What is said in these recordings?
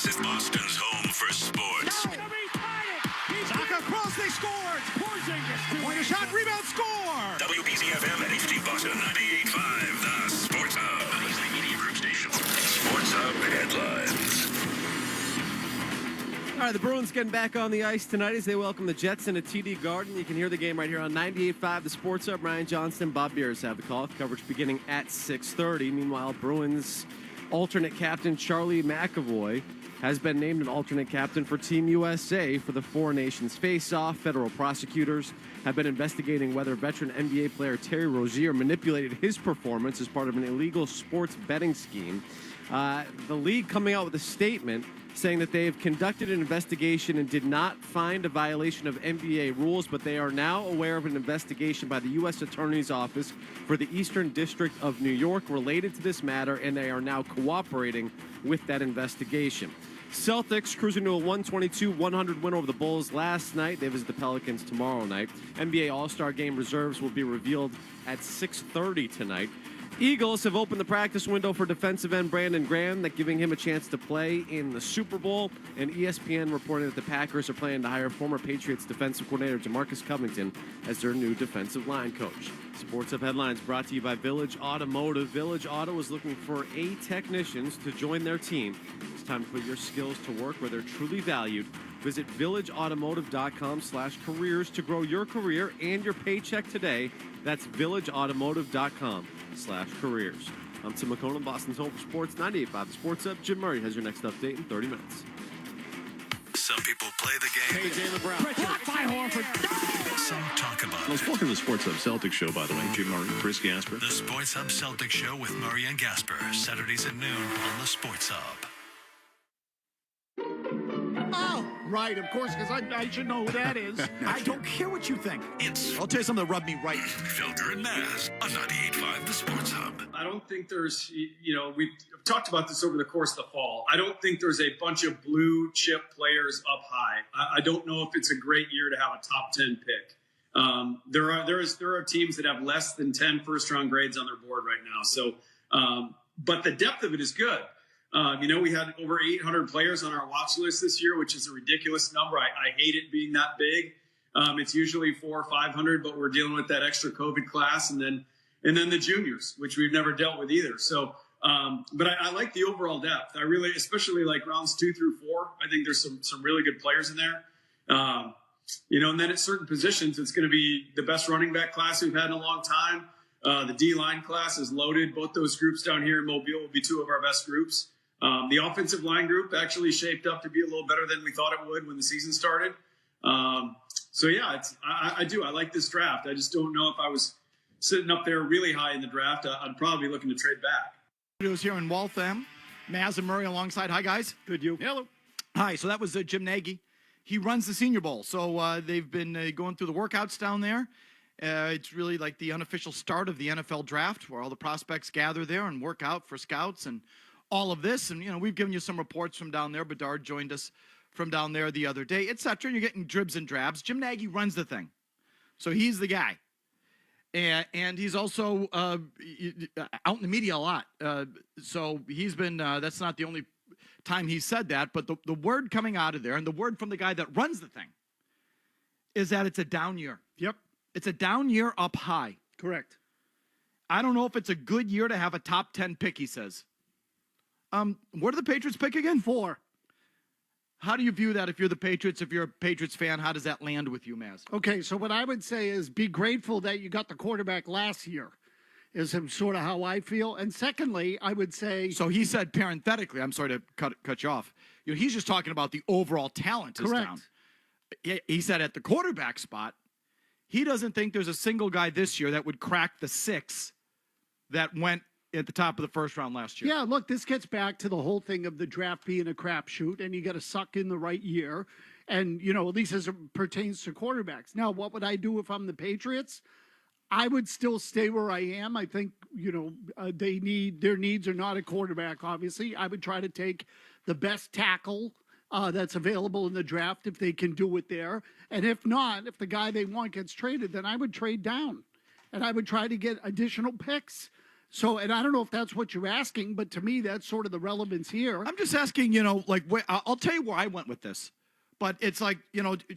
This is Boston's home for sports. Saka cross, they scored. Point a shot, rebound, score. WBCFM and HD Boston 98.5, the Sports Hub. Weekly Media Group Station. Sports Hub headlines. All right, the Bruins getting back on the ice tonight as they welcome the Jets into TD Garden. You can hear the game right here on 98.5, the Sports Hub. Ryan Johnston, Bob Beers have the call. Coverage beginning at 6:30. Meanwhile, Bruins alternate captain Charlie McAvoy has been named an alternate captain for Team USA for the Four Nations face-off. Federal prosecutors have been investigating whether veteran NBA player Terry Rozier manipulated his performance as part of an illegal sports betting scheme. The league coming out with a statement saying that they have conducted an investigation and did not find a violation of NBA rules, but they are now aware of an investigation by the U.S. Attorney's Office for the Eastern District of New York related to this matter, and they are now cooperating with that investigation. Celtics cruising to a 122-100 win over the Bulls last night. They visit the Pelicans tomorrow night. NBA All-Star Game reserves will be revealed at 6:30 tonight. Eagles have opened the practice window for defensive end Brandon Graham, that giving him a chance to play in the Super Bowl. And ESPN reported that the Packers are planning to hire former Patriots defensive coordinator Jamarcus Covington as their new defensive line coach. Sports Hub headlines brought to you by Village Automotive. Village Auto is looking for A technicians to join their team. It's time to put your skills to work where they're truly valued. Visit villageautomotive.com/careers to grow your career and your paycheck today. That's villageautomotive.com/careers. I'm Tim McConan, Boston's home for sports, 98.5 The Sports Hub. Jim Murray has your next update in 30 minutes. Some people play the game. Jalen Brown. Blocked by Horford. Some talk about Let's it. welcome to the Sports Hub Celtics show, by the way. Jim Murray, Chris Gasper. The Sports Hub Celtics Show with Murray and Gasper. Saturdays at noon on the Sports Hub. Oh, right, of course, because I should know who that is. I don't care what you think. It's I'll tell you something that rubbed me right. Felger and Maz on 98.5 The Sports Hub. I don't think there's, we've talked about this over the course of the fall. I don't think there's a bunch of blue chip players up high. I don't know if it's a great year to have a top 10 pick. There are teams that have less than 10 first-round grades on their board right now. So, but the depth of it is good. We had over 800 players on our watch list this year, which is a ridiculous number. I hate it being that big. It's usually 400 or 500, but we're dealing with that extra COVID class, and then the juniors, which we've never dealt with either. So, but I like the overall depth. I really, especially like rounds 2 through 4. I think there's some really good players in there. And then at certain positions, it's going to be the best running back class we've had in a long time. The D-line class is loaded. Both those groups down here in Mobile will be two of our best groups. The offensive line group actually shaped up to be a little better than we thought it would when the season started. I like this draft. I just don't know if I was sitting up there really high in the draft. I'd probably be looking to trade back. Studios here in Waltham. Maz and Murray alongside. Hi, guys. Good, you. Hello. Hi, so that was Jim Nagy. He runs the Senior Bowl. So they've been going through the workouts down there. It's really like the unofficial start of the NFL draft, where all the prospects gather there and work out for scouts and all of this. And, we've given you some reports from down there. Bedard joined us from down there the other day, etc. You're getting dribs and drabs. Jim Nagy runs the thing. So he's the guy. And he's also out in the media a lot. So he's been, that's not the only time he said that, but the word coming out of there, and the word from the guy that runs the thing, is that it's a down year. Yep. It's a down year up high. Correct. I don't know if it's a good year to have a top 10 pick, he says. Where do the Patriots pick again? 4. How do you view that if you're the Patriots? If you're a Patriots fan, how does that land with you, Maz? Okay, so what I would say is be grateful that you got the quarterback last year, is sort of how I feel. And secondly, I would say... So he said parenthetically, I'm sorry to cut you off. He's just talking about the overall talent is down. He said at the quarterback spot, he doesn't think there's a single guy this year that would crack the 6 that went at the top of the first round last year. Yeah, look, this gets back to the whole thing of the draft being a crapshoot, and you got to suck in the right year. And, at least as it pertains to quarterbacks. Now, what would I do if I'm the Patriots? I would still stay where I am. I think, their needs are not a quarterback, obviously. I would try to take the best tackle that's available in the draft if they can do it there. And if not, if the guy they want gets traded, then I would trade down. And I would try to get additional picks. So, and I don't know if that's what you're asking, but to me, that's sort of the relevance here. I'm just asking, like, I'll tell you where I went with this. But it's like,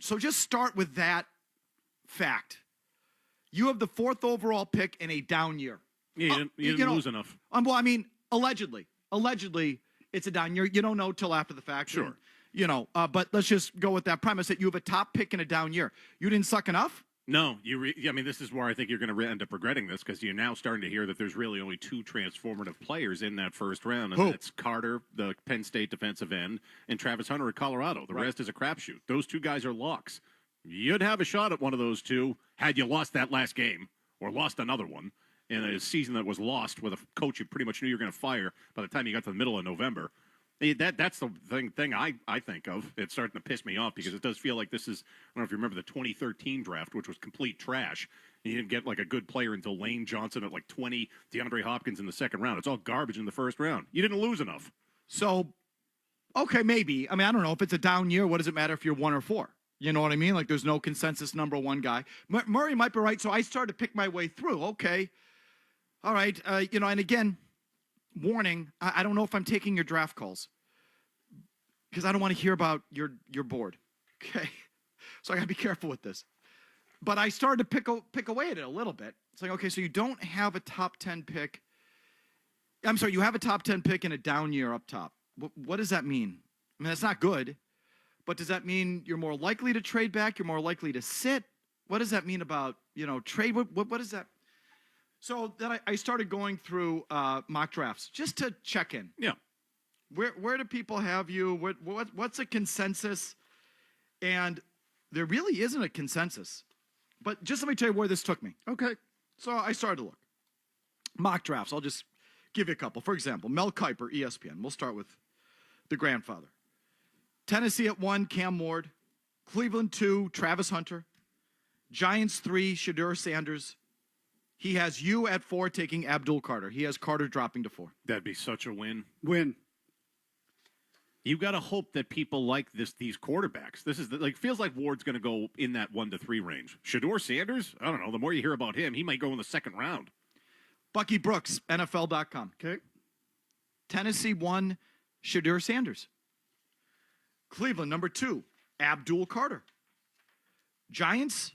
so just start with that fact. You have the 4th overall pick in a down year. Yeah, you didn't lose enough. Well, I mean, allegedly, it's a down year. You don't know till after the fact. Sure. And, but let's just go with that premise that you have a top pick in a down year. You didn't suck enough? No, I mean, this is where I think you're going to end up regretting this because you're now starting to hear that there's really only 2 transformative players in that first round, and that's Carter, the Penn State defensive end, and Travis Hunter at Colorado. The rest is a crapshoot. Those 2 guys are locks. You'd have a shot at one of those 2 had you lost that last game or lost another one in a season that was lost with a coach you pretty much knew you were going to fire by the time you got to the middle of November. That's the thing I think of. It's starting to piss me off because it does feel like this is, I don't know if you remember the 2013 draft, which was complete trash. You didn't get like a good player until Lane Johnson at like 20, DeAndre Hopkins in the second round. It's all garbage in the first round. You didn't lose enough. So, okay, maybe. I mean, I don't know. If it's a down year, what does it matter if you're 1 or 4? You know what I mean? Like there's no consensus number 1 guy. Murray might be right. So I started to pick my way through. Okay. All right. And again, warning, I don't know if I'm taking your draft calls because I don't want to hear about your board. Okay. So I got to be careful with this. But I started to pick away at it a little bit. It's like, okay, so you don't have a top 10 pick. I'm sorry, you have a top 10 pick in a down year up top. What does that mean? I mean, that's not good. But does that mean you're more likely to trade back? You're more likely to sit? What does that mean about, trade? What is that? So then I started going through mock drafts just to check in. Yeah. Where do people have you? What's a consensus? And there really isn't a consensus. But just let me tell you where this took me. Okay. So I started to look. Mock drafts. I'll just give you a couple. For example, Mel Kiper, ESPN. We'll start with the grandfather. Tennessee at 1, Cam Ward. Cleveland 2, Travis Hunter. Giants 3, Shedeur Sanders. He has you at 4 taking Abdul Carter. He has Carter dropping to 4. That'd be such a win. Win. You got to hope that people like these quarterbacks. This is feels like Ward's going to go in that 1 to 3 range. Shedeur Sanders, I don't know. The more you hear about him, he might go in the second round. Bucky Brooks, NFL.com. Okay. Tennessee 1, Shedeur Sanders. Cleveland number 2, Abdul Carter. Giants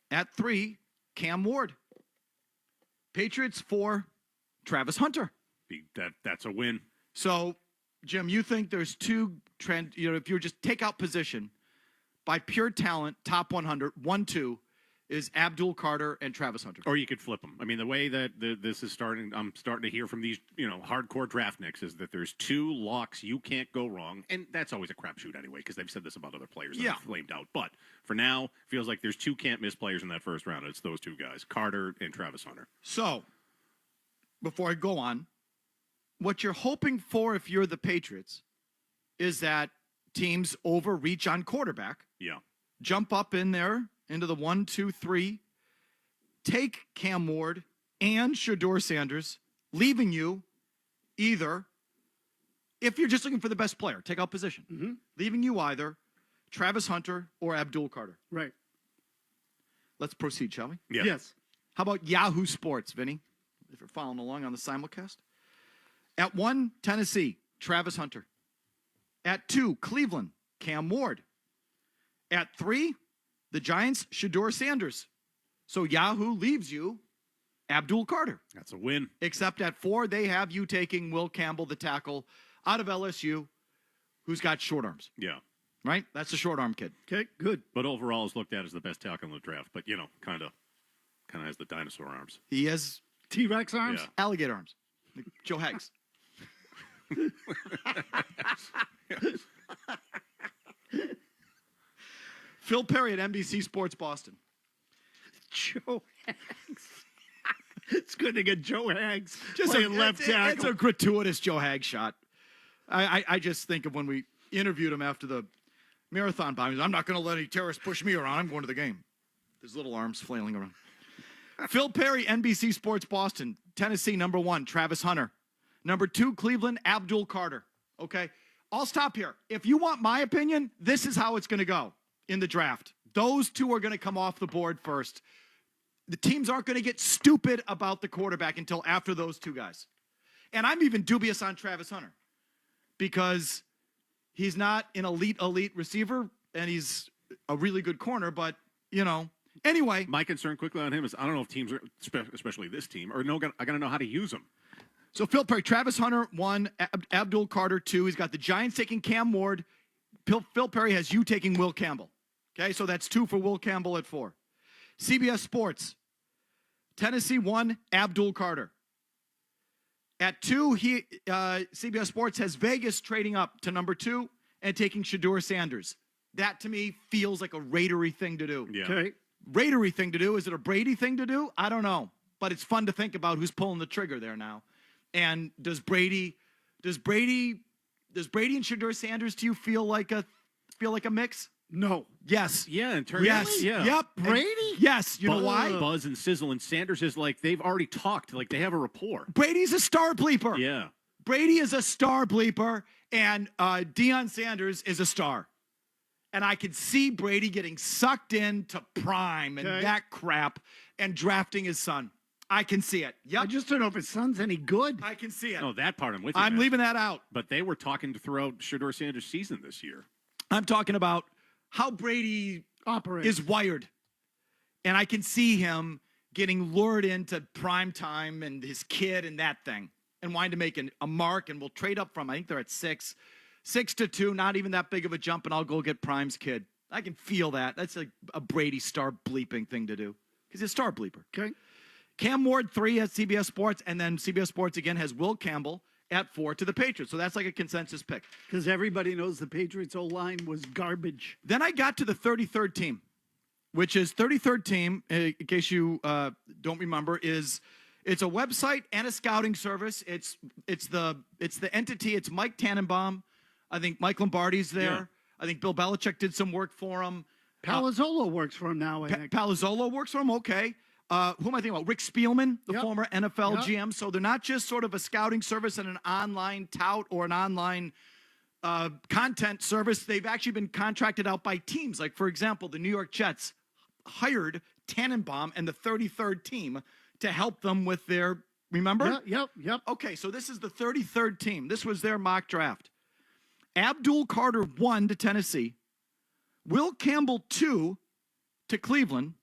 at 3, Cam Ward. Patriots 4, Travis Hunter. That's a win. So, Jim, you think there's 2 if you just take out position by pure talent, top 100, 1-2 is Abdul Carter and Travis Hunter. Or you could flip them. I mean, the way that this is starting, I'm starting to hear from these, hardcore draft nicks is that there's 2 locks you can't go wrong. And that's always a crapshoot anyway, because they've said this about other players that have flamed out. But for now, feels like there's 2 can't miss players in that first round. It's those 2 guys, Carter and Travis Hunter. So, before I go on, what you're hoping for if you're the Patriots is that teams overreach on quarterback. Yeah. Jump up in there into the 1, 2, 3, take Cam Ward and Shedeur Sanders, leaving you either, if you're just looking for the best player, take out position, leaving you either Travis Hunter or Abdul Carter. Right. Let's proceed, shall we? Yeah. Yes. How about Yahoo Sports, Vinny? If you're following along on the simulcast. At 1, Tennessee, Travis Hunter. At 2, Cleveland, Cam Ward. At 3, the Giants, Shedeur Sanders. So Yahoo leaves you Abdul Carter. That's a win. Except at 4, they have you taking Will Campbell, the tackle, out of LSU, who's got short arms. Yeah. Right? That's the short arm kid. Okay, good. But overall is looked at as the best tackle in the draft. But, kind of has the dinosaur arms. He has T-Rex arms? Yeah. alligator arms. Like Joe Hags. Phil Perry at NBC Sports Boston. Joe Hags. It's good to get Joe Hags Just playing left tackle. It's a gratuitous Joe Hags shot. I just think of when we interviewed him after the marathon bombings. I'm not going to let any terrorists push me around. I'm going to the game. His little arms flailing around. Phil Perry, NBC Sports Boston. Tennessee, number 1, Travis Hunter. Number 2, Cleveland, Abdul Carter. Okay? I'll stop here. If you want my opinion, this is how it's going to go in the draft. Those 2 are going to come off the board first. the teams aren't going to get stupid about the quarterback until after those two guys. And I'm even dubious on Travis Hunter because he's not an elite receiver, and he's a really good corner, but, anyway. My concern quickly on him is I don't know if teams, especially this team, are going to know how to use him. So Phil Perry, Travis Hunter 1, Abdul Carter 2. He's got the Giants taking Cam Ward. Phil Perry has you taking Will Campbell. Okay, so that's 2 for Will Campbell at 4. CBS Sports, Tennessee 1, Abdul Carter. At 2, CBS Sports has Vegas trading up to number 2 and taking Shedeur Sanders. That, to me, feels like a Raidery thing to do. Yeah. Okay. Raidery thing to do. Is it a Brady thing to do? I don't know. But it's fun to think about who's pulling the trigger there now. And does Brady and Shedeur Sanders to you feel like a mix? No. Yes. Yeah, in terms Yes. yeah. Yep. Brady? Yes. You know why? Buzz and Sizzle and Sanders is like they've already talked, like they have a rapport. Brady's a star bleeper. Yeah. Brady is a star bleeper, and Deion Sanders is a star. And I could see Brady getting sucked into prime and that crap and drafting his son. I can see it. Yep. I just don't know if his son's any good. I can see it. Oh, that part I'm with you. I'm man. leaving that out. But they were talking throughout Shedeur Sanders' season this year. I'm talking about how Brady is wired. And I can see him getting lured into prime time and his kid and that thing and wanting to make a mark, and we'll trade up from, I think they're at 6 to 2, not even that big of a jump, and I'll go get Prime's kid. I can feel that. That's like a Brady star bleeping thing to do because he's a star bleeper. Okay. Cam Ward 3 at CBS Sports, and then CBS Sports again has Will Campbell at 4 to the Patriots. So that's like a consensus pick. Because everybody knows the Patriots O-line was garbage. Then I got to the 33rd team, which is 33rd team, in case you don't remember, it's a website and a scouting service. It's the entity. It's Mike Tannenbaum. I think Mike Lombardi's there. Yeah. I think Bill Belichick did some work for him. Palazzolo works for him now, I think. Palazzolo works for him. Okay. Who am I thinking about? Rick Spielman, the Yep. former NFL Yep. GM. So they're not just sort of a scouting service and an online tout or an online content service. They've actually been contracted out by teams. Like, for example, the New York Jets hired Tannenbaum and the 33rd team to help them with their, remember? Yep. Okay, so this is the 33rd team. This was their mock draft. Abdul Carter 1 to Tennessee. Will Campbell 2 to Cleveland.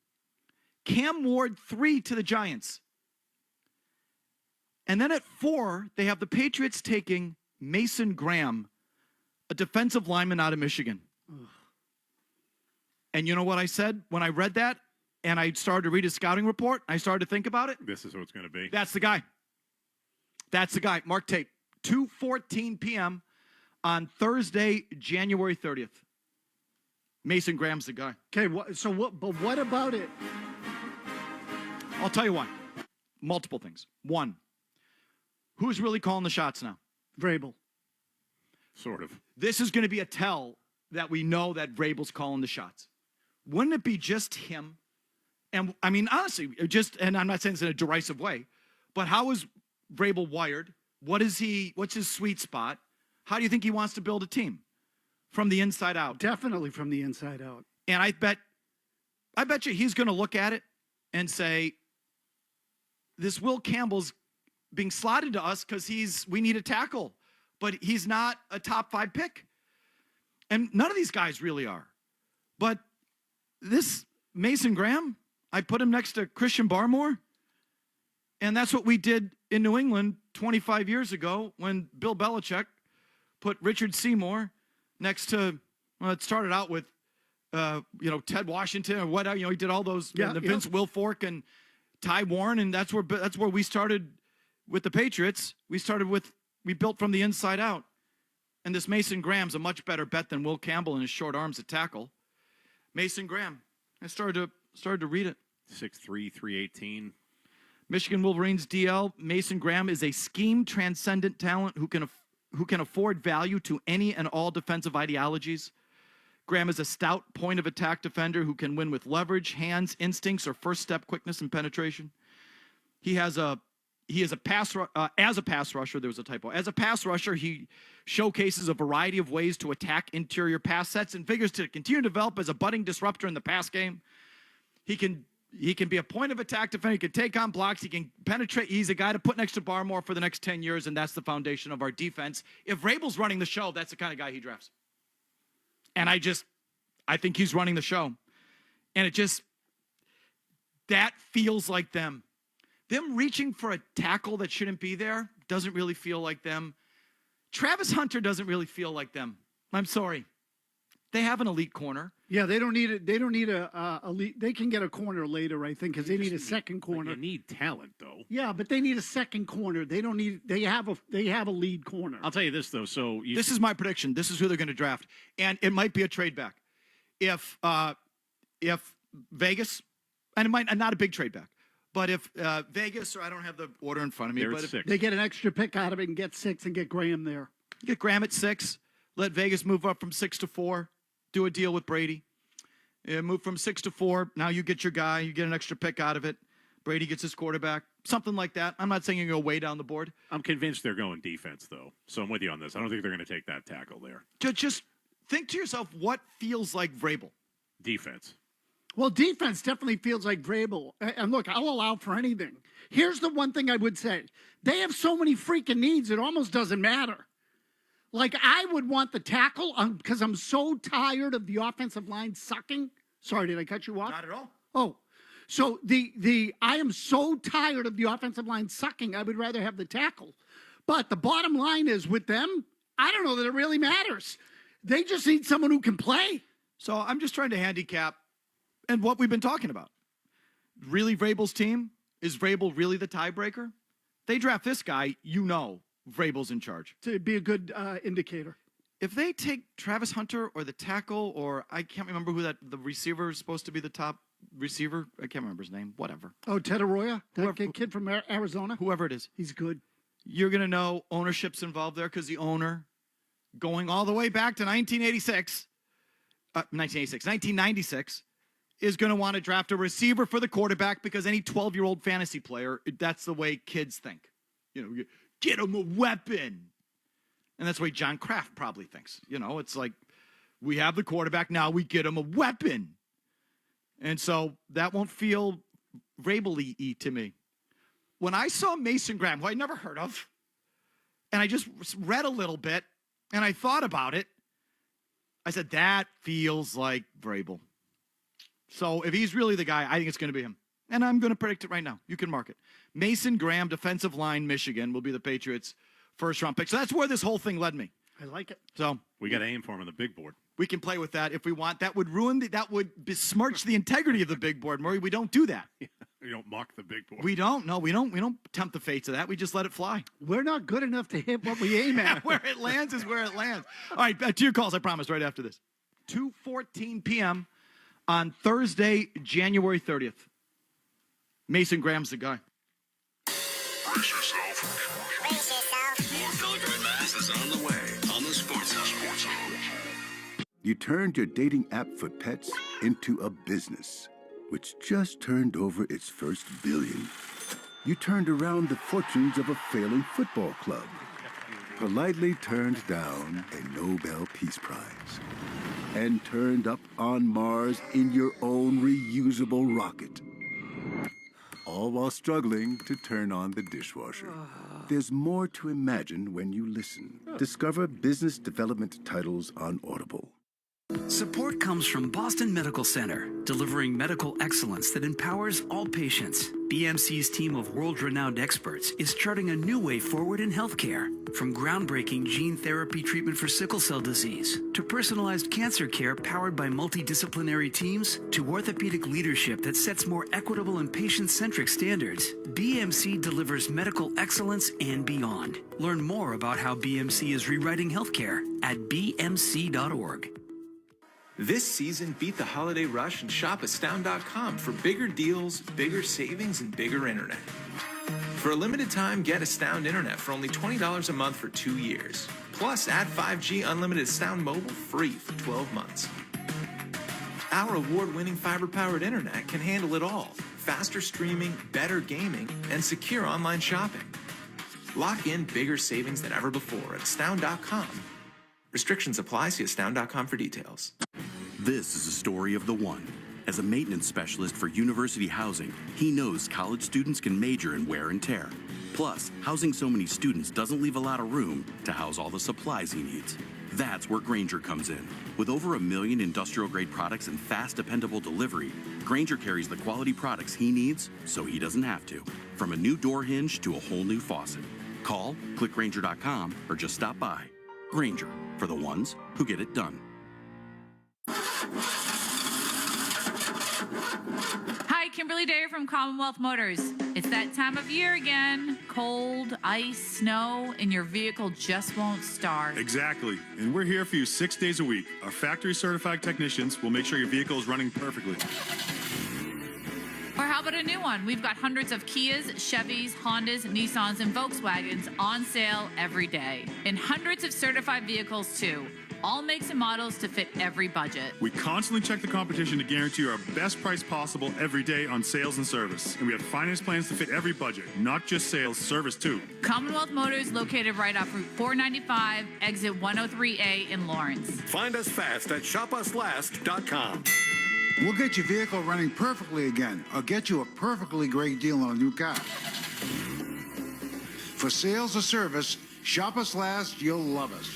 Cam Ward 3 to the Giants. And then at 4, they have the Patriots taking Mason Graham, a defensive lineman out of Michigan. And you know what I said when I read that and I started to read his scouting report? I started to think about it. This is what it's going to be. That's the guy. That's the guy. Mark tape. 2:14 p.m. on Thursday, January 30th. Mason Graham's the guy. Okay, but what about it? I'll tell you why. Multiple things. 1, who's really calling the shots now? Vrabel. Sort of. This is going to be a tell that we know that Vrabel's calling the shots. Wouldn't it be just him? And I mean, honestly, and I'm not saying this in a derisive way, but how is Vrabel wired? What's his sweet spot? How do you think he wants to build a team? From the inside out. Definitely from the inside out. And I bet you he's going to look at it and say, this Will Campbell's being slotted to us because we need a tackle, but he's not a top 5 pick. And none of these guys really are. But this Mason Graham, I put him next to Christian Barmore. And that's what we did in New England 25 years ago when Bill Belichick put Richard Seymour next to, well, it started out with, Ted Washington or whatever. He did all those, Vince Wilfork and Ty Warren, and that's where we started with the Patriots. We built from the inside out. And this Mason Graham's a much better bet than Will Campbell and his short arms at tackle. Mason Graham. I started to read it. 6'3", 318. Michigan Wolverines DL. Mason Graham is a scheme transcendent talent who can afford value to any and all defensive ideologies. Graham is a stout point of attack defender who can win with leverage, hands, instincts, or first step quickness and penetration. As a pass rusher, there was a typo. As a pass rusher, he showcases a variety of ways to attack interior pass sets and figures to continue to develop as a budding disruptor in the pass game. He can He can be a point of attack defender. He can take on blocks. He can penetrate. He's a guy to put next to Barmore for the next 10 years, and that's the foundation of our defense. If Vrabel's running the show, that's the kind of guy he drafts. And I think he's running the show. And that feels like them. Them reaching for a tackle that shouldn't be there doesn't really feel like them. Travis Hunter doesn't really feel like them. I'm sorry. They have an elite corner. Yeah, they don't need it. They don't need a elite. They can get a corner later, I think, because they need a second corner. You need talent, though. Yeah, but they need a second corner. They don't need. They have a lead corner. I'll tell you this though. So this is my prediction. This is who they're going to draft, and it might be a trade back. If Vegas, and it might not a big trade back, but if Vegas, or I don't have the order in front of me, but if they get an extra pick out of it and get 6 and get Graham there. Get Graham at 6. Let Vegas move up from 6 to 4. Do a deal with Brady. Move from 6 to 4. Now you get your guy. You get an extra pick out of it. Brady gets his quarterback. Something like that. I'm not saying you go way down the board. I'm convinced they're going defense, though. So I'm with you on this. I don't think they're going to take that tackle there. Just think to yourself what feels like Vrabel. Defense. Well, defense definitely feels like Vrabel. And look, I'll allow for anything. Here's the one thing I would say. They have so many freaking needs, it almost doesn't matter. Like, I would want the tackle because I'm so tired of the offensive line sucking. Sorry, did I cut you off? Not at all. Oh, so I am so tired of the offensive line sucking, I would rather have the tackle. But the bottom line is with them, I don't know that it really matters. They just need someone who can play. So I'm just trying to handicap and what we've been talking about. Really, Vrabel's team? Is Vrabel really the tiebreaker? They draft this guy, Vrabel's in charge. To be a good indicator. If they take Travis Hunter or the tackle, or I can't remember who the receiver is supposed to be the top receiver. I can't remember his name. Whatever. Oh, Ted Arroyo? That kid from Arizona? Whoever it is. He's good. You're going to know ownership's involved there because the owner, going all the way back to 1996, is going to want to draft a receiver for the quarterback because any 12-year-old fantasy player, that's the way kids think. Get him a weapon. And that's the way John Kraft probably thinks. It's like, we have the quarterback, now we get him a weapon. And so that won't feel Vrabel-y to me. When I saw Mason Graham, who I'd never heard of, and I just read a little bit, and I thought about it, I said, that feels like Vrabel. So if he's really the guy, I think it's going to be him. And I'm going to predict it right now. You can mark it. Mason Graham, defensive line, Michigan, will be the Patriots' first-round pick. So that's where this whole thing led me. I like it. So we got to aim for him on the big board. We can play with that if we want. That would that would besmirch the integrity of the big board, Murray. We don't do that. We don't mock the big board. We don't. No, we don't tempt the fates of that. We just let it fly. We're not good enough to hit what we aim at. Where it lands is where it lands. All right, to your calls, I promise, right after this. 2:14 p.m. on Thursday, January 30th. Mason Graham's the guy. Brace yourself. Brace yourself. More Belgrade Mass is on the way on the Sports Hub. You turned your dating app for pets into a business, which just turned over its first billion. You turned around the fortunes of a failing football club, politely turned down a Nobel Peace Prize, and turned up on Mars in your own reusable rocket. All while struggling to turn on the dishwasher. There's more to imagine when you listen. Discover business development titles on Audible. Support comes from Boston Medical Center, delivering medical excellence that empowers all patients. BMC's team of world-renowned experts is charting a new way forward in healthcare. From groundbreaking gene therapy treatment for sickle cell disease, to personalized cancer care powered by multidisciplinary teams, to orthopedic leadership that sets more equitable and patient-centric standards, BMC delivers medical excellence and beyond. Learn more about how BMC is rewriting healthcare at bmc.org. This season, beat the holiday rush and shop Astound.com for bigger deals, bigger savings, and bigger internet. For a limited time, get Astound Internet for only $20 a month for 2 years. Plus, add 5G unlimited Astound Mobile free for 12 months. Our award-winning fiber-powered internet can handle it all. Faster streaming, better gaming, and secure online shopping. Lock in bigger savings than ever before at Astound.com. Restrictions apply. See Astound.com for details. This is a story of the one. As a maintenance specialist for university housing, he knows college students can major in wear and tear. Plus, housing so many students doesn't leave a lot of room to house all the supplies he needs. That's where Grainger comes in. With over 1 million industrial-grade products and fast, dependable delivery, Grainger carries the quality products he needs so he doesn't have to. From a new door hinge to a whole new faucet. Call, click Grainger.com, or just stop by. Grainger, for the ones who get it done. Hi, Kimberly Dyer from Commonwealth Motors. It's that time of year again. Cold, ice, snow, and your vehicle just won't start. Exactly. And we're here for you 6 days a week. Our factory certified technicians will make sure your vehicle is running perfectly. Or how about a new one? We've got hundreds of Kias, Chevys, Hondas, Nissans, and Volkswagens on sale every day. And hundreds of certified vehicles, too. All makes and models to fit every budget. We constantly check the competition to guarantee our best price possible every day on sales and service. And we have finance plans to fit every budget, not just sales, service too. Commonwealth Motors, located right off Route 495, exit 103A in Lawrence. Find us fast at shopuslast.com. We'll get your vehicle running perfectly again, or get you a perfectly great deal on a new car. For sales or service, shop us last, you'll love us.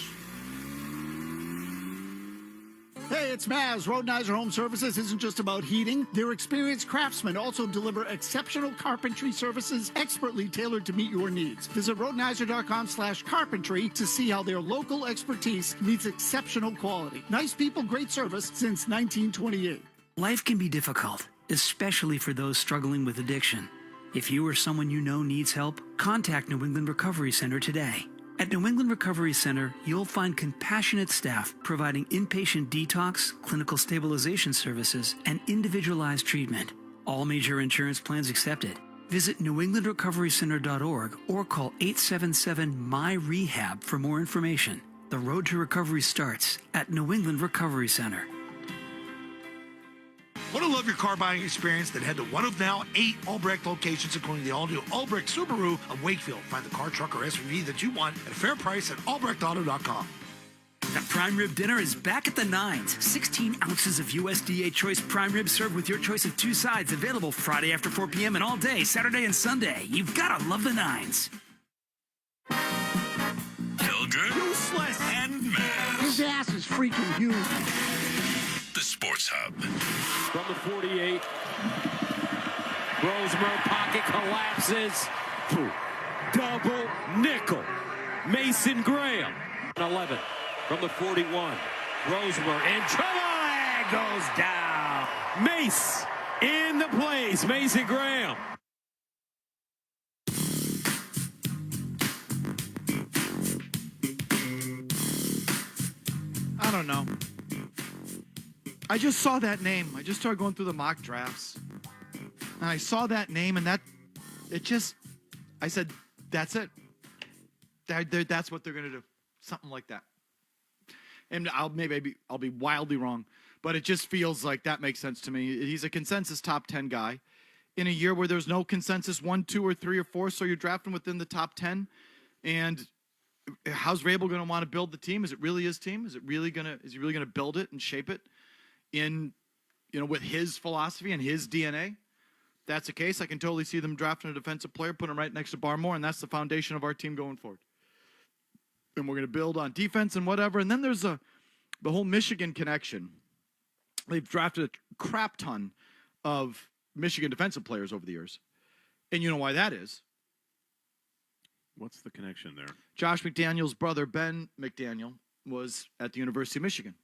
Hey, it's Maz. Rodenizer Home Services isn't just about heating. Their experienced craftsmen also deliver exceptional carpentry services expertly tailored to meet your needs. Visit rodenizer.com/carpentry to see how their local expertise meets exceptional quality. Nice people, great service since 1928. Life can be difficult, especially for those struggling with addiction. If you or someone you know needs help, contact New England Recovery Center today. At New England Recovery Center, you'll find compassionate staff providing inpatient detox, clinical stabilization services, and individualized treatment. All major insurance plans accepted. Visit newenglandrecoverycenter.org or call 877-MY-REHAB for more information. The road to recovery starts at New England Recovery Center. Want to love your car buying experience? Then head to one of now 8 Albrecht locations, including the all-new Albrecht Subaru of Wakefield. Find the car, truck, or SUV that you want at a fair price at albrechtauto.com. The prime rib dinner is back at the Nines. 16 ounces of USDA choice prime rib served with your choice of 2 sides. Available Friday after 4 p.m. and all day, Saturday and Sunday. You've got to love the Nines. Hilger, Useless. and Maz. His ass is freaking huge. The Sports Hub. From the 48. Rosemary pocket collapses. Double nickel. Mason Graham. 11 from the 41. Rosemary in trouble. And goes down. Mace in the place. Mason Graham. I don't know. I just saw that name. I just started going through the mock drafts. And I saw that name, and I said, that's it. That's what they're going to do. Something like that. And I'll be wildly wrong, but it just feels like that makes sense to me. He's a consensus top 10 guy in a year where there's no consensus 1, 2, or 3, or 4, so you're drafting within the top 10. And how's Vrabel going to want to build the team? Is it really his team? Is he really going to build it and shape it in, with his philosophy and his DNA? If that's the case, I can totally see them drafting a defensive player, putting him right next to Barmore, and that's the foundation of our team going forward. And we're going to build on defense and whatever. And then there's the whole Michigan connection. They've drafted a crap ton of Michigan defensive players over the years. And you know why that is? What's the connection there? Josh McDaniel's brother, Ben McDaniel, was at the University of Michigan.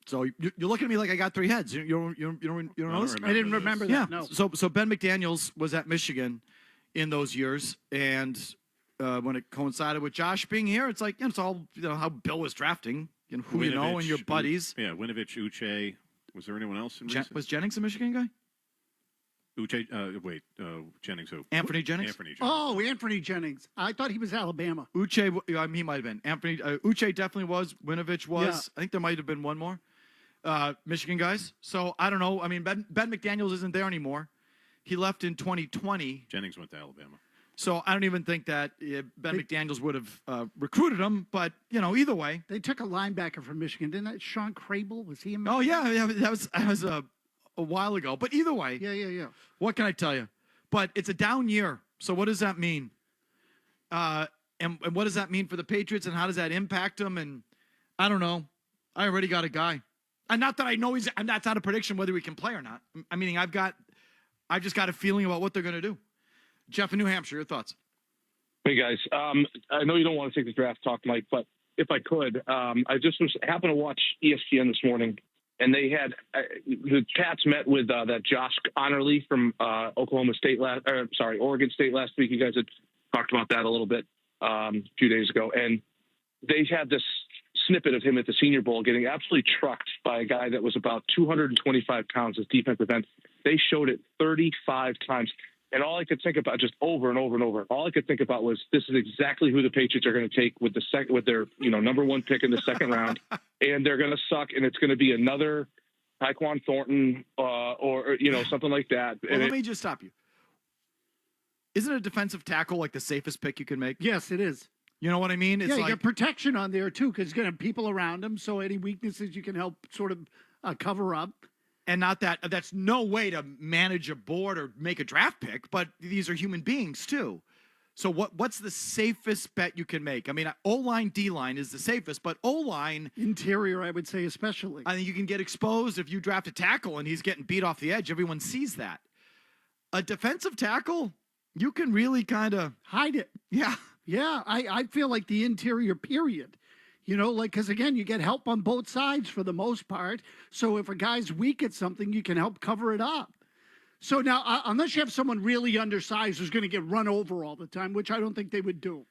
So you're looking at me like I got 3 heads. You don't know this? I didn't remember that. Yeah. No. So Ben McDaniels was at Michigan in those years, and when it coincided with Josh being here, it's like it's all how Bill was drafting, who you know, and your buddies. Yeah, Winovich, Uche. Was there anyone else in Was Jennings a Michigan guy? Uche, Jennings who? Anthony Jennings? Anthony Jennings. Oh, Anthony Jennings. I thought he was Alabama. Uche, he might have been. Uche definitely was. Winovich was. Yeah. I think there might have been one more. Michigan guys. So I don't know. I mean, Ben McDaniels isn't there anymore. He left in 2020. Jennings went to Alabama. So I don't even think that Ben McDaniels would have recruited him. But either way, they took a linebacker from Michigan, didn't they? Sean Crable, was he? Oh yeah, that was a while ago. But either way, yeah. What can I tell you? But it's a down year. So what does that mean? And what does that mean for the Patriots, and how does that impact them? And I don't know. I already got a guy. And not that I know and that's not a prediction whether we can play or not. I mean, I've just got a feeling about what they're going to do. Jeff in New Hampshire, your thoughts? Hey, guys. I know you don't want to take the draft talk, Mike, but if I could, I just happened to watch ESPN this morning, and they had the Pats met with that Josh Honorly from Oregon State last week. You guys had talked about that a little bit a few days ago, and they had this snippet of him at the Senior Bowl getting absolutely trucked by a guy that was about 225 pounds as defensive end. They showed it 35 times. And all I could think about, just over and over and over, all I could think about was, this is exactly who the Patriots are going to take with their number one pick in the second round, and they're going to suck, and it's going to be another Tyquan Thornton or something like that. Well, let me just stop you. Isn't a defensive tackle like the safest pick you can make? Yes, it is. You know what I mean? It's you get protection on there too, because you're going to have people around him, so any weaknesses you can help sort of cover up. And not that's no way to manage a board or make a draft pick, but these are human beings too. So what's the safest bet you can make? I mean, O-line, D-line is the safest, but O-line... Interior, I would say especially. I think you can get exposed if you draft a tackle and he's getting beat off the edge. Everyone sees that. A defensive tackle, you can really kind of... Hide it. Yeah. Yeah, I feel like the interior period. Because again, you get help on both sides for the most part. So if a guy's weak at something, you can help cover it up. So now, unless you have someone really undersized who's going to get run over all the time, which I don't think they would do.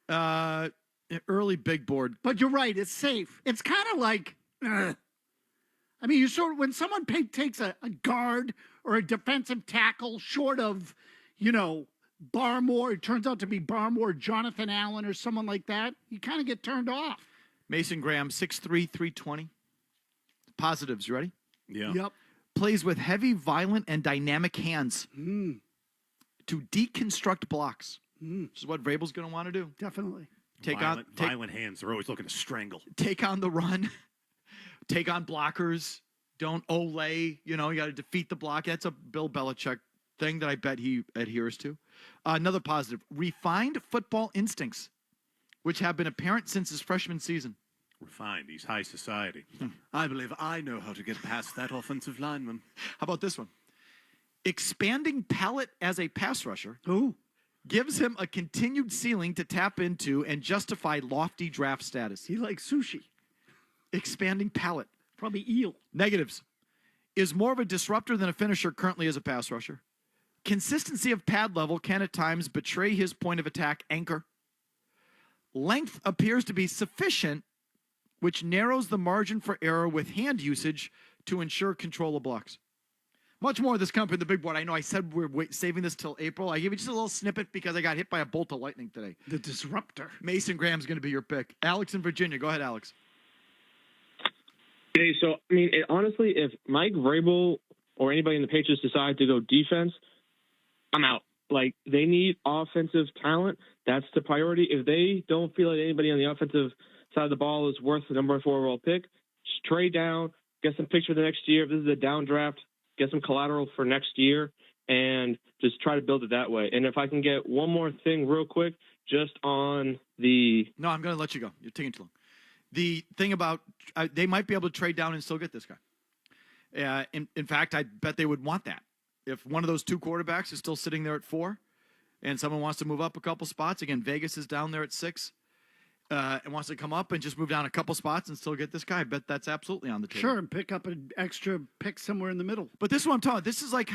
Early big board. But you're right, it's safe. It's kind of like, I mean, when someone takes a guard or a defensive tackle short of, Barmore, it turns out to be Barmore, Jonathan Allen, or someone like that, you kind of get turned off. Mason Graham, 6'3", 320. Positives, you ready? Yeah. Yep. Plays with heavy, violent, and dynamic hands to deconstruct blocks. Which is what Vrabel's going to want to do. Definitely. Violent hands. They're always looking to strangle. Take on the run. Take on blockers. Don't olay. You got to defeat the block. That's a Bill Belichick thing that I bet he adheres to. Another positive. Refined football instincts, which have been apparent since his freshman season. Refined. He's high society. I believe I know how to get past that offensive lineman. How about this one? Expanding palate as a pass rusher gives him a continued ceiling to tap into and justify lofty draft status. He likes sushi. Expanding palate. Probably eel. Negatives. Is more of a disruptor than a finisher currently as a pass rusher. Consistency of pad level can at times betray his point of attack anchor. Length appears to be sufficient, which narrows the margin for error with hand usage to ensure control of blocks. Much more of this coming from the big board. I know I said we're saving this till April. I gave you just a little snippet because I got hit by a bolt of lightning today. The disruptor. Mason Graham's going to be your pick. Alex in Virginia. Go ahead, Alex. Okay, so, I mean, honestly, if Mike Vrabel or anybody in the Patriots decide to go defense, I'm out. Like, they need offensive talent. That's the priority. If they don't feel like anybody on the offensive side of the ball is worth the number 4 overall pick, just trade down, get some picks for the next year. If this is a down draft, get some collateral for next year, and just try to build it that way. And if I can get one more thing real quick, just on the... No, I'm going to let you go. You're taking too long. The thing about they might be able to trade down and still get this guy. In fact, I bet they would want that. If one of those two quarterbacks is still sitting there at 4 and someone wants to move up a couple spots, again, Vegas is down there at 6 and wants to come up and just move down a couple spots and still get this guy, I bet that's absolutely on the table. Sure, and pick up an extra pick somewhere in the middle. But this is what I'm talking. This is like,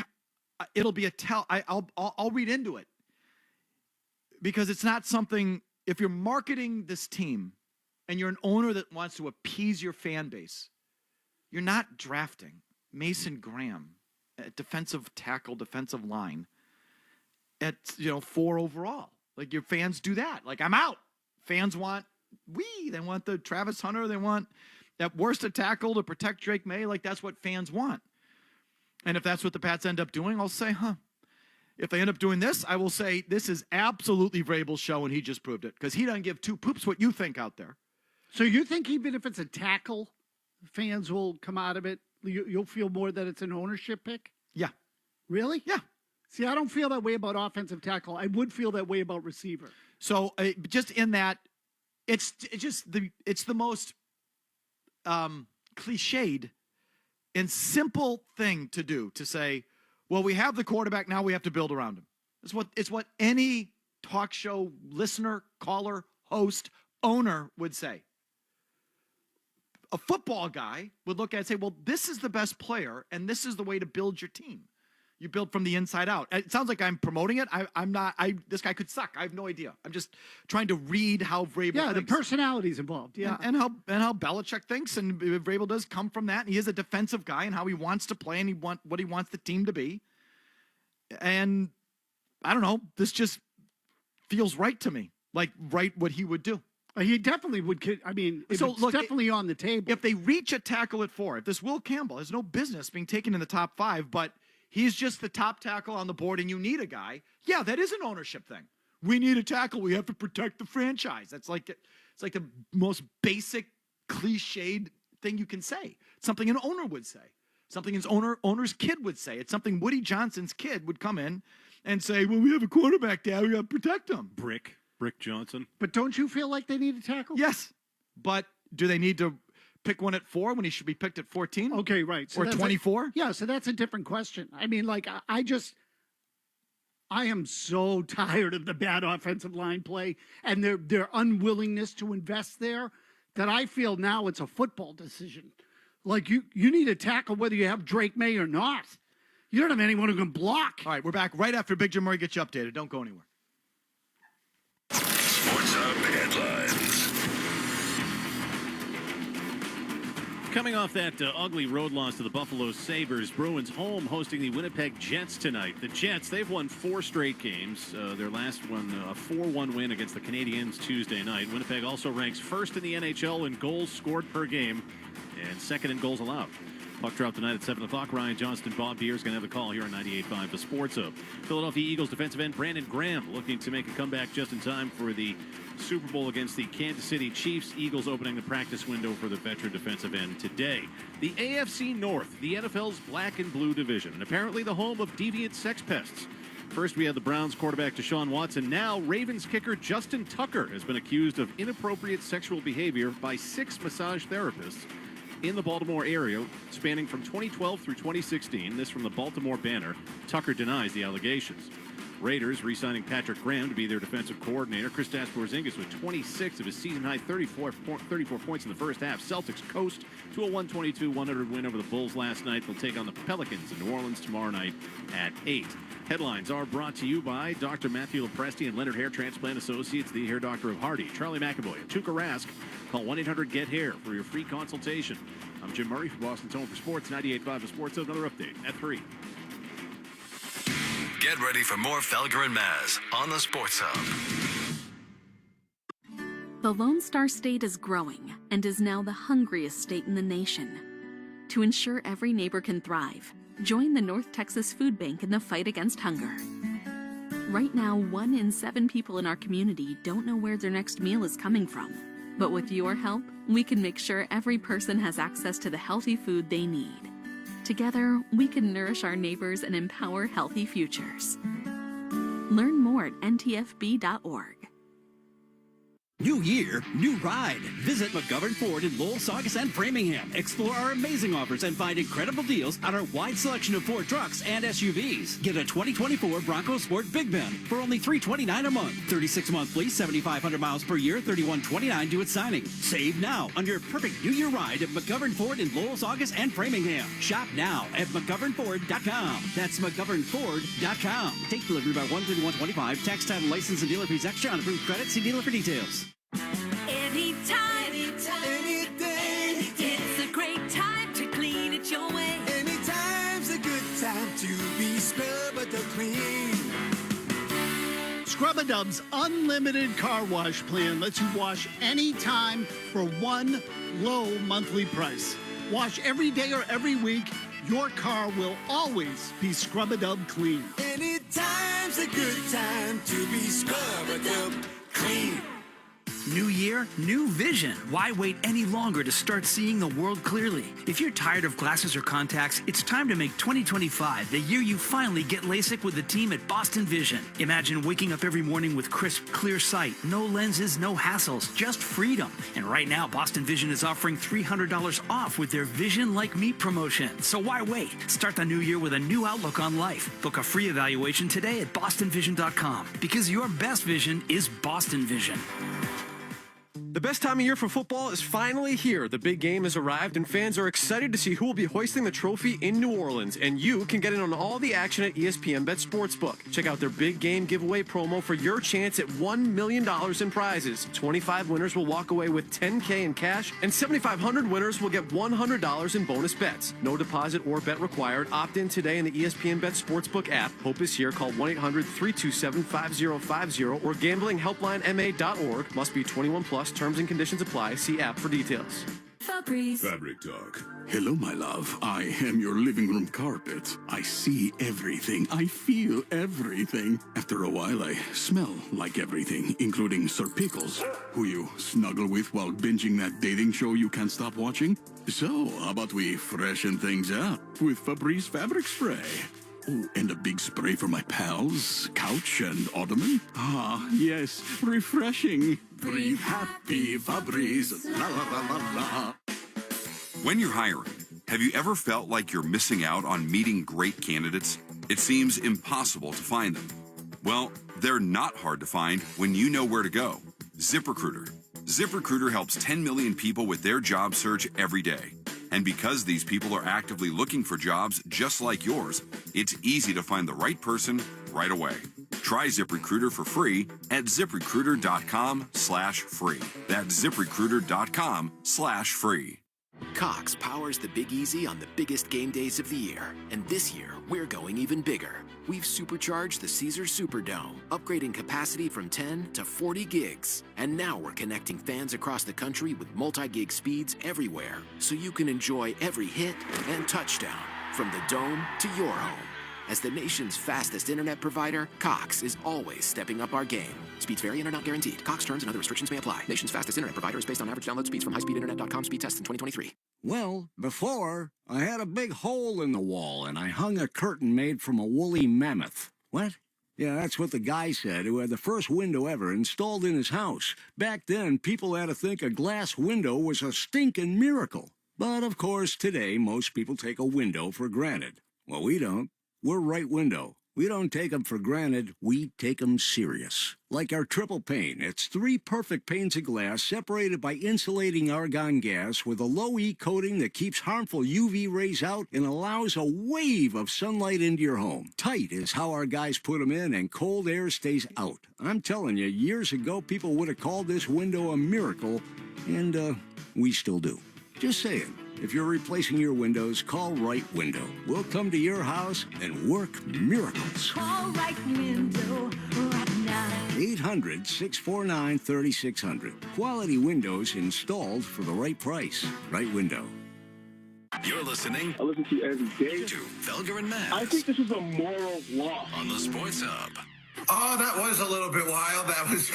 it'll be a tell. I'll read into it because it's not something, if you're marketing this team and you're an owner that wants to appease your fan base, you're not drafting Mason Graham at defensive tackle, defensive line at 4 overall. Like your fans do that. Like I'm out. Fans want they want the Travis Hunter. They want at worst a tackle to protect Drake May. Like that's what fans want. And if that's what the Pats end up doing, I'll say, If they end up doing this, I will say this is absolutely Vrabel's show, and he just proved it because he doesn't give two poops what you think out there. So you think even if it's a tackle, fans will come out of it You'll feel more that it's an ownership pick? Yeah. Really? Yeah. See, I don't feel that way about offensive tackle. I would feel that way about receiver. So just in that, it's the most cliched and simple thing to do, to say, well, we have the quarterback, now we have to build around him. It's what any talk show listener, caller, host, owner would say. A football guy would look at it and say, well, this is the best player, and this is the way to build your team. You build from the inside out. It sounds like I'm promoting it. I'm not. This guy could suck. I have no idea. I'm just trying to read how Vrabel thinks. The personality's involved. Yeah, and how Belichick thinks, and Vrabel does come from that. And he is a defensive guy, and how he wants to play, and what he wants the team to be. And I don't know. This just feels right to me, like right what he would do. He definitely would. I mean, it's definitely on the table. If they reach a tackle at 4, if this Will Campbell has no business being taken in the top 5, but he's just the top tackle on the board and you need a guy, yeah, that is an ownership thing. We need a tackle. We have to protect the franchise. It's like the most basic, cliched thing you can say. It's something an owner would say. Something his owner's kid would say. It's something Woody Johnson's kid would come in and say, well, we have a quarterback now. We got to protect him. Brick Johnson. But don't you feel like they need a tackle? Yes. But do they need to pick one at 4 when he should be picked at 14? Okay, right. So or 24? Yeah, so that's a different question. I mean, like, I am so tired of the bad offensive line play and their unwillingness to invest there that I feel now it's a football decision. Like, you need a tackle whether you have Drake May or not. You don't have anyone who can block. All right, we're back right after Big Jim Murray gets you updated. Don't go anywhere. Sports Hub headlines. Coming off that ugly road loss to the Buffalo Sabres, Bruins home hosting the Winnipeg Jets tonight. The Jets, they've won 4 straight games. Their last one, a 4-1 win against the Canadiens Tuesday night. Winnipeg also ranks first in the NHL in goals scored per game and second in goals allowed. Puck drop tonight at 7 o'clock. Ryan Johnston, Bob Beers going to have the call here on 98.5 The Sports Hub. Philadelphia Eagles defensive end Brandon Graham looking to make a comeback just in time for the Super Bowl against the Kansas City Chiefs. Eagles opening the practice window for the veteran defensive end today. The AFC North, the NFL's black and blue division, and apparently the home of deviant sex pests. First, we had the Browns quarterback Deshaun Watson. Now, Ravens kicker Justin Tucker has been accused of inappropriate sexual behavior by 6 massage therapists in the Baltimore area, spanning from 2012 through 2016. This from the Baltimore Banner. Tucker denies the allegations. Raiders re-signing Patrick Graham to be their defensive coordinator. Kristaps Porzingis with 26 of his season-high 34 points in the first half. Celtics coast to a 122-100 win over the Bulls last night. They'll take on the Pelicans in New Orleans tomorrow night at 8. Headlines are brought to you by Dr. Matthew Lepresti and Leonard Hair Transplant Associates, the hair doctor of Hardy, Charlie McAvoy, and Tuukka Rask. Call 1-800-GET-HAIR for your free consultation. I'm Jim Murray for Boston's Home for Sports, 98.5 The Sports. Another update at 3. Get ready for more Felger and Maz on the Sports Hub. The Lone Star State is growing and is now the hungriest state in the nation. To ensure every neighbor can thrive, join the North Texas Food Bank in the fight against hunger. Right now, 1 in 7 people in our community don't know where their next meal is coming from. But with your help, we can make sure every person has access to the healthy food they need. Together, we can nourish our neighbors and empower healthy futures. Learn more at ntfb.org. New year, new ride. Visit McGovern Ford in Lowell, Saugus, and Framingham. Explore our amazing offers and find incredible deals on our wide selection of Ford trucks and SUVs. Get a 2024 Bronco Sport Big Ben for only $329 a month. 36 monthly, 7,500 miles per year, $3129 due at signing. Save now on your perfect New Year ride at McGovern Ford in Lowell, Saugus, and Framingham. Shop now at McGovernFord.com. That's McGovernFord.com. Take delivery by 1/31/25. Tax, title, license, and dealer fees extra on approved credit. See dealer for details. Anytime, any day, it's a great time to clean it your way. Anytime's a good time to be Scrub-A-Dub clean. Scrub-A-Dub's unlimited car wash plan lets you wash anytime for one low monthly price. Wash every day or every week. Your car will always be Scrub-A-Dub clean. Anytime's a good time to be Scrub-A-Dub clean. New year, new vision. Why wait any longer to start seeing the world clearly? If you're tired of glasses or contacts, it's time to make 2025 the year you finally get LASIK with the team at Boston Vision. Imagine waking up every morning with crisp, clear sight. No lenses, no hassles, just freedom. And right now, Boston Vision is offering $300 off with their Vision Like Me promotion. So why wait? Start the new year with a new outlook on life. Book a free evaluation today at bostonvision.com, because your best vision is Boston Vision. The best time of year for football is finally here. The big game has arrived, and fans are excited to see who will be hoisting the trophy in New Orleans. And you can get in on all the action at ESPN Bet Sportsbook. Check out their big game giveaway promo for your chance at $1 million in prizes. 25 winners will walk away with $10K in cash, and 7,500 winners will get $100 in bonus bets. No deposit or bet required. Opt in today in the ESPN Bet Sportsbook app. Hope is here. Call 1-800-327-5050 or gamblinghelplinema.org. Must be 21 plus. Terms and conditions apply. See app for details. Fabric Talk. Hello, my love. I am your living room carpet. I see everything. I feel everything. After a while, I smell like everything, including Sir Pickles, who you snuggle with while binging that dating show you can't stop watching. So, how about we freshen things up with Febreze Fabric Spray? Oh, and a big spray for my pals, couch and ottoman. Ah, yes, refreshing. Breathe happy, Febreze. La la la la la. When you're hiring, have you ever felt like you're missing out on meeting great candidates? It seems impossible to find them. Well, they're not hard to find when you know where to go. ZipRecruiter. ZipRecruiter helps 10 million people with their job search every day. And because these people are actively looking for jobs just like yours, it's easy to find the right person right away. Try ZipRecruiter for free at ZipRecruiter.com/free. That's ZipRecruiter.com/free. Cox powers the Big Easy on the biggest game days of the year. And this year, we're going even bigger. We've supercharged the Caesars Superdome, upgrading capacity from 10 to 40 gigs. And now we're connecting fans across the country with multi-gig speeds everywhere, so you can enjoy every hit and touchdown from the Dome to your home. As the nation's fastest internet provider, Cox is always stepping up our game. Speeds vary and are not guaranteed. Cox terms and other restrictions may apply. Nation's fastest internet provider is based on average download speeds from highspeedinternet.com speed tests in 2023. Well, before, I had a big hole in the wall, and I hung a curtain made from a woolly mammoth. What? Yeah, that's what the guy said who had the first window ever installed in his house. Back then, people had to think a glass window was a stinking miracle. But, of course, today, most people take a window for granted. Well, we don't. We're Right Window. We don't take them for granted, we take them serious. Like our triple pane, it's 3 perfect panes of glass separated by insulating argon gas with a low-E coating that keeps harmful UV rays out and allows a wave of sunlight into your home. Tight is how our guys put them in, and cold air stays out. I'm telling you, years ago, people would have called this window a miracle, and we still do. Just saying. If you're replacing your windows, call Right Window. We'll come to your house and work miracles. Call Right Window right now. 800-649-3600. Quality windows installed for the right price. Right Window. You're listening. I listen to you every day. To Felger and Matt. I think this is a moral law. On the Sports Hub. Oh, that was a little bit wild. That was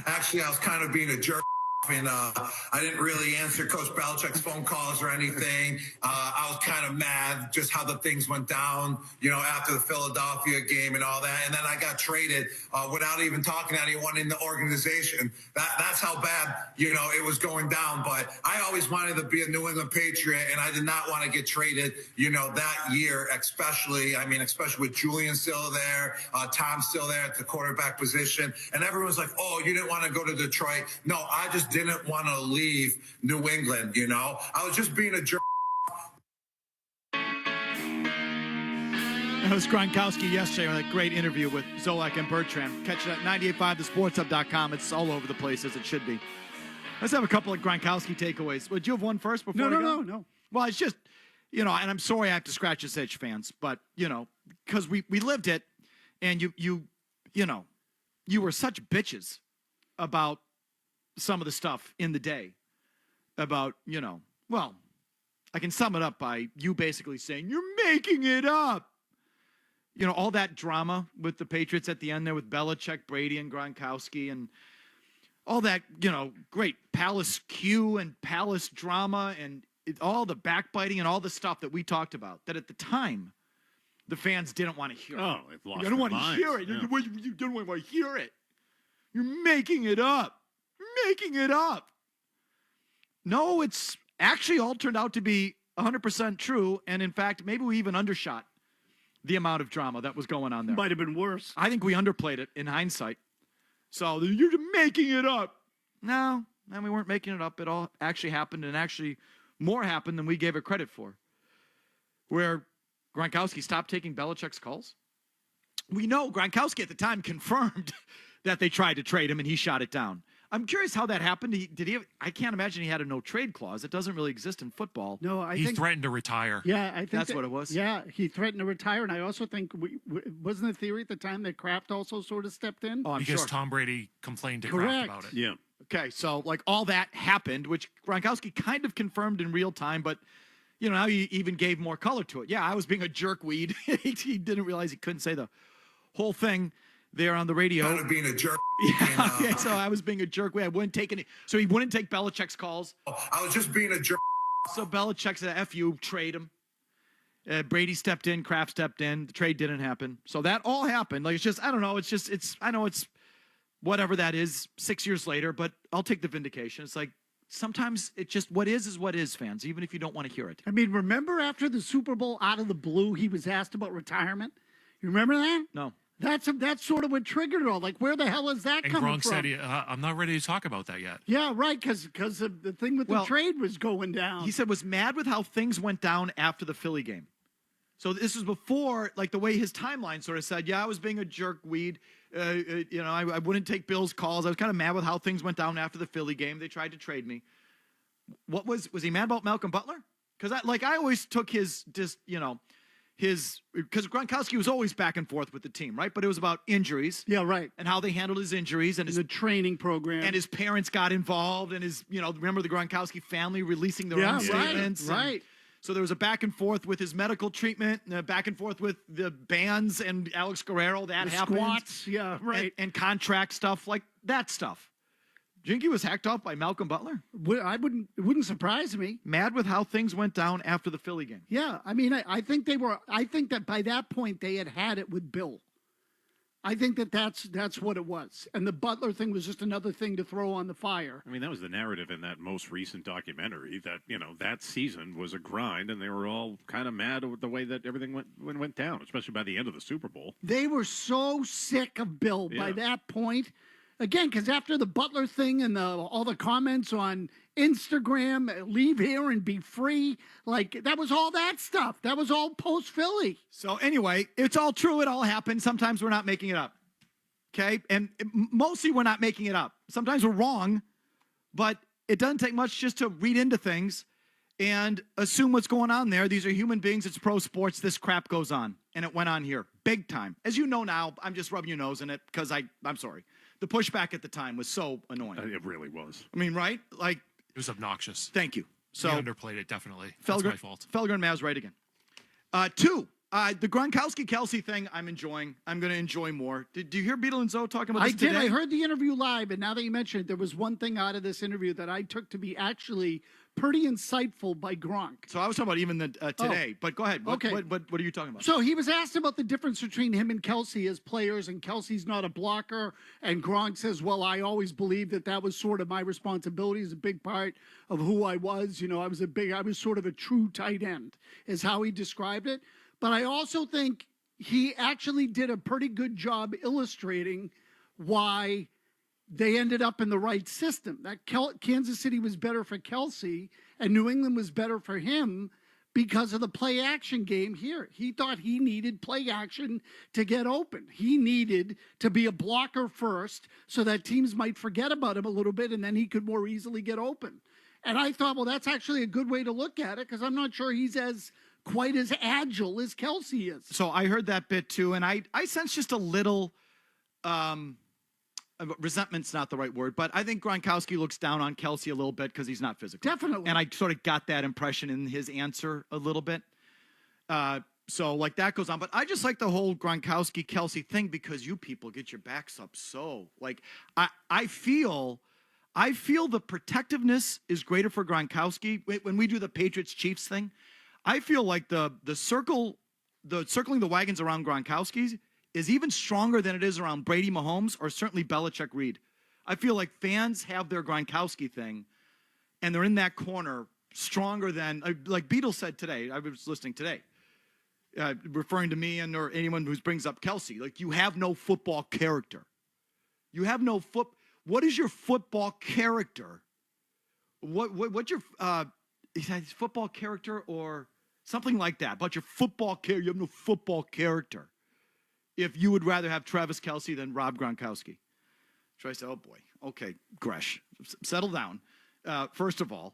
actually, I was kind of being a jerk. And I didn't really answer Coach Belichick's phone calls or anything. I was kind of mad just how the things went down, after the Philadelphia game and all that. And then I got traded without even talking to anyone in the organization. That's how bad, it was going down. But I always wanted to be a New England Patriot, and I did not want to get traded, that year, especially with Julian still there, Tom still there at the quarterback position. And everyone's like, oh, you didn't want to go to Detroit. No, I just didn't want to leave New England, I was just being a jerk. That was Gronkowski yesterday with a great interview with Zolak and Bertrand. Catch it at 98.5thesportshub.com. It's all over the place, as it should be. Let's have a couple of Gronkowski takeaways. Would you have one first before we go? No. Well, it's just, and I'm sorry I have to scratch this itch, fans, but, because we lived it, and you were such bitches about some of the stuff in the day about, well, I can sum it up by you basically saying, you're making it up. All that drama with the Patriots at the end there with Belichick, Brady, and Gronkowski. And all that, great Palace Q and Palace drama and all the backbiting and all the stuff that we talked about, that at the time, the fans didn't want to hear it. Oh, they've lost You don't their want to minds. hear it. Yeah. You don't want to hear it. You're making it up. You're making it up. No, it's actually all turned out to be 100% true. And in fact, maybe we even undershot the amount of drama that was going on there. Might have been worse. I think we underplayed it in hindsight. So you're making it up. No, and we weren't making it up. It all actually happened, and actually more happened than we gave it credit for. Where Gronkowski stopped taking Belichick's calls. We know Gronkowski at the time confirmed that they tried to trade him, and he shot it down. I'm curious how that happened. I can't imagine he had a no-trade clause. It doesn't really exist in football. No, he threatened to retire. Yeah, I think that's what it was. Yeah, he threatened to retire, and I also think wasn't the theory at the time that Kraft also sort of stepped in? Oh, I'm because sure. Tom Brady complained to Correct. Kraft about it. Yeah. Okay, so like all that happened, which Gronkowski kind of confirmed in real time, but now he even gave more color to it. Yeah, I was being a jerkweed. He didn't realize he couldn't say the whole thing there on the radio. Kind of being a jerk. Yeah, okay, so I was being a jerkweed. I wouldn't take any. So he wouldn't take Belichick's calls. I was just being a jerk. So Belichick said, F you, trade him. Brady stepped in, Kraft stepped in. The trade didn't happen. So that all happened. Like, it's just, I don't know. I know it's whatever that is 6 years later, but I'll take the vindication. It's like, sometimes it just, what is, fans, even if you don't want to hear it. I mean, remember after the Super Bowl, out of the blue, he was asked about retirement? You remember that? No. That's sort of what triggered it all. Like, where the hell is that And coming Gronk from? said, I'm not ready to talk about that yet. Yeah, right, because the thing with the trade was going down. He said was mad with how things went down after the Philly game. So this was before, like, the way his timeline sort of said, I was being a jerkweed. I wouldn't take Bill's calls. I was kind of mad with how things went down after the Philly game. They tried to trade me. What was he mad about Malcolm Butler? Because I always took because Gronkowski was always back and forth with the team, right? But it was about injuries. Yeah, right. And how they handled his injuries and the training program. And his parents got involved and remember the Gronkowski family releasing their own statements. Right. So there was a back and forth with his medical treatment, and a back and forth with the bands and Alex Guerrero. That happened. Squats, yeah, right. And contract stuff, like that stuff. Do you think he was hacked off by Malcolm Butler? It wouldn't surprise me. Mad with how things went down after the Philly game. Yeah, I mean, I think that by that point they had it with Bill. I think that's what it was. And the Butler thing was just another thing to throw on the fire. I mean, that was the narrative in that most recent documentary, that, that season was a grind, and they were all kind of mad with the way that everything went down, especially by the end of the Super Bowl. They were so sick of Bill by that point. Again, because after the Butler thing and all the comments on Instagram, leave here and be free, like, that was all that stuff. That was all post-Philly. So anyway, it's all true. It all happened. Sometimes we're not making it up. Okay? And mostly we're not making it up. Sometimes we're wrong, but it doesn't take much just to read into things and assume what's going on there. These are human beings. It's pro sports. This crap goes on. And it went on here. Big time. As you know now, I'm just rubbing your nose in it because I'm sorry. The pushback at the time was so annoying. It really was. I mean, right? Like, it was obnoxious. Thank you. So he underplayed it, definitely. That's my fault. Felger and Mavs right again. Two, the Gronkowski Kelce thing I'm enjoying. I'm going to enjoy more. Did you hear Beetle and Zoe talking about this today? I heard the interview live, and now that you mention it, there was one thing out of this interview that I took to be actually pretty insightful by Gronk. So I was talking about even today, but go ahead. What are you talking about? So he was asked about the difference between him and Kelce as players, and Kelce's not a blocker, and Gronk says, well, I always believed that was sort of my responsibility as a big part of who I was. I was sort of a true tight end, is how he described it. But I also think he actually did a pretty good job illustrating why they ended up in the right system. That Kansas City was better for Kelce and New England was better for him because of the play action game here. He thought he needed play action to get open. He needed to be a blocker first so that teams might forget about him a little bit and then he could more easily get open. And I thought, well, that's actually a good way to look at it because I'm not sure he's quite as agile as Kelce is. So I heard that bit too, and I sense just a little resentment's not the right word, but I think Gronkowski looks down on Kelce a little bit because he's not physical. Definitely. And I sort of got that impression in his answer a little bit. So like that goes on. But I just like the whole Gronkowski-Kelce thing because you people get your backs up so. Like I feel I feel the protectiveness is greater for Gronkowski. When we do the Patriots-Chiefs thing, I feel like the circling the wagons around Gronkowski is even stronger than it is around Brady, Mahomes, or certainly Belichick, Reed. I feel like fans have their Gronkowski thing, and they're in that corner stronger than, like Beatles said today. I was listening today, referring to me or anyone who brings up Kelce. Like, you have no football character. You have no What is your football character? What's your football character or something like that? About your football character, you have no football character. If you would rather have Travis Kelce than Rob Gronkowski. So I said, oh boy, okay, Gresh, settle down. First of all,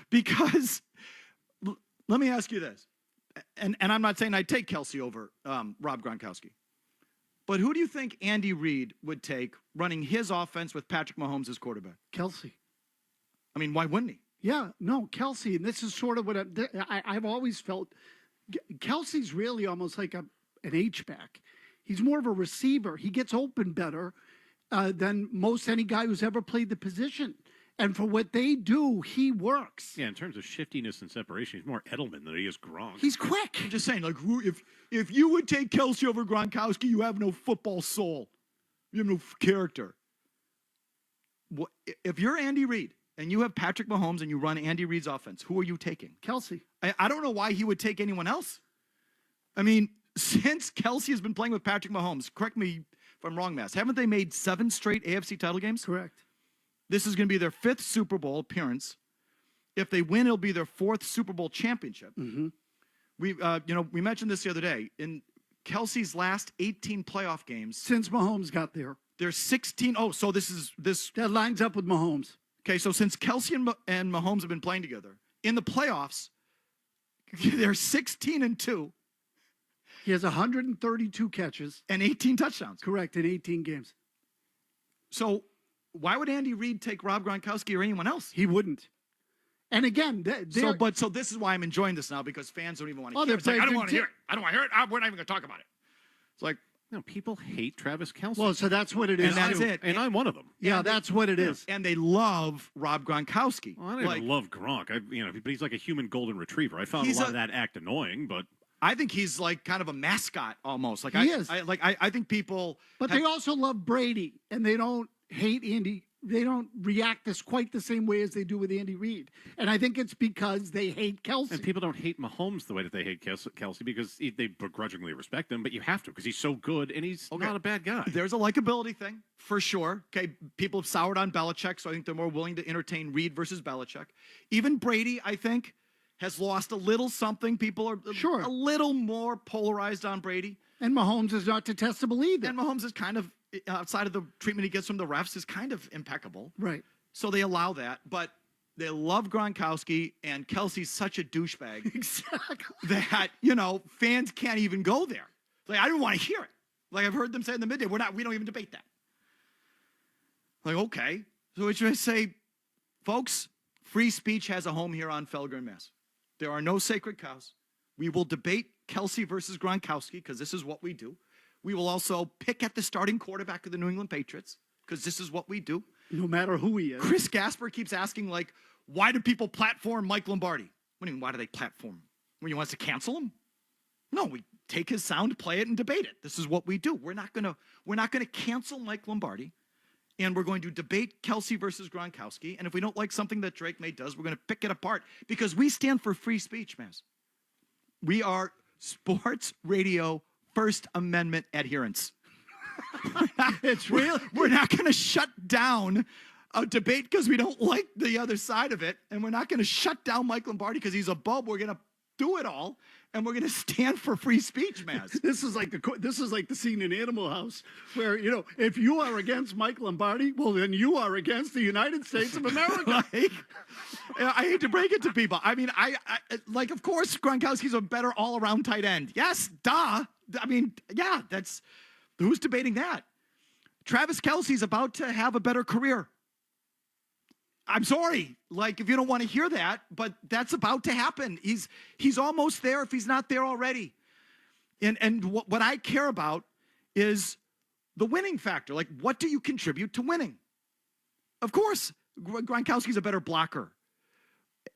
because let me ask you this, and I'm not saying I'd take Kelce over Rob Gronkowski. But who do you think Andy Reid would take running his offense with Patrick Mahomes as quarterback? Kelce. I mean, why wouldn't he? Yeah, no, Kelce. And this is sort of what I've always felt. Kelce's really almost like an H-back. He's more of a receiver. He gets open better than most any guy who's ever played the position. And for what they do, he works. Yeah, in terms of shiftiness and separation, he's more Edelman than he is Gronk. He's quick. I'm just saying, like, if you would take Kelce over Gronkowski, you have no football soul. You have no character. If you're Andy Reid and you have Patrick Mahomes and you run Andy Reid's offense, who are you taking? Kelce. I don't know why he would take anyone else. I mean, since Kelce has been playing with Patrick Mahomes, correct me if I'm wrong, Mass, haven't they made 7 straight AFC title games? Correct. This is going to be their 5th Super Bowl appearance. If they win, it'll be their 4th Super Bowl championship. Mm-hmm. We mentioned this the other day. In Kelce's last 18 playoff games, since Mahomes got there, there's 16. Oh, so this that lines up with Mahomes. Okay, so since Kelce and Mahomes have been playing together in the playoffs, they're 16-2. He has 132 catches and 18 touchdowns. Correct, in 18 games. So why would Andy Reid take Rob Gronkowski or anyone else? He wouldn't. And again, so this is why I'm enjoying this now, because fans don't even want to hear it. It's like, I don't want to hear it. I don't want to hear it. We're not even going to talk about it. It's like, no, people hate Travis Kelce. Well, so that's what it is. And that's it. And I'm one of them. Yeah, that's what it is. And they love Rob Gronkowski. Well, I don't even love Gronk. But he's like a human golden retriever. I found a lot of that act annoying, but I think he's like kind of a mascot almost. Like he is. I think people. But they also love Brady, and they don't hate Andy. They don't react quite the same way as they do with Andy Reid. And I think it's because they hate Kelce. And people don't hate Mahomes the way that they hate Kelce because they begrudgingly respect him, but you have to because he's so good and he's not a bad guy. There's a likability thing, for sure. Okay, people have soured on Belichick, so I think they're more willing to entertain Reid versus Belichick. Even Brady, I think, has lost a little something. People are a little more polarized on Brady. And Mahomes is not detestable either. And Mahomes is kind of, outside of the treatment he gets from the refs, is kind of impeccable. Right. So they allow that. But they love Gronkowski, and Kelce's such a douchebag. Exactly. That, fans can't even go there. Like, I don't want to hear it. Like, I've heard them say in the midday, we don't even debate that. Like, okay. So what should I say? Folks, free speech has a home here on Felger, Mass. There are no sacred cows. We will debate Kelce versus Gronkowski, because this is what we do. We will also pick at the starting quarterback of the New England Patriots, because this is what we do. No matter who he is. Chris Gasper keeps asking, why do people platform Mike Lombardi? What do you mean, why do they platform him? When he wants to cancel him? No, we take his sound, play it, and debate it. This is what we do. We're not gonna cancel Mike Lombardi, and we're going to debate Kelce versus Gronkowski. And if we don't like something that Drake May does, we're going to pick it apart, because we stand for free speech, man. We are sports radio First Amendment adherents. We're not going to shut down a debate because we don't like the other side of it, and we're not going to shut down Mike Lombardi because he's a bub. We're going to do it all, and we're going to stand for free speech, Maz. This is like the scene in Animal House where, if you are against Mike Lombardi, well, then you are against the United States of America. I hate to break it to people. I mean, I of course, Gronkowski's a better all-around tight end. Yes, duh. I mean, yeah, who's debating that? Travis Kelce's about to have a better career. I'm sorry, if you don't want to hear that, but that's about to happen. He's almost there if he's not there already. And what I care about is the winning factor. Like, what do you contribute to winning? Of course, Gronkowski's a better blocker.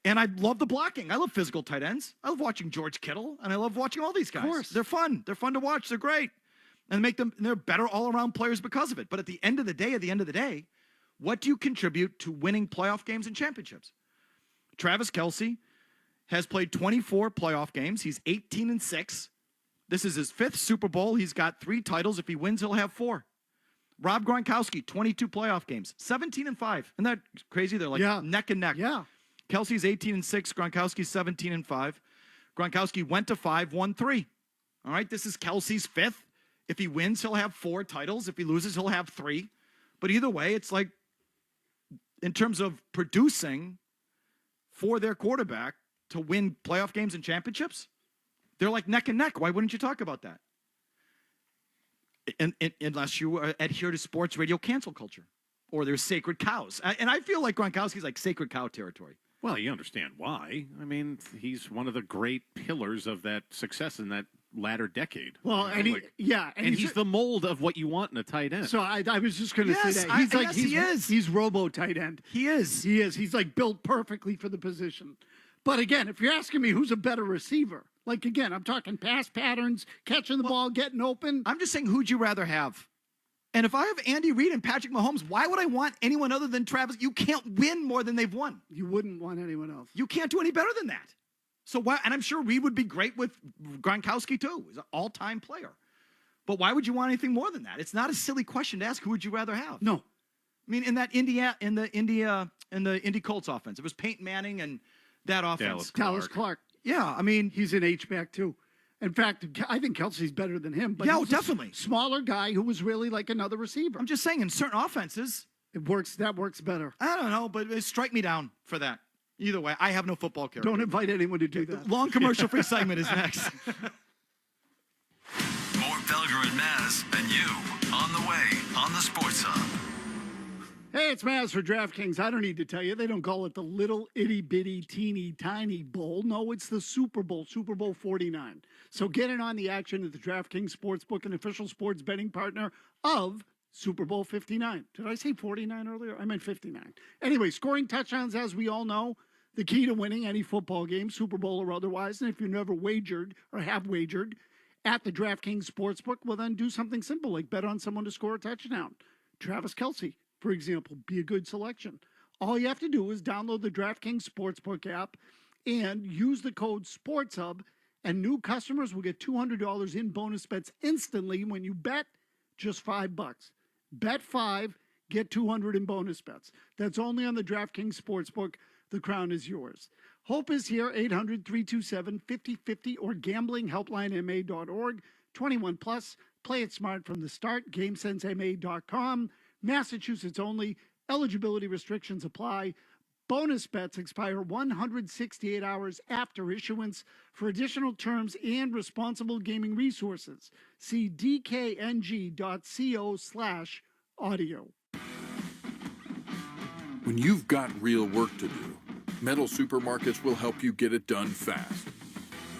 And I love the blocking. I love physical tight ends. I love watching George Kittle, and I love watching all these guys. Of course. They're fun. They're fun to watch. They're great. And they're better all-around players because of it. But at the end of the day, what do you contribute to winning playoff games and championships? Travis Kelce has played 24 playoff games. He's 18-6. This is his 5th Super Bowl. He's got 3 titles. If he wins, he'll have 4. Rob Gronkowski, 22 playoff games, 17-5. Isn't that crazy? They're like neck and neck. Yeah. Kelce's 18-6. Gronkowski's 17-5. Gronkowski went to 5, won 3. All right, this is Kelce's 5th. If he wins, he'll have 4 titles. If he loses, he'll have 3. But either way, it's like, in terms of producing for their quarterback to win playoff games and championships, they're like neck and neck. Why wouldn't you talk about that? Unless you adhere to sports radio cancel culture or there's sacred cows. And I feel like Gronkowski's like sacred cow territory. Well, you understand why. I mean, he's one of the great pillars of that success in that latter decade. Well, and he's the mold of what you want in a tight end. So I was just going to say that he's robo tight end. He is. He's like built perfectly for the position. But again, if you're asking me who's a better receiver, like again, I'm talking pass patterns, catching the ball, getting open. I'm just saying, who'd you rather have? And if I have Andy Reid and Patrick Mahomes, why would I want anyone other than Travis? You can't win more than they've won. You wouldn't want anyone else. You can't do any better than that. So why? And I'm sure Reid would be great with Gronkowski too. He's an all-time player. But why would you want anything more than that? It's not a silly question to ask. Who would you rather have? No. I mean, in the Indy Colts offense, it was Peyton Manning and that offense. Dallas Clark. Yeah, I mean, he's an H-back too. In fact, I think Kelce's better than him. But yeah, definitely. Smaller guy who was really like another receiver. I'm just saying, in certain offenses, that works better. I don't know, but strike me down for that. Either way, I have no football character. Don't invite anyone to do that. Long commercial-free segment is next. More Felger and Maz and you on the way on the Sports Hub. Hey, it's Maz for DraftKings. I don't need to tell you. They don't call it the little itty-bitty, teeny-tiny bowl. No, it's the Super Bowl, Super Bowl 49. So get in on the action at the DraftKings Sportsbook, an official sports betting partner of Super Bowl 59. Did I say 49 earlier? I meant 59. Anyway, scoring touchdowns, as we all know, the key to winning any football game, Super Bowl or otherwise. And if you've never wagered or have wagered at the DraftKings Sportsbook, well, then do something simple like bet on someone to score a touchdown. Travis Kelce, for example, be a good selection. All you have to do is download the DraftKings Sportsbook app and use the code SportsHub, and new customers will get $200 in bonus bets instantly when you bet just $5. Bet 5, get 200 in bonus bets. That's only on the DraftKings Sportsbook. The crown is yours. Hope is here, 800-327-5050 or gamblinghelplinema.org. 21 plus. Play it smart from the start. GameSenseMA.com. Massachusetts only. Eligibility restrictions apply. Bonus bets expire 168 hours after issuance. For additional terms and responsible gaming resources, see dkng.co/audio. When you've got real work to do, Metal Supermarkets will help you get it done fast.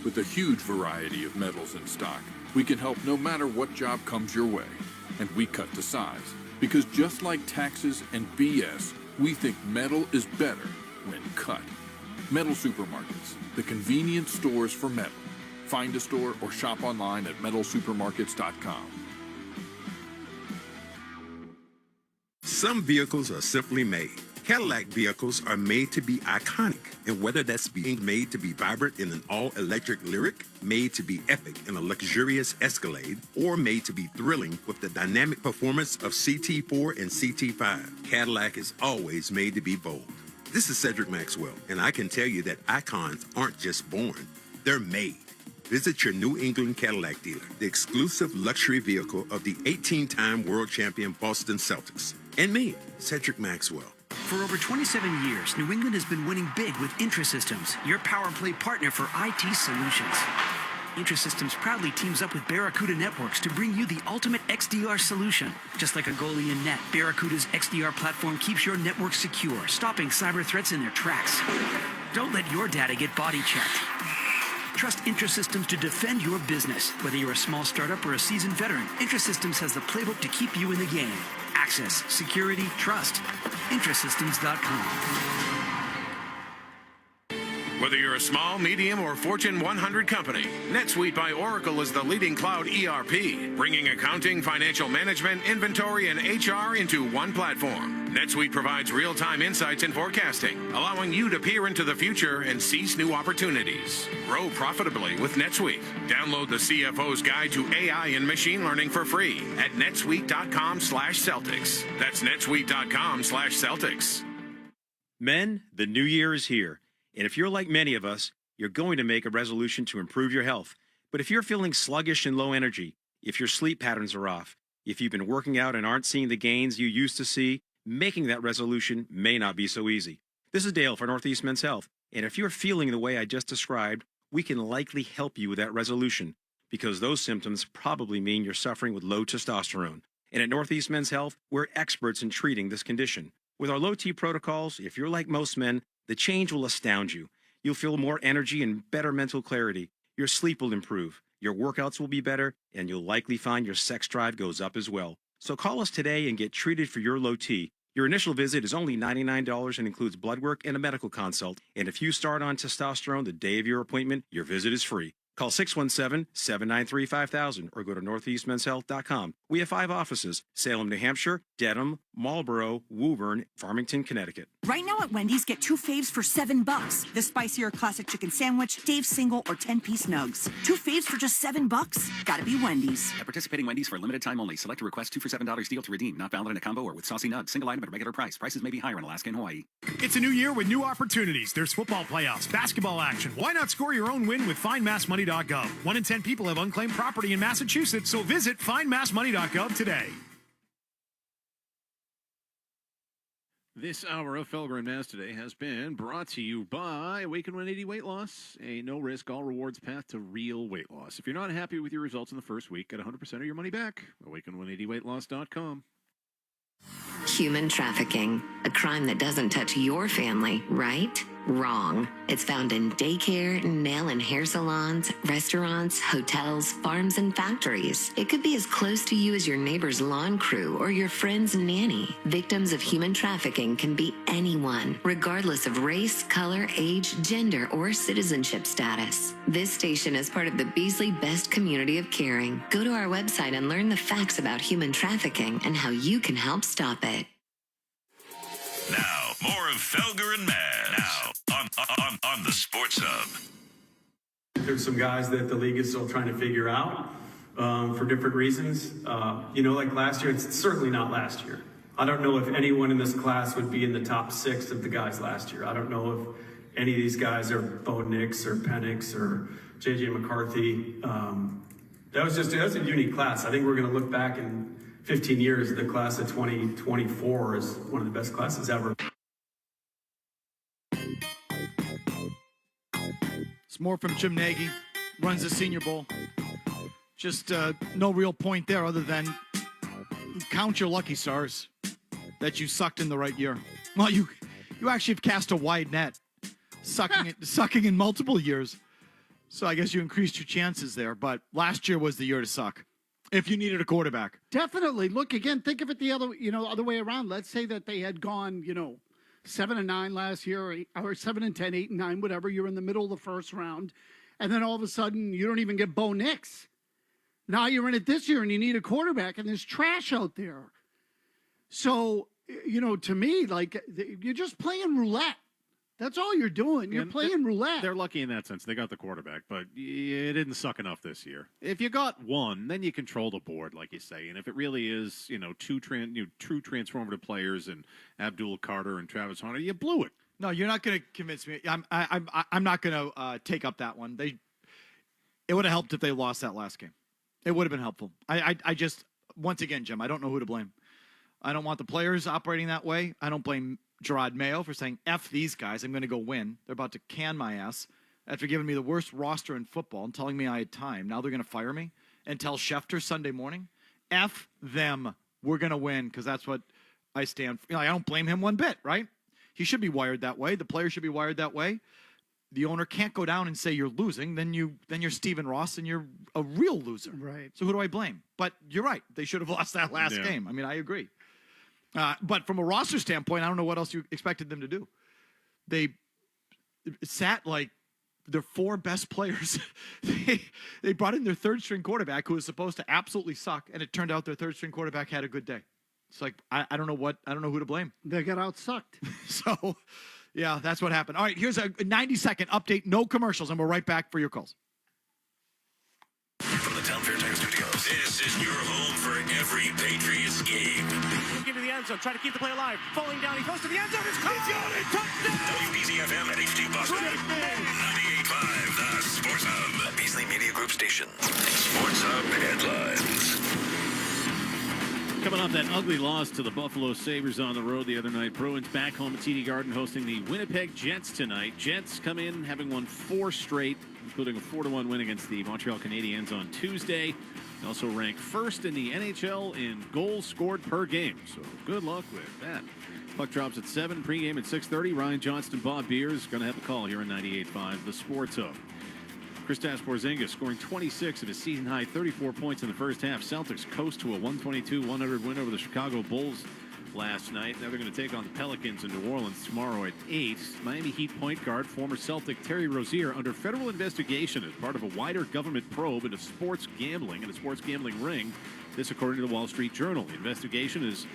With a huge variety of metals in stock, we can help no matter what job comes your way. And we cut to size. Because just like taxes and BS, we think metal is better when cut. Metal Supermarkets, the convenient stores for metal. Find a store or shop online at metalsupermarkets.com. Some vehicles are simply made. Cadillac vehicles are made to be iconic, and whether that's being made to be vibrant in an all-electric Lyriq, made to be epic in a luxurious Escalade, or made to be thrilling with the dynamic performance of CT4 and CT5, Cadillac is always made to be bold. This is Cedric Maxwell, and I can tell you that icons aren't just born, they're made. Visit your New England Cadillac dealer, the exclusive luxury vehicle of the 18-time world champion Boston Celtics. And me, Cedric Maxwell. For over 27 years, New England has been winning big with IntraSystems, your power play partner for IT solutions. IntraSystems proudly teams up with Barracuda Networks to bring you the ultimate XDR solution. Just like a goalie in net, Barracuda's XDR platform keeps your network secure, stopping cyber threats in their tracks. Don't let your data get body checked. Trust IntraSystems to defend your business. Whether you're a small startup or a seasoned veteran, IntraSystems has the playbook to keep you in the game. Access, security, trust. IntraSystems.com. Whether you're a small, medium, or Fortune 100 company, NetSuite by Oracle is the leading cloud ERP, bringing accounting, financial management, inventory, and HR into one platform. NetSuite provides real-time insights and forecasting, allowing you to peer into the future and seize new opportunities. Grow profitably with NetSuite. Download the CFO's Guide to AI and Machine Learning for free at netsuite.com/Celtics. That's netsuite.com/Celtics. Men, the new year is here. And if you're like many of us, you're going to make a resolution to improve your health. But if you're feeling sluggish and low energy, if your sleep patterns are off, if you've been working out and aren't seeing the gains you used to see, making that resolution may not be so easy. This is Dale for Northeast Men's Health. And if you're feeling the way I just described, we can likely help you with that resolution, because those symptoms probably mean you're suffering with low testosterone. And at Northeast Men's Health, we're experts in treating this condition. With our low T protocols, if you're like most men, the change will astound you. You'll feel more energy and better mental clarity. Your sleep will improve. Your workouts will be better, and you'll likely find your sex drive goes up as well. So call us today and get treated for your low T. Your initial visit is only $99 and includes blood work and a medical consult. And if you start on testosterone the day of your appointment, your visit is free. Call 617-793-5000 or go to northeastmenshealth.com. We have 5 offices: Salem, New Hampshire, Dedham, Marlboro, Woburn, Farmington, Connecticut. Right now at Wendy's, get 2 faves for $7. The spicier classic chicken sandwich, Dave's single, or 10-piece nugs. 2 faves for just $7? Gotta be Wendy's. At participating Wendy's for a limited time only. Select a request 2 for $7 deal to redeem. Not valid in a combo or with saucy nugs. Single item at regular price. Prices may be higher in Alaska and Hawaii. It's a new year with new opportunities. There's football playoffs, basketball action. Why not score your own win with FindMassMoney.gov? 1 in 10 people have unclaimed property in Massachusetts, so visit FindMassMoney.gov today. This hour of Felger and Mass Today has been brought to you by Awaken 180 Weight Loss, a no-risk, all-rewards path to real weight loss. If you're not happy with your results in the first week, get 100% of your money back. Awaken180weightloss.com. Human trafficking, a crime that doesn't touch your family, right? Wrong. It's found in daycare, nail and hair salons, restaurants, hotels, farms, and factories. It could be as close to you as your neighbor's lawn crew or your friend's nanny. Victims of human trafficking can be anyone, regardless of race, color, age, gender, or citizenship status. This station is part of the Beasley Best Community of Caring. Go to our website and learn the facts about human trafficking and how you can help stop it. Now, more of Felger and Maz. Now, on the Sports Hub. There's some guys that the league is still trying to figure out for different reasons. Like last year, it's certainly not last year. I don't know if anyone in this class would be in the top 6 of the guys last year. I don't know if any of these guys are Bo Nix or Penix or J.J. McCarthy. That was a unique class. I think we're going to look back in 15 years, the class of 2024 is one of the best classes ever. It's more from Jim Nagy, runs the Senior Bowl. Just no real point there other than count your lucky stars that you sucked in the right year. Well, you actually have cast a wide net, sucking in multiple years. So I guess you increased your chances there. But last year was the year to suck if you needed a quarterback. Definitely. Look, again, think of it the other way around. Let's say that they had gone, 7-9 last year, or 7-10, 8-9, whatever. You're in the middle of the first round, and then all of a sudden you don't even get Bo Nix. Now you're in it this year, and you need a quarterback, and there's trash out there. So, to me, like, you're just playing roulette. That's all you're doing. You're playing roulette. They're lucky in that sense. They got the quarterback, but it didn't suck enough this year. If you got one, then you control the board, like you say. And if it really is, true transformative players and Abdul Carter and Travis Hunter, you blew it. No, you're not going to convince me. I'm not going to take up that one. It would have helped if they lost that last game. It would have been helpful. I just, once again, Jim, I don't know who to blame. I don't want the players operating that way. I don't blame Gerard Mayo for saying, F these guys, I'm going to go win. They're about to can my ass after giving me the worst roster in football and telling me I had time. Now they're going to fire me and tell Schefter Sunday morning, F them, we're going to win, because that's what I stand for. I don't blame him one bit, right? He should be wired that way. The players should be wired that way. the owner can't go down and say you're losing. Then you're Stephen Ross and you're a real loser. Right. So who do I blame? But you're right. They should have lost that last game. I mean, I agree. But from a roster standpoint, I don't know what else you expected them to do. They sat like their 4 best players. They brought in their third-string quarterback who was supposed to absolutely suck, and it turned out their third-string quarterback had a good day. It's like I don't know who to blame. They got out-sucked. So, yeah, that's what happened. All right, here's a 90-second update. No commercials, and we're right back for your calls. From the Town Fair Tire Studios, this is your home for every Patriots game. Into the end zone, try to keep the play alive. Falling down, he goes to the end zone. It's caught. Touchdown! WBZ-FM at HD Boston. 98.5, the Sports Hub. A Beasley Media Group station. Sports Hub headlines. Coming off that ugly loss to the Buffalo Sabres on the road the other night, Bruins back home at TD Garden hosting the Winnipeg Jets tonight. Jets come in having won 4 straight, including a 4-1 win against the Montreal Canadiens on Tuesday. They also ranked first in the NHL in goals scored per game, so good luck with that. Puck drops at 7, pregame at 6:30. Ryan Johnston, Bob Beers going to have a call here on 98.5, the Sports Hub. Kristaps Porzingis scoring 26 of his season-high 34 points in the first half. Celtics coast to a 122-100 win over the Chicago Bulls last night. Now they're going to take on the Pelicans in New Orleans tomorrow at 8. Miami Heat point guard, former Celtic Terry Rozier, under federal investigation as part of a wider government probe into sports gambling and a sports gambling ring. This according to the Wall Street Journal. The investigation is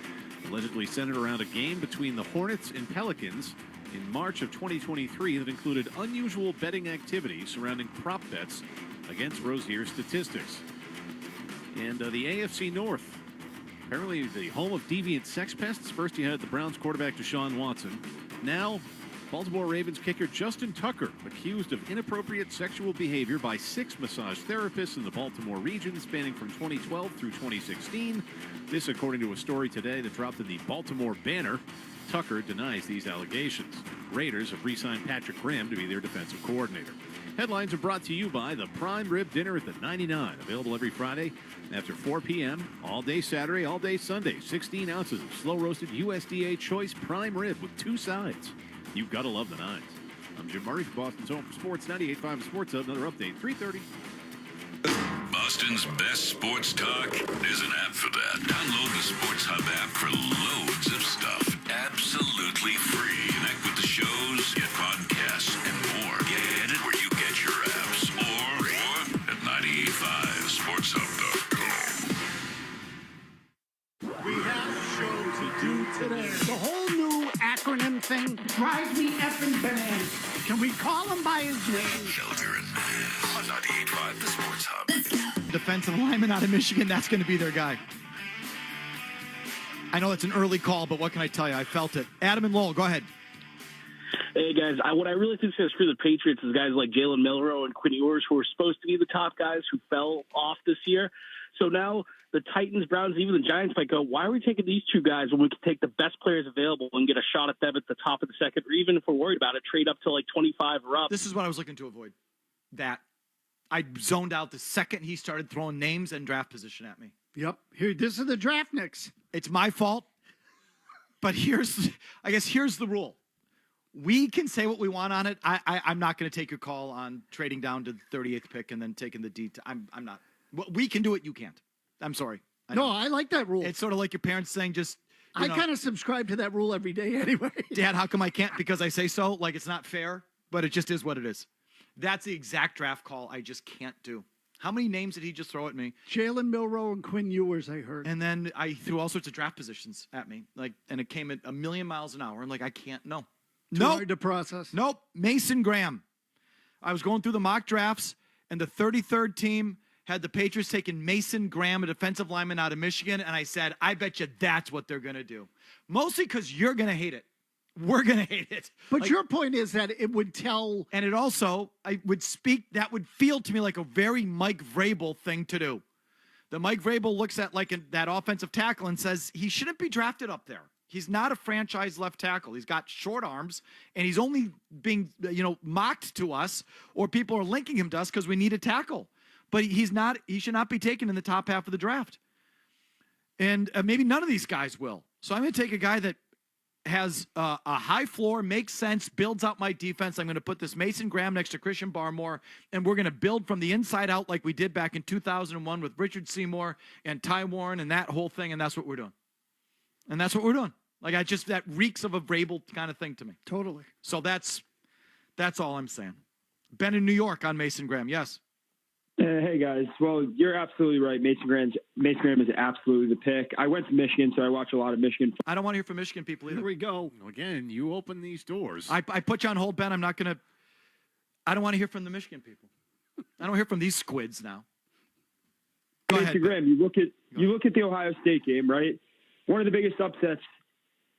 allegedly centered around a game between the Hornets and Pelicans in March of 2023 that included unusual betting activity surrounding prop bets against Rozier's statistics. And the AFC North, apparently the home of deviant sex pests. First you had the Browns quarterback Deshaun Watson. Now Baltimore Ravens kicker Justin Tucker, accused of inappropriate sexual behavior by 6 massage therapists in the Baltimore region spanning from 2012 through 2016. This according to a story today that dropped in the Baltimore Banner. Tucker denies these allegations. Raiders have re-signed Patrick Graham to be their defensive coordinator. Headlines are brought to you by the Prime Rib Dinner at the 99. Available every Friday after 4 p.m. All day Saturday, all day Sunday. 16 ounces of slow-roasted USDA choice prime rib with 2 sides. You've got to love the 9s. I'm Jim Murray from Boston's Home for Sports. 98.5 Sports Hub. Another update, 3:30. Boston's best sports talk. There's an app for that. Download the Sports Hub app for loads of stuff. Absolutely free. Connect with the shows, get podcasts, and more. Get it where you get your apps. Or at 985sportshub.com. We have a show to do today. The whole new acronym thing drives me effing bananas. Can we call him by his name? Shelter and Mass on 98.5 the Sports Hub. Defensive lineman out of Michigan, that's going to be their guy. I know it's an early call, but what can I tell you? I felt it. Adam and Lowell, go ahead. Hey, guys, what I really think is going to screw the Patriots is guys like Jalen Milroe and Quinn Ewers, who were supposed to be the top guys who fell off this year. So now the Titans, Browns, even the Giants might go, why are we taking these 2 guys when we can take the best players available and get a shot at them at the top of the second, or even if we're worried about it, trade up to like 25 or up? This is what I was looking to avoid. That. I zoned out the second he started throwing names and draft position at me. Yep. Here, this is the draft nicks. It's my fault. But here's the rule. We can say what we want on it. I'm not going to take your call on trading down to the 38th pick and then taking the D. I'm not. We can do it. You can't. I'm sorry. I like that rule. It's sort of like your parents saying just. I kind of subscribe to that rule every day anyway. Dad, how come I can't? Because I say so. Like it's not fair, but it just is what it is. That's the exact draft call I just can't do. How many names did he just throw at me? Jalen Milroe and Quinn Ewers, I heard. And then I threw all sorts of draft positions at me. And it came at 1,000,000 miles an hour. And I can't, no. Too hard to process. Nope. Mason Graham. I was going through the mock drafts, and the 33rd team had the Patriots taking Mason Graham, a defensive lineman out of Michigan. And I said, I bet you that's what they're going to do. Mostly because you're going to hate it. We're going to hate it. But your point is that it would tell. And it also, that would feel to me like a very Mike Vrabel thing to do. The Mike Vrabel looks at that offensive tackle and says, he shouldn't be drafted up there. He's not a franchise left tackle. He's got short arms, and he's only being, mocked to us, or people are linking him to us because we need a tackle. But he's not. He should not be taken in the top half of the draft. And maybe none of these guys will. So I'm going to take a guy that has a high floor, makes sense, builds out my defense. I'm going to put this Mason Graham next to Christian Barmore, and we're going to build from the inside out like we did back in 2001 with Richard Seymour and Ty Warren and that whole thing, and that's what we're doing. And that's what we're doing. Like, that reeks of a Vrabel kind of thing to me. Totally. So that's all I'm saying. Ben in New York on Mason Graham, yes. Hey, guys. Well, you're absolutely right. Mason Graham is absolutely the pick. I went to Michigan, so I watch a lot of Michigan. I don't want to hear from Michigan people either. Here we go. Again, you open these doors. I put you on hold, Ben. I don't want to hear from the Michigan people. I don't hear from these squids now. Go Mason ahead, Graham, you look at the Ohio State game, right? One of the biggest upsets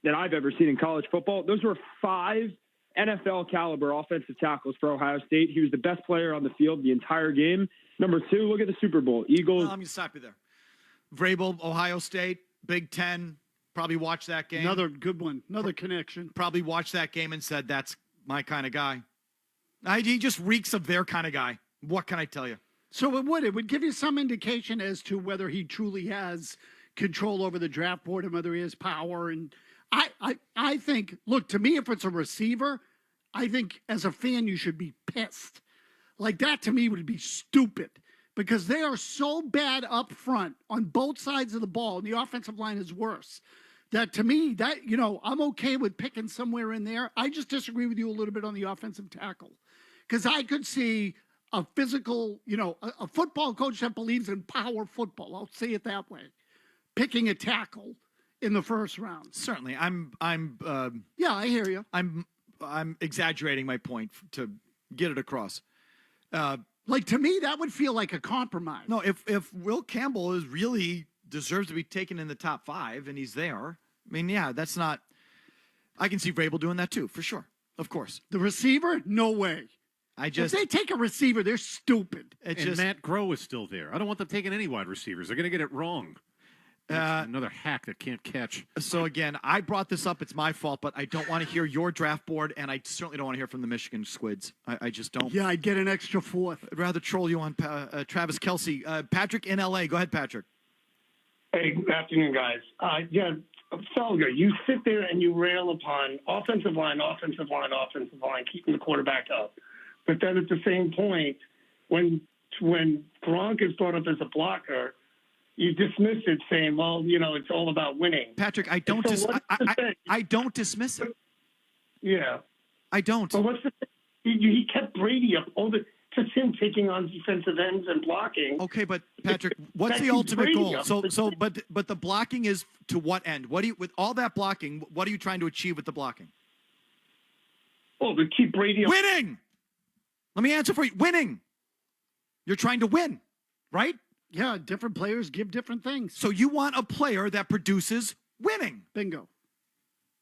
that I've ever seen in college football. Those were 5 NFL caliber offensive tackles for Ohio State. He was the best player on the field the entire game. Number 2, look at the Super Bowl. Eagles. Let me stop you there. Vrabel, Ohio State, Big Ten, probably watched that game. Another good one. Another connection. Probably watched that game and said, that's my kind of guy. He just reeks of their kind of guy. What can I tell you? So it would give you some indication as to whether he truly has control over the draft board and whether he has power. And I think, look, to me, if it's a receiver, I think as a fan, you should be pissed. Like, that to me would be stupid because they are so bad up front on both sides of the ball, and the offensive line is worse. That to me, I'm okay with picking somewhere in there. I just disagree with you a little bit on the offensive tackle because I could see a physical, a football coach that believes in power football. I'll say it that way. Picking a tackle in the first round. Certainly. Yeah, I hear you. I'm exaggerating my point to get it across. Like, to me, that would feel like a compromise. No, if Will Campbell really deserves to be taken in the top 5 and he's there, I mean, yeah, that's not. I can see Vrabel doing that too, for sure. Of course. The receiver, no way. If they take a receiver, they're stupid. Matt Groh is still there. I don't want them taking any wide receivers. They're going to get it wrong. Another hack that can't catch. So, again, I brought this up. It's my fault, but I don't want to hear your draft board, and I certainly don't want to hear from the Michigan Squids. I just don't. Yeah, I'd get an extra 4th. I'd rather troll you on Travis Kelce. Patrick in L.A. Go ahead, Patrick. Hey, good afternoon, guys. Felger, you sit there and you rail upon offensive line, keeping the quarterback up. But then at the same point, when Gronk is brought up as a blocker, you dismiss it, saying, "Well, it's all about winning." Patrick, I don't dismiss it. Yeah, I don't. But what's the thing? He kept Brady up all the. Just him taking on defensive ends and blocking. Okay, but Patrick, what's the ultimate goal? But the blocking is to what end? With all that blocking, what are you trying to achieve with the blocking? Oh, to keep Brady up. Winning. Let me answer for you. Winning. You're trying to win, right? Yeah, different players give different things. So you want a player that produces winning. Bingo.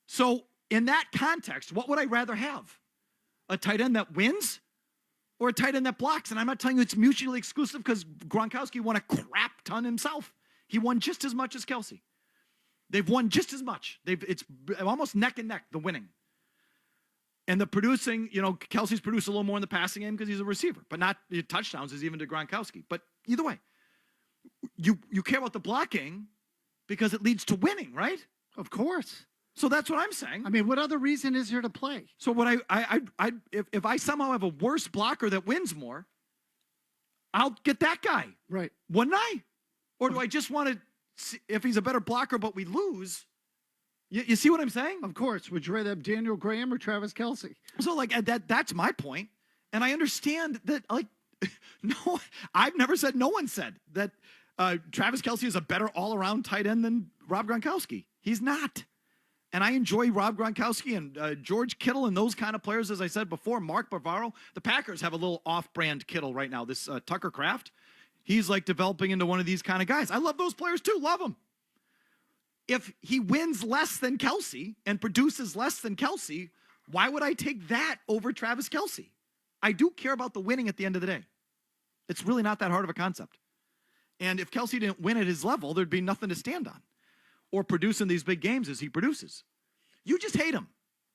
So in that context, what would I rather have? A tight end that wins or a tight end that blocks? And I'm not telling you it's mutually exclusive because Gronkowski won a crap ton himself. He won just as much as Kelce. They've won just as much. It's almost neck and neck, the winning. And the producing, Kelce's produced a little more in the passing game because he's a receiver, but not the touchdowns is even to Gronkowski. But either way, you care about the blocking because it leads to winning, right? Of course. So that's what I'm saying. I mean, what other reason is there to play? So what if I somehow have a worse blocker that wins more, I'll get that guy. Right. Wouldn't I? Or do I just want to see if he's a better blocker but we lose? You see what I'm saying? Of course. Would you rather have Daniel Graham or Travis Kelce? So that's my point. And I understand that no, I've never said, no one said that Travis Kelce is a better all-around tight end than Rob Gronkowski. He's not. And I enjoy Rob Gronkowski and George Kittle and those kind of players, as I said before, Mark Bavaro. The Packers have a little off-brand Kittle right now, this Tucker Kraft. He's developing into one of these kind of guys. I love those players too, love them. If he wins less than Kelce and produces less than Kelce, why would I take that over Travis Kelce? I do care about the winning at the end of the day. It's really not that hard of a concept. And if Kelce didn't win at his level, there'd be nothing to stand on. Or produce in these big games as he produces. You just hate him.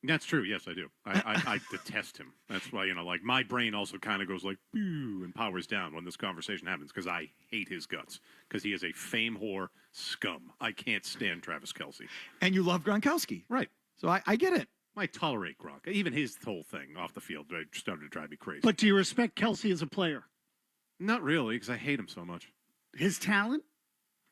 That's true. Yes, I do. I detest him. That's why, my brain also kind of goes boo, and powers down when this conversation happens because I hate his guts because he is a fame whore scum. I can't stand Travis Kelce. And you love Gronkowski. Right. So I get it. I tolerate Gronk. Even his whole thing off the field started to drive me crazy. But do you respect Kelce as a player? Not really, because I hate him so much. His talent?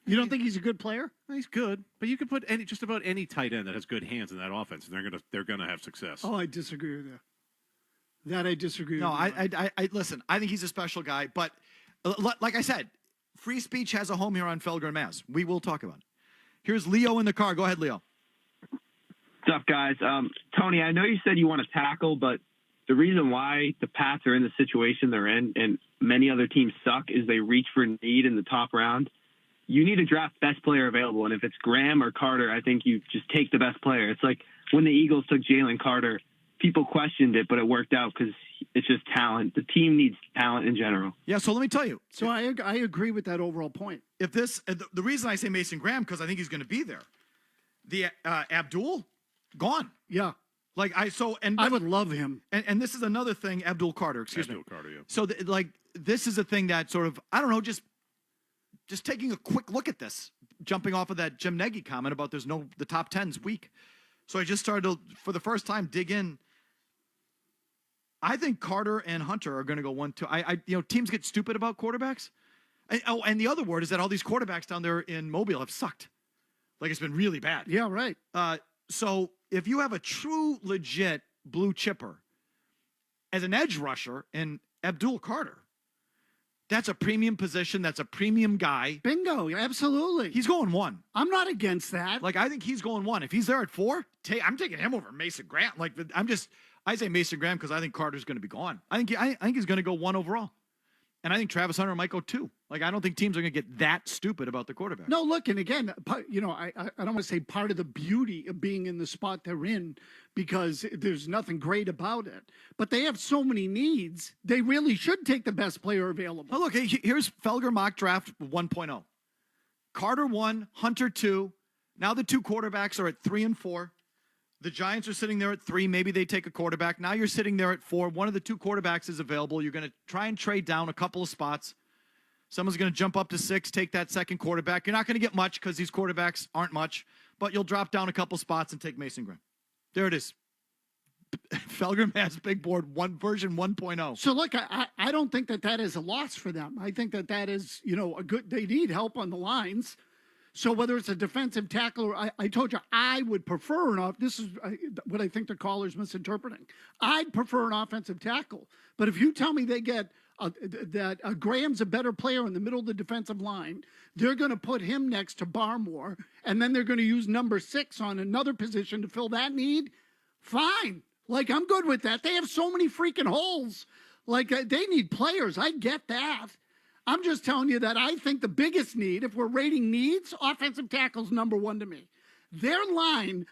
You don't think he's a good player? He's good, but you can put just about any tight end that has good hands in that offense, and they're gonna have success. Oh, I disagree with that. That I disagree with. No, I listen. I think he's a special guy, but like I said, free speech has a home here on Felger and Mass. We will talk about it. Here's Leo in the car. Go ahead, Leo. What's up, guys? Tony, I know you said you want to tackle, but the reason why the Pats are in the situation they're in and many other teams suck is they reach for need in the top round. You need to draft best player available, and if it's Graham or Carter, I think you just take the best player. It's like when the Eagles took Jalen Carter, people questioned it, but it worked out because it's just talent. The team needs talent in general. Yeah, so let me tell you. So I agree with that overall point. If this, the reason I say Mason Graham, because I think he's going to be there. The Abdul, gone. Yeah. Like I would love him. And this is another thing, Abdul Carter, excuse me. Abdul Carter, yeah. So this is a thing that sort of, I don't know, just taking a quick look at this, jumping off of that Jim Nagy comment about the top 10's weak. So I just started to, for the first time, dig in. I think Carter and Hunter are going to go 1-2. Teams get stupid about quarterbacks. And the other word is that all these quarterbacks down there in Mobile have sucked. Like it's been really bad. Yeah, right. So if you have a true, legit blue chipper as an edge rusher in Abdul Carter, that's a premium position. That's a premium guy. Bingo. Absolutely. He's going 1. I'm not against that. Like, I think he's going 1. If he's there at 4, I'm taking him over Mason Graham. Like, I say Mason Graham because I think Carter's going to be gone. I think he's going to go 1 overall. And I think Travis Hunter might go 2. Like, I don't think teams are going to get that stupid about the quarterback. No, look, and again, I don't want to say part of the beauty of being in the spot they're in because there's nothing great about it. But they have so many needs, they really should take the best player available. Oh, look, here's Felger mock draft 1.0. Carter 1, Hunter 2. Now the 2 quarterbacks are at 3 and 4. The Giants are sitting there at 3. Maybe they take a quarterback. Now you're sitting there at 4. One of the 2 quarterbacks is available. You're going to try and trade down a couple of spots. Someone's going to jump up to 6, take that second quarterback. You're not going to get much because these quarterbacks aren't much, but you'll drop down a couple spots and take Mason Graham. There it is. Felger Mass Big Board version 1.0. So look, I don't think that is a loss for them. I think that is, a good, they need help on the lines. So whether it's a defensive tackle or I told you I would prefer this is what I think the caller's misinterpreting. I'd prefer an offensive tackle. But if you tell me they get that Graham's a better player in the middle of the defensive line, they're going to put him next to Barmore, and then they're going to use number 6 on another position to fill that need, fine. Like, I'm good with that. They have so many freaking holes. Like, they need players. I get that. I'm just telling you that I think the biggest need, if we're rating needs, offensive tackle's number 1 to me. Their line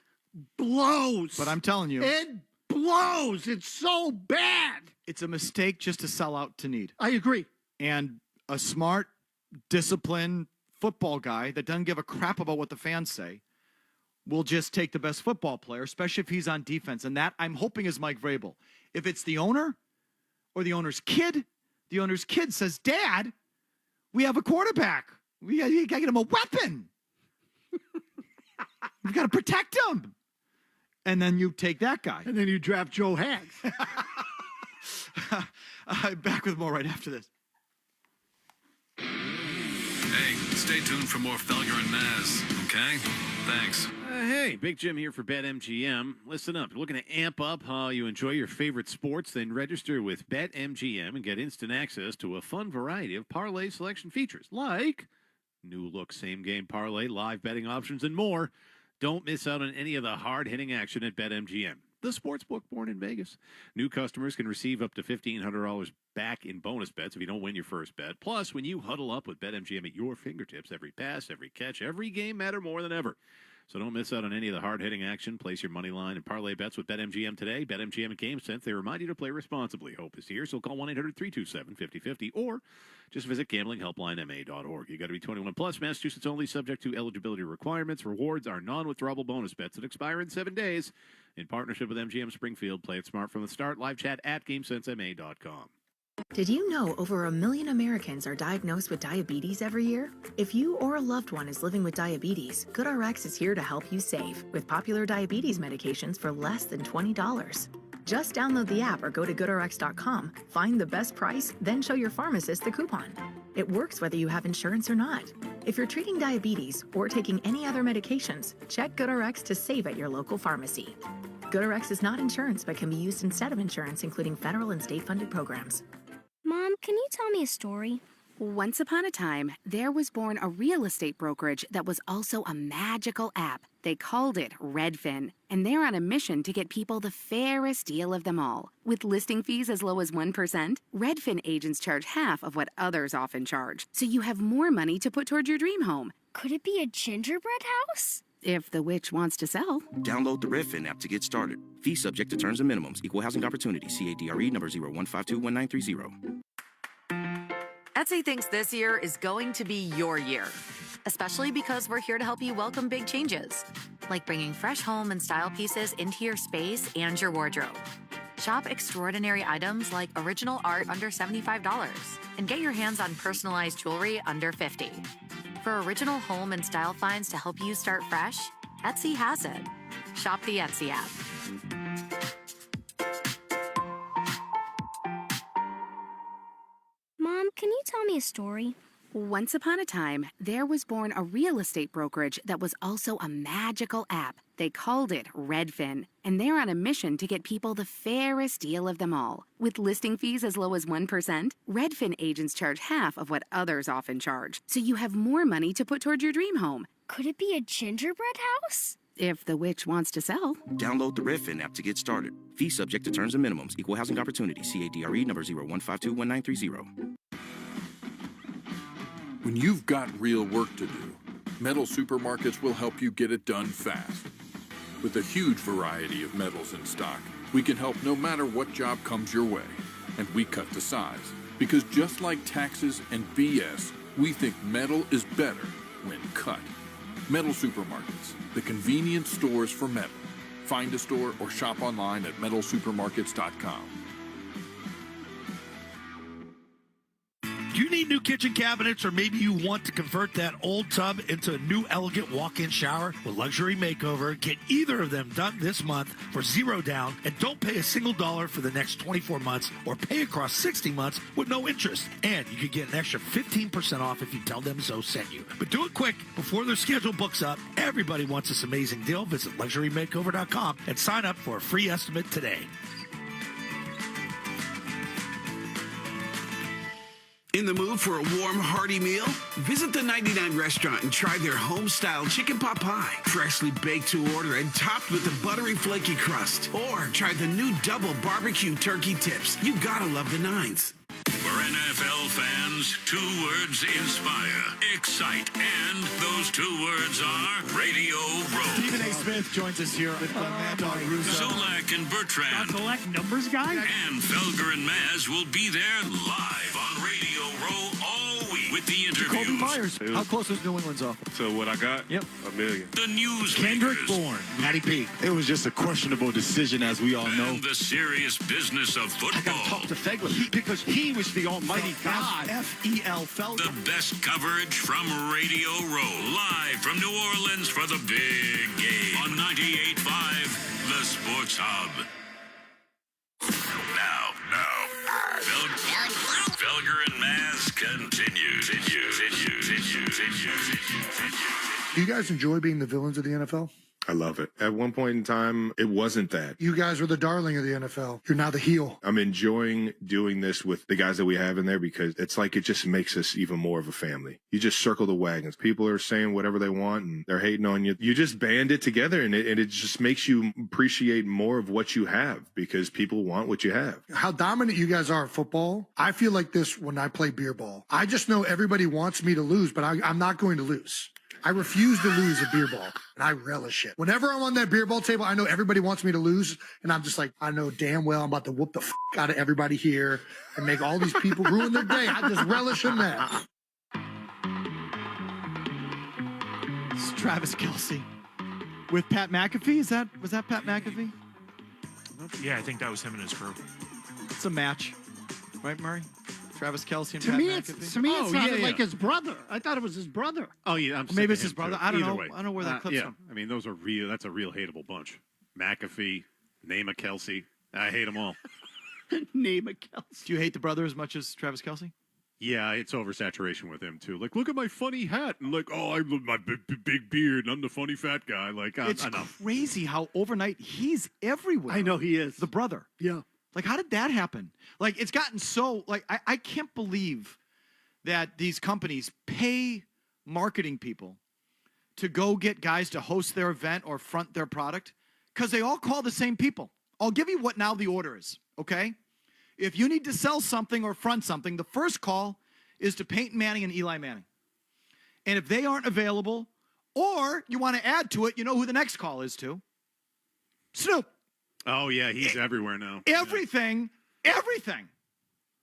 blows. But I'm telling you. It blows. It's so bad. It's a mistake just to sell out to need. I agree. And a smart, disciplined football guy that doesn't give a crap about what the fans say will just take the best football player, especially if he's on defense. And that, I'm hoping, is Mike Vrabel. If it's the owner or the owner's kid says, Dad, we have a quarterback. You got to get him a weapon. We've got to protect him. And then you take that guy. And then you draft Joe Hags. Back with more right after this. Hey, stay tuned for more Felger and Maz, okay? Thanks. Hey, Big Jim here for BetMGM. Listen up. You're looking to amp up how you enjoy your favorite sports? Then register with BetMGM and get instant access to a fun variety of parlay selection features like new look same-game parlay, live betting options, and more. Don't miss out on any of the hard-hitting action at BetMGM, the sportsbook born in Vegas. New customers can receive up to $1,500 back in bonus bets if you don't win your first bet. Plus, when you huddle up with BetMGM at your fingertips, every pass, every catch, every game matter more than ever. So don't miss out on any of the hard-hitting action. Place your money line and parlay bets with BetMGM today. BetMGM and GameSense, they remind you to play responsibly. Hope is here, so call 1-800-327-5050 or just visit gamblinghelplinema.org. You got to be 21 plus, Massachusetts only, subject to eligibility requirements. Rewards are non-withdrawable bonus bets that expire in 7 days. In partnership with MGM Springfield, play it smart from the start. Live chat at GameSenseMA.com. Did you know over 1 million Americans are diagnosed with diabetes every year? If you or a loved one is living with diabetes, GoodRx is here to help you save with popular diabetes medications for less than $20. Just download the app or go to goodrx.com, find the best price, then show your pharmacist the coupon. It works whether you have insurance or not. If you're treating diabetes or taking any other medications, check GoodRx to save at your local pharmacy. GoodRx is not insurance but can be used instead of insurance, including federal and state-funded programs. Mom, can you tell me a story? Once upon a time, there was born a real estate brokerage that was also a magical app. They called it Redfin, and they're on a mission to get people the fairest deal of them all. With listing fees as low as 1%, Redfin agents charge half of what others often charge, so you have more money to put toward your dream home. Could it be a gingerbread house? If the witch wants to sell. Download the Redfin app to get started. Fee subject to terms and minimums. Equal housing opportunity. CADRE number 01521930. Etsy thinks this year is going to be your year, especially because we're here to help you welcome big changes, like bringing fresh home and style pieces into your space and your wardrobe. Shop extraordinary items like original art under $75 and get your hands on personalized jewelry under $50. For original home and style finds to help you start fresh, Etsy has it. Shop the Etsy app. Mom, can you tell me a story? Once upon a time, there was born a real estate brokerage that was also a magical app. They called it Redfin, and they're on a mission to get people the fairest deal of them all. With listing fees as low as 1%, Redfin agents charge half of what others often charge, so you have more money to put toward your dream home. Could it be a gingerbread house? If the witch wants to sell. Download the Redfin app to get started. Fee subject to terms and minimums. Equal housing opportunity. CADRE number 01521930. When you've got real work to do, Metal Supermarkets will help you get it done fast. With a huge variety of metals in stock, we can help no matter what job comes your way. And we cut the size. Because just like taxes and BS, we think metal is better when cut. Metal Supermarkets, the convenient stores for metal. Find a store or shop online at metalsupermarkets.com. Do you need new kitchen cabinets, or maybe you want to convert that old tub into a new elegant walk-in shower with Luxury Makeover? Get either of them done this month for $0 down, and don't pay a single dollar for the next 24 months, or pay across 60 months with no interest. And you could get an extra 15% off if you tell them so sent you. But do it quick before their schedule books up. Everybody wants this amazing deal. Visit LuxuryMakeover.com and sign up for a free estimate today. In the mood for a warm, hearty meal? Visit the 99 Restaurant and try their home-style chicken pot pie. Freshly baked to order and topped with a buttery, flaky crust. Or try the new double barbecue turkey tips. You gotta love the Nines. For NFL fans, 2 words inspire, excite, and those 2 words are Radio Row. Stephen A. Smith joins us here with Mad Dog Russo. Zolak and Bertrand. Select numbers guy? And Felger and Maz will be there live on Radio Row all week with the interviews. Kobe Myers. How close was New England's offer? So what I got? Yep. $1 million. The news Kendrick makers. Bourne. Matty P. It was just a questionable decision, as we all know. And the serious business of football. Talk to Fegler because he was the almighty God. F-E-L Felger. The best coverage from Radio Row. Live from New Orleans for the big game on 98.5, the Sports Hub. Now, Felger and Maz continues. Do you guys enjoy being the villains of the NFL? I love it. At one point in time, it wasn't that. You guys were the darling of the NFL. You're now the heel. I'm enjoying doing this with the guys that we have in there because it's like it just makes us even more of a family. You just circle the wagons. People are saying whatever they want and they're hating on you. You just band it together and it just makes you appreciate more of what you have because people want what you have. How dominant you guys are at football. I feel like this when I play beer ball. I just know everybody wants me to lose, but I'm not going to lose. I refuse to lose a beer ball, and I relish it. Whenever I'm on that beer ball table, I know everybody wants me to lose, and I'm just like, I know damn well I'm about to whoop the out of everybody here and make all these people ruin their day. I just relish in that. It's Travis Kelce with Pat McAfee. Was that Pat McAfee? Yeah, I think that was him and his crew. It's a match. right, Murray? Travis Kelce and To Pat me, McAfee? it sounded like his brother. I thought it was his brother. Oh yeah, I'm Maybe sick it's of his him, brother. too. I don't Either know. way. I don't know where that clip's yeah. from. I mean, that's a real hateable bunch. McAfee, name a Kelce. I hate them all. Name a Kelce. Do you hate the brother as much as Travis Kelce? Yeah, it's oversaturation with him too. Like, look at my funny hat, and like, oh, I love my big beard, and I'm the funny fat guy. Like, It's enough. crazy how overnight he's everywhere. I know he is. The brother. Yeah. Like, how did that happen? Like, it's gotten so, like, I can't believe that these companies pay marketing people to go get guys to host their event or front their product because they all call the same people. I'll give you what now the order is, okay? If you need to sell something or front something, the first call is to Peyton Manning and Eli Manning. And if they aren't available, or you want to add to it, you know who the next call is to? Snoop. Oh yeah, he's everywhere now. Everything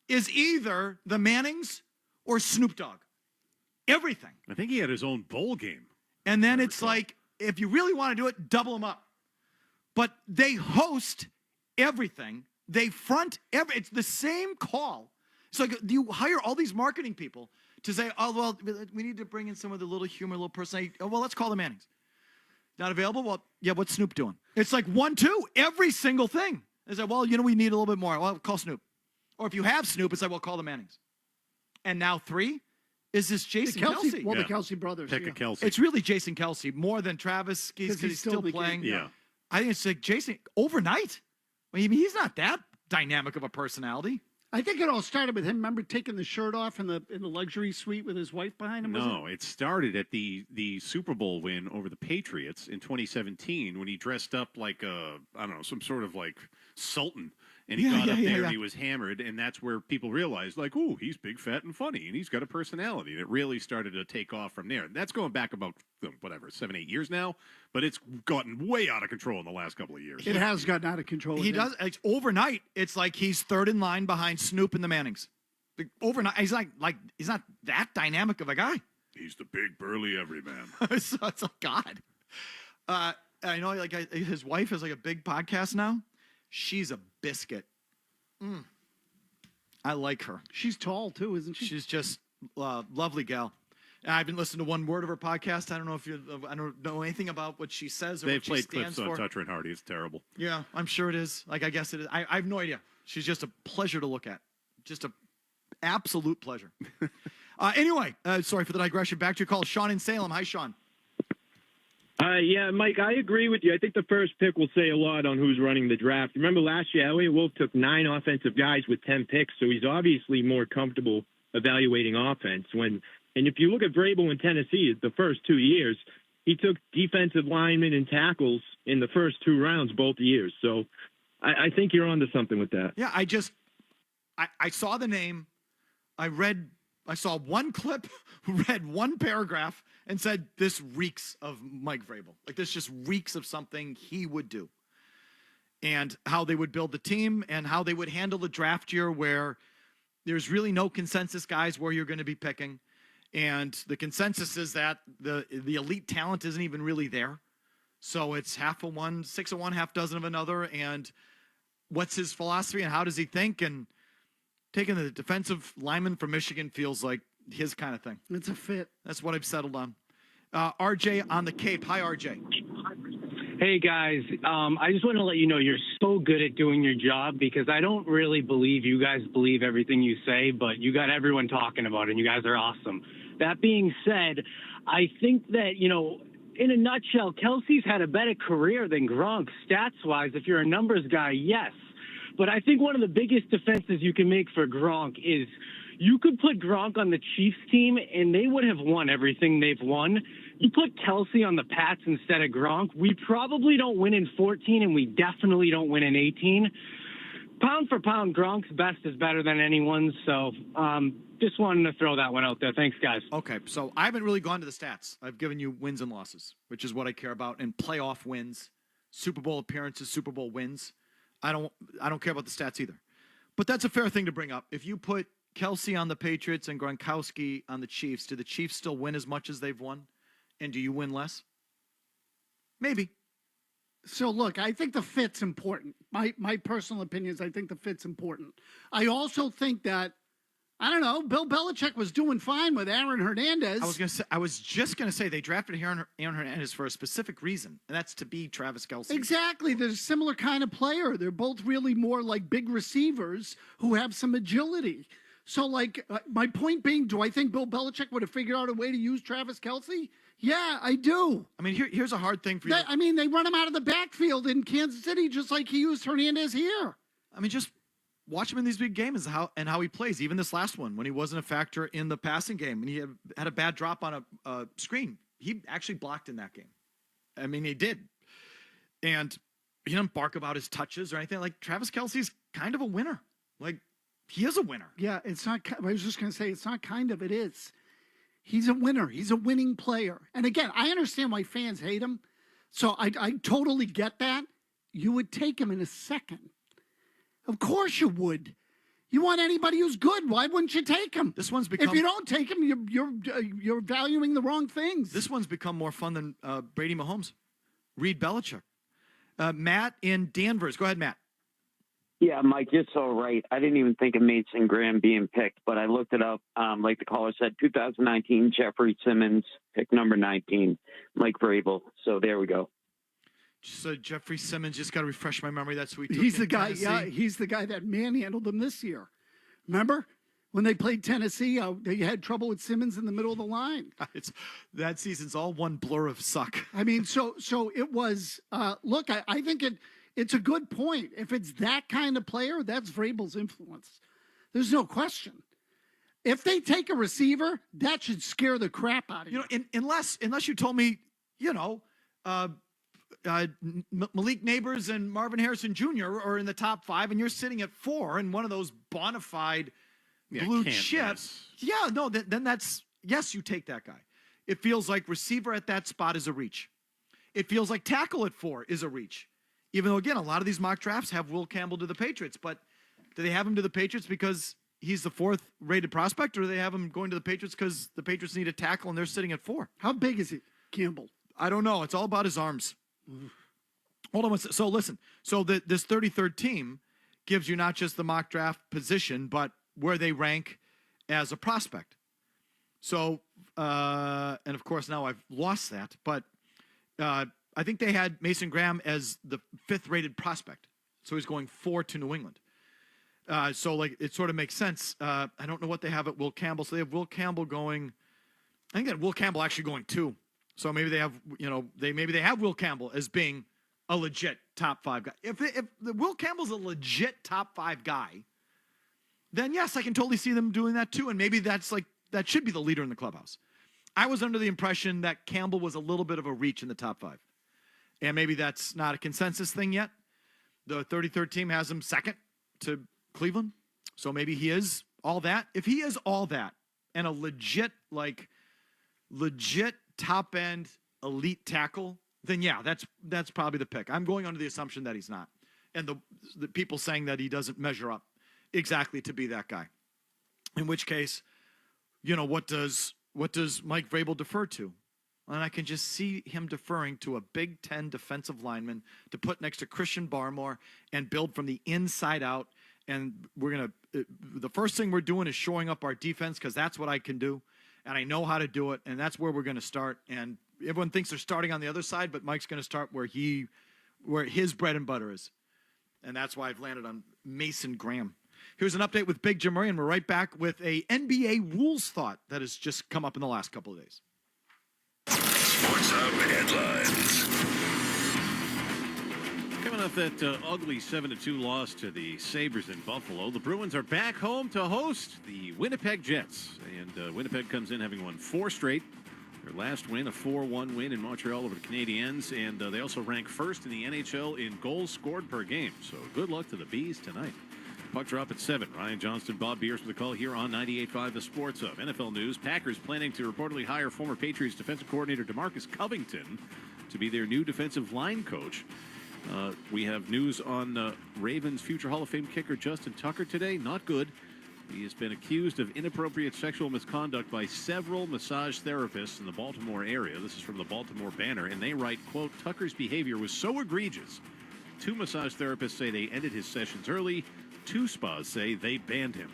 is either the Mannings or Snoop Dogg. Everything. I think he had his own bowl game. And then it's like, if you really want to do it, double them up. But they host everything. They front it's the same call. It's like you hire all these marketing people to say, oh, well, we need to bring in some of the little humor, little personality. Oh, well, let's call the Mannings. Not available? Well, yeah, what's Snoop doing? It's like 1, 2, every single thing. It's like, well, you know, we need a little bit more. Well, call Snoop. Or if you have Snoop, it's like, well, call the Mannings. And now 3 is this Jason Kelce. Well, the Kelce brothers. Pick a Kelce. It's really Jason Kelce more than Travis because he's still playing. Yeah. I think it's like Jason overnight. I mean, he's not that dynamic of a personality. I think it all started with him. Remember taking the shirt off in the luxury suite with his wife behind him? No, it started at the Super Bowl win over the Patriots in 2017 when he dressed up like some sort of like sultan. And he got up there and he was hammered, and that's where people realized, like, ooh, he's big, fat, and funny, and he's got a personality. And it really started to take off from there. That's going back about, 7-8 years now, but it's gotten way out of control in the last couple of years. It has gotten out of control. He does. It's overnight. It's like he's third in line behind Snoop and the Mannings. Like, overnight, he's like he's not that dynamic of a guy. He's the big, burly everyman. So it's like, God. I know, like, his wife has like a big podcast now. She's a biscuit. I like her. She's tall too, isn't she? She's just lovely gal. And I've been listening to one word of her podcast. I don't know anything about what she says or They've what she played stands clips on for. Toucher and Hardy. It's terrible. Yeah, I'm sure it is. Like, I guess it is. I have no idea. She's just a pleasure to look at. Just a absolute pleasure. Anyway, sorry for the digression. Back to your call. Sean in Salem. Hi, Sean. Yeah, Mike, I agree with you. I think the first pick will say a lot on who's running the draft. Remember last year, Elliott Wolf took 9 offensive guys with 10 picks, so he's obviously more comfortable evaluating offense. And if you look at Vrabel in Tennessee, the first 2 years, he took defensive linemen and tackles in the first 2 rounds both years. So I think you're onto something with that. Yeah, I saw the name. I saw one clip, read one paragraph, and said, this reeks of Mike Vrabel. Like, this just reeks of something he would do. And how they would build the team and how they would handle the draft year where there's really no consensus guys where you're going to be picking. And the consensus is that the elite talent isn't even really there. So it's half of one, 6 of one, half dozen of another. And what's his philosophy and how does he think? And taking the defensive lineman from Michigan feels like his kind of thing. It's a fit. That's what I've settled on. RJ on the Cape. Hi, RJ. Hey, guys. I just want to let you know you're so good at doing your job because I don't really believe you guys believe everything you say, but you got everyone talking about it, and you guys are awesome. That being said, I think that, in a nutshell, Kelce's had a better career than Gronk stats-wise. If you're a numbers guy, yes. But I think one of the biggest defenses you can make for Gronk is you could put Gronk on the Chiefs team, and they would have won everything they've won. You put Kelce on the Pats instead of Gronk, we probably don't win in 14, and we definitely don't win in 18. Pound for pound, Gronk's best is better than anyone's, so just wanted to throw that one out there. Thanks, guys. Okay, so I haven't really gone to the stats. I've given you wins and losses, which is what I care about, and playoff wins, Super Bowl appearances, Super Bowl wins. I don't care about the stats either. But that's a fair thing to bring up. If you put Kelce on the Patriots and Gronkowski on the Chiefs, do the Chiefs still win as much as they've won? And do you win less? Maybe. So, look, I think the fit's important. My personal opinion is I think the fit's important. I also think that, I don't know, Bill Belichick was doing fine with Aaron Hernandez. I was just gonna say they drafted Aaron Hernandez for a specific reason, and that's to be Travis Kelce. Exactly. They're a similar kind of player. They're both really more like big receivers who have some agility. So, like, my point being, do I think Bill Belichick would have figured out a way to use Travis Kelce? Yeah, I do. I mean, here's a hard thing for you. They run him out of the backfield in Kansas City just like he used Hernandez here. I mean, just watch him in these big games and how he plays. Even this last one, when he wasn't a factor in the passing game, and he had a bad drop on a screen. He actually blocked in that game. I mean, he did. And he didn't bark about his touches or anything. Like, Travis Kelce's kind of a winner. Like, he is a winner. Yeah, it's not. I was just going to say, it's not kind of, it is. He's a winner. He's a winning player. And again, I understand why fans hate him. So I totally get that. You would take him in a second. Of course you would. You want anybody who's good. Why wouldn't you take him? This one's become. If you don't take him, you're valuing the wrong things. This one's become more fun than Brady Mahomes. Reed Belichick. Matt in Danvers. Go ahead, Matt. Yeah, Mike, you're so right. I didn't even think of Mason Graham being picked, but I looked it up. Like the caller said, 2019, Jeffrey Simmons, pick number 19, Mike Vrabel. So there we go. So Jeffrey Simmons, just got to refresh my memory. That's who he took. He's the guy. Tennessee. Yeah, he's the guy that manhandled them this year. Remember when they played Tennessee? They had trouble with Simmons in the middle of the line. That season's all one blur of suck. I mean, so it was. Look, I think it's a good point. If it's that kind of player, that's Vrabel's influence. There's no question. If they take a receiver, that should scare the crap out of you. Unless you told me, Malik Neighbors and Marvin Harrison Jr. are in the top 5, and you're sitting at 4, and one of those bona fide blue chips. Yeah, no, then that's, yes, you take that guy. It feels like receiver at that spot is a reach. It feels like tackle at 4 is a reach. Even though, again, a lot of these mock drafts have Will Campbell to the Patriots, but do they have him to the Patriots because he's the 4th rated prospect, or do they have him going to the Patriots because the Patriots need a tackle and they're sitting at 4? How big is he, Campbell? I don't know. It's all about his arms. Hold on one second. So listen. So this 33rd team gives you not just the mock draft position, but where they rank as a prospect. So, and of course now I've lost that, but I think they had Mason Graham as the 5th rated prospect. So he's going 4 to New England. So like it sort of makes sense. I don't know what they have at Will Campbell. So they have Will Campbell going. I think they have Will Campbell actually going 2. So maybe they have, maybe they have Will Campbell as being a legit top 5 guy. If Will Campbell's a legit top 5 guy, then yes, I can totally see them doing that too. And maybe that should be the leader in the clubhouse. I was under the impression that Campbell was a little bit of a reach in the top 5. And maybe that's not a consensus thing yet. The 33rd team has him 2nd to Cleveland. So maybe he is all that. If he is all that and a legit top end elite tackle, then yeah, that's probably the pick. I'm going under the assumption that he's not. And the people saying that he doesn't measure up exactly to be that guy. In which case, what does Mike Vrabel defer to? And I can just see him deferring to a Big Ten defensive lineman to put next to Christian Barmore and build from the inside out. And the first thing we're doing is shoring up our defense because that's what I can do. And I know how to do it. And that's where we're going to start. And everyone thinks they're starting on the other side, but Mike's going to start where his bread and butter is. And that's why I've landed on Mason Graham. Here's an update with Big Jim Murray, and we're right back with a NBA rules thought that has just come up in the last couple of days. Sports Hub headlines. Coming off that ugly 7-2 loss to the Sabres in Buffalo, the Bruins are back home to host the Winnipeg Jets. And Winnipeg comes in having won 4 straight. Their last win, a 4-1 win in Montreal over the Canadiens. And they also rank 1st in the NHL in goals scored per game. So good luck to the Bees tonight. Puck drop at 7. Ryan Johnston, Bob Beers with the call here on 98.5 The Sports Hub. NFL news, Packers planning to reportedly hire former Patriots defensive coordinator DeMarcus Covington to be their new defensive line coach. We have news on Ravens future Hall of Fame kicker Justin Tucker today. Not good. He has been accused of inappropriate sexual misconduct by several massage therapists in the Baltimore area. This is from the Baltimore Banner, and they write, quote, Tucker's behavior was so egregious 2 massage therapists say they ended his sessions early. 2 spas say they banned him.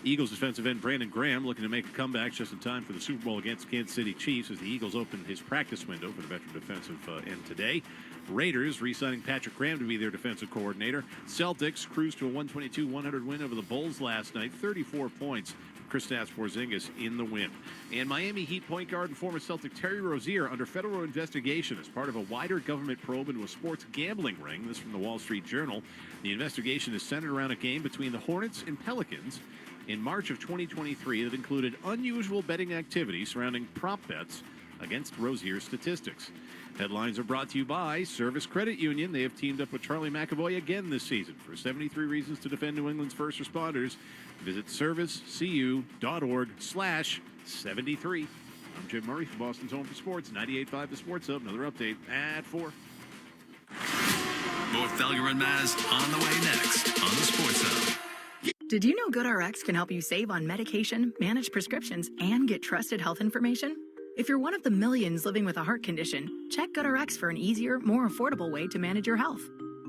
Eagles defensive end Brandon Graham looking to make a comeback just in time for the Super Bowl against Kansas City Chiefs as the Eagles open his practice window for the veteran defensive end today. Raiders re-signing Patrick Graham to be their defensive coordinator. Celtics cruised to a 122-100 win over the Bulls last night. 34 points for Kristaps Porzingis in the win. And Miami Heat point guard and former Celtic Terry Rozier under federal investigation as part of a wider government probe into a sports gambling ring. This from the Wall Street Journal. The investigation is centered around a game between the Hornets and Pelicans in March of 2023 that included unusual betting activity surrounding prop bets against Rozier's statistics. Headlines are brought to you by Service Credit Union. They have teamed up with Charlie McAvoy again this season for 73 reasons to defend New England's first responders. Visit servicecu.org/73. I'm Jim Murray from Boston's Home for Sports, 98.5 The Sports Hub. Another update at 4. More Felger and Maz on the way next on the Sports Hub. Did you know GoodRx can help you save on medication, manage prescriptions, and get trusted health information? If you're one of the millions living with a heart condition, check GoodRx for an easier, more affordable way to manage your health.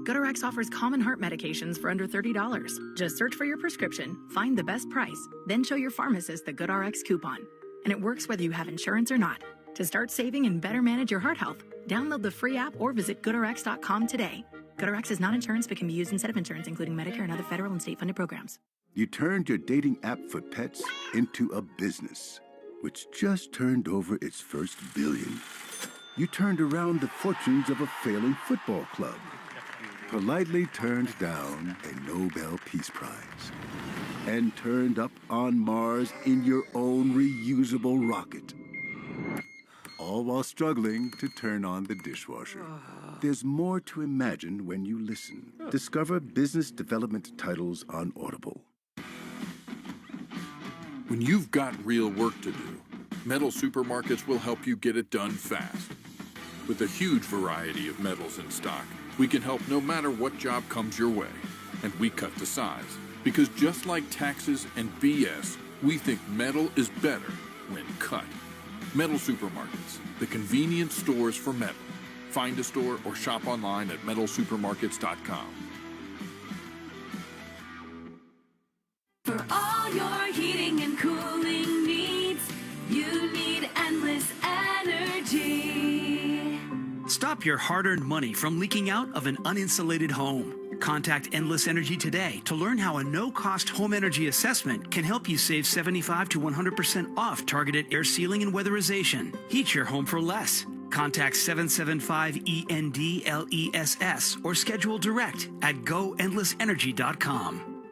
GoodRx offers common heart medications for under $30. Just search for your prescription, find the best price, then show your pharmacist the GoodRx coupon. And it works whether you have insurance or not. To start saving and better manage your heart health, download the free app or visit GoodRx.com today. GoodRx is not insurance but can be used instead of insurance, including Medicare and other federal and state-funded programs. You turned your dating app for pets into a business, which just turned over its first billion. You turned around the fortunes of a failing football club, politely turned down a Nobel Peace Prize, and turned up on Mars in your own reusable rocket. All while struggling to turn on the dishwasher. There's more to imagine when you listen. Discover business development titles on Audible. When you've got real work to do, Metal Supermarkets will help you get it done fast. With a huge variety of metals in stock, we can help no matter what job comes your way. And we cut the size. Because just like taxes and BS, we think metal is better when cut. Metal Supermarkets, the convenient stores for metal. Find a store or shop online at metalsupermarkets.com. For all your heating and cooling needs, you need endless energy. Stop your hard-earned money from leaking out of an uninsulated home. Contact Endless Energy today to learn how a no-cost home energy assessment can help you save 75 to 100% off targeted air sealing and weatherization. Heat your home for less. Contact 775-ENDLESS or schedule direct at goendlessenergy.com.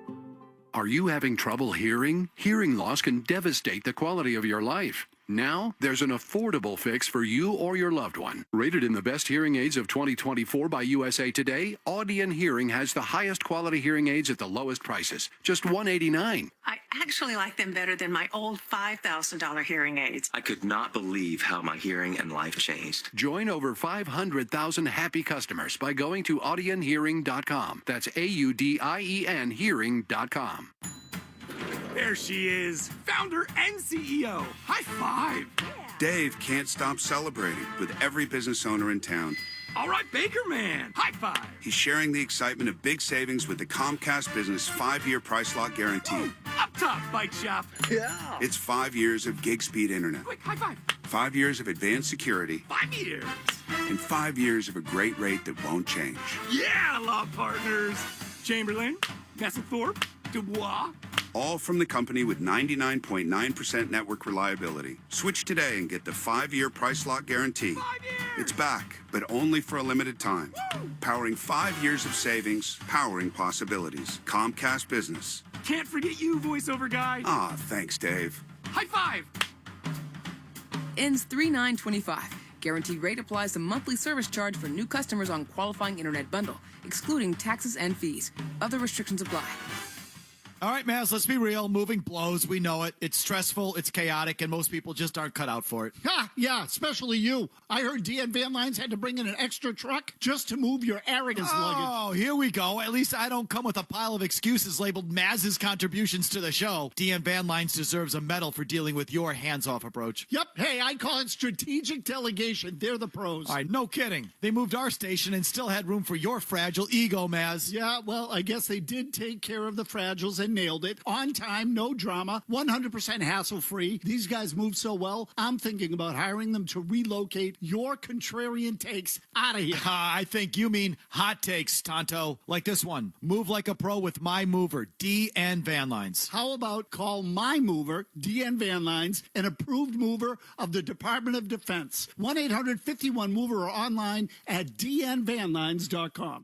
Are you having trouble hearing? Hearing loss can devastate the quality of your life. Now, there's an affordable fix for you or your loved one. Rated in the best hearing aids of 2024 by USA Today, Audion Hearing has the highest quality hearing aids at the lowest prices, just $189. I actually like them better than my old $5,000 hearing aids. I could not believe how my hearing and life changed. Join over 500,000 happy customers by going to audionhearing.com. That's AUDIEN hearing.com. There she is, founder and CEO. High five. Dave can't stop celebrating with every business owner in town. All right, Baker Man, high five. He's sharing the excitement of big savings with the Comcast Business 5-year price lock guarantee. Ooh, up top, bike shop. Yeah. It's 5 years of gig speed internet. Quick, high five. 5 years of advanced security. 5 years. And 5 years of a great rate that won't change. Yeah, law partners. Chamberlain, Messethorpe, Dubois. All from the company with 99.9% network reliability. Switch today and get the 5-year price lock guarantee. 5 years. It's back, but only for a limited time. Woo. Powering 5 years of savings, powering possibilities. Comcast Business. Can't forget you, voiceover guy. Ah, thanks, Dave. High five. Ends 3/9/25. Guaranteed rate applies to monthly service charge for new customers on qualifying internet bundle, excluding taxes and fees. Other restrictions apply. All right, Maz, let's be real. Moving blows. We know it. It's stressful. It's chaotic, and most people just aren't cut out for it. Ha, yeah, especially you. I heard DN Van Lines had to bring in an extra truck just to move your arrogance luggage. Oh, here we go. At least I don't come with a pile of excuses labeled Maz's contributions to the show. DN Van Lines deserves a medal for dealing with your hands-off approach. Yep. Hey, I call it strategic delegation. They're the pros. All right, no kidding. They moved our station and still had room for your fragile ego, Maz. Yeah, well, I guess they did take care of the fragiles and nailed it. On time, no drama, 100% hassle-free. These guys move so well, I'm thinking about hiring them to relocate your contrarian takes out of here. I think you mean hot takes, Tonto. Like this one. Move like a pro with my mover, DN Van Lines. How about call my mover, DN Van Lines, an approved mover of the Department of Defense. 1-800-51-MOVER or online at dnvanlines.com.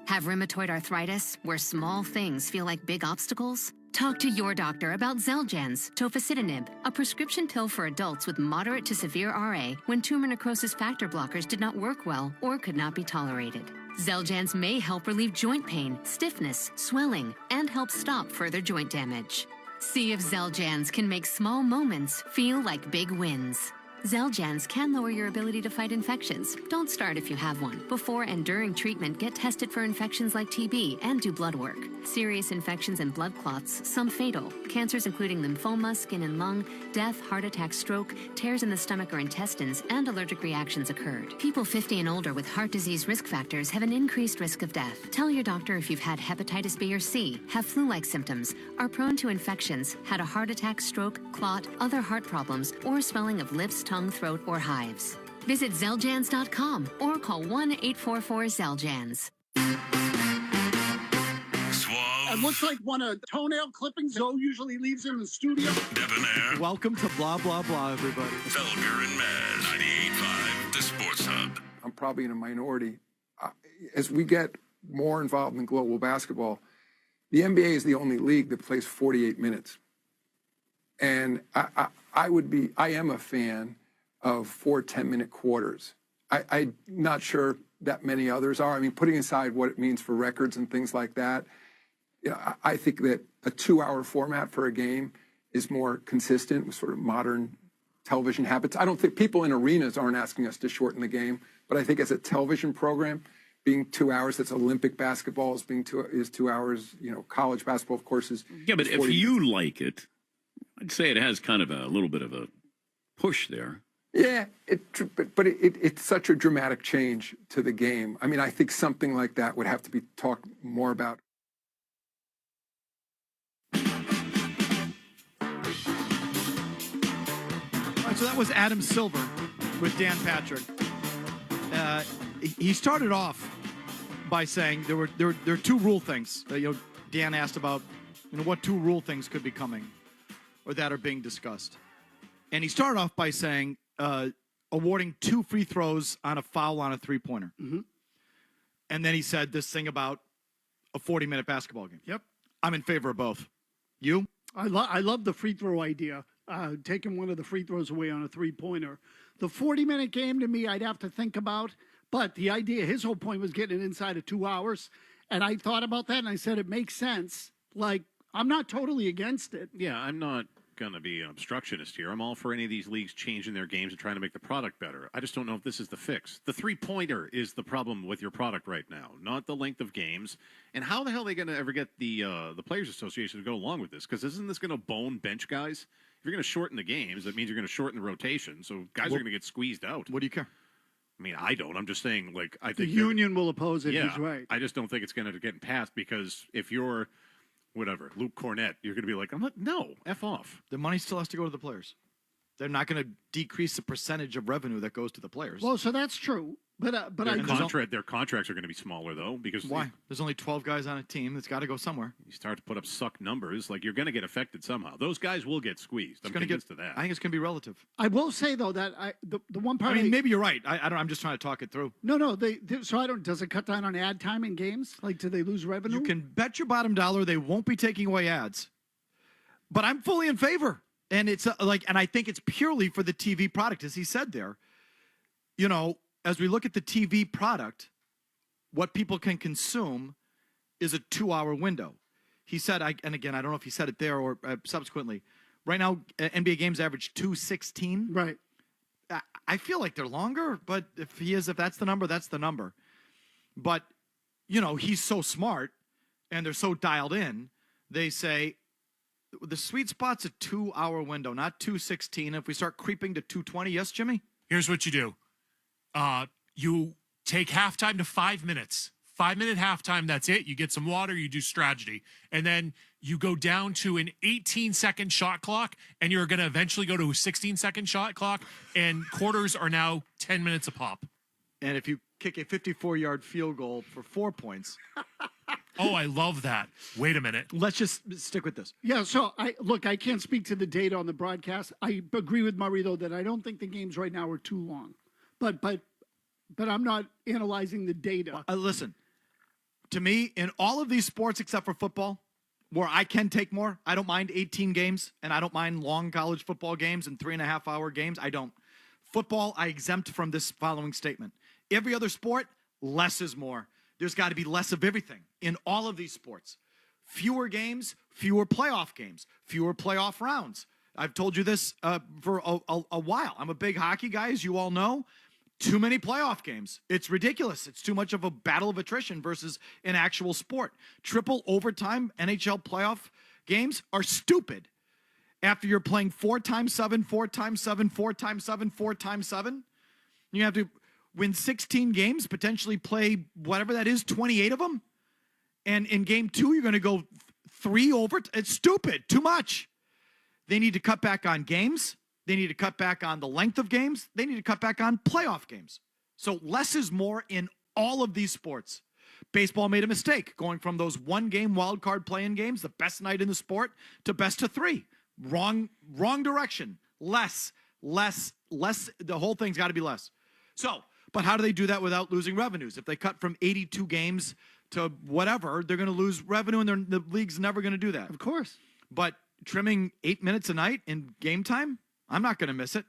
Have rheumatoid arthritis, where small things feel like big obstacles? Talk to your doctor about Xeljanz, tofacitinib, a prescription pill for adults with moderate to severe RA when tumor necrosis factor blockers did not work well or could not be tolerated. Xeljanz may help relieve joint pain, stiffness, swelling, and help stop further joint damage. See if Xeljanz can make small moments feel like big wins. Xeljanz can lower your ability to fight infections. Don't start if you have one. Before and during treatment, get tested for infections like TB and do blood work. Serious infections and blood clots, some fatal. Cancers including lymphoma, skin and lung, death, heart attack, stroke, tears in the stomach or intestines, and allergic reactions occurred. People 50 and older with heart disease risk factors have an increased risk of death. Tell your doctor if you've had hepatitis B or C, have flu-like symptoms, are prone to infections, had a heart attack, stroke, clot, other heart problems, or swelling of lips, tongue, throat, or hives. Visit Xeljanz.com or call 1-844-XELJANZ. It looks like one of toenail clippings Joe usually leaves in the studio. Debonair, Welcome to blah, blah, blah, everybody. Felger, and Maz. 98.5, the Sports Hub. I'm probably in a minority. As we get more involved in global basketball, the NBA is the only league that plays 48 minutes. And I am a fan of 4 10-minute quarters. I'm not sure that many others are. I mean, putting aside what it means for records and things like that, you know, I think that a 2-hour format for a game is more consistent with sort of modern television habits. I don't think people in arenas aren't asking us to shorten the game, but I think as a television program, being 2 hours, that's Olympic basketball is 2 hours. You know, college basketball, of course, is but is if 40 you like it, I'd say it has kind of a little bit of a push there. Yeah, but it's such a dramatic change to the game. I mean, I think something like that would have to be talked more about. All right, so that was Adam Silver with Dan Patrick. He started off by saying there are 2 rule things. Dan asked about what 2 rule things could be coming or that are being discussed. And he started off by saying awarding 2 free throws on a foul on a three-pointer. Mm-hmm. And then he said this thing about a 40-minute basketball game. Yep. I'm in favor of both. You? I love the free throw idea, taking one of the free throws away on a three-pointer. The 40-minute game, to me, I'd have to think about. But the idea, his whole point was getting it inside of 2 hours. And I thought about that, and I said it makes sense. Like, I'm not totally against it. Yeah, I'm not going to be an obstructionist here. I'm all for any of these leagues changing their games and trying to make the product better. I just don't know if this is the fix. The three-pointer is the problem with your product right now, not the length of games. And how the hell are they going to ever get the Players Association to go along with this? Because isn't this going to bone bench guys? If you're going to shorten the games, that means you're going to shorten the rotation, so guys are going to get squeezed out. What do you care? I mean, I don't. I'm just saying, like, I The think union will oppose it. Yeah, He's right. I just don't think it's going to get passed because if you're whatever, Luke Cornett, you're going to be like, I'm like, no, F off. The money still has to go to the players. They're not going to decrease the percentage of revenue that goes to the players. Well, so that's true. But their contracts are going to be smaller, though. Because why? There's only 12 guys on a team. That's got to go somewhere. You start to put up suck numbers, like you're going to get affected somehow. Those guys will get squeezed. I'm convinced of that. I think it's going to be relative. I will say, though, that the one part... I mean, maybe you're right. I'm just trying to talk it through. No. So I don't... Does it cut down on ad time in games? Like, do they lose revenue? You can bet your bottom dollar they won't be taking away ads. But I'm fully in favor. And it's and I think it's purely for the TV product, as he said there. You know, as we look at the TV product, what people can consume is a 2-hour window. he said, and again, I don't know if he said it there or subsequently, right now, NBA games average 2:16. Right. I feel like they're longer, but if that's the number, that's the number. But, he's so smart, and they're so dialed in, they say the sweet spot's a 2-hour window, not 2:16. If we start creeping to 2:20, yes, Jimmy? Here's what you do. You take halftime to 5 minutes. 5-minute halftime, that's it. You get some water, you do strategy. And then you go down to an 18-second shot clock, and you're going to eventually go to a 16-second shot clock, and quarters are now 10 minutes a pop. And if you kick a 54-yard field goal for 4 points. Oh, I love that. Wait a minute. Let's just stick with this. Yeah, so I can't speak to the data on the broadcast. I agree with Murray, though, that I don't think the games right now are too long. But I'm not analyzing the data. Listen, to me, in all of these sports except for football, where I can take more, I don't mind 18 games, and I don't mind long college football games and 3.5-hour games. I don't. Football, I exempt from this following statement. Every other sport, less is more. There's got to be less of everything in all of these sports. Fewer games, fewer playoff games, fewer playoff rounds. I've told you this for a while. I'm a big hockey guy, as you all know. Too many playoff games. It's ridiculous. It's too much of a battle of attrition versus an actual sport. Triple overtime NHL playoff games are stupid. After you're playing 4x7, 4x7, 4x7, 4x7, you have to win 16 games, potentially play whatever that is, 28 of them. And in game 2, you're going to go 3 over. It's stupid. Too much. They need to cut back on games. They need to cut back on the length of games. They need to cut back on playoff games. So less is more in all of these sports. Baseball made a mistake going from those 1-game wild card play-in games, the best night in the sport, to best of 3. Wrong direction. Less. The whole thing's got to be less. So, but how do they do that without losing revenues? If they cut from 82 games to whatever, they're going to lose revenue, and the league's never going to do that. Of course. But trimming 8 minutes a night in game time, I'm not going to miss it.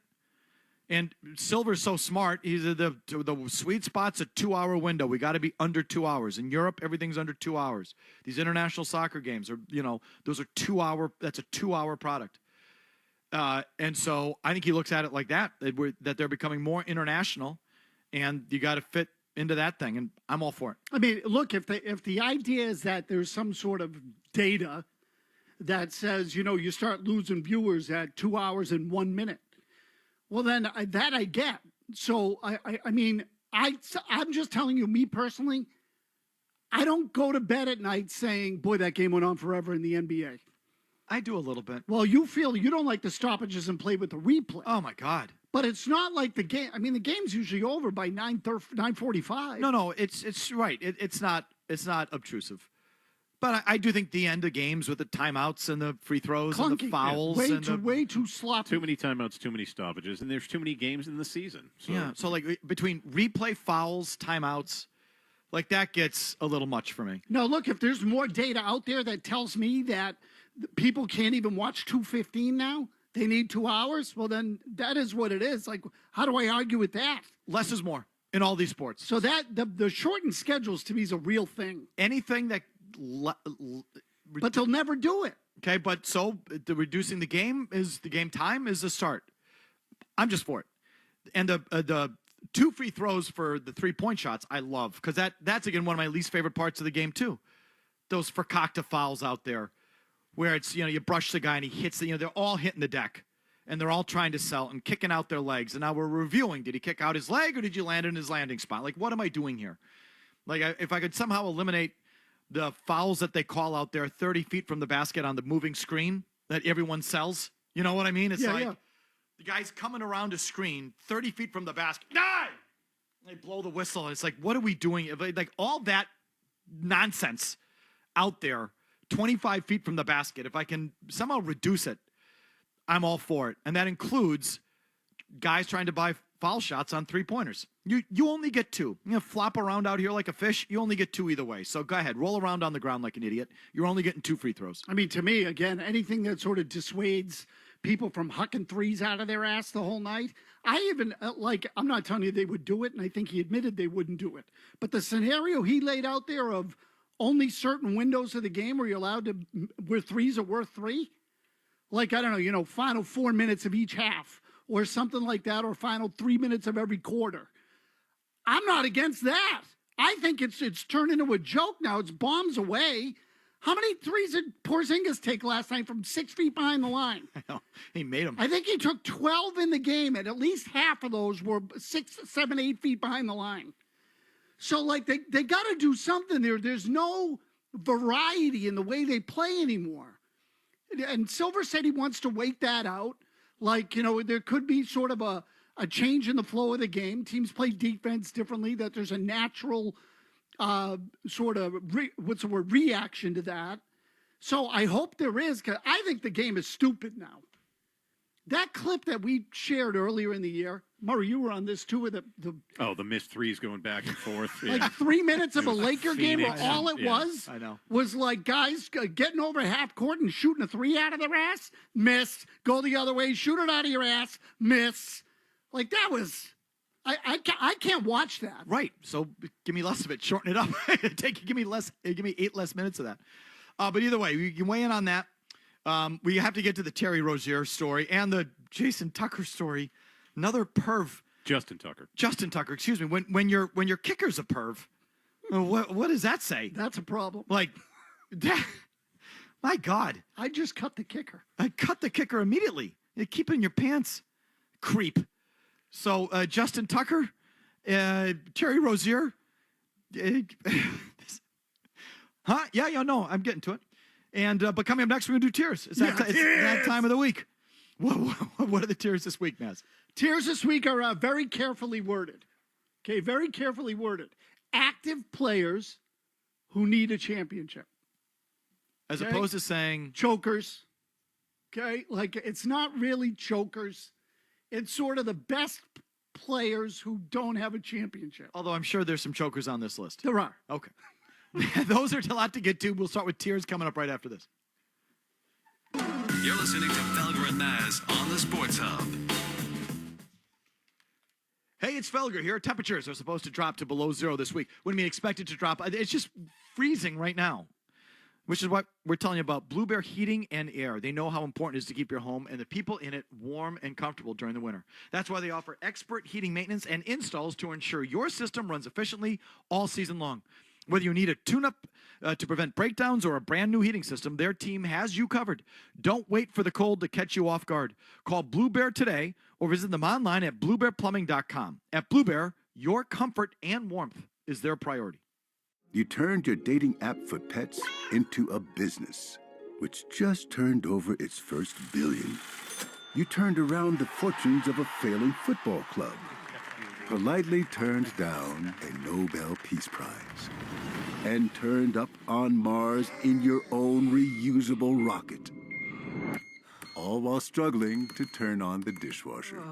And Silver's so smart. He's the sweet spot's a 2-hour window. We got to be under 2 hours. In Europe, everything's under 2 hours. These international soccer games are, those are 2-hour. That's a 2-hour product. And so I think he looks at it like that they're becoming more international, and you got to fit into that thing. And I'm all for it. I mean, look, if the idea is that there's some sort of data that says, you start losing viewers at 2 hours and 1 minute. Well, then that I get. So, I mean, I'm just telling you, me personally, I don't go to bed at night saying, boy, that game went on forever in the NBA. I do a little bit. Well, you don't like the stoppages and play with the replay. Oh, my God. But it's not like the game. I mean, the game's usually over by 9:45. No, it's right. It's not obtrusive. But I do think the end of games with the timeouts and the free throws and the fouls. Way too sloppy. Too many timeouts, too many stoppages, and there's too many games in the season. So. Yeah, so like between replay, fouls, timeouts, like that gets a little much for me. No, look, if there's more data out there that tells me that people can't even watch 2:15 now, they need 2 hours, well, then that is what it is. Like, how do I argue with that? Less is more in all these sports. So that the shortened schedules to me is a real thing. Anything that... but they'll never do it. Okay, but so reducing the game time is a start. I'm just for it. And the 2 free throws for the 3-point shots I love, because that's again one of my least favorite parts of the game too. Those fakakta fouls out there where it's you brush the guy and he hits they're all hitting the deck and they're all trying to sell and kicking out their legs, and now we're reviewing, did he kick out his leg or did you land in his landing spot? Like, what am I doing here? Like, if I could somehow eliminate the fouls that they call out there 30 feet from the basket on the moving screen that everyone sells. You know what I mean? It's the guy's coming around a screen 30 feet from the basket. Die! They blow the whistle. And it's like, what are we doing? Like all that nonsense out there 25 feet from the basket. If I can somehow reduce it, I'm all for it. And that includes guys trying to buy foul shots on 3-pointers. You only get 2. Flop around out here like a fish. You only get 2 either way. So go ahead, roll around on the ground like an idiot. You're only getting 2 free throws. I mean, to me, again, anything that sort of dissuades people from hucking threes out of their ass the whole night. I even I'm not telling you they would do it, and I think he admitted they wouldn't do it. But the scenario he laid out there of only certain windows of the game where you're allowed to, where threes are worth 3? Like, I don't know, final 4 minutes of each half or something like that, or final 3 minutes of every quarter. I'm not against that. I think it's turned into a joke now. It's bombs away. How many threes did Porzingis take last night from 6 feet behind the line? I know. He made them. I think he took 12 in the game, and at least half of those were 6, 7, 8 feet behind the line. So, like, they got to do something there. There's no variety in the way they play anymore. And Silver said he wants to wait that out. Like, there could be sort of a change in the flow of the game. Teams play defense differently, that there's a natural sort of, reaction to that. So I hope there is, because I think the game is stupid now. That clip that we shared earlier in the year, Murray, you were on this too, with the missed threes going back and forth. Like 3 minutes of a Laker game where all it was like guys getting over half court and shooting a 3 out of their ass, missed, go the other way, shoot it out of your ass, miss. Like, that was, I can't watch that. Right. So give me less of it. Shorten it up. Give me 8 less minutes of that. But either way, you can weigh in on that. We have to get to the Terry Rozier story and the Jason Tucker story. Another perv. Justin Tucker, excuse me. When your kicker's a perv, what does that say? That's a problem. Like, my God. I just cut the kicker. I cut the kicker immediately. You keep it in your pants, creep. So Justin Tucker, Terry Rozier. Huh? Yeah, no, I'm getting to it. And but coming up next, we're going to do tiers. It's that time of the week. What are the tiers this week, Maz? Tiers this week are very carefully worded. Okay, very carefully worded. Active players who need a championship. As opposed to saying... chokers. Okay, like, it's not really chokers. It's sort of the best players who don't have a championship. Although I'm sure there's some chokers on this list. There are. Okay. Those are a lot to get to. We'll start with tiers coming up right after this. You're listening to Felger and Maz on the Sports Hub. Hey, it's Felger here. Temperatures are supposed to drop to below 0 this week. What do you mean expected to drop? It's just freezing right now, which is what we're telling you about Blue Bear Heating and Air. They know how important it is to keep your home and the people in it warm and comfortable during the winter. That's why they offer expert heating maintenance and installs to ensure your system runs efficiently all season long. Whether you need a tune-up to prevent breakdowns or a brand new heating system, their team has you covered. Don't wait for the cold to catch you off guard. Call Blue Bear today or visit them online at bluebearplumbing.com. At Blue Bear, your comfort and warmth is their priority. You turned your dating app for pets into a business, which just turned over its first billion. You turned around the fortunes of a failing football club. Politely turned down a Nobel Peace Prize, and turned up on Mars in your own reusable rocket. All while struggling to turn on the dishwasher.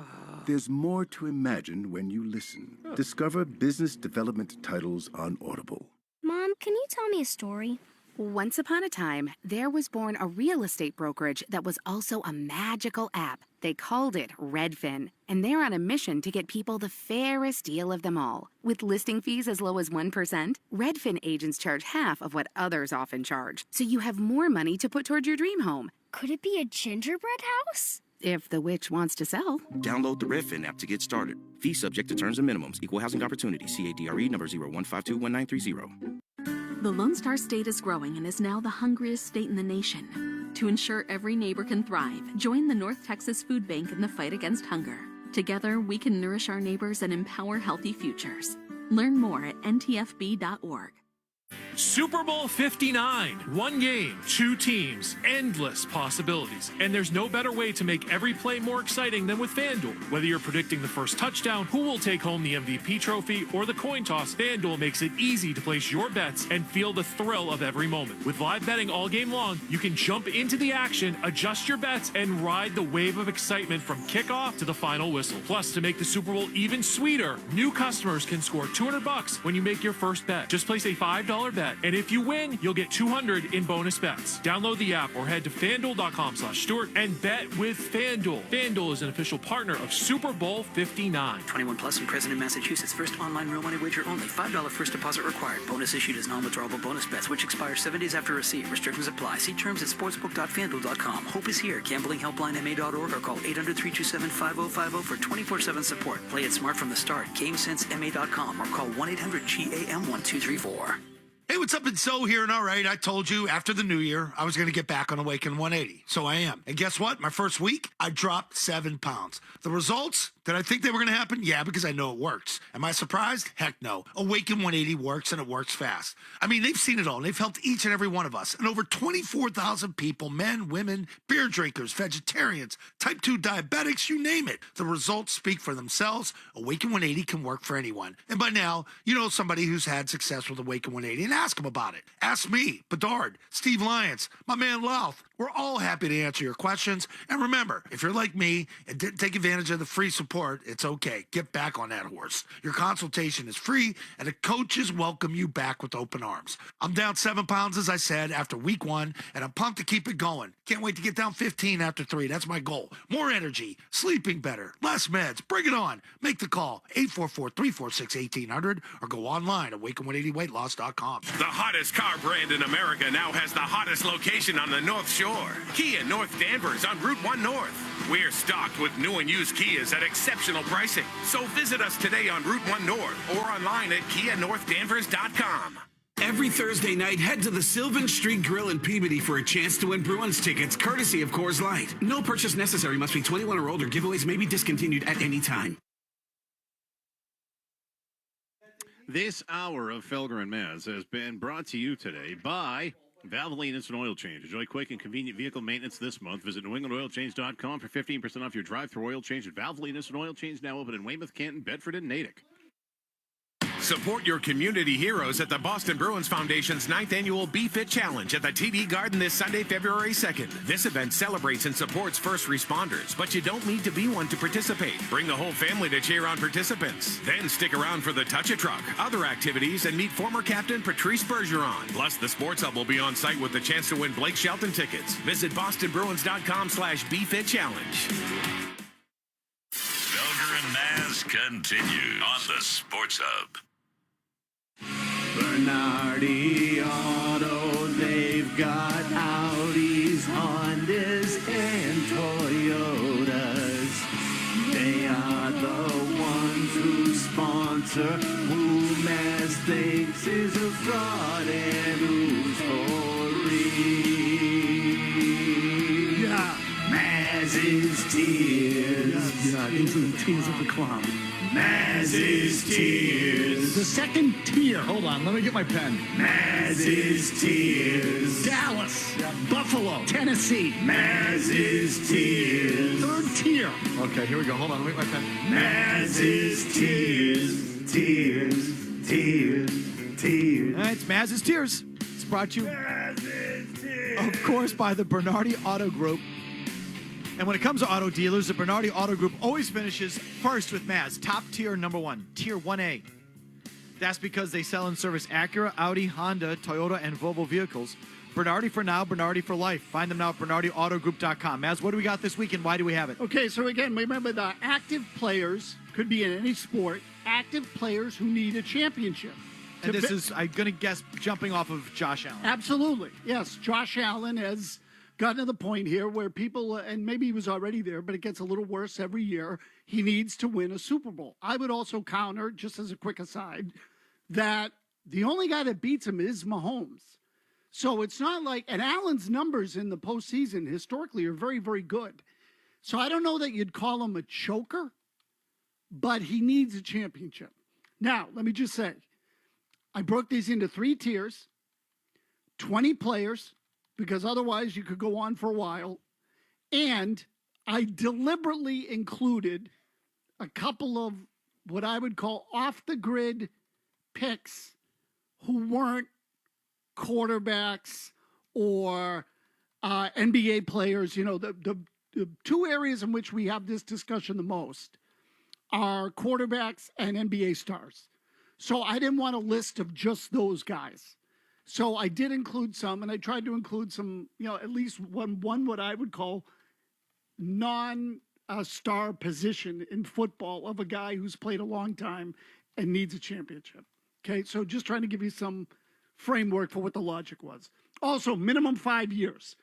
There's more to imagine when you listen. Discover business development titles on Audible. Mom, can you tell me a story? Once upon a time, there was born a real estate brokerage that was also a magical app. They called it Redfin, and they're on a mission to get people the fairest deal of them all. With listing fees as low as 1%, Redfin agents charge half of what others often charge, so you have more money to put toward your dream home. Could it be a gingerbread house? If the witch wants to sell. Download the Redfin app to get started. Fee subject to terms and minimums. Equal housing opportunity. CADRE number 01521930. The Lone Star State is growing and is now the hungriest state in the nation. To ensure every neighbor can thrive, join the North Texas Food Bank in the fight against hunger. Together, we can nourish our neighbors and empower healthy futures. Learn more at ntfb.org. Super Bowl 59. One game, two teams, endless possibilities. And there's no better way to make every play more exciting than with FanDuel. Whether you're predicting the first touchdown, who will take home the MVP trophy, or the coin toss, FanDuel makes it easy to place your bets and feel the thrill of every moment. With live betting all game long, you can jump into the action, adjust your bets, and ride the wave of excitement from kickoff to the final whistle. Plus, to make the Super Bowl even sweeter, new customers can score $200 when you make your first bet. Just place a $5 $5 bet. And if you win, you'll get $200 in bonus bets. Download the app or head to FanDuel.com/Stuart and bet with FanDuel. FanDuel is an official partner of Super Bowl 59. 21 plus and present in Massachusetts. First online real money wager only. $5 first deposit required. Bonus issued as non-withdrawable bonus bets, which expire 7 days after receipt. Restrictions apply. See terms at sportsbook.fanduel.com. Hope is here. GamblingHelplineMA.org or call 800-327-5050 for 24/7 support. Play it smart from the start. GameSenseMA.com or call 1-800-GAM-1234. Hey, what's up? It's Zoe here, and all right, I told you after the new year I was going to get back on Awaken 180. So I am. And guess what? My first week, I dropped 7 pounds. The results, did I think they were going to happen? Yeah, because I know it works. Am I surprised? Heck no. Awaken 180 works, and it works fast. I mean, they've seen it all, and they've helped each and every one of us. And over 24,000 people, men, women, beer drinkers, vegetarians, type 2 diabetics, you name it. The results speak for themselves. Awaken 180 can work for anyone. And by now, you know somebody who's had success with Awaken 180, and ask them about it. Ask me, Bedard, Steve Lyons, my man Louth. We're all happy to answer your questions. And remember, if you're like me and didn't take advantage of the free support, it's okay. Get back on that horse. Your consultation is free, and the coaches welcome you back with open arms. I'm down 7 pounds, as I said, after week 1, and I'm pumped to keep it going. Can't wait to get down 15 after 3. That's my goal. More energy, sleeping better, less meds. Bring it on. Make the call, 844-346-1800, or go online at awaken180weightloss.com. The hottest car brand in America now has the hottest location on the North Shore. Kia North Danvers on Route 1 North. We're stocked with new and used Kias at exceptional pricing. So visit us today on Route 1 North or online at KiaNorthDanvers.com. Every Thursday night, head to the Sylvan Street Grill in Peabody for a chance to win Bruins tickets, courtesy of Coors Light. No purchase necessary. Must be 21 or older. Giveaways may be discontinued at any time. This hour of Felger and Maz has been brought to you today by Valvoline Instant Oil Change. Enjoy quick and convenient vehicle maintenance this month. Visit NewEnglandOilChange.com for 15% off your drive-through oil change at Valvoline Instant Oil Change, now open in Weymouth, Canton, Bedford, and Natick. Support your community heroes at the Boston Bruins Foundation's 9th Annual Be Fit Challenge at the TD Garden this Sunday, February 2nd. This event celebrates and supports first responders, but you don't need to be one to participate. Bring the whole family to cheer on participants. Then stick around for the Touch-A-Truck, other activities, and meet former captain Patrice Bergeron. Plus, the Sports Hub will be on site with the chance to win Blake Shelton tickets. Visit bostonbruins.com/BeFitChallenge. Felger and Maz continue on the Sports Hub. Bernardi Auto, they've got Audis, Hondas, and Toyotas. They are the ones who sponsor who Maz thinks is a fraud and who's for real. Yeah. Maz's Tears. Yeah, these are the tears of the clown. Maz's Tears. The second tier. Hold on, let me get my pen. Maz's Tears. Dallas. Buffalo. Tennessee. Maz's Tears. Third tier. Okay, here we go. Hold on, let me get my pen. Maz's Tears. Tears. Tears. Tears. All right, it's Maz's Tears. It's brought to you, of course, by the Bernardi Auto Group. And when it comes to auto dealers, the Bernardi Auto Group always finishes first with Maz, top tier number 1, tier 1A. That's because they sell and service Acura, Audi, Honda, Toyota, and Volvo vehicles. Bernardi for now, Bernardi for life. Find them now at BernardiAutoGroup.com. Maz, what do we got this week and why do we have it? Okay, so again, remember the active players, could be in any sport, active players who need a championship. And this is, I'm going to guess, jumping off of Josh Allen. Absolutely. Yes, Josh Allen has gotten to the point here where people, and maybe he was already there, but it gets a little worse every year. He needs to win a Super Bowl. I would also counter, just as a quick aside, that the only guy that beats him is Mahomes. So it's not like, and Allen's numbers in the postseason historically are very, very good. So I don't know that you'd call him a choker, but he needs a championship. Now, let me just say, I broke these into 3 tiers, 20 players, because otherwise you could go on for a while. And I deliberately included a couple of what I would call off-the-grid picks who weren't quarterbacks or NBA players. You know, the 2 areas in which we have this discussion the most are quarterbacks and NBA stars. So I didn't want a list of just those guys. So I did include some, and I tried to include some, at least one what I would call non-star position in football of a guy who's played a long time and needs a championship. Okay, so just trying to give you some framework for what the logic was. Also, minimum 5 years.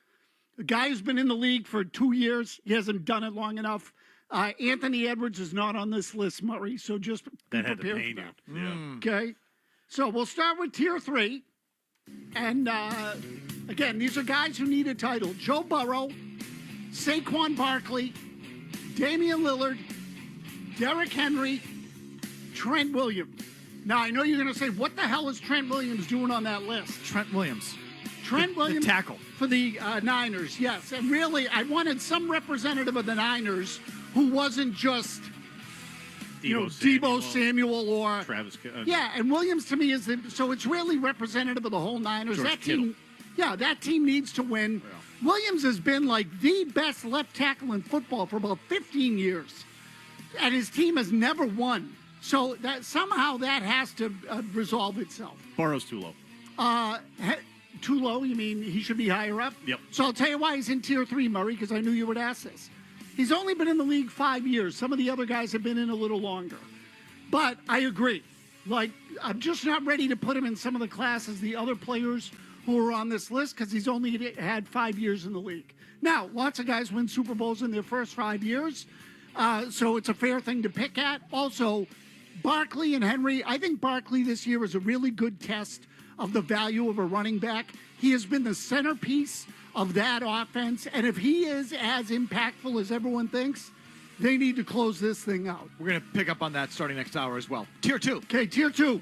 The guy who's been in the league for 2 years, he hasn't done it long enough. Anthony Edwards is not on this list, Murray, so just be prepared for that. Yeah. Okay, so we'll start with tier 3. And again, these are guys who need a title. Joe Burrow, Saquon Barkley, Damian Lillard, Derrick Henry, Trent Williams. Now, I know you're going to say, what the hell is Trent Williams doing on that list? Trent Williams. Trent Williams. The tackle. For the Niners, yes. And really, I wanted some representative of the Niners who wasn't just, Debo Samuel or Travis. Yeah, and Williams to me is so it's really representative of the whole Niners. George that Kittle. team, that team needs to win. Yeah. Williams has been like the best left tackle in football for about 15 years, and his team has never won. So that somehow that has to resolve itself. Burrow's too low. Too low? You mean he should be higher up? Yep. So I'll tell you why he's in tier 3, Murray, because I knew you would ask this. He's only been in the league 5 years. Some of the other guys have been in a little longer. But I agree. Like, I'm just not ready to put him in some of the classes, the other players who are on this list, because he's only had 5 years in the league. Now, lots of guys win Super Bowls in their first 5 years, so it's a fair thing to pick at. Also, Barkley and Henry, I think Barkley this year is a really good test of the value of a running back. He has been the centerpiece of that offense, and if he is as impactful as everyone thinks, they need to close this thing out. We're going to pick up on that starting next hour as well. Tier 2. Okay, tier 2.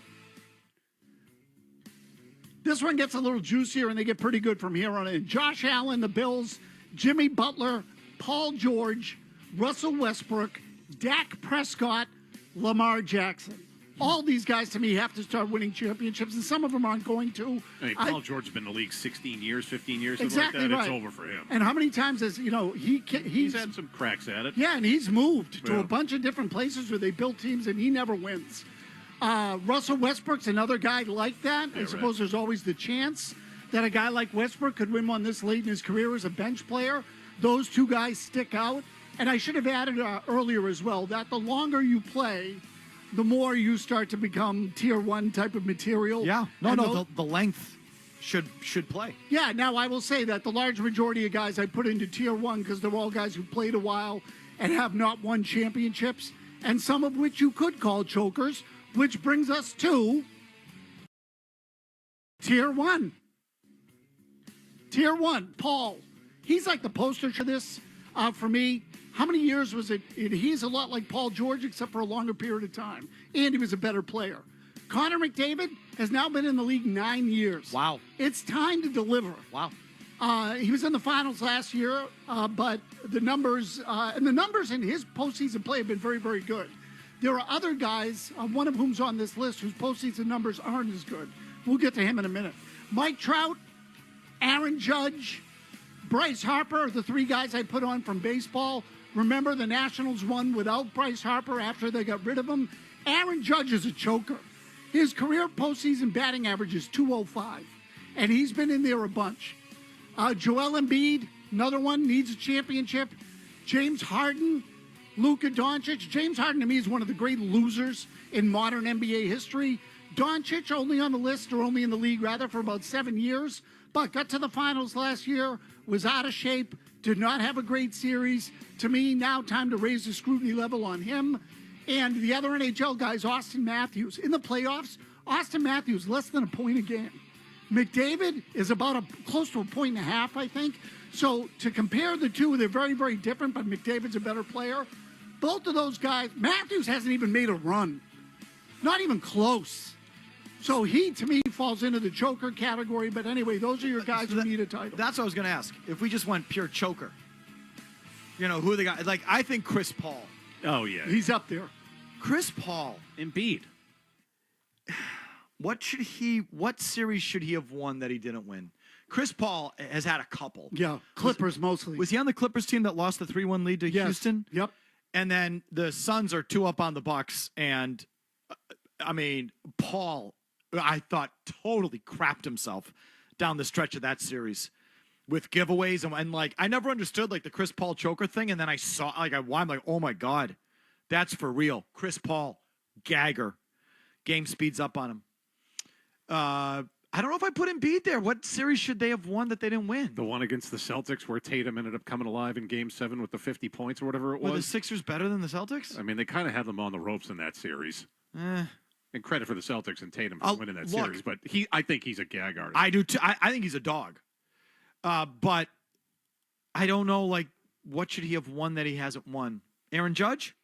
This one gets a little juicier, and they get pretty good from here on in. Josh Allen, the Bills, Jimmy Butler, Paul George, Russell Westbrook, Dak Prescott, Lamar Jackson. All these guys, to me, have to start winning championships, and some of them aren't going to. I mean, Paul George has been in the league 16 years, 15 years, something exactly like that. Right. It's over for him. And how many times has, he's had some cracks at it. Yeah, and he's moved to a bunch of different places where they build teams, and he never wins. Russell Westbrook's another guy like that. I suppose there's always the chance that a guy like Westbrook could win one this late in his career as a bench player. Those two guys stick out. And I should have added earlier as well that the longer you play, the more you start to become tier 1 type of material. Yeah. The length should play. Yeah, now I will say that the large majority of guys I put into tier 1 because they're all guys who played a while and have not won championships, and some of which you could call chokers, which brings us to tier 1. Tier 1, Paul. He's like the poster for this for me. How many years was it? He's a lot like Paul George, except for a longer period of time. And he was a better player. Connor McDavid has now been in the league 9 years. Wow. It's time to deliver. Wow. He was in the finals last year, but the numbers in his postseason play have been very, very good. There are other guys, one of whom's on this list, whose postseason numbers aren't as good. We'll get to him in a minute. Mike Trout, Aaron Judge, Bryce Harper, the 3 guys I put on from baseball. Remember, the Nationals won without Bryce Harper after they got rid of him. Aaron Judge is a choker. His career postseason batting average is .205, and he's been in there a bunch. Joel Embiid, another one, needs a championship. James Harden, Luka Doncic. James Harden, to me, is one of the great losers in modern NBA history. Doncic, only on the list, or only in the league, rather, for about 7 years, but got to the finals last year, was out of shape, did not have a great series. To me, now time to raise the scrutiny level on him. And the other NHL guys, Austin Matthews. In the playoffs, Austin Matthews, less than a point a game. McDavid is about close to 1.5 points, I think. So to compare the two, they're very, very different, but McDavid's a better player. Both of those guys, Matthews hasn't even made a run. Not even close. So he, to me, falls into the choker category. But anyway, those are your guys who need a title. That's what I was going to ask. If we just went pure choker, who are the guys? Like, I think Chris Paul. Oh, yeah. He's up there. Chris Paul. Embiid. What series should he have won that he didn't win? Chris Paul has had a couple. Yeah, Clippers mostly. Was he on the Clippers team that lost the 3-1 lead to Houston? Yep. And then the Suns are 2 up on the Bucks, and Paul I thought, totally crapped himself down the stretch of that series with giveaways. And like, I never understood like the Chris Paul choker thing. And then I saw, like, I'm like, oh my God, that's for real. Chris Paul, Gagger. Game speeds up on him. I don't know if I put Embiid there. What series should they have won that they didn't win? The one against the Celtics where Tatum ended up coming alive in Game 7 with the 50 points or whatever it was. Were the Sixers better than the Celtics? I mean, they kind of had them on the ropes in that series. And credit for the Celtics and Tatum for winning that series. But I think he's a gag artist. I do too. I think he's a dog. But I don't know, like, what should he have won that he hasn't won? Aaron Judge?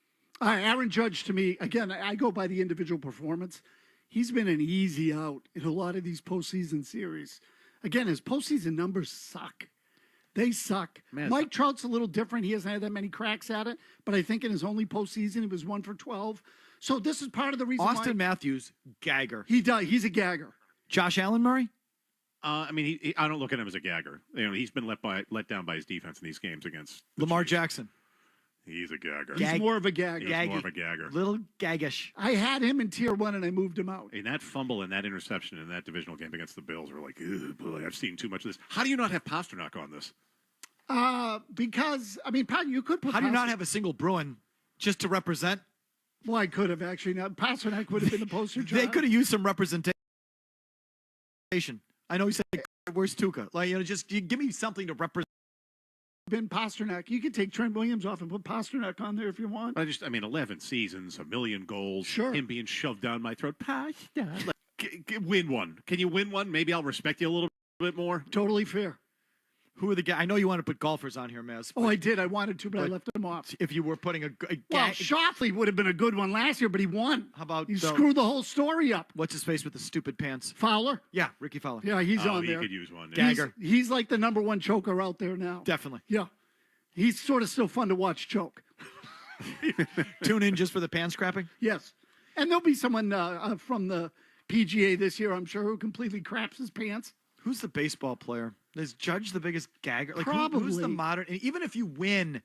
Aaron Judge, to me, again, I go by the individual performance. He's been an easy out in a lot of these postseason series. Again, his postseason numbers suck. They suck. Man, Mike Trout's a little different. He hasn't had that many cracks at it. But I think in his only postseason, he was 1 for 12. So this is part of the reason Austin Matthews, gagger. He does. He's a gagger. Josh Allen Murray? I mean, I don't look at him as a gagger. You know, he's been let down by his defense in these games against Lamar Jackson. He's a gagger. He's more of a gagger. He's more of a gagger. Little gaggish. I had him in tier 1 and I moved him out. And that fumble and that interception in that divisional game against the Bills were like, boy, I've seen too much of this. How do you not have Pasternak on this? Because, I mean, Pat, you could put How do you not have a single Bruin just to represent? Well, I could have actually. Now, Pasternak would have been the poster child. They could have used some representation. I know you said, where's Tuca? Like, you know, just give me something to represent. Been Pasternak. You could take Trent Williams off and put Pasternak on there if you want. I mean, 11 seasons, 1 million goals. Sure. Him being shoved down my throat. Pasternak. Win one. Can you win one? Maybe I'll respect you a little bit more. Totally fair. Who are the guys? I know you want to put golfers on here, Maz. Oh, I did. I wanted to, but I left them off. If you were putting well, Shoffley would have been a good one last year, but he won. How about you screwed the whole story up? What's his face with the stupid pants? Fowler? Yeah, Ricky Fowler. Yeah, he's on there. He could use one. Yeah. Gagger. He's like the number 1 choker out there now. Definitely. Yeah. He's sort of still fun to watch choke. Tune in just for the pan scrapping? Yes. And there'll be someone from the PGA this year, I'm sure, who completely craps his pants. Who's the baseball player? Is Judge the biggest gagger? Like, Probably. Who's the modern? And even if you win,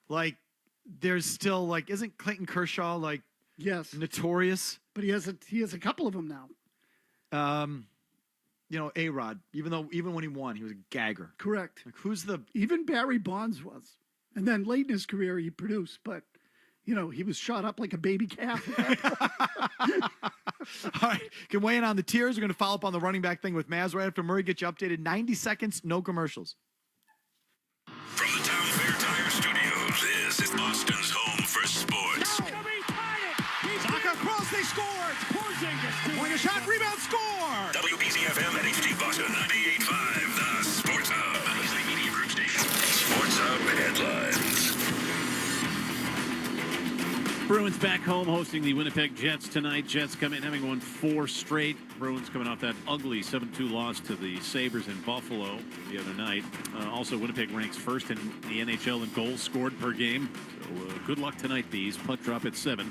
like, there's still, like, isn't Clayton Kershaw, like, notorious? But he has a couple of them now. You know, A-Rod, even when he won, he was a gagger. Correct. Like, who's the... Even Barry Bonds was. And then late in his career, he produced, but, you know, he was shot up like a baby calf. All right, can weigh in on the tiers. We're going to follow up on the running back thing with Maz right after Murray gets you updated. 90 seconds, no commercials. From the Town Fair Tire Studios, this is Boston's home for sports. Soccer cross, they score. Porzingis. Point a shot, rebound, score. WBZ-FM at HD Boston 98.5, the Sports Hub. Wesley Media Group Station. Sports Hub headlines. Bruins back home hosting the Winnipeg Jets tonight. Jets come in having won 4 straight. Bruins coming off that ugly 7-2 loss to the Sabres in Buffalo the other night. Also, Winnipeg ranks first in the NHL in goals scored per game. So good luck tonight, these. Puck drop at 7.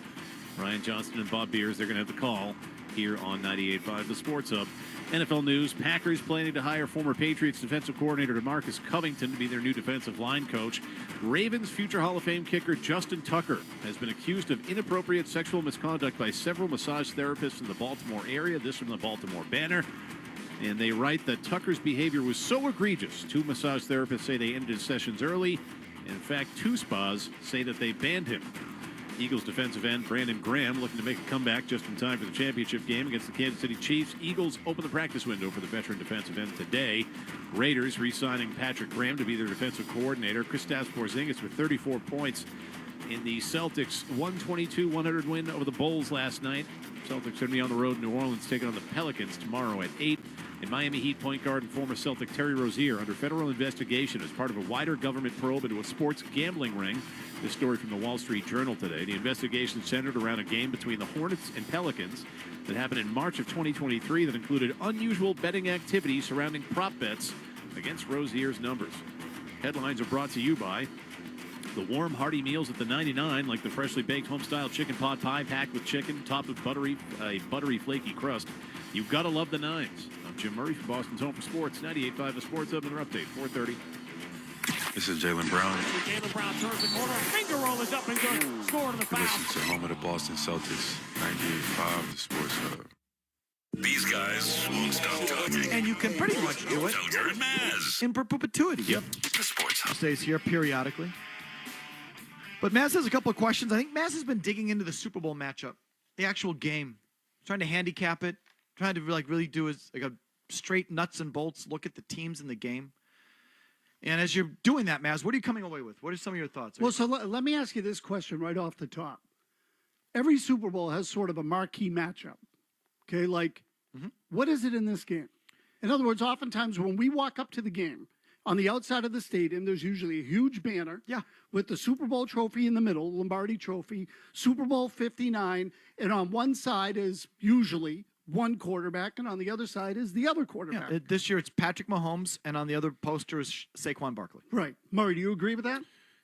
Ryan Johnston and Bob Beers, they're going to have the call here on 98.5 The Sports Hub. NFL news, Packers planning to hire former Patriots defensive coordinator DeMarcus Covington to be their new defensive line coach. Ravens future Hall of Fame kicker Justin Tucker has been accused of inappropriate sexual misconduct by several massage therapists in the Baltimore area. This from the Baltimore Banner. And they write that Tucker's behavior was so egregious, 2 massage therapists say they ended his sessions early. In fact, 2 spas say that they banned him. Eagles defensive end Brandon Graham looking to make a comeback just in time for the championship game against the Kansas City Chiefs. Eagles open the practice window for the veteran defensive end today. Raiders re-signing Patrick Graham to be their defensive coordinator. Kristaps Porzingis with 34 points in the Celtics' 122-100 win over the Bulls last night. Celtics going to be on the road in New Orleans taking on the Pelicans tomorrow at 8. And Miami Heat point guard and former Celtic Terry Rozier under federal investigation as part of a wider government probe into a sports gambling ring. This story from the Wall Street Journal today. The investigation centered around a game between the Hornets and Pelicans that happened in March of 2023 that included unusual betting activity surrounding prop bets against Rozier's numbers. Headlines are brought to you by the warm, hearty meals at the 99, like the freshly baked home-style chicken pot pie packed with chicken, topped with a buttery, flaky crust. You've got to love the 9s. I'm Jim Murray from Boston's Home for Sports, 98.5 The Sports Hub, and their update, 4:30. This is Jaylen Brown. Jaylen Brown turns the corner. Finger roll is up and good. Score to the foul. Listen to home of the Boston Celtics, 98.5 The Sports Hub. These guys won't stop talking. And you can pretty much do it Felger and Maz. in perpetuity. Yep. The Sports Hub. Stays here periodically. But Maz has a couple of questions. I think Maz has been digging into the Super Bowl matchup, the actual game, trying to handicap it, trying to really do a straight nuts and bolts look at the teams in the game. And as you're doing that, Maz, what are you coming away with? What are some of your thoughts? Well, so let me ask you this question right off the top. Every Super Bowl has sort of a marquee matchup. Okay, what is it in this game? In other words, oftentimes when we walk up to the game, on the outside of the stadium, there's usually a huge banner with the Super Bowl trophy in the middle, Lombardi Trophy, Super Bowl 59, and on one side is usually one quarterback, and on the other side is the other quarterback. Yeah, this year it's Patrick Mahomes, and on the other poster is Saquon Barkley. Right. Murray, do you agree with that?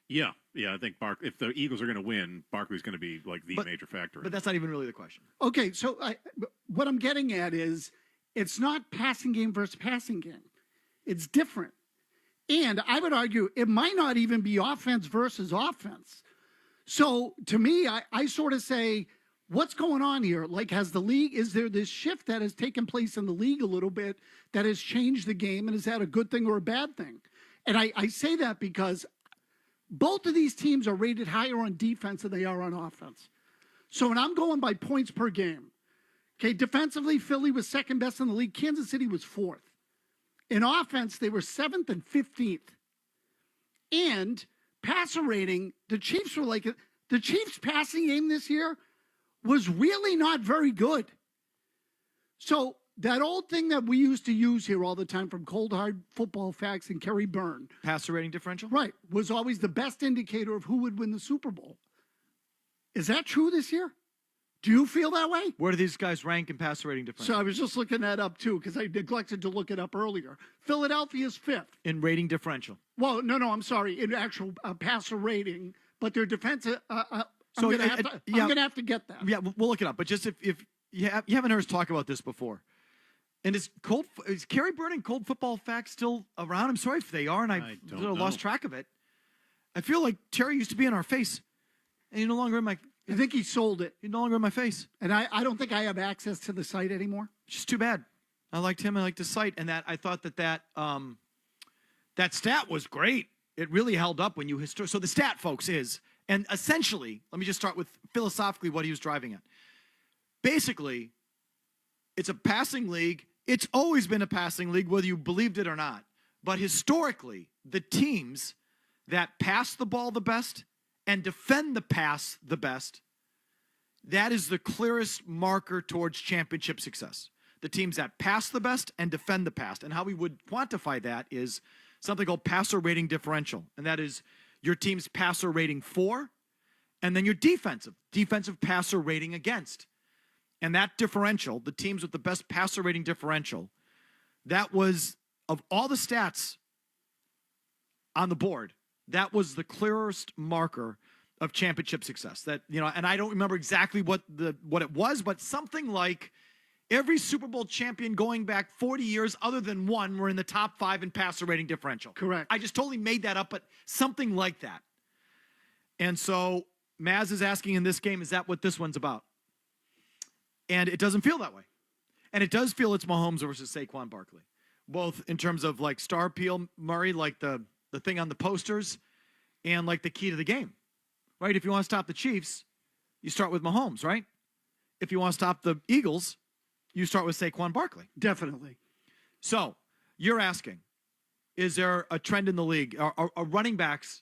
Yeah. I think if the Eagles are going to win, Barkley's going to be the major factor. But that's not even really the question. Okay, so what I'm getting at is it's not passing game versus passing game. It's different. And I would argue it might not even be offense versus offense. So to me, I sort of say, what's going on here? Is there this shift that has taken place in the league a little bit that has changed the game? And is that a good thing or a bad thing? And I say that because both of these teams are rated higher on defense than they are on offense. So when I'm going by points per game, okay, defensively, Philly was second best in the league. Kansas City was fourth. In offense, they were 7th and 15th. And passer rating, the Chiefs passing game this year was really not very good. So that old thing that we used to use here all the time from Cold Hard Football Facts and Kerry Byrne. Passer rating differential? Right. Was always the best indicator of who would win the Super Bowl. Is that true this year? Do you feel that way? Where do these guys rank in passer rating differential? So I was just looking that up, too, because I neglected to look it up earlier. Philadelphia's 5th. In rating differential. Well, no, I'm sorry. In actual passer rating, but their defensive... I'm going to have to get that. Yeah, we'll look it up. But just if you haven't heard us talk about this before, and is Kerry Byrne and Cold Football Facts still around? I'm sorry if they are, and I lost track of it. I feel like Terry used to be in our face, and he's no longer in my... I think he sold it. He's no longer in my face. And I don't think I have access to the site anymore. It's just too bad. I liked him. I liked the site. And I thought that stat was great. It really held up when you... So the stat, folks, is... And essentially, let me just start with philosophically what he was driving at. Basically, it's a passing league. It's always been a passing league, whether you believed it or not. But historically, the teams that pass the ball the best and defend the pass the best, that is the clearest marker towards championship success. The teams that pass the best and defend the pass. And how we would quantify that is something called passer rating differential. And that is your team's passer rating for, and then your defensive passer rating against. And that differential, the teams with the best passer rating differential, that was, of all the stats on the board, that was the clearest marker of championship success. That, and I don't remember exactly what it was, but something like every Super Bowl champion going back 40 years other than one were in the top 5 in passer rating differential. Correct. I just totally made that up, but something like that. And so Maz is asking in this game, is that what this one's about? And it doesn't feel that way. And it does feel it's Mahomes versus Saquon Barkley, both in terms of star appeal, Murray, the thing on the posters, and the key to the game, right? If you want to stop the Chiefs, you start with Mahomes, right? If you want to stop the Eagles, you start with Saquon Barkley. Definitely. So you're asking, is there a trend in the league? Are running backs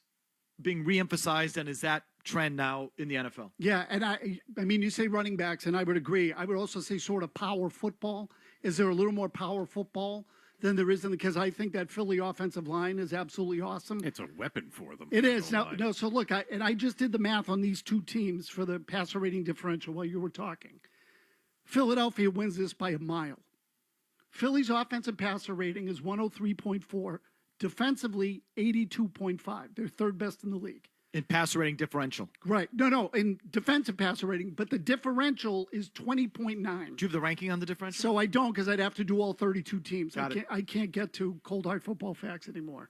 being reemphasized, and is that trend now in the NFL? Yeah, and I mean, you say running backs, and I would agree. I would also say sort of power football. Is there a little more power football than there is because I think that Philly offensive line is absolutely awesome. It's a weapon for them. It is. No, so look, I just did the math on these two teams for the passer rating differential while you were talking. Philadelphia wins this by a mile. Philly's offensive passer rating is 103.4. Defensively, 82.5. They're third best in the league. In passer rating differential. Right. No, in defensive passer rating, but the differential is 20.9. Do you have the ranking on the differential? So I don't, because I'd have to do all 32 teams. I can't get to Cold Hard Football Facts anymore.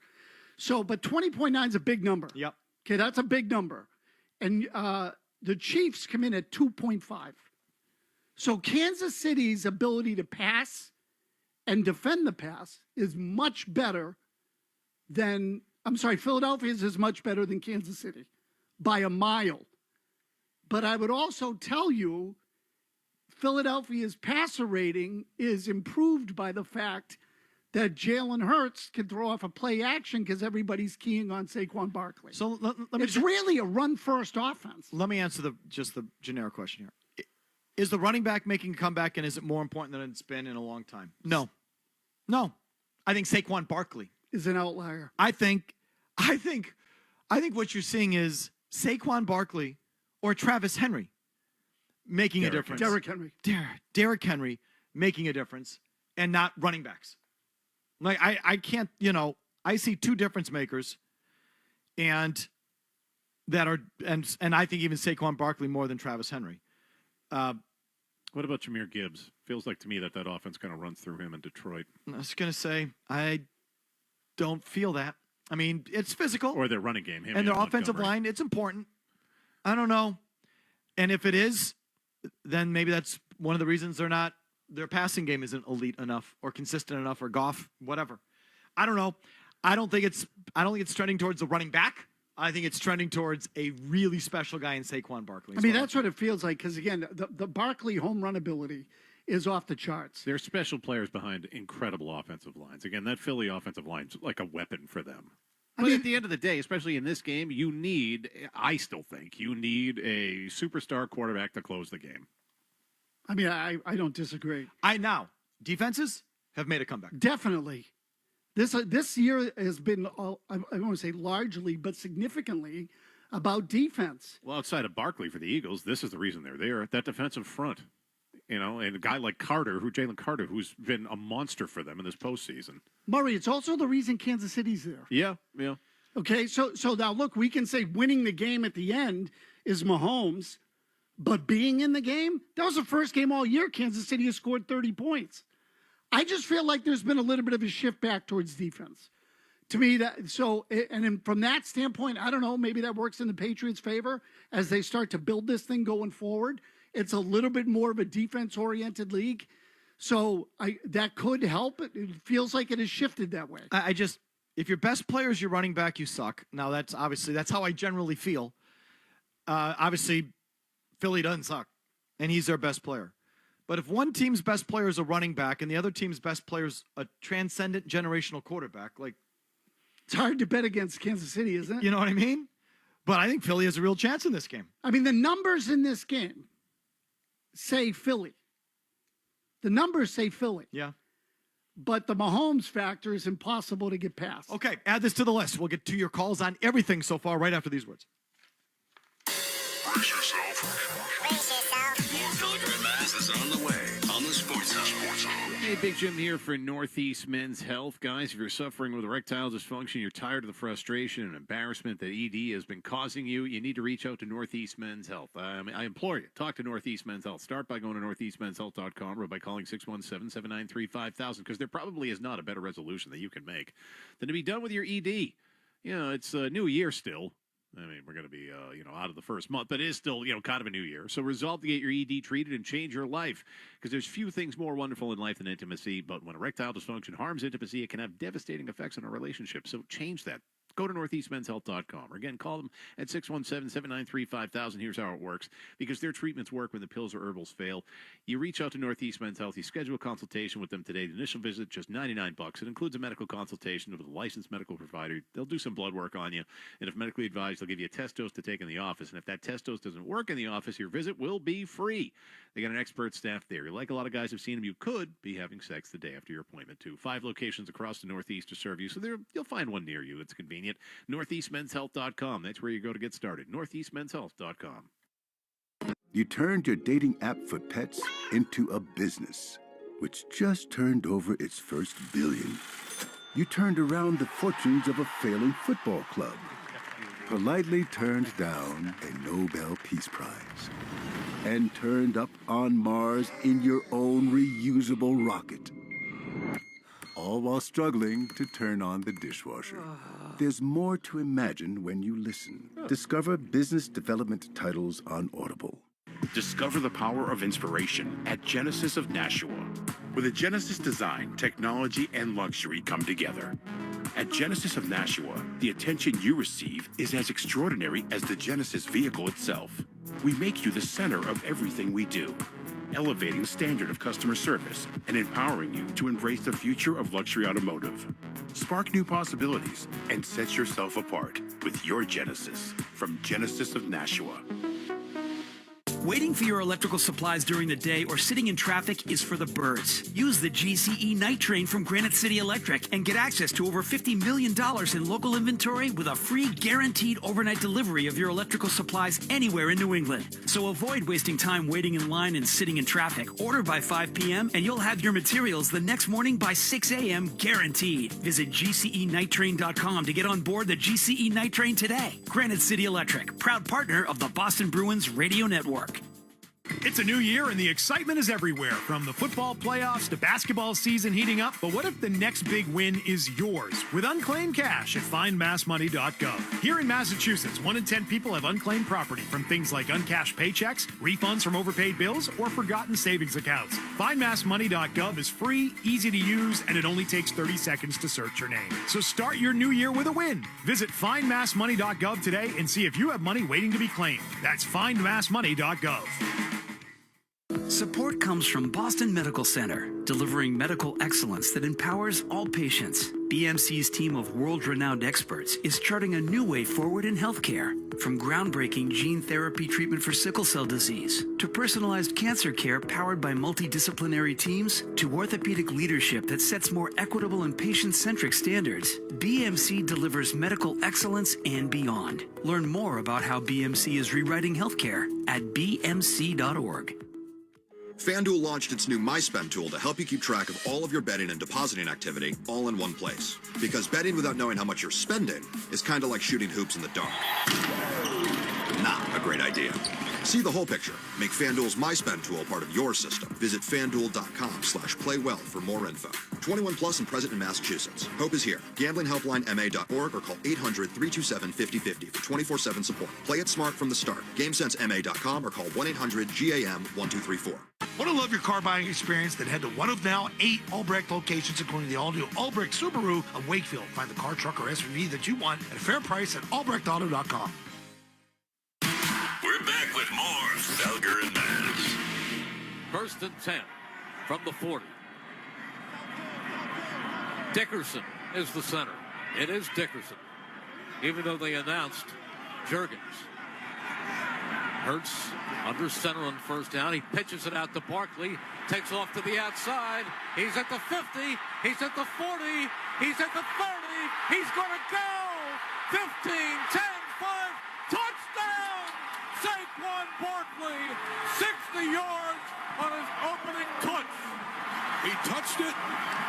So, but 20.9 is a big number. Yep. Okay, that's a big number. And the Chiefs come in at 2.5. So Kansas City's ability to pass and defend the pass is much better than, Philadelphia's is much better than Kansas City by a mile. But I would also tell you, Philadelphia's passer rating is improved by the fact that Jalen Hurts can throw off a play action because everybody's keying on Saquon Barkley. So let me it's really a run-first offense. Let me answer the generic question here. Is the running back making a comeback, and is it more important than it's been in a long time? No. I think Saquon Barkley is an outlier. I think what you're seeing is Saquon Barkley or Travis Henry making a difference. Derrick Henry making a difference, and not running backs. Like I can't, I see two difference makers, and that are and I think even Saquon Barkley more than Travis Henry. What about Jahmyr Gibbs? Feels like to me that offense kind of runs through him in Detroit. I was going to say, I don't feel that. I mean, it's physical. Or their running game. And their offensive line, it's important. I don't know. And if it is, then maybe that's one of the reasons their passing game isn't elite enough or consistent enough or Goff, whatever. I don't know. I don't think it's trending towards the running back. I think it's trending towards a really special guy in Saquon Barkley. I mean, that's what it feels like because, again, the Barkley home run ability is off the charts. They're special players behind incredible offensive lines. Again, that Philly offensive line's like a weapon for them. But at the end of the day, especially in this game, I still think you need a superstar quarterback to close the game. I mean, I don't disagree. Defenses have made a comeback. Definitely. This year has been, I don't want to say largely, but significantly about defense. Well, outside of Barkley for the Eagles, this is the reason they're there. That defensive front, and a guy like Jalen Carter, who's been a monster for them in this postseason. Murray, it's also the reason Kansas City's there. Yeah. Okay, so now look, we can say winning the game at the end is Mahomes, but being in the game, that was the first game all year Kansas City has scored 30 points. I just feel like there's been a little bit of a shift back towards defense. To me, from that standpoint, I don't know, maybe that works in the Patriots' favor as they start to build this thing going forward. It's a little bit more of a defense-oriented league. So that could help. It feels like it has shifted that way. If your best player is your running back, you suck. Now, that's how I generally feel. Obviously, Philly doesn't suck, and he's their best player. But if one team's best player is a running back and the other team's best player is a transcendent generational quarterback, it's hard to bet against Kansas City, isn't it? You know what I mean? But I think Philly has a real chance in this game. I mean, the numbers in this game say Philly. The numbers say Philly. Yeah. But the Mahomes factor is impossible to get past. Okay, add this to the list. We'll get to your calls on everything so far right after these words. Brace yourself. More Bellinger and Maz is on the way on the Sports Hub. Hey, Big Jim here for Northeast Men's Health. Guys, if you're suffering with erectile dysfunction, you're tired of the frustration and embarrassment that ED has been causing you, you need to reach out to Northeast Men's Health. I implore you, talk to Northeast Men's Health. Start by going to northeastmenshealth.com or by calling 617-793-5000 because there probably is not a better resolution that you can make than to be done with your ED. It's a new year still. I mean, we're going to be, out of the first month, but it is still, kind of a new year. So resolve to get your ED treated and change your life because there's few things more wonderful in life than intimacy. But when erectile dysfunction harms intimacy, it can have devastating effects on a relationship. So change that. Go to northeastmenshealth.com or again, call them at 617-793-5000. Here's how it works because their treatments work when the pills or herbals fail. You reach out to Northeast Men's Health. You schedule a consultation with them today. The initial visit, just $99. It includes a medical consultation with a licensed medical provider. They'll do some blood work on you. And if medically advised, they'll give you a test dose to take in the office. And if that test dose doesn't work in the office, your visit will be free. They got an expert staff there. Like a lot of guys have seen them, you could be having sex the day after your appointment, too. 5 locations across the Northeast to serve you. So you'll find one near you. It's convenient. NortheastMen'sHealth.com. That's where you go to get started. NortheastMen'sHealth.com. You turned your dating app for pets into a business, which just turned over its first billion. You turned around the fortunes of a failing football club, politely turned down a Nobel Peace Prize, and turned up on Mars in your own reusable rocket. All while struggling to turn on the dishwasher. There's more to imagine when you listen. Discover business development titles on Audible. Discover the power of inspiration at Genesis of Nashua, where the Genesis design, technology, and luxury come together. At Genesis of Nashua, the attention you receive is as extraordinary as the Genesis vehicle itself. We make you the center of everything we do, elevating the standard of customer service and empowering you to embrace the future of luxury automotive. Spark new possibilities and set yourself apart with your Genesis from Genesis of Nashua. Waiting for your electrical supplies during the day or sitting in traffic is for the birds. Use the GCE Night Train from Granite City Electric and get access to over $50 million in local inventory with a free guaranteed overnight delivery of your electrical supplies anywhere in New England. So avoid wasting time waiting in line and sitting in traffic. Order by 5 p.m. and you'll have your materials the next morning by 6 a.m. guaranteed. Visit GCENightTrain.com to get on board the GCE Night Train today. Granite City Electric, proud partner of the Boston Bruins Radio Network. It's a new year and the excitement is everywhere, from the football playoffs to basketball season heating up. But what if the next big win is yours with unclaimed cash at findmassmoney.gov? Here in Massachusetts, 1 in 10 people have unclaimed property from things like uncashed paychecks, refunds from overpaid bills, or forgotten savings accounts. Findmassmoney.gov is free, easy to use, and it only takes 30 seconds to search your name. So start your new year with a win. Visit findmassmoney.gov today and see if you have money waiting to be claimed. That's findmassmoney.gov. Support comes from Boston Medical Center, delivering medical excellence that empowers all patients. BMC's team of world-renowned experts is charting a new way forward in healthcare. From groundbreaking gene therapy treatment for sickle cell disease, to personalized cancer care powered by multidisciplinary teams, to orthopedic leadership that sets more equitable and patient-centric standards, BMC delivers medical excellence and beyond. Learn more about how BMC is rewriting healthcare at bmc.org. FanDuel launched its new MySpend tool to help you keep track of all of your betting and depositing activity all in one place. Because betting without knowing how much you're spending is kind of like shooting hoops in the dark. Not a great idea. See the whole picture. Make FanDuel's MySpend tool part of your system. Visit FanDuel.com/playwell for more info. 21 plus and present in Massachusetts. Hope is here. GamblingHelplineMA.org or call 800-327-5050 for 24/7 support. Play it smart from the start. GameSenseMA.com or call 1-800-GAM-1234. Want to love your car buying experience? Then head to one of now 8 Albrecht locations, including the all-new Albrecht Subaru of Wakefield. Find the car, truck, or SUV that you want at a fair price at albrechtauto.com. We're back with more Felger and Maz. 1st and 10 from the 40. Dickerson is the center. It is Dickerson, even though they announced Juergens. Hurts under center on 1st down. He pitches it out to Barkley. Takes off to the outside. He's at the 50. He's at the 40. He's at the 30. He's going to go. 15, 10, 5. Touchdown! Saquon Barkley, 60 yards on his opening touch. He touched it,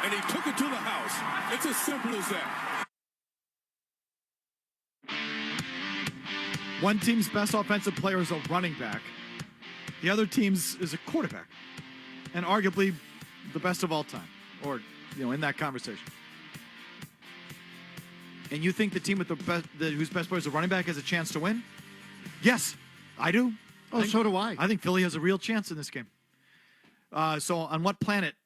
and he took it to the house. It's as simple as that. One team's best offensive player is a running back. The other team's is a quarterback. And arguably the best of all time. Or, in that conversation. And you think the team with the best, whose best player is a running back has a chance to win? Yes, I do. So do I. I think Philly has a real chance in this game. So on what planet,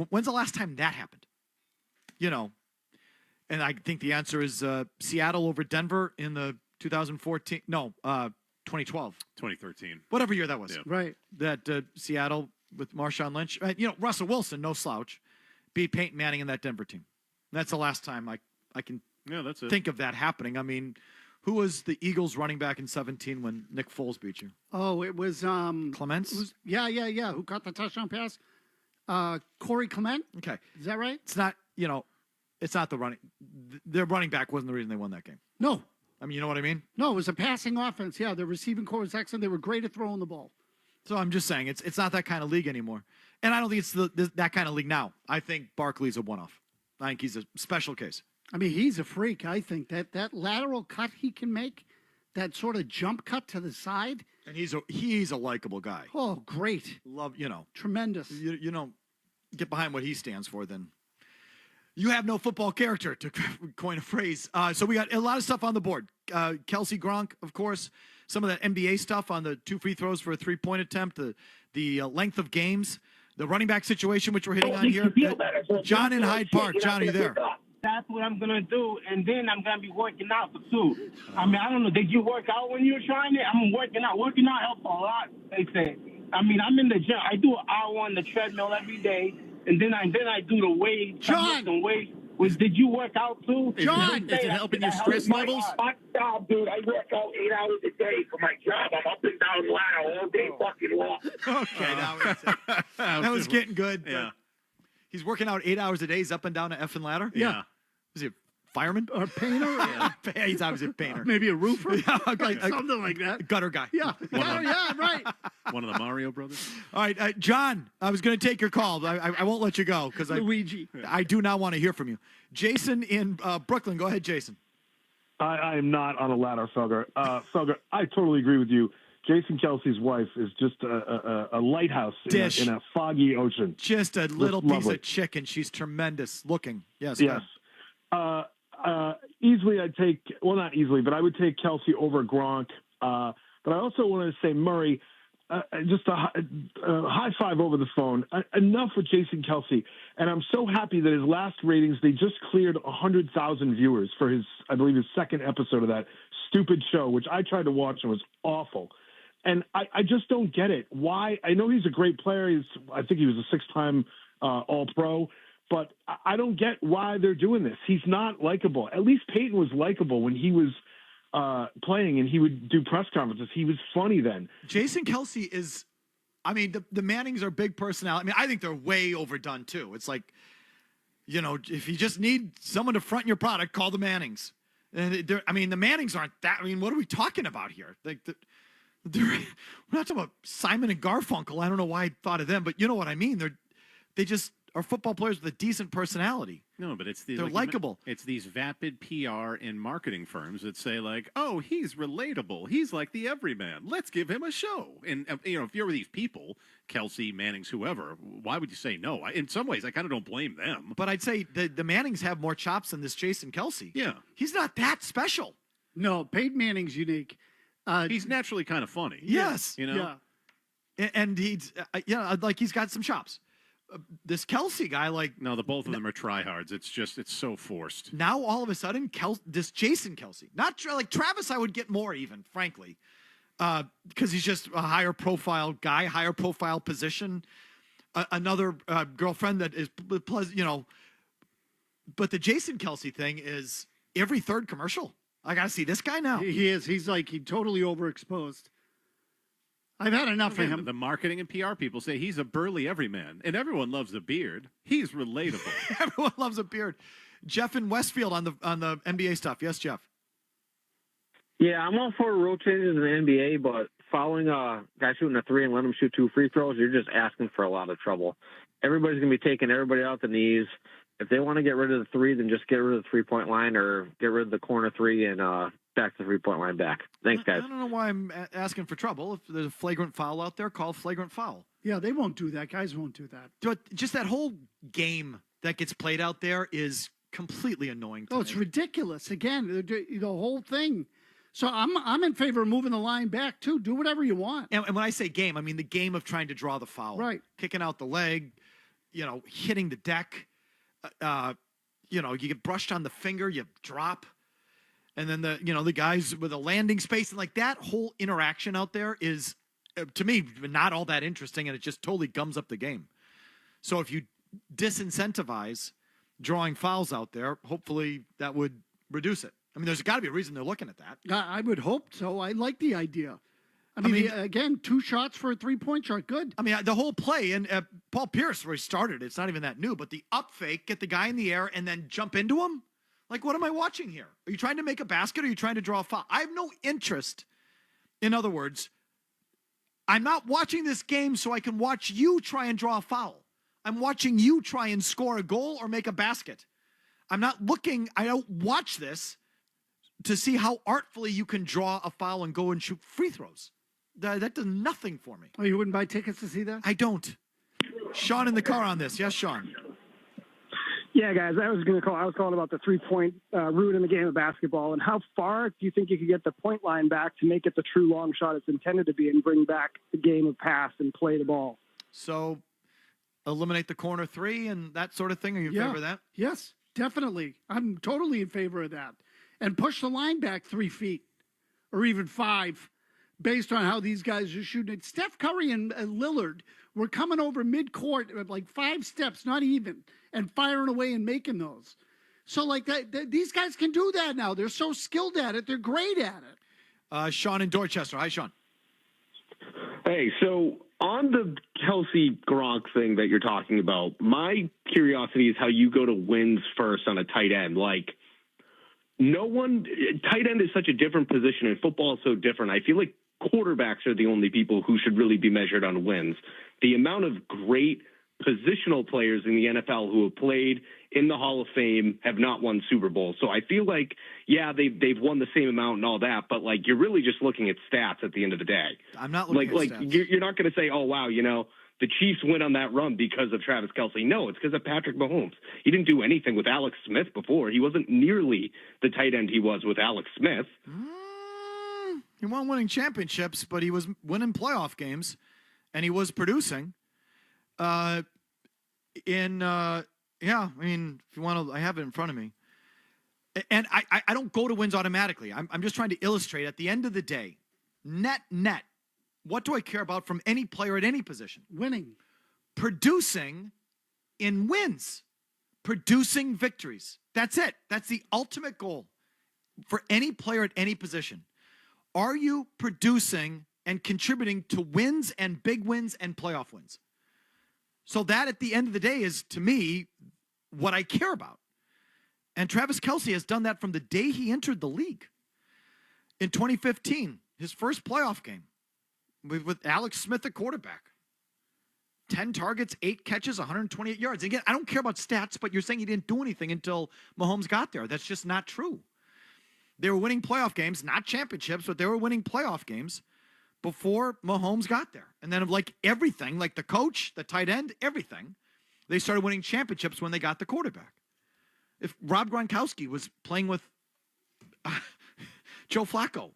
when's the last time that happened? And I think the answer is Seattle over Denver in the 2014, 2012. 2013. Whatever year that was. Yeah. Right. That Seattle with Marshawn Lynch. Russell Wilson, no slouch, beat Peyton Manning in that Denver team. That's the last time I can that's it. think of that happening. I mean, who was the Eagles running back in 17 when Nick Foles beat you? Oh, it was Clements? Yeah. Who caught the touchdown pass? Corey Clement? Okay. Is that right? It's not, it's not the running. Their running back wasn't the reason they won that game. No. I mean, you know what I mean? No, it was a passing offense. Yeah, the receiving core was excellent. They were great at throwing the ball. So I'm just saying, it's not that kind of league anymore. And I don't think it's that kind of league now. I think Barkley's a one-off. I think he's a special case. I mean, he's a freak. I think that lateral cut he can make, that sort of jump cut to the side. And he's a likable guy. Oh, great. Love, Tremendous. You don't get behind what he stands for, then you have no football character, to coin a phrase. So we got a lot of stuff on the board. Kelce, Gronk, of course. some of that NBA stuff on the 2 free throws for a 3-point attempt, the length of games, the running back situation, which we're hitting on here. John in Hyde Park. John, are you there? That's what I'm going to do, and then I'm going to be working out for 2. I mean, I don't know. Did you work out when you were trying it? I'm working out. Working out helps a lot, they say. I mean, I'm in the gym. I do an hour on the treadmill every day, and then I do the weights. John! Did you work out too? John! Is it helping your stress levels? My job, dude, I work out 8 hours a day for my job. I'm up and down ladder all day fucking long. Okay, that was getting good. Yeah. He's working out 8 hours a day. He's up and down an effing ladder. Yeah. Is he a fireman? Or painter? Yeah. He's obviously a painter. Maybe a roofer? Yeah, Something like that. Gutter guy. Yeah, right. One of the Mario brothers. All right, John, I was going to take your call. I won't let you go because Luigi. I do not want to hear from you. Jason in Brooklyn. Go ahead, Jason. I am not on a ladder, Felger. Felger, I totally agree with you. Jason Kelce's wife is just a lighthouse in a foggy ocean. Just a little piece lovely. of chicken. She's tremendous looking. Yes. Yes. Easily, I'd take, well, not easily, but I would take Kelce over Gronk. But I also want to say, Murray, just a high five over the phone. Enough with Jason Kelce. And I'm so happy that his last ratings, they just cleared 100,000 viewers for his, I believe, his second episode of that stupid show, which I tried to watch and was awful. And I just don't get it. Why? I know he's a great player. I think he was a 6-time All-Pro. But I don't get why they're doing this. He's not likable. At least Peyton was likable when he was playing and he would do press conferences. He was funny then. Jason Kelce is, I mean, the Mannings are big personality. I mean, I think they're way overdone too. It's like, you know, if you just need someone to front your product, call the Mannings. And I mean, the Mannings aren't that. I mean, what are we talking about here? Like, we're not talking about Simon and Garfunkel. I don't know why I thought of them, but you know what I mean. They just are football players with a decent personality. No, but they're likable. It's these vapid PR and marketing firms that say like, "Oh, he's relatable. He's like the everyman. Let's give him a show." And you know, if you're these people, Kelce, Mannings, whoever, why would you say no? In some ways, I kind of don't blame them. But I'd say the Mannings have more chops than this Jason Kelce. Yeah, he's not that special. No, Peyton Manning's unique. He's naturally kind of funny. Yes, you know, and he's like he's got some chops. This Kelce guy, like, no, the both of them are tryhards. It's so forced. Now all of a sudden, this Jason Kelce, not like Travis, I would get more even, frankly, because he's just a higher profile guy, higher profile position, another girlfriend that is, you know. But the Jason Kelce thing is every third commercial. I got to see this guy now. He is. He's totally overexposed. I've had enough of him. The marketing and PR people say he's a burly everyman, and everyone loves a beard. He's relatable. Everyone loves a beard. Jeff in Westfield on the NBA stuff. Yes, Jeff. Yeah, I'm all for rule changes in the NBA, but following a guy shooting a 3 and letting him shoot 2 free throws, you're just asking for a lot of trouble. Everybody's going to be taking everybody out the knees. If they want to get rid of the 3, then just get rid of the 3-point line or get rid of the corner 3 and back to the 3-point line back. Thanks, guys. I don't know why I'm asking for trouble. If there's a flagrant foul out there, call flagrant foul. Yeah, they won't do that. Guys won't do that. But just that whole game that gets played out there is completely annoying to me. It's ridiculous. Again, the whole thing. So I'm in favor of moving the line back, too. Do whatever you want. And when I say game, I mean the game of trying to draw the foul. Right. Kicking out the leg, hitting the deck. You get brushed on the finger, you drop. And then the guys with a landing space and like that whole interaction out there is, to me, not all that interesting, and it just totally gums up the game. So if you disincentivize drawing fouls out there, hopefully that would reduce it. I mean, there's got to be a reason they're looking at that. I would hope so. I like the idea. I mean, again, 2 shots for a 3-point shot, good. I mean, the whole play, and Paul Pierce, where he started, it's not even that new, but the up fake, get the guy in the air, and then jump into him? Like, what am I watching here? Are you trying to make a basket, or are you trying to draw a foul? I have no interest. In other words, I'm not watching this game so I can watch you try and draw a foul. I'm watching you try and score a goal or make a basket. I don't watch this to see how artfully you can draw a foul and go and shoot free throws. That does nothing for me. Oh, you wouldn't buy tickets to see that? I don't. Sean in the car on this. Yes, Sean. Yeah, guys, I was calling about the 3-point route in the game of basketball, and how far do you think you could get the point line back to make it the true long shot it's intended to be and bring back the game of pass and play the ball? So eliminate the corner three and that sort of thing. Are you in favor of that? Yes, definitely. I'm totally in favor of that. And push the line back 3 feet or even 5 based on how these guys are shooting it. Steph Curry and Lillard were coming over midcourt at like 5 steps, not even, and firing away and making those. So like these guys can do that now. They're so skilled at it. They're great at it. Sean in Dorchester. Hi, Sean. Hey, so on the Kelce Gronk thing that you're talking about, my curiosity is how you go to wins first on a tight end. Like, tight end is such a different position, and football is so different. I feel like quarterbacks are the only people who should really be measured on wins. The amount of great positional players in the NFL who have played in the Hall of Fame have not won Super Bowls. So I feel like, yeah, they've won the same amount and all that, but like you're really just looking at stats at the end of the day. I'm not looking at stats. You're not going to say, oh wow, the Chiefs went on that run because of Travis Kelce. No, it's because of Patrick Mahomes. He didn't do anything with Alex Smith before. He wasn't nearly the tight end he was with Alex Smith. He wasn't winning championships, but he was winning playoff games, and he was producing. I mean, if you want to, I have it in front of me. And I don't go to wins automatically. I'm just trying to illustrate at the end of the day, net, what do I care about from any player at any position? Winning. Producing in wins. Producing victories. That's it. That's the ultimate goal for any player at any position. Are you producing and contributing to wins and big wins and playoff wins? So that at the end of the day is, to me, what I care about. And Travis Kelce has done that from the day he entered the league. In 2015, his first playoff game with Alex Smith at quarterback. 10 targets, 8 catches, 128 yards. Again, I don't care about stats, but you're saying he didn't do anything until Mahomes got there. That's just not true. They were winning playoff games, not championships, but they were winning playoff games before Mahomes got there. And then like everything, like the coach, the tight end, everything, they started winning championships when they got the quarterback. If Rob Gronkowski was playing with Joe Flacco,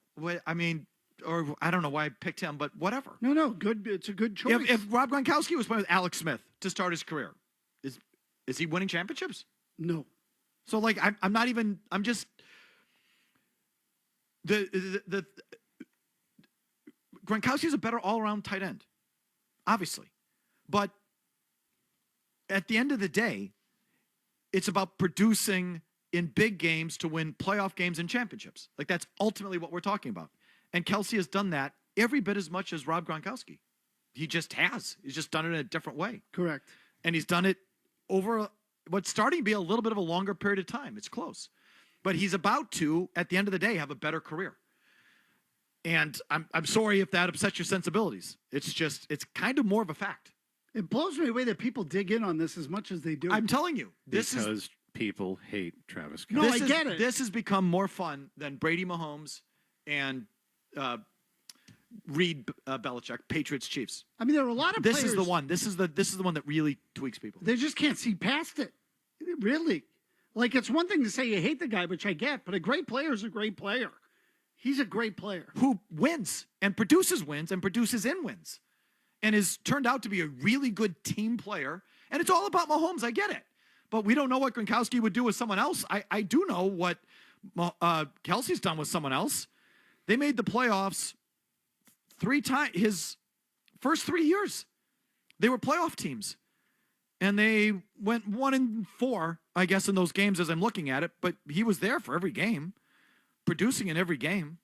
I mean, or I don't know why I picked him, but whatever. No, good. It's a good choice. If Rob Gronkowski was playing with Alex Smith to start his career, is he winning championships? No. So like, I'm not even. I'm just the Gronkowski's a better all-around tight end, obviously, but at the end of the day, it's about producing in big games to win playoff games and championships. Like that's ultimately what we're talking about. And Kelce has done that every bit as much as Rob Gronkowski. He just has. He's just done it in a different way. Correct. And he's done it over what's starting to be a little bit of a longer period of time. It's close. But he's about to, at the end of the day, have a better career. And I'm sorry if that upsets your sensibilities. It's kind of more of a fact. It blows me away that people dig in on this as much as they do. I'm telling you. Because people hate Travis Kelce. No, I get it. This has become more fun than Brady Mahomes and Reed Belichick, Patriots, Chiefs. I mean, there are a lot of players. This is the one. This is the one that really tweaks people. They just can't see past it. Really. Like, it's one thing to say you hate the guy, which I get, but a great player is a great player. He's a great player. Who wins and produces in wins. And has turned out to be a really good team player. And it's all about Mahomes. I get it. But we don't know what Gronkowski would do with someone else. I do know what Kelce's done with someone else. They made the playoffs 3 times. His first 3 years, they were playoff teams. And they went 1-4, I guess, in those games as I'm looking at it. But he was there for every game, producing in every game.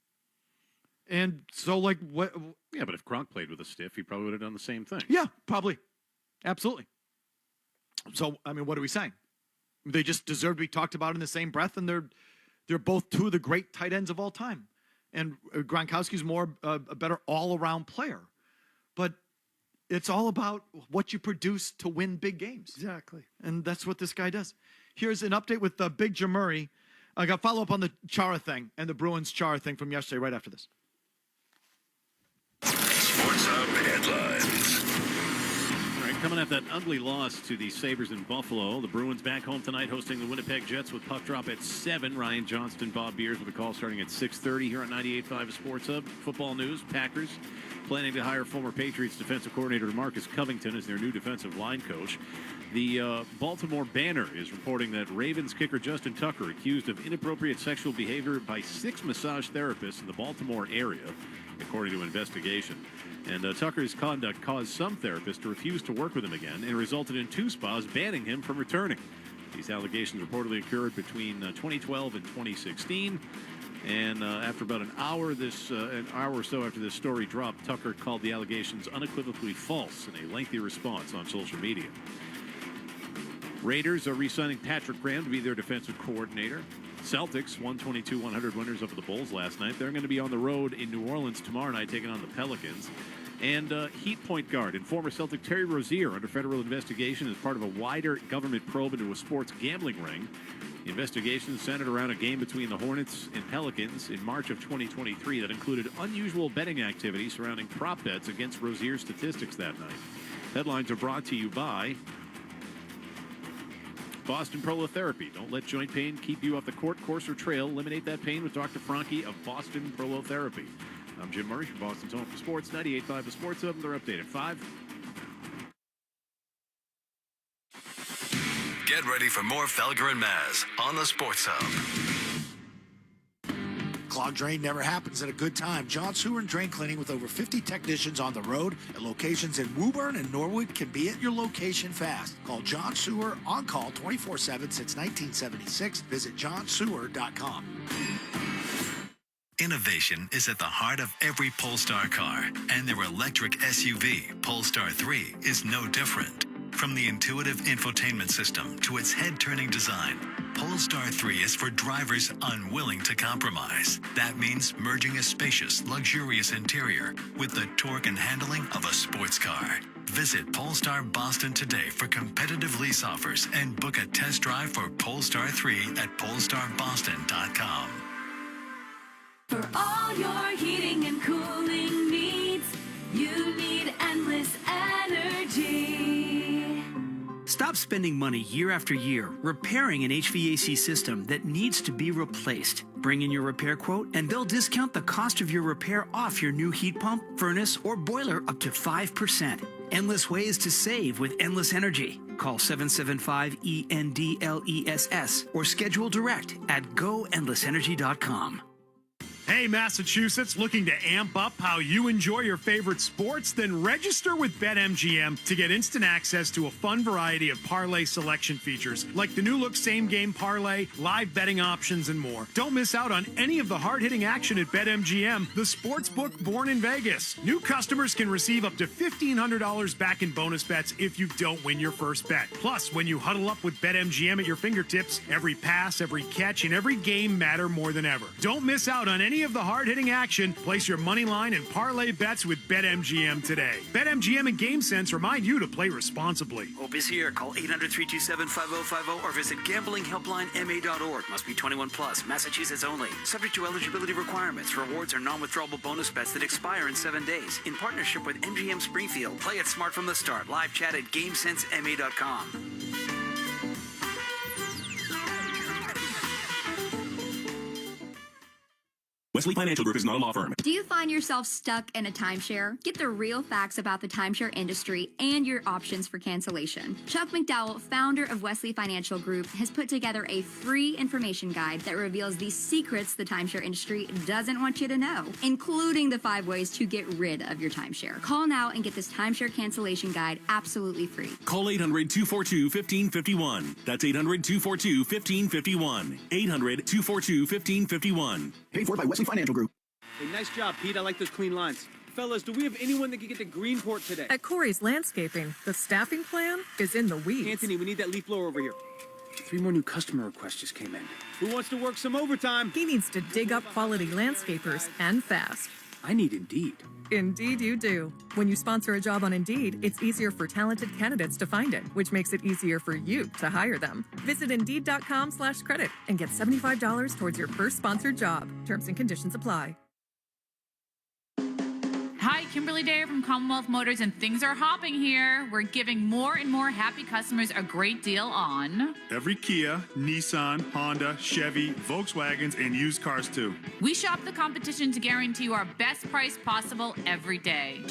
And so, like, what? Yeah, but if Gronk played with a stiff, he probably would have done the same thing. Yeah, probably. Absolutely. So, I mean, what are we saying? They just deserve to be talked about in the same breath, and they're both two of the great tight ends of all time. And Gronkowski's more a better all-around player. But it's all about what you produce to win big games. Exactly. And that's what this guy does. Here's an update with Big Jamuri. I got follow-up on the Chara thing and the Bruins Chara thing from yesterday right after this. Sports Hub headlines. All right, Coming off that ugly loss to the Sabres in Buffalo, the Bruins back home tonight hosting the Winnipeg Jets with puck drop at 7. Ryan Johnston, Bob Beers with a call starting at 6:30 here on 98.5 Sports Hub. Football news, Packers planning to hire former Patriots defensive coordinator Marcus Covington as their new defensive line coach. The Baltimore Banner is reporting that Ravens kicker Justin Tucker accused of inappropriate sexual behavior by 6 massage therapists in the Baltimore area, according to an investigation. And Tucker's conduct caused some therapists to refuse to work with him again and resulted in 2 spas banning him from returning. These allegations reportedly occurred between 2012 and 2016. And after about an hour or so after this story dropped, Tucker called the allegations unequivocally false in a lengthy response on social media. Raiders are re-signing Patrick Graham to be their defensive coordinator. Celtics 122-100 winners over the Bulls last night. They're going to be on the road in New Orleans tomorrow night taking on the Pelicans. And Heat point guard and former Celtic Terry Rozier under federal investigation as part of a wider government probe into a sports gambling ring. The investigation centered around a game between the Hornets and Pelicans in March of 2023 that included unusual betting activity surrounding prop bets against Rozier's statistics that night. Headlines are brought to you by Boston Prolotherapy. Don't let joint pain keep you off the court, course, or trail. Eliminate that pain with Dr. Franke of Boston Prolotherapy. I'm Jim Murray from Boston's Home for Sports, 98.5 The Sports Hub. They're updated 5. Get ready for more Felger and Maz on the Sports Hub. Clogged drain never happens at a good time. John Sewer and Drain Cleaning with over 50 technicians on the road at locations in Woburn and Norwood can be at your location fast. Call John Sewer on call 24/7 since 1976. Visit johnsewer.com. Innovation is at the heart of every Polestar car, and their electric SUV, Polestar 3, is no different. From the intuitive infotainment system to its head-turning design, Polestar 3 is for drivers unwilling to compromise. That means merging a spacious, luxurious interior with the torque and handling of a sports car. Visit Polestar Boston today for competitive lease offers and book a test drive for Polestar 3 at polestarboston.com. For all your heating and cooling needs, you need endless energy. Stop spending money year after year repairing an HVAC system that needs to be replaced. Bring in your repair quote and they'll discount the cost of your repair off your new heat pump, furnace, or boiler up to 5%. Endless ways to save with Endless Energy. Call 775-ENDLESS or schedule direct at goendlessenergy.com. Hey, Massachusetts, looking to amp up how you enjoy your favorite sports? Then register with BetMGM to get instant access to a fun variety of parlay selection features, like the new look same-game parlay, live betting options, and more. Don't miss out on any of the hard-hitting action at BetMGM, the sports book born in Vegas. New customers can receive up to $1,500 back in bonus bets if you don't win your first bet. Plus, when you huddle up with BetMGM at your fingertips, every pass, every catch, and every game matter more than ever. Don't miss out on any of the hard-hitting action. Place your money line and parlay bets with BetMGM today. BetMGM and GameSense remind you to play responsibly. Hope is here. Call 800-327-5050 or visit gamblinghelplinema.org. Must be 21 plus. Massachusetts only. Subject to eligibility requirements. Rewards are non-withdrawable bonus bets that expire in 7 days. In partnership with MGM Springfield. Play it smart from the start. Live chat at GameSenseMA.com. Wesley Financial Group is not a law firm. Do you find yourself stuck in a timeshare? Get the real facts about the timeshare industry and your options for cancellation. Chuck McDowell, founder of Wesley Financial Group, has put together a free information guide that reveals the secrets the timeshare industry doesn't want you to know, including the 5 ways to get rid of your timeshare. Call now and get this timeshare cancellation guide absolutely free. Call 800-242-1551. That's 800-242-1551. 800-242-1551. Paid for by Wesley Financial Group. Hey, nice job, Pete. I like those clean lines. Fellas, do we have anyone that can get to Greenport today? At Corey's Landscaping, the staffing plan is in the weeds. Anthony, we need that leaf blower over here. 3 more new customer requests just came in. Who wants to work some overtime? He needs to dig up quality landscapers and fast. I need Indeed. Indeed you do. When you sponsor a job on Indeed, it's easier for talented candidates to find it, which makes it easier for you to hire them. Visit Indeed.com/credit and get $75 towards your first sponsored job. Terms and conditions apply. Hi Kimberly Dare from Commonwealth Motors, and things are hopping here. We're giving more and more happy customers a great deal on every Kia, Nissan, Honda, Chevy, Volkswagens, and used cars too. We shop the competition to guarantee you our best price possible every day.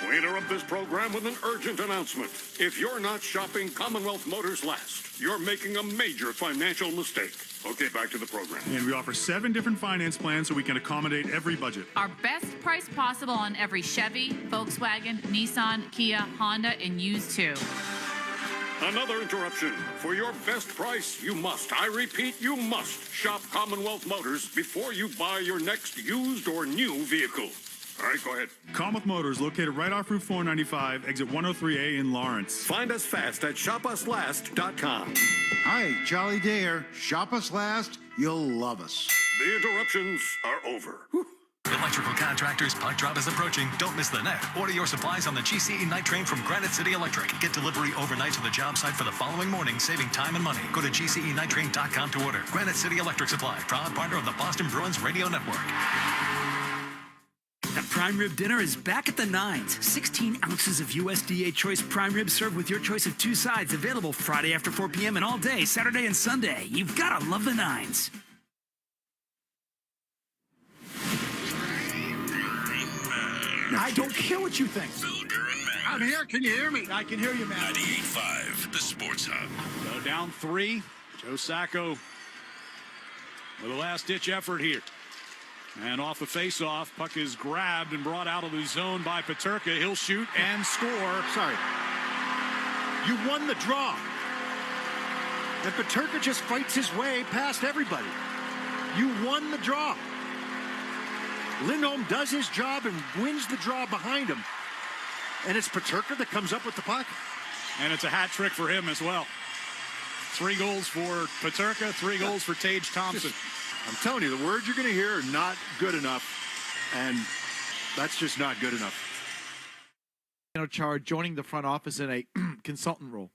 We interrupt this program with an urgent announcement. If you're not shopping Commonwealth Motors last, you're making a major financial mistake. Okay, back to the program. And we offer 7 different finance plans so we can accommodate every budget. Our best price possible on every Chevy, Volkswagen, Nissan, Kia, Honda, and used too. Another interruption. For your best price, you must, I repeat, you must shop Commonwealth Motors before you buy your next used or new vehicle. All right, go ahead. Commonwealth Motors, located right off Route 495, exit 103A in Lawrence. Find us fast at shopuslast.com. Hi, Charlie Dare. Shop us last. You'll love us. The interruptions are over. Whew. Electrical contractors, puck drop is approaching. Don't miss the net. Order your supplies on the GCE night train from Granite City Electric. Get delivery overnight to the job site for the following morning, saving time and money. Go to GCEnighttrain.com to order. Granite City Electric Supply, proud partner of the Boston Bruins radio network. The prime rib dinner is back at the Nines. 16 ounces of USDA choice prime rib served with your choice of 2 sides. Available Friday after 4 p.m. and all day, Saturday and Sunday. You've got to love the Nines. I don't care what you think. I'm here. Can you hear me? I can hear you, man. 98.5, the Sports Hub. So down 3. Joe Sacco with a last-ditch effort here. And off the face-off, puck is grabbed and brought out of the zone by Peterka. He'll shoot and score. Sorry. You won the draw. And Peterka just fights his way past everybody. You won the draw. Lindholm does his job and wins the draw behind him. And it's Peterka that comes up with the puck. And it's a hat trick for him as well. 3 goals for Peterka, 3 goals for Tage Thompson. I'm telling you, the words you're going to hear are not good enough, and that's just not good enough. Chara joining the front office in a consultant role.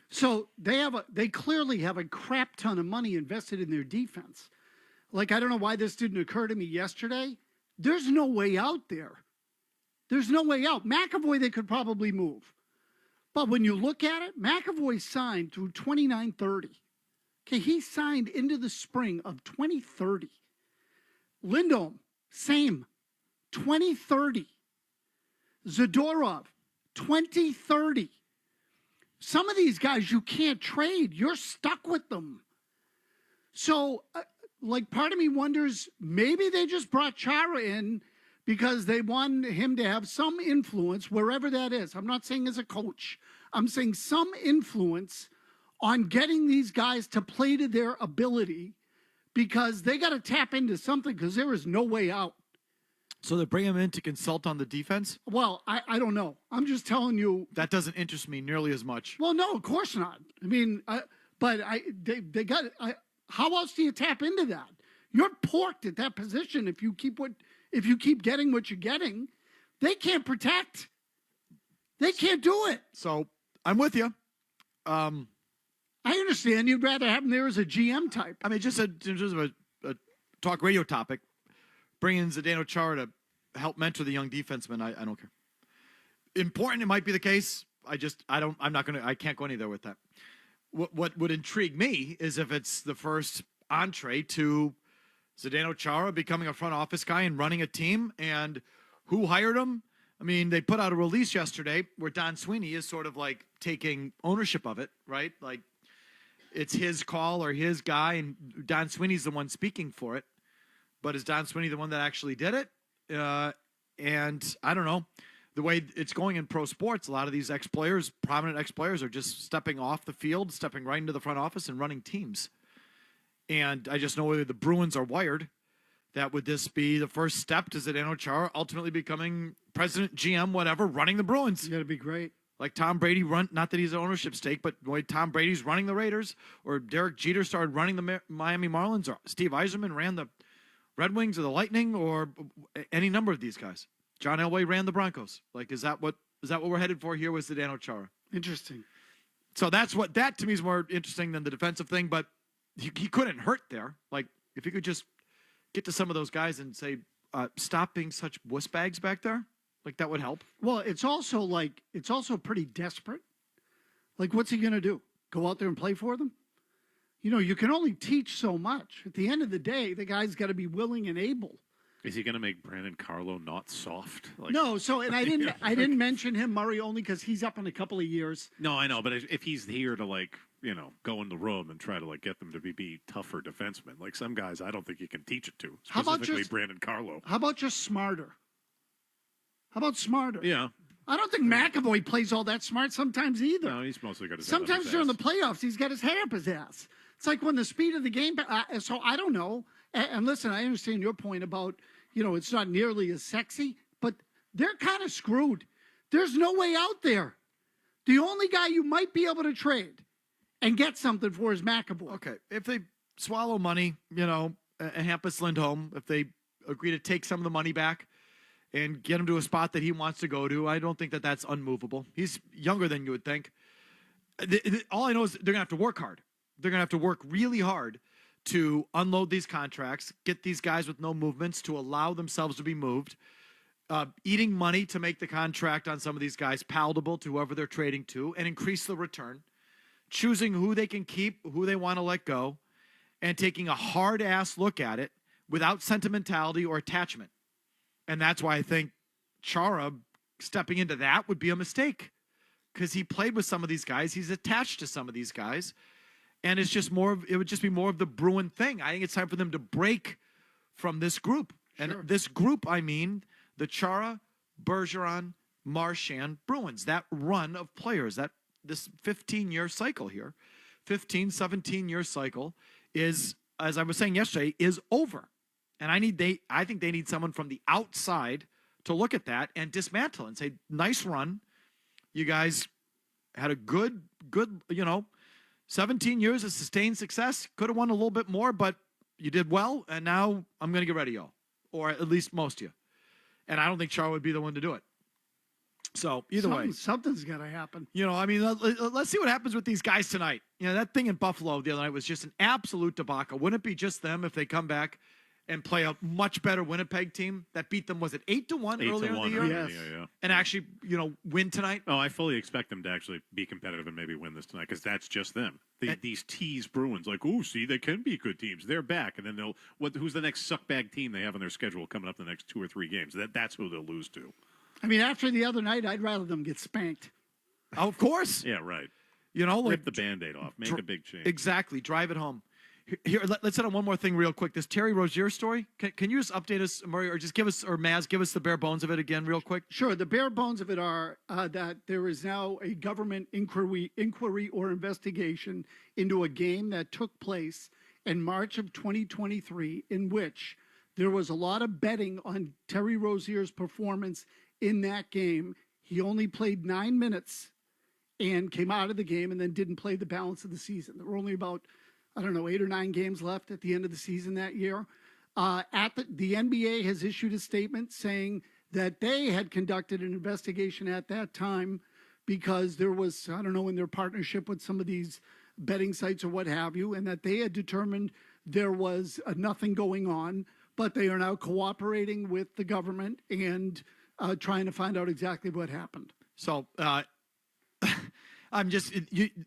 So they clearly have a crap ton of money invested in their defense. Like, I don't know why this didn't occur to me yesterday. There's no way out there. There's no way out. McAvoy, they could probably move. But when you look at it, McAvoy signed through 29-30. Okay, he signed into the spring of 2030. Lindholm, same, 2030. Zadorov, 2030. Some of these guys you can't trade. You're stuck with them. So, part of me wonders, maybe they just brought Chara in because they want him to have some influence wherever that is. I'm not saying as a coach. I'm saying some influence on getting these guys to play to their ability, because they got to tap into something, because there is no way out. So they bring him in to consult on the defense? Well, I don't know. I'm just telling you. That doesn't interest me nearly as much. Well, no, of course not. I mean, they got. How else do you tap into that? You're porked at that position if you keep getting what you're getting. They can't protect. They can't do it. So I'm with you. I understand you'd rather have him there as a GM type. I mean, just in terms of a talk radio topic, bringing in Zdeno Chara to help mentor the young defenseman, I don't care. Important, it might be the case. I can't go any there with that. What would intrigue me is if it's the first entree to Zdeno Chara becoming a front office guy and running a team, and who hired him. I mean, they put out a release yesterday where Don Sweeney is sort of like taking ownership of it, right? Like, it's his call or his guy, and Don Sweeney's the one speaking for it. But is Don Sweeney the one that actually did it? And I don't know. The way it's going in pro sports, a lot of these ex-players, prominent ex-players, are just stepping off the field, stepping right into the front office and running teams. And I just know whether the Bruins are wired, that would this be the first step to Zdeno Chara ultimately becoming president, GM, whatever, running the Bruins. That'd be great. Like Tom Brady not that he's an ownership stake, but the way Tom Brady's running the Raiders, or Derek Jeter started running the Miami Marlins, or Steve Yzerman ran the Red Wings or the Lightning, or any number of these guys. John Elway ran the Broncos. Like, is that what we're headed for here with Zdeno Chara? Interesting. So that to me is more interesting than the defensive thing, but he couldn't hurt there. Like, if he could just get to some of those guys and say, stop being such wuss bags back there. Like, that would help. Well, it's also pretty desperate. Like, what's he going to do? Go out there and play for them? You know, you can only teach so much. At the end of the day, the guy's got to be willing and able. Is he going to make Brandon Carlo not soft? Like, no, so, and I didn't mention him, Murray, only because he's up in a couple of years. No, I know, but if he's here to, like, you know, go in the room and try to, like, get them to be tougher defensemen, like some guys I don't think you can teach it to, specifically Brandon Carlo. How about just smarter? How about smarter? Yeah. I don't think McAvoy plays all that smart sometimes either. No, he's mostly got his head up Sometimes his during ass. the playoffs, he's got his head up his ass. It's like when the speed of the game. So I don't know. And listen, I understand your point about, you know, it's not nearly as sexy, but they're kind of screwed. There's no way out there. The only guy you might be able to trade and get something for is McAvoy. Okay, if they swallow money, you know, Hampus Lindholm, if they agree to take some of the money back and get him to a spot that he wants to go to, I don't think that that's unmovable. He's younger than you would think. All I know is they're going to have to work hard. They're going to have to work really hard to unload these contracts, get these guys with no movements to allow themselves to be moved, eating money to make the contract on some of these guys palatable to whoever they're trading to, and increase the return, choosing who they can keep, who they want to let go, and taking a hard-ass look at it without sentimentality or attachment. And that's why I think Chara stepping into that would be a mistake, because he played with some of these guys. He's attached to some of these guys. And it's just it would just be more of the Bruin thing. I think it's time for them to break from this group. Sure. And this group, I mean, the Chara, Bergeron, Marchand Bruins, that run of players, this 15-year cycle here, 15, 17-year cycle is, as I was saying yesterday, is over. And I think they need someone from the outside to look at that and dismantle and say, nice run. You guys had a good, 17 years of sustained success. Could have won a little bit more, but you did well, and now I'm going to get rid of you, or at least most of you. And I don't think Char would be the one to do it. So either way. Something's got to happen. You know, I mean, let's see what happens with these guys tonight. You know, that thing in Buffalo the other night was just an absolute debacle. Wouldn't it be just them if they come back and play a much better Winnipeg team that beat them, was it 8-1 earlier in the year? Yes. Yeah. And actually, win tonight? Oh, I fully expect them to actually be competitive and maybe win this tonight, because that's just them. These tease Bruins, like, oh, see, they can be good teams. They're back. And then who's the next suckbag team they have on their schedule coming up the next 2 or 3 games? That's who they'll lose to. I mean, after the other night, I'd rather them get spanked. Oh, of course. Yeah, right. You know, rip the Band-Aid off. Make a big change. Exactly. Drive it home. Here, let's hit on one more thing real quick. This Terry Rozier story. Can you just update us, Murray, or just give us, or Maz, give us the bare bones of it again real quick? Sure. The bare bones of it are that there is now a government inquiry or investigation into a game that took place in March of 2023, in which there was a lot of betting on Terry Rozier's performance in that game. He only played 9 minutes and came out of the game and then didn't play the balance of the season. There were only about 8 or 9 games left at the end of the season that year. The NBA has issued a statement saying that they had conducted an investigation at that time because there was, in their partnership with some of these betting sites or what have you, and that they had determined there was nothing going on, but they are now cooperating with the government and trying to find out exactly what happened. So, I'm just,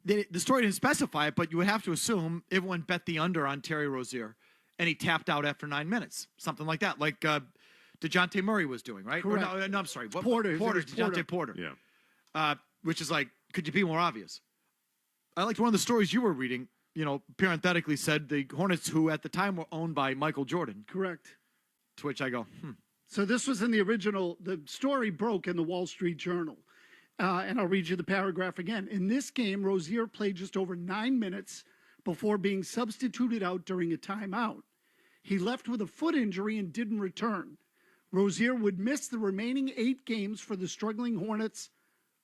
the story didn't specify it, but you would have to assume everyone bet the under on Terry Rozier, and he tapped out after 9 minutes, something like that, like DeJounte Murray was doing, right? Correct. Or no, I'm sorry. DeJounte Porter. Yeah. Which is like, could you be more obvious? I liked one of the stories you were reading, parenthetically said the Hornets, who at the time were owned by Michael Jordan. Correct. To which I go, So this was in the story broke in the Wall Street Journal. And I'll read you the paragraph again. In this game, Rozier played just over 9 minutes before being substituted out during a timeout. He left with a foot injury and didn't return. Rozier would miss the remaining 8 games for the struggling Hornets,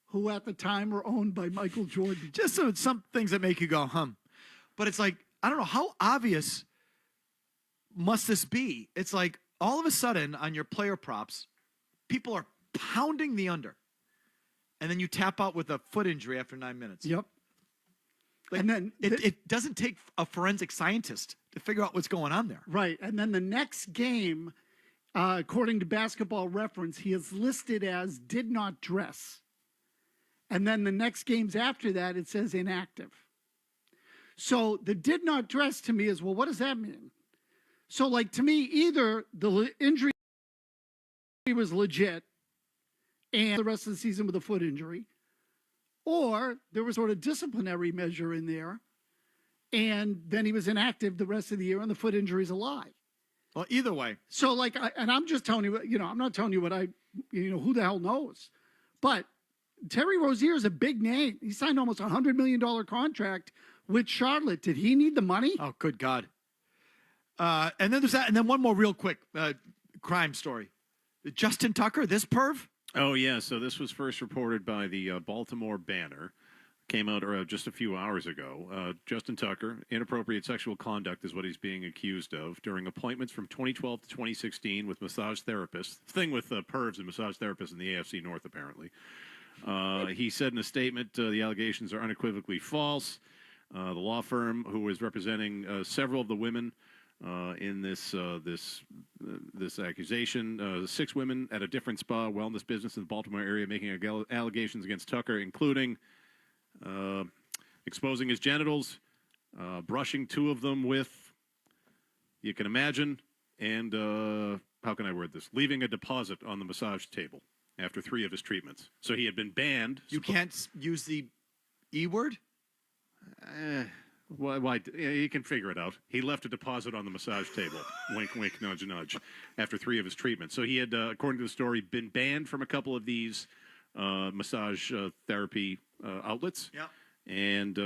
who at the time were owned by Michael Jordan. Just some things that make you go, But it's like, I don't know, how obvious must this be? It's like, all of a sudden, on your player props, people are pounding the under. And then you tap out with a foot injury after 9 minutes. Yep. And then it doesn't take a forensic scientist to figure out what's going on there. Right. And then the next game, according to Basketball Reference, he is listed as did not dress. And then the next games after that, it says inactive. So the did not dress to me is, well, what does that mean? So, like, to me, either the injury was legit and the rest of the season with a foot injury, or there was sort of disciplinary measure in there, and then he was inactive the rest of the year and the foot injury is alive. Well, either way. So, like, and I'm just telling you, I'm not telling you what who the hell knows. But Terry Rozier is a big name. He signed almost a $100 million contract with Charlotte. Did he need the money? Oh, good God. And then there's that. And then one more real quick crime story. Justin Tucker, this perv? Oh, yeah. So this was first reported by the Baltimore Banner. Came out just a few hours ago. Justin Tucker, inappropriate sexual conduct is what he's being accused of during appointments from 2012 to 2016 with massage therapists. Thing with pervs and massage therapists in the AFC North, apparently. He said in a statement, the allegations are unequivocally false. The law firm, who is representing several of the women in this accusation, 6 women at a different spa wellness business in the Baltimore area making allegations against Tucker, including exposing his genitals, brushing 2 of them with, you can imagine, and how can I word this? Leaving a deposit on the massage table after 3 of his treatments. So he had been banned. You can't use the E word? Why? He can figure it out. He left a deposit on the massage table. Wink, wink, nudge, nudge. After 3 of his treatments. So he had, according to the story, been banned from a couple of these massage therapy outlets. Yeah. And,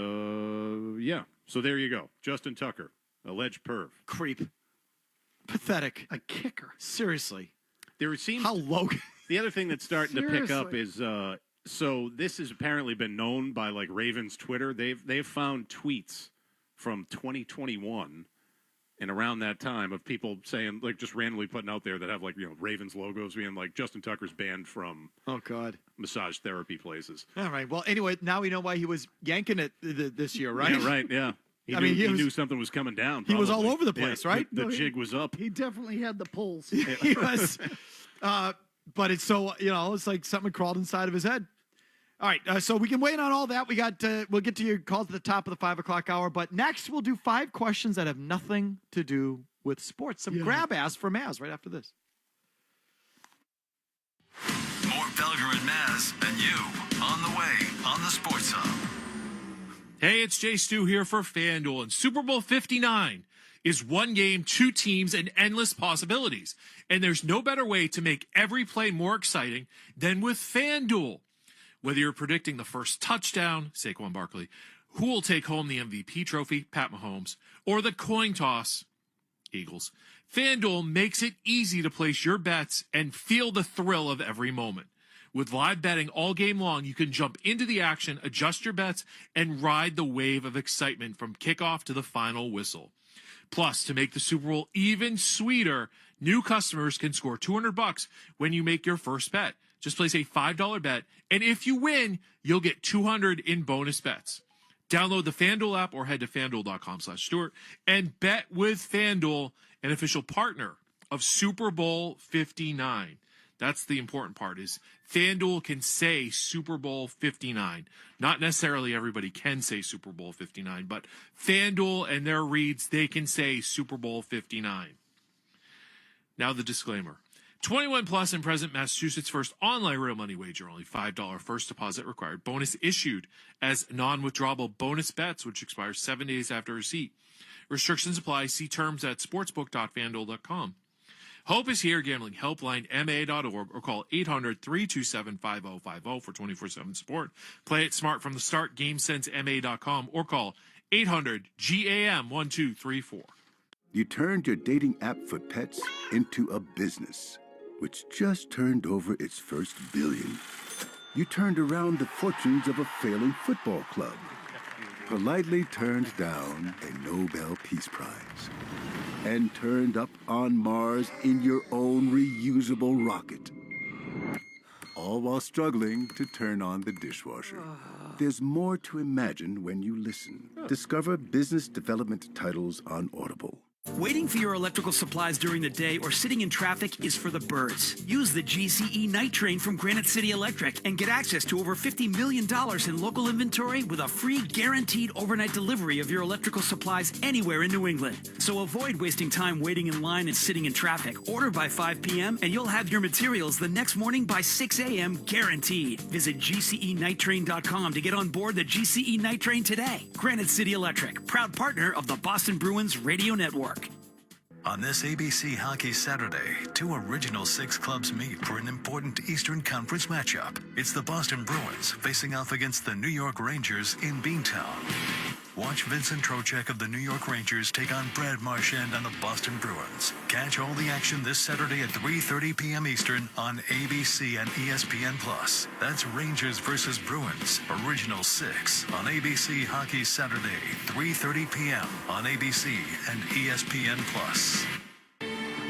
yeah. So there you go. Justin Tucker, alleged perv. Creep. Pathetic. A kicker. Seriously. There seems how low. The other thing that's starting to pick up is so this has apparently been known by like Ravens Twitter. They've found tweets from 2021 and around that time of people saying, like, just randomly putting out there that have, like, Ravens logos being like, Justin Tucker's banned from massage therapy places. All right. Well, anyway, now we know why he was yanking it this year, right? Yeah, right. Yeah. He knew something was coming down. He was all probably. over the place, Yeah, right? The jig was up. He definitely had the pulse. He was. But it's so, it's like something crawled inside of his head. All right, so we can wait on all that. We'll get to your calls at the top of the 5 o'clock hour. But next, we'll do 5 questions that have nothing to do with sports. Some grab ass for Maz right after this. More Felger and Maz and you on the way on the Sports Hub. Hey, it's Jay Stu here for FanDuel, and Super Bowl 59 is 1 game, 2 teams, and endless possibilities. And there's no better way to make every play more exciting than with FanDuel. Whether you're predicting the first touchdown, Saquon Barkley, who will take home the MVP trophy, Pat Mahomes, or the coin toss, Eagles, FanDuel makes it easy to place your bets and feel the thrill of every moment. With live betting all game long, you can jump into the action, adjust your bets, and ride the wave of excitement from kickoff to the final whistle. Plus, to make the Super Bowl even sweeter, new customers can score $200 when you make your first bet. Just place a $5 bet, and if you win, you'll get $200 in bonus bets. Download the FanDuel app or head to FanDuel.com/Stuart and bet with FanDuel, an official partner of Super Bowl 59. That's the important part, is FanDuel can say Super Bowl 59. Not necessarily everybody can say Super Bowl 59, but FanDuel and their reads, they can say Super Bowl 59. Now the disclaimer. 21 plus and present, Massachusetts first online real money wager. Only $5 first deposit required. Bonus issued as non-withdrawable bonus bets, which expires 7 days after receipt. Restrictions apply. See terms at sportsbook.fanduel.com. Hope is here. Gambling helpline ma.org or call 800-327-5050 for 24/7 support. Play it smart from the start. GameSenseMA.com or call 800-GAM-1234. You turned your dating app for pets into a business, which just turned over its first billion. You turned around the fortunes of a failing football club, politely turned down a Nobel Peace Prize, and turned up on Mars in your own reusable rocket. All while struggling to turn on the dishwasher. There's more to imagine when you listen. Discover business development titles on Audible. Waiting for your electrical supplies during the day or sitting in traffic is for the birds. Use the GCE Night Train from Granite City Electric and get access to over $50 million in local inventory with a free guaranteed overnight delivery of your electrical supplies anywhere in New England. So avoid wasting time waiting in line and sitting in traffic. Order by 5 p.m. and you'll have your materials the next morning by 6 a.m. guaranteed. Visit GCENightTrain.com to get on board the GCE Night Train today. Granite City Electric, proud partner of the Boston Bruins Radio Network. On this ABC Hockey Saturday, 2 Original 6 clubs meet for an important Eastern Conference matchup. It's the Boston Bruins facing off against the New York Rangers in Beantown. Watch Vincent Trocheck of the New York Rangers take on Brad Marchand on the Boston Bruins. Catch all the action this Saturday at 3:30 p.m. Eastern on ABC and ESPN+. That's Rangers versus Bruins, Original 6 on ABC Hockey Saturday, 3:30 p.m. on ABC and ESPN+.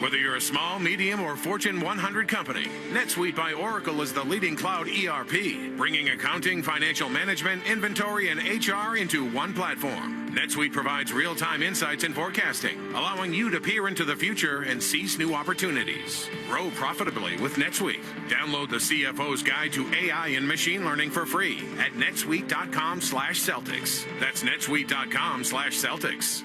Whether you're a small, medium, or Fortune 100 company, NetSuite by Oracle is the leading cloud ERP, bringing accounting, financial management, inventory, and HR into one platform. NetSuite provides real-time insights and forecasting, allowing you to peer into the future and seize new opportunities. Grow profitably with NetSuite. Download the CFO's Guide to AI and Machine Learning for free at netsuite.com/Celtics. That's netsuite.com/Celtics.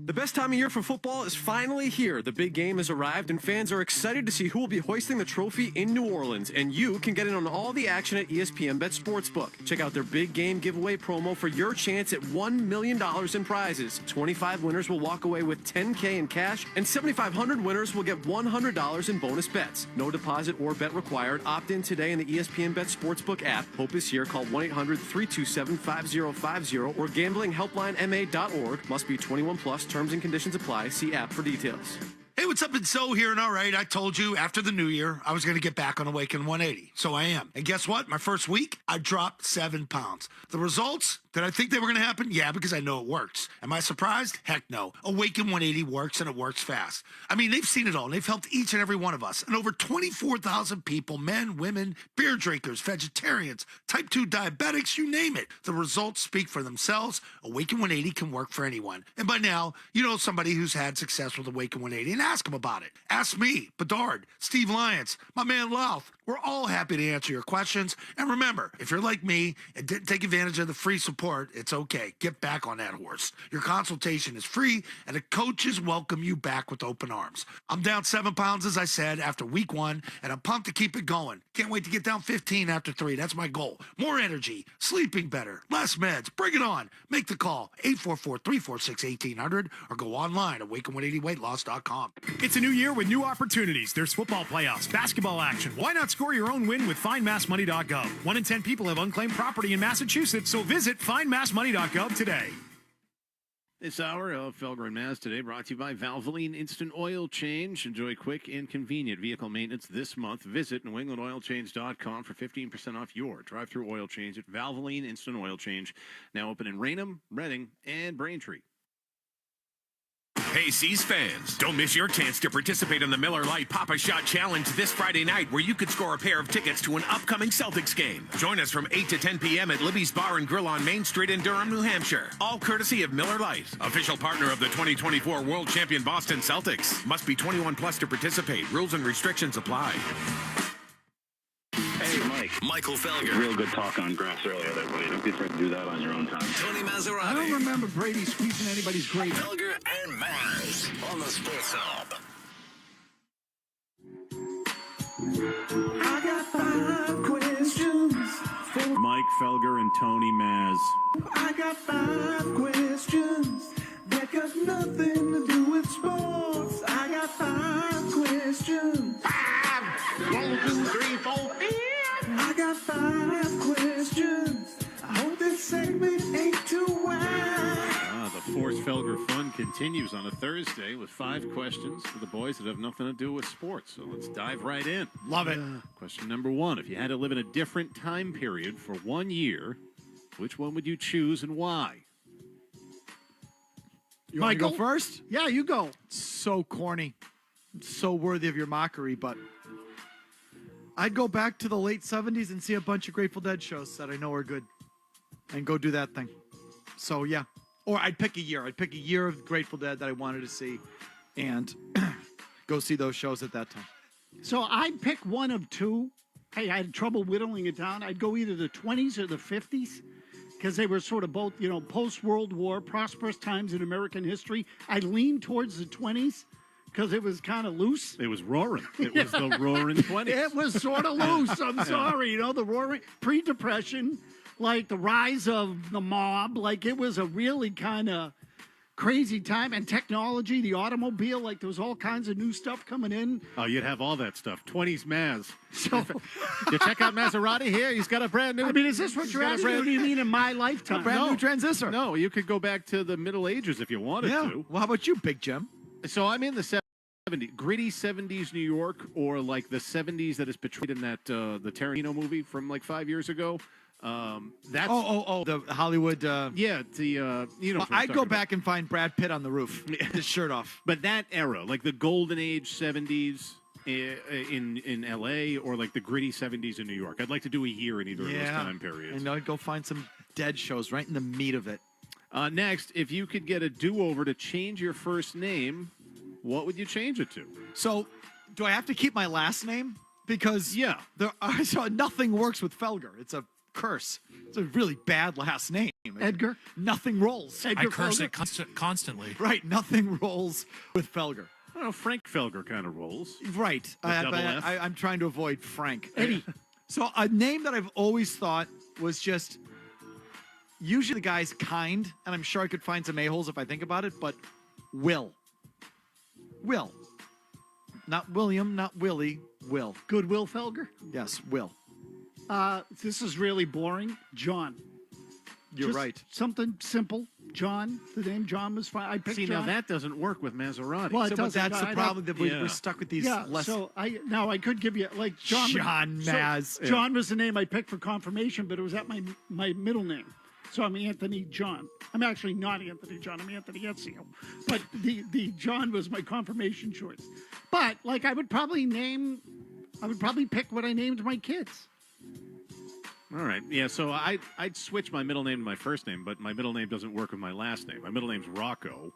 The best time of year for football is finally here. The big game has arrived, and fans are excited to see who will be hoisting the trophy in New Orleans. And you can get in on all the action at ESPN Bet Sportsbook. Check out their big game giveaway promo for your chance at $1 million in prizes. 25 winners will walk away with $10K in cash, and 7,500 winners will get $100 in bonus bets. No deposit or bet required. Opt in today in the ESPN Bet Sportsbook app. Hope is here. Call 1-800-327-5050 or gamblinghelplinema.org. Must be 21 plus. Terms and conditions apply. See app for details. Hey, what's up? It's So here and all right. I told you after the new year I was going to get back on Awaken 180. So I am. And guess what? My first week, I dropped 7 pounds. The results, did I think they were going to happen? Yeah, because I know it works. Am I surprised? Heck no. Awaken 180 works, and it works fast. I mean, they've seen it all, and they've helped each and every one of us. And over 24,000 people, men, women, beer drinkers, vegetarians, type 2 diabetics, you name it. The results speak for themselves. Awaken 180 can work for anyone. And by now, you know somebody who's had success with Awaken 180, and ask them about it. Ask me, Bedard, Steve Lyons, my man Louth. We're all happy to answer your questions. And remember, if you're like me and didn't take advantage of the free support, it's okay. Get back on that horse. Your consultation is free, and the coaches welcome you back with open arms. I'm down 7 pounds, as I said, after week 1, and I'm pumped to keep it going. Can't wait to get down 15 after 3. That's my goal. More energy, sleeping better, less meds. Bring it on. Make the call, 844-346-1800, or go online at awaken180weightloss.com. It's a new year with new opportunities. There's football playoffs, basketball action. Why not score your own win with FindMassMoney.gov? 1 in 10 people have unclaimed property in Massachusetts, so visit FindMassMoney.gov today. This hour of Felger and Maz today brought to you by Valvoline Instant Oil Change. Enjoy quick and convenient vehicle maintenance this month. Visit NewEnglandOilChange.com for 15% off your drive-through oil change at Valvoline Instant Oil Change. Now open in Raynham, Reading, and Braintree. Hey, C's fans, don't miss your chance to participate in the Miller Lite Papa Shot Challenge this Friday night, where you could score a pair of tickets to an upcoming Celtics game. Join us from 8 to 10 p.m. at Libby's Bar and Grill on Main Street in Durham, New Hampshire. All courtesy of Miller Lite, official partner of the 2024 World Champion Boston Celtics. Must be 21 plus to participate. Rules and restrictions apply. Hey, Mike. Michael Felger. Real good talk on grass earlier there, buddy. Don't be afraid to do that on your own time. Tony Maserati. I don't remember Brady squeezing anybody's grade. Felger and Maz on the Sports Hub. I got 5 questions for Mike Felger and Tony Maz. I got 5 questions that got nothing to do with sports. I got 5 questions. 5! 1, 2, 3, 4, 5. I got 5 questions. I hope this segment ain't too wide. The Force Felger fun continues on a Thursday with 5 questions for the boys that have nothing to do with sports. So let's dive right in. Love it. Question number 1. If you had to live in a different time period for 1 year, which one would you choose and why? You want to go first? Yeah, you go. So corny. So worthy of your mockery, but I'd go back to the late 70s and see a bunch of Grateful Dead shows that I know are good and go do that thing. So, yeah. Or I'd pick a year. I'd pick a year of Grateful Dead that I wanted to see and go see those shows at that time. So I'd pick one of two. Hey, I had trouble whittling it down. I'd go either the 20s or the 50s because they were sort of both, post-World War, prosperous times in American history. I leaned towards the 20s because it was kind of loose. It was roaring. It was the roaring 20s. It was sort of loose. I'm sorry. The roaring, pre-Depression, like the rise of the mob. Like it was a really kind of crazy time. And technology, the automobile, like there was all kinds of new stuff coming in. Oh, you'd have all that stuff. 20s Maz. So you check out Maserati here. He's got a brand new. I mean, is this what you're asking? What do you mean in my lifetime? A brand new transistor. No, you could go back to the Middle Ages if you wanted to. Well, how about you, Big Jim? So I'm in the 70s, gritty 70s New York, or like the 70s that is portrayed in that the Tarantino movie from like 5 years ago. That's the Hollywood. Yeah, the I'd go back and find Brad Pitt on the roof, his shirt off. But that era, like the golden age 70s in LA, or like the gritty 70s in New York. I'd like to do a year in either of those time periods. And I'd go find some dead shows right in the meat of it. Next, if you could get a do-over to change your first name, what would you change it to? So, do I have to keep my last name? Because so nothing works with Felger. It's a curse. It's a really bad last name. Edgar? Nothing rolls. I curse it constantly. Right. Nothing rolls with Felger. Well, Frank Felger kind of rolls. Right. Double F. I'm trying to avoid Frank. Eddie. So a name that I've always thought was just, usually the guy's kind, and I'm sure I could find some a-holes if I think about it, but Will. Will. Not William, not Willie, Will. Goodwill Felger? Yes, Will. This is really boring. John. You're right. Something simple. John. The name John was fine. I picked See, John. now that doesn't work with Maserati. Well, But that's the problem, that we're stuck with these less... So I could give you, like, John. Maz. John was the name I picked for confirmation, but it was at my middle name. So I'm Anthony John. I'm actually not Anthony John. I'm Anthony Ezio. But the John was my confirmation choice. But, like, I would probably pick what I named my kids. All right. Yeah, so I'd switch my middle name to my first name, but my middle name doesn't work with my last name. My middle name's Rocco.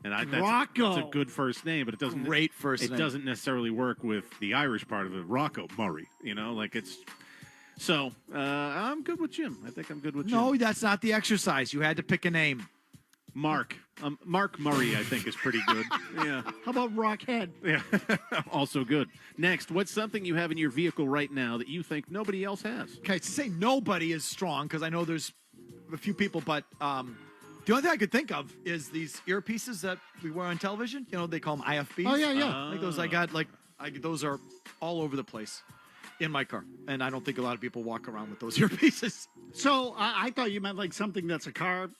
And that's a good first name, but it doesn't... Great first name. It doesn't necessarily work with the Irish part of it, Rocco Murray. Like it's... So, I'm good with Jim. I think I'm good with Jim. No, that's not the exercise. You had to pick a name. Mark. Mark Murray, I think, is pretty good. Yeah. How about Rockhead? Yeah. Also good. Next, what's something you have in your vehicle right now that you think nobody else has? Okay, to say nobody is strong, because I know there's a few people, but the only thing I could think of is these earpieces that we wear on television. They call them IFBs. Oh, yeah. Like those I got, those are all over the place in my car. And I don't think a lot of people walk around with those earpieces. So I thought you meant like something that's a car.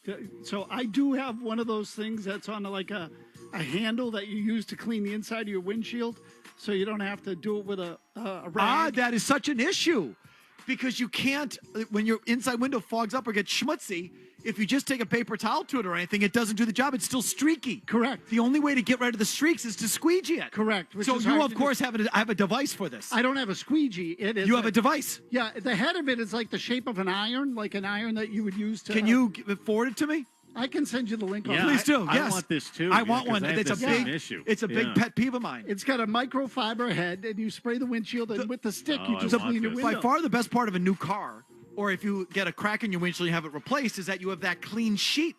So I do have one of those things that's on like a handle that you use to clean the inside of your windshield, so you don't have to do it with a rag. That is such an issue, because you can't, when your inside window fogs up or gets schmutzy, if you just take a paper towel to it or anything, it doesn't do the job. It's still streaky. Correct. The only way to get rid of the streaks is to squeegee it. Correct. So you, of course, have a device for this. I don't have a squeegee. It is. You have a device. Yeah, the head of it is like the shape of an iron, like an iron that you would use to... Can you forward it to me? I can send you the link. Yeah, Please do. I Yes. want this too. I want one. It's a big issue. It's a big pet peeve of mine. It's got a microfiber head, and you spray the windshield, and with the stick, you I just want clean your this. window. By far the best part of a new car, or if you get a crack in your windshield and you have it replaced, is that you have that clean sheet.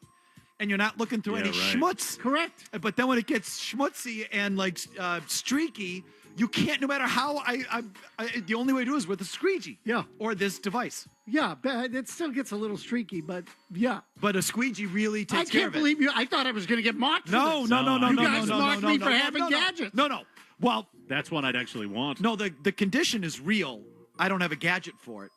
And you're not looking through any schmutz. Correct. But then when it gets schmutzy and like streaky, you can't, no matter how, the only way to do it is with a squeegee. Yeah. Or this device. Yeah, but it still gets a little streaky, but yeah. But a squeegee really takes care of it. I can't believe you. I thought I was going to get mocked for No. this. You guys mocked me for having gadgets. No. Well, that's one I'd actually want. No, the condition is real. I don't have a gadget for it.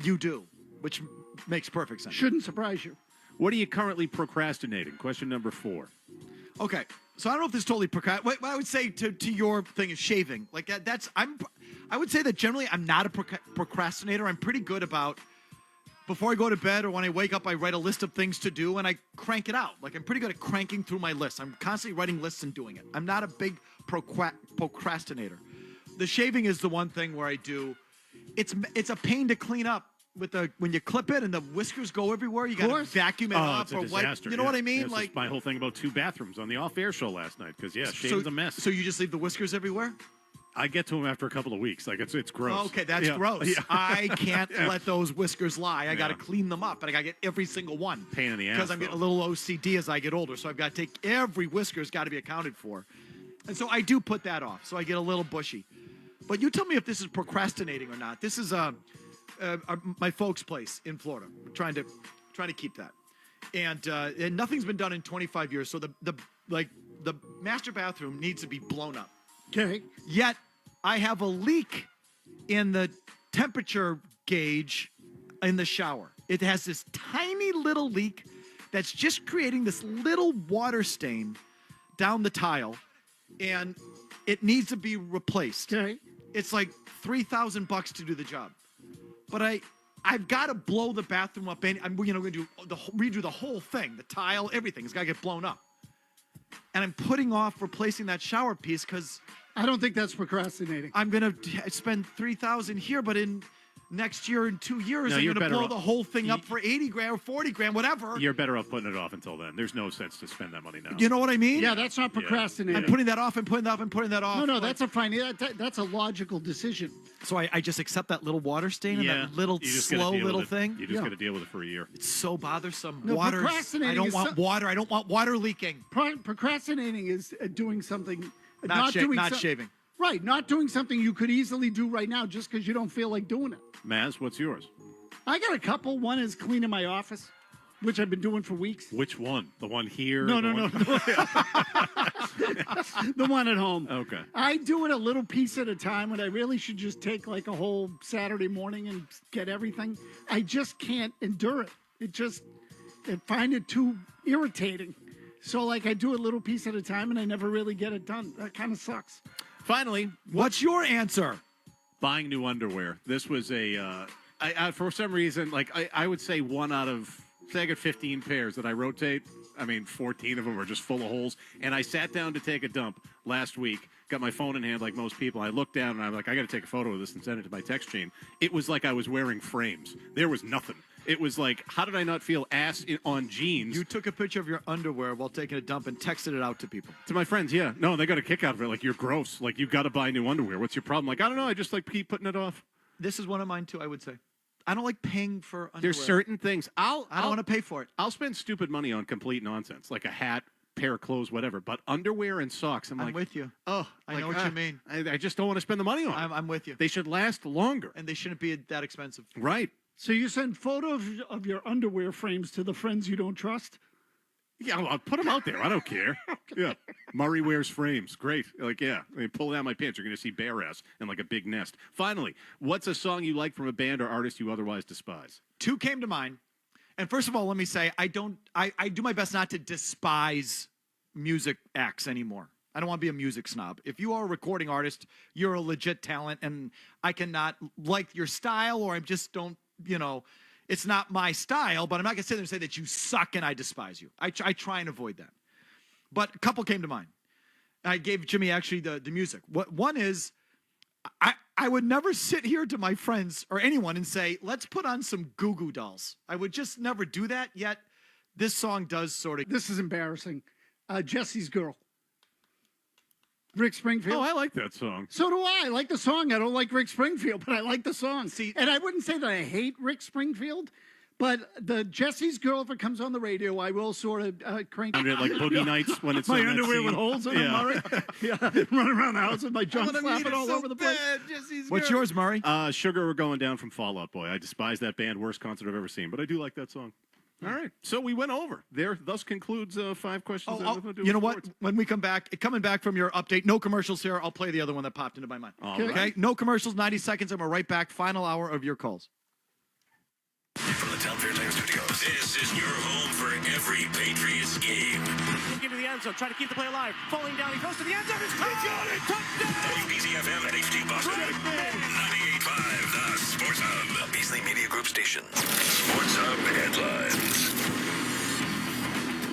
You do, which makes perfect sense. Shouldn't surprise you. What are you currently procrastinating? Question number 4. Okay, so I don't know if this totally what I would say to your thing is shaving. Like I would say that generally I'm not a procrastinator. I'm pretty good about, before I go to bed or when I wake up, I write a list of things to do and I crank it out. Like I'm pretty good at cranking through my list. I'm constantly writing lists and doing it. I'm not a big procrastinator. The shaving is the one thing where I do. It's a pain to clean up. when you clip it and the whiskers go everywhere, you got to vacuum it up it's a or disaster. wipe. You know what I mean? This Like is my whole thing about 2 bathrooms on the off-air show last night because shaving's a mess. So you just leave the whiskers everywhere? I get to them after a couple of weeks. Like it's gross. Okay, that's gross. Yeah. I can't let those whiskers lie. I got to clean them up, and I got to get every single one. Pain in the ass. Because I'm getting a little OCD as I get older, so I've got to take every whisker's got to be accounted for, and so I do put that off. So I get a little bushy. But you tell me if this is procrastinating or not. This is my folks' place in Florida. We're trying to keep that, and nothing's been done in 25 years. So the master bathroom needs to be blown up. Okay. Yet I have a leak in the temperature gauge in the shower. It has this tiny little leak that's just creating this little water stain down the tile, and it needs to be replaced. Okay. It's like $3,000 to do the job, but I've got to blow the bathroom up. And I'm going to do redo the whole thing, the tile, everything. It's got to get blown up. And I'm putting off replacing that shower piece because I don't think that's procrastinating. I'm going to spend $3,000 here, but in next year, in 2 years, No, I'm you're going to better blow off- the whole thing up for $80,000 or $40,000, whatever. You're better off putting it off until then. There's no sense to spend that money now. You know what I mean? Yeah, that's not procrastinating. I'm putting that off and putting that off and putting that off. No, that's a fine. That's a logical decision. So I just accept that little water stain and that little You just gotta slow deal with little it. thing. You just got to deal with it for a year. It's so bothersome. No, Water. procrastinating I don't is want water. I don't want water leaking. Procrastinating is doing something, Not not shaving. Right, not doing something you could easily do right now just because you don't feel like doing it. Maz, what's yours? I got a couple. One is cleaning my office, which I've been doing for weeks. Which one? The one here? No. The one- The one at home. Okay. I do it a little piece at a time when I really should just take like a whole Saturday morning and get everything. I just can't endure it. I find it too irritating. So like I do a little piece at a time and I never really get it done. That kind of sucks. Finally, what's your answer? Buying new underwear. This was I for some reason, like I would say one out of, say I got 15 pairs that I rotate. I mean, 14 of them are just full of holes. And I sat down to take a dump last week, got my phone in hand like most people. I looked down and I'm like, I got to take a photo of this and send it to my text chain. It was like I was wearing frames. There was nothing. It was like, how did I not feel on jeans? You took a picture of your underwear while taking a dump and texted it out to people. To my friends, yeah. No, they got a kick out of it. Like, you're gross. Like, you got to buy new underwear. What's your problem? Like, I don't know. I just like keep putting it off. This is one of mine too, I would say. I don't like paying for underwear. There's certain things. I don't want to pay for it. I'll spend stupid money on complete nonsense, like a hat, pair of clothes, whatever. But underwear and socks, I'm like, with you. Oh, I know what you mean. I just don't want to spend the money on. I'm with you. They should last longer, and they shouldn't be that expensive. Right. So you send photos of your underwear frames to the friends you don't trust? Yeah, I'll put them out there. I don't care. Yeah. Murray wears frames. Great. Like, yeah. I mean, pull down my pants. You're going to see bare ass and like a big nest. Finally, what's a song you like from a band or artist you otherwise despise? Two came to mind. And first of all, let me say, I do my best not to despise music acts anymore. I don't want to be a music snob. If you are a recording artist, you're a legit talent, and I cannot like your style, or I just don't, it's not my style, but I'm not going to sit there and say that you suck and I despise you. I try and avoid that. But a couple came to mind. I gave Jimmy actually the music. One is, I would never sit here to my friends or anyone and say, let's put on some Goo Goo Dolls. I would just never do that, yet this song does sort of. This is embarrassing. Jesse's Girl. Rick Springfield. Oh, I like that song. So do I. I like the song. I don't like Rick Springfield, but I like the song. And I wouldn't say that I hate Rick Springfield, but the Jesse's Girl, if it comes on the radio, I will sort of crank it. Like Boogie Nights when it's my on that underwear scene. with holes in them, Murray. Yeah, run around the house with my junk flapping all over the place. What's yours, Murray? Sugar We're Going Down from Fall Out Boy. I despise that band. Worst concert I've ever seen, but I do like that song. All right. So we went over. There thus concludes 5 questions. You know what? When we come back, coming back from your update, no commercials here. I'll play the other one that popped into my mind. Okay. Right. No commercials, 90 seconds, and we're right back. Final hour of your calls. From the Town Fair Tire Studios. This is your home for every Patriots game. Get to the end zone, try to keep the play alive. Falling down, he goes to the end zone. It's caught. WBZ FM at HD Boston. 98.5, the Sports Hub. A Beasley Media Group station. Sports Hub headlines.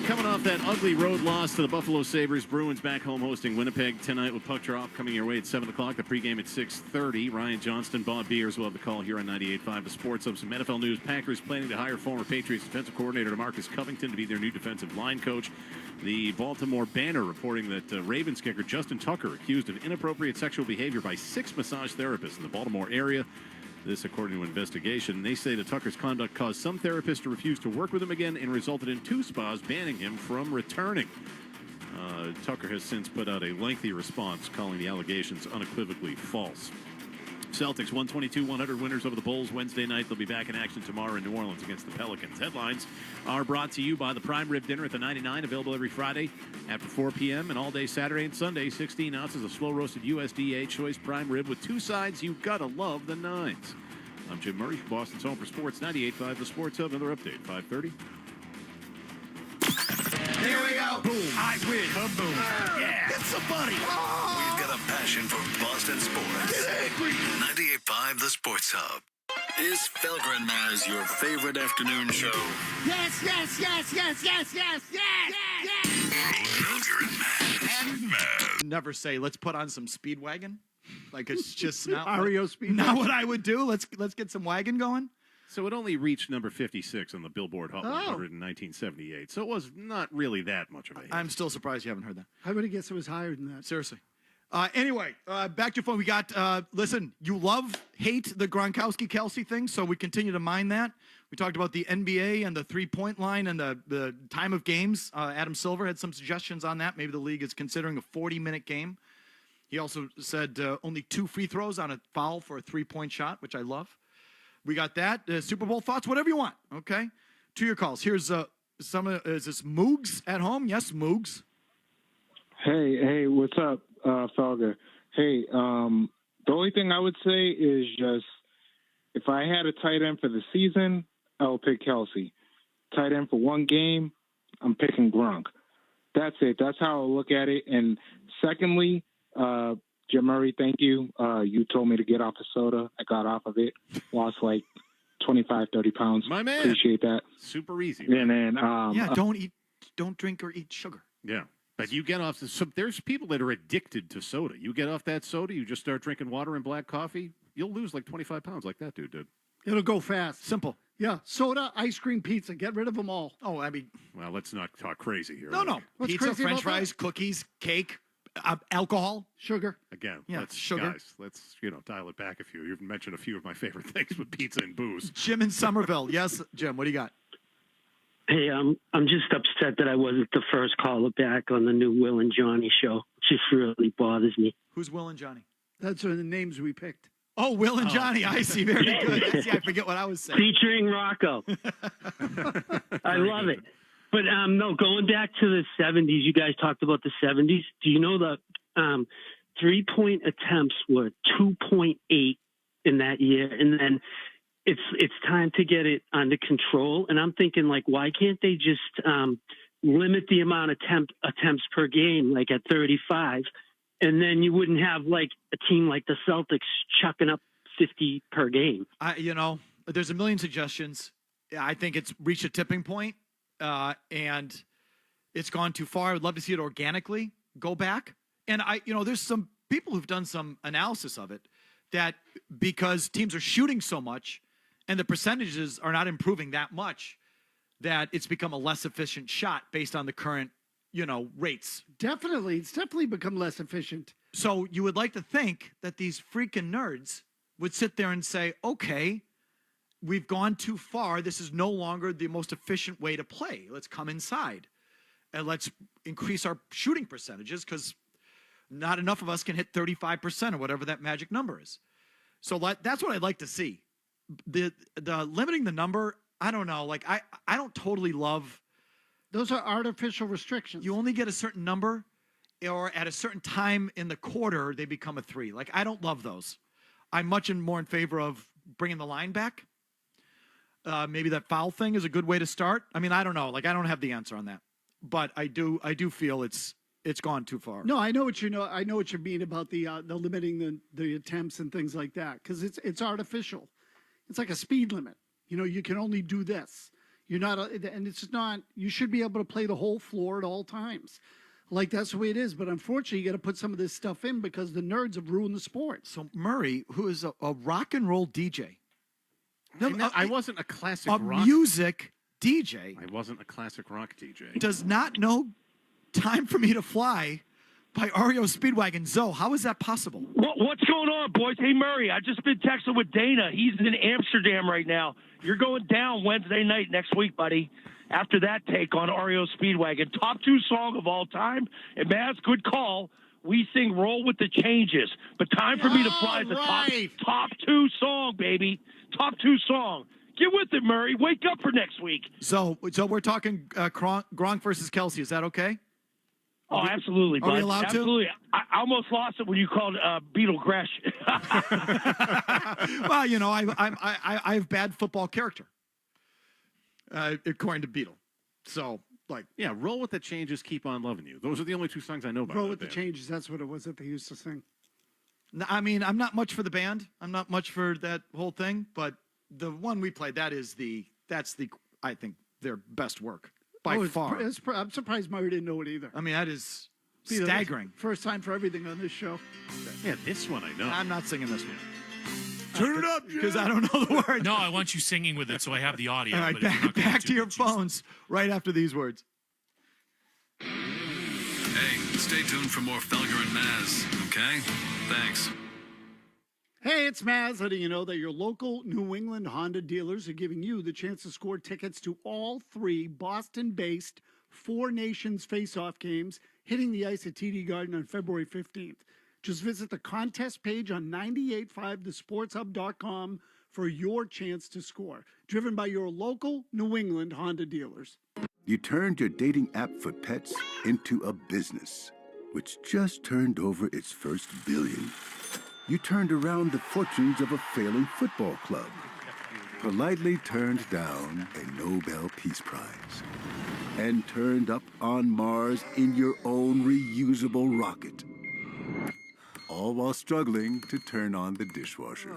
Coming off that ugly road loss to the Buffalo Sabres, Bruins back home hosting Winnipeg tonight with puck drop coming your way at 7 o'clock. The pregame at 6:30. Ryan Johnston, Bob Beers will have the call here on 98.5 The Sports Hub. Some NFL news. Packers planning to hire former Patriots defensive coordinator DeMarcus Covington to be their new defensive line coach. The Baltimore Banner reporting that Ravens kicker Justin Tucker accused of inappropriate sexual behavior by 6 massage therapists in the Baltimore area. This, according to an investigation. They say that Tucker's conduct caused some therapists to refuse to work with him again and resulted in 2 spas banning him from returning. Tucker has since put out a lengthy response calling the allegations unequivocally false. Celtics 122-100 winners over the Bulls Wednesday night. They'll be back in action tomorrow in New Orleans against the Pelicans. Headlines are brought to you by the Prime Rib Dinner at the 99, available every Friday after 4 p.m. and all day Saturday and Sunday. 16 ounces of slow-roasted USDA choice prime rib with 2 sides. You've got to love the 9s. I'm Jim Murray, Boston's Home for Sports, 98.5 The Sports Hub. Another update, 5:30. Here we go. Boom. I win. Kaboom. Yeah. Get somebody. We've got a passion for Boston sports. Get angry. 98.5 The Sports Hub. Is Felger and Maz your favorite afternoon show? Yes, yes, yes, yes, yes, yes, yes, yes. Felger and Maz. Never say, let's put on some Speedwagon. Like it's just not, REO Speedwagon. not what I would do. Let's get some wagon going. So it only reached number 56 on the Billboard Hot 100 in 1978. So it was not really that much of a hit. I'm still surprised you haven't heard that. I would have guessed it was higher than that. Seriously. Anyway, back to your phone. We got, listen, you hate the Gronkowski Kelce thing, so we continue to mine that. We talked about the NBA and the three-point line and the time of games. Adam Silver had some suggestions on that. Maybe the league is considering a 40-minute game. He also said only 2 free throws on a foul for a three-point shot, which I love. We got that. Super Bowl thoughts, whatever you want, okay? To your calls. Here's is this Moogs at home? Yes, Moogs. Hey, what's up, Felger? Hey, the only thing I would say is just if I had a tight end for the season, I would pick Kelce. Tight end for one game, I'm picking Gronk. That's it. That's how I look at it. And secondly, Jim Murray, thank you. You told me to get off of soda. I got off of it. Lost like 25, 30 pounds. My man. Appreciate that. Super easy. And then, don't drink or eat sugar. Yeah. But you get off, so there's people that are addicted to soda. You get off that soda, you just start drinking water and black coffee, you'll lose like 25 pounds like that dude did. It'll go fast. Simple. Yeah. Soda, ice cream, pizza. Get rid of them all. Oh, I mean. Well, let's not talk crazy here. No. What's Pizza, crazy French about fries, that? cookies, cake, alcohol. Sugar. Again, Yeah, sugar. Guys, let's dial it back a few. You've mentioned a few of my favorite things with pizza and booze. Jim in Somerville. Yes, Jim, what do you got? Hey, I'm just upset that I wasn't the first caller back on the new Will and Johnny show. It just really bothers me. Who's Will and Johnny? That's the names we picked. Oh, Will and Johnny. I see. Very good. I forget what I was saying. Featuring Rocco. I love it. But no, going back to the 70s, you guys talked about the 70s. Do you know the 3-point attempts were 2.8 in that year? And then it's time to get it under control. And I'm thinking, like, why can't they just limit the amount of attempts per game, like at 35? And then you wouldn't have, like, a team like the Celtics chucking up 50 per game. There's a million suggestions. I think it's reached a tipping point, and it's gone too far. I would love to see it organically go back. And there's some people who've done some analysis of it that because teams are shooting so much and the percentages are not improving that much, that it's become a less efficient shot based on the current rates. Definitely. It's definitely become less efficient. So you would like to think that these freaking nerds would sit there and say, okay, we've gone too far. This is no longer the most efficient way to play. Let's come inside and let's increase our shooting percentages because not enough of us can hit 35% or whatever that magic number is. So that's what I'd like to see. The limiting the number, I don't know. Like I don't totally love. Those are artificial restrictions. You only get a certain number, or at a certain time in the quarter, they become a 3. Like, I don't love those. I'm much more in favor of bringing the line back. Maybe that foul thing is a good way to start. I mean, I don't know. Like, I don't have the answer on that. But I do feel it's gone too far. No, I know what you mean about the limiting the attempts and things like that, because it's artificial. It's like a speed limit. You can only do this. You're not, and it's not. You should be able to play the whole floor at all times. Like, that's the way it is. But unfortunately, you got to put some of this stuff in because the nerds have ruined the sport. So Murray, who is a rock and roll DJ. No, I wasn't a classic rock music DJ. I wasn't a classic rock DJ. Does not know Time for Me to Fly by REO Speedwagon. Zoe, how is that possible? What's going on, boys? Hey, Murray, I just been texting with Dana. He's in Amsterdam right now. You're going down Wednesday night next week, buddy. After that take on REO Speedwagon. Top 2 song of all time. And Maz, good call. We sing Roll with the Changes. But Time for Me to Fly is the top 2 song, baby. Top 2 song. Get with it, Murray. Wake up for next week. So we're talking Gronk versus Kelce. Is that okay? Oh, absolutely, bud. Are we allowed absolutely. I almost lost it when you called Beetle Gresh. Well, you know, I have bad football character, according to Beetle. So, like, yeah, Roll with the Changes, Keep on Loving You. Those are the only 2 songs I know about. Roll with the Changes. That's what it was that they used to sing. I mean, I'm not much for the band. I'm not much for that whole thing. But the one we played, that's I think their best work by far. I'm surprised Murray didn't know it either. I mean, that is staggering. First time for everything on this show. Yeah, this one I know. I'm not singing this one. Turn it up, because I don't know the words. No, I want you singing with it so I have the audio. All right, back to your phones right after these words. Hey, stay tuned for more Felger and Maz, okay? Thanks. Hey, it's Maz letting you know that your local New England Honda dealers are giving you the chance to score tickets to all 3 Boston-based Four Nations face-off games hitting the ice at TD Garden on February 15th. Just visit the contest page on 985thesportshub.com for your chance to score. Driven by your local New England Honda dealers. You turned your dating app for pets into a business, which just turned over its first billion. You turned around the fortunes of a failing football club, politely turned down a Nobel Peace Prize, and turned up on Mars in your own reusable rocket. All while struggling to turn on the dishwasher.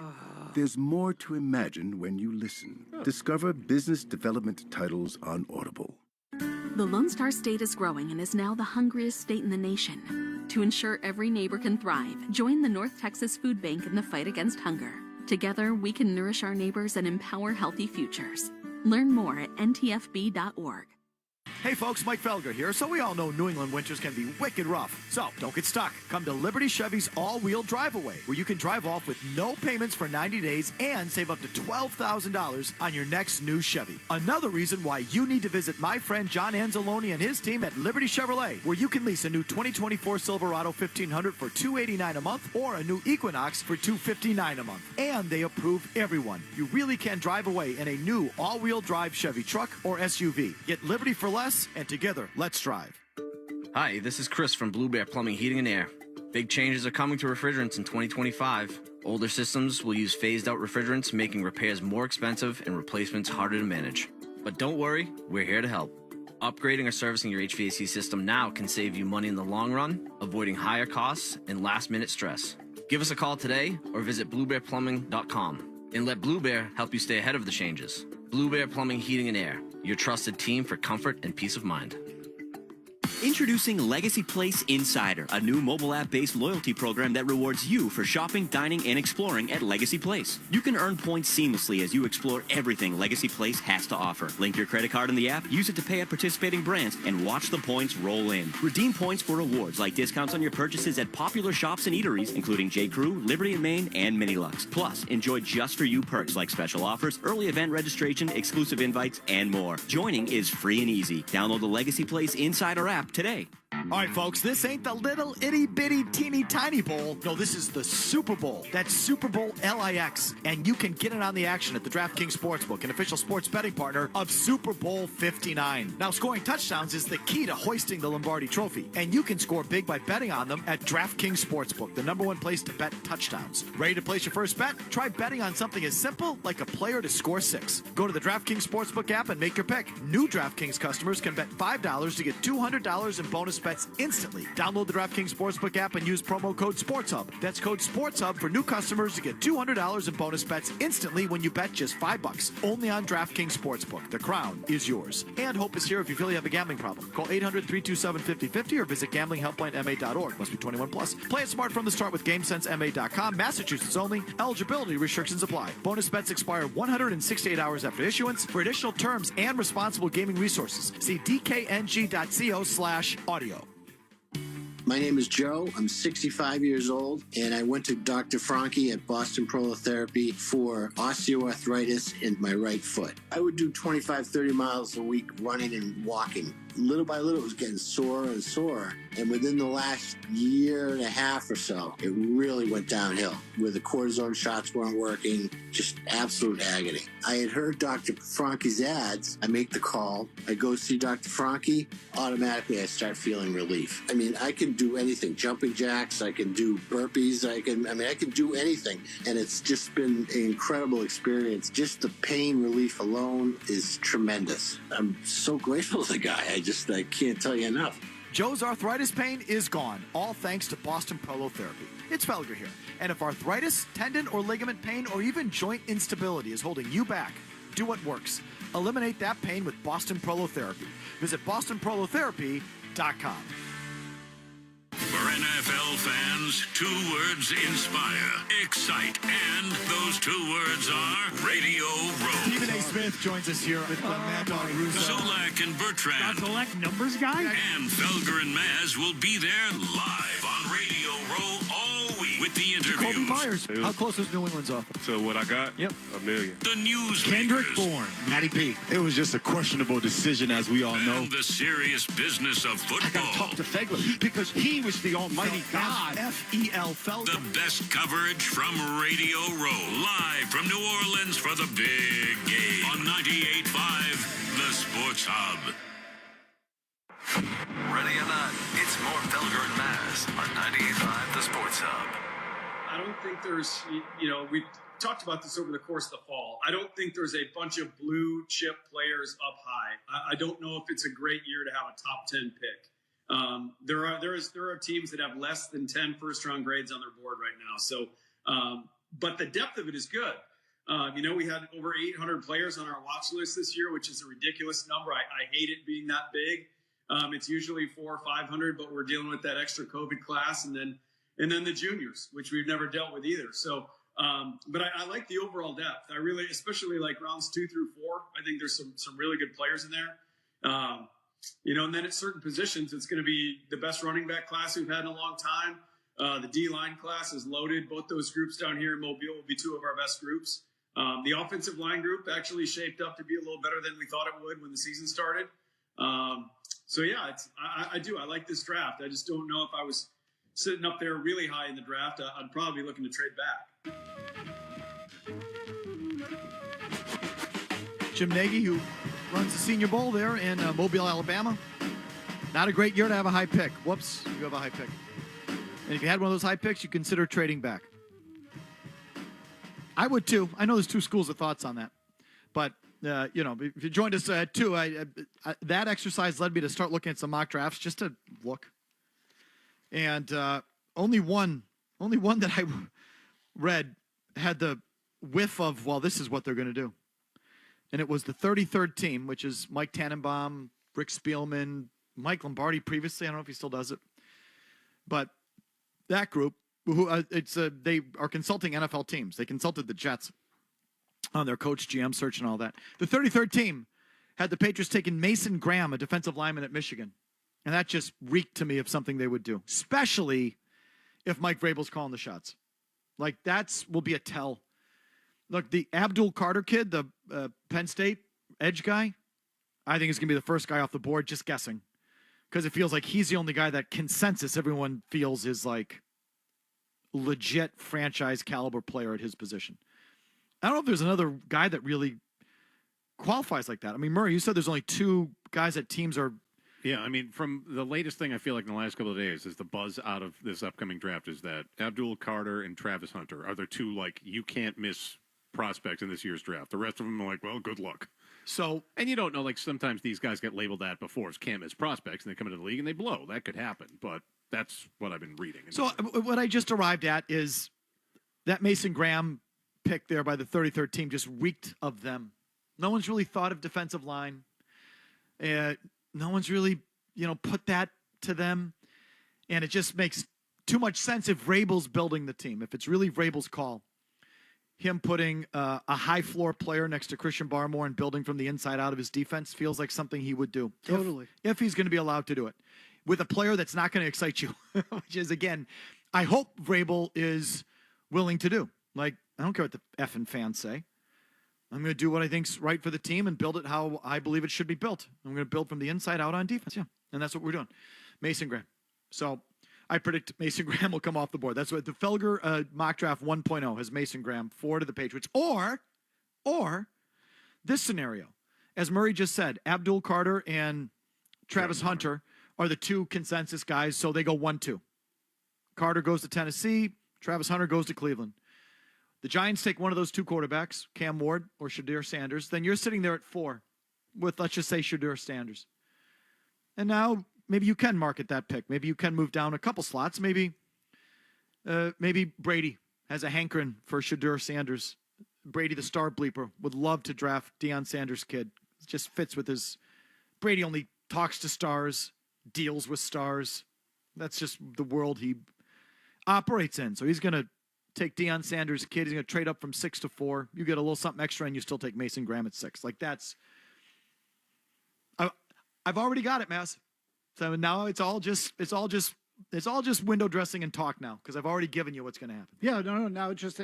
There's more to imagine when you listen. Discover business development titles on Audible. The Lone Star State is growing and is now the hungriest state in the nation. To ensure every neighbor can thrive, join the North Texas Food Bank in the fight against hunger. Together, we can nourish our neighbors and empower healthy futures. Learn more at ntfb.org. Hey folks, Mike Felger here. So we all know New England winters can be wicked rough. So don't get stuck. Come to Liberty Chevy's all-wheel drive-away, where you can drive off with no payments for 90 days and save up to $12,000 on your next new Chevy. Another reason why you need to visit my friend John Anzalone and his team at Liberty Chevrolet, where you can lease a new 2024 Silverado 1500 for $289 a month or a new Equinox for $259 a month. And they approve everyone. You really can drive away in a new all-wheel drive Chevy truck or SUV. Get Liberty for less, and together, let's drive. Hi, this is Chris from Blue Bear Plumbing, Heating and Air. Big changes are coming to refrigerants in 2025. Older systems will use phased-out refrigerants, making repairs more expensive and replacements harder to manage. But don't worry, we're here to help. Upgrading or servicing your HVAC system now can save you money in the long run, avoiding higher costs and last-minute stress. Give us a call today or visit bluebearplumbing.com and let Blue Bear help you stay ahead of the changes. Blue Bear Plumbing, Heating and Air, your trusted team for comfort and peace of mind. Introducing Legacy Place Insider, a new mobile app-based loyalty program that rewards you for shopping, dining, and exploring at Legacy Place. You can earn points seamlessly as you explore everything Legacy Place has to offer. Link your credit card in the app, use it to pay at participating brands, and watch the points roll in. Redeem points for rewards like discounts on your purchases at popular shops and eateries, including J. Crew, Liberty and Maine, and Minilux. Plus, enjoy just-for-you perks like special offers, early event registration, exclusive invites, and more. Joining is free and easy. Download the Legacy Place Insider app today. All right, folks, this ain't the little itty-bitty teeny-tiny bowl. No, this is the Super Bowl. That's Super Bowl LIX. And you can get in on the action at the DraftKings Sportsbook, an official sports betting partner of Super Bowl 59. Now, scoring touchdowns is the key to hoisting the Lombardi Trophy. And you can score big by betting on them at DraftKings Sportsbook, the #1 place to bet touchdowns. Ready to place your first bet? Try betting on something as simple like a player to score 6. Go to the DraftKings Sportsbook app and make your pick. New DraftKings customers can bet $5 to get $200 in bonus bet bets instantly. Download the DraftKings Sportsbook app and use promo code SportsHub. That's code SportsHub for new customers to get $200 in bonus bets instantly when you bet just $5. Only on DraftKings Sportsbook. The crown is yours. And Hope is here if you feel you have a gambling problem. Call 800-327-5050 or visit gamblinghelplinema.org. Must be 21 plus. Play it smart from the start with GameSenseMA.com. Massachusetts only. Eligibility restrictions apply. Bonus bets expire 168 hours after issuance. For additional terms and responsible gaming resources, see dkng.co/audio. My name is Joe. I'm 65 years old, and I went to Dr. Franke at Boston Prolotherapy for osteoarthritis in my right foot. I would do 25, 30 miles a week running and walking. Little by little, it was getting sore and sore. And within the last year and a half or so, it really went downhill, where the cortisone shots weren't working, just absolute agony. I had heard Dr. Franke's ads. I make the call. I go see Dr. Franke. Automatically, I start feeling relief. I mean, I can do anything. Jumping jacks. I can do burpees. I can do anything. And it's just been an incredible experience. Just the pain relief alone is tremendous. I'm so grateful to the guy. I can't tell you enough. Joe's arthritis pain is gone, all thanks to Boston Prolotherapy. It's Felger here. And if arthritis, tendon or ligament pain, or even joint instability is holding you back, do what works. Eliminate that pain with Boston Prolotherapy. Visit bostonprolotherapy.com. For NFL fans, 2 words inspire, excite, and those 2 words are Radio Row. Stephen A. Smith joins us here with Mad Dog Russo. Zolak and Bertrand. Select numbers guy? And Felger and Maz will be there live on Radio Row all week with the interviews. Kobe Myers. How close was New England's off? So what I got? Yep. $1 million. The news. Kendrick Bourne. Matty P. It was just a questionable decision, as we all know. And the serious business of football. I got to talk to Fegler because he was the almighty God. F-E-L Felger. The best coverage from Radio Row. Live from New Orleans for the big game. On 98.5, The Sports Hub. Ready or not, it's more Felger and Maz on 98.5 The Sports Hub. I don't think there's, we talked about this over the course of the fall. I don't think there's a bunch of blue chip players up high. I don't know if it's a great year to have a top 10 pick. There are teams that have less than 10 first-round grades on their board right now. So, but the depth of it is good. We had over 800 players on our watch list this year, which is a ridiculous number. I hate it being that big. It's usually 400 or 500, but we're dealing with that extra COVID class, and then the juniors, which we've never dealt with either. So, but I like the overall depth. I really, especially like rounds 2 through 4. I think there's some really good players in there. And then at certain positions, it's going to be the best running back class we've had in a long time. The D-line class is loaded. Both those groups down here in Mobile will be 2 of our best groups. The offensive line group actually shaped up to be a little better than we thought it would when the season started. So yeah, I do. I like this draft. I just don't know if I was sitting up there really high in the draft. I'd probably be looking to trade back. Jim Nagy, who runs the Senior Bowl there in Mobile, Alabama. Not a great year to have a high pick. Whoops, you have a high pick. And if you had one of those high picks, you consider trading back. I would too. I know there's 2 schools of thoughts on that. But, if you joined us at 2, that exercise led me to start looking at some mock drafts just to look. And only one that I read had the whiff of, well, this is what they're going to do. And it was the 33rd team, which is Mike Tannenbaum, Rick Spielman, Mike Lombardi previously. I don't know if he still does it. But that group, they are consulting NFL teams. They consulted the Jets on their coach, GM search and all that. The 33rd team had the Patriots taking Mason Graham, a defensive lineman at Michigan. And that just reeked to me of something they would do, especially if Mike Vrabel's calling the shots. Like, will be a tell. Look, the Abdul Carter kid, the Penn State edge guy, I think is going to be the first guy off the board, just guessing. Because it feels like he's the only guy that consensus everyone feels is like legit franchise caliber player at his position. I don't know if there's another guy that really qualifies like that. I mean, Murray, you said there's only 2 guys that teams are. Yeah, I mean, from the latest thing I feel like in the last couple of days is the buzz out of this upcoming draft is that Abdul Carter and Travis Hunter are the 2, like, you can't miss prospects in this year's draft. The rest of them are like, well, good luck. So, and you don't know, like sometimes these guys get labeled that before as can't miss prospects, and they come into the league and they blow. That could happen, but that's what I've been reading. So what I just arrived at is that Mason Graham pick there by the 33rd team just reeked of them. No one's really thought of defensive line. No one's really, put that to them. And it just makes too much sense if Vrabel's building the team, if it's really Vrabel's call. Him putting a high-floor player next to Christian Barmore and building from the inside out of his defense feels like something he would do. Totally. If he's going to be allowed to do it. With a player that's not going to excite you, which is, again, I hope Vrabel is willing to do. Like, I don't care what the effing fans say. I'm going to do what I think's right for the team and build it how I believe it should be built. I'm going to build from the inside out on defense, yeah. And that's what we're doing. Mason Graham. So I predict Mason Graham will come off the board. That's what the Felger mock draft 1.0 has Mason Graham 4 to the Patriots. Or this scenario, as Murray just said, Abdul Carter and Travis Hunter are the two consensus guys, so they go 1-2. Carter goes to Tennessee. Travis Hunter goes to Cleveland. The Giants take one of those two quarterbacks, Cam Ward or Shadir Sanders. Then you're sitting there at 4 with, let's just say, Shadir Sanders. And now maybe you can market that pick. Maybe you can move down a couple slots. Maybe Brady has a hankering for Shadir Sanders. Brady, the star bleeper, would love to draft Deion Sanders' kid. It just fits with his. Brady only talks to stars, deals with stars. That's just the world he operates in. So he's going to take Deion Sanders' kid. He's going to trade up from 6 to 4. You get a little something extra, and you still take Mason Graham at 6. Like that's. I've already got it, Mass. So now it's all just window dressing and talk now because I've already given you what's going to happen. Yeah, no. Now it just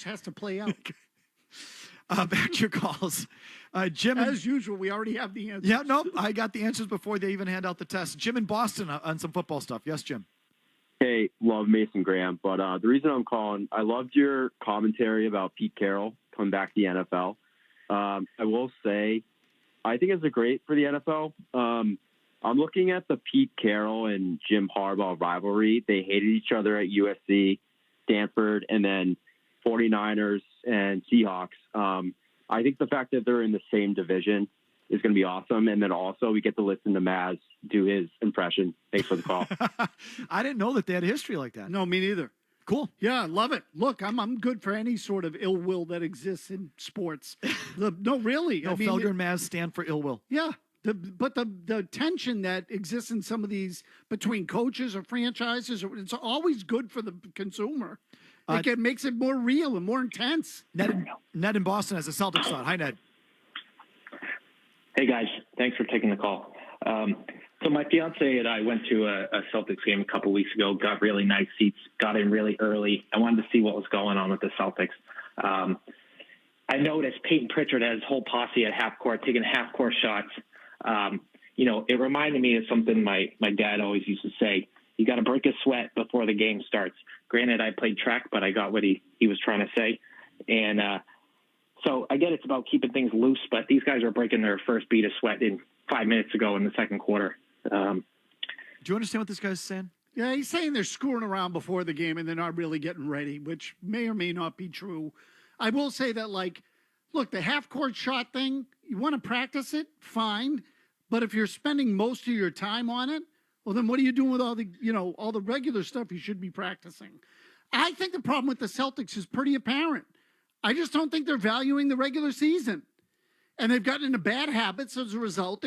has to play out. Back to your calls. Jim. As usual, we already have the answers. Yeah, no, I got the answers before they even hand out the test. Jim in Boston on some football stuff. Yes, Jim. Hey, love Mason Graham, but the reason I'm calling, I loved your commentary about Pete Carroll coming back to the NFL. I will say, I think it's great for the NFL. I'm looking at the Pete Carroll and Jim Harbaugh rivalry. They hated each other at USC, Stanford, and then 49ers and Seahawks. I think the fact that they're in the same division is going to be awesome. And then also we get to listen to Maz do his impression. Thanks for the call. I didn't know that they had a history like that. No, me neither. Cool. Yeah, I love it. Look, I'm good for any sort of ill will that exists in sports. No, really. No, Felger and Maz stand for ill will. Yeah. But the tension that exists in some of these between coaches or franchises, it's always good for the consumer. It makes it more real and more intense. Ned in Boston has a Celtics thought. Hi, Ned. Hey, guys. Thanks for taking the call. So my fiance and I went to a Celtics game a couple weeks ago, got really nice seats, got in really early. I wanted to see what was going on with the Celtics. I noticed Peyton Pritchard had his whole posse at half court, taking half court shots. It reminded me of something my dad always used to say. You got to break a sweat before the game starts. Granted, I played track, but I got what he was trying to say. And so I get it's about keeping things loose, but these guys are breaking their first bead of sweat in 5 minutes ago in the second quarter. Do you understand what this guy's saying? Yeah, he's saying they're screwing around before the game and they're not really getting ready, which may or may not be true. I will say that, look, the half-court shot thing, you want to practice it, fine. But if you're spending most of your time on it, well, then what are you doing with all the regular stuff you should be practicing? I think the problem with the Celtics is pretty apparent. I just don't think they're valuing the regular season. And they've gotten into bad habits as a result.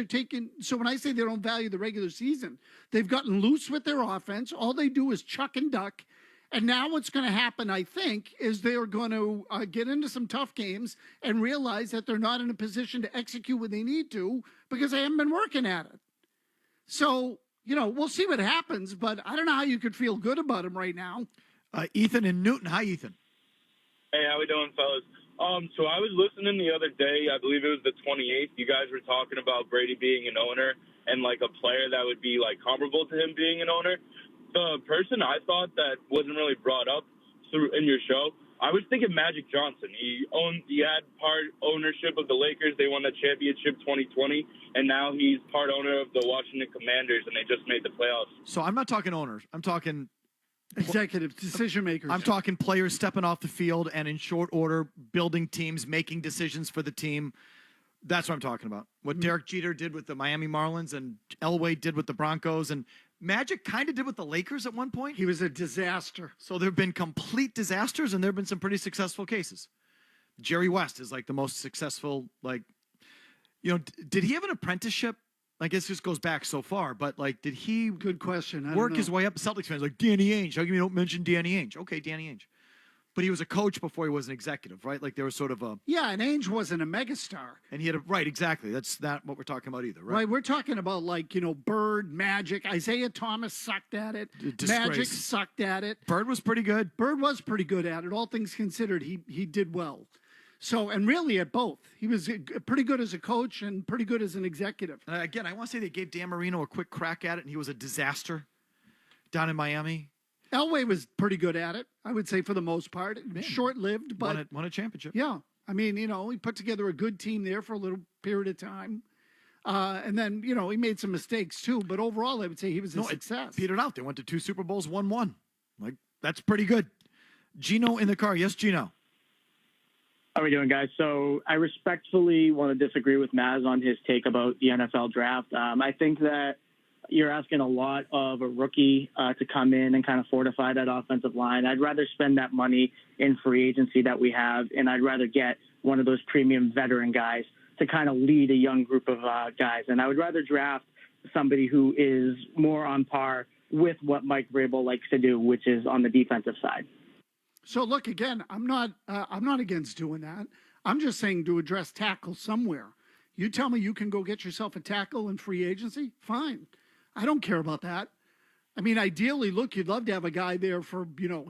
So when I say they don't value the regular season, they've gotten loose with their offense. All they do is chuck and duck. And now what's going to happen, I think, is they are going to get into some tough games and realize that they're not in a position to execute what they need to because they haven't been working at it. So, we'll see what happens, but I don't know how you could feel good about them right now. Ethan in Newton. Hi, Ethan. Hey, how we doing, fellas? So I was listening the other day, I believe it was the 28th. You guys were talking about Brady being an owner and a player that would be comparable to him being an owner. The person I thought that wasn't really brought up in your show, I was thinking Magic Johnson. He had part ownership of the Lakers. They won the championship 2020, and now he's part owner of the Washington Commanders, and they just made the playoffs. So I'm not talking owners. I'm talking Executive decision makers. I'm talking players stepping off the field and in short order building teams, making decisions for the team. That's what I'm talking about. What Derek Jeter did with the Miami Marlins and Elway did with the Broncos and Magic kind of did with the Lakers at one point. He was a disaster. So there have been complete disasters and there have been some pretty successful cases. Jerry West is like the most successful, did he have an apprenticeship? I guess this goes back so far, but did he Good question. work his way up? Celtics fans like Danny Ainge. How come you don't mention Danny Ainge? Okay, Danny Ainge. But he was a coach before he was an executive, right? Like there was sort of a... Yeah, and Ainge wasn't a megastar. And he had right, exactly. That's not what we're talking about either, right? Right, we're talking about Bird, Magic. Isaiah Thomas sucked at it. Disgrace. Magic sucked at it. Bird was pretty good. Bird was pretty good at it. All things considered, he did well. So, and really at both. He was pretty good as a coach and pretty good as an executive. Again, I want to say they gave Dan Marino a quick crack at it, and he was a disaster down in Miami. Elway was pretty good at it, I would say, for the most part. Short-lived, but... Won a championship. Yeah. I mean, he put together a good team there for a little period of time. And then, he made some mistakes, too. But overall, I would say he was a success. It petered out. They went to 2 Super Bowls, won 1. That's pretty good. Gino in the car. Yes, Gino. How are we doing, guys? So I respectfully want to disagree with Maz on his take about the NFL draft. I think that you're asking a lot of a rookie to come in and kind of fortify that offensive line. I'd rather spend that money in free agency that we have, and I'd rather get one of those premium veteran guys to kind of lead a young group of guys. And I would rather draft somebody who is more on par with what Mike Vrabel likes to do, which is on the defensive side. So look, again, I'm not against doing that. I'm just saying to address tackle somewhere. You tell me you can go get yourself a tackle in free agency? Fine. I don't care about that. I mean, ideally, look, you'd love to have a guy there for,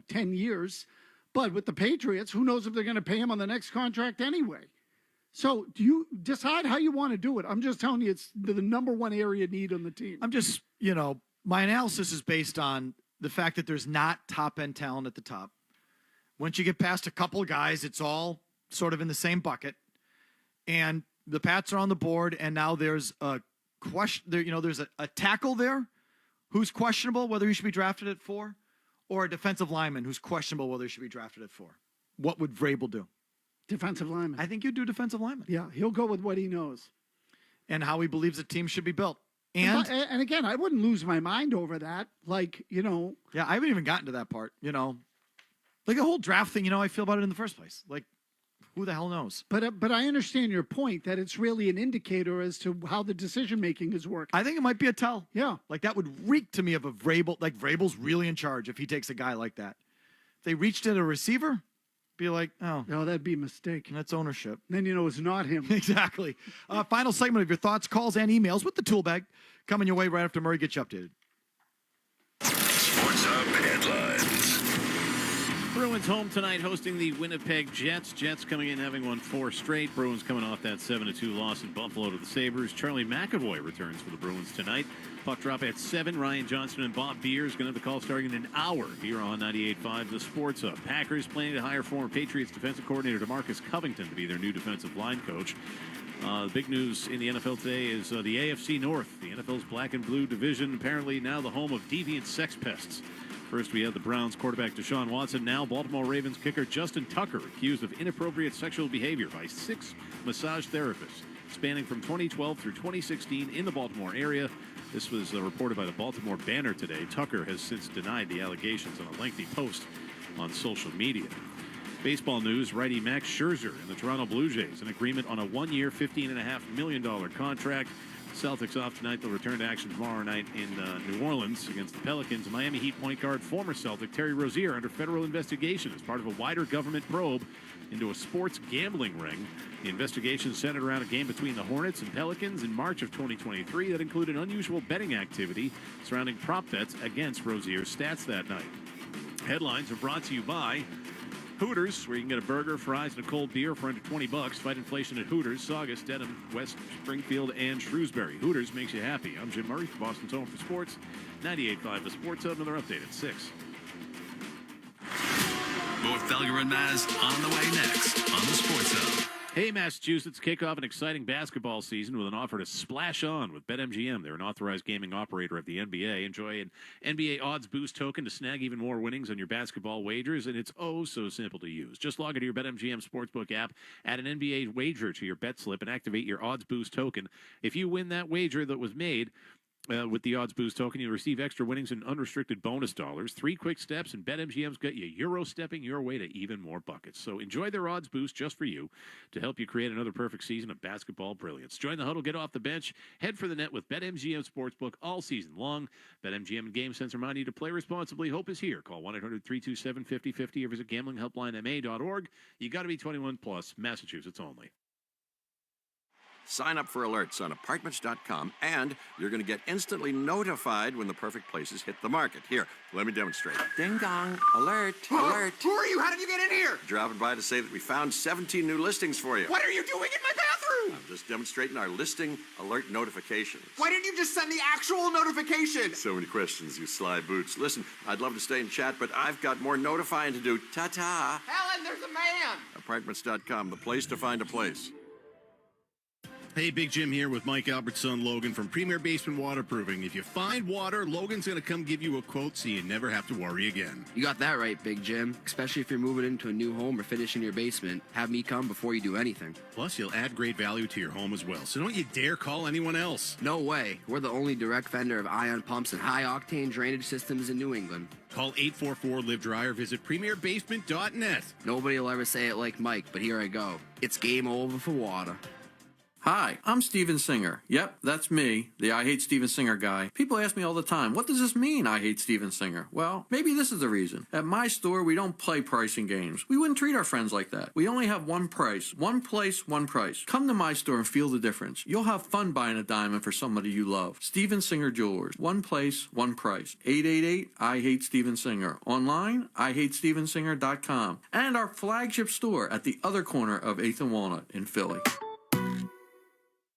10 years. But with the Patriots, who knows if they're going to pay him on the next contract anyway? So do you decide how you want to do it? I'm just telling you it's the number one area need on the team. I'm just, my analysis is based on the fact that there's not top-end talent at the top. Once you get past a couple of guys, it's all sort of in the same bucket. And the Pats are on the board, and now there's a question. There's a tackle there who's questionable whether he should be drafted at 4, or a defensive lineman who's questionable whether he should be drafted at 4. What would Vrabel do? Defensive lineman. I think you'd do defensive lineman. Yeah, he'll go with what he knows. And how he believes a team should be built. And again, I wouldn't lose my mind over that. Yeah, I haven't even gotten to that part, Like the whole draft thing, I feel about it in the first place. Like, who the hell knows? But I understand your point that it's really an indicator as to how the decision-making is working. I think it might be a tell. Yeah. Like, that would reek to me of a Vrabel. Like, Vrabel's really in charge if he takes a guy like that. If they reached at a receiver, be like, oh. No, that'd be a mistake. That's ownership. Then it's not him. Exactly. Final segment of your thoughts, calls, and emails with the tool bag coming your way right after Murray gets you updated. Sports Hub headlines. Bruins home tonight hosting the Winnipeg Jets. Jets coming in having won 4 straight. Bruins coming off that 7-2 loss in Buffalo to the Sabres. Charlie McAvoy returns for the Bruins tonight. Puck drop at 7. Ryan Johnson and Bob Beers going to have the call starting in an hour here on 98.5 The Sports Hub. Packers planning to hire former Patriots defensive coordinator DeMarcus Covington to be their new defensive line coach. The big news in the NFL today is the AFC North. The NFL's black and blue division apparently now the home of deviant sex pests. First, we had the Browns quarterback Deshaun Watson. Now, Baltimore Ravens kicker Justin Tucker accused of inappropriate sexual behavior by 6 massage therapists spanning from 2012 through 2016 in the Baltimore area. This was reported by the Baltimore Banner today. Tucker has since denied the allegations in a lengthy post on social media. Baseball news, righty Max Scherzer and the Toronto Blue Jays in agreement on a 1-year, $15.5 million contract. Celtics off tonight. They'll return to action tomorrow night in New Orleans against the Pelicans. Miami Heat point guard, former Celtic Terry Rozier under federal investigation as part of a wider government probe into a sports gambling ring. The investigation centered around a game between the Hornets and Pelicans in March of 2023 that included unusual betting activity surrounding prop bets against Rozier's stats that night. Headlines are brought to you by Hooters, where you can get a burger, fries, and a cold beer for under $20. Fight inflation at Hooters, Saugus, Dedham, West Springfield, and Shrewsbury. Hooters makes you happy. I'm Jim Murray, Boston's home for sports. 98.5 The Sports Hub. Another update at 6. More Felger and Maz on the way next on the Sports Hub. Hey, Massachusetts, kick off an exciting basketball season with an offer to splash on with BetMGM. They're an authorized gaming operator of the NBA. Enjoy an NBA odds boost token to snag even more winnings on your basketball wagers, and it's oh so simple to use. Just log into your BetMGM Sportsbook app, add an NBA wager to your bet slip, and activate your odds boost token. If you win that wager that was made, with the odds boost token, you'll receive extra winnings and unrestricted bonus dollars. 3 quick steps, and BetMGM's got you Euro-stepping your way to even more buckets. So enjoy their odds boost just for you to help you create another perfect season of basketball brilliance. Join the huddle, get off the bench, head for the net with BetMGM Sportsbook all season long. BetMGM and GameSense remind you to play responsibly. Hope is here. Call 1-800-327-5050 or visit gamblinghelplinema.org. You got to be 21 plus, Massachusetts only. Sign up for alerts on apartments.com, and you're going to get instantly notified when the perfect places hit the market. Here, let me demonstrate. Ding dong, alert, alert. Who are you? How did you get in here? Dropping by to say that we found 17 new listings for you. What are you doing in my bathroom? I'm just demonstrating our listing alert notifications. Why didn't you just send the actual notification? So many questions, you sly boots. Listen, I'd love to stay and chat, but I've got more notifying to do. Ta-ta. Helen, there's a man. Apartments.com, the place to find a place. Hey, Big Jim here with Mike Albert's son, Logan, from Premier Basement Waterproofing. If you find water, Logan's going to come give you a quote so you never have to worry again. You got that right, Big Jim. Especially if you're moving into a new home or finishing your basement. Have me come before you do anything. Plus, you'll add great value to your home as well, so don't you dare call anyone else. No way. We're the only direct vendor of ion pumps and high-octane drainage systems in New England. Call 844-LIVE-DRY or visit premierbasement.net. Nobody will ever say it like Mike, but here I go. It's game over for water. Hi, I'm Steven Singer. Yep, that's me, the I Hate Steven Singer guy. People ask me all the time, what does this mean, I hate Steven Singer? Well, maybe this is the reason. At my store, we don't play pricing games. We wouldn't treat our friends like that. We only have one price, one place, one price. Come to my store and feel the difference. You'll have fun buying a diamond for somebody you love. Steven Singer Jewelers. One place, one price. 888 I Hate Steven Singer. Online, IHateStevenSinger.com. And our flagship store at the other corner of 8th and Walnut in Philly.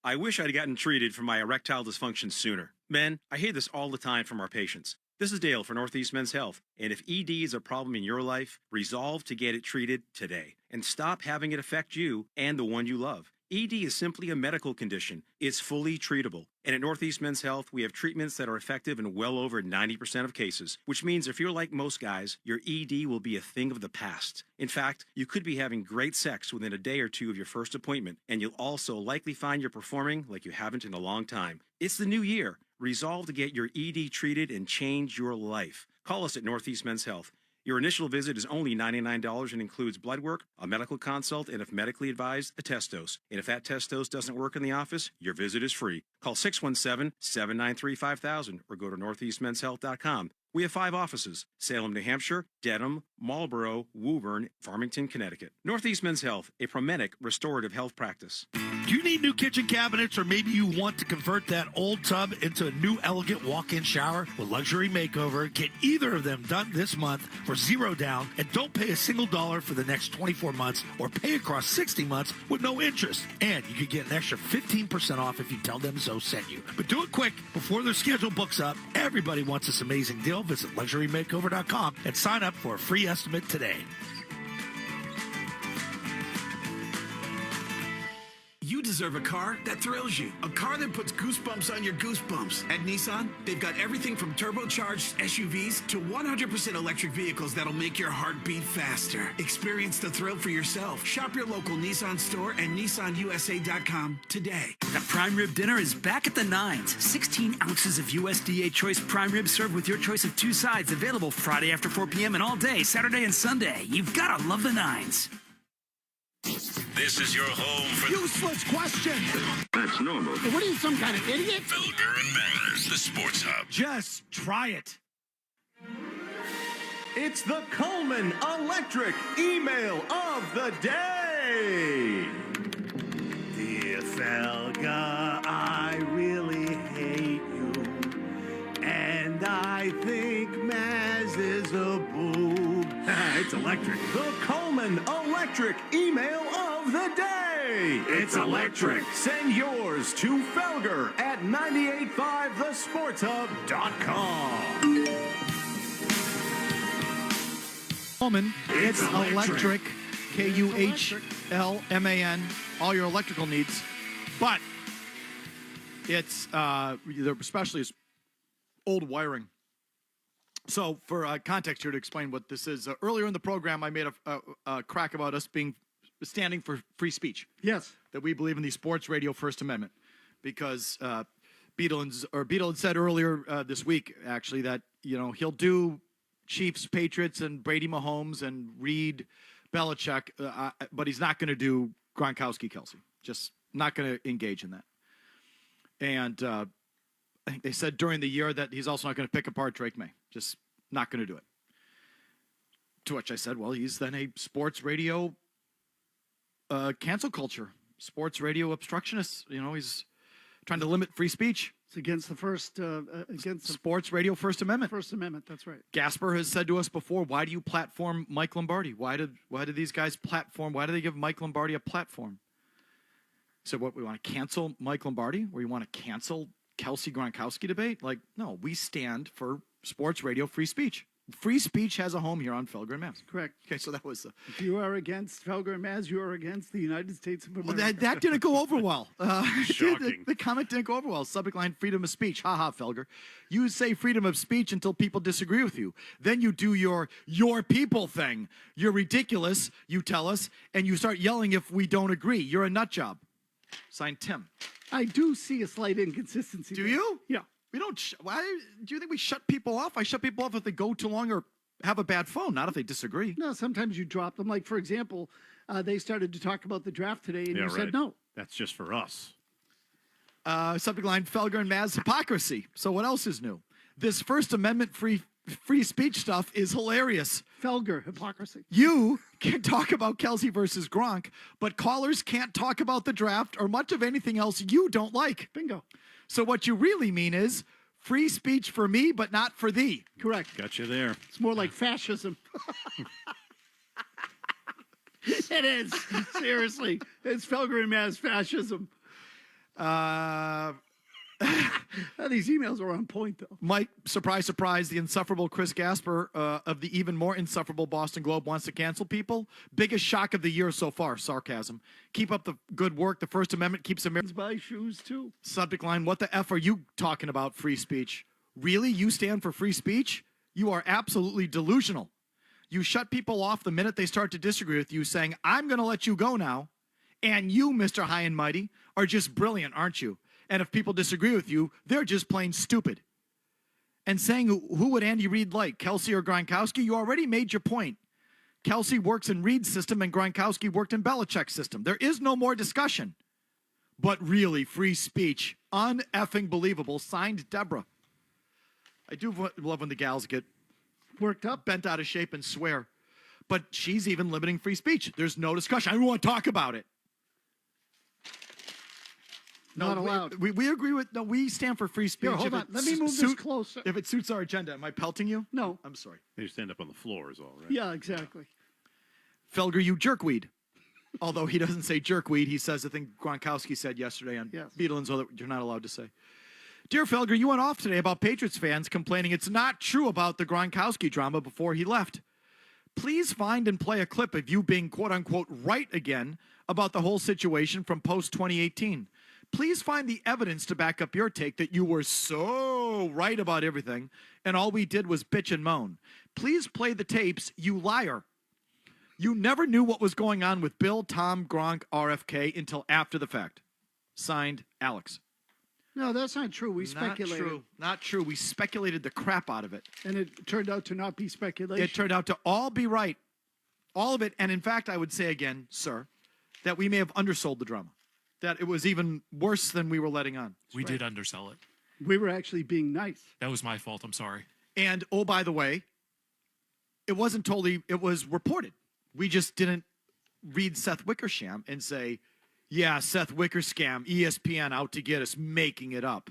I wish I'd gotten treated for my erectile dysfunction sooner. Men, I hear this all the time from our patients. This is Dale for Northeast Men's Health, and if ED is a problem in your life, resolve to get it treated today, and stop having it affect you and the one you love. ED is simply a medical condition. It's fully treatable. And at Northeast Men's Health, we have treatments that are effective in well over 90% of cases, which means if you're like most guys, your ED will be a thing of the past. In fact, you could be having great sex within a day or two of your first appointment, and you'll also likely find you're performing like you haven't in a long time. It's the new year. Resolve to get your ED treated and change your life. Call us at Northeast Men's Health. Your initial visit is only $99 and includes blood work, a medical consult, and if medically advised, a test dose. And if that test dose doesn't work in the office, your visit is free. Call 617-793-5000 or go to northeastmenshealth.com. We have 5 offices: Salem, New Hampshire, Dedham, Marlborough, Woburn, Farmington, Connecticut. Northeast Men's Health, a Promedic restorative health practice. Do you need new kitchen cabinets, or maybe you want to convert that old tub into a new elegant walk-in shower? With Luxury Makeover, get either of them done this month for $0 down, and don't pay a single dollar for the next 24 months, or pay across 60 months with no interest. And you could get an extra 15% off if you tell them Zoe sent you. But do it quick before their schedule books up. Everybody wants this amazing deal. Visit LuxuryMakeover.com and sign up for a free estimate today. You deserve a car that thrills you. A car that puts goosebumps on your goosebumps. At Nissan, they've got everything from turbocharged SUVs to 100% electric vehicles that'll make your heart beat faster. Experience the thrill for yourself. Shop your local Nissan store and NissanUSA.com today. The prime rib dinner is back at the Nines. 16 ounces of USDA choice prime rib served with your choice of 2 sides. Available Friday after 4 p.m. and all day, Saturday and Sunday. You've got to love the Nines. This is your home for useless questions. That's normal. What are you, some kind of idiot? Felger and Manners, the Sports Hub. Just try it. It's the Coleman Electric email of the day. Dear Felger, I really hate you. And I think Maz is a boob. It's electric. The Coleman Electric email of the day. It's electric. Send yours to Felger at 985thesportshub.com. Coleman, It's electric. KUHLMAN all your electrical needs. But it's especially is old wiring. So for context here to explain what this is, earlier in the program I made a crack about us standing for free speech. Yes. That we believe in the sports radio First Amendment. Because Beadle had said earlier this week, actually, that he'll do Chiefs, Patriots, and Brady Mahomes and Reed, Belichick, but he's not going to do Gronkowski, Kelce. Just not going to engage in that. And I think they said during the year that he's also not going to pick apart Drake May. Just not going to do it. To which I said, well, he's then a sports radio cancel culture, sports radio obstructionist. He's trying to limit free speech. It's against the Sports Radio First Amendment. First Amendment, that's right. Gasper has said to us before, why do you platform Mike Lombardi? Why do these guys platform? Why do they give Mike Lombardi a platform? So what, we want to cancel Mike Lombardi? Or we want to cancel Kelce Gronkowski debate? Like, no, we stand for sports radio free speech. Free speech has a home here on Felger and Mavs. Correct. Okay, so that was... if you are against Felger and Maz, you are against the United States of America. Well, that didn't go over well. Shocking. The comment didn't go over well. Subject line, freedom of speech. Ha ha, Felger. You say freedom of speech until people disagree with you. Then you do your people thing. You're ridiculous, you tell us, and you start yelling if we don't agree. You're a nut job. Signed, Tim. I do see a slight inconsistency. Do there. you? Yeah. We don't. Why do you think we shut people off? I shut people off if they go too long or have a bad phone, not if they disagree. No, sometimes you drop them. Like, for example, they started to talk about the draft today, and you said no. That's just for us. Subject line, Felger and Maz, hypocrisy. So what else is new? This First Amendment free speech stuff is hilarious. Felger, hypocrisy. You can talk about Kelce versus Gronk, but callers can't talk about the draft or much of anything else you don't like. Bingo. So what you really mean is free speech for me, but not for thee. Correct. Got you there. It's more like fascism. It is. Seriously. It's Felger and Maz fascism. These emails are on point, though. Mike, surprise, surprise, the insufferable Chris Gasper of the even more insufferable Boston Globe wants to cancel people. Biggest shock of the year so far. Sarcasm. Keep up the good work. The First Amendment keeps Americans buy shoes, too. Subject line, what the F are you talking about free speech? Really? You stand for free speech? You are absolutely delusional. You shut people off the minute they start to disagree with you, saying, I'm going to let you go now. And you, Mr. High and Mighty, are just brilliant, aren't you? And if people disagree with you, they're just plain stupid. And saying who would Andy Reid like, Kelce or Gronkowski, you already made your point. Kelce works in Reid's system and Gronkowski worked in Belichick's system. There is no more discussion. But really, free speech, un-effing believable. Signed, Deborah. I do love when the gals get worked up, bent out of shape, and swear. But she's even limiting free speech. There's no discussion. I don't want to talk about it. Not allowed. We agree with, no, we stand for free speech. Here, hold on. Let me move this closer. If it suits our agenda. Am I pelting you? No. I'm sorry. You stand up on the floor is all, right? Yeah, exactly. Felger, you jerkweed. Although he doesn't say jerkweed, he says the thing Gronkowski said yesterday on Beatles that you're not allowed to say. Dear Felger, you went off today about Patriots fans complaining it's not true about the Gronkowski drama before he left. Please find and play a clip of you being quote-unquote right again about the whole situation from post-2018. Please find the evidence to back up your take that you were so right about everything and all we did was bitch and moan. Please play the tapes, you liar. You never knew what was going on with Bill, Tom, Gronk, RFK until after the fact. Signed, Alex. No, that's not true. We speculated. Not true. We speculated the crap out of it. And it turned out to not be speculation. It turned out to all be right. All of it. And in fact, I would say again, sir, that we may have undersold the drama. That it was even worse than we were letting on. We did undersell it. We were actually being nice. That was my fault. I'm sorry. And, oh, by the way, it wasn't totally, it was reported. We just didn't read Seth Wickersham and say, yeah, Seth Wickersham, ESPN out to get us, making it up.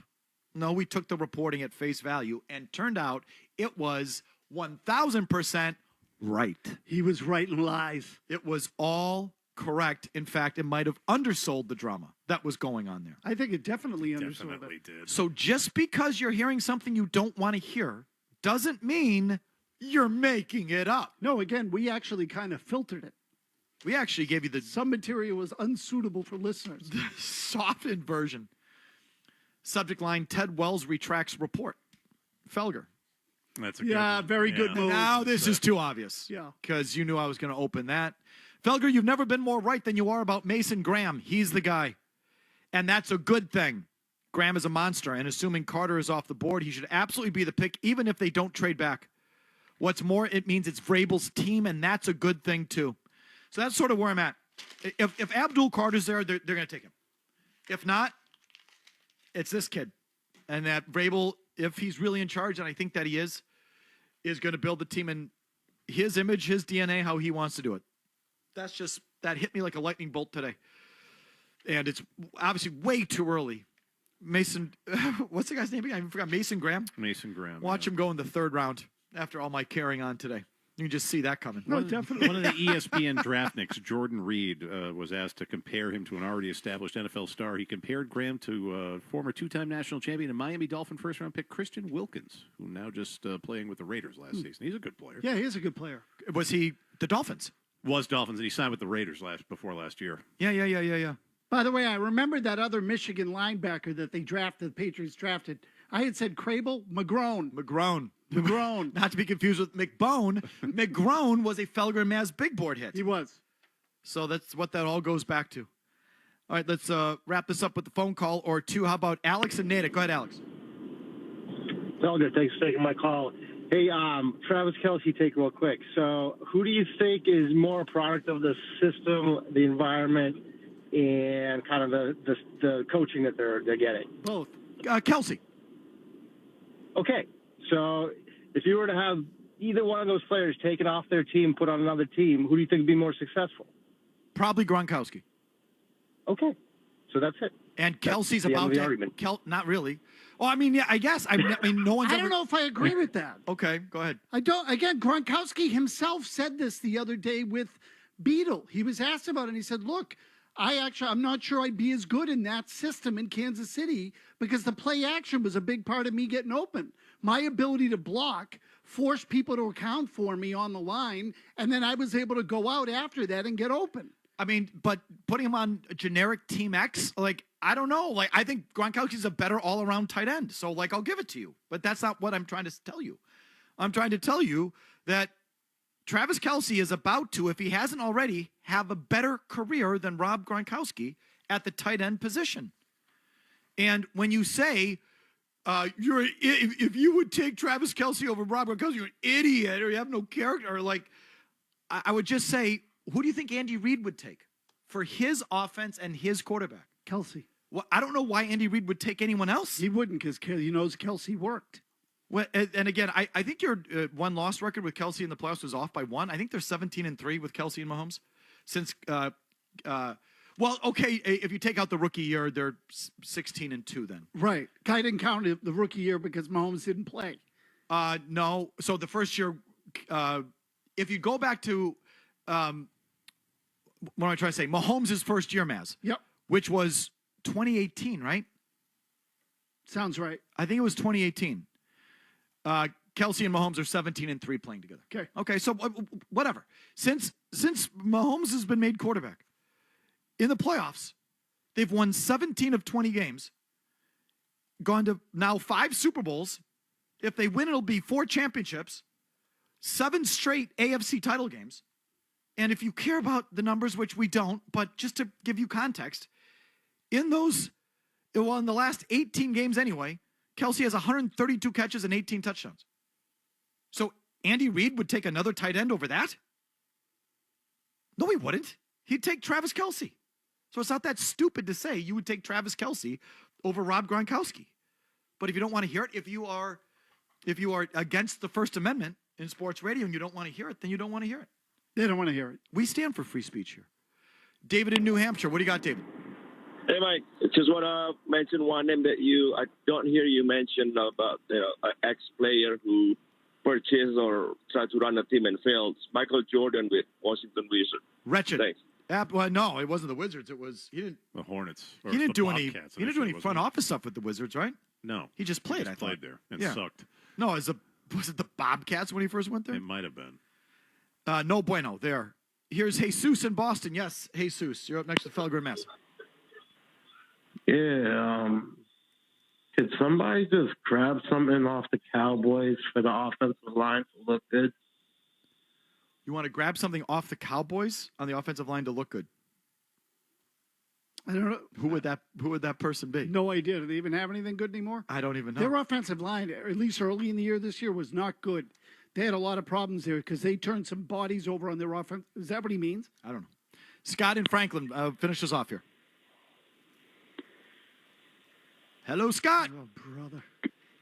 No, we took the reporting at face value and turned out it was 1,000% right. He was writing lies. It was all correct. In fact, it might have undersold the drama that was going on there. I think it definitely undersold it. Did. So just because you're hearing something you don't want to hear doesn't mean you're making it up. No, again, we actually kind of filtered it. We actually gave you some material was unsuitable for listeners. The softened version. Subject line: Ted Wells retracts report. Felger. That's a good one. Very good move. Now this is too obvious. Yeah. Because you knew I was going to open that. Felger, you've never been more right than you are about Mason Graham. He's the guy. And that's a good thing. Graham is a monster, and assuming Carter is off the board, he should absolutely be the pick, even if they don't trade back. What's more, it means it's Vrabel's team, and that's a good thing, too. So that's sort of where I'm at. If Abdul Carter's there, they're going to take him. If not, it's this kid. And that Vrabel, if he's really in charge, and I think that he is going to build the team in his image, his DNA, how he wants to do it. That hit me like a lightning bolt today. And it's obviously way too early. Mason, what's the guy's name again? I forgot. Mason Graham? Mason Graham. Watch him go in the third round after all my carrying on today. You can just see that coming. No, definitely. One of the ESPN draftniks, Jordan Reed, was asked to compare him to an already established NFL star. He compared Graham to former two-time national champion and Miami Dolphin first-round pick Christian Wilkins, who now just playing with the Raiders last season. He's a good player. Yeah, he is a good player. Was he the Dolphins? Was Dolphins, and he signed with the Raiders before last year. Yeah. By the way, I remember that other Michigan linebacker that they drafted, the Patriots drafted. I had said Crable, McGrone. Not to be confused with McBone. McGrone was a Felger and Maz big board hit. He was. So that's what that all goes back to. All right, let's wrap this up with the phone call or two. How about Alex and Natick? Go ahead, Alex. Felger, thanks for taking my call. Hey, Travis Kelce, take real quick. So who do you think is more a product of the system, the environment, and kind of the coaching that they're getting? Both. Kelce. Okay. So if you were to have either one of those players taken off their team, put on another team, who do you think would be more successful? Probably Gronkowski. Okay. So that's it. And Kelsey's That's the about end of the to argument. not really. Well, I mean, yeah, I guess. I mean, no one's I don't know if I agree with that. Okay, go ahead. I don't. Again, Gronkowski himself said this the other day with Beadle. He was asked about it, and he said, look, I'm not sure I'd be as good in that system in Kansas City because the play action was a big part of me getting open. My ability to block forced people to account for me on the line, and then I was able to go out after that and get open. I mean, but putting him on a generic Team X, like, I don't know. Like, I think Gronkowski's a better all-around tight end. So, like, I'll give it to you. But that's not what I'm trying to tell you. I'm trying to tell you that Travis Kelce is about to, if he hasn't already, have a better career than Rob Gronkowski at the tight end position. And when you say, if you would take Travis Kelce over Rob Gronkowski, you're an idiot or you have no character. Or like, I would just say, who do you think Andy Reid would take for his offense and his quarterback? Kelce. Well, I don't know why Andy Reid would take anyone else. He wouldn't because he knows Kelce worked. Well, and again, I think your one-loss record with Kelce in the playoffs was off by one. I think they're 17-3 with Kelce and Mahomes. Since, well, okay, if you take out the rookie year, they're 16-2 then. Right. I didn't count the rookie year because Mahomes didn't play. No. So the first year, if you go back to, what am I trying to say? Mahomes' first year, Maz. Yep. Which was 2018, right? Sounds right. I think it was 2018. Kelce and Mahomes are 17-3 playing together. Okay, so whatever. Since Mahomes has been made quarterback in the playoffs, they've won 17 of 20 games, gone to now 5 Super Bowls. If they win, it'll be 4 championships, 7 straight AFC title games. And if you care about the numbers, which we don't, but just to give you context, in the last 18 games anyway, Kelce has 132 catches and 18 touchdowns. So Andy Reid would take another tight end over that? No, he wouldn't. He'd take Travis Kelce. So it's not that stupid to say you would take Travis Kelce over Rob Gronkowski. But if you don't want to hear it, if you are against the First Amendment in sports radio and you don't want to hear it, then you don't want to hear it. They don't want to hear it. We stand for free speech here. David in New Hampshire. What do you got, David? Hey, Mike. Just want to mention one name that I don't hear you mention about an ex-player who purchased or tried to run a team and failed. Michael Jordan with Washington Wizards. Wretched. Thanks. Well, no, it wasn't the Wizards. He didn't. The Hornets. He didn't do any. He didn't do any front office stuff with the Wizards, right? No. He just played. He played there and sucked. No, was it the Bobcats when he first went there? It might have been. No bueno there. Here's Jesus in Boston. Yes, Jesus. You're up next to Felger Mass. Yeah, could somebody just grab something off the Cowboys for the offensive line to look good? You want to grab something off the Cowboys on the offensive line to look good? I don't know. Who would that person be? No idea. Do they even have anything good anymore? I don't even know. Their offensive line, at least early in the year this year, was not good. They had a lot of problems there because they turned some bodies over on their offense. Is that what he means? I don't know. Scott in Franklin, finish us off here. Hello, Scott. Oh, brother.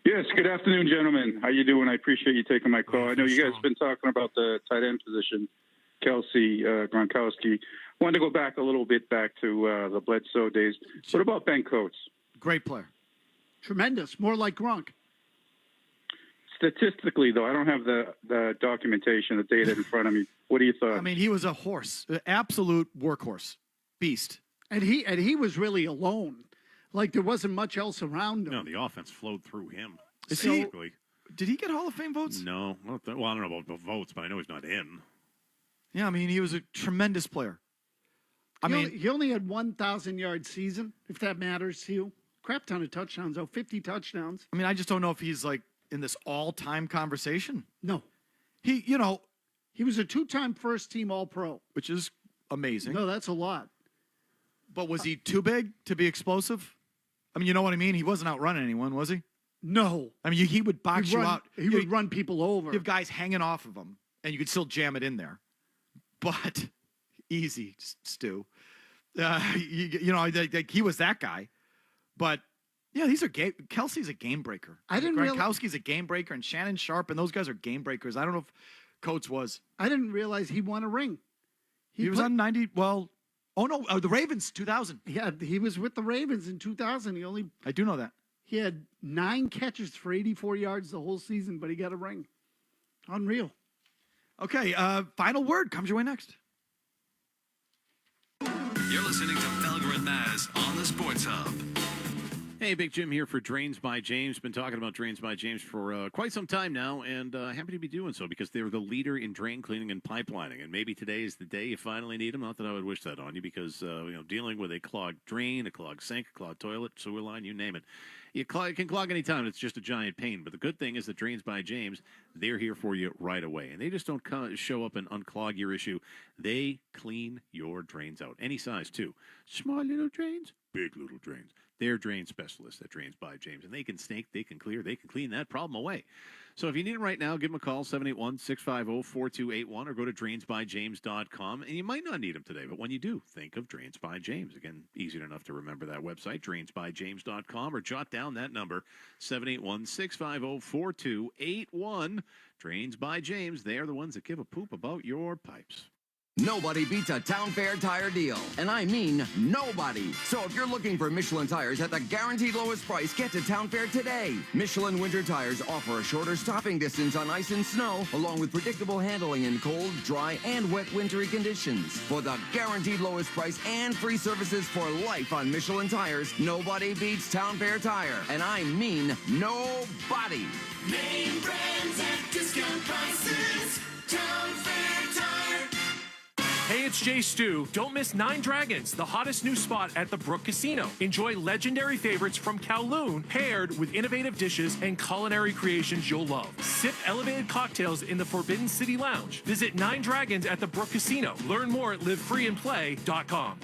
Yes, good afternoon, gentlemen. How you doing? I appreciate you taking my call. I know you guys have been talking about the tight end position, Kelce, Gronkowski. Wanted to go back a little bit back to the Bledsoe days. What about Ben Coates? Great player. Tremendous. More like Gronk. Statistically, though, I don't have the documentation, the data in front of me. What do you thought? I mean, he was a horse, absolute workhorse, beast. And he was really alone. Like, there wasn't much else around him. No, the offense flowed through him. Did he get Hall of Fame votes? No. Well, I don't know about the votes, but I know he's not in. Yeah, I mean, he was a tremendous player. He only had 1,000-yard season, if that matters to you. Crap ton of touchdowns, though, 50 touchdowns. I mean, I just don't know if he's, like, in this all-time conversation. No. He was a two-time first-team All-Pro. Which is amazing. No, that's a lot. But was he too big to be explosive? I mean, you know what I mean? He wasn't outrunning anyone, was he? No. I mean, he would box you out. He would run people over. You have guys hanging off of him, and you could still jam it in there. But easy, Stu. He was that guy. But, yeah, these are Kelce's a game breaker. I didn't Gronkowski's a game breaker, and Shannon Sharp, and those guys are game breakers. I don't know if Coates was. I didn't realize he won a ring. He was on 90, well... Oh, no, the Ravens, 2000. Yeah, he was with the Ravens in 2000. I do know that. He had 9 catches for 84 yards the whole season, but he got a ring. Unreal. Okay, final word comes your way next. You're listening to Felger and Maz on the Sports Hub. Hey, Big Jim here for Drains by James. Been talking about Drains by James for quite some time now, and happy to be doing so because they're the leader in drain cleaning and pipelining. And maybe today is the day you finally need them. Not that I would wish that on you, because dealing with a clogged drain, a clogged sink, a clogged toilet, sewer line, you name it, it can clog any time. It's just a giant pain. But the good thing is that Drains by James, they're here for you right away, and they just don't show up and unclog your issue. They clean your drains out, any size too. Small little drains, big little drains. They're drain specialists at Drains by James, and they can snake, they can clear, they can clean that problem away. So if you need them right now, give them a call, 781-650-4281, or go to drainsbyjames.com. And you might not need them today, but when you do, think of Drains by James. Again, easy enough to remember that website, drainsbyjames.com, or jot down that number, 781-650-4281. Drains by James, they are the ones that give a poop about your pipes. Nobody beats a Town Fair tire deal, and I mean nobody. So if you're looking for Michelin tires at the guaranteed lowest price, get to Town Fair today. Michelin winter tires offer a shorter stopping distance on ice and snow, along with predictable handling in cold, dry, and wet wintry conditions. For the guaranteed lowest price and free services for life on Michelin tires, nobody beats Town Fair tire, and I mean nobody. Name brands at discount prices. Town Fair Tire. Hey, it's Jay Stu. Don't miss Nine Dragons, the hottest new spot at the Brook Casino. Enjoy legendary favorites from Kowloon paired with innovative dishes and culinary creations you'll love. Sip elevated cocktails in the Forbidden City Lounge. Visit Nine Dragons at the Brook Casino. Learn more at livefreeandplay.com.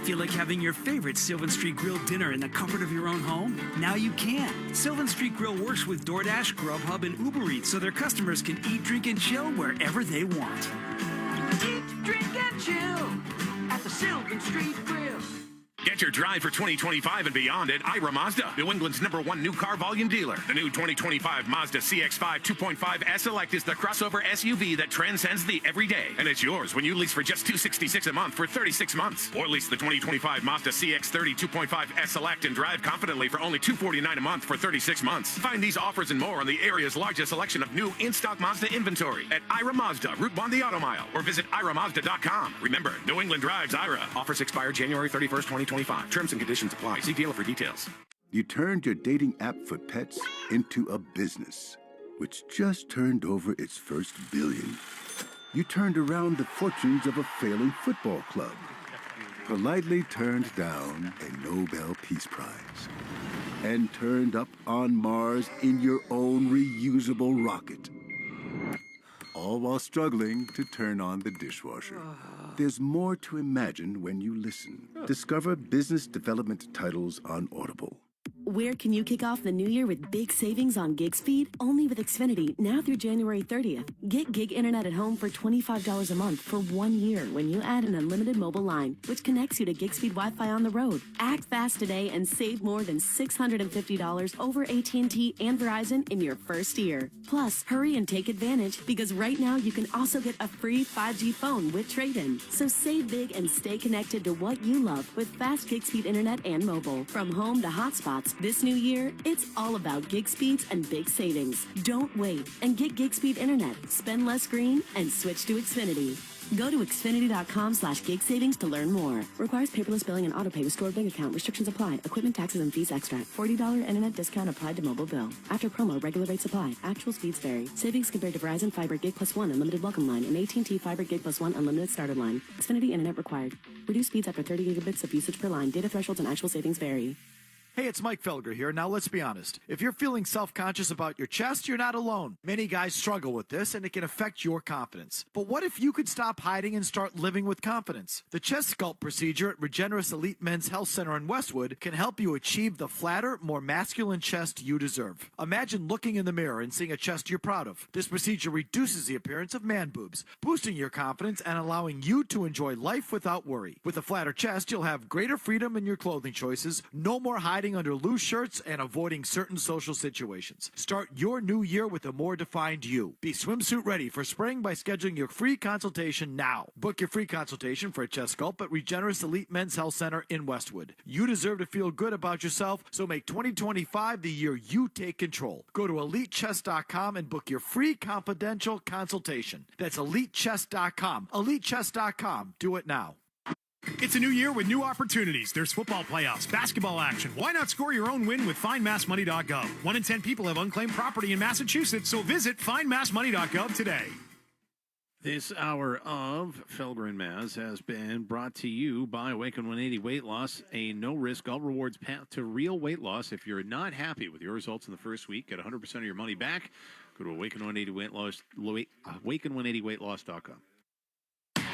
Feel like having your favorite Sylvan Street Grill dinner in the comfort of your own home? Now you can. Sylvan Street Grill works with DoorDash, Grubhub, and Uber Eats so their customers can eat, drink, and chill wherever they want. Eat, drink, and chill at the Sylvan Street Grill. Get your drive for 2025 and beyond at Ira Mazda, New England's #1 new car volume dealer. The new 2025 Mazda CX-5 2.5 S-Select is the crossover SUV that transcends the everyday. And it's yours when you lease for just $266 a month for 36 months. Or lease the 2025 Mazda CX-30 2.5 S-Select and drive confidently for only $249 a month for 36 months. Find these offers and more on the area's largest selection of new in-stock Mazda inventory at Ira Mazda, Route 1 the Auto Mile, or visit iramazda.com. Remember, New England drives Ira. Offers expire January 31st, 2025. Terms and conditions apply. See dealer for details. You turned your dating app for pets into a business, which just turned over its first billion. You turned around the fortunes of a failing football club. Politely turned down a Nobel Peace Prize. And turned up on Mars in your own reusable rocket. All while struggling to turn on the dishwasher. There's more to imagine when you listen. Discover business development titles on Audible. Where can you kick off the new year with big savings on gig speed? Only with Xfinity, now through January 30th. Get gig internet at home for $25 a month for 1 year when you add an unlimited mobile line, which connects you to gig speed Wi-Fi on the road. Act fast today and save more than $650 over AT&T and Verizon in your first year. Plus, hurry and take advantage because right now you can also get a free 5G phone with trade-in. So save big and stay connected to what you love with fast gig speed internet and mobile. From home to hotspots, this new year, it's all about gig speeds and big savings. Don't wait and get gig speed internet. Spend less green and switch to Xfinity. Go to Xfinity.com/gig savings to learn more. Requires paperless billing and autopay with stored bank account. Restrictions apply. Equipment, taxes, and fees extra. $40 internet discount applied to mobile bill. After promo, regular rates apply. Actual speeds vary. Savings compared to Verizon Fiber Gig Plus 1 Unlimited Welcome Line and AT&T Fiber Gig Plus 1 Unlimited Starter Line. Xfinity internet required. Reduced speeds after 30 gigabits of usage per line. Data thresholds and actual savings vary. Hey, it's Mike Felger here. Now, let's be honest. If you're feeling self-conscious about your chest, you're not alone. Many guys struggle with this, and it can affect your confidence. But what if you could stop hiding and start living with confidence? The chest sculpt procedure at Regenerist Elite Men's Health Center in Westwood can help you achieve the flatter, more masculine chest you deserve. Imagine looking in the mirror and seeing a chest you're proud of. This procedure reduces the appearance of man boobs, boosting your confidence and allowing you to enjoy life without worry. With a flatter chest, you'll have greater freedom in your clothing choices, no more hiding under loose shirts and avoiding certain social situations. Start your new year with a more defined you. Be swimsuit ready for spring by scheduling your free consultation now. Book your free consultation for a chest sculpt at Regenerist Elite Men's Health Center in Westwood. You deserve to feel good about yourself, so make 2025 the year you take control. Go to EliteChest.com and book your free confidential consultation. That's EliteChest.com. EliteChest.com. Do it now. It's a new year with new opportunities. There's football playoffs, basketball action. Why not score your own win with FindMassMoney.gov? 1 in 10 people have unclaimed property in Massachusetts, so visit FindMassMoney.gov today. This hour of Felger and Maz has been brought to you by Awaken 180 Weight Loss, a no-risk, all-rewards path to real weight loss. If you're not happy with your results in the first week, get 100% of your money back. Go to Awaken 180 Weight Loss, Awaken180weightloss.com.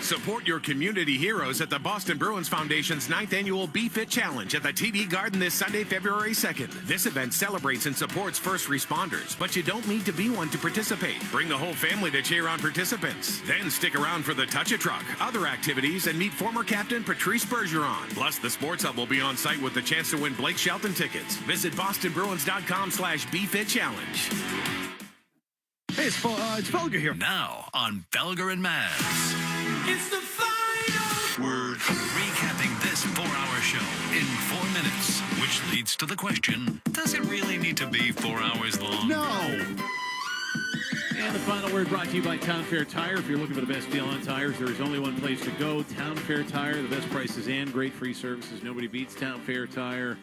Support your community heroes at the Boston Bruins Foundation's 9th annual Be Fit Challenge at the TD Garden this Sunday, February 2nd. This event celebrates and supports first responders, but you don't need to be one to participate. Bring the whole family to cheer on participants. Then stick around for the Touch-A-Truck, other activities, and meet former captain Patrice Bergeron. Plus, the Sports Hub will be on site with the chance to win Blake Shelton tickets. Visit bostonbruins.com/BeFitChallenge. Hey, it's Felger here. Now on Felger and Maz. It's the final We're recapping this 4-hour show in 4 minutes, which leads to the question, does it really need to be 4 hours long? No. And the final word brought to you by Town Fair Tire. If you're looking for the best deal on tires, there is only one place to go, Town Fair Tire. The best prices and great free services. Nobody beats Town Fair Tire.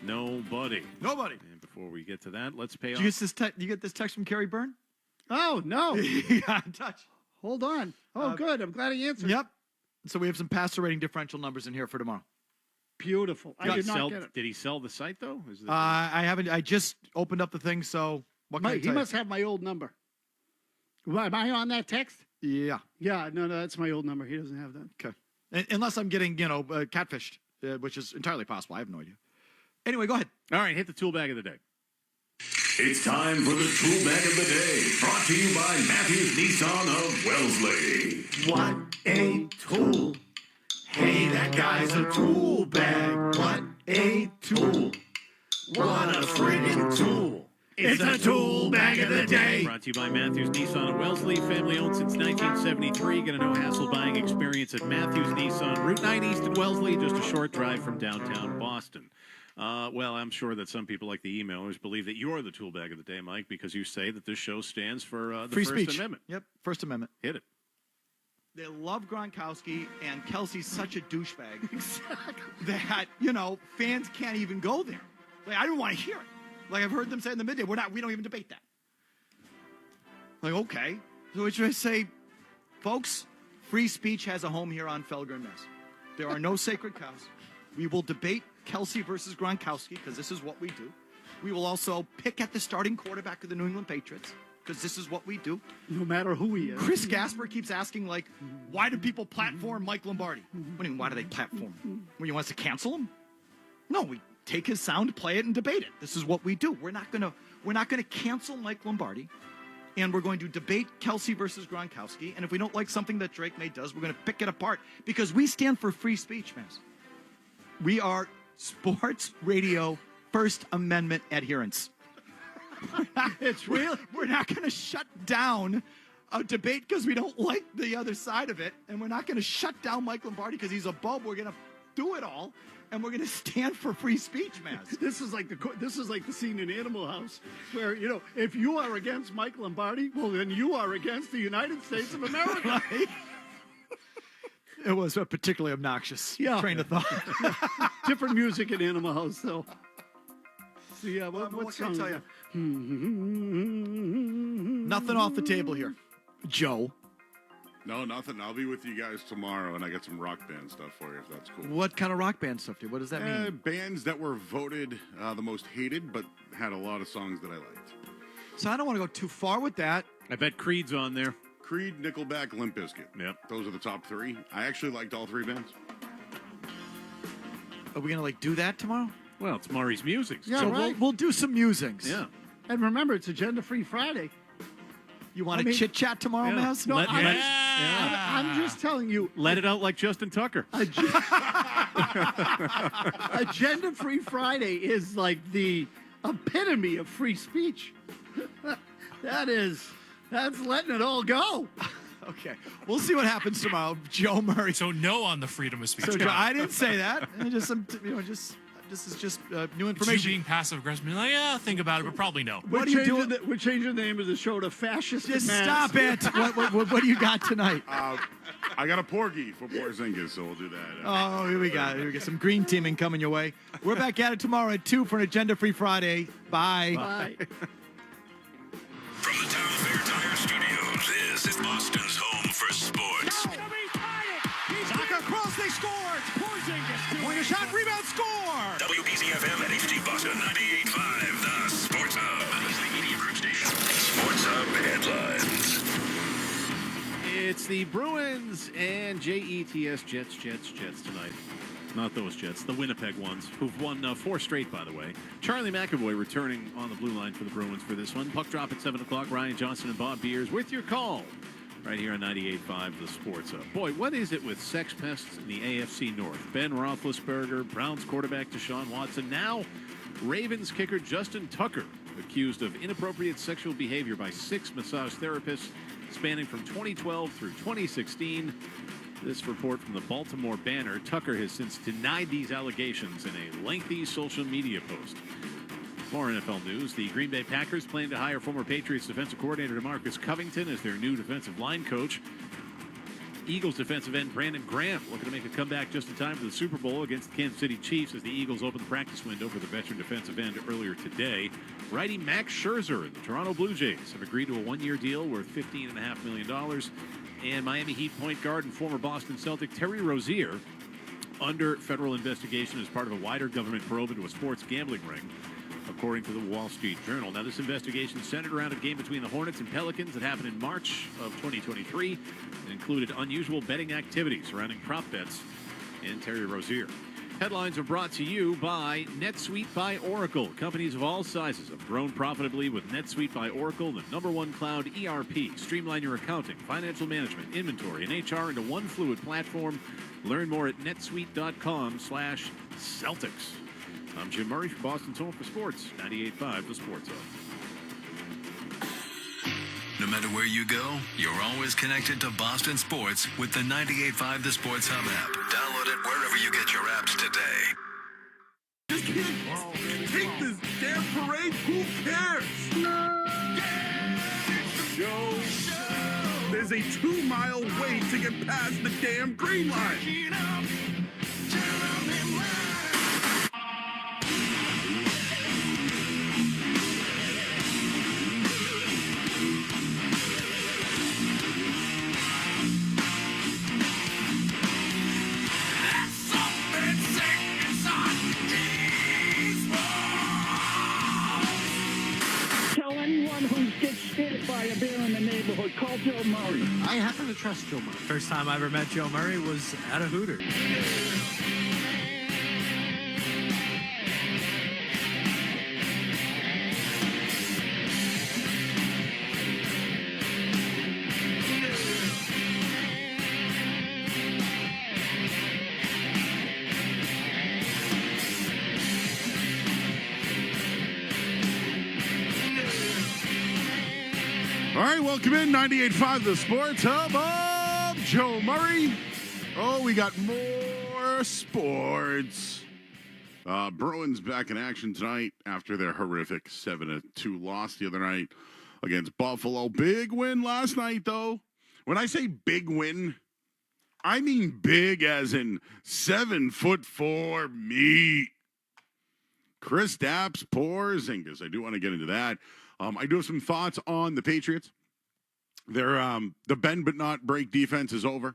Nobody. And before we get to that, let's pay Did off. you get this text from Kerry Byrne? Oh, no. He got in touch. Hold on. Oh, good. I'm glad he answered. Yep. So we have some passer rating differential numbers in here for tomorrow. Beautiful. I did not get it. Did he sell the site, though? Is I haven't. I just opened up the thing, so what can I He tell must have my old number. Am I on that text? you? Yeah. Yeah, no, that's my old number. He doesn't have that. Okay. Unless I'm getting, catfished, which is entirely possible. I have no idea. Anyway, go ahead. All right, hit the tool bag of the day. It's time for the tool bag of the day, brought to you by Matthews Nissan of Wellesley. What a tool. Hey, that guy's a tool bag. What a tool. What a friggin' tool. It's the tool bag of the day. Brought to you by Matthews Nissan of Wellesley, family owned since 1973. Get a no-hassle buying experience at Matthews Nissan, Route 9 East in Wellesley, just a short drive from downtown Boston. Well, I'm sure that some people, like the emailers, believe that you're the tool bag of the day, Mike, because you say that this show stands for the Free First speech. Amendment. Yep, First Amendment. Hit it. They love Gronkowski, and Kelce's such a douchebag that, fans can't even go there. Like, I don't want to hear it. Like, I've heard them say in the midday, we don't even debate that. Like, okay. So what should I say? Folks, free speech has a home here on Felger and Mass. There are no sacred cows. We will debate Kelce versus Gronkowski because this is what we do. We will also pick at the starting quarterback of the New England Patriots because this is what we do. No matter who he is. Chris Gasper keeps asking, like, why do people platform Mike Lombardi? What do you mean, why do they platform him? Well, you want us to cancel him? No, we take his sound, play it, and debate it. This is what we do. We're not gonna cancel Mike Lombardi, and we're going to debate Kelce versus Gronkowski. And if we don't like something that Drake May does, we're going to pick it apart because we stand for free speech, man. We are sports radio First Amendment adherents. It's real. We're not going to shut down a debate because we don't like the other side of it, and we're not going to shut down Mike Lombardi because he's a bub. We're going to do it all, and we're going to stand for free speech, man. This is like the scene in Animal House where, if you are against Mike Lombardi, well, then you are against the United States of America. Right? It was a particularly obnoxious train of thought. Different music in Animal House, though. So, yeah, what can I tell you? Nothing Nothing off the table here. Joe. No, nothing. I'll be with you guys tomorrow, and I got some rock band stuff for you, if that's cool. What kind of rock band stuff do you? What does that mean? Bands that were voted the most hated, but had a lot of songs that I liked. So I don't want to go too far with that. I bet Creed's on there. Creed, Nickelback, Limp Bizkit. Yep. Those are the top three. I actually liked all three bands. Are we going to, do that tomorrow? Well, it's Murray's Musings. Yeah, so right. we'll do some musings. Yeah. And remember, it's Agenda Free Friday. You want to chit-chat tomorrow, Maz? No, I'm just telling you. Let it out like Justin Tucker. Agenda Free Friday is like the epitome of free speech. That's letting it all go. Okay. We'll see what happens tomorrow. Joe Murray. So no on the freedom of speech. So Joe, I didn't say that. Just some, this is just new information. You being passive aggressive, being like, yeah, think about it, but probably no. What are you doing? We're changing the name of the show to Fascist. Just stop it. What do you got tonight? I got a Porgy for Porzingis, so we'll do that. Oh, here we go. Some green teaming coming your way. We're back at it tomorrow at 2 for an Agenda Free Friday. Bye. Bye. From the Town Fair Tire Studios, this is Boston's home for sports. Soccer cross, they scored. Porzingis point a shot, rebound, score. WBCFM and HD Boston 98.5, the Sports Hub. Beasley Media Group Station. Sports Hub headlines. It's the Bruins and Jets tonight. Not those Jets, the Winnipeg ones, who've won 4 straight, by the way. Charlie McAvoy returning on the blue line for the Bruins for this one. Puck drop at 7 o'clock. Ryan Johnson and Bob Beers with your call right here on 98.5 The Sports Hub. Boy, what is it with sex pests in the AFC North? Ben Roethlisberger, Browns quarterback Deshaun Watson, now Ravens kicker Justin Tucker, accused of inappropriate sexual behavior by 6 massage therapists spanning from 2012 through 2016. This report from the Baltimore Banner. Tucker has since denied these allegations in a lengthy social media post. More NFL news. The Green Bay Packers plan to hire former Patriots defensive coordinator DeMarcus Covington as their new defensive line coach. Eagles defensive end Brandon Graham looking to make a comeback just in time for the Super Bowl against the Kansas City Chiefs as the Eagles open the practice window for the veteran defensive end earlier today. Righty Max Scherzer and the Toronto Blue Jays have agreed to a one-year deal worth $15.5 million. And Miami Heat point guard and former Boston Celtic Terry Rozier under federal investigation as part of a wider government probe into a sports gambling ring, according to the Wall Street Journal. Now, this investigation centered around a game between the Hornets and Pelicans that happened in March of 2023 and included unusual betting activities surrounding prop bets and Terry Rozier. Headlines are brought to you by NetSuite by Oracle. Companies of all sizes have grown profitably with NetSuite by Oracle, the #1 cloud ERP. Streamline your accounting, financial management, inventory, and HR into one fluid platform. Learn more at netsuite.com/Celtics. I'm Jim Murray from Boston's Home for Sports, 98.5 The Sports Hub. No matter where you go, you're always connected to Boston sports with the 98.5 The Sports Hub app. Download it wherever you get your apps today. Just take this damn parade. Who cares? Show. There's a 2-mile wait to get past the damn green line. neighborhood. Call Joe Murray. I happen to trust Joe Murray. First time I ever met Joe Murray was at a Hooter. All right, welcome in 98.5 The Sports Hub of Joe Murray. Oh, we got more sports. Bruins back in action tonight after their horrific 7-2 loss the other night against Buffalo. Big win last night, though. When I say big win, I mean big as in 7'4" meat. Kristaps Porzingis. I do want to get into that. I do have some thoughts on the Patriots. Their the bend but not break defense is over.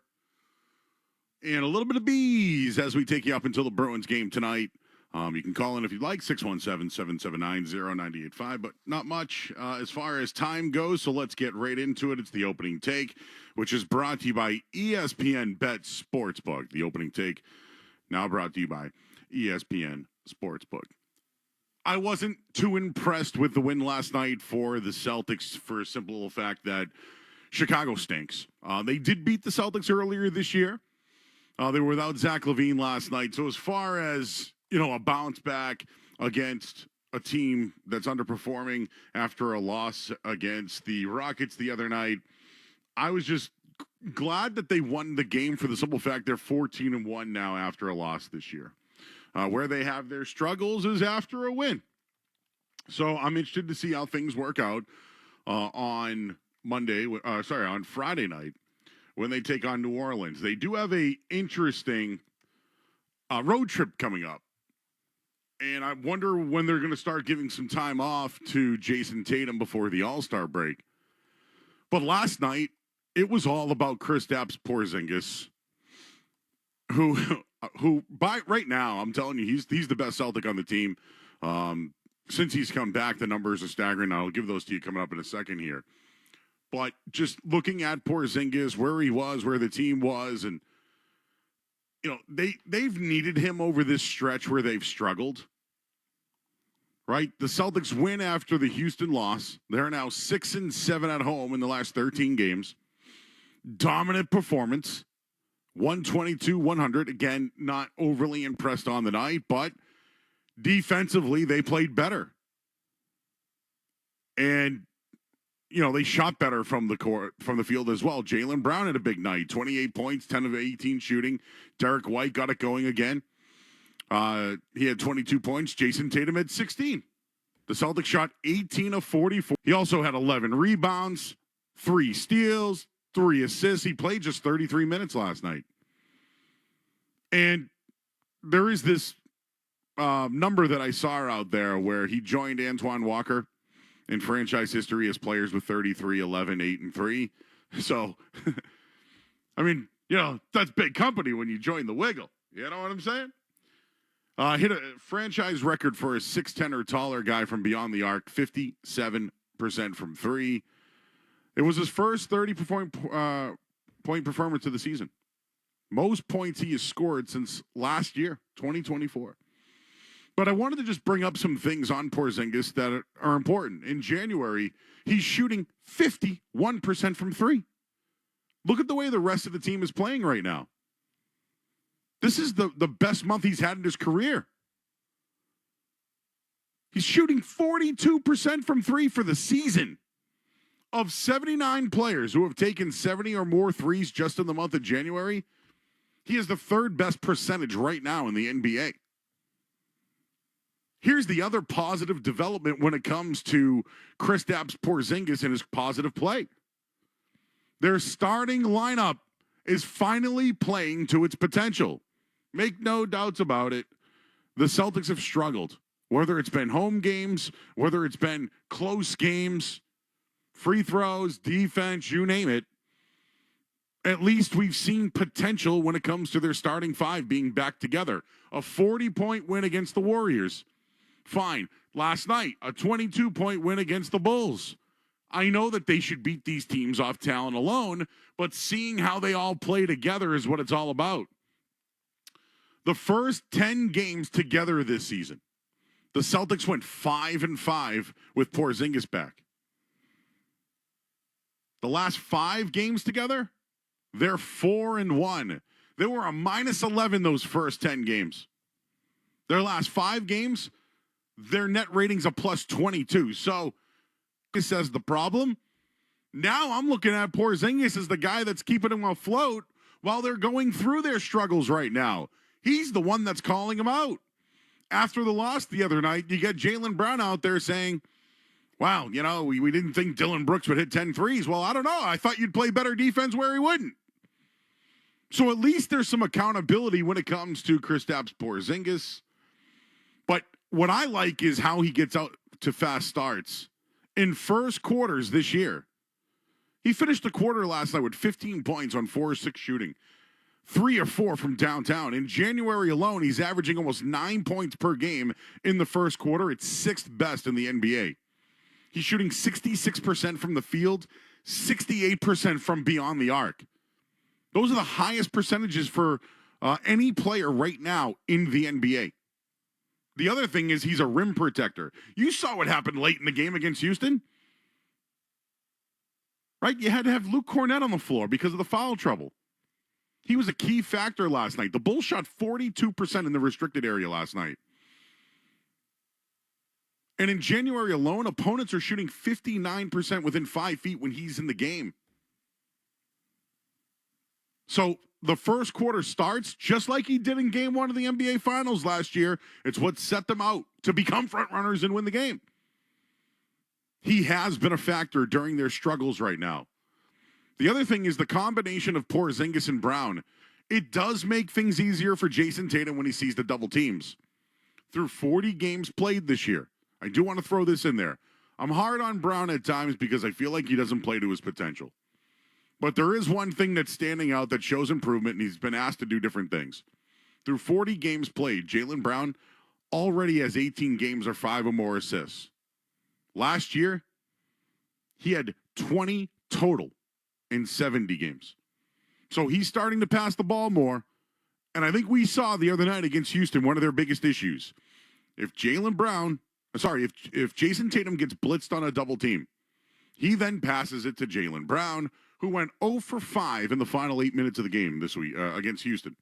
And a little bit of bees as we take you up until the Bruins game tonight. You can call in if you'd like, 617-779-0985, but not much as far as time goes, so let's get right into it. It's the opening take, which is brought to you by ESPN Bet Sportsbook. The opening take now brought to you by ESPN Sportsbook. I wasn't too impressed with the win last night for the Celtics for a simple fact that Chicago stinks. They did beat the Celtics earlier this year. They were without Zach LaVine last night. So as far as, a bounce back against a team that's underperforming after a loss against the Rockets the other night, I was just glad that they won the game for the simple fact they're 14-1 now after a loss this year. Where they have their struggles is after a win. So I'm interested to see how things work out on Friday night when they take on New Orleans. They do have a interesting road trip coming up. And I wonder when they're going to start giving some time off to Jason Tatum before the All-Star break. But last night, it was all about Kristaps Porzingis, who by right now, I'm telling you, he's the best Celtic on the team. Since he's come back, the numbers are staggering. I'll give those to you coming up in a second here. But just looking at Porzingis, where he was, where the team was, and they've needed him over this stretch where they've struggled. Right? The Celtics win after the Houston loss. They're now 6-7 at home in the last 13 games. Dominant performance. 122-100. Again, not overly impressed on the night, but defensively, they played better. And, they shot better from the field as well. Jaylen Brown had a big night. 28 points, 10 of 18 shooting. Derek White got it going again. He had 22 points. Jason Tatum had 16. The Celtics shot 18 of 44. He also had 11 rebounds, 3 steals, 3 assists. He played just 33 minutes last night. And there is this number that I saw out there where he joined Antoine Walker in franchise history as players with 33, 11, 8, and 3. So, I mean, that's big company when you join the Wiggle. You know what I'm saying? Hit a franchise record for a 6'10" or taller guy from beyond the arc, 57% from 3. It was his first 30-point performance of the season. Most points he has scored since last year, 2024. But I wanted to just bring up some things on Porzingis that are important. In January, he's shooting 51% from 3. Look at the way the rest of the team is playing right now. This is the best month he's had in his career. He's shooting 42% from 3 for the season. Of 79 players who have taken 70 or more threes just in the month of January, he is the third best percentage right now in the NBA. Here's the other positive development when it comes to Kristaps Porzingis and his positive play. Their starting lineup is finally playing to its potential. Make no doubts about it. The Celtics have struggled, whether it's been home games, whether it's been close games, free throws, defense, you name it. At least we've seen potential when it comes to their starting 5 being back together. A 40-point win against the Warriors. Fine. Last night, a 22-point win against the Bulls. I know that they should beat these teams off talent alone, but seeing how they all play together is what it's all about. The first 10 games together this season, the Celtics went 5-5 with Porzingis back. The last 5 games together, they're 4-1. They were a -11 those first 10 games. Their last 5 games, their net rating's a +22. So, it says the problem. Now I'm looking at Porzingis as the guy that's keeping them afloat while they're going through their struggles right now. He's the one that's calling them out. After the loss the other night, you get Jaylen Brown out there saying, wow, you know, we didn't think Dylan Brooks would hit 10 threes. Well, I don't know. I thought you'd play better defense where he wouldn't. So at least there's some accountability when it comes to Kristaps Porzingis. But what I like is how he gets out to fast starts. In first quarters this year, he finished the quarter last night with 15 points on 4-6 shooting, 3 or 4 from downtown. In January alone, he's averaging almost 9 points per game in the first quarter. It's 6th best in the NBA. He's shooting 66% from the field, 68% from beyond the arc. Those are the highest percentages for any player right now in the NBA. The other thing is he's a rim protector. You saw what happened late in the game against Houston. Right? You had to have Luke Cornett on the floor because of the foul trouble. He was a key factor last night. The Bulls shot 42% in the restricted area last night. And in January alone, opponents are shooting 59% within 5 feet when he's in the game. So the first quarter starts just like he did in game 1 of the NBA Finals last year. It's what set them out to become front runners and win the game. He has been a factor during their struggles right now. The other thing is the combination of Porzingis and Brown. It does make things easier for Jason Tatum when he sees the double teams. Through 40 games played this year, I do want to throw this in there. I'm hard on Brown at times because I feel like he doesn't play to his potential. But there is one thing that's standing out that shows improvement, and he's been asked to do different things. Through 40 games played, Jaylen Brown already has 18 games or 5 or more assists. Last year, he had 20 total in 70 games. So he's starting to pass the ball more. And I think we saw the other night against Houston one of their biggest issues. If Jason Tatum gets blitzed on a double team, he then passes it to Jaylen Brown, who went 0 for 5 in the final 8 minutes of the game this week against Houston.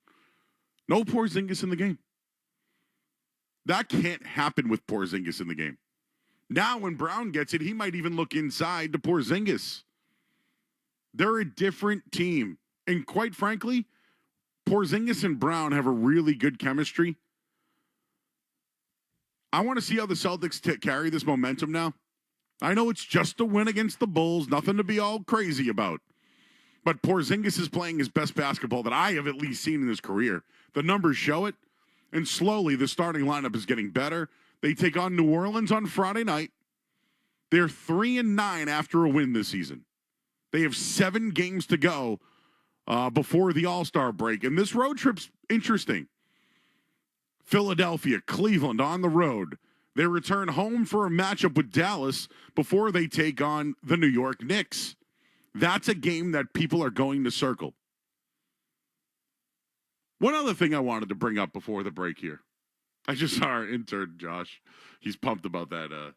No Porzingis in the game. That can't happen with Porzingis in the game. Now when Brown gets it, he might even look inside to Porzingis. They're a different team. And quite frankly, Porzingis and Brown have a really good chemistry. I want to see how the Celtics carry this momentum now. I know it's just a win against the Bulls, nothing to be all crazy about. But Porzingis is playing his best basketball that I have at least seen in his career. The numbers show it. And slowly, the starting lineup is getting better. They take on New Orleans on Friday night. They're 3-9 after a win this season. They have 7 games to go before the All-Star break. And this road trip's interesting. Philadelphia, Cleveland on the road. They return home for a matchup with Dallas before they take on the New York Knicks. That's a game that people are going to circle. One other thing I wanted to bring up before the break here. I just saw our intern, Josh. He's pumped about that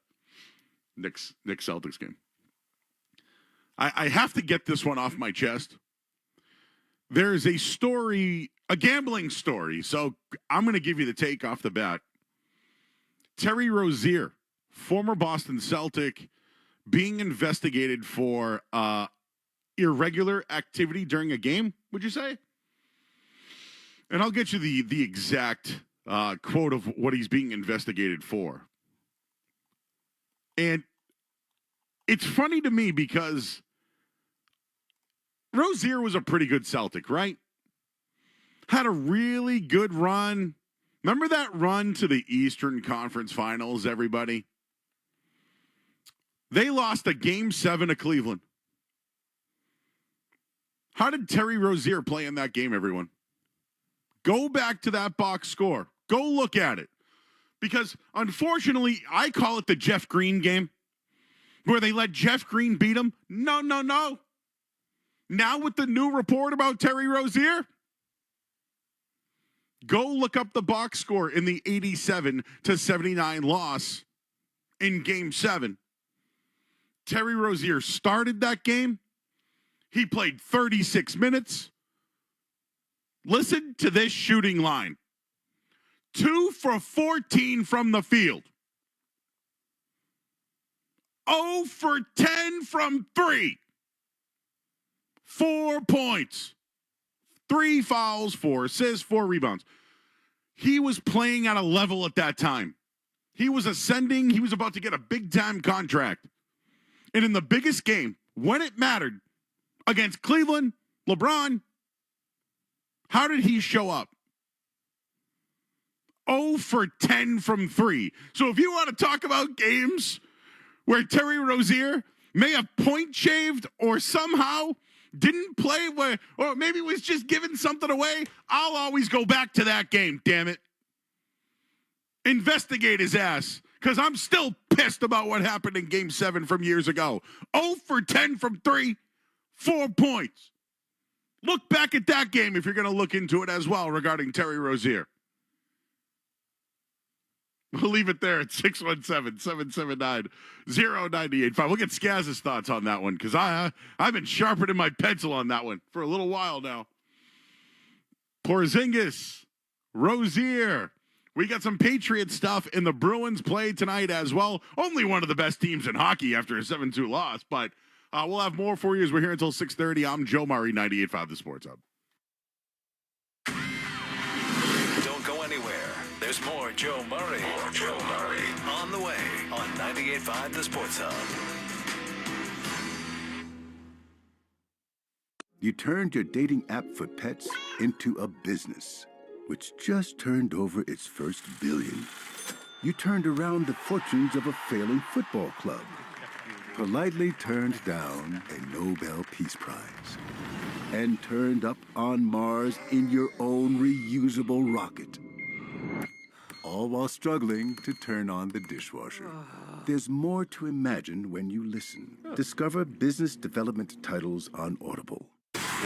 Knicks Celtics game. I have to get this one off my chest. There's a story, a gambling story, so I'm going to give you the take off the bat. Terry Rozier, former Boston Celtic, being investigated for irregular activity during a game, would you say? And I'll get you the exact quote of what he's being investigated for. And it's funny to me because Rozier was a pretty good Celtic, right? Had a really good run. Remember that run to the Eastern Conference Finals, everybody? They lost a Game 7 to Cleveland. How did Terry Rozier play in that game, everyone? Go back to that box score. Go look at it. Because, unfortunately, I call it the Jeff Green game. where they let Jeff Green beat them? No. Now with the new report about Terry Rozier, go look up the box score in the 87-79 loss in Game 7. Terry Rozier started that game. He played 36 minutes. Listen to this shooting line. 2 for 14 from the field. 0 for 10 from 3. 4 points. 3 fouls, 4 assists, 4 rebounds. He was playing at a level at that time. He was ascending. He was about to get a big-time contract. And in the biggest game, when it mattered, against Cleveland, LeBron, how did he show up? 0 for 10 from 3. So if you want to talk about games where Terry Rozier may have point shaved or somehow didn't play, or maybe was just giving something away, I'll always go back to that game, damn it. Investigate his ass, because I'm still pissed about what happened in Game 7 from years ago. 0 for 10 from 3, 4 points. Look back at that game if you're going to look into it as well regarding Terry Rozier. We'll leave it there at 617-779-0985. We'll get Skaz's thoughts on that one, because I've been sharpening my pencil on that one for a little while now. Porzingis, Rozier. We got some Patriots stuff in the Bruins play tonight as well. Only one of the best teams in hockey after a 7-2 loss, but we'll have more for you as we're here until 6:30. I'm Joe Murray, 98.5 The Sports Hub. Don't go anywhere. There's more Joe Murray. On the way on 98.5 The Sports Hub. You turned your dating app for pets into a business, which just turned over its first billion. You turned around the fortunes of a failing football club, politely turned down a Nobel Peace Prize, and turned up on Mars in your own reusable rocket. All while struggling to turn on the dishwasher. There's more to imagine when you listen. Discover business development titles on Audible.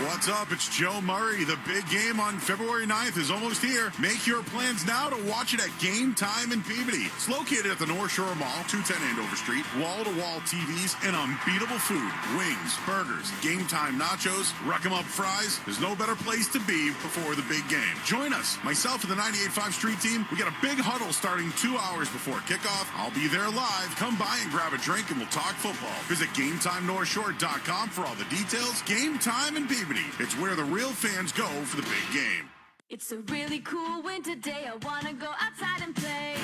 What's up? It's Joe Murray. The big game on February 9th is almost here. Make your plans now to watch it at Game Time in Peabody. It's located at the North Shore Mall, 210 Andover Street. Wall-to-wall TVs and unbeatable food. Wings, burgers, Game Time nachos, Ruck-em-up fries. There's no better place to be before the big game. Join us, myself and the 98.5 Street team. We got a big huddle starting 2 hours before kickoff. I'll be there live. Come by and grab a drink and we'll talk football. Visit GameTimeNorthshore.com for all the details. Game Time in Peabody. It's where the real fans go for the big game. It's a really cool winter day. I want to go outside and play.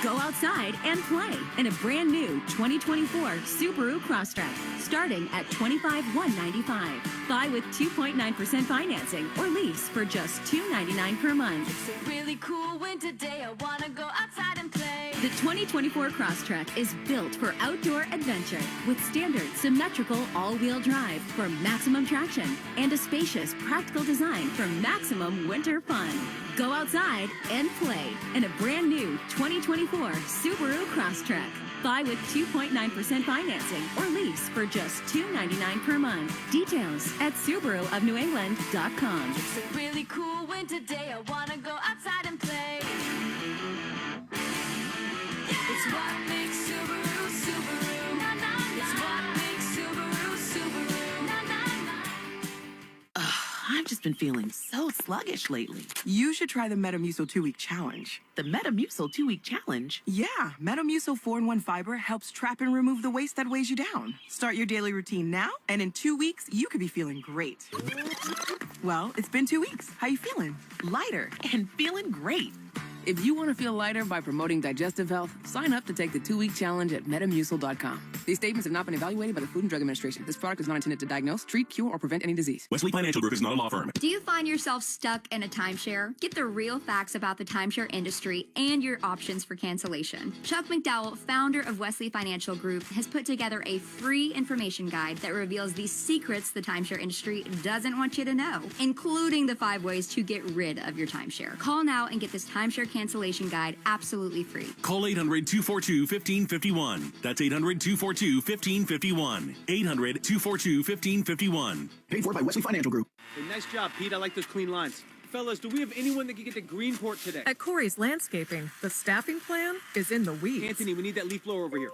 Go outside and play in a brand new 2024 Subaru Crosstrek, starting at $25,195. Buy with 2.9% financing or lease for just $299 per month. It's a really cool winter day. I want to go outside and play. The 2024 Crosstrek is built for outdoor adventure with standard symmetrical all-wheel drive for maximum traction and a spacious, practical design for maximum winter fun. Go outside and play in a brand new 2024 Subaru Crosstrek. Buy with 2.9% financing or lease for just $299 per month. Details at SubaruofNewEngland.com. It's a really cool winter day. I want to go outside and play. It's what makes Subaru, Subaru. Na, na, na. It's what makes Subaru, Subaru. Na, na, na. I've just been feeling so sluggish lately. You should try the Metamucil 2-Week Challenge. The Metamucil 2-Week Challenge? Yeah, Metamucil 4-in-1 Fiber helps trap and remove the waste that weighs you down. Start your daily routine now, and in 2 weeks, you could be feeling great. Well, it's been 2 weeks. How you feeling? Lighter and feeling great. If you want to feel lighter by promoting digestive health, sign up to take the 2-week challenge at Metamucil.com. These statements have not been evaluated by the Food and Drug Administration. This product is not intended to diagnose, treat, cure, or prevent any disease. Wesley Financial Group is not a law firm. Do you find yourself stuck in a timeshare? Get the real facts about the timeshare industry and your options for cancellation. Chuck McDowell, founder of Wesley Financial Group, has put together a free information guide that reveals the secrets the timeshare industry doesn't want you to know, including the 5 ways to get rid of your timeshare. Call now and get this timeshare cancellation guide absolutely free. Call 800-242-1551. That's 800-242-1551. 800-242-1551. Paid for by Wesley Financial Group. Hey, nice job, Pete. I like those clean lines. Fellas, do we have anyone that can get to Greenport today? At Corey's Landscaping, the staffing plan is in the weeds. Anthony, we need that leaf blower over here.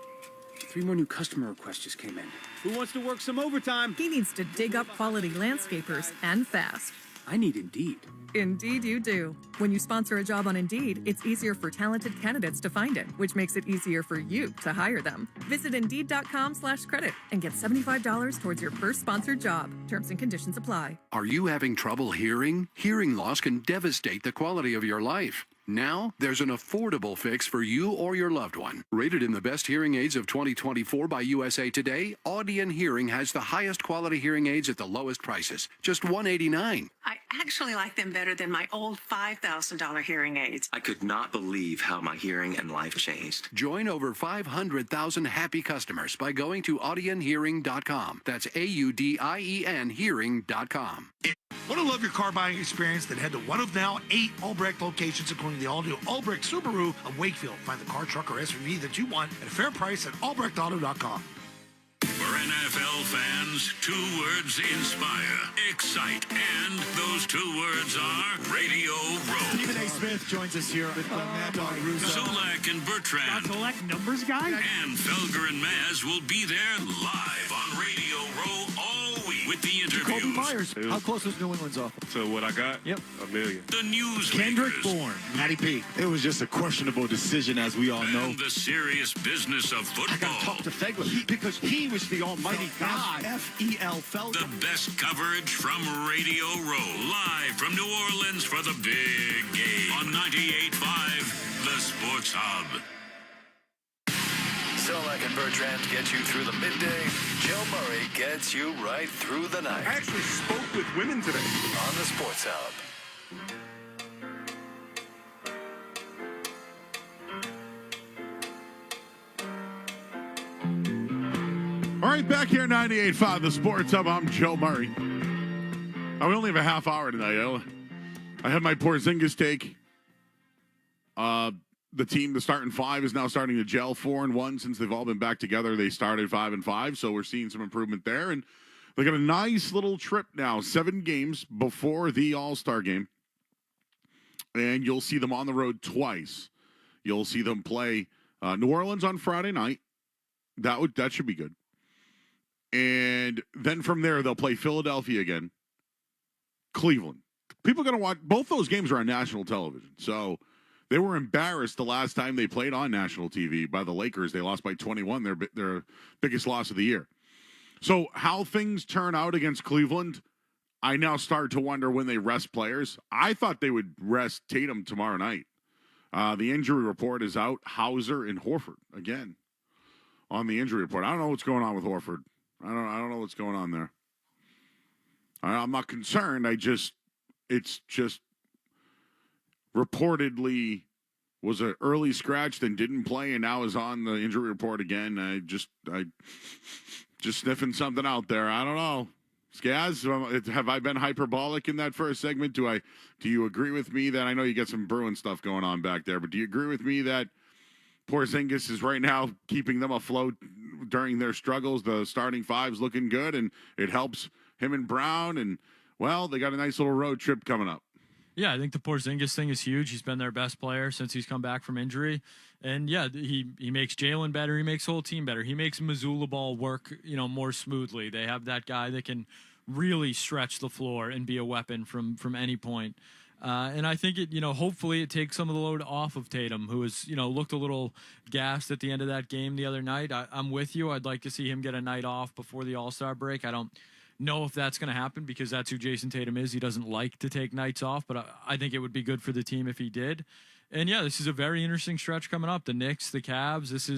3 more new customer requests just came in. Who wants to work some overtime? He needs to dig up quality landscapers and fast. I need Indeed. Indeed you do. When you sponsor a job on Indeed, it's easier for talented candidates to find it, which makes it easier for you to hire them. Visit Indeed.com/credit and get $75 towards your first sponsored job. Terms and conditions apply. Are you having trouble hearing? Hearing loss can devastate the quality of your life. Now, there's an affordable fix for you or your loved one. Rated in the best hearing aids of 2024 by USA Today, Audion Hearing has the highest quality hearing aids at the lowest prices, just $189. I actually like them better than my old $5,000 hearing aids. I could not believe how my hearing and life changed. Join over 500,000 happy customers by going to audionhearing.com. That's AUDIEN hearing.com. Want to love your car buying experience? Then head to one of now 8 Albrecht locations, including the all-new Albrecht Subaru of Wakefield. Find the car, truck, or SUV that you want at a fair price at albrechtauto.com. For NFL fans, 2 words inspire, excite, and those 2 words are Radio Row. Stephen A. Smith joins us here with Mad Dog Russo. Solak and Bertrand. Select numbers guy? And Felger and Maz will be there live on Radio Row all week with the interviews. Kobe Myers. How close was New England's offer? So what I got? Yep. $1 million. The news Kendrick makers. Bourne. Matty P. It was just a questionable decision, as we all know. And the serious business of football. I got to talk to Fegler because he was the almighty God. F-E-L, Felger. The best coverage from Radio Row, live from New Orleans for the big game on 98.5, The Sports Hub. Solak and Bertrand get you through the midday. Joe Murray gets you right through the night. I actually spoke with women today. On the Sports Hub. All right, back here 98.5, the Sports Hub. I'm Joe Murray. We only have a half hour tonight. I have my Porzingis take. The team, the starting 5, is now starting to gel 4-1 since they've all been back together. They started 5-5, so we're seeing some improvement there. And they got a nice little trip now, 7 games before the All-Star game. And you'll see them on the road twice. You'll see them play New Orleans on Friday night. That should be good. And then from there, they'll play Philadelphia again, Cleveland. People are going to watch. Both those games are on national television. So they were embarrassed the last time they played on national TV by the Lakers. They lost by 21, their biggest loss of the year. So how things turn out against Cleveland, I now start to wonder when they rest players. I thought they would rest Tatum tomorrow night. The injury report is out. Hauser and Horford again on the injury report. I don't know what's going on with Horford. I don't know what's going on there. I'm not concerned. It's just reportedly was an early scratch, then didn't play, and now is on the injury report again. I just sniffing something out there. I don't know. Skaz, have I been hyperbolic in that first segment? Do you agree with me that I know you got some Bruin stuff going on back there, but do you agree with me that Porzingis is right now keeping them afloat during their struggles? The starting 5's looking good, and it helps him and Brown, and, well, they got a nice little road trip coming up. Yeah, I think the Porzingis thing is huge. He's been their best player since he's come back from injury. And, yeah, he makes Jalen better. He makes the whole team better. He makes Mazzulla ball work, more smoothly. They have that guy that can really stretch the floor and be a weapon from any point. And I think it, hopefully it takes some of the load off of Tatum, who has, looked a little gassed at the end of that game the other night. I'm with you. I'd like to see him get a night off before the All-Star break. I don't know if that's going to happen because that's who Jason Tatum is. He doesn't like to take nights off, but I think it would be good for the team if he did. And, yeah, this is a very interesting stretch coming up. The Knicks, the Cavs, this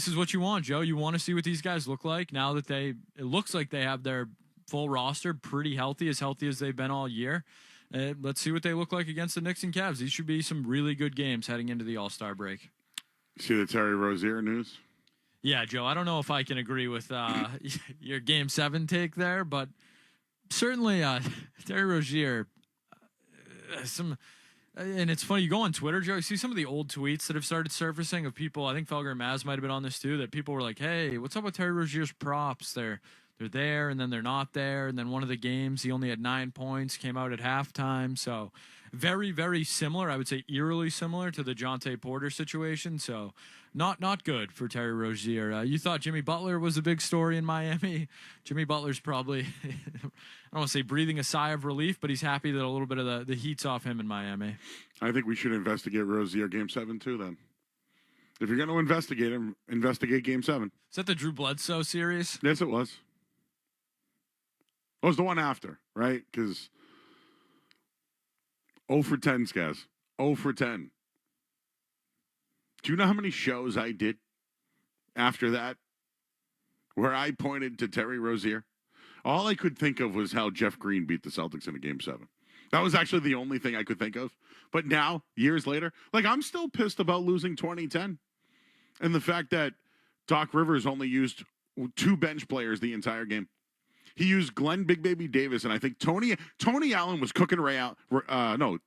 is what you want, Joe. You want to see what these guys look like now that it looks like they have their full roster pretty healthy as they've been all year. Let's see what they look like against the Knicks and Cavs. These should be some really good games heading into the All-Star break. See the Terry Rozier news? Yeah, Joe, I don't know if I can agree with your Game 7 take there, but certainly Terry Rozier, And it's funny, you go on Twitter, Joe, you see some of the old tweets that have started surfacing of people. I think Felger and Maz might have been on this too, that people were like, hey, what's up with Terry Rozier's props? They're there, and then they're not there. And then one of the games, he only had 9 points, came out at halftime. So very, very similar. I would say eerily similar to the Jonte Porter situation. So not good for Terry Rozier. You thought Jimmy Butler was a big story in Miami. Jimmy Butler's probably, I don't want to say breathing a sigh of relief, but he's happy that a little bit of the heat's off him in Miami. I think we should investigate Rozier Game 7 too then. If you're going to investigate him, investigate Game 7. Is that the Drew Bledsoe series? Yes, it was. It was the one after, right? Because 0 for 10, Skaz. 0 for 10. Do you know how many shows I did after that where I pointed to Terry Rozier? All I could think of was how Jeff Green beat the Celtics in a Game 7. That was actually the only thing I could think of. But now, years later, like I'm still pissed about losing 2010. And the fact that Doc Rivers only used 2 bench players the entire game. He used Glenn Big Baby Davis, and I think Tony Allen was cooking Ray Allen.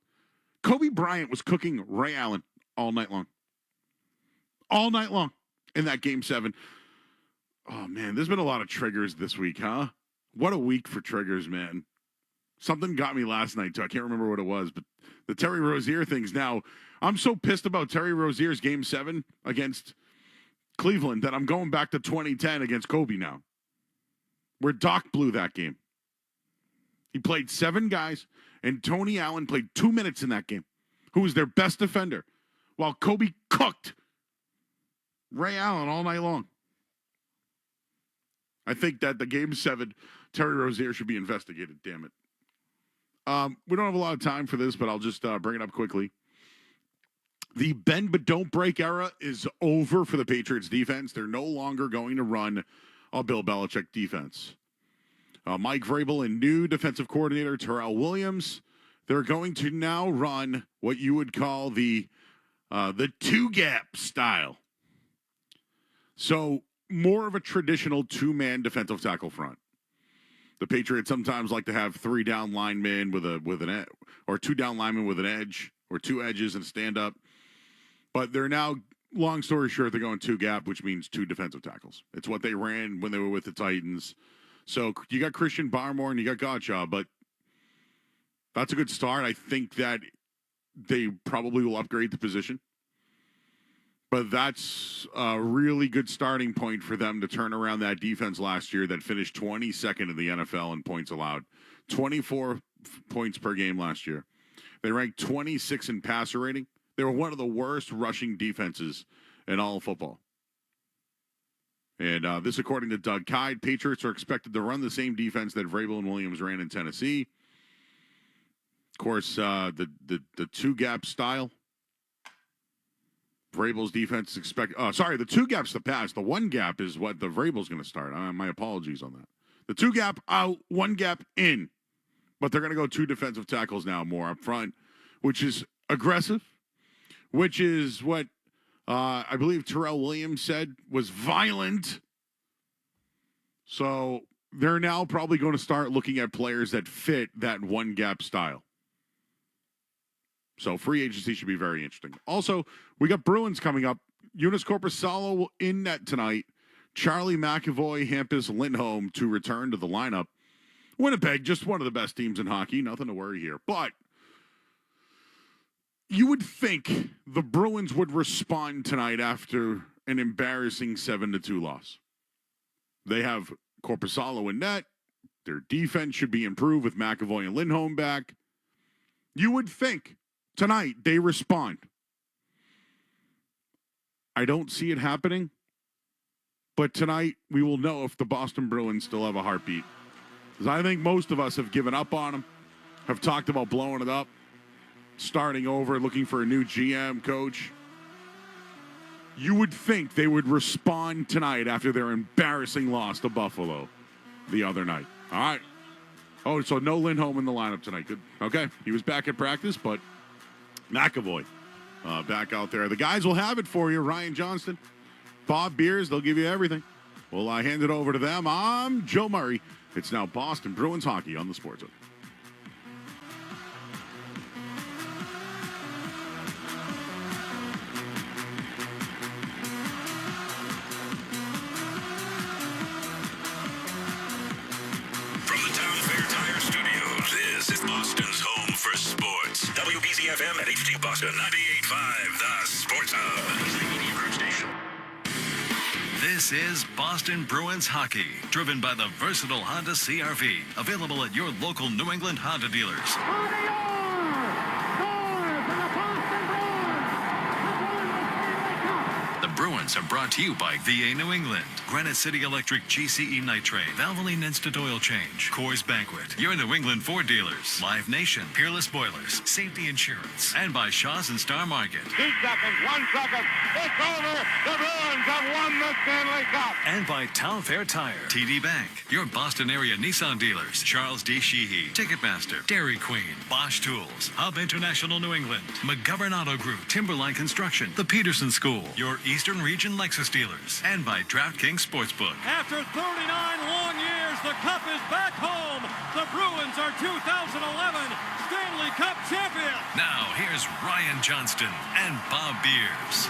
Kobe Bryant was cooking Ray Allen all night long. All night long in that Game 7. Oh, man, there's been a lot of triggers this week, huh? What a week for triggers, man. Something got me last night, too. I can't remember what it was, but the Terry Rozier things now. I'm so pissed about Terry Rozier's Game 7 against Cleveland that I'm going back to 2010 against Kobe now, where Doc blew that game. He played 7 guys, and Tony Allen played 2 minutes in that game, who was their best defender, while Kobe cooked Ray Allen all night long. I think that the Game 7, Terry Rozier should be investigated, damn it. We don't have a lot of time for this, but I'll just bring it up quickly. The bend but don't break era is over for the Patriots defense. They're no longer going to run a Bill Belichick defense. Mike Vrabel and new defensive coordinator Terrell Williams, they're going to now run what you would call the 2-gap style. So more of a traditional 2-man defensive tackle front. The Patriots sometimes like to have 3 down linemen with an or 2 down linemen with an edge, or 2 edges and stand up. But they're now, long story short, they're going 2-gap, which means 2 defensive tackles. It's what they ran when they were with the Titans. So you got Christian Barmore and you got Gottschall, but that's a good start. I think that they probably will upgrade the position. But that's a really good starting point for them to turn around that defense last year that finished 22nd in the NFL in points allowed. 24 points per game last year. They ranked 26 in passer rating. They were one of the worst rushing defenses in all of football. And this, according to Doug Kide, Patriots are expected to run the same defense that Vrabel and Williams ran in Tennessee. Of course, the 2-gap style. Vrabel's defense is expected. The 2-gap's the pass. The 1-gap is what the Vrabel's going to start. My apologies on that. The 2-gap out, 1-gap in. But they're going to go 2 defensive tackles now more up front, which is aggressive, which is what I believe Terrell Williams said was violent. So they're now probably going to start looking at players that fit that 1-gap style. So free agency should be very interesting. Also, we got Bruins coming up. Eunice Corpusalo in net tonight. Charlie McAvoy, Hampus Lindholm to return to the lineup. Winnipeg, just one of the best teams in hockey. Nothing to worry here. But you would think the Bruins would respond tonight after an embarrassing 7-2 loss. They have Corpusalo in net. Their defense should be improved with McAvoy and Lindholm back. You would think tonight they respond. I don't see it happening. But tonight we will know if the Boston Bruins still have a heartbeat. Because I think most of us have given up on them, have talked about blowing it up, starting over, looking for a new GM coach. You would think they would respond tonight after their embarrassing loss to Buffalo the other night. All right. Oh, so no Lindholm in the lineup tonight. Good. Okay. He was back at practice, but McAvoy back out there. The guys will have it for you. Ryan Johnston, Bob Beers, they'll give you everything. Well, I hand it over to them. I'm Joe Murray. It's now Boston Bruins hockey on the Sports Zone. FM and HD Boston 98.5, the Sports Hub. Station. This is Boston Bruins hockey, driven by the versatile Honda CR-V, available at your local New England Honda dealers. The Bruins are brought to you by VA New England, Granite City Electric GCE Nitrate, Valvoline Instant Oil Change, Coors Banquet, your New England Ford dealers, Live Nation, Peerless Boilers, Safety Insurance, and by Shaw's and Star Market. 2 seconds, 1 second, it's over. The Bruins have won the Stanley Cup. And by Town Fair Tire, TD Bank, your Boston area Nissan dealers, Charles D. Sheehy, Ticketmaster, Dairy Queen, Bosch Tools, Hub International New England, McGovern Auto Group, Timberline Construction, the Peterson School, your Eastern Region Lexus dealers, and by DraftKings Sportsbook. After 39 long years, the Cup is back home. The Bruins are 2011 Stanley Cup champions. Now, here's Ryan Johnston and Bob Beers.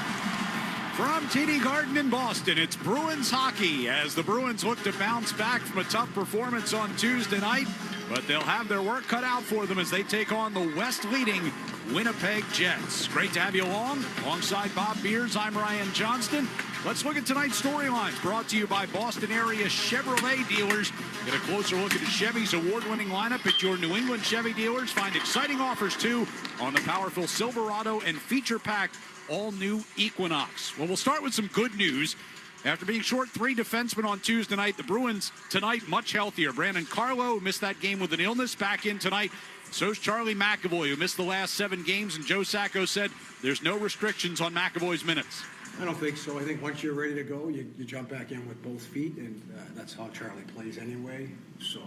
From TD Garden in Boston, it's Bruins hockey as the Bruins look to bounce back from a tough performance on Tuesday night, but they'll have their work cut out for them as they take on the West-leading Winnipeg Jets. Great to have you along. Alongside Bob Beers, I'm Ryan Johnston. Let's look at tonight's storylines brought to you by Boston area Chevrolet dealers. Get a closer look at the Chevy's award-winning lineup at your New England Chevy dealers. Find exciting offers, too, on the powerful Silverado and feature-packed all-new Equinox. Well, we'll start with some good news. After being short 3 defensemen on Tuesday night, the Bruins tonight much healthier. Brandon Carlo, who missed that game with an illness, back in tonight. So's Charlie McAvoy, who missed the last 7 games, and Joe Sacco said there's no restrictions on McAvoy's minutes. I don't think so. I think once you're ready to go, you jump back in with both feet, and that's how Charlie plays anyway. So,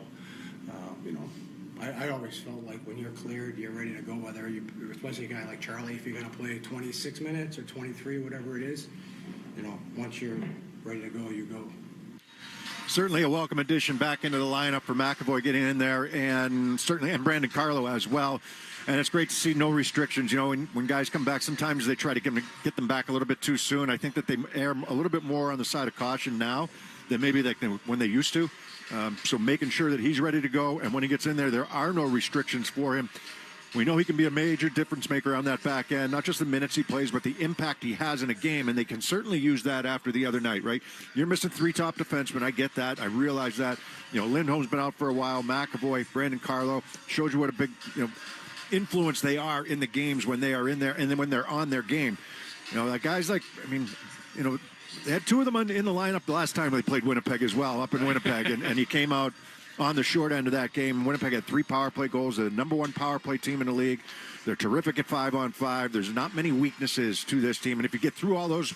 I always felt like when you're cleared, you're ready to go, whether you, especially a guy like Charlie, if you're going to play 26 minutes or 23, whatever it is, once you're ready to go, you go. Certainly a welcome addition back into the lineup for McAvoy getting in there, and Brandon Carlo as well. And it's great to see no restrictions. When guys come back, sometimes they try to get them back a little bit too soon. I think that they err a little bit more on the side of caution now than maybe when they used to. So making sure that he's ready to go, and when he gets in there are no restrictions for him. We know he can be a major difference maker on that back end, not just the minutes he plays, but the impact he has in a game, and they can certainly use that after the other night, right? You're missing 3 top defensemen. I get that. I realize that. Lindholm's been out for a while. McAvoy, Brandon Carlo, shows you what a big, influence they are in the games when they are in there, and then when they're on their game. Guys like, they had 2 of them in the lineup the last time they played Winnipeg as well, up in Winnipeg, and he came out on the short end of that game. Winnipeg had 3 power play goals. They're the number 1 power play team in the league. They're terrific at 5-on-5. There's not many weaknesses to this team, and if you get through all those,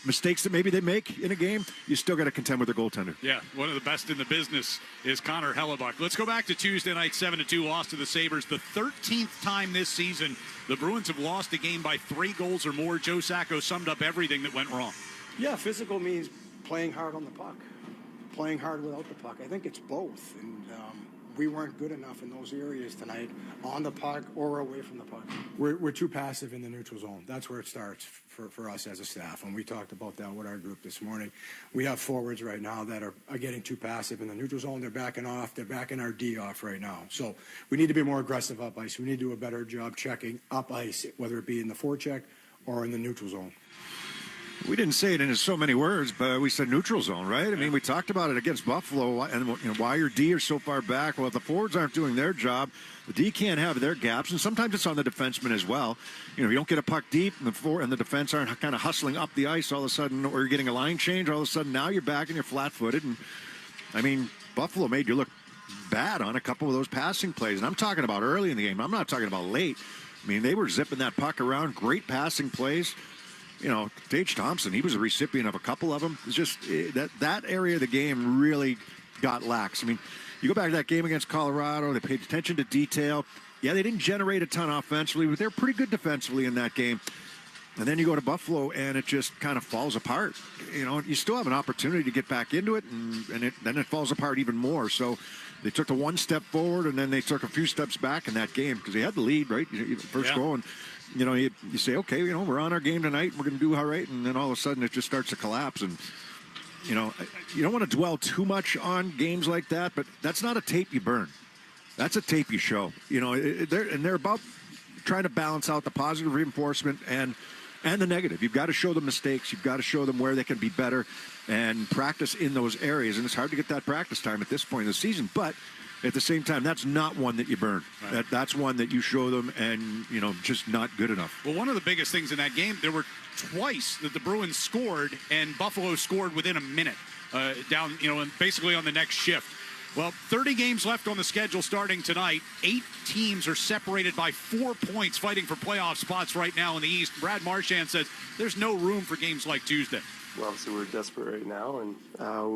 mistakes that maybe they make in a game, you still got to contend with their goaltender. Yeah, one of the best in the business is Connor Hellebuck. Let's go back to Tuesday night, 7-2 loss to the Sabres. The 13th time this season the Bruins have lost a game by 3 goals or more. Joe Sacco summed up everything that went wrong. Yeah, physical means playing hard on the puck, playing hard without the puck. I think it's both, and we weren't good enough in those areas tonight, on the puck or away from the puck. We're too passive in the neutral zone. That's where it starts for us as a staff, and we talked about that with our group this morning. We have forwards right now that are getting too passive in the neutral zone. They're backing off. They're backing our D off right now. So we need to be more aggressive up ice. We need to do a better job checking up ice, whether it be in the forecheck or in the neutral zone. We didn't say it in so many words, but we said neutral zone, right? I mean, we talked about it against Buffalo, and why your D are so far back. Well, if the forwards aren't doing their job, the D can't have their gaps, and sometimes it's on the defenseman as well. You don't get a puck deep, and the defense aren't kind of hustling up the ice all of a sudden, or you're getting a line change. All of a sudden, now you're back and you're flat-footed. And I mean, Buffalo made you look bad on a couple of those passing plays, and I'm talking about early in the game. I'm not talking about late. I mean, they were zipping that puck around. Great passing plays. Tage Thompson, he was a recipient of a couple of them. It's just that area of the game really got lax. I mean, you go back to that game against Colorado, they paid attention to detail. Yeah, they didn't generate a ton offensively, but they were pretty good defensively in that game. And then you go to Buffalo, and it just kind of falls apart. You still have an opportunity to get back into it, and then it falls apart even more. So they took the 1 step forward, and then they took a few steps back in that game because they had the lead, right? First goal, and you say, okay, we're on our game tonight, we're going to do all right, and then all of a sudden it just starts to collapse. And you don't want to dwell too much on games like that, but that's not a tape you burn. That's a tape you show. They're about trying to balance out the positive reinforcement and the negative. You've got to show them mistakes. You've got to show them where they can be better and practice in those areas. And it's hard to get that practice time at this point in the season. But at the same time, that's not one that you burn. Right. That's one that you show them and, just not good enough. Well, one of the biggest things in that game, there were twice that the Bruins scored and Buffalo scored within a minute down, basically on the next shift. Well, 30 games left on the schedule starting tonight. 8 teams are separated by 4 points fighting for playoff spots right now in the East. Brad Marchand says there's no room for games like Tuesday. Well, obviously, we're desperate right now, and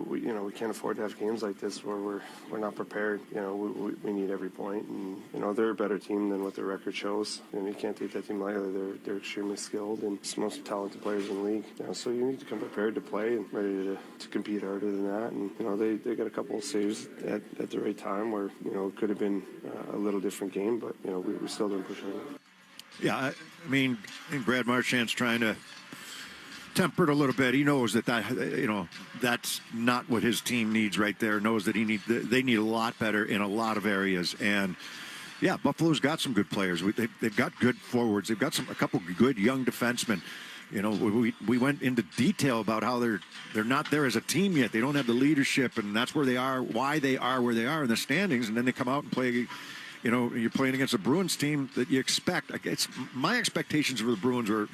we can't afford to have games like this where we're not prepared. We need every point, and they're a better team than what their record shows. And you can't take that team lightly. They're extremely skilled and it's the most talented players in the league. So you need to come prepared to play and ready to compete harder than that. And they got a couple of saves at the right time where it could have been a little different game, but we still didn't push it. Yeah, I think Brad Marchand's trying to temper it a little bit. He knows that that's not what his team needs right there. Knows that they need a lot better in a lot of areas. And yeah, Buffalo's got some good players. They've got good forwards. They've got a couple good young defensemen. We went into detail about how they're not there as a team yet. They don't have the leadership, and that's where they are. Why they are where they are in the standings, and then they come out and play. You're playing against a Bruins team that you expect. My expectations for the Bruins are,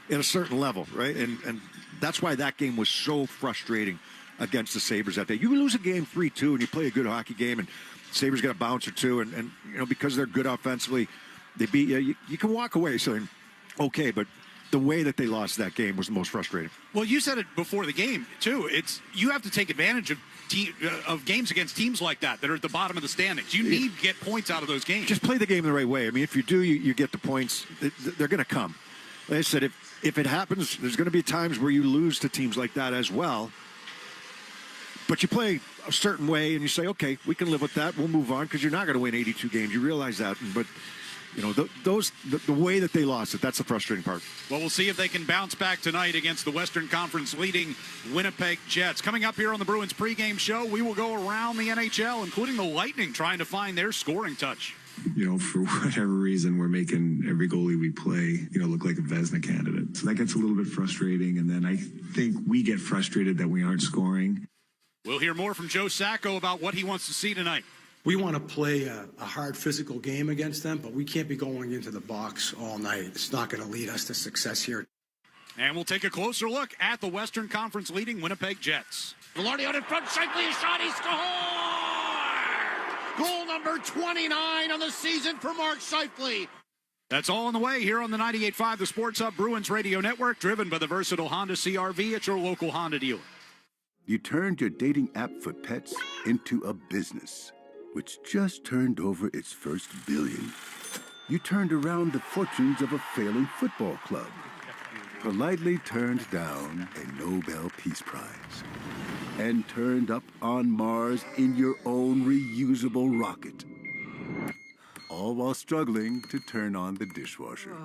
at a certain level, right? And that's why that game was so frustrating against the Sabres that day. You lose a game 3-2 and you play a good hockey game and Sabres got a bounce or two and because they're good offensively, they beat you. You can walk away saying, okay, but the way that they lost that game was the most frustrating. Well, you said it before the game, too. You have to take advantage of games against teams like that are at the bottom of the standings. You need to get points out of those games. Just play the game the right way. I mean, if you do, you get the points. They're going to come. Like I said, if it happens, there's going to be times where you lose to teams like that as well. But you play a certain way and you say, okay, we can live with that. We'll move on because you're not going to win 82 games. You realize that. But, the way that they lost it, that's the frustrating part. Well, we'll see if they can bounce back tonight against the Western Conference leading Winnipeg Jets. Coming up here on the Bruins pregame show, we will go around the NHL, including the Lightning, trying to find their scoring touch. For whatever reason, we're making every goalie we play, look like a Vezina candidate. So that gets a little bit frustrating. And then I think we get frustrated that we aren't scoring. We'll hear more from Joe Sacco about what he wants to see tonight. We want to play a hard physical game against them, but we can't be going into the box all night. It's not going to lead us to success here. And we'll take a closer look at the Western Conference leading Winnipeg Jets. Velarde out in front, Shifley, a shot, he scored! Goal number 29 on the season for Mark Shifley. That's all on the way here on the 98.5 The Sports Hub Bruins Radio Network, driven by the versatile Honda CR-V at your local Honda dealer. You turned your dating app for pets into a business, which just turned over its first billion. You turned around the fortunes of a failing football club, politely turned down a Nobel Peace Prize, and turned up on Mars in your own reusable rocket. All while struggling to turn on the dishwasher.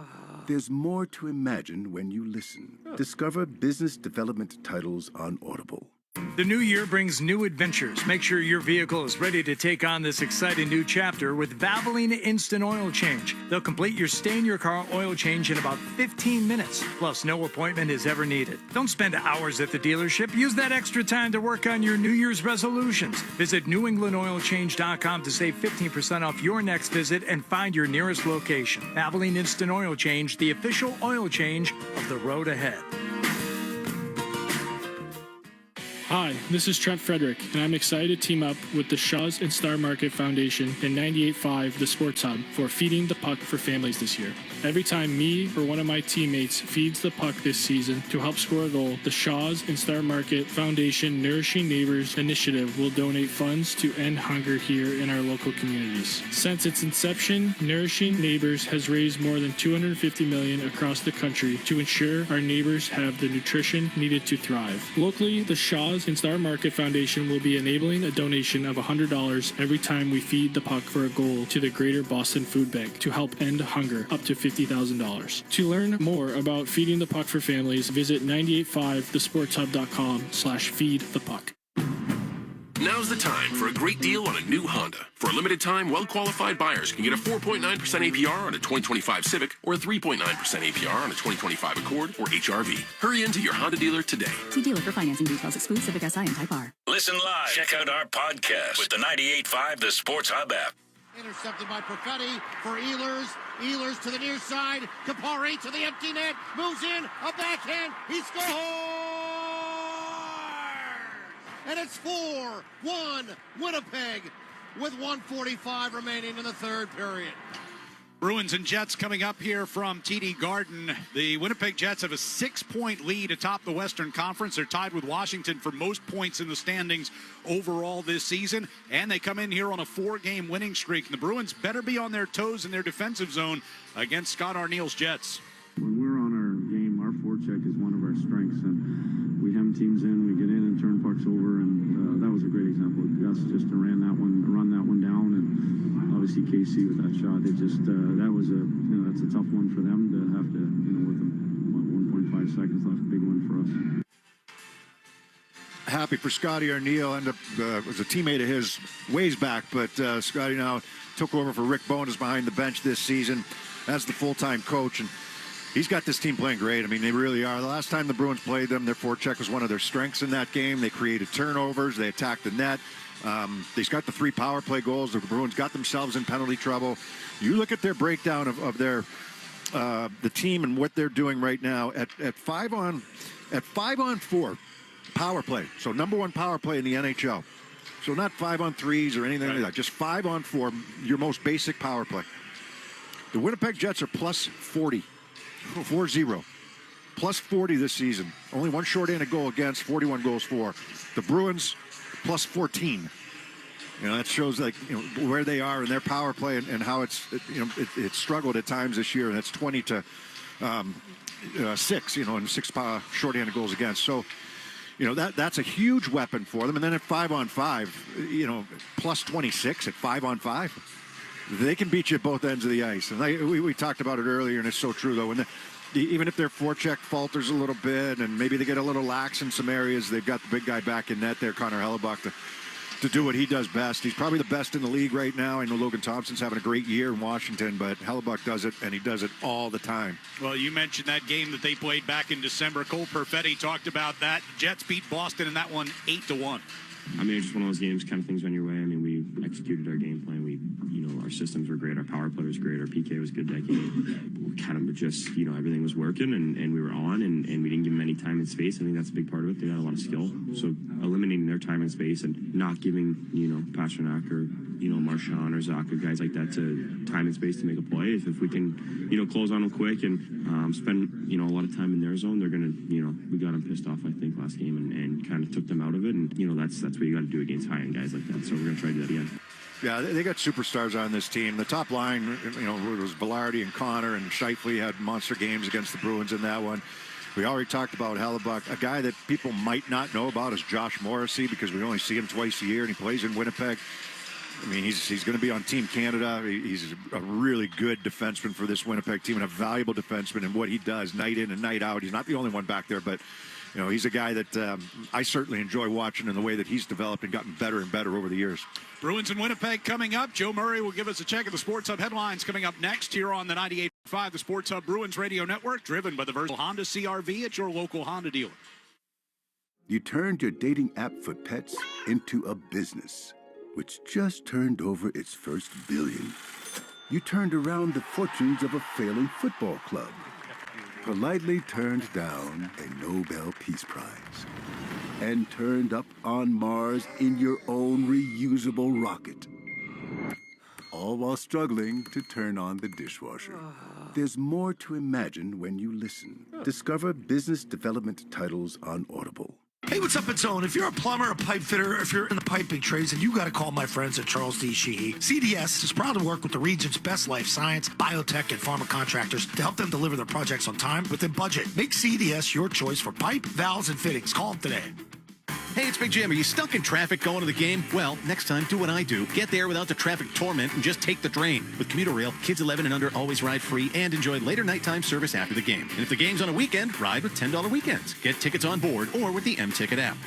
There's more to imagine when you listen. Discover business development titles on Audible. The new year brings new adventures. Make sure your vehicle is ready to take on this exciting new chapter with Valvoline Instant Oil Change. They'll complete your stay-in-your-car oil change in about 15 minutes. Plus, no appointment is ever needed. Don't spend hours at the dealership. Use that extra time to work on your New Year's resolutions. Visit NewEnglandOilChange.com to save 15% off your next visit and find your nearest location. Valvoline Instant Oil Change, the official oil change of the road ahead. Hi, this is Trent Frederick, and I'm excited to team up with the Shaws and Star Market Foundation and 98.5 The Sports Hub for Feeding the Puck for Families this year. Every time me or one of my teammates feeds the puck this season to help score a goal, the Shaws and Star Market Foundation Nourishing Neighbors initiative will donate funds to end hunger here in our local communities. Since its inception, Nourishing Neighbors has raised more than $250 million across the country to ensure our neighbors have the nutrition needed to thrive. Locally, the Shaws and Star Market Foundation will be enabling a donation of $100 every time we feed the puck for a goal to the Greater Boston Food Bank to help end hunger, up to $50,000. To learn more about Feeding the Puck for Families, visit 985thesportshub.com/feedthepuck. Now's the time for a great deal on a new Honda. For a limited time, well-qualified buyers can get a 4.9% APR on a 2025 Civic or a 3.9% APR on a 2025 Accord or HRV. Hurry into your Honda dealer today. See dealer for financing details. Exclude Civic Si and Type R. Listen live. Check out our podcast with the 98.5 The Sports Hub app. Intercepted by Perfetti for Ehlers. Ehlers to the near side. Kapari to the empty net. Moves in. A backhand. He scores! And it's 4-1 Winnipeg with 1:45 remaining in the third period. Bruins and Jets coming up here from TD Garden. The Winnipeg Jets have a 6-point lead atop the Western Conference. They're tied with Washington for most points in the standings overall this season. And they come in here on a 4-game winning streak. And the Bruins better be on their toes in their defensive zone against Scott Arniel's Jets. When we're on our game, our forecheck is one of our strengths. And we hem teams in, we get in and turn pucks over. And that was a great example. Gus just run that one down. And obviously Casey with that shot, it just that was that's a tough one for them to have to with 1.5 seconds left, big one for us. Happy for Scotty Arniel, was a teammate of his ways back, but Scotty now took over for Rick Bowness behind the bench this season as the full-time coach, and he's got this team playing great. I mean, they really are. The last time the Bruins played them, their forecheck was one of their strengths in that game. They created turnovers, they attacked the net. They've got the 3 power play goals. The Bruins got themselves in penalty trouble. You look at their breakdown of their the team and what they're doing right now at 5 on 4 power play. So number 1 power play in the NHL. So not 5 on 3s or anything like that. Just 5 on 4, your most basic power play. The Winnipeg Jets are plus 40, 4-0. Plus 40 this season. Only 1 shorthanded goal against, 41 goals for. The Bruins plus 14. That shows where they are in their power play and how it's struggled at times this year. And it's 20 to 6, and 6 shorthanded goals against. So, that's a huge weapon for them. And then at 5 on 5, plus 26 at 5 on 5. They can beat you at both ends of the ice. And we talked about it earlier, and it's so true, though. Even if their forecheck falters a little bit and maybe they get a little lax in some areas, they've got the big guy back in net there, Connor Hellebuck, to do what he does best. He's probably the best in the league right now. I know Logan Thompson's having a great year in Washington, but Hellebuck does it, and he does it all the time. Well, you mentioned that game that they played back in December. Cole Perfetti talked about that. Jets beat Boston in that one 8-1. I mean, it's just one of those games, kind of things went your way. I mean, we executed our game plan. Our systems were great. Our power play was great. Our PK was good that game. We kind of just, everything was working and we were on and we didn't give them any time and space. I think that's a big part of it. They got a lot of skill. So eliminating their time and space and not giving, Pastrnak or, Marchand or Zaka, guys like that to time and space to make a play. If we can, close on them quick and spend, a lot of time in their zone, they're going to, we got them pissed off, I think, last game and kind of took them out of it. And, that's what you got to do against high-end guys like that. So we're going to try to do that again. Yeah, they got superstars on this team. The top line, it was Velarde and Connor, and Scheifele had monster games against the Bruins in that one. We already talked about Hellebuck. A guy that people might not know about is Josh Morrissey, because we only see him twice a year, and he plays in Winnipeg. I mean, he's going to be on Team Canada. He's a really good defenseman for this Winnipeg team and a valuable defenseman in what he does night in and night out. He's not the only one back there, but he's a guy that I certainly enjoy watching in the way that he's developed and gotten better and better over the years. Bruins and Winnipeg coming up. Joe Murray will give us a check of the Sports Hub headlines coming up next here on the 98.5, the Sports Hub Bruins Radio Network, driven by the versatile Honda CR-V at your local Honda dealer. You turned your dating app for pets into a business, which just turned over its first billion. You turned around the fortunes of a failing football club. Politely turned down a Nobel Peace Prize. And turned up on Mars in your own reusable rocket. All while struggling to turn on the dishwasher. There's more to imagine when you listen. Discover business development titles on Audible. Hey, what's up? It's Owen. If you're a plumber, a pipe fitter, if you're in the piping trades, then you got to call my friends at Charles D. Sheehy. CDS is proud to work with the region's best life science, biotech, and pharma contractors to help them deliver their projects on time within budget. Make CDS your choice for pipe, valves, and fittings. Call them today. Hey, it's Big Jim. Are you stuck in traffic going to the game? Well, next time, do what I do. Get there without the traffic torment and just take the train. With Commuter Rail, kids 11 and under always ride free and enjoy later nighttime service after the game. And if the game's on a weekend, ride with $10 weekends. Get tickets on board or with the M-Ticket app.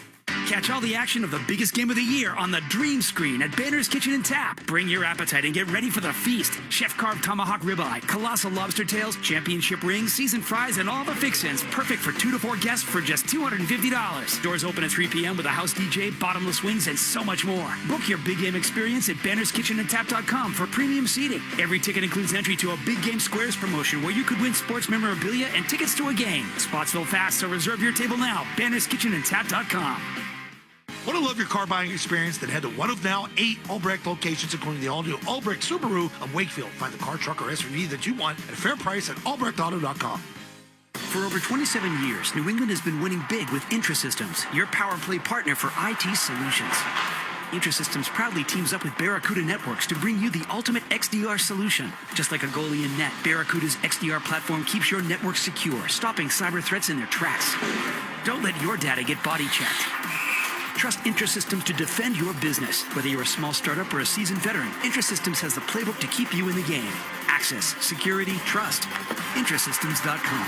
Catch all the action of the biggest game of the year on the Dream Screen at Banner's Kitchen and Tap. Bring your appetite and get ready for the feast. Chef-carved tomahawk ribeye, colossal lobster tails, championship rings, seasoned fries, and all the fixins. Perfect for 2 to 4 guests for just $250. Doors open at 3 p.m. with a house DJ, bottomless wings, and so much more. Book your big game experience at bannerskitchenandtap.com for premium seating. Every ticket includes entry to a Big Game Squares promotion where you could win sports memorabilia and tickets to a game. Spots fill fast, so reserve your table now. bannerskitchenandtap.com. Want to love your car buying experience? Then head to one of now 8 Albrecht locations, including the all-new Albrecht Subaru of Wakefield. Find the car, truck, or SUV that you want at a fair price at albrechtauto.com. For over 27 years, New England has been winning big with IntraSystems, your power play partner for IT solutions. IntraSystems proudly teams up with Barracuda Networks to bring you the ultimate XDR solution. Just like a goalie in net, Barracuda's XDR platform keeps your network secure, stopping cyber threats in their tracks. Don't let your data get body checked. Trust IntraSystems to defend your business. Whether you're a small startup or a seasoned veteran, IntraSystems has the playbook to keep you in the game. Access, security, trust. IntraSystems.com.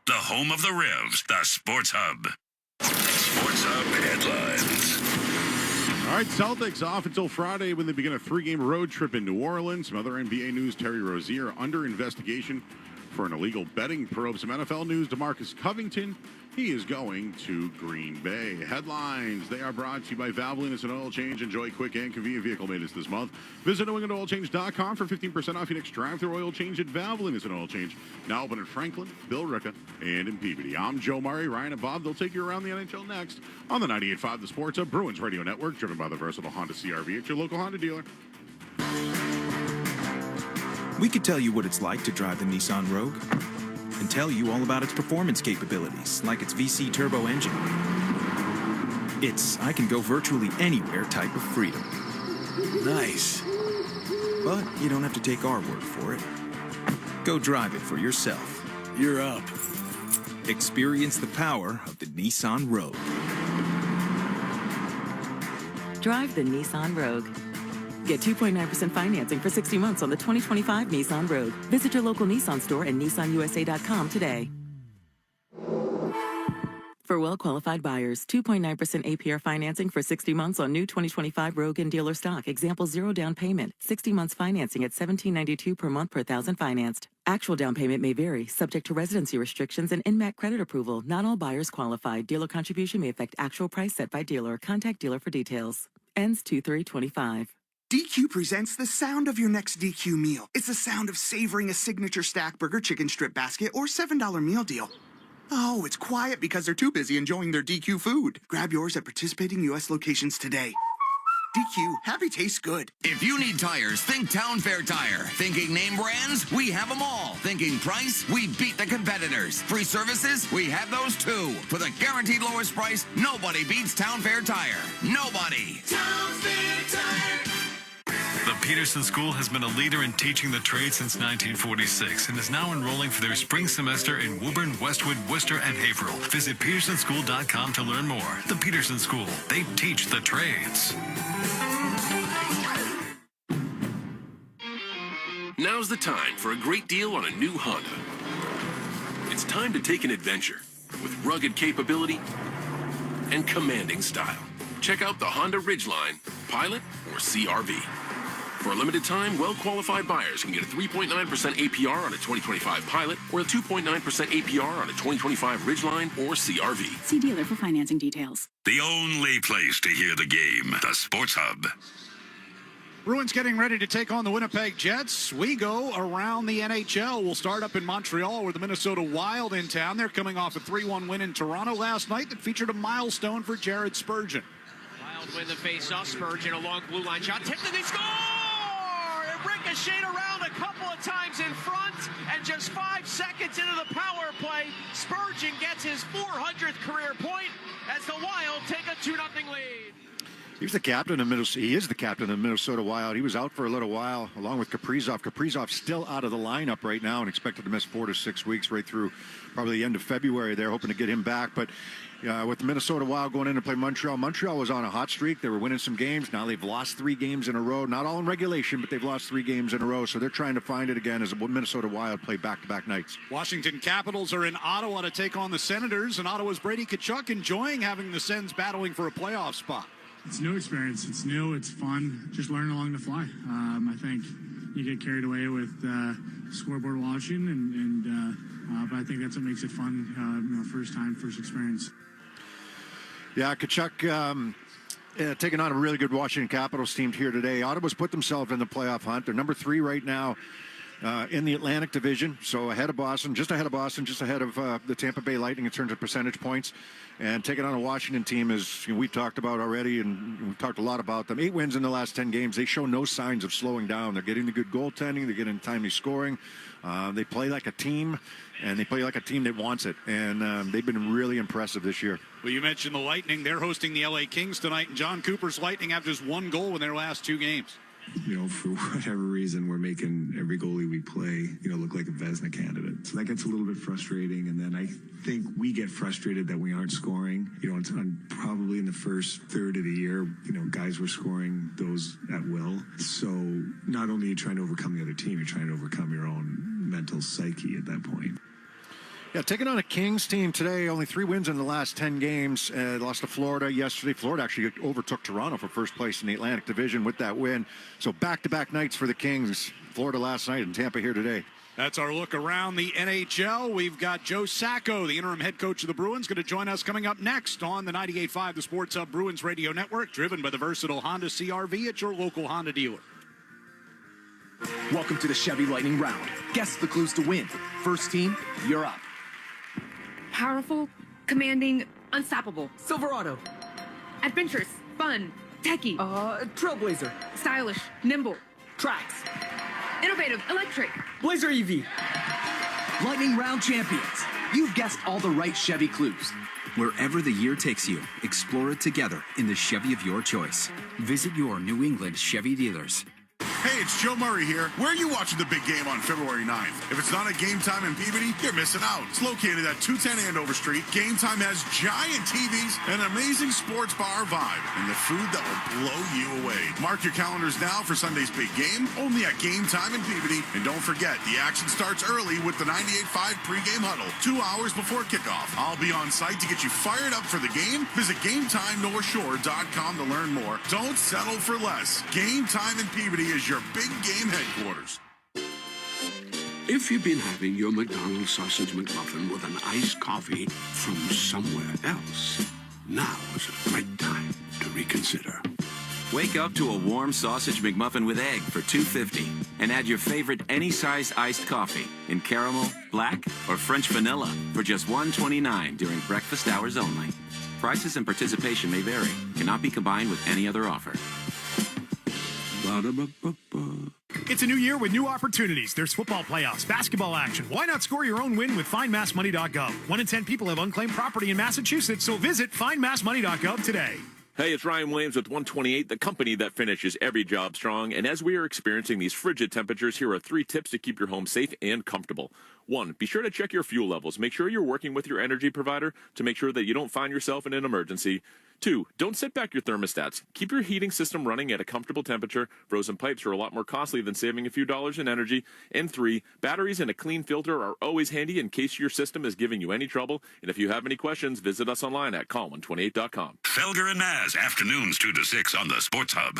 The home of the Revs, the Sports Hub. Sports Hub headlines. All right, Celtics off until Friday when they begin a 3-game road trip in New Orleans. Some other NBA news: Terry Rozier under investigation for an illegal betting probe. Some NFL news: DeMarcus Covington, he is going to Green Bay. Headlines, they are brought to you by Valvoline Instant Oil Change. Enjoy quick and convenient vehicle maintenance this month. Visit NewEnglandOilChange.com for 15% off your next drive-through oil change at Valvoline Instant Oil Change. Now open in Franklin, Billerica, and in Peabody. I'm Joe Murray. Ryan and Bob, they'll take you around the NHL next on the 98.5 The Sports Hub Bruins Radio Network, driven by the versatile Honda CR-V at your local Honda dealer. We could tell you what it's like to drive the Nissan Rogue and tell you all about its performance capabilities, like its VC turbo engine. It's I can go virtually anywhere type of freedom. Nice. But you don't have to take our word for it. Go drive it for yourself. You're up. Experience the power of the Nissan Rogue. Drive the Nissan Rogue. Get 2.9% financing for 60 months on the 2025 Nissan Rogue. Visit your local Nissan store and nissanusa.com today. For well-qualified buyers, 2.9% APR financing for 60 months on new 2025 Rogue and dealer stock. Example, 0 down payment. 60 months financing at $17.92 per month per thousand financed. Actual down payment may vary, subject to residency restrictions and INMAC credit approval. Not all buyers qualify. Dealer contribution may affect actual price set by dealer. Contact dealer for details. Ends 2/3/25. DQ presents the sound of your next DQ meal. It's the sound of savoring a signature stack burger, chicken strip basket, or $7 meal deal. Oh, it's quiet because they're too busy enjoying their DQ food. Grab yours at participating U.S. locations today. DQ, happy tastes good. If you need tires, think Town Fair Tire. Thinking name brands? We have them all. Thinking price? We beat the competitors. Free services? We have those too. For the guaranteed lowest price, nobody beats Town Fair Tire. Nobody. Town Fair Tire. The Peterson School has been a leader in teaching the trade since 1946 and is now enrolling for their spring semester in Woburn, Westwood, Worcester, and Haverhill. Visit petersonschool.com to learn more. The Peterson School, they teach the trades. Now's the time for a great deal on a new Honda. It's time to take an adventure with rugged capability and commanding style. Check out the Honda Ridgeline, Pilot, or CR-V. For a limited time, well-qualified buyers can get a 3.9% APR on a 2025 Pilot or a 2.9% APR on a 2025 Ridgeline or CR-V. See dealer for financing details. The only place to hear the game, the Sports Hub. Bruins getting ready to take on the Winnipeg Jets. We go around the NHL. We'll start up in Montreal with the Minnesota Wild in town. They're coming off a 3-1 win in Toronto last night that featured a milestone for Jared Spurgeon. Wild win the face-off. Spurgeon, a long blue line shot. Tipped and they score! It ricocheted around a couple of times in front, and just 5 seconds into the power play, Spurgeon gets his 400th career point as the Wild take a 2-0 lead. He was the captain of Minnesota. He is the captain of the Minnesota Wild. He was out for a little while, along with Kaprizov. Kaprizov still out of the lineup right now and expected to miss 4 to 6 weeks, right through probably the end of February. They're hoping to get him back. But with the Minnesota Wild going in to play Montreal, Montreal was on a hot streak. They were winning some games. Now they've lost 3 games in a row. Not all in regulation, but they've lost 3 games in a row. So they're trying to find it again as the Minnesota Wild play back-to-back nights. Washington Capitals are in Ottawa to take on the Senators, and Ottawa's Brady Tkachuk enjoying having the Sens battling for a playoff spot. It's a new experience. It's new. It's fun. Just learn along the fly. I think you get carried away with scoreboard watching, but I think that's what makes it fun. First time, first experience. Yeah, Tkachuk taking on a really good Washington Capitals team here today. Ottawa's put themselves in the playoff hunt. They're number 3 right now in the Atlantic Division, so ahead of Boston, just ahead of the Tampa Bay Lightning in terms of percentage points. And taking on a Washington team, as we talked about already, and we've talked a lot about them. 8 wins in the last 10 games. They show no signs of slowing down. They're getting the good goaltending. They're getting timely scoring. They play like a team, and they play like a team that wants it. And they've been really impressive this year. Well, you mentioned the Lightning. They're hosting the LA Kings tonight, and John Cooper's Lightning have just 1 goal in their last 2 games. For whatever reason, we're making every goalie we play, look like a Vezina candidate. So that gets a little bit frustrating. And then I think we get frustrated that we aren't scoring. Probably in the first third of the year, guys were scoring those at will. So not only are you trying to overcome the other team, you're trying to overcome your own mental psyche at that point. Yeah, taking on a Kings team today, only 3 wins in the last 10 games. Lost to Florida yesterday. Florida actually overtook Toronto for first place in the Atlantic Division with that win. So back-to-back nights for the Kings. Florida last night and Tampa here today. That's our look around the NHL. We've got Joe Sacco, the interim head coach of the Bruins, going to join us coming up next on the 98.5 The Sports Hub Bruins Radio Network, driven by the versatile Honda CR-V at your local Honda dealer. Welcome to the Chevy Lightning Round. Guess the clues to win. First team, you're up. Powerful, commanding, unstoppable. Silverado. Adventurous, fun, techie. Trailblazer. Stylish, nimble. Tracks. Innovative, electric. Blazer EV. Lightning Round champions. You've guessed all the right Chevy clues. Wherever the year takes you, explore it together in the Chevy of your choice. Visit your New England Chevy dealers. Hey, it's Joe Murray here. Where are you watching the big game on February 9th? If it's not a Game Time in Peabody, you're missing out. It's located at 210 Andover Street. Game Time has giant TVs, an amazing sports bar vibe, and the food that will blow you away. Mark your calendars now for Sunday's big game, only at Game Time in Peabody. And don't forget, the action starts early with the 98.5 pregame huddle, 2 hours before kickoff. I'll be on site to get you fired up for the game. Visit GameTimeNorthshore.com to learn more. Don't settle for less. Game Time in Peabody is your big game headquarters. If you've been having your McDonald's sausage McMuffin with an iced coffee from somewhere else, now is a great time to reconsider. Wake up to a warm sausage McMuffin with egg for $2.50 and add your favorite any-size iced coffee in caramel, black, or French vanilla for just $1.29 during breakfast hours only. Prices and participation may vary. Cannot be combined with any other offer. It's a new year with new opportunities. There's football playoffs, basketball action. Why not score your own win with FindMassMoney.gov? 1 in 10 people have unclaimed property in Massachusetts, so visit FindMassMoney.gov today. Hey, it's Ryan Williams with 128, the company that finishes every job strong. And as we are experiencing these frigid temperatures, here are 3 tips to keep your home safe and comfortable. 1, be sure to check your fuel levels. Make sure you're working with your energy provider to make sure that you don't find yourself in an emergency. 2, don't set back your thermostats. Keep your heating system running at a comfortable temperature. Frozen pipes are a lot more costly than saving a few dollars in energy. And 3, batteries and a clean filter are always handy in case your system is giving you any trouble. And if you have any questions, visit us online at call128.com. Felger and Maz, afternoons 2 to 6 on the Sports Hub.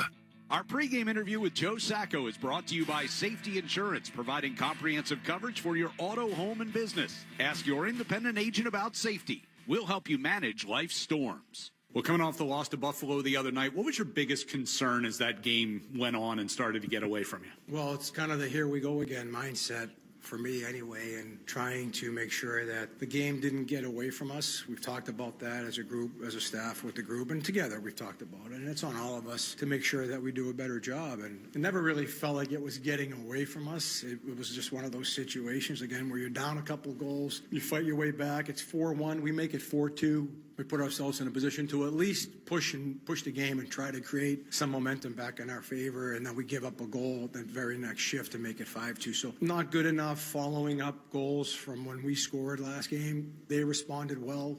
Our pregame interview with Joe Sacco is brought to you by Safety Insurance, providing comprehensive coverage for your auto, home, and business. Ask your independent agent about safety. We'll help you manage life's storms. Well, coming off the loss to Buffalo the other night, what was your biggest concern as that game went on and started to get away from you? Well, it's kind of the here we go again mindset for me anyway, and trying to make sure that the game didn't get away from us. We've talked about that as a group, as a staff with the group, and together we've talked about it. And it's on all of us to make sure that we do a better job. And it never really felt like it was getting away from us. It was just one of those situations, again, where you're down a couple goals, you fight your way back. It's 4-1. We make it 4-2. we put ourselves in a position to at least push the game and try to create some momentum back in our favor, and then we give up a goal the very next shift to make it 5-2. So not good enough following up goals from when we scored last game. They responded well.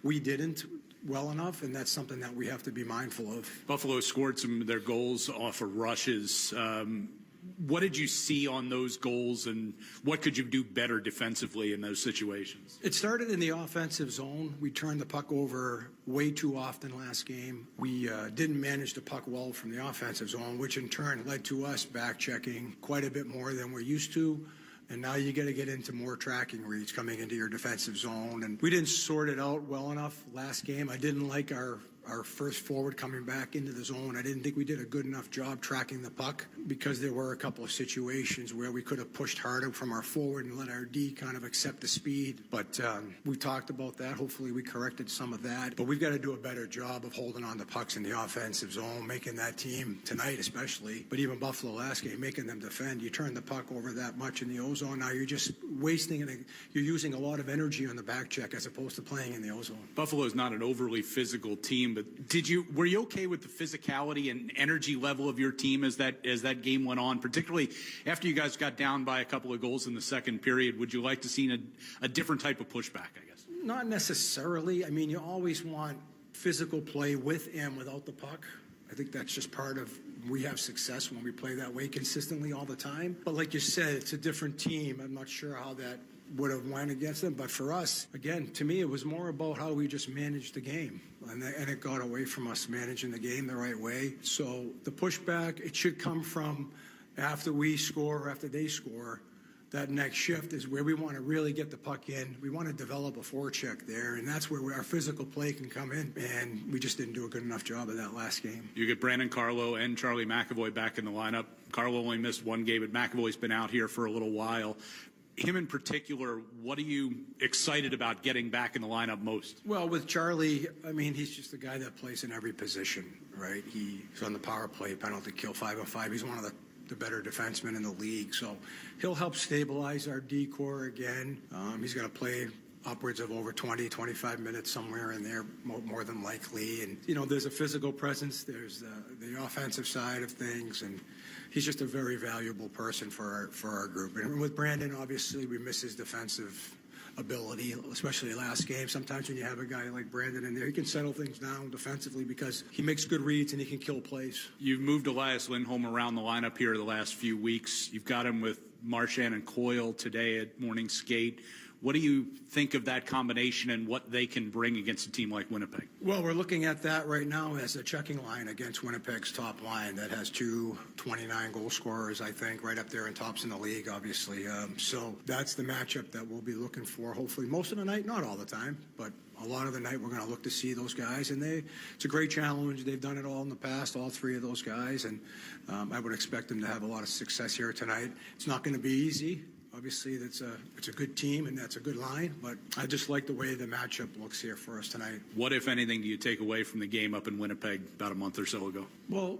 We didn't well enough, and that's something that we have to be mindful of. Buffalo scored some of their goals off of rushes. What did you see on those goals, and what could you do better defensively in those situations? It started in the offensive zone. We turned the puck over way too often last game. We didn't manage the puck well from the offensive zone, which in turn led to us back checking quite a bit more than we're used to. And now you got to get into more tracking reads coming into your defensive zone. And we didn't sort it out well enough last game. I didn't like our first forward coming back into the zone. I didn't think we did a good enough job tracking the puck because there were a couple of situations where we could have pushed harder from our forward and let our D kind of accept the speed. But we talked about that. Hopefully we corrected some of that. But we've got to do a better job of holding on to pucks in the offensive zone, making that team tonight especially, but even Buffalo last game, making them defend. You turn the puck over that much in the O-zone, now you're just wasting it. You're using a lot of energy on the back check as opposed to playing in the O-zone. Buffalo's not an overly physical team, but were you okay with the physicality and energy level of your team as that game went on, particularly after you guys got down by a couple of goals in the second period? Would you like to see a different type of pushback, I guess? Not necessarily. I mean, you always want physical play with and without the puck. I think that's just part of we have success when we play that way consistently all the time. But like you said, it's a different team. I'm not sure how that would have went against them. But for us, again, to me, it was more about how we just managed the game. And it got away from us managing the game the right way. So the pushback, it should come from after we score or after they score. That next shift is where we want to really get the puck in. We want to develop a forecheck there, and that's where our physical play can come in, and we just didn't do a good enough job of that last game. You get Brandon Carlo and Charlie McAvoy back in the lineup. Carlo only missed one game, but McAvoy's been out here for a little while. Him in particular, what are you excited about getting back in the lineup most? Well, with Charlie, I mean, he's just a guy that plays in every position, right? He's on the power play, penalty kill, 5-on-5. He's one of the better defensemen in the league. So he'll help stabilize our D-core again. He's going to play upwards of over 20, 25 minutes somewhere in there, more than likely. And, you know, there's a physical presence. There's the offensive side of things. And he's just a very valuable person for our group. And with Brandon, obviously, we miss his defensive ability, especially last game. Sometimes when you have a guy like Brandon in there, he can settle things down defensively because he makes good reads and he can kill plays. You've moved Elias Lindholm around the lineup here the last few weeks. You've got him with Marchand and Coyle today at morning skate. What do you think of that combination and what they can bring against a team like Winnipeg? Well, we're looking at that right now as a checking line against Winnipeg's top line that has 2 29 goal scorers, I think, right up there in tops in the league, obviously. So that's the matchup that we'll be looking for, hopefully, most of the night, not all the time, but a lot of the night we're going to look to see those guys. And it's a great challenge. They've done it all in the past, all 3 of those guys, and I would expect them to have a lot of success here tonight. It's not going to be easy. Obviously, it's a good team, and that's a good line, but I just like the way the matchup looks here for us tonight. What, if anything, do you take away from the game up in Winnipeg about a month or so ago? Well,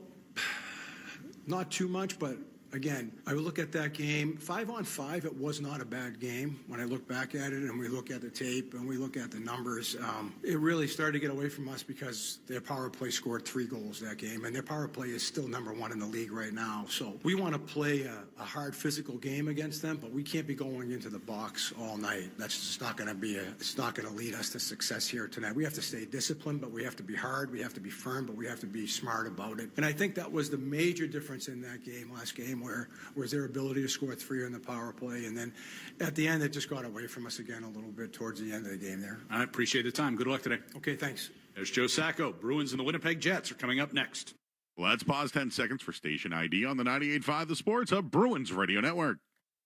not too much, but again, I would look at that game. 5-on-5, it was not a bad game. When I look back at it and we look at the tape and we look at the numbers, it really started to get away from us because their power play scored 3 goals that game, and their power play is still number 1 in the league right now. So we want to play a hard physical game against them, but we can't be going into the box all night. That's just not going to it's not going to lead us to success here tonight. We have to stay disciplined, but we have to be hard. We have to be firm, but we have to be smart about it. And I think that was the major difference in that game last game, where was their ability to score 3 on the power play, and then at the end it just got away from us again a little bit towards the end of the game there. I appreciate the time. Good luck today. Okay, thanks. There's Joe Sacco. Bruins and the Winnipeg Jets are coming up next. Let's pause 10 seconds for station ID on the 98.5 The Sports Hub Bruins Radio Network.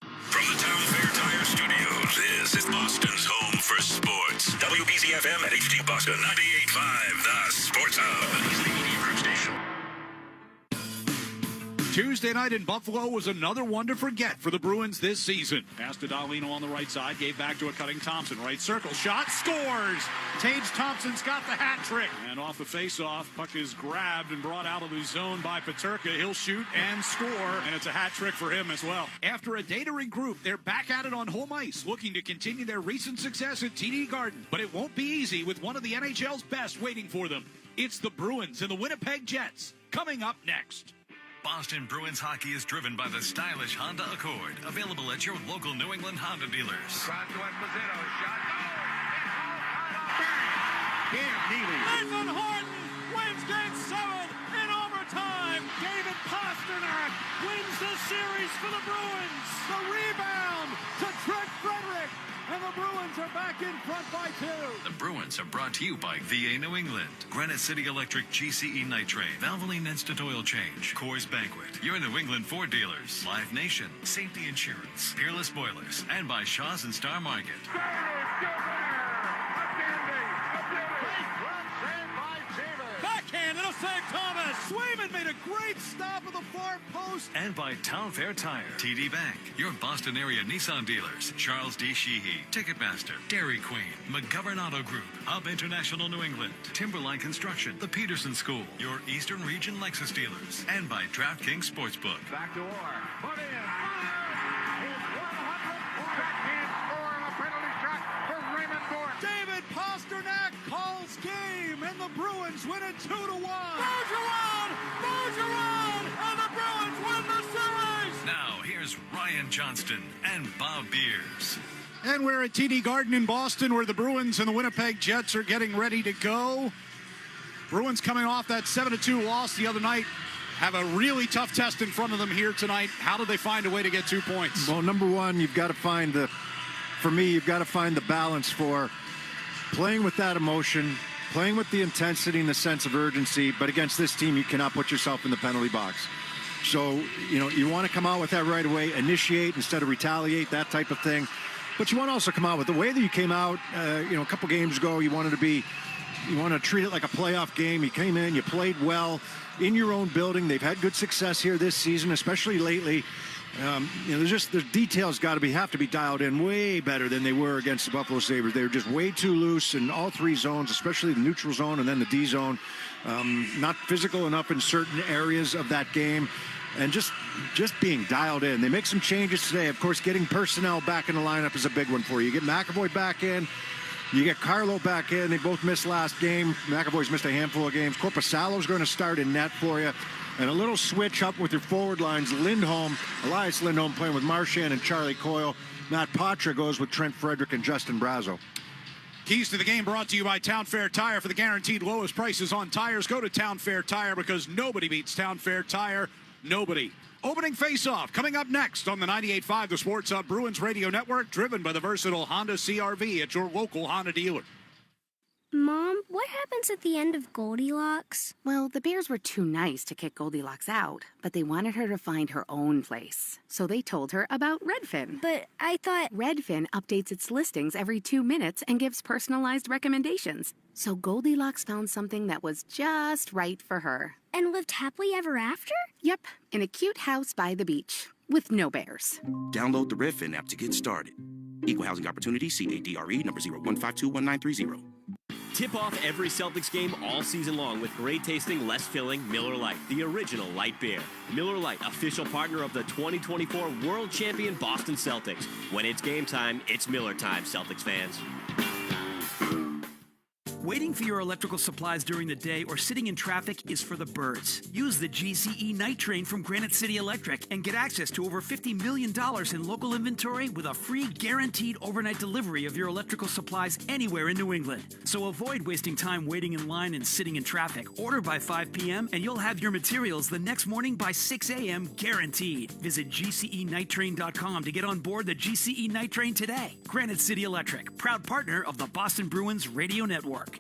From the Town Fair Tire Studios, this is Boston's home for sports. WBCFM at HD Boston 98.5 The Sports Hub. Is the Media Group station. Tuesday night in Buffalo was another one to forget for the Bruins this season. Pass to Dahlino on the right side, gave back to a cutting Thompson. Right circle shot, scores! Tage Thompson's got the hat trick. And off the face-off, puck is grabbed and brought out of the zone by Peterka. He'll shoot and score, and it's a hat trick for him as well. After a day to regroup, they're back at it on home ice, looking to continue their recent success at TD Garden. But it won't be easy with one of the NHL's best waiting for them. It's the Bruins and the Winnipeg Jets, coming up next. Boston Bruins hockey is driven by the stylish Honda Accord, available at your local New England Honda dealers. Nathan Horton wins Game 7 in overtime. David Pastrnak wins the series for the Bruins. The rebound to Trent Frederick, and the Bruins are back in front by 2. The Bruins are brought to you by VA New England, Granite City Electric GCE Nitrate, Valvoline Instant Oil Change, Coors Banquet, your New England Ford dealers, Live Nation, Safety Insurance, Peerless Boilers, and by Shaw's and Star Market. Backhand, it'll save Thomas. Swayman made a great stop at the far post. And by Town Fair Tire, TD Bank, your Boston area Nissan dealers, Charles D. Sheehy, Ticketmaster, Dairy Queen, McGovern Auto Group, Hub International New England, Timberline Construction, the Peterson School, your Eastern Region Lexus dealers, and by DraftKings Sportsbook. Back to Orr. Put in. Backhand score and a penalty shot for Raymond Bourque. David Pastrnak calls game, and the Bruins win it 2-1. Bergeron! And the Bruins win the series! Now, here's Ryan Johnston and Bob Beers. And we're at TD Garden in Boston, where the Bruins and the Winnipeg Jets are getting ready to go. Bruins coming off that 7-2 loss the other night have a really tough test in front of them here tonight. How do they find a way to get 2 points? Well, number one, you've got to find the balance for playing with that emotion, playing with the intensity and the sense of urgency, but against this team, you cannot put yourself in the penalty box. So, you want to come out with that right away, initiate instead of retaliate, that type of thing. But you want to also come out with the way that you came out, a couple games ago, you want to treat it like a playoff game. You came in, you played well in your own building. They've had good success here this season, especially lately. The details have to be dialed in way better than they were against the Buffalo Sabres. They were just way too loose in all three zones, especially the neutral zone and then the D zone. Not physical enough in certain areas of that game, and just being dialed in. They make some changes today. Of course, getting personnel back in the lineup is a big one for you. You get McAvoy back in. You get Carlo back in. They both missed last game. McAvoy's missed a handful of games. Korpisalo's going to start in net for you. And a little switch up with your forward lines. Elias Lindholm playing with Marchand and Charlie Coyle. Matt Patra goes with Trent Frederick and Justin Brazo. Keys to the game brought to you by Town Fair Tire. For the guaranteed lowest prices on tires, go to Town Fair Tire, because nobody beats Town Fair Tire. Nobody. Opening face-off coming up next on the 98.5 The Sports Hub Bruins Radio Network, driven by the versatile Honda CR-V at your local Honda dealer. Mom, what happens at the end of Goldilocks? Well, the Bears were too nice to kick Goldilocks out, but they wanted her to find her own place. So they told her about Redfin. But I thought... Redfin updates its listings every 2 minutes and gives personalized recommendations. So Goldilocks found something that was just right for her. And lived happily ever after? Yep, in a cute house by the beach, with no bears. Download the Redfin app to get started. Equal housing opportunity, CADRE, number 01521930. Tip off every Celtics game all season long with great tasting, less filling Miller Lite, the original light beer. Miller Lite, official partner of the 2024 World Champion Boston Celtics. When it's game time, it's Miller time, Celtics fans. Waiting for your electrical supplies during the day or sitting in traffic is for the birds. Use the GCE Night Train from Granite City Electric and get access to over $50 million in local inventory with a free guaranteed overnight delivery of your electrical supplies anywhere in New England. So avoid wasting time waiting in line and sitting in traffic. Order by 5 p.m. and you'll have your materials the next morning by 6 a.m. guaranteed. Visit GCENightTrain.com to get on board the GCE Night Train today. Granite City Electric, proud partner of the Boston Bruins Radio Network.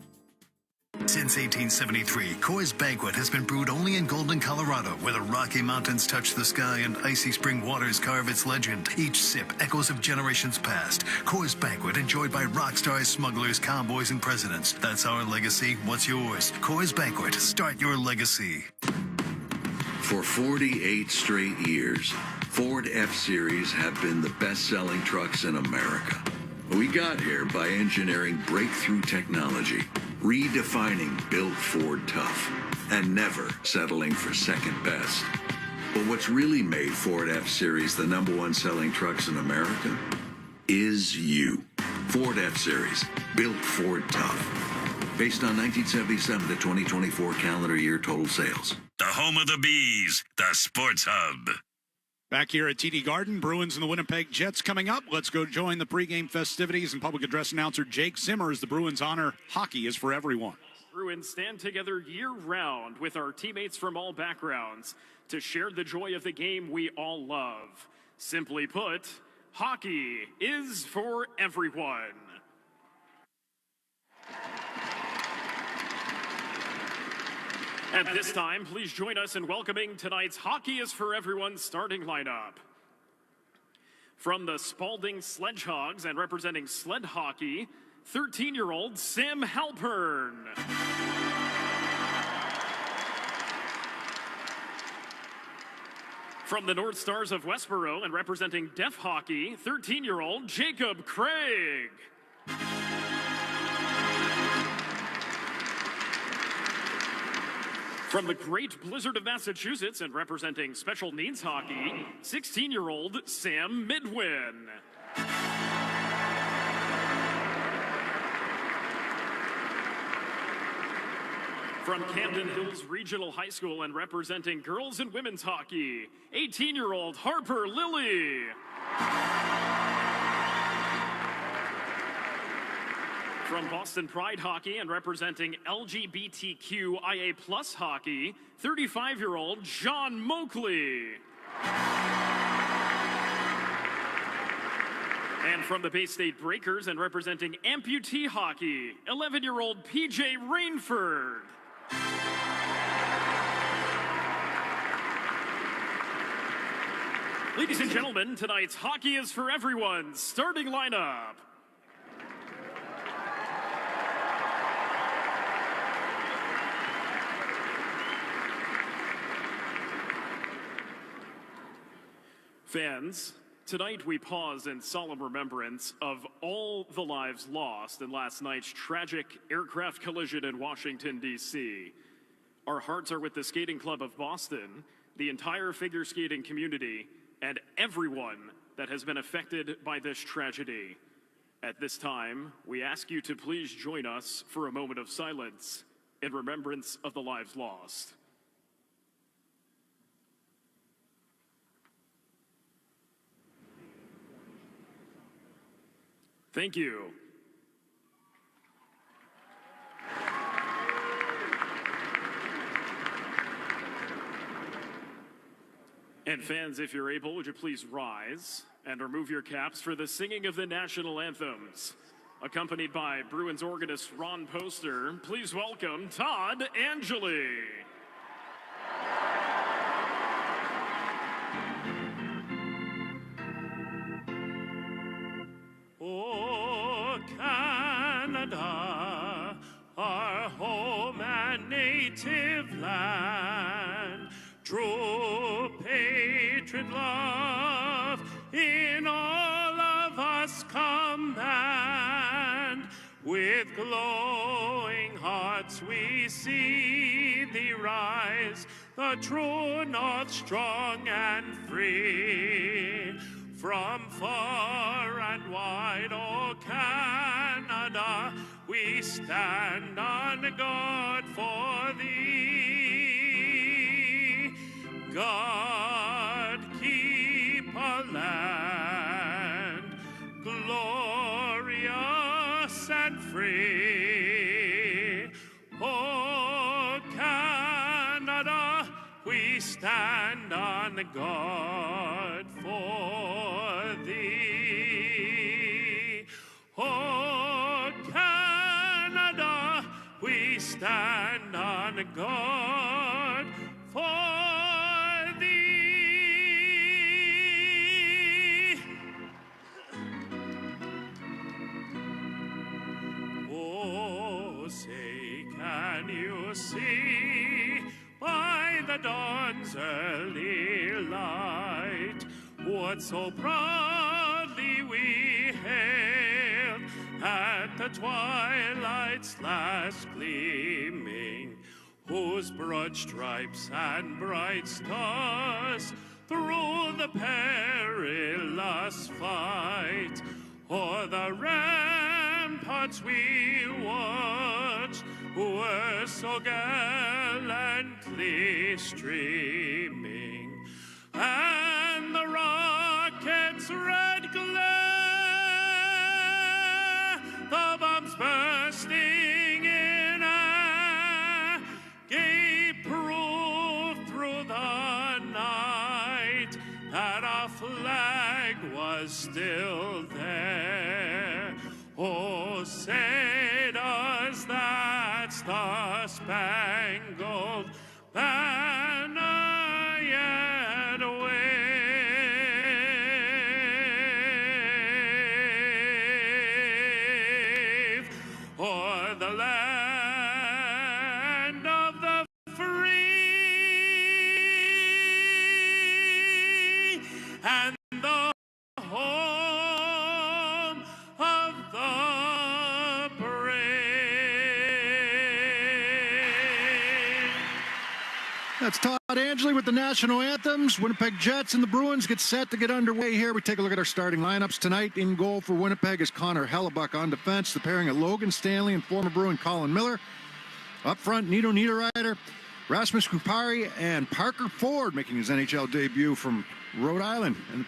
Since 1873, Coors Banquet has been brewed only in Golden, Colorado, where the Rocky Mountains touch the sky and icy spring waters carve its legend. Each sip echoes of generations past. Coors Banquet, enjoyed by rock stars, smugglers, cowboys, and presidents. That's our legacy. What's yours? Coors Banquet. Start your legacy. For 48 straight years, Ford F-Series have been the best-selling trucks in America. We got here by engineering breakthrough technology, redefining Built Ford Tough, and never settling for second best. But what's really made Ford F-Series the #1 selling trucks in America is you. Ford F-Series, Built Ford Tough. Based on 1977 to 2024 calendar year total sales. The home of the Bees, the Sports Hub. Back here at TD Garden, Bruins and the Winnipeg Jets coming up. Let's go join the pregame festivities, and public address announcer Jake Zimmer as the Bruins honor Hockey is for Everyone. Bruins stand together year-round with our teammates from all backgrounds to share the joy of the game we all love. Simply put, hockey is for everyone. At this time, please join us in welcoming tonight's Hockey is for Everyone starting lineup. From the Spalding Sledgehogs and representing sled hockey, 13-year-old Sam Halpern. From the North Stars of Westboro and representing deaf hockey, 13-year-old Jacob Craig. From the Great Blizzard of Massachusetts and representing special needs hockey, 16-year-old Sam Midwin. From Camden Hills Regional High School and representing girls and women's hockey, 18-year-old Harper Lilly. From Boston Pride Hockey and representing LGBTQIA+ hockey, 35-year-old John Moakley. And from the Bay State Breakers and representing amputee hockey, 11-year-old PJ Rainford. Ladies and gentlemen, tonight's Hockey is for Everyone starting lineup. Fans, tonight we pause in solemn remembrance of all the lives lost in last night's tragic aircraft collision in Washington, D.C. Our hearts are with the Skating Club of Boston, the entire figure skating community, and everyone that has been affected by this tragedy. At this time, we ask you to please join us for a moment of silence in remembrance of the lives lost. Thank you. And fans, if you're able, would you please rise and remove your caps for the singing of the national anthems. Accompanied by Bruins organist Ron Poster, please welcome Todd Angeli. Oh, Canada, our home and native land, true patriot love in all of us command. With glowing hearts we see thee rise, the true north strong and free. From far and wide, oh Canada, we stand on guard for thee. God keep our land glorious and free. Oh Canada, we stand on guard for thee. Oh Canada, we stand on guard for thee. Oh, say, can you see by the the dawn's early light would so proudly we hailed at the twilight's last gleaming, whose broad stripes and bright stars through the perilous fight o'er the ramparts we watched were so gallantly streaming, and the rocket's red glare, the bombs bursting in air, gave proof through the night that our flag was still there. Oh, say does that star-spangled banner yet wave o'er the land of the free and the home of the brave. That's Todd Angeli with the national anthems. Winnipeg Jets and the Bruins get set to get underway here. We take a look at our starting lineups tonight. In goal for Winnipeg is Connor Hellebuck. On defense, the pairing of Logan Stanley and former Bruin Colin Miller. Up front, Nito Niederreiter, Rasmus Kupari, and Parker Ford making his NHL debut from Rhode Island and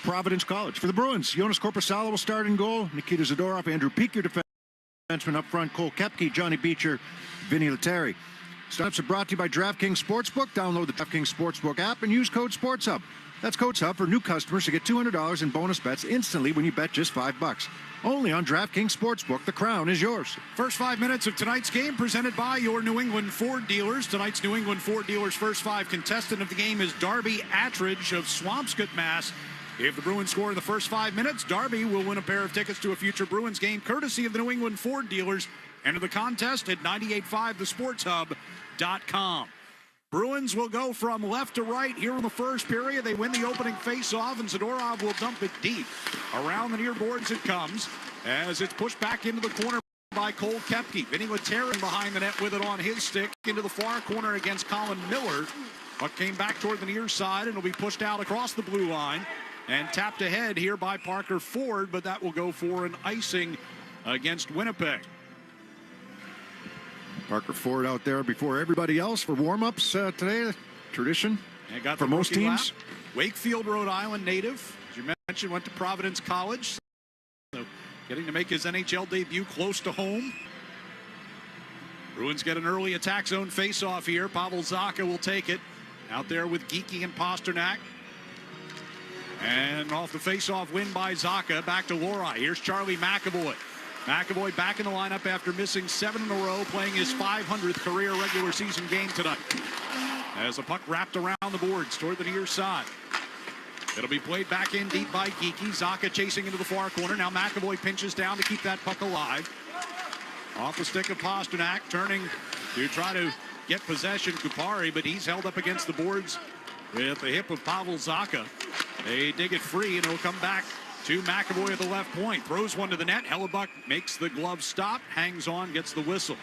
Providence College. For the Bruins, Jonas Korpisalo will start in goal. Nikita Zadorov, Andrew Peeke, your defenseman up front. Cole Koepke, Johnny Beecher, Vinny Lettieri. Startups are brought to you by DraftKings Sportsbook. Download the DraftKings Sportsbook app and use code SportsHub. That's code SHUB for new customers to get $200 in bonus bets instantly when you bet just $5. Only on DraftKings Sportsbook. The crown is yours. First 5 minutes of tonight's game presented by your New England Ford dealers. Tonight's New England Ford dealers' first 5 contestant of the game is Darby Attridge of Swampscott, Mass. If the Bruins score in the first 5 minutes, Darby will win a pair of tickets to a future Bruins game courtesy of the New England Ford dealers. Enter the contest at 985thesportshub.com. Bruins will go from left to right here in the first period. They win the opening face-off, and Zadorov will dump it deep. Around the near boards it comes as it's pushed back into the corner by Cole Koepke. Vinny Lettieri behind the net with it on his stick into the far corner against Colin Miller. Puck came back toward the near side and will be pushed out across the blue line and tapped ahead here by Parker Ford, but that will go for an icing against Winnipeg. Parker Ford out there before everybody else for warm-ups today. Tradition and got for most teams. Lap. Wakefield, Rhode Island native. As you mentioned, went to Providence College. So getting to make his NHL debut close to home. Bruins get an early attack zone face-off here. Pavel Zacha will take it. Out there with Geekie and Pasternak. And off the face-off win by Zacha. Back to Lori. Here's Charlie McAvoy. McAvoy back in the lineup after missing 7 in a row, playing his 500th career regular season game tonight. As the puck wrapped around the boards toward the near side. It'll be played back in deep by Geekie. Zacha chasing into the far corner. Now McAvoy pinches down to keep that puck alive. Off the stick of Pasternak, turning to try to get possession. Kupari, but he's held up against the boards with the hip of Pavel Zacha. They dig it free, and it'll come back to McAvoy at the left point. Throws one to the net. Hellebuck makes the glove stop, hangs on, gets the whistle.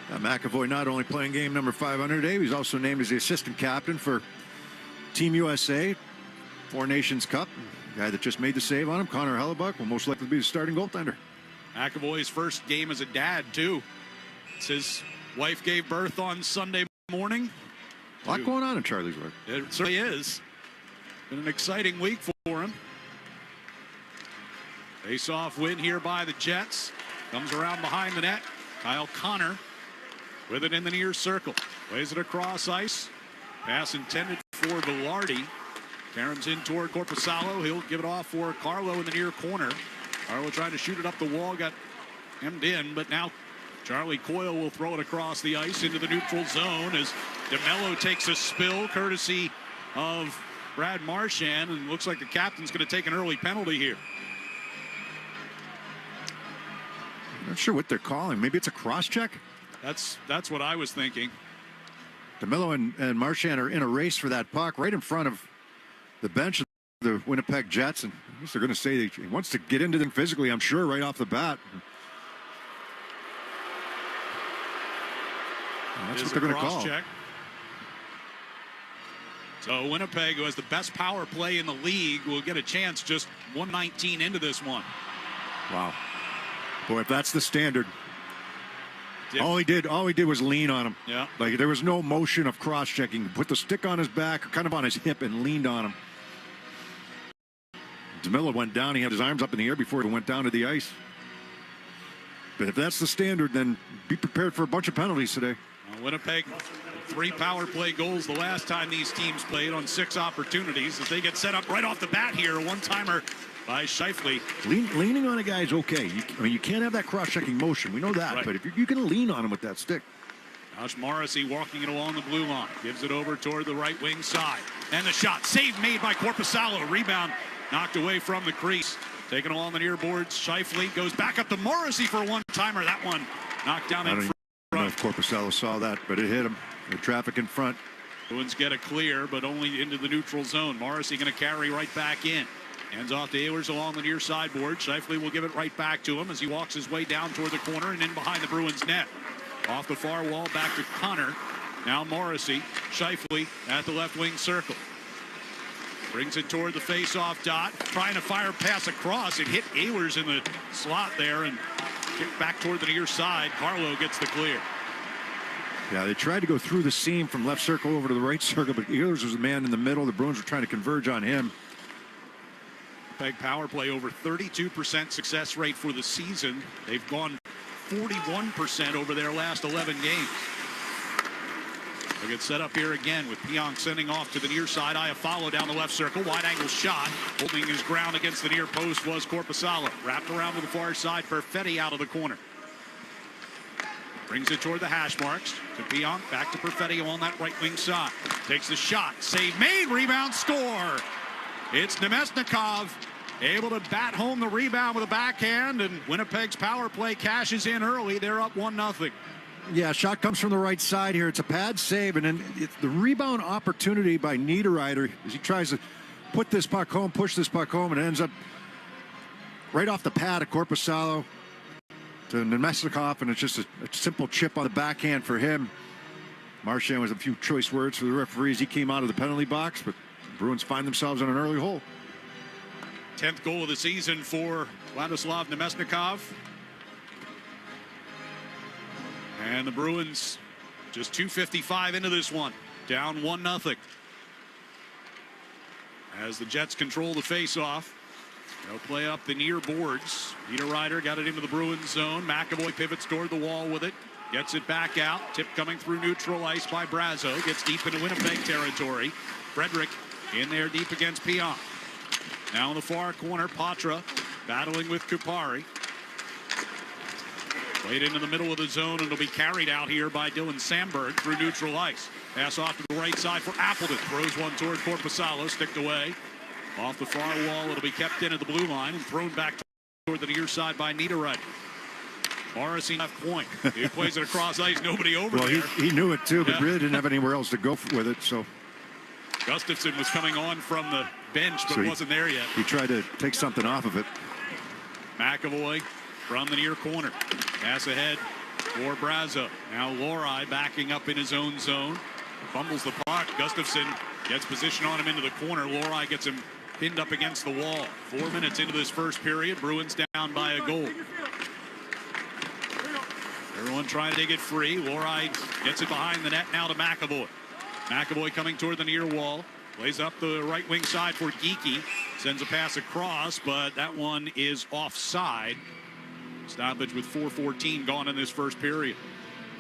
McAvoy not only playing game number 500 today, he's also named as the assistant captain for Team USA, Four Nations Cup. The guy that just made the save on him, Connor Hellebuck, will most likely be the starting goaltender. McAvoy's first game as a dad, too. It's his wife gave birth on Sunday morning. A lot going on in Charlie's work. It certainly is. Been an exciting week for him. Face-off win here by the Jets. Comes around behind the net. Kyle Connor with it in the near circle. Plays it across ice. Pass intended for Velarde. Caroms in toward Korpisalo. He'll give it off for Carlo in the near corner. Carlo trying to shoot it up the wall. Got hemmed in, but now Charlie Coyle will throw it across the ice into the neutral zone as DeMello takes a spill courtesy of Brad Marchand, and looks like the captain's going to take an early penalty here. Not sure what they're calling. Maybe it's a cross-check? That's what I was thinking. DeMillo and Marchand are in a race for that puck right in front of the bench of the Winnipeg Jets. And I guess they're going to say he wants to get into them physically, I'm sure, right off the bat. And that's what they're going to call. Check. So Winnipeg, who has the best power play in the league, will get a chance just 1:19 into this one. Wow. Boy, if that's the standard. All he did was lean on him. Yeah. Like there was no motion of cross-checking. Put the stick on his back, or kind of on his hip, and leaned on him. DeMillo went down. He had his arms up in the air before he went down to the ice. But if that's the standard, then be prepared for a bunch of penalties today. Winnipeg, 3 power play goals the last time these teams played on 6 opportunities. As they get set up right off the bat here, a one-timer by Scheifele. Leaning on a guy is okay. You can't have that cross-checking motion. We know that. Right. But if you can lean on him with that stick. Josh Morrissey walking it along the blue line. Gives it over toward the right wing side. And the shot. Save made by Korpisalo. Rebound knocked away from the crease. Taken along the near boards. Scheifele goes back up to Morrissey for a one-timer. That one knocked down in front. I don't know if Korpisalo saw that, but it hit him. The traffic in front. Bruins get a clear, but only into the neutral zone. Morrissey going to carry right back in. Hands off to Ehlers along the near sideboard. Scheifele will give it right back to him as he walks his way down toward the corner and in behind the Bruins net. Off the far wall, back to Connor. Now Morrissey. Scheifele at the left wing circle. Brings it toward the face-off dot. Trying to fire pass across. It hit Ehlers in the slot there and kicked back toward the near side. Carlo gets the clear. Yeah, they tried to go through the seam from left circle over to the right circle, but Ehlers was the man in the middle. The Bruins were trying to converge on him. Winnipeg power play over 32% success rate for the season. They've gone 41% over their last 11 games. They get set up here again with Pionk sending off to the near side. Iafallo down the left circle. Wide angle shot. Holding his ground against the near post was Korpisalo. Wrapped around to the far side. Perfetti out of the corner. Brings it toward the hash marks. To Pionk. Back to Perfetti on that right wing side. Takes the shot. Save made. Rebound score. It's Nemesnikov able to bat home the rebound with a backhand. And Winnipeg's power play cashes in early. They're up 1-0. Yeah, shot comes from the right side here. It's a pad save, and then it's the rebound opportunity by Niederreiter as he tries to put this puck home, push this puck home, and it ends up right off the pad of Korpisalo to Nemesnikov, and it's just a simple chip on the backhand for him. Marchand was a few choice words for the referees. He came out of the penalty box, but the Bruins find themselves on an early hole. 10th goal of the season for Vladislav Nemesnikov. And the Bruins just 2:55 into this one, down 1-0. As the Jets control the face-off, they'll play up the near boards. Niederreiter got it into the Bruins zone. McAvoy pivots toward the wall with it. Gets it back out. Tip coming through neutral ice by Brazo. Gets deep into Winnipeg territory. Frederick in there deep against Pionk. Now in the far corner, Patra battling with Kupari. Played into the middle of the zone, and it'll be carried out here by Dylan Sandberg through neutral ice. Pass off to the right side for Appleton. Throws one toward Korpisalo, sticked away. Off the far wall, it'll be kept in at the blue line and thrown back toward the near side by Niederreiter. Morrissey left point. He plays it across ice, nobody over there. He knew it too, but really didn't have anywhere else to go with it. So Gustafsson was coming on from the bench, but wasn't there yet. He tried to take something off of it. McAvoy from the near corner. Pass ahead for Brazo. Now Lohrei backing up in his own zone. Fumbles the puck. Gustafsson gets position on him into the corner. Lohrei gets him pinned up against the wall. 4 minutes into this first period. Bruins down by a goal. Everyone trying to take it free. Lohrei gets it behind the net now to McAvoy. McAvoy coming toward the near wall. Plays up the right wing side for Geekie. Sends a pass across, but that one is offside. Stoppage with 4:14 gone in this first period.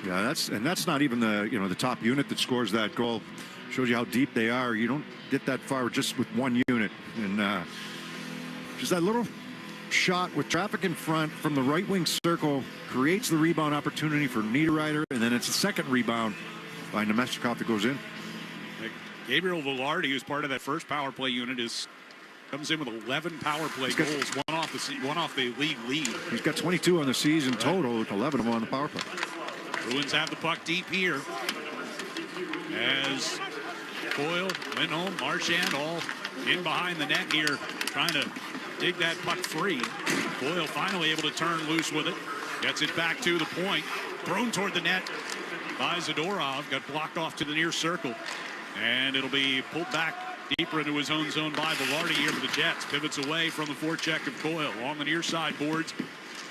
Yeah, that's not even the top unit that scores that goal. Shows you how deep they are. You don't get that far just with one unit, and just that little shot with traffic in front from the right wing circle creates the rebound opportunity for Niederreiter, and then it's the second rebound by Nemesnikov that goes in. Gabriel Velarde, who's part of that first power play unit, comes in with 11 power play goals, one off the league lead. He's got 22 on the season total, with 11 of them on the power play. Bruins have the puck deep here. as Boyle, Lindholm, Marchand all in behind the net here, trying to dig that puck free. Boyle finally able to turn loose with it. Gets it back to the point. Thrown toward the net by Zadorov. Got blocked off to the near circle. And it'll be pulled back deeper into his own zone by Velarde here for the Jets. Pivots away from the forecheck of Boyle. Along the near side boards.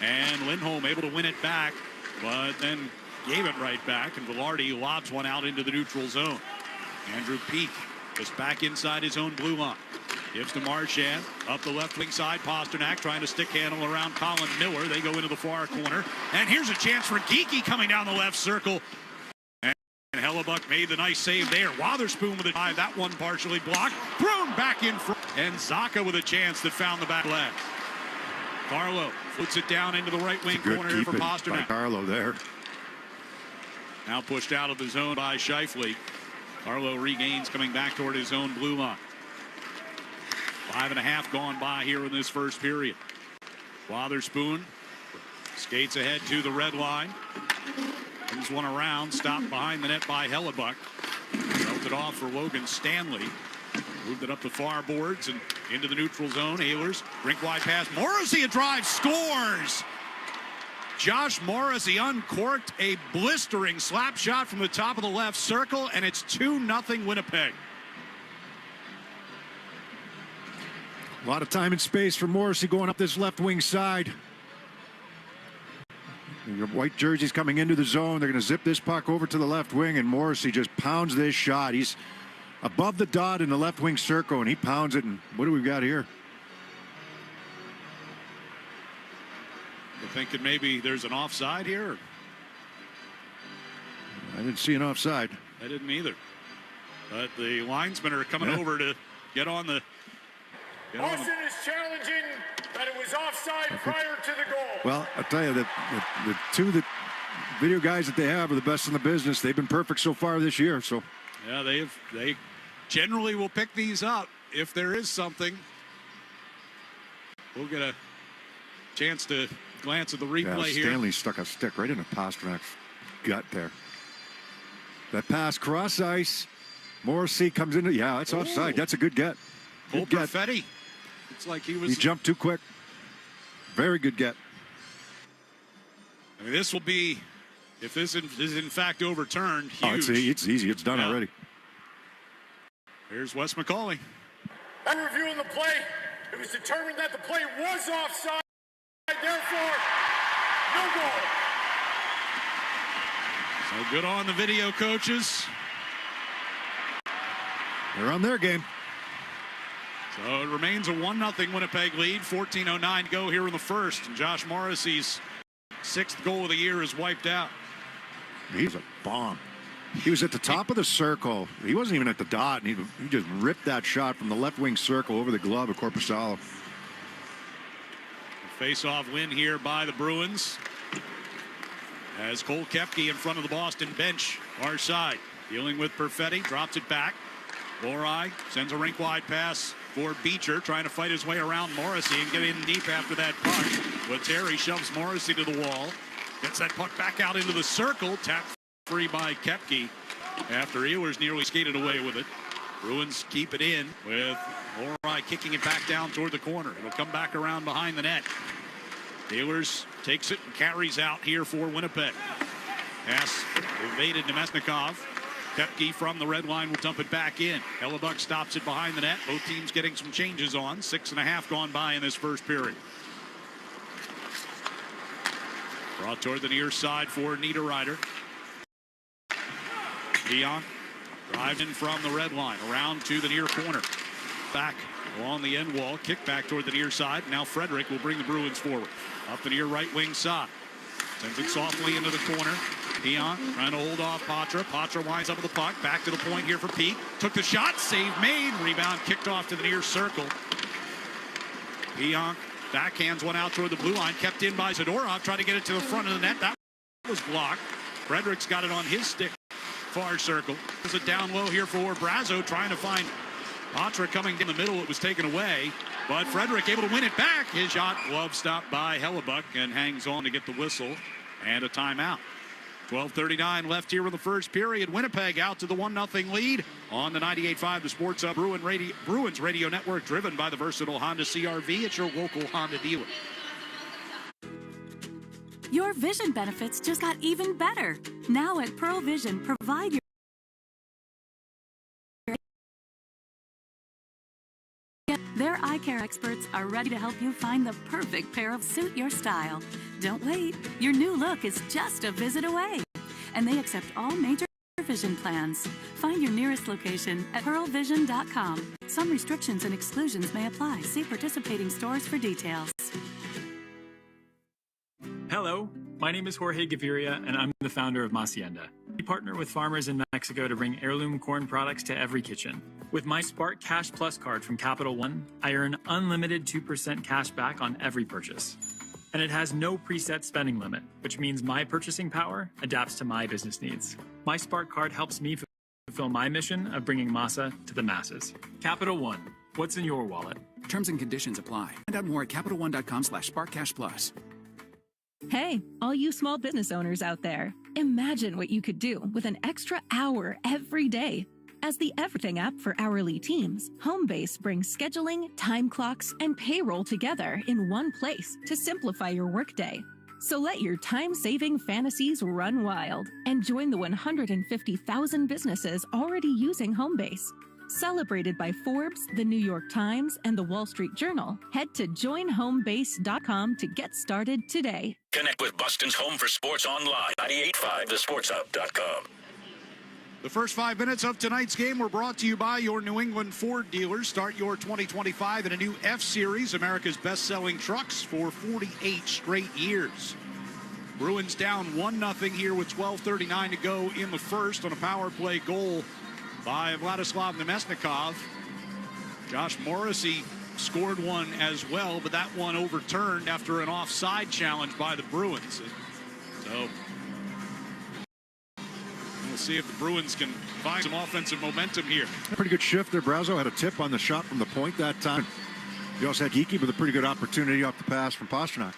And Lindholm able to win it back. But then gave it right back. And Velarde lobs one out into the neutral zone. Andrew Peak just back inside his own blue line. Gives to Marchand. Up the left wing side. Pasternak trying to stick handle around Colin Miller. They go into the far corner. And here's a chance for Geekie coming down the left circle. And Hellebuck made the nice save there. Wotherspoon with a dive. That one partially blocked. Thrown back in front. And Zaka with a chance that found the back leg. Carlo puts it down into the right wing corner here for Pasternak. By Carlo there. Now pushed out of the zone by Scheifele. Carlo regains coming back toward his own blue line. 5.5 gone by here in this first period. Wotherspoon skates ahead to the red line. Brings one around, stopped behind the net by Hellebuck. Dealt it off for Logan Stanley. Moved it up the far boards and into the neutral zone. Ehlers, rink wide pass. Morrissey, a drive, scores! Josh Morrissey uncorked a blistering slap shot from the top of the left circle, and it's 2-0 Winnipeg. A lot of time and space for Morrissey going up this left wing side. Your white jerseys coming into the zone. They're going to zip this puck over to the left wing, and Morrissey just pounds this shot. He's above the dot in the left wing circle, and he pounds it. And what do we got here? You're thinking maybe there's an offside here? I didn't see an offside. I didn't either. But the linesmen are coming over to get on the... Boston is challenging that it was offside prior to the goal. Well, I'll tell you that the two video guys that they have are the best in the business. They've been perfect so far this year. So yeah, they generally will pick these up if there is something. We'll get a chance to glance at the replay here. Stanley stuck a stick right into Pasternak's gut there. That pass cross ice. Morrissey comes into, yeah, it's offside. That's a good get. Good get. Perfetti. It's like he jumped too quick. Very good get. I mean, this will be, if this is in fact overturned, huge. Oh, it's easy. It's done already. Here's Wes McCauley. After reviewing the play, it was determined that the play was offside. Therefore, no goal. So good on the video coaches. They're on their game. So it remains a 1-0 Winnipeg lead. 14:09 to go here in the first. And Josh Morrissey's 6th goal of the year is wiped out. He's a bomb. He was at the top of the circle. He wasn't even at the dot. And he just ripped that shot from the left wing circle over the glove of Korpisalo. Face-off win here by the Bruins. As Cole Koepke in front of the Boston bench, our side. Dealing with Perfetti, drops it back. Lohrei sends a rink-wide pass for Beecher, trying to fight his way around Morrissey and get in deep after that puck. But Terry shoves Morrissey to the wall. Gets that puck back out into the circle. Tapped free by Koepke after Ehlers nearly skated away with it. Bruins keep it in with Lohrei kicking it back down toward the corner. It'll come back around behind the net. Ehlers takes it and carries out here for Winnipeg. Pass evaded Nemesnikov. Koepke from the red line will dump it back in. Hellebuck stops it behind the net. Both teams getting some changes on. 6.5 gone by in this first period. Brought toward the near side for Niederreiter. Dion drives in from the red line. Around to the near corner. Back along the end wall. Kick back toward the near side. Now Frederick will bring the Bruins forward. Up the near right wing side. Sends it softly into the corner. Dion trying to hold off Patra. Patra winds up with the puck. Back to the point here for Peak. Took the shot. Save made. Rebound kicked off to the near circle. Dion backhands one out toward the blue line. Kept in by Zadorov. Trying to get it to the front of the net. That was blocked. Frederick's got it on his stick. Far circle. There's a down low here for Brazo. Trying to find Patra coming in the middle. It was taken away. But Frederick able to win it back. His shot glove stopped by Hellebuck and hangs on to get the whistle and a timeout. 12:39 left here in the first period. Winnipeg out to the 1-0 lead on the 98.5 The Sports Hub Bruins Radio Network, driven by the versatile Honda CR-V. It's your local Honda dealer. Your vision benefits just got even better. Now at Pearl Vision, provide your Their eye care experts are ready to help you find the perfect pair of suit your style. Don't wait. Your new look is just a visit away. And they accept all major vision plans. Find your nearest location at pearlvision.com. Some restrictions and exclusions may apply. See participating stores for details. Hello, my name is Jorge Gaviria, and I'm the founder of Hacienda. We partner with farmers in Mexico to bring heirloom corn products to every kitchen. With my Spark Cash Plus card from Capital One, I earn unlimited 2% cash back on every purchase. And it has no preset spending limit, which means my purchasing power adapts to my business needs. My Spark card helps me fulfill my mission of bringing masa to the masses. Capital One, what's in your wallet? Terms and conditions apply. Find out more at CapitalOne.com/SparkCashPlus. Hey, all you small business owners out there, imagine what you could do with an extra hour every day. As the everything app for hourly teams, Homebase brings scheduling, time clocks, and payroll together in one place to simplify your workday. So let your time-saving fantasies run wild and join the 150,000 businesses already using Homebase. Celebrated by Forbes, the New York Times, and the Wall Street Journal, head to joinhomebase.com to get started today. Connect with Boston's home for sports online. 98.5 thesportshub.com. The first 5 minutes of tonight's game were brought to you by your New England Ford dealers. Start your 2025 in a new F-Series, America's best-selling trucks for 48 straight years. Bruins down 1-0 here with 12:39 to go in the first on a power play goal by Vladislav Nemesnikov. Josh Morrissey scored one as well, but that one overturned after an offside challenge by the Bruins. So we'll see if the Bruins can find some offensive momentum here. Pretty good shift there. Brazo had a tip on the shot from the point that time. You also had Geeky with a pretty good opportunity off the pass from Pastrnak.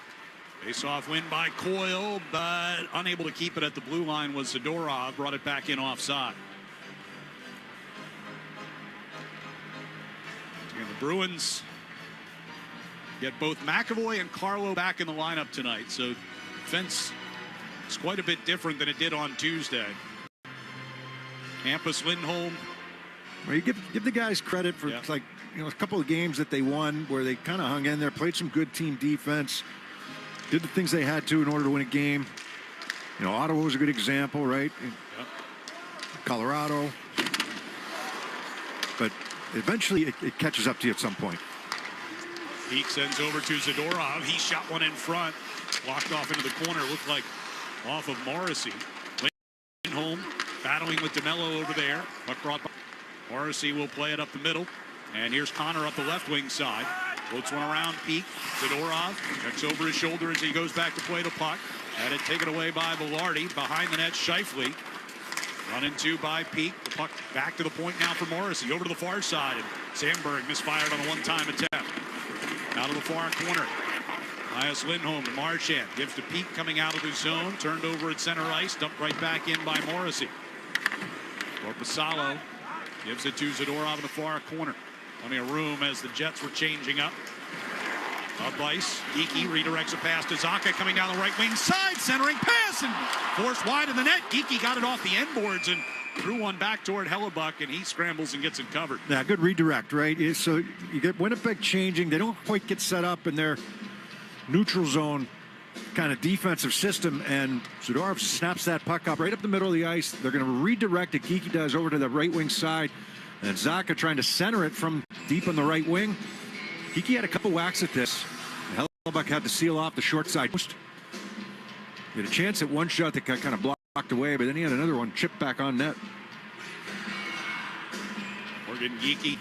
Face-off win by Coyle, but unable to keep it at the blue line was Zadorov. Brought it back in offside. And the Bruins get both McAvoy and Carlo back in the lineup tonight. So defense is quite a bit different than it did on Tuesday. Hampus Lindholm. Well, you give the guys credit for like a couple of games that they won where they kind of hung in there, played some good team defense, did the things they had to in order to win a game. Ottawa was a good example, right? Colorado. But eventually it catches up to you at some point. Peak sends over to Zadorov. He shot one in front, blocked off into the corner. Looked like off of Morrissey. Lindholm battling with DeMello over there. Puck brought by Morrissey will play it up the middle. And here's Connor up the left wing side. Floats one around Peak. Zadorov checks over his shoulder as he goes back to play the puck. Had it taken away by Velarde. Behind the net, Scheifele. Run into by Peak. The puck back to the point now for Morrissey. Over to the far side. And Sandberg misfired on a one-time attempt. Out of the far corner. Elias Lindholm to Marchand. Gives to Peak coming out of the zone. Turned over at center ice. Dumped right back in by Morrissey. Korpisalo gives it to Zadorov in the far corner. Plenty of room as the Jets were changing up. Up ice. Geeky redirects a pass to Zacha coming down the right wing side. Centering pass and forced wide of the net. Geeky got it off the end boards and threw one back toward Hellebuck, and he scrambles and gets it covered. Yeah, good redirect, right? So you get Winnipeg changing. They don't quite get set up in their neutral zone kind of defensive system, and Zadorov snaps that puck up right up the middle of the ice. They're going to redirect it. Geeky does over to the right wing side, and Zacha trying to center it from deep on the right wing. Geeky had a couple whacks at this. Hellebuck had to seal off the short side post. He had a chance at one shot that got kind of blocked away, but then he had another one chipped back on net. Morgan Geeky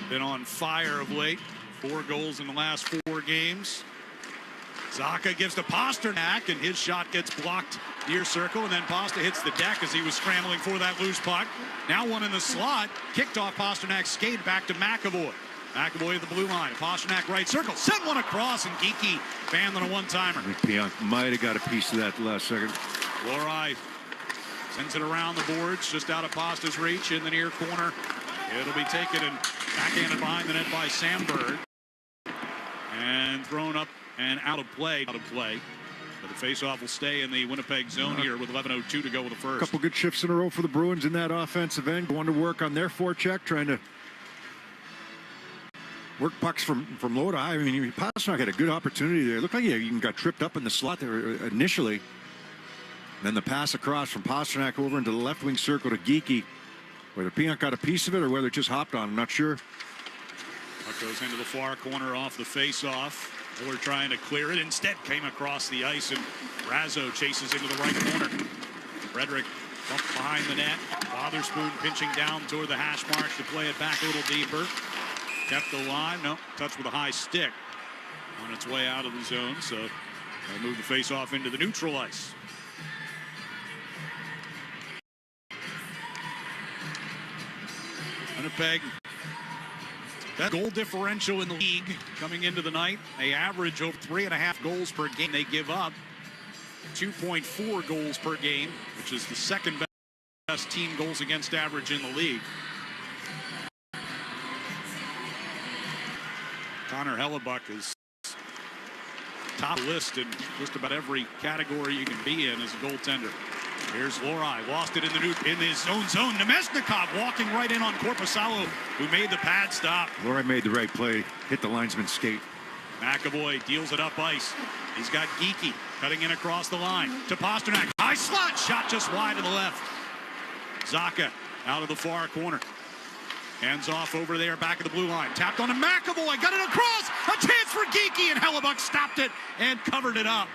been on fire of late. 4 goals in the last 4 games. Zacha gives to Pastrnak, and his shot gets blocked near circle, and then Pasta hits the deck as he was scrambling for that loose puck. Now one in the slot. Kicked off Pasternak's skate back to McAvoy. McAvoy at the blue line. Pastrnak right circle. Sent one across, and Geeky banned on a one-timer. Pionk might have got a piece of that last second. Lori sends it around the boards, just out of Pasta's reach in the near corner. It'll be taken and backhanded behind the net by Sandberg. And thrown up and out of play. But the faceoff will stay in the Winnipeg zone here with 11:02 to go with the first. A couple good shifts in a row for the Bruins in that offensive end. Going to work on their forecheck, trying to work pucks from Lodi. I mean, Pastrnak had a good opportunity there. It looked like he even got tripped up in the slot there initially. Then the pass across from Pastrnak over into the left wing circle to Geekie. Whether Pionk got a piece of it or whether it just hopped on, I'm not sure. Puck goes into the far corner off the face-off. Miller trying to clear it. Instead came across the ice, and Razzo chases into the right corner. Frederick bumped behind the net. Wotherspoon pinching down toward the hash marks to play it back a little deeper. Kept the line. No, touched with a high stick on its way out of the zone. So they move the face-off into the neutral ice. Winnipeg, that goal differential in the league coming into the night. They average over 3.5 goals per game. They give up 2.4 goals per game, which is the second best team goals against average in the league. Connor Hellebuck is top list in just about every category you can be in as a goaltender. Here's Lori, lost it in his own zone. Nemesnikov walking right in on Korpisalo, who made the pad stop. Lori made the right play, hit the linesman's skate. McAvoy deals it up ice. He's got Geekie cutting in across the line to Pastrnak. High slot, shot just wide to the left. Zaka out of the far corner. Hands off over there, back of the blue line. Tapped on to McAvoy, got it across. A chance for Geekie, and Hellebuck stopped it and covered it up.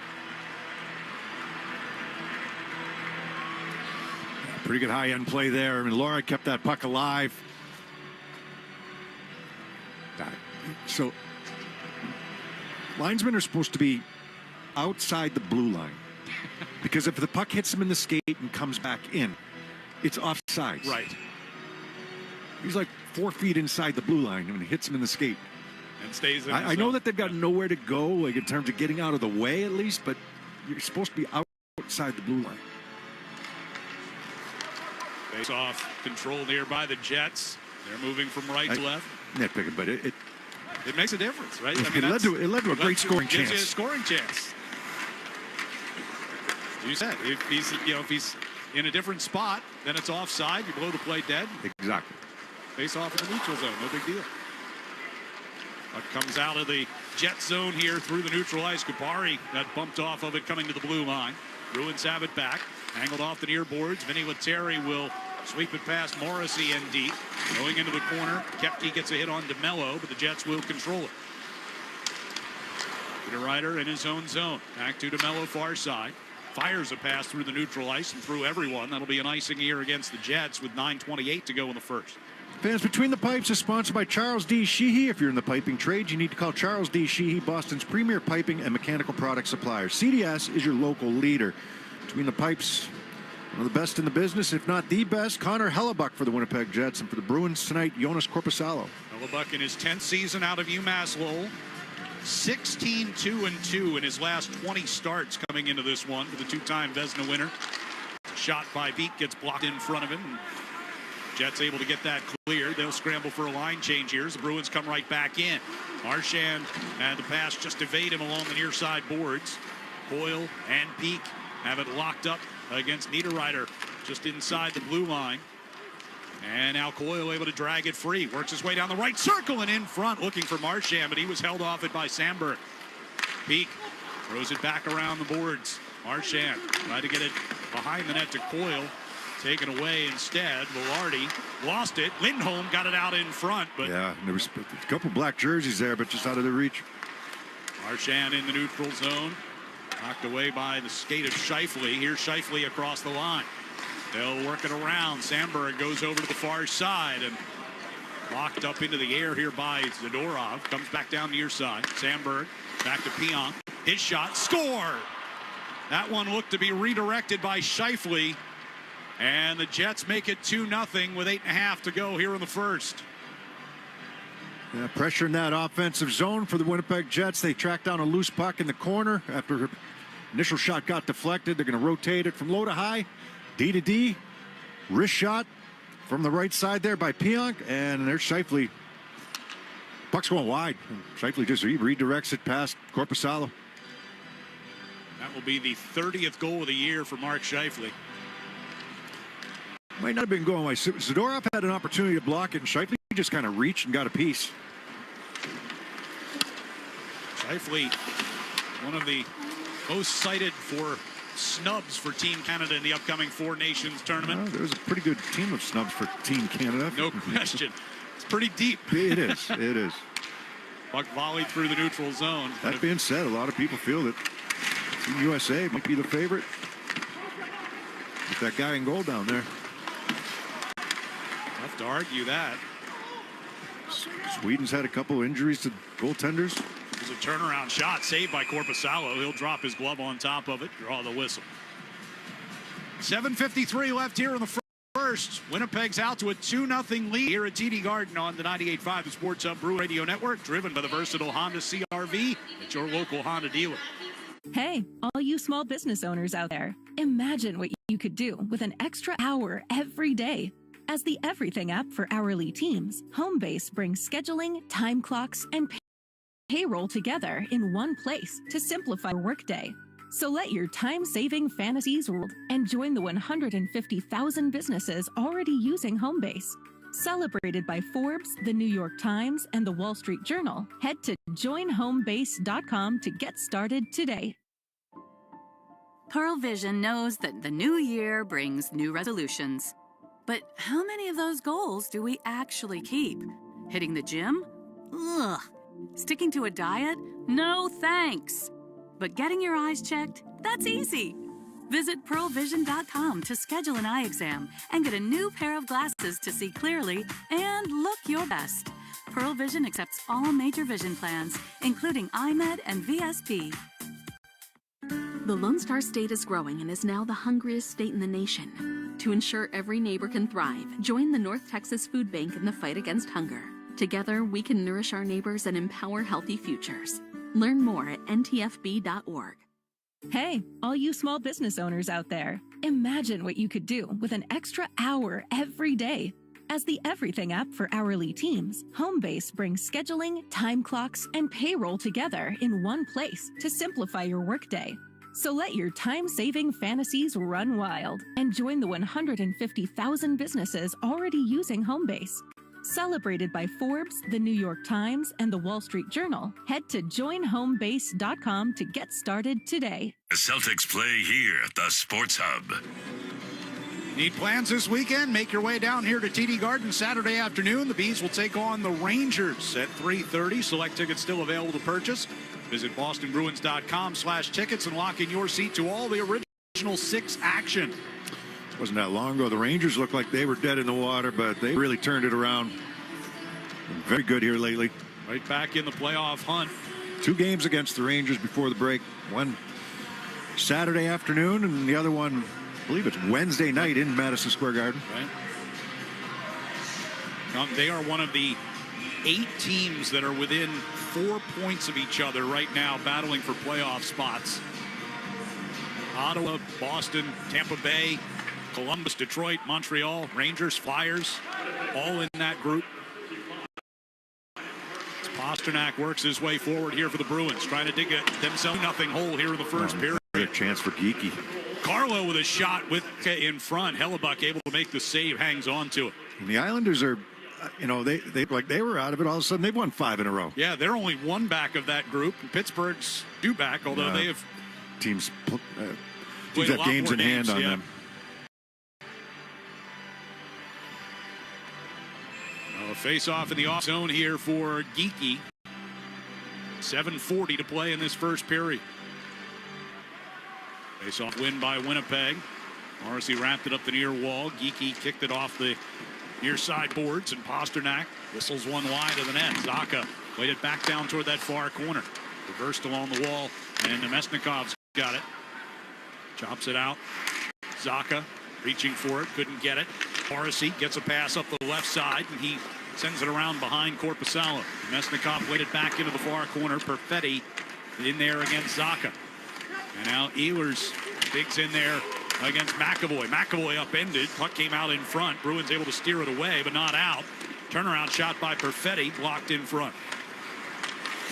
Pretty good high-end play there. I mean, Laura kept that puck alive. So, linesmen are supposed to be outside the blue line. Because if the puck hits him in the skate and comes back in, it's offside. Right. He's like 4 feet inside the blue line when it hits him in the skate. And stays in I know that they've got nowhere to go, like in terms of getting out of the way at least, but you're supposed to be outside the blue line. Face off controlled here by the Jets. They're moving from right to left. Nitpicking, but it makes a difference, right? It led to a great scoring chance. Gives you a scoring chance. You said if he's in a different spot, then it's offside. You blow the play dead. Exactly. Face off in the neutral zone, no big deal. Puck comes out of the Jet zone here through the neutral ice. Kupari got bumped off of it coming to the blue line. Bruins have it back. Angled off the near boards. Vinny Lettieri will sweep it past Morrissey and deep. Going into the corner. Kepke gets a hit on DeMello, but the Jets will control it. Peter Ryder in his own zone. Back to DeMello, far side. Fires a pass through the neutral ice and through everyone. That'll be an icing here against the Jets with 9:28 to go in the first. Fans, Between the Pipes is sponsored by Charles D. Sheehy. If you're in the piping trade, you need to call Charles D. Sheehy, Boston's premier piping and mechanical product supplier. CDS is your local leader. Between the Pipes, one of the best in the business, if not the best. Connor Hellebuck for the Winnipeg Jets, and for the Bruins tonight, Jonas Korpisalo. Hellebuck in his 10th season out of UMass Lowell. 16-2-2 in his last 20 starts coming into this one for the two-time Vezina winner. Shot by Beek gets blocked in front of him. Jets able to get that cleared. They'll scramble for a line change here as the Bruins come right back in. Marchand had the pass just evade him along the near side boards. Coyle and Peak have it locked up against Niederreiter just inside the blue line. And now Coyle able to drag it free. Works his way down the right circle and in front looking for Marchand, but he was held off it by Sandberg. Peak throws it back around the boards. Marchand tried to get it behind the net to Coyle. Taken away instead. Velarde lost it. Lindholm got it out in front. But yeah, there was a couple black jerseys there, but just out of their reach. Marchand in the neutral zone. Knocked away by the skate of Scheifele. Here's Scheifele across the line. They'll work it around. Sandberg goes over to the far side and locked up into the air here by Zadorov. Comes back down near side. Sandberg back to Pionk. His shot. Score! That one looked to be redirected by Scheifele. And the Jets make it 2-0 with 8.5 to go here in the first. Yeah, pressure in that offensive zone for the Winnipeg Jets. They track down a loose puck in the corner after Initial shot got deflected. They're going to rotate it from low to high, D to D. Wrist shot from the right side there by Pionk, and there's Scheifele. Puck's going wide. Scheifele just redirects it past Korpisalo. That will be the 30th goal of the year for Mark Scheifele. Might not have been going away. Zadorov had an opportunity to block it, and Scheifele just kind of reached and got a piece. Scheifele, one of the most cited for snubs for Team Canada in the upcoming Four Nations tournament. There's a pretty good team of snubs for Team Canada. No question. It's pretty deep. It is. It is. Puck volleyed through the neutral zone. That being said, a lot of people feel that Team USA might be the favorite with that guy in goal down there. Tough to argue that. Sweden's had a couple injuries to goaltenders. It was a turnaround shot saved by Korpisalo. He'll drop his glove on top of it, draw the whistle. 7:53 left here in the first. Winnipeg's out to a 2-0 lead here at TD Garden on the 98.5 The Sports Hub Brew Radio Network, driven by the versatile Honda CR-V at your local Honda dealer. Hey, all you small business owners out there, imagine what you could do with an extra hour every day. As the everything app for hourly teams, Homebase brings scheduling, time clocks, and payroll together in one place to simplify your workday. So let your time-saving fantasies rule and join the 150,000 businesses already using Homebase. Celebrated by Forbes, the New York Times, and the Wall Street Journal, head to joinhomebase.com to get started today. Pearl Vision knows that the new year brings new resolutions. But how many of those goals do we actually keep? Hitting the gym? Ugh. Sticking to a diet? No thanks. But getting your eyes checked? That's easy. Visit pearlvision.com to schedule an eye exam and get a new pair of glasses to see clearly and look your best. Pearl Vision accepts all major vision plans, including iMed and VSP. The Lone Star State is growing and is now the hungriest state in the nation. To ensure every neighbor can thrive, join the North Texas Food Bank in the fight against hunger. Together, we can nourish our neighbors and empower healthy futures. Learn more at ntfb.org. Hey, all you small business owners out there, imagine what you could do with an extra hour every day. As the everything app for hourly teams, Homebase brings scheduling, time clocks, and payroll together in one place to simplify your workday. So let your time-saving fantasies run wild and join the 150,000 businesses already using Homebase. Celebrated by Forbes, the New York Times, and the Wall Street Journal, head to joinhomebase.com to get started today. The Celtics play here at the Sports Hub. Need plans this weekend? Make your way down here to TD Garden Saturday afternoon. The Bees will take on the Rangers at 3:30. Select tickets still available to purchase. Visit bostonbruins.com/tickets and lock in your seat to all the original 6 action. It wasn't that long ago. The Rangers looked like they were dead in the water, but they really turned it around. Very good here lately. Right back in the playoff hunt. 2 games against the Rangers before the break. One Saturday afternoon and the other one, I believe it's Wednesday night in Madison Square Garden. Right. They are one of the 8 teams that are within 4 points of each other right now, battling for playoff spots. Ottawa, Boston, Tampa Bay, Columbus, Detroit, Montreal, Rangers, Flyers, all in that group. As Pastrnak works his way forward here for the Bruins, trying to dig themselves nothing hole here in the first period. A chance for Geeky. Carlo with a shot with in front. Hellebuck able to make the save, hangs on to it. And the Islanders are, they were out of it. All of a sudden, they've won 5 in a row. Yeah, they're only 1 back of that group. Pittsburgh's 2 back, although they have teams have games in hand on them. A face-off in the off zone here for Geeky. 7:40 to play in this first period. Face-off win by Winnipeg. Morrissey wrapped it up the near wall. Geeky kicked it off the near side boards, and Pastrnak whistles one wide of the net. Zaka waited back down toward that far corner. Reversed along the wall, and Nemesnikov's got it. Chops it out. Zaka reaching for it, couldn't get it. Morrissey gets a pass up the left side, and he sends it around behind Korpisalo. Nemesnikov waited back into the far corner. Perfetti in there against Zaka. And now Ehlers digs in there against McAvoy. McAvoy upended. Puck came out in front. Bruins able to steer it away, but not out. Turnaround shot by Perfetti, blocked in front.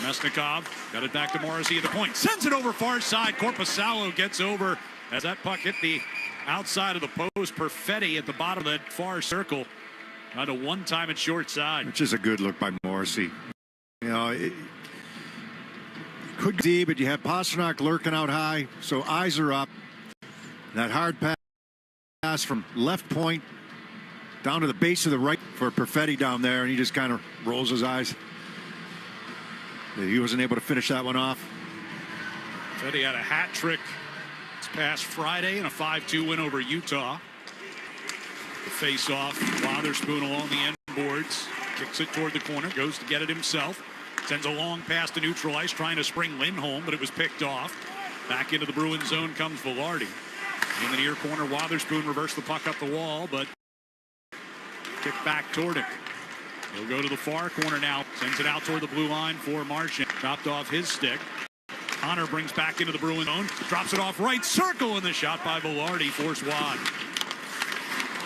Mesnikov got it back to Morrissey at the point. Sends it over far side. Korpisalo gets over as that puck hit the outside of the post. Perfetti at the bottom of that far circle. On a one-time at short side. Which is a good look by Morrissey. You know, it could be, but you have Pastrnak lurking out high, so eyes are up. That hard pass from left point down to the base of the right for Perfetti down there, and he just kind of rolls his eyes. He wasn't able to finish that one off. Perfetti had a hat trick this past Friday in a 5-2 win over Utah. The face-off, Wotherspoon along the end boards, kicks it toward the corner, goes to get it himself, sends a long pass to neutral ice, trying to spring Lindholm, but it was picked off. Back into the Bruins zone comes Velarde. In the near corner, Wotherspoon reversed the puck up the wall, but kicked back toward him. He'll go to the far corner now, sends it out toward the blue line for Marchand. Dropped off his stick. Connor brings back into the Bruins zone, drops it off right circle, and the shot by Velarde forced wide.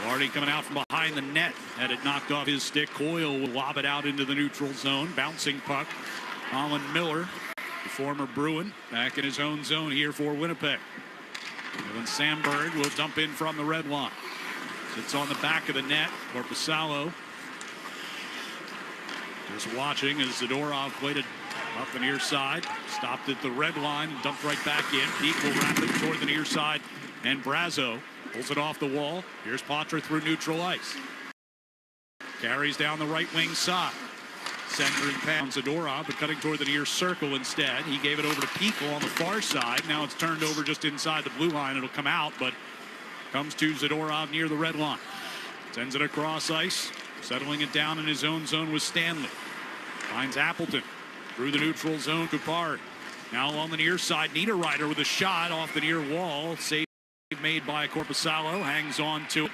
Velarde coming out from behind the net, had it knocked off his stick. Coyle will lob it out into the neutral zone. Bouncing puck. Colin Miller, the former Bruin, back in his own zone here for Winnipeg. And then Sandberg will dump in from the red line. Sits on the back of the net. Korpisalo just watching as Zadorov played it up the near side. Stopped at the red line and dumped right back in. Peak will wrap it toward the near side. And Brazo pulls it off the wall. Here's Poitras through neutral ice. Carries down the right wing side. Centering pass Zadorov, but cutting toward the near circle instead. He gave it over to Peekel on the far side. Now it's turned over just inside the blue line. It'll come out, but comes to Zadorov near the red line. Sends it across ice. Settling it down in his own zone with Stanley. Finds Appleton through the neutral zone. Kupari now on the near side. Niederreiter with a shot off the near wall. Save made by Korpisalo. Hangs on to it.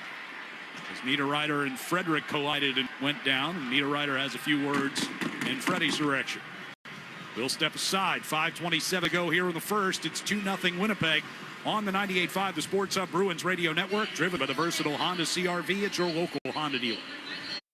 As Niederreiter and Frederick collided and went down. And Niederreiter has a few words in Freddie's direction. We'll step aside. 5:27 to go here in the first. It's 2-0 Winnipeg on the 98.5 The Sports Hub Bruins Radio Network. Driven by the versatile Honda CR-V at your local Honda dealer.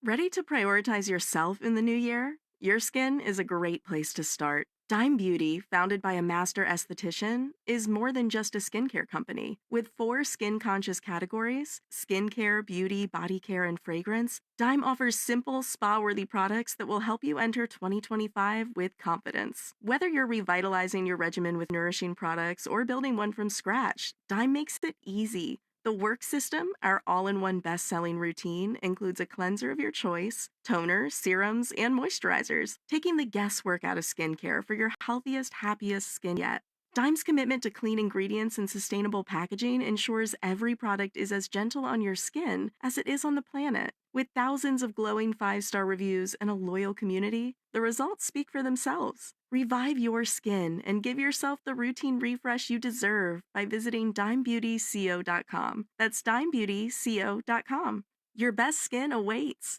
Ready to prioritize yourself in the new year? Your skin is a great place to start. Dime Beauty, founded by a master esthetician, is more than just a skincare company. With 4 skin-conscious categories, skincare, beauty, body care, and fragrance, Dime offers simple, spa-worthy products that will help you enter 2025 with confidence. Whether you're revitalizing your regimen with nourishing products or building one from scratch, Dime makes it easy. The Work System, our all-in-one best-selling routine, includes a cleanser of your choice, toners, serums, and moisturizers, taking the guesswork out of skincare for your healthiest, happiest skin yet. Dime's commitment to clean ingredients and sustainable packaging ensures every product is as gentle on your skin as it is on the planet. With thousands of glowing 5-star reviews and a loyal community, the results speak for themselves. Revive your skin and give yourself the routine refresh you deserve by visiting dimebeautyco.com. That's dimebeautyco.com. Your best skin awaits.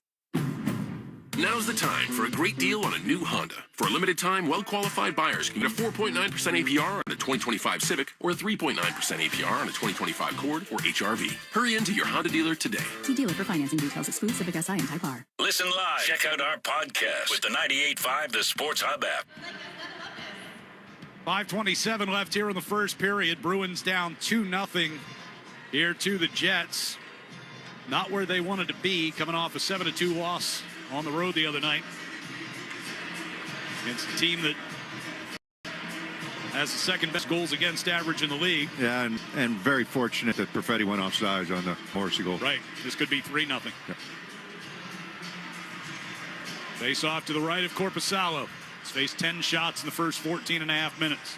Now's the time for a great deal on a new Honda. For a limited time, well-qualified buyers can get a 4.9% APR on a 2025 Civic or a 3.9% APR on a 2025 Accord or HR-V. Hurry into your Honda dealer today. See dealer for financing details. Exclude Civic SI and Type R. Listen live. Check out our podcast with the 98.5 The Sports Hub app. 5:27 left here in the first period. Bruins down 2-0 here to the Jets. Not where they wanted to be, coming off a 7-2 loss on the road the other night against a team that has the second best goals against average in the league. Yeah, and very fortunate that Perfetti went offsides on the Morrissey goal. Right. This could be 3-0. Yep. Face off to the right of Korpisalo. He's faced 10 shots in the first 14 and a half minutes.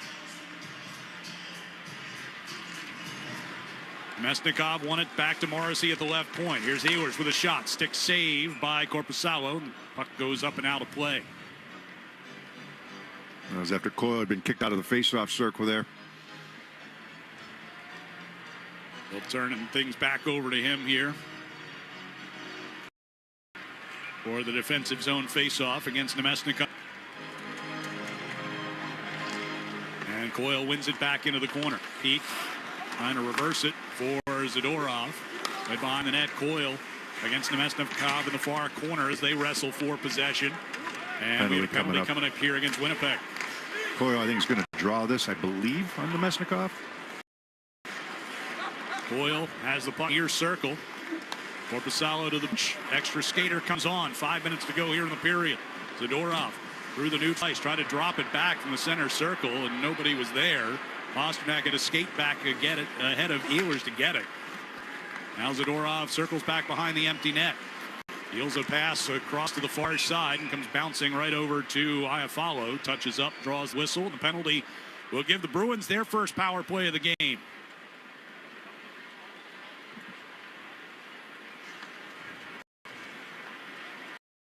Mesnikov won it back to Morrissey at the left point. Here's Ehlers with a shot. Stick saved by Korpisalo. Puck goes up and out of play. That was after Coyle had been kicked out of the face-off circle there. They'll turn things back over to him here for the defensive zone face-off against Nemesnikov. And And Coyle wins it back into the corner. Peak trying to reverse it for Zadorov. Right behind the net, Coyle against Nemesnikov in the far corner as they wrestle for possession. And we have a penalty coming up here against Winnipeg. Coyle, I think, is going to draw this, I believe, on Nemesnikov. Coyle has the puck near circle. Korpisalo to the bench. Extra skater comes on. 5 minutes to go here in the period. Zadorov through the neutral ice, tried to drop it back from the center circle, and nobody was there. Pastrnak had to skate back to get it ahead of Ehlers to get it. Now Zadorov circles back behind the empty net. Deals a pass across to the far side and comes bouncing right over to Iafallo. Touches up, draws whistle. The penalty will give the Bruins their first power play of the game.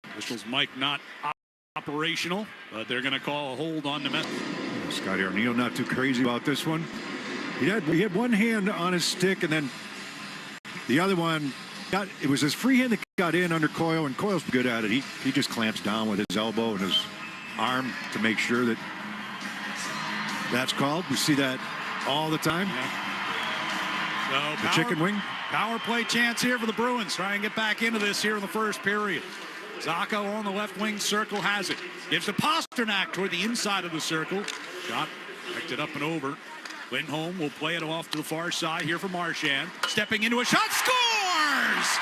Officials mic not operational, but they're going to call a hold on Nemesnikov. Scotty Arniel not too crazy about this one. He had one hand on his stick, and then the other one it was his free hand that got in under Coyle, and Coyle's good at it. He just clamps down with his elbow and his arm to make sure that that's called. We see that all the time. Yeah. So the chicken wing. Power play chance here for the Bruins. Try and get back into this here in the first period. Zacco on the left wing circle has it. Gives to Pastrnak toward the inside of the circle. Shot directed up and over. Lindholm will play it off to the far side here for Marchand. Stepping into a shot, scores!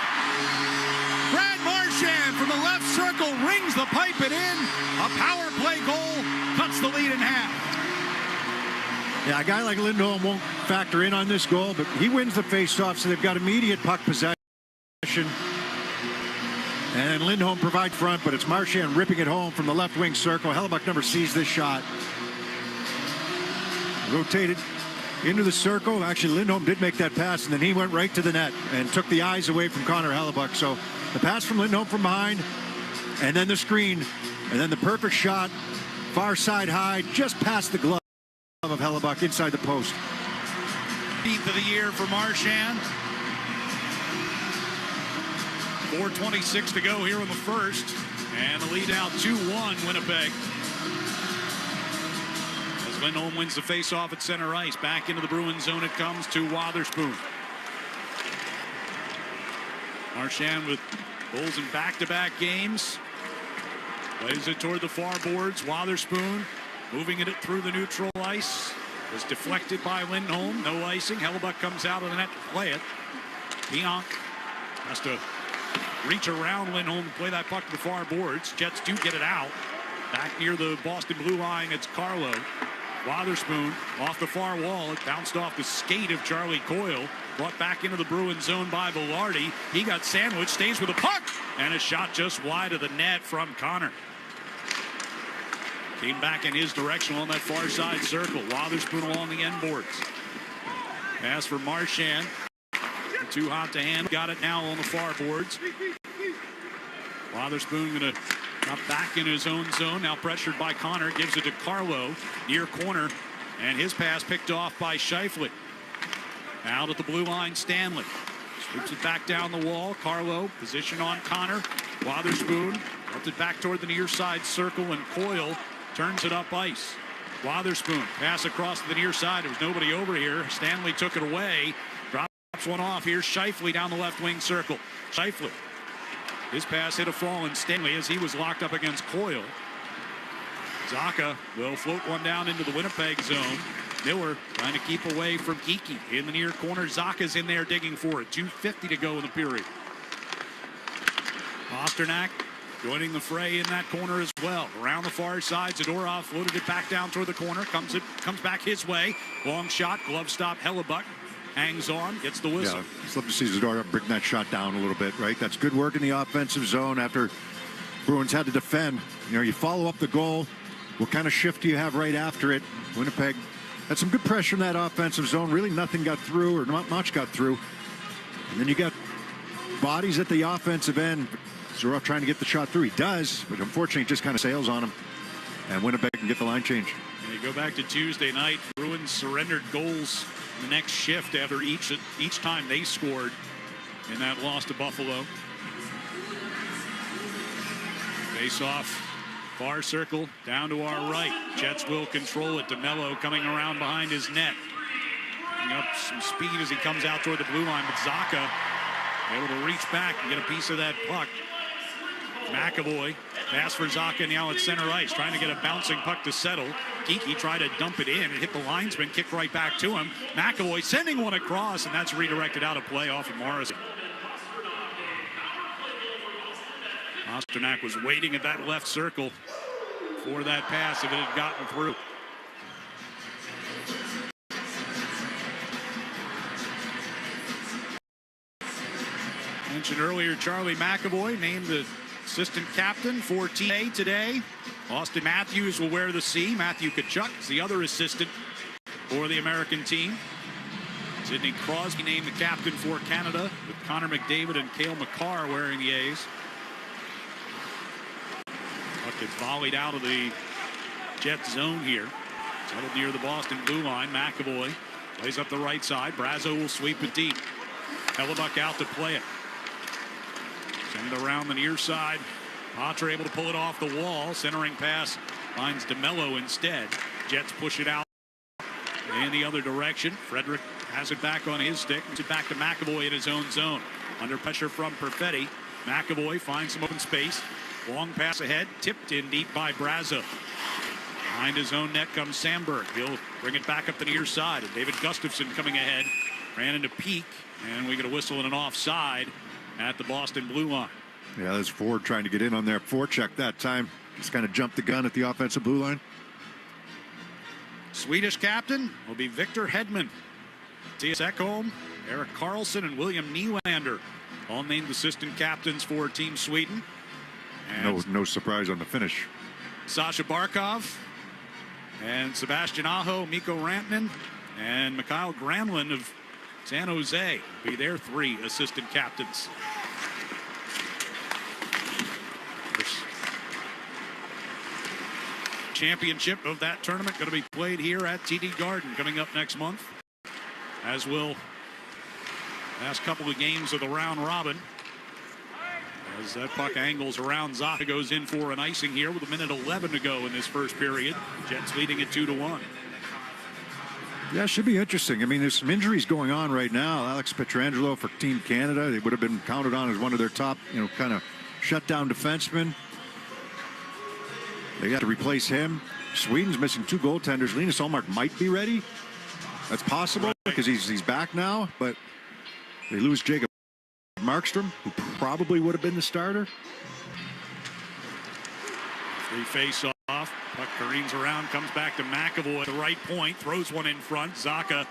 Brad Marchand from the left circle rings the pipe it in. A power play goal cuts the lead in half. Yeah, a guy like Lindholm won't factor in on this goal, but he wins the faceoff, so they've got immediate puck possession. And Lindholm provide front, but it's Marchand ripping it home from the left wing circle. Hellebuck number sees this shot. Rotated into the circle. Actually, Lindholm did make that pass, and then he went right to the net and took the eyes away from Connor Hellebuck. So the pass from Lindholm from behind, and then the screen, and then the perfect shot, far side high, just past the glove of Hellebuck inside the post. 8th of the year for Marchand. 4:26 to go here in the first, and the lead out 2-1 Winnipeg. As Lindholm wins the face-off at center ice, back into the Bruins zone it comes to Wotherspoon. Marchand with goals in back-to-back games. Plays it toward the far boards. Wotherspoon moving it through the neutral ice. Was deflected by Lindholm. No icing. Hellebuck comes out of the net to play it. Pionk has to reach around Lindholm to play that puck to the far boards. Jets do get it out. Back near the Boston blue line, it's Carlo. Wotherspoon off the far wall. It bounced off the skate of Charlie Coyle. Brought back into the Bruins zone by Velarde. He got sandwiched, stays with the puck, and a shot just wide of the net from Connor. Came back in his direction on that far side circle. Wotherspoon along the end boards. Pass for Marchand. Too hot to handle. Got it now on the far boards. Wotherspoon going to drop back in his own zone. Now pressured by Connor. Gives it to Carlo. Near corner. And his pass picked off by Scheifele. Out at the blue line, Stanley. Scoops it back down the wall. Carlo, position on Connor. Wotherspoon left it back toward the near side circle, and Coyle turns it up ice. Wotherspoon, pass across to the near side. There was nobody over here. Stanley took it away. Drops one off. Here's Scheifele down the left wing circle. Scheifele. His pass hit a fallen Stanley as he was locked up against Coyle. Zacha will float one down into the Winnipeg zone. Miller trying to keep away from Kiki in the near corner. Zacha's in there digging for it. 2:50 to go in the period. Pastrnak joining the fray in that corner as well. Around the far side, Zadorov floated it back down toward the corner. Comes back his way. Long shot, glove stop. Hellebuck hangs on, gets the whistle. Yeah, it's love to see Zadorov bring that shot down a little bit, right? That's good work in the offensive zone after Bruins had to defend. You know, you follow up the goal. What kind of shift do you have right after it? Winnipeg had some good pressure in that offensive zone. Really nothing got through, or not much got through. And then you got bodies at the offensive end. Zadorov trying to get the shot through. He does, but unfortunately it just kind of sails on him. And Winnipeg can get the line change. And you go back to Tuesday night. Bruins surrendered goals in the next shift after each time they scored in that loss to Buffalo. Face off Far circle down to our right. Jets will control it. DeMello coming around behind his net. Picking up some speed as he comes out toward the blue line, but Zacha able to reach back and get a piece of that puck. McAvoy pass for Zacha now at center ice, trying to get a bouncing puck to settle. Geeky tried to dump it in and hit the linesman, kicked right back to him. McAvoy sending one across, and that's redirected out of play off of Morrissey. Pastrnak was waiting at that left circle for that pass if it had gotten through. Mentioned earlier, Charlie McAvoy named the assistant captain for TA today. Austin Matthews will wear the C. Matthew Tkachuk is the other assistant for the American team. Sidney Crosby named the captain for Canada, with Connor McDavid and Cale Makar wearing the A's. Puck gets volleyed out of the Jets zone here. Settled near the Boston blue line. McAvoy plays up the right side. Brazo will sweep it deep. Hellebuck out to play it. Send it around the near side. Patra able to pull it off the wall. Centering pass finds DeMello instead. Jets push it out in the other direction. Frederick has it back on his stick. It's back to McAvoy in his own zone. Under pressure from Perfetti. McAvoy finds some open space. Long pass ahead. Tipped in deep by Brazo. Behind his own net comes Sandberg. He'll bring it back up the near side. And David Gustafson coming ahead. Ran into Peak. And we get a whistle and an offside at the Boston blue line. Yeah, there's Ford trying to get in on their forecheck that time. Just kind of jumped the gun at the offensive blue line. Swedish captain will be Victor Hedman. Mattias Ekholm, Erik Karlsson, and William Nylander all named assistant captains for Team Sweden. And no surprise on the finish. Sasha Barkov and Sebastian Aho, Mikko Rantanen, and Mikhail Granlund of San Jose will be their three assistant captains. Championship of that tournament going to be played here at TD Garden coming up next month, as will last couple of games of the round robin. As that puck angles around, Zacha goes in for an icing here with 1:11 to go in this first period. Jets leading it 2-1. Yeah, it should be interesting. I mean, there's some injuries going on right now. Alex Pietrangelo for Team Canada, they would have been counted on as one of their top, kind of shutdown defensemen. They got to replace him. Sweden's missing two goaltenders. Linus Ullmark might be ready. That's possible because he's back now, but they lose Jacob Markstrom, who probably would have been the starter. Free face off. Puck careens around, comes back to McAvoy at the right point, throws one in front. Zacha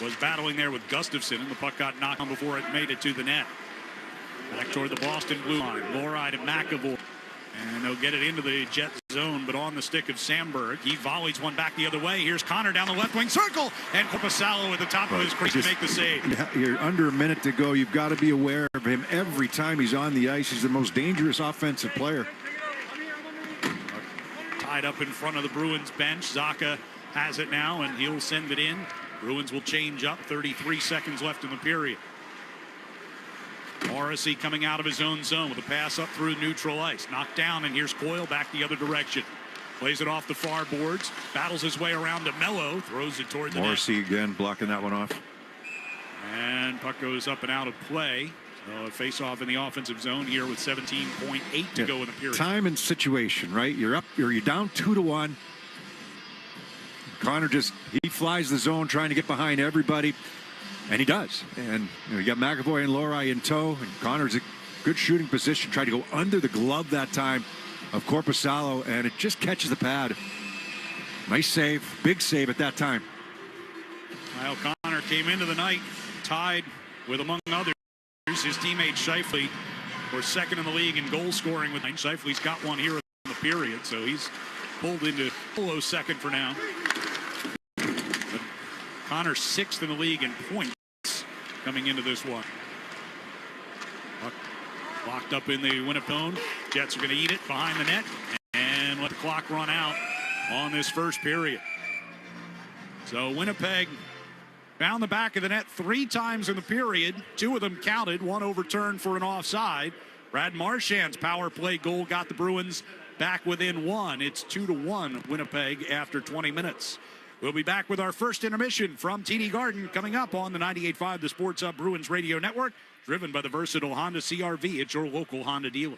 was battling there with Gustafson, and the puck got knocked on before it made it to the net. Back toward the Boston blue line. Loride to McAvoy. And they'll get it into the Jet zone, but on the stick of Sandberg. He volleys one back the other way. Here's Connor down the left wing circle. And Korpisalo at the top of his crease to make the save. You're under a minute to go. You've got to be aware of him every time he's on the ice. He's the most dangerous offensive player. Tied up in front of the Bruins bench. Zacha has it now, and he'll send it in. Bruins will change up. 33 seconds left in the period. Morrissey coming out of his own zone with a pass up through neutral ice. Knocked down, and here's Coyle back the other direction. Plays it off the far boards. Battles his way around to Mello. Throws it toward the Morrissey net. again blocking that one off. And puck goes up and out of play. So a face-off in the offensive zone here with 17.8 to go in the period. Time and situation, right? You're down 2-1. Connor he flies the zone trying to get behind everybody. And he does. And you got McAvoy and Loride in tow. And Connor's a good shooting position. Tried to go under the glove that time of Korpisalo. And it just catches the pad. Nice save. Big save at that time. Kyle Connor came into the night tied with, among others, his teammate Scheifele for second in the league in goal scoring. With Scheifele's got one here in the period. So he's pulled into below second for now. But Connor sixth in the league in points coming into this one. Locked up in the Winnipeg. Jets are going to eat it behind the net and let the clock run out on this first period. So Winnipeg found the back of the net 3 times in the period. 2 of them counted, 1 overturned for an offside. Brad Marchand's power play goal got the Bruins back within one. It's 2-1 Winnipeg after 20 minutes. We'll be back with our first intermission from TD Garden coming up on the 98.5 The Sports Hub Bruins Radio Network, driven by the versatile Honda CR-V at your local Honda dealer.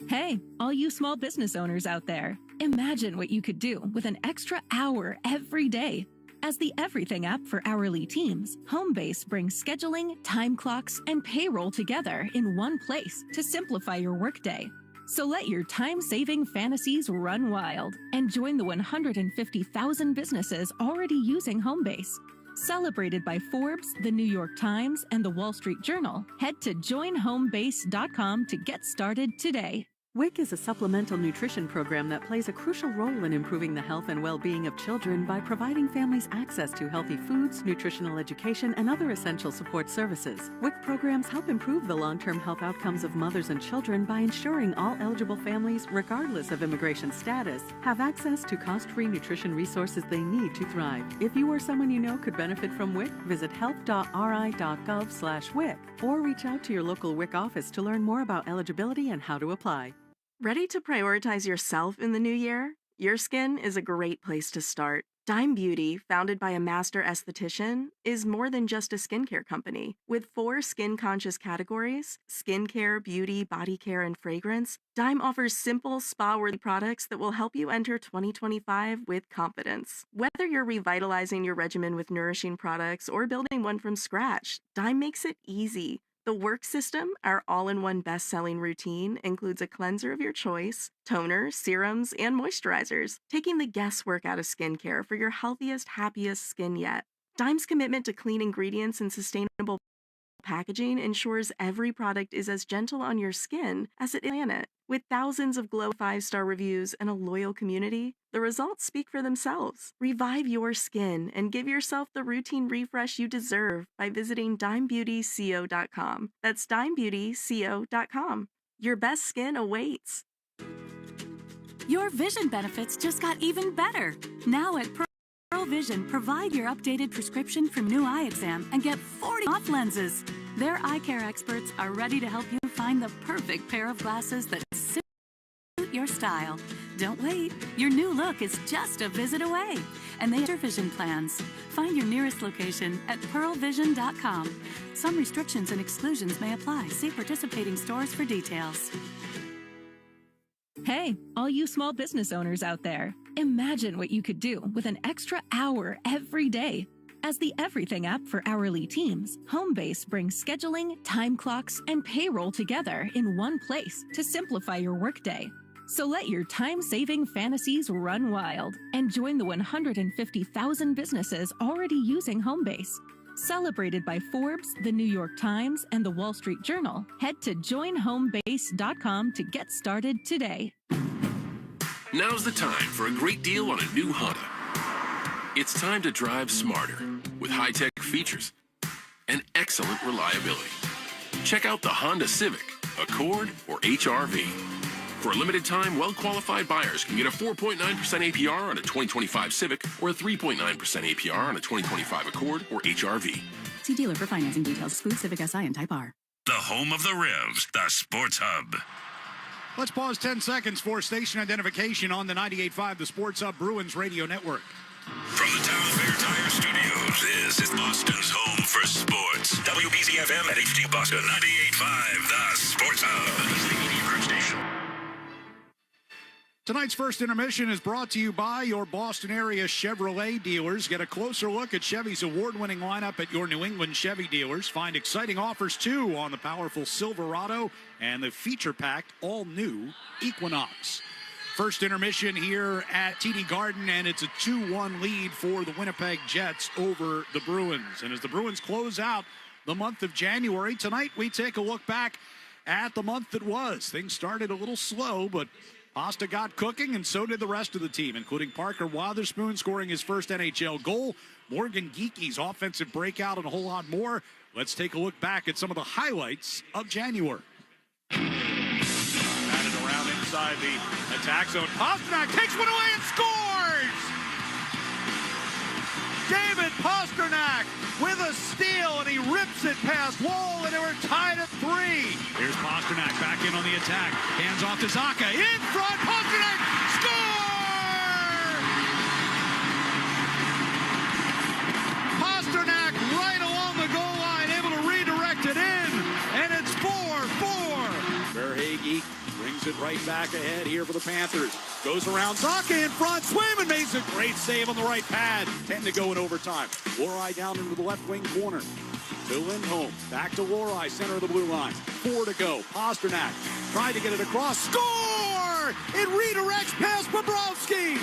Hey, all you small business owners out there, imagine what you could do with an extra hour every day. As the everything app for hourly teams, Homebase brings scheduling, time clocks, and payroll together in one place to simplify your workday. So let your time-saving fantasies run wild and join the 150,000 businesses already using Homebase. Celebrated by Forbes, the New York Times, and the Wall Street Journal, head to joinhomebase.com to get started today. WIC is a supplemental nutrition program that plays a crucial role in improving the health and well-being of children by providing families access to healthy foods, nutritional education, and other essential support services. WIC programs help improve the long-term health outcomes of mothers and children by ensuring all eligible families, regardless of immigration status, have access to cost-free nutrition resources they need to thrive. If you or someone you know could benefit from WIC, visit health.ri.gov/WIC or reach out to your local WIC office to learn more about eligibility and how to apply. Ready to prioritize yourself in the new year? Your skin is a great place to start. Dime Beauty, founded by a master esthetician, is more than just a skincare company. With 4 skin-conscious categories, skincare, beauty, body care, and fragrance, Dime offers simple, spa-worthy products that will help you enter 2025 with confidence. Whether you're revitalizing your regimen with nourishing products or building one from scratch, Dime makes it easy. The Work System, our all-in-one best-selling routine, includes a cleanser of your choice, toners, serums, and moisturizers, taking the guesswork out of skincare for your healthiest, happiest skin yet. Dime's commitment to clean ingredients and sustainable packaging ensures every product is as gentle on your skin as it is on it. With thousands of Glow 5-star reviews and a loyal community, the results speak for themselves. Revive your skin and give yourself the routine refresh you deserve by visiting dimebeautyco.com. That's dimebeautyco.com. Your best skin awaits. Your vision benefits just got even better. Now at Pearl Vision, provide your updated prescription for new eye exam and get 40% off lenses. Their eye care experts are ready to help you find the perfect pair of glasses that suit your style. Don't wait. Your new look is just a visit away. And they have vision plans. Find your nearest location at pearlvision.com. Some restrictions and exclusions may apply. See participating stores for details. Hey, all you small business owners out there, imagine what you could do with an extra hour every day. As the everything app for hourly teams, Homebase brings scheduling, time clocks, and payroll together in one place to simplify your workday. So let your time-saving fantasies run wild and join the 150,000 businesses already using Homebase. Celebrated by Forbes, the New York Times, and the Wall Street Journal, head to joinhomebase.com to get started today. Now's the time for a great deal on a new Honda. It's time to drive smarter with high-tech features and excellent reliability. Check out the Honda Civic, Accord, or HR-V. For a limited time, well-qualified buyers can get a 4.9% APR on a 2025 Civic or a 3.9% APR on a 2025 Accord or HR-V. See dealer for financing details. Exclude Civic Si and Type R. The home of the Revs, the Sports Hub. Let's pause 10 seconds for station identification on the 98.5 The Sports Hub Bruins Radio Network. From the Town Fair Tire Studios, this is Boston's home for sports. WBZ-FM at HD Boston, 98.5 The Sports Hub. The media group station. Tonight's first intermission is brought to you by your Boston area Chevrolet dealers. Get a closer look at Chevy's award-winning lineup at your New England Chevy dealers. Find exciting offers, too, on the powerful Silverado and the feature-packed all-new Equinox. First intermission here at TD Garden, and it's a 2-1 lead for the Winnipeg Jets over the Bruins. And as the Bruins close out the month of January, tonight we take a look back at the month that was. Things started a little slow, but Pasta got cooking, and so did the rest of the team, including Parker Wotherspoon scoring his first NHL goal, Morgan Geeky's offensive breakout, and a whole lot more. Let's take a look back at some of the highlights of January. Batted around inside the attack zone. Pastrnak takes one away and scores! David Pastrnak with a steal, and he rips it past last wall, and we're tied at 3. Here's Pastrnak back in on the attack. Hands off to Zacha. In front, Pastrnak! Score! Pastrnak right along the goal line, able to redirect it in, and it's 4-4. Verhaeghe brings it right back ahead here for the Panthers. Goes around Zacha in front. Swayman makes a great save on the right pad. 10 to go in overtime. Lohrei down into the left wing corner. To Lindholm. Back to Lohrei, center of the blue line. 4 to go. Pastrnak tried to get it across. Score! It redirects past Bobrovsky.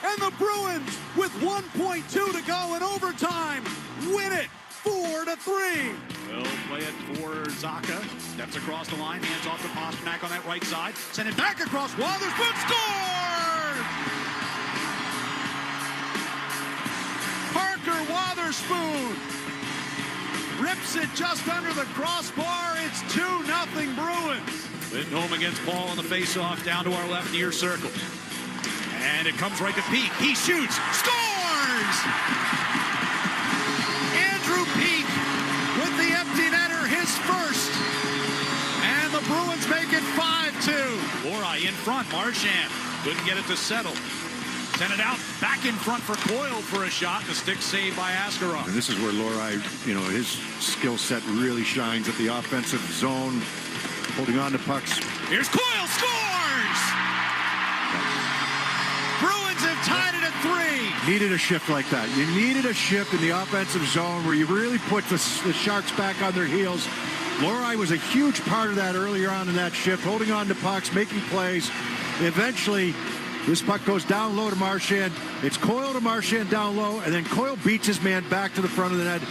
And the Bruins, with 1.2 to go in overtime, win it 4-3. They'll play it for Zacha. Steps across the line, hands off to Pastrnak on that right side. Send it back across Wotherspoon. Score! Parker Wotherspoon rips it just under the crossbar. It's 2-0 Bruins. Lindholm against Paul on the faceoff down to our left near circle. And it comes right to Peak. He shoots. Scores! Andrew Peak with the empty netter, his first. And the Bruins make it 5-2. Lohrei in front. Marchand couldn't get it to settle. Send it out. Back in front for Coyle for a shot. The stick saved by Askarov. And this is where Lohrei, his skill set really shines at the offensive zone. Holding on to pucks. Here's Coyle. Scores! Bruins have tied it at 3. Needed a shift like that. You needed a shift in the offensive zone where you really put the Sharks back on their heels. Lohrei was a huge part of that earlier on in that shift, holding on to pucks, making plays. Eventually, this puck goes down low to Marchand. It's Coyle to Marchand down low, and then Coyle beats his man back to the front of the net,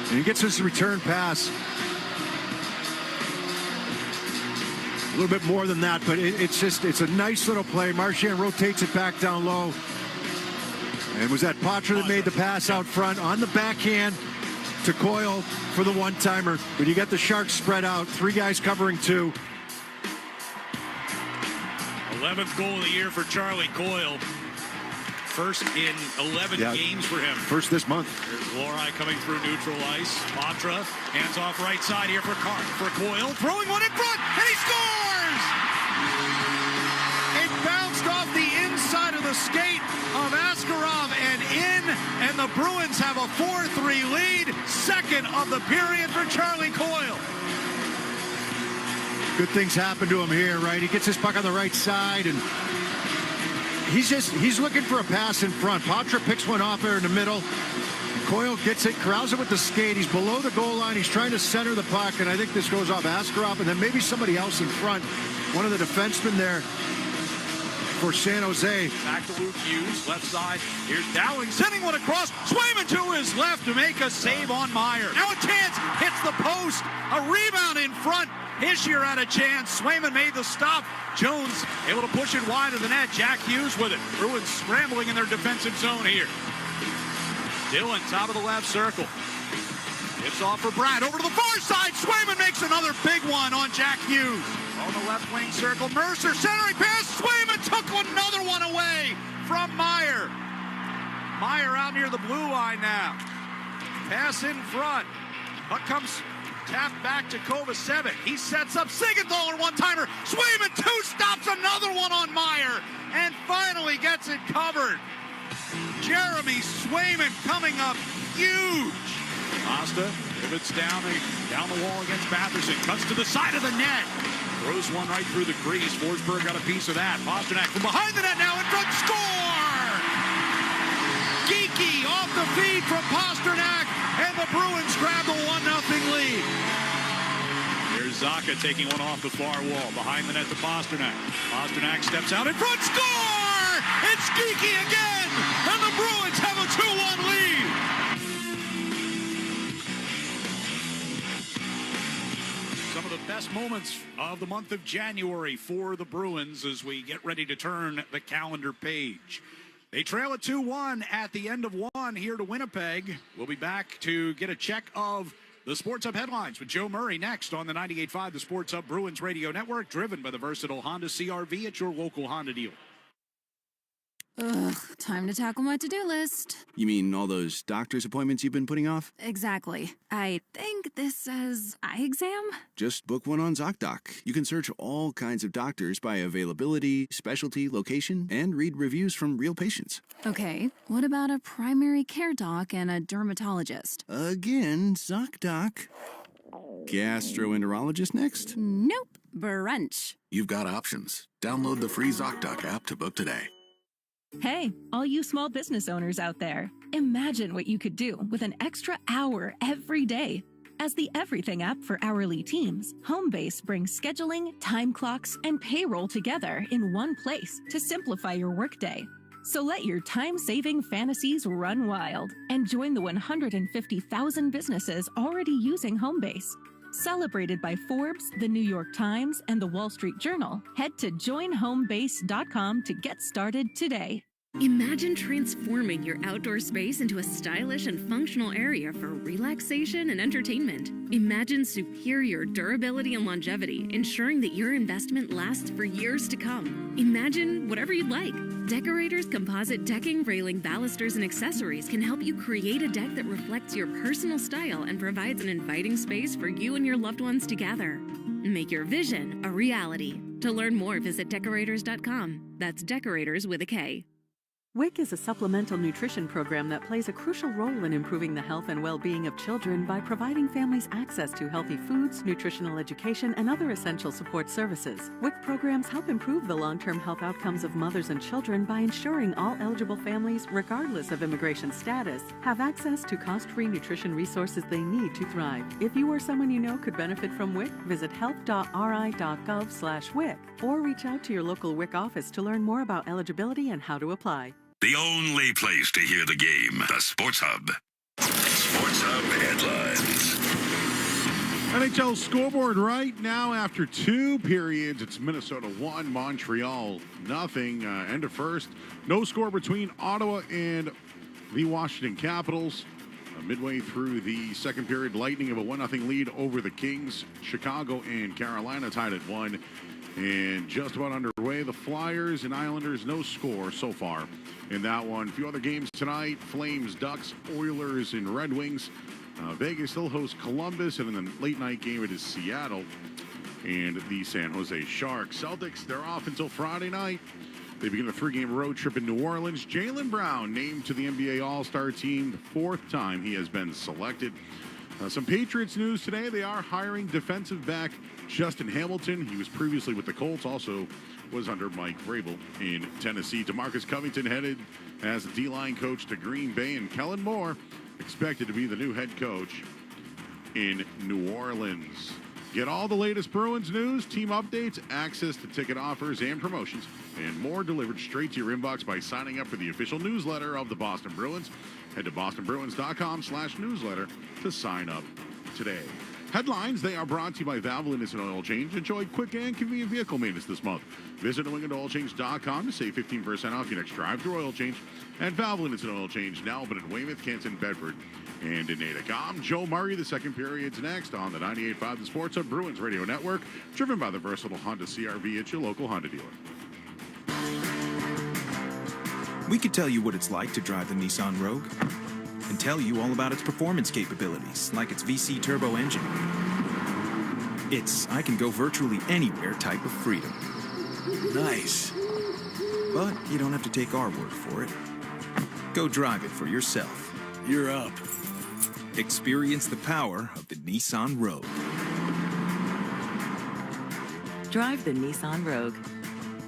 and he gets his return pass. A little bit more than that, but it's a nice little play. Marchand rotates it back down low. And was that Poitras that made the pass out front on the backhand to Coyle for the one-timer. But you got the Sharks spread out. 3 guys covering 2. 11th goal of the year for Charlie Coyle. First in 11 games for him. First this month. There's Lohrei coming through neutral ice. Poitras, hands off right side here for Coyle. Throwing one in front, and he scores! It bounced off the inside of the skate of Askarov and in, and the Bruins have a 4-3 lead. Second of the period for Charlie Coyle. Good things happen to him here, right? He gets his puck on the right side, and he's looking for a pass in front. Poitras picks one off there in the middle. Coyle gets it, corrals it with the skate. He's below the goal line. He's trying to center the puck, and I think this goes off Askarov, and then maybe somebody else in front. One of the defensemen there for San Jose. Back to Luke Hughes, left side. Here's Dowling sending one across. Swayman to his left to make a save on Meyer. Now a chance, hits the post. A rebound in front. Hischier had a chance. Swayman made the stop. Jones able to push it wide of the net. Jack Hughes with it. Bruins scrambling in their defensive zone here. Dillon, top of the left circle. It's off for Brad. Over to the far side. Swayman makes another big one on Jack Hughes. On the left wing circle. Mercer centering pass. Swayman took another one away from Meyer. Meyer out near the blue line now. Pass in front. Puck comes tapped back to Kovacevic. He sets up Siegenthaler one-timer. Swayman 2 stops another one on Meyer and finally gets it covered. Jeremy Swayman coming up huge. Costa pivots down the wall against Batherson. Cuts to the side of the net. Throws one right through the crease. Forsberg got a piece of that. Pastrnak from behind the net now in front. Score! Geeky off the feed from Pastrnak, and the Bruins grab the 1-0 lead. Here's Zacha taking one off the far wall. Behind the net to Pastrnak. Pastrnak steps out in front. Score! It's Geeky again, and the Bruins have a 2-1 lead. Some of the best moments of the month of January for the Bruins as we get ready to turn the calendar page. They trail at 2-1 at the end of 1 here to Winnipeg. We'll be back to get a check of the Sports Hub headlines with Joe Murray next on the 98.5 The Sports Hub Bruins Radio Network, driven by the versatile Honda CR-V at your local Honda dealer. Ugh, time to tackle my to-do list. You mean all those doctor's appointments you've been putting off? Exactly. I think this says eye exam? Just book one on ZocDoc. You can search all kinds of doctors by availability, specialty, location, and read reviews from real patients. Okay, what about a primary care doc and a dermatologist? Again, ZocDoc. Gastroenterologist next? Nope. Brunch. You've got options. Download the free ZocDoc app to book today. Hey, all you small business owners out there, imagine what you could do with an extra hour every day. As the everything app for hourly teams, Homebase brings scheduling, time clocks, and payroll together in one place to simplify your workday. So let your time-saving fantasies run wild and join the 150,000 businesses already using Homebase. Celebrated by Forbes, the New York Times, and the Wall Street Journal, head to joinhomebase.com to get started today. Imagine transforming your outdoor space into a stylish and functional area for relaxation and entertainment. Imagine superior durability and longevity, ensuring that your investment lasts for years to come. Imagine whatever you'd like. Decorators Composite Decking, Railing, Balusters, and Accessories can help you create a deck that reflects your personal style and provides an inviting space for you and your loved ones to gather. Make your vision a reality. To learn more, visit decorators.com. That's decorators with a K. WIC is a supplemental nutrition program that plays a crucial role in improving the health and well-being of children by providing families access to healthy foods, nutritional education, and other essential support services. WIC programs help improve the long-term health outcomes of mothers and children by ensuring all eligible families, regardless of immigration status, have access to cost-free nutrition resources they need to thrive. If you or someone you know could benefit from WIC, visit health.ri.gov/WIC or reach out to your local WIC office to learn more about eligibility and how to apply. The only place to hear the game, the Sports Hub. Sports Hub headlines. NHL scoreboard right now after 2 periods. It's Minnesota 1, Montreal nothing. End of first. No score between Ottawa and the Washington Capitals. Midway through the second period, Lightning have a 1-0 lead over the Kings. Chicago and Carolina tied at 1. And just about underway, the Flyers and Islanders, no score so far in that one. A few other games tonight, Flames, Ducks, Oilers, and Red Wings. Vegas still hosts Columbus, and in the late night game, it is Seattle and the San Jose Sharks. Celtics, they're off until Friday night. They begin a 3-game road trip in New Orleans. Jaylen Brown named to the NBA All-Star team, the 4th time he has been selected. Some Patriots news today. They are hiring defensive back Justin Hamilton. He was previously with the Colts, also was under Mike Vrabel in Tennessee. DeMarcus Covington headed as a D-line coach to Green Bay, and Kellen Moore expected to be the new head coach in New Orleans. Get all the latest Bruins news, team updates, access to ticket offers and promotions, and more delivered straight to your inbox by signing up for the official newsletter of the Boston Bruins. Head to bostonbruins.com/newsletter to sign up today. Headlines, they are brought to you by Valvoline Instant Oil Change. Enjoy quick and convenient vehicle maintenance this month. Visit NewEnglandOilChange.com to save 15% off your next drive-through oil change. And Valvoline Instant Oil Change now open in Weymouth, Canton, Bedford, and in Natick. I'm Joe Murray. The second period's next on the 98.5 The Sports Hub Bruins Radio Network, driven by the versatile Honda CR-V at your local Honda dealer. We could tell you what it's like to drive the Nissan Rogue and tell you all about its performance capabilities, like its VC turbo engine. It's I can go virtually anywhere type of freedom. Nice. But you don't have to take our word for it. Go drive it for yourself. You're up. Experience the power of the Nissan Rogue. Drive the Nissan Rogue.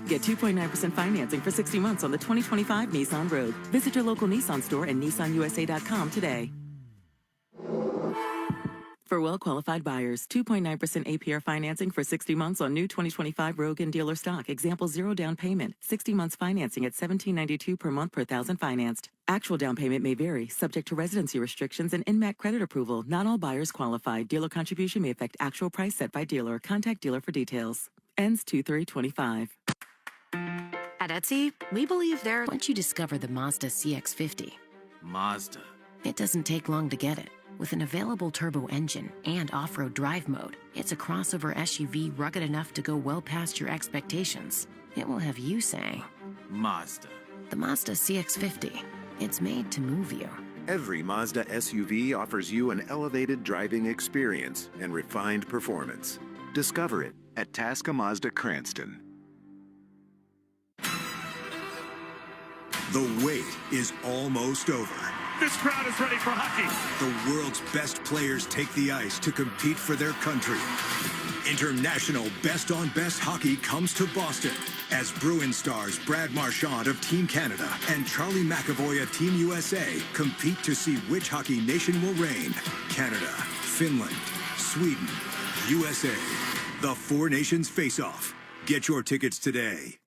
Get 2.9% financing for 60 months on the 2025 Nissan Rogue. Visit your local Nissan store and nissanusa.com today. For well-qualified buyers, 2.9% APR financing for 60 months on new 2025 Rogue and dealer stock. Example, 0 down payment. 60 months financing at $17.92 per month per thousand financed. Actual down payment may vary, subject to residency restrictions and INMAC credit approval. Not all buyers qualify. Dealer contribution may affect actual price set by dealer. Contact dealer for details. Ends 2/3/25. At Etsy, we believe once you discover the Mazda CX-50, Mazda. it doesn't take long to get it. With an available turbo engine and off-road drive mode, it's a crossover SUV rugged enough to go well past your expectations. It will have you saying, Mazda. The Mazda CX-50. It's made to move you. Every Mazda SUV offers you an elevated driving experience and refined performance. Discover it at Tasca Mazda Cranston. The wait is almost over. This crowd is ready for hockey. The world's best players take the ice to compete for their country. International best-on-best hockey comes to Boston as Bruins stars Brad Marchand of Team Canada and Charlie McAvoy of Team USA compete to see which hockey nation will reign. Canada, Finland, Sweden, USA. The Four Nations face-off. Get your tickets today.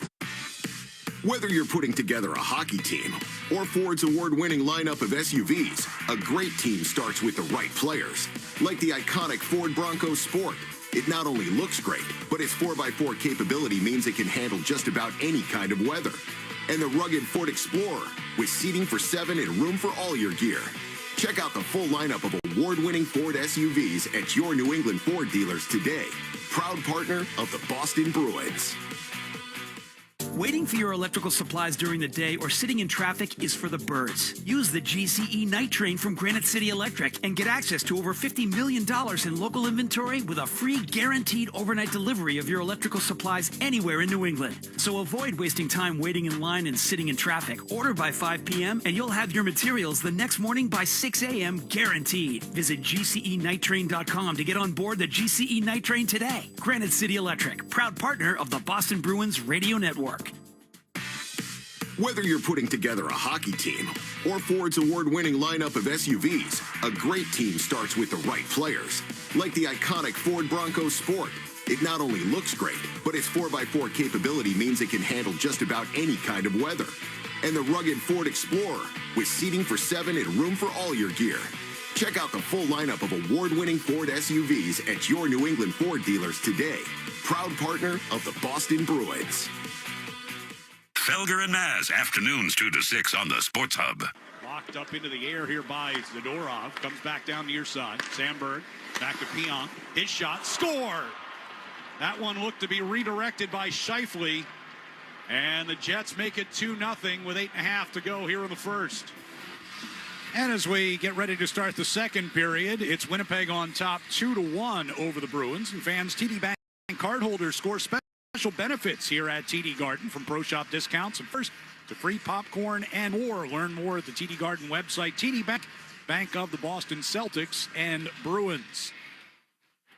Whether you're putting together a hockey team or Ford's award-winning lineup of SUVs, a great team starts with the right players. Like the iconic Ford Bronco Sport. It not only looks great, but its 4x4 capability means it can handle just about any kind of weather. And the rugged Ford Explorer, with seating for 7 and room for all your gear. Check out the full lineup of award-winning Ford SUVs at your New England Ford dealers today. Proud partner of the Boston Bruins. Waiting for your electrical supplies during the day or sitting in traffic is for the birds. Use the GCE Night Train from Granite City Electric and get access to over $50 million in local inventory with a free guaranteed overnight delivery of your electrical supplies anywhere in New England. So avoid wasting time waiting in line and sitting in traffic. Order by 5 p.m. and you'll have your materials the next morning by 6 a.m. guaranteed. Visit GCENightTrain.com to get on board the GCE Night Train today. Granite City Electric, proud partner of the Boston Bruins Radio Network. Whether you're putting together a hockey team or Ford's award-winning lineup of SUVs, a great team starts with the right players. Like the iconic Ford Bronco Sport. It not only looks great, but its 4x4 capability means it can handle just about any kind of weather. And the rugged Ford Explorer, with seating for 7 and room for all your gear. Check out the full lineup of award-winning Ford SUVs at your New England Ford dealers today. Proud partner of the Boston Bruins. Felger and Maz, afternoons 2 to 6 on the Sports Hub. Locked up into the air here by Zadorov. Comes back down near side. Sandberg back to Pionk. His shot. Score! That one looked to be redirected by Scheifele. And the Jets make it 2-0 with 8.5 to go here in the first. And as we get ready to start the second period, it's Winnipeg on top 2-1 over the Bruins. And fans, TD Bank cardholders score special benefits here at TD Garden, from Pro Shop discounts and first to free popcorn and more. Learn more at the TD Garden website. TD Bank, bank of the Boston Celtics and Bruins.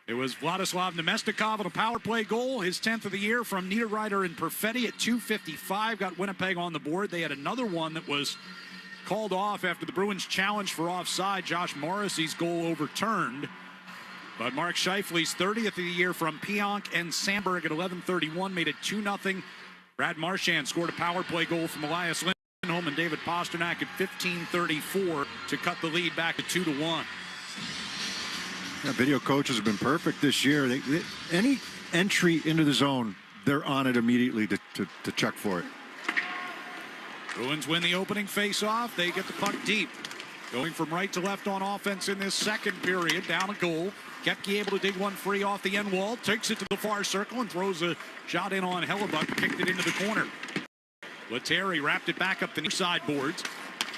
It was Vladislav Nemestikov on a power play goal, his 10th of the year from Niederreiter and Perfetti at 2:55. Got Winnipeg on the board. They had another one that was called off after the Bruins challenged for offside. Josh Morrissey's goal overturned. But Mark Scheifele's 30th of the year from Pionk and Sandberg at 11:31 made it 2-0. Brad Marchand scored a power play goal from Elias Lindholm and David Pasternak at 15:34 to cut the lead back to 2-1. Yeah, video coaches have been perfect this year. Any entry into the zone, they're on it immediately to check for it. Bruins win the opening face-off. They get the puck deep. Going from right to left on offense in this second period. Down a goal. Kepke able to dig one free off the end wall. Takes it to the far circle and throws a shot in on Hellebuck. Kicked it into the corner. Lettieri wrapped it back up the near side boards.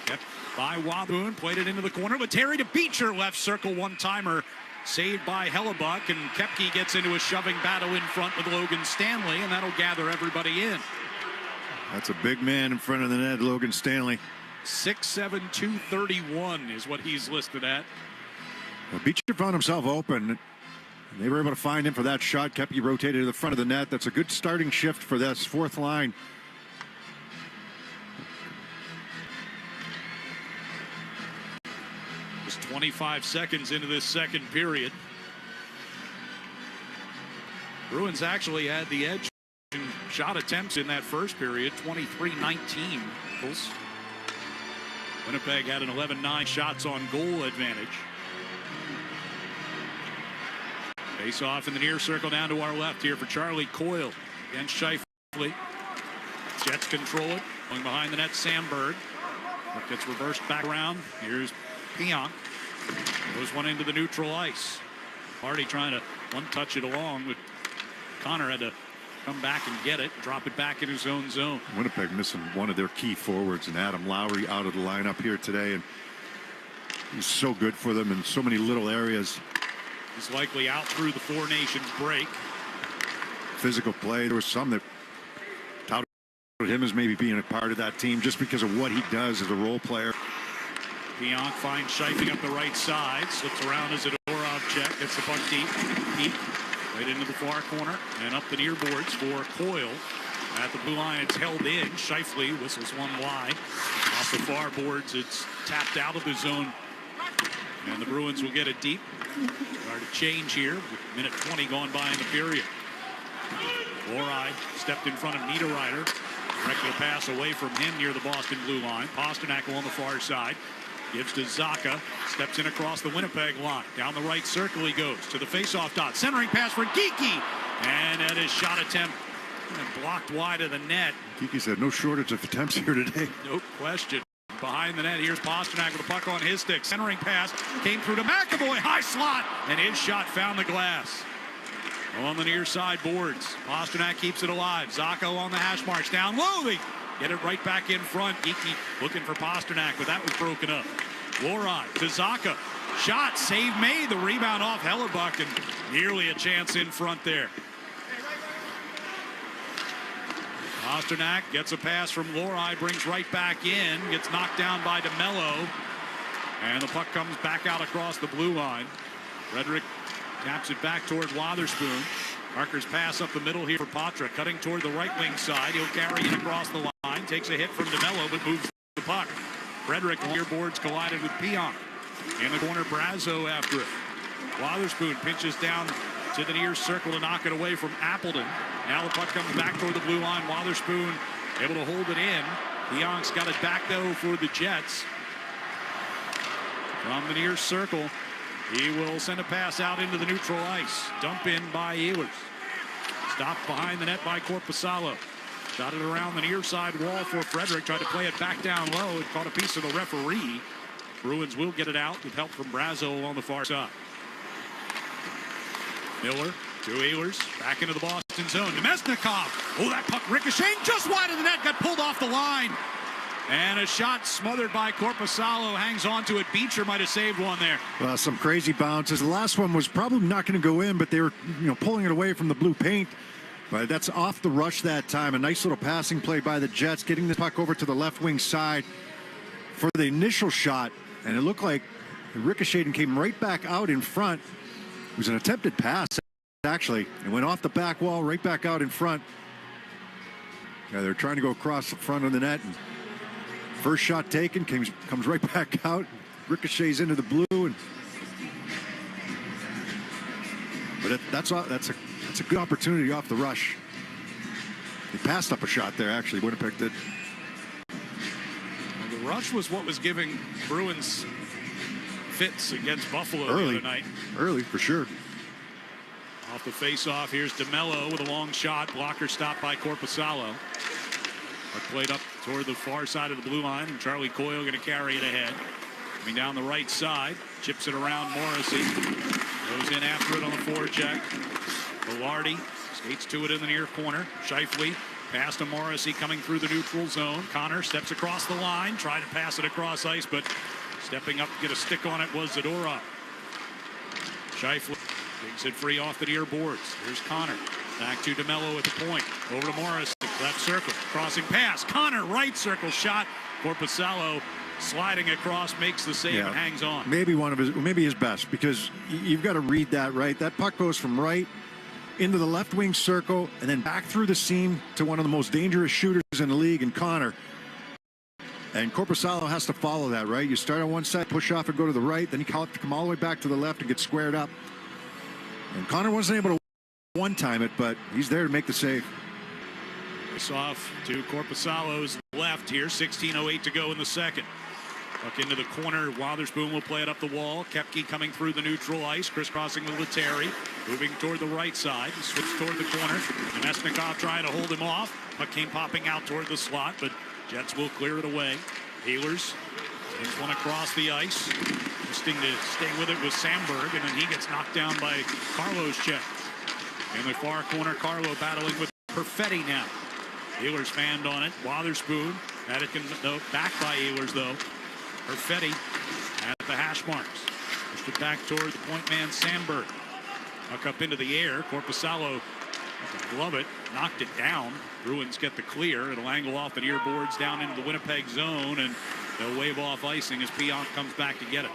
Kept by Waboon. Played it into the corner. Lettieri to Beecher. Left circle one-timer. Saved by Hellebuck. And Kepke gets into a shoving battle in front with Logan Stanley. And that'll gather everybody in. That's a big man in front of the net, Logan Stanley. 6'7", 231 is what he's listed at. Well, Beecher found himself open. They were able to find him for that shot. Kepke rotated to the front of the net. That's a good starting shift for this fourth line. Just 25 seconds into this second period. Bruins actually had the edge in shot attempts in that first period, 23-19. Winnipeg had an 11-9 shots on goal advantage. Face off in the near circle down to our left here for Charlie Coyle against Scheifele. Jets control it. Going behind the net, Sandberg. It gets reversed back around. Here's Pionk. Goes one into the neutral ice. Hardy trying to one-touch it along, but Connor had to come back and get it, drop it back in his own zone. Winnipeg missing one of their key forwards, and Adam Lowry out of the lineup here today, and he's so good for them in so many little areas. He's likely out through the Four Nations break. Physical play. There was some that touted him as maybe being a part of that team just because of what he does as a role player. Gronk finds Shifing up the right side, slips around as a Zadorov check, gets the puck deep, right into the far corner, and up the near boards for Coyle. At the blue line, it's held in. Shifley whistles one wide. Off the far boards, it's tapped out of the zone. And the Bruins will get it deep. Start to change here. Minute 20 gone by in the period. Lori stepped in front of Niederreiter. Directed a pass away from him near the Boston blue line. Pastrnak on the far side. Gives to Zacha. Steps in across the Winnipeg line. Down the right circle he goes to the faceoff dot. Centering pass for Geekie. And at his shot attempt, blocked wide of the net. Geekie's had no shortage of attempts here today. No question. Behind the net, here's Pastrnak with the puck on his stick. Centering pass came through to McAvoy. High slot. And his shot found the glass. On the near side boards. Pastrnak keeps it alive. Zacha on the hash marks. Down low. They get it right back in front. Geekie looking for Pastrnak, but that was broken up. Lori to Zacha. Shot. Save made. The rebound off Hellebuck, and nearly a chance in front there. Pastrnak gets a pass from Lori, brings right back in, gets knocked down by DeMello, and the puck comes back out across the blue line. Frederick taps it back toward Wotherspoon. Parker's pass up the middle here for Patra, cutting toward the right wing side. He'll carry it across the line, takes a hit from DeMello, but moves the puck. Frederick near boards collided with Pionk. In the corner, Brazo after it. Wotherspoon pinches down to the near circle to knock it away from Appleton. Now the puck comes back toward the blue line. Wotherspoon able to hold it in. Pionk's got it back, though, for the Jets. From the near circle, he will send a pass out into the neutral ice. Dump in by Ehlers. Stopped behind the net by Korpisalo. Shot it around the near side wall for Frederick. Tried to play it back down low. It caught a piece of the referee. Bruins will get it out with help from Brazo on the far side. Miller to Ehlers, back into the Boston zone. Nemesnikov. Oh, that puck ricocheting just wide of the net, got pulled off the line. And a shot smothered by Korpisalo, hangs on to it. Beecher might have saved one there. Well, some crazy bounces. The last one was probably not going to go in, but they were, pulling it away from the blue paint. But that's off the rush that time. A nice little passing play by the Jets, getting the puck over to the left wing side for the initial shot. And it looked like it ricocheted and came right back out in front. It was an attempted pass, actually. It went off the back wall, right back out in front. Yeah, they're trying to go across the front of the net. And first shot taken, comes right back out, ricochets into the blue. But that's a good opportunity off the rush. They passed up a shot there, actually, Winnipeg did. Well, the rush was what was giving Bruins fits against Buffalo the other night. Early, for sure. Off the face-off, here's DeMello with a long shot. Blocker stopped by Korpisalo. But played up toward the far side of the blue line, and Charlie Coyle going to carry it ahead. Coming down the right side, chips it around Morrissey. Goes in after it on the forecheck. Velarde skates to it in the near corner. Shifley pass to Morrissey coming through the neutral zone. Connor steps across the line, tried to pass it across ice, but stepping up to get a stick on it was Zadorov. Shifley takes it free off the near boards. Here's Connor. Back to DeMello at the point. Over to Morris. Left circle. Crossing pass. Connor, right circle shot. Korpisalo sliding across, makes the save and hangs on. Maybe his best, because you've got to read that right. That puck goes from right into the left wing circle and then back through the seam to one of the most dangerous shooters in the league, and Connor. And Korpisalo has to follow that, right? You start on one side, push off and go to the right, then you have to come all the way back to the left and get squared up. And Connor wasn't able to one-time it, but he's there to make the save. It's off to Korpisalo's left here. 16:08 to go in the second. Puck into the corner. Wotherspoon will play it up the wall. Koepke coming through the neutral ice. Crisscrossing with Lettieri. Moving toward the right side. Switch toward the corner. Nemesnikov trying to hold him off. Puck came popping out toward the slot, but Jets will clear it away. Ehlers sends one across the ice. Interesting to stay with it was Sandberg, and then he gets knocked down by Carlos Check. In the far corner, Carlo battling with Perfetti now. Ehlers fanned on it. Wotherspoon had it back by Ehlers, though. Perfetti at the hash marks. Pushed it back toward the point man, Sandberg. Puck up into the air. Korpisalo glove it, knocked it down. Bruins get the clear. It'll angle off the near boards down into the Winnipeg zone, and they'll wave off icing as Pionk comes back to get it.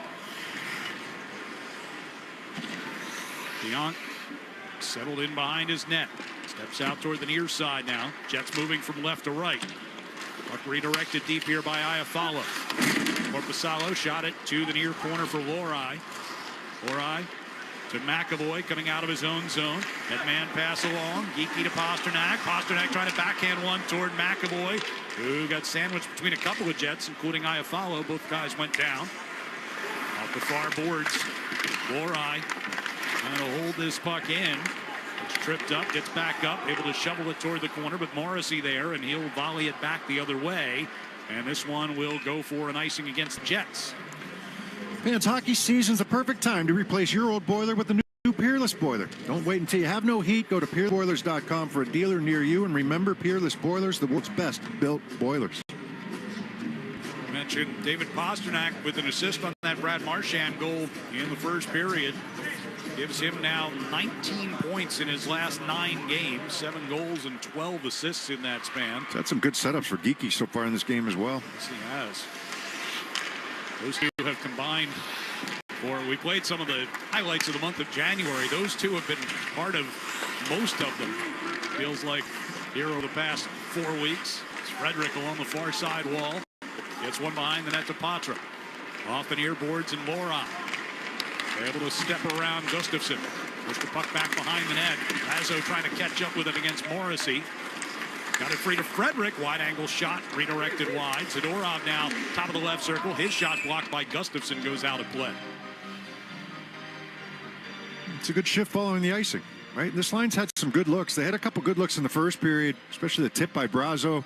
Pionk settled in behind his net. Steps out toward the near side now. Jets moving from left to right. Puck redirected deep here by Iafallo. Korpisalo shot it to the near corner for Lohrei. Lohrei to McAvoy coming out of his own zone. That man pass along. Geekie to Pastrnak. Pastrnak trying to backhand one toward McAvoy, who got sandwiched between a couple of Jets, including Iafallo. Both guys went down. Off the far boards. Lohrei trying to hold this puck in. It's tripped up, gets back up, able to shovel it toward the corner, but Morrissey there, and he'll volley it back the other way. And this one will go for an icing against the Jets. Fans, hockey season's the perfect time to replace your old boiler with the new Peerless boiler. Don't wait until you have no heat. Go to peerlessboilers.com for a dealer near you. And remember, Peerless Boilers, the world's best built boilers. I mentioned David Pastrnak with an assist on that Brad Marchand goal in the first period. Gives him now 19 points in his last 9 games, 7 goals and 12 assists in that span. He's had some good setups for Geekie so far in this game as well. Yes, he has. Those two have combined for, we played some of the highlights of the month of January. Those two have been part of most of them. Feels like here over the past 4 weeks. It's Frederick along the far side wall. Gets one behind the net to Patra. Off the near boards and Lohrei. Able to step around Gustafsson. Push the puck back behind the net. Lazo trying to catch up with it against Morrissey. Got it free to Frederick. Wide angle shot redirected wide. Zadorov now top of the left circle. His shot blocked by Gustafsson goes out of play. It's a good shift following the icing, right? This line's had some good looks. They had a couple good looks in the first period, especially the tip by Brazo,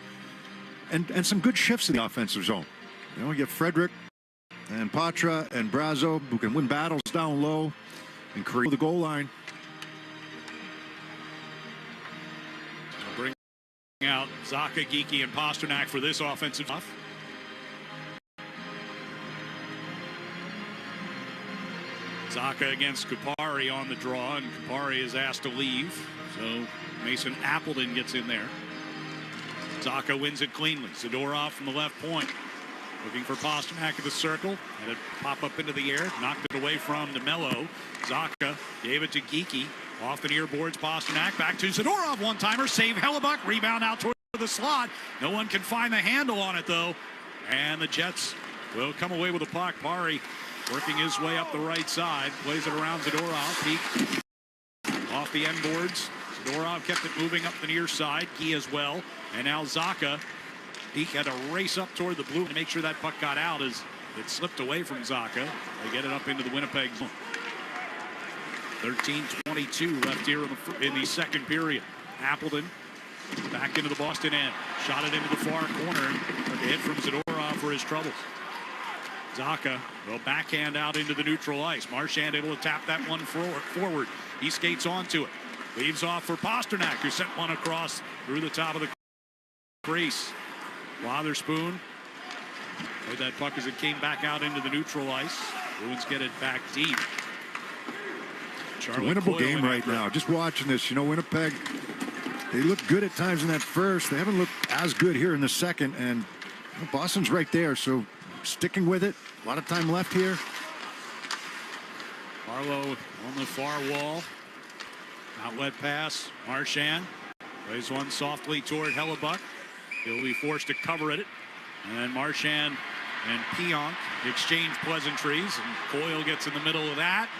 and some good shifts in the offensive zone. You know, you get Frederick and Patra and Brazo, who can win battles down low and create the goal line. Bring out Zacha, Geekie, and Pastrnak for this offensive stuff. Zacha against Kupari on the draw, and Kupari is asked to leave. So Mason Appleton gets in there. Zacha wins it cleanly. Zadorov from the left point. Looking for Pastrnak at the circle. Had it pop up into the air. Knocked it away from DeMello. Zacha gave it to Geekie. Off the near boards, Pastrnak. Back to Zadorov. One-timer. Save Hellebuck. Rebound out toward the slot. No one can find the handle on it, though. And the Jets will come away with the puck. Pari working his way up the right side. Plays it around Zadorov. Peek off the end boards. Zadorov kept it moving up the near side. Gee as well. And now Zacha. Peek had to race up toward the blue to make sure that puck got out as it slipped away from Zacha. They get it up into the Winnipeg zone. 13:22 left here in the second period. Appleton back into the Boston end. Shot it into the far corner. Took a hit from Zadorov for his troubles. Zacha will backhand out into the neutral ice. Marchand able to tap that one forward. He skates onto it. Leaves off for Pastrnak, who sent one across through the top of the crease. Wotherspoon played that puck as it came back out into the neutral ice. Bruins get it back deep. It's a winnable game right now. Just watching this, you know, Winnipeg, they look good at times in that first. They haven't looked as good here in the second, and Boston's right there, so sticking with it. A lot of time left here. Barlow on the far wall. Outlet pass. Marchand plays one softly toward Hellebuck. He'll be forced to cover it. And Marchand and Pionk exchange pleasantries. And Coyle gets in the middle of that.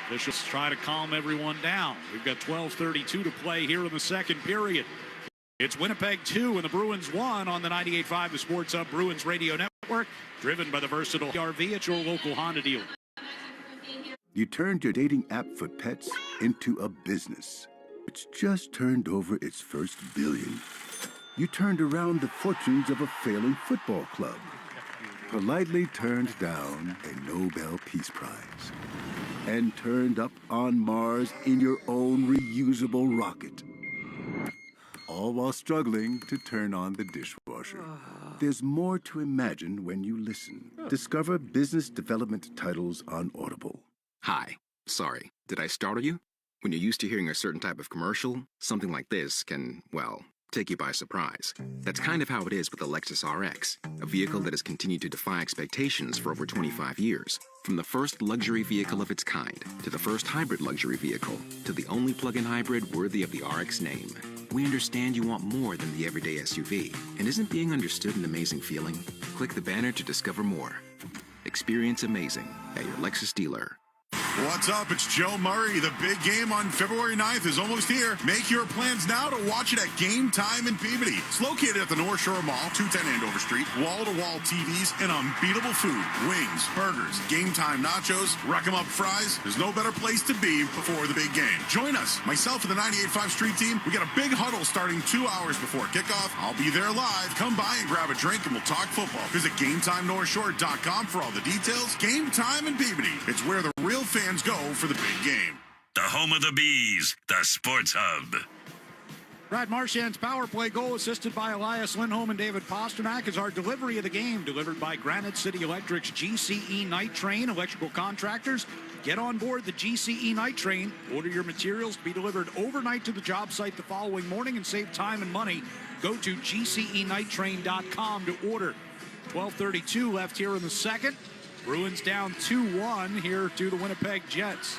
Officials try to calm everyone down. We've got 12:32 to play here in the second period. It's Winnipeg 2 and the Bruins 1 on the 98.5 The Sports Hub Bruins Radio Network. Driven by the versatile RV at your local Honda dealer. You turned your dating app for pets into a business. It's just turned over its first billion. You turned around the fortunes of a failing football club. Politely turned down a Nobel Peace Prize. And turned up on Mars in your own reusable rocket. all while struggling to turn on the dishwasher. There's more to imagine when you listen. Discover business development titles on Audible. Hi. Sorry, did I startle you? When you're used to hearing a certain type of commercial, something like this can, well, take you by surprise. That's kind of how it is with the Lexus RX, a vehicle that has continued to defy expectations for over 25 years. From the first luxury vehicle of its kind, to the first hybrid luxury vehicle, to the only plug-in hybrid worthy of the RX name. We understand you want more than the everyday SUV. And isn't being understood an amazing feeling? Click the banner to discover more. Experience amazing at your Lexus dealer. What's up? It's Joe Murray. The big game on February 9th is almost here. Make your plans now to watch it at Game Time in Peabody. It's located at the North Shore Mall, 210 Andover Street. Wall-to-wall TVs and unbeatable food. Wings, burgers, Game Time nachos, Wreck-'em Up fries. There's no better place to be before the big game. Join us, myself and the 98.5 Street team. We got a big huddle starting 2 hours before kickoff. I'll be there live. Come by and grab a drink and we'll talk football. Visit GameTimeNorthShore.com for all the details. Game Time in Peabody. It's where the real fans go for the big game. The home of the Bees, the Sports Hub. Brad Marchand's power play goal, assisted by Elias Lindholm and David Pasternak, is our delivery of the game, delivered by Granite City Electric's GCE Night Train. Electrical contractors, get on board the GCE Night Train. Order your materials to be delivered overnight to the job site the following morning and save time and money. Go to GCEnighttrain.com to order. 12:32 left here in the second. Bruins down 2-1 here to the Winnipeg Jets.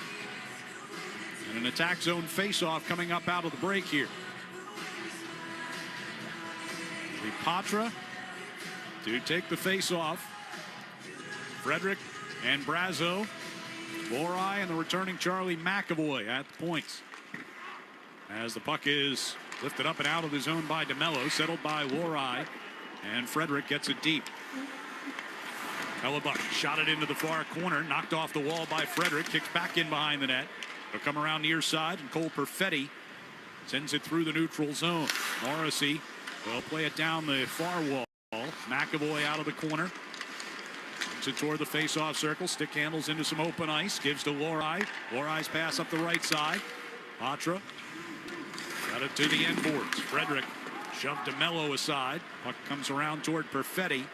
And an attack zone faceoff coming up out of the break here. Patra to take the faceoff. Frederick and Brazo. Lori and the returning Charlie McAvoy at the points. As the puck is lifted up and out of the zone by DeMello, settled by Lori, and Frederick gets it deep. Hellebuck shot it into the far corner, knocked off the wall by Frederick, kicks back in behind the net. They'll come around near side, and Cole Perfetti sends it through the neutral zone. Morrissey will play it down the far wall. McAvoy out of the corner. Takes it toward the face-off circle. Stick handles into some open ice. Gives to Lori. Lori's pass up the right side. Patra got it to the end boards. Frederick shoved DeMello aside. Puck comes around toward Perfetti.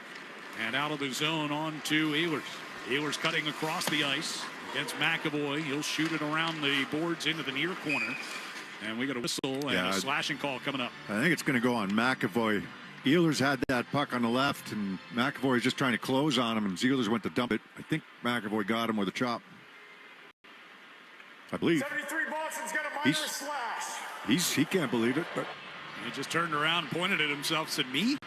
And out of the zone on to Ehlers. Ehlers cutting across the ice against McAvoy. He'll shoot it around the boards into the near corner. And we got a whistle and a slashing call coming up. I think it's going to go on McAvoy. Ehlers had that puck on the left, and McAvoy is just trying to close on him, and Ehlers went to dump it. I think McAvoy got him with a chop. I believe. 73 Boston's got a minor slash. He can't believe it, but he just turned around and pointed at himself, said, "Me?"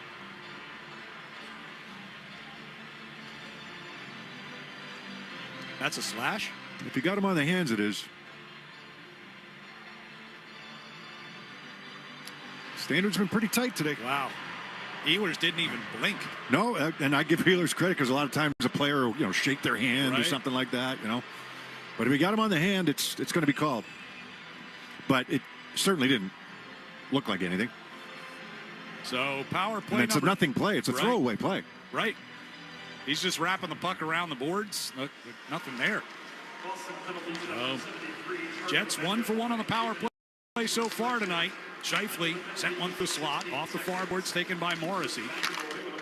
That's a slash? If you got him on the hands, it is. Standard's been pretty tight today. Wow. Ehlers didn't even blink. No, and I give Ehlers credit because a lot of times a player will, shake their hand or something like that, But if you got him on the hand, it's going to be called. But it certainly didn't look like anything. So power play. And it's a nothing play. It's a throwaway play. Right. He's just wrapping the puck around the boards. Nothing there. Jets 1 for 1 on the power play so far tonight. Scheifele sent one through slot off the far boards, taken by Morrissey,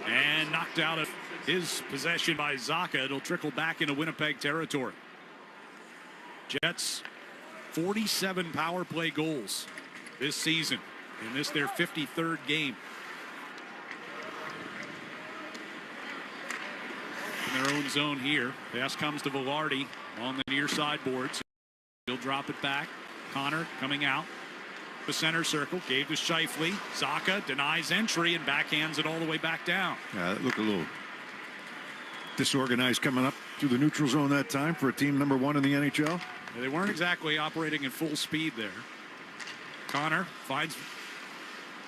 and knocked out of his possession by Zaka. It'll trickle back into Winnipeg territory. Jets 47 power play goals this season in this their 53rd game. In their own zone here. Pass comes to Velarde on the near side boards. He'll drop it back. Connor coming out. The center circle. Gave to Scheifele. Zaka denies entry and backhands it all the way back down. Yeah, that looked a little disorganized coming up through the neutral zone that time for a team number 1 in the NHL. Yeah, they weren't exactly operating at full speed there. Connor finds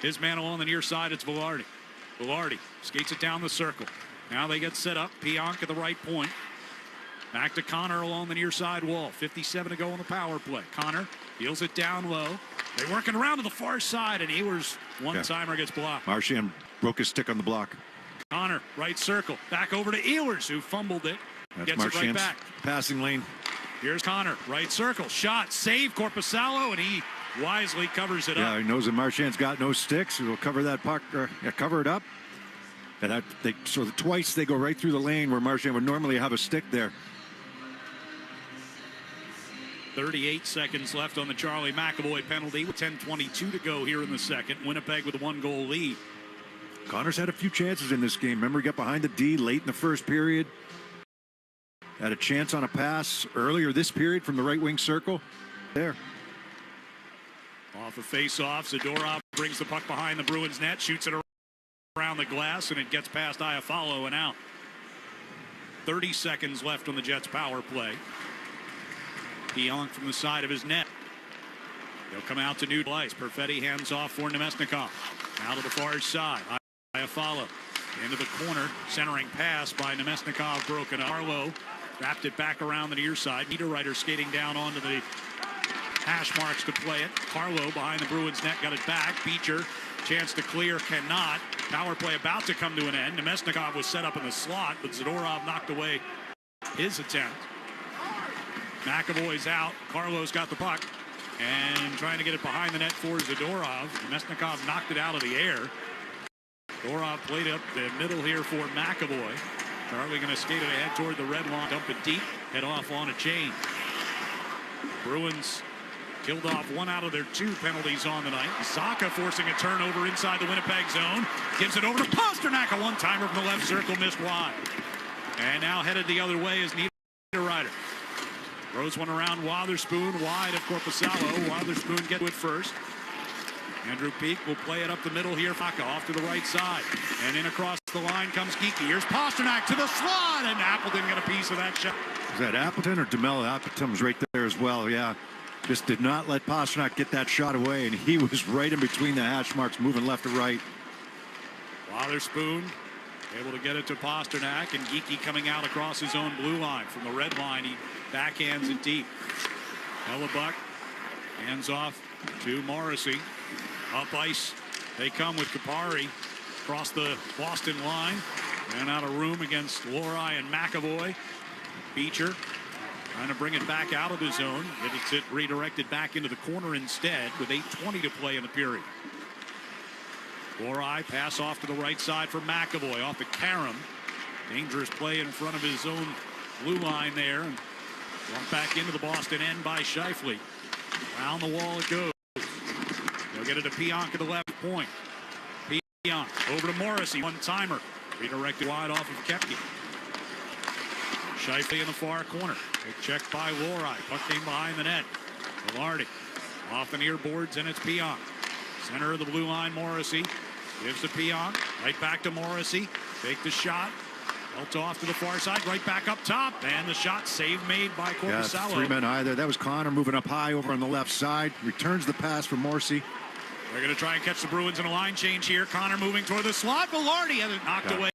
his man along the near side. It's Velarde. Velarde skates it down the circle. Now they get set up. Pionk at the right point. Back to Connor along the near side wall. 57 to go on the power play. Connor deals it down low. They're working around to the far side, and Ehlers one-timer gets blocked. Marchand broke his stick on the block. Connor, right circle. Back over to Ehlers, who fumbled it. That's Gets Marchand's it right back. passing lane. Here's Connor, right circle. Shot, save, Korpisalo, and he wisely covers it up. Yeah, he knows that Marchand's got no sticks. He'll cover that puck, cover it up. And so twice they go right through the lane where Marchand would normally have a stick there. 38 seconds left on the Charlie McAvoy penalty with 10:22 to go here in the second. Winnipeg with a 1-goal lead. Connor's had a few chances in this game. Remember, he got behind the D late in the first period. Had a chance on a pass earlier this period from the right wing circle. There. Off a face-off, Zadorov brings the puck behind the Bruins net, shoots it around the glass, and it gets past Iafallo and out. 30 seconds left on the Jets' power play. Pionk from the side of his net. He'll come out to neutral ice. Perfetti hands off for Nemesnikov. Now to the far side. Iafallo into the corner. Centering pass by Nemesnikov broken up. Arlo wrapped it back around the near side. Niederreiter skating down onto the hash marks to play it. Carlo behind the Bruins net got it back. Beecher, chance to clear, cannot. Power play about to come to an end. Nemesnikov was set up in the slot, but Zadorov knocked away his attempt. McAvoy's out. Carlo's got the puck and trying to get it behind the net for Zadorov. Nemesnikov knocked it out of the air. Zadorov played up the middle here for McAvoy. Charlie going to skate it ahead toward the red line, dump it deep, head off on a chain. Bruins killed off one out of their 2 penalties on the night. Saka forcing a turnover inside the Winnipeg zone. Gives it over to Pastrnak. A one-timer from the left circle, missed wide. And now headed the other way is Niederreiter. Throws one around Wotherspoon, wide of Korpisalo. Wotherspoon get to it first. Andrew Peak will play it up the middle here. Faka off to the right side. And in across the line comes Geekie. Here's Pastrnak to the slot, and Appleton got a piece of that shot. Is that Appleton or DeMello? Appleton was right there as well, yeah. Just did not let Pastrnak get that shot away, and he was right in between the hash marks, moving left to right. Wotherspoon able to get it to Pastrnak, and Geekie coming out across his own blue line. From the red line, he backhands it deep. Hellebuck hands off to Morrissey. Up ice they come with Kupari across the Boston line. Ran out of room against Lohrei and McAvoy. Beecher trying to bring it back out of the zone. Gets it redirected back into the corner instead with 8:20 to play in the period. Lohrei pass off to the right side for McAvoy off the Karam. Dangerous play in front of his own blue line there. And brought back into the Boston end by Scheifele. Around the wall it goes. They'll get it to Pionk at the left point. Pionk over to Morrissey. One-timer. Redirected wide off of Kepke. Scheifele in the far corner. Good check by Lohrei. Puck came behind the net. Velarde off the near boards, and it's Pionk. Center of the blue line, Morrissey. Gives to Pionk. Right back to Morrissey. Take the shot. Dealt off to the far side. Right back up top. And the shot save made by Korpisalo. Yeah, 3 men high there. That was Connor moving up high over on the left side. Returns the pass for Morrissey. They're going to try and catch the Bruins in a line change here. Connor moving toward the slot. Velarde has it knocked away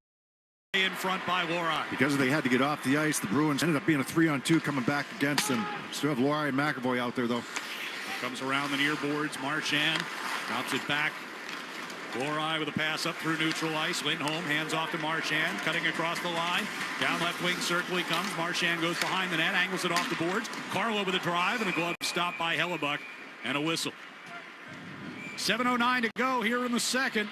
in front by Lohrei. Because they had to get off the ice, the Bruins ended up being a 3-on-2 coming back against them. Still have Lohrei and McAvoy out there, though. Comes around the near boards. Marchand drops it back. Lohrei with a pass up through neutral ice. Lindholm hands off to Marchand, cutting across the line. Down left wing circle he comes. Marchand goes behind the net, angles it off the boards. Carlo with a drive and a glove stop by Hellebuck and a whistle. 7:09 to go here in the second.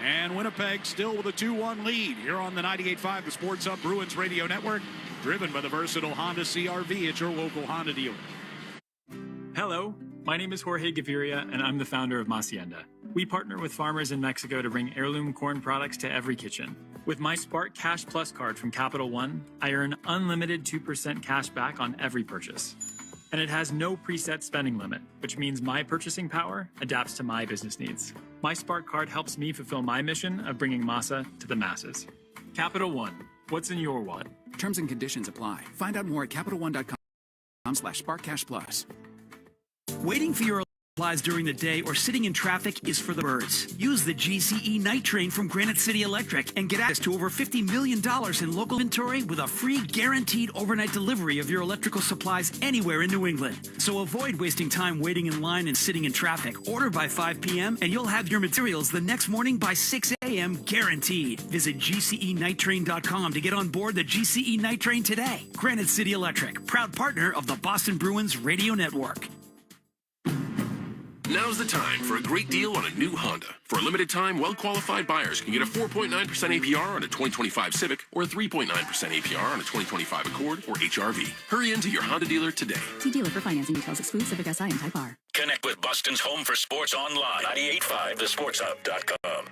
And Winnipeg still with a 2-1 lead here on the 98.5 The Sports Hub Bruins Radio Network. Driven by the versatile Honda CR-V at your local Honda dealer. Hello, my name is Jorge Gaviria, and I'm the founder of Hacienda. We partner with farmers in Mexico to bring heirloom corn products to every kitchen. With my Spark Cash Plus card from Capital One, I earn unlimited 2% cash back on every purchase. And it has no preset spending limit, which means my purchasing power adapts to my business needs. My Spark card helps me fulfill my mission of bringing masa to the masses. Capital One, what's in your wallet? Terms and conditions apply. Find out more at CapitalOne.com/SparkCashPlus. Waiting for your supplies during the day or sitting in traffic is for the birds. Use the GCE Night Train from Granite City Electric and get access to over $50 million in local inventory with a free guaranteed overnight delivery of your electrical supplies anywhere in New England. So avoid wasting time waiting in line and sitting in traffic. Order by 5 p.m. and you'll have your materials the next morning by 6 a.m. guaranteed. Visit GCENightTrain.com to get on board the GCE Night Train today. Granite City Electric, proud partner of the Boston Bruins Radio Network. Now's the time for a great deal on a new Honda. For a limited time, well-qualified buyers can get a 4.9% APR on a 2025 Civic or a 3.9% APR on a 2025 Accord or HRV. Hurry into your Honda dealer today. See dealer for financing details. Exclude Civic Si and Type R. Connect with Boston's home for sports online. 98.5thesportshub.com.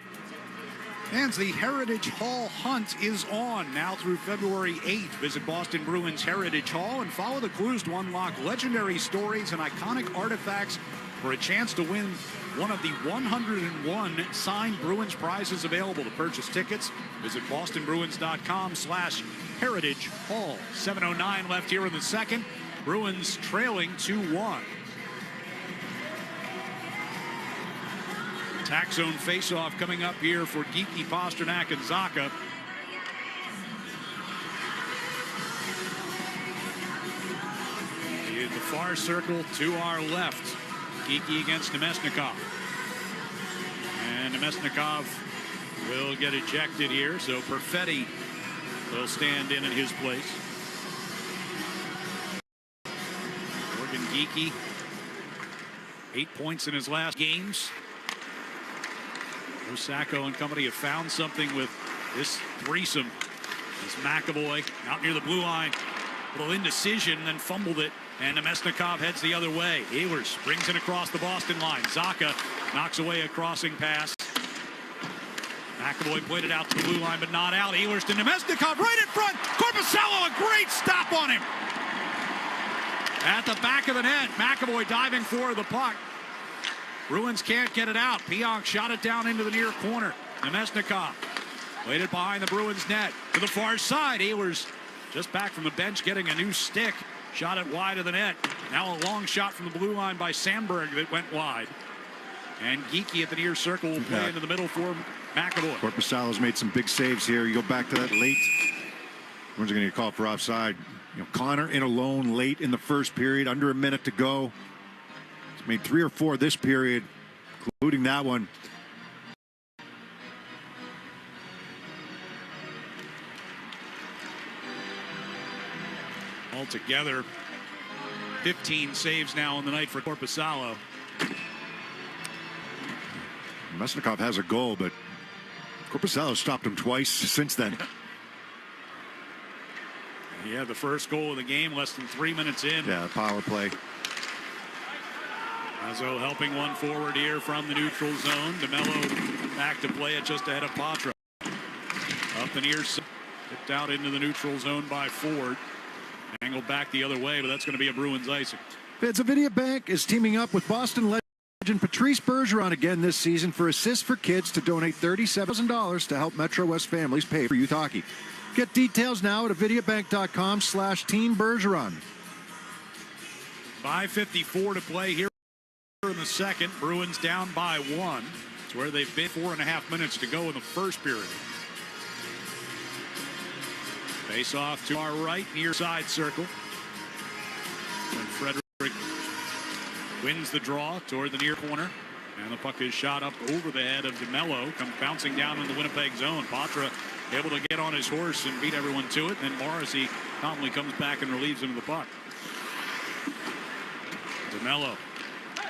And the Heritage Hall Hunt is on now through February 8th. Visit Boston Bruins Heritage Hall and follow the clues to unlock legendary stories and iconic artifacts for a chance to win one of the 101 signed Bruins prizes available. To purchase tickets, visit bostonbruins.com/Heritage Hall. 7:09 left here in the second. Bruins trailing 2-1. Attack zone faceoff coming up here for Geeky, Pastrnak, and Zacha. In the far circle to our left, Geeky against Nemesnikov. And Nemesnikov will get ejected here, so Perfetti will stand in his place. Morgan Geeky, 8 points in his last games. Osako and company have found something with this threesome. As McAvoy out near the blue line, a little indecision, then fumbled it, and Nemesnikov heads the other way. Ehlers brings it across the Boston line. Zacha knocks away a crossing pass. McAvoy played it out to the blue line, but not out. Ehlers to Nemesnikov right in front. Korpisalo, a great stop on him. At the back of the net, McAvoy diving for the puck. Bruins can't get it out. Pionk shot it down into the near corner. Nemesnikov played it behind the Bruins net to the far side. Ehlers just back from the bench getting a new stick. Shot it wide of the net. Now a long shot from the blue line by Sandberg that went wide. And Geeky at the near circle will play into the middle for McAvoy. Korpisalo's made some big saves here. You go back to that late. Bruins are going to get called for offside. You know, Connor in alone late in the first period, under a minute to go. He's made 3 or 4 this period, including that one. Altogether, 15 saves now on the night for Korpisalo. Mesnikov has a goal, but Korpisalo stopped him twice since then. He had the first goal of the game less than 3 minutes in. Yeah, power play. Mazzo helping one forward here from the neutral zone. DeMello back to play it just ahead of Patra. Up the near side. Tipped out into the neutral zone by Ford. Angled back the other way, but that's going to be a Bruins icing. Avidia Bank is teaming up with Boston legend Patrice Bergeron again this season for Assists for Kids to donate $37,000 to help Metro West families pay for youth hockey. Get details now at avidiabank.com/Team Bergeron. 5:54 to play here in the second. Bruins down by 1. It's where they've been. 4.5 minutes to go in the first period. Face off to our right, near side circle. And Frederick wins the draw toward the near corner. And the puck is shot up over the head of DeMello. Comes bouncing down in the Winnipeg zone. Patra able to get on his horse and beat everyone to it. Then Morrissey calmly comes back and relieves him of the puck. DeMello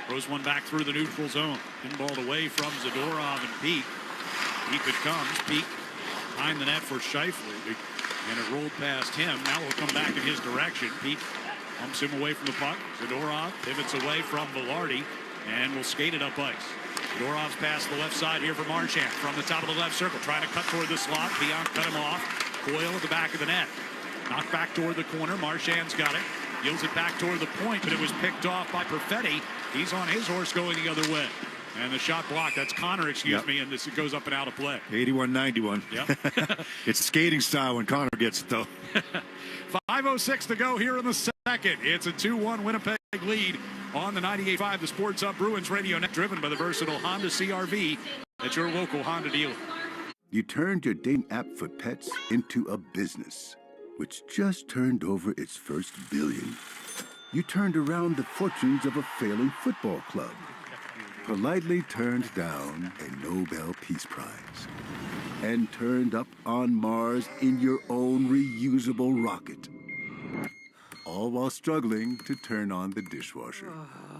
throws one back through the neutral zone. Pinballed away from Zadorov and Peak. Peak it comes. Peak behind the net for Scheifele. And it rolled past him. Now we'll come back in his direction. Pete pumps him away from the puck. Zadorov pivots away from Velarde and will skate it up ice. Zadorov's pass to the left side here for Marchand from the top of the left circle. Trying to cut toward the slot. Pionk cut him off. Coyle at the back of the net. Knocked back toward the corner. Marchand's got it. Yields it back toward the point, but it was picked off by Perfetti. He's on his horse going the other way. And the shot blocked. That's Connor, excuse me, and this goes up and out of play. 81-91. Yep. It's skating style when Connor gets it, though. 5:06 to go here in the second. It's a 2-1 Winnipeg lead on the 98.5 The Sports Hub Bruins Radio Net, driven by the versatile Honda CR-V at your local Honda dealer. You turned your dating app for pets into a business, which just turned over its first billion. You turned around the fortunes of a failing football club. Politely turned down a Nobel Peace Prize, and turned up on Mars in your own reusable rocket. all while struggling to turn on the dishwasher.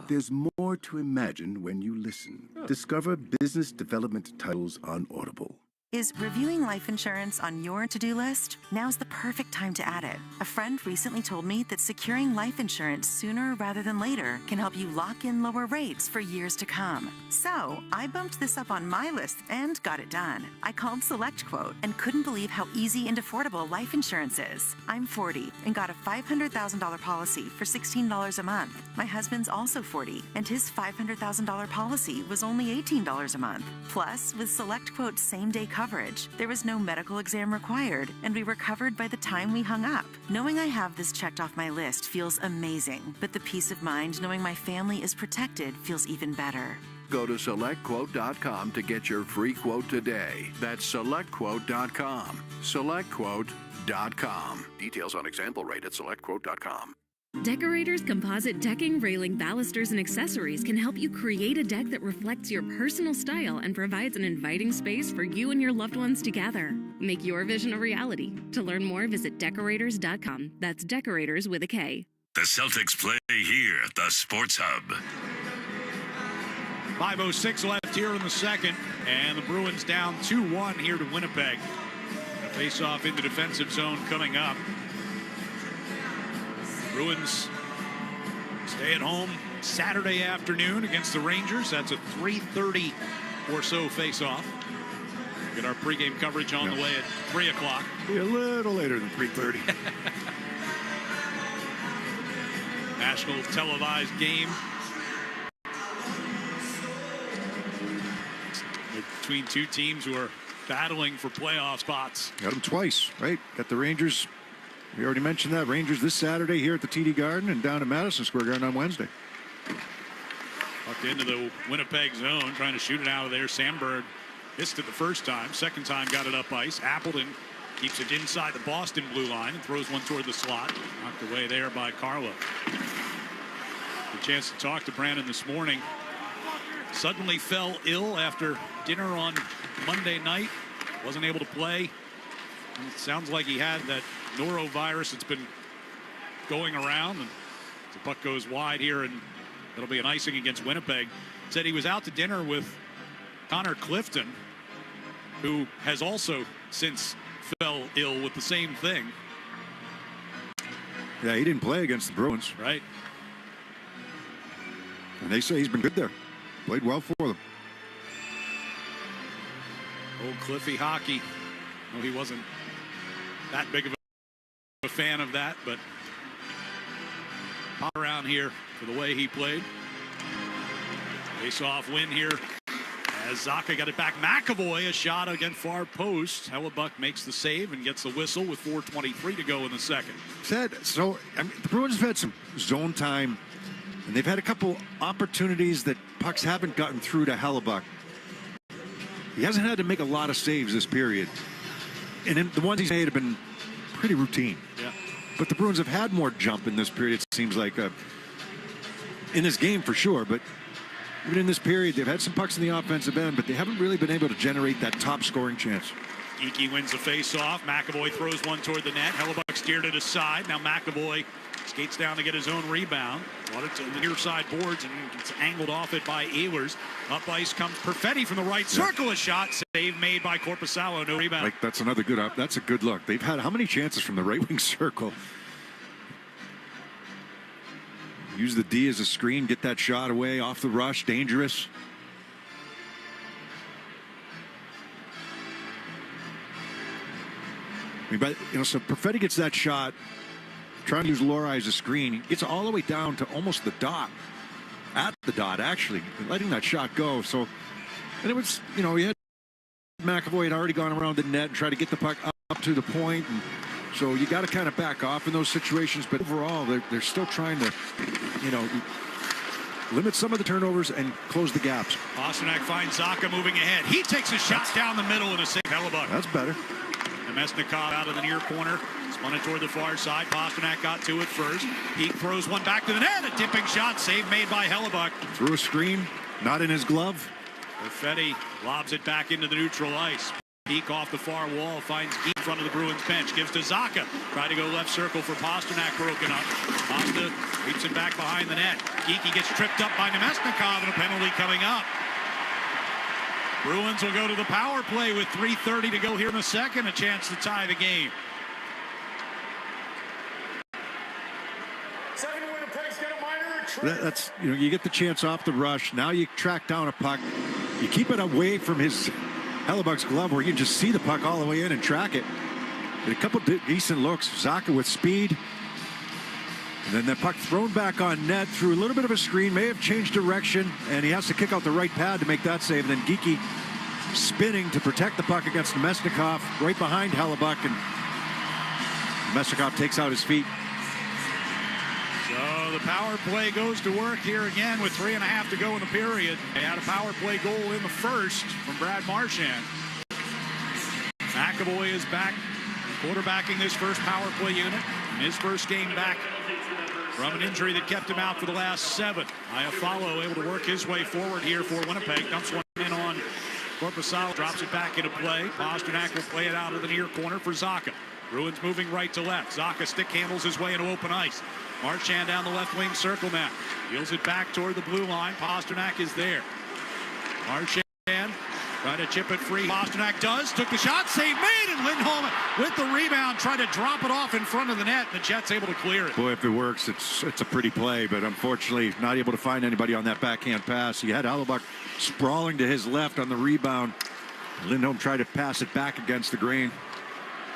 There's more to imagine when you listen. Discover business development titles on Audible. Is reviewing life insurance on your to-do list? Now's the perfect time to add it. A friend recently told me that securing life insurance sooner rather than later can help you lock in lower rates for years to come. So I bumped this up on my list and got it done. I called SelectQuote and couldn't believe how easy and affordable life insurance is. I'm 40 and got a $500,000 policy for $16 a month. My husband's also 40 and his $500,000 policy was only $18 a month. Plus, with SelectQuote's same-day coverage, there was no medical exam required, and we were covered by the time we hung up. Knowing I have this checked off my list feels amazing, but the peace of mind knowing my family is protected feels even better. Go to SelectQuote.com to get your free quote today. That's SelectQuote.com. SelectQuote.com. Details on example rate at SelectQuote.com. Decorators Composite Decking, Railing, Balusters, and Accessories can help you create a deck that reflects your personal style and provides an inviting space for you and your loved ones to gather. Make your vision a reality. To learn more, visit Decorators.com. That's Decorators with a K. The Celtics play here at the Sports Hub. 5:06 left here in the second, and the Bruins down 2-1 here to Winnipeg. A face-off in the defensive zone coming up. Bruins stay at home Saturday afternoon against the Rangers. That's a 3:30 or so face-off. Get our pregame coverage on the way at 3 o'clock. Be a little later than 3:30. National televised game between two teams who are battling for playoff spots. Got them twice, right? Got the Rangers. We already mentioned that. Rangers this Saturday here at the TD Garden and down at Madison Square Garden on Wednesday. Tucked into the Winnipeg zone, trying to shoot it out of there. Sandberg missed it the first time. Second time got it up ice. Appleton keeps it inside the Boston blue line and throws one toward the slot. Knocked away there by Carlo. A chance to talk to Brandon this morning. Suddenly fell ill after dinner on Monday night. Wasn't able to play. And it sounds like he had that norovirus that's been going around. And the puck goes wide here, and it'll be an icing against Winnipeg. Said he was out to dinner with Connor Clifton, who has also since fell ill with the same thing. Yeah, he didn't play against the Bruins. Right. And they say he's been good there. Played well for them. Old Cliffy hockey. No, he wasn't that big of a fan of that, but pop around here for the way he played. Face-off win here as Zacha got it back. McAvoy, a shot against far post. Hellebuck makes the save and gets the whistle with 4:23 to go in the second. So I mean, the Bruins have had some zone time, and they've had a couple opportunities that pucks haven't gotten through to Hellebuck. He hasn't had to make a lot of saves this period. And then the ones he's made have been pretty routine. Yeah. But the Bruins have had more jump in this period, it seems like. In this game for sure, but even in this period, they've had some pucks in the offensive end, but they haven't really been able to generate that top scoring chance. Geekie wins the face-off. McAvoy throws one toward the net. Hellebuck steered it aside. Now McAvoy skates down to get his own rebound. Brought it to the near side boards and gets angled off it by Ehlers. Up ice comes Perfetti from the right circle. A shot save made by Korpisalo. No rebound. Like, that's another good up. That's a good look. They've had how many chances from the right wing circle? Use the D as a screen. Get that shot away off the rush. Dangerous. I mean, but so Perfetti gets that shot. Trying to use Lohrei as a screen. He gets all the way down to almost the dot. At the dot, actually. Letting that shot go. So, and it was, he had McAvoy had already gone around the net and tried to get the puck up to the point. And so you got to kind of back off in those situations. But overall, they're still trying to, limit some of the turnovers and close the gaps. Pastrnak finds Zacha moving ahead. He takes a shot down the middle and a save. Hellebuck. That's better. Mesnikov out of the near corner. Spun it toward the far side. Pastrnak got to it first. He throws one back to the net. A dipping shot. Save made by Hellebuck. Through a screen. Not in his glove. Perfetti lobs it back into the neutral ice. Peak off the far wall, finds Geek in front of the Bruins bench, gives to Zacha. Try to go left circle for Pastrnak, broken up. Pasta leaps it back behind the net. Geeky gets tripped up by Nemesnikov, and a penalty coming up. Bruins will go to the power play with 3:30 to go here in the second, a chance to tie the game. That's, you get the chance off the rush. Now you track down a puck. You keep it away from his Hellebuck's glove where you can just see the puck all the way in and track it. And a couple decent looks. Zacha with speed. And then the puck thrown back on net through a little bit of a screen. May have changed direction. And he has to kick out the right pad to make that save. And then Geeky spinning to protect the puck against Nemesnikov right behind Hellebuck. And Nemesnikov takes out his feet. So the power play goes to work here again with 3.5 to go in the period. They had a power play goal in the first from Brad Marchand. McAvoy is back quarterbacking this first power play unit. In his first game back from an injury that kept him out for the last 7. Iafallo able to work his way forward here for Winnipeg. Dumps one in on Korpisalo, drops it back into play. Pastrnak will play it out of the near corner for Zacha. Bruins moving right to left. Zacha stick handles his way into open ice. Marchand down the left wing circle now. Deals it back toward the blue line. Pastrnak is there. Marchand trying to chip it free. Pastrnak does. Took the shot. Save made. And Lindholm with the rebound. Trying to drop it off in front of the net. The Jets able to clear it. Boy, if it works, it's a pretty play. But unfortunately, not able to find anybody on that backhand pass. He had Hellebuck sprawling to his left on the rebound. Lindholm tried to pass it back against the grain.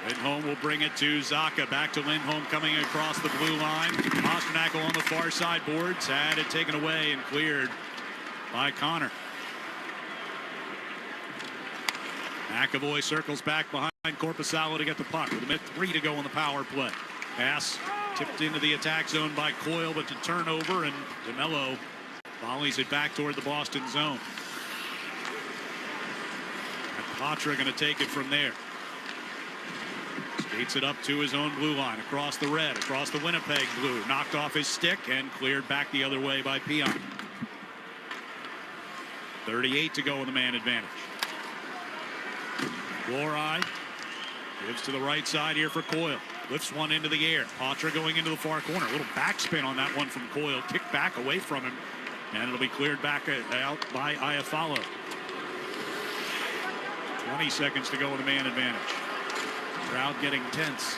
Lindholm will bring it to Zacha. Back to Lindholm coming across the blue line. Pastrnak on the far side boards. Had it taken away and cleared by Connor. McAvoy circles back behind Korpisalo to get the puck with a minute 3 to go on the power play. Pass tipped into the attack zone by Coyle, but to turnover, and DeMello volleys it back toward the Boston zone. And Patra going to take it from there. Skates it up to his own blue line, across the red, across the Winnipeg blue. Knocked off his stick and cleared back the other way by Pion. 38 to go in the man advantage. Gloride gives to the right side here for Coyle. Lifts one into the air. Patra going into the far corner. A little backspin on that one from Coyle. Kicked back away from him. And it'll be cleared back out by Iafallo. 20 seconds to go in the man advantage. Crowd getting tense.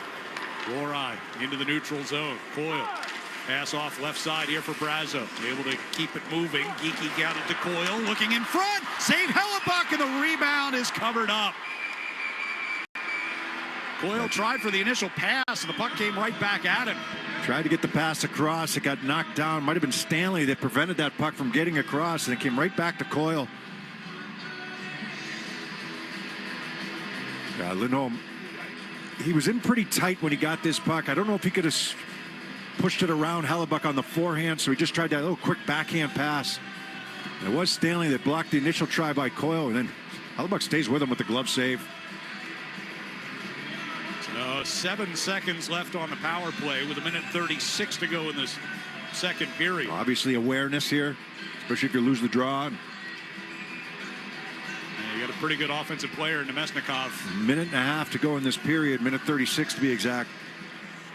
Gloride into the neutral zone. Coyle. Pass off left side here for Brazo. Able to keep it moving. Geeky got it to Coyle. Looking in front. Save Hellebuck, and the rebound is covered up. Coyle tried for the initial pass, and the puck came right back at him. Tried to get the pass across. It got knocked down. Might have been Stanley that prevented that puck from getting across, and it came right back to Coyle. Lindholm, he was in pretty tight when he got this puck. I don't know if he could have pushed it around Hellebuck on the forehand, so he just tried that little quick backhand pass. And it was Stanley that blocked the initial try by Coyle, and then Hellebuck stays with him with the glove save. 7 seconds left on the power play with 1:36 to go in this second period. Obviously awareness here, especially if you lose the draw. You got a pretty good offensive player in Nemesnikov. 1.5 to go in this period, 1:36 to be exact.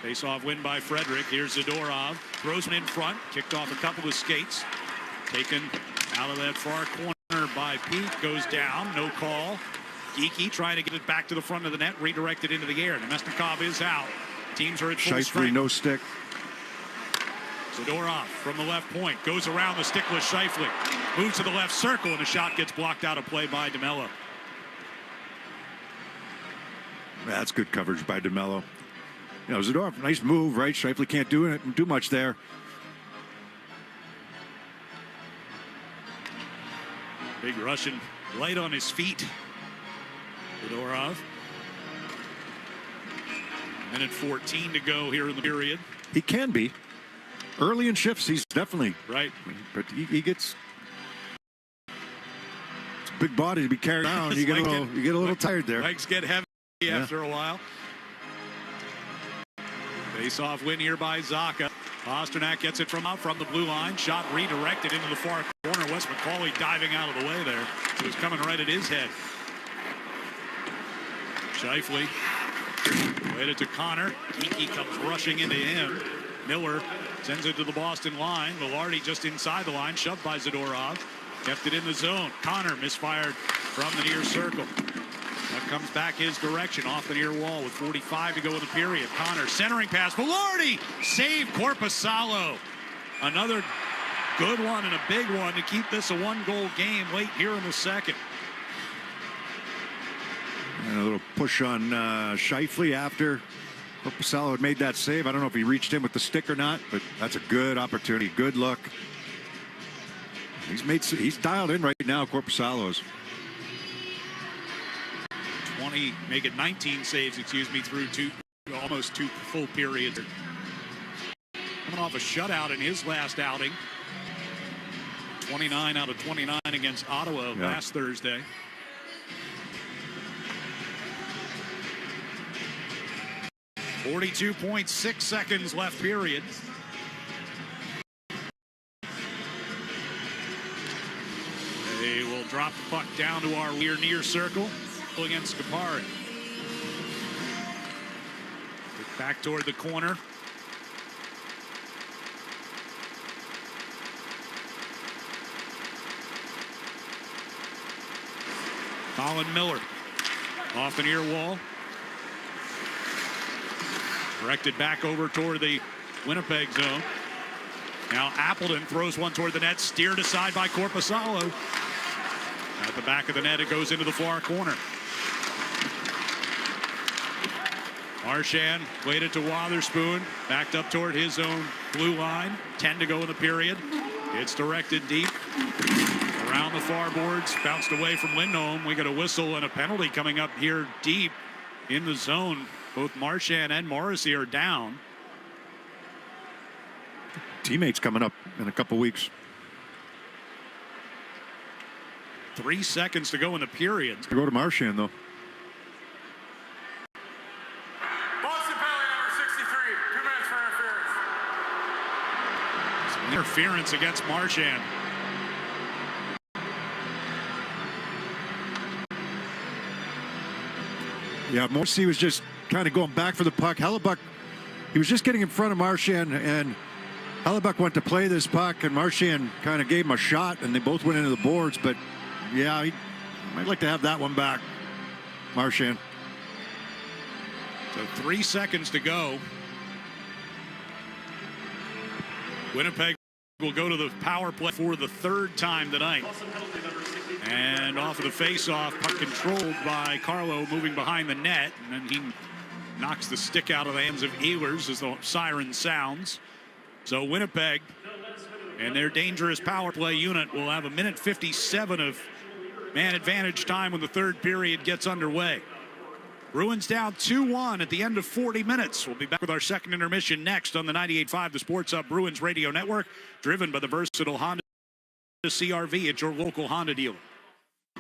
Face-off win by Frederick. Here's Zadorov. Throws one in front. Kicked off a couple of skates. Taken out of that far corner by Pete. Goes down. No call. Geeky trying to get it back to the front of the net. Redirected into the air. Nemesnikov is out. Teams are at full strength. No stick. Zadorov from the left point. Goes around the stickless Scheifele. Moves to the left circle, and the shot gets blocked out of play by DeMello. That's good coverage by DeMello. Zadorov, nice move, right? Scheifele can't do much there. Big Russian light on his feet. Zadorov. 1:14 to go here in the period. He can be. Early in shifts, he's definitely. Right. But he gets. It's a big body to be carried down. You get a little tired there. Legs get heavy after a while. Face-off win here by Zacha. Pastrnak gets it from the blue line. Shot redirected into the far corner. Wes McCauley diving out of the way there. It was coming right at his head. Scheifele played it to Connor. Kiki comes rushing into him. Miller sends it to the Boston line. Velarde just inside the line, shoved by Zadorov. Kept it in the zone. Connor misfired from the near circle. That comes back his direction off the near wall with 45 to go in the period. Connor centering pass. Velarde saved Korpisalo. Another good one and a big one to keep this a one-goal game late here in the second. And a little push on Scheifele after Korpisalo had made that save. I don't know if he reached in with the stick or not, but that's a good opportunity. Good look. He's dialed in right now, Korpisalo's. 19 saves, through almost two full periods. Coming off a shutout in his last outing. 29 out of 29 against Ottawa last Thursday. .6 seconds left period. They will drop the puck down to our near circle against Skapari. Back toward the corner. Colin Miller off the near wall. Directed back over toward the Winnipeg zone. Now Appleton throws one toward the net, steered aside by Korpisalo. At the back of the net, it goes into the far corner. Marchand played it to Wotherspoon, backed up toward his own blue line. 10 to go in the period. It's directed deep. Around the far boards, bounced away from Lindholm. We got a whistle and a penalty coming up here deep in the zone. Both Marchand and Morrissey are down. Teammates coming up in a couple weeks. 3 seconds to go in the period. Go to Marchand, though. Boston penalty number 63. 2 minutes for interference. Some interference against Marchand. Yeah, Morrissey was just kind of going back for the puck. Hellebuck, he was just getting in front of Marchand, and Hellebuck went to play this puck, and Marchand kind of gave him a shot, and they both went into the boards. But yeah, he might like to have that one back, Marchand. So 3 seconds to go. Winnipeg will go to the power play for the third time tonight. And off of the face-off, puck controlled by Carlo moving behind the net. And then he knocks the stick out of the hands of Ehlers as the siren sounds. So Winnipeg and their dangerous power play unit will have a minute 57 of man advantage time when the third period gets underway. Bruins down 2-1 at the end of 40 minutes. We'll be back with our second intermission next on the 98.5 The Sports Hub Bruins Radio Network, driven by the versatile Honda CR-V at your local Honda dealer.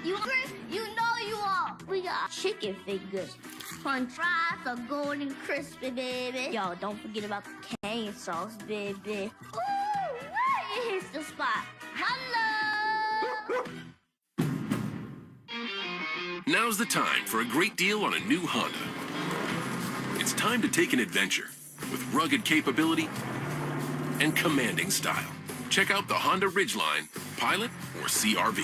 You hungry? You know you are. We got chicken fingers, french fries, a golden crispy, baby. Yo, don't forget about the cane sauce, baby. Ooh, right, here's the spot. Hello. Now's the time for a great deal on a new Honda. It's time to take an adventure with rugged capability and commanding style. Check out the Honda Ridgeline, Pilot, or CR-V.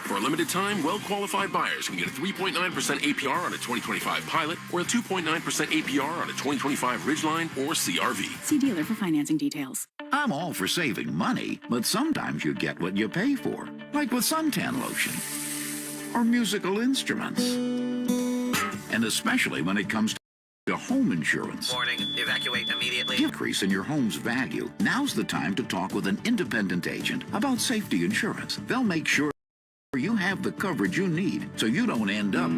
For a limited time, well-qualified buyers can get a 3.9% APR on a 2025 Pilot or a 2.9% APR on a 2025 Ridgeline or CR-V. See dealer for financing details. I'm all for saving money, but sometimes you get what you pay for, like with suntan lotion or musical instruments. And especially when it comes to home insurance. Warning, evacuate immediately. Increase in your home's value. Now's the time to talk with an independent agent about safety insurance. They'll make sure you have the coverage you need so you don't end up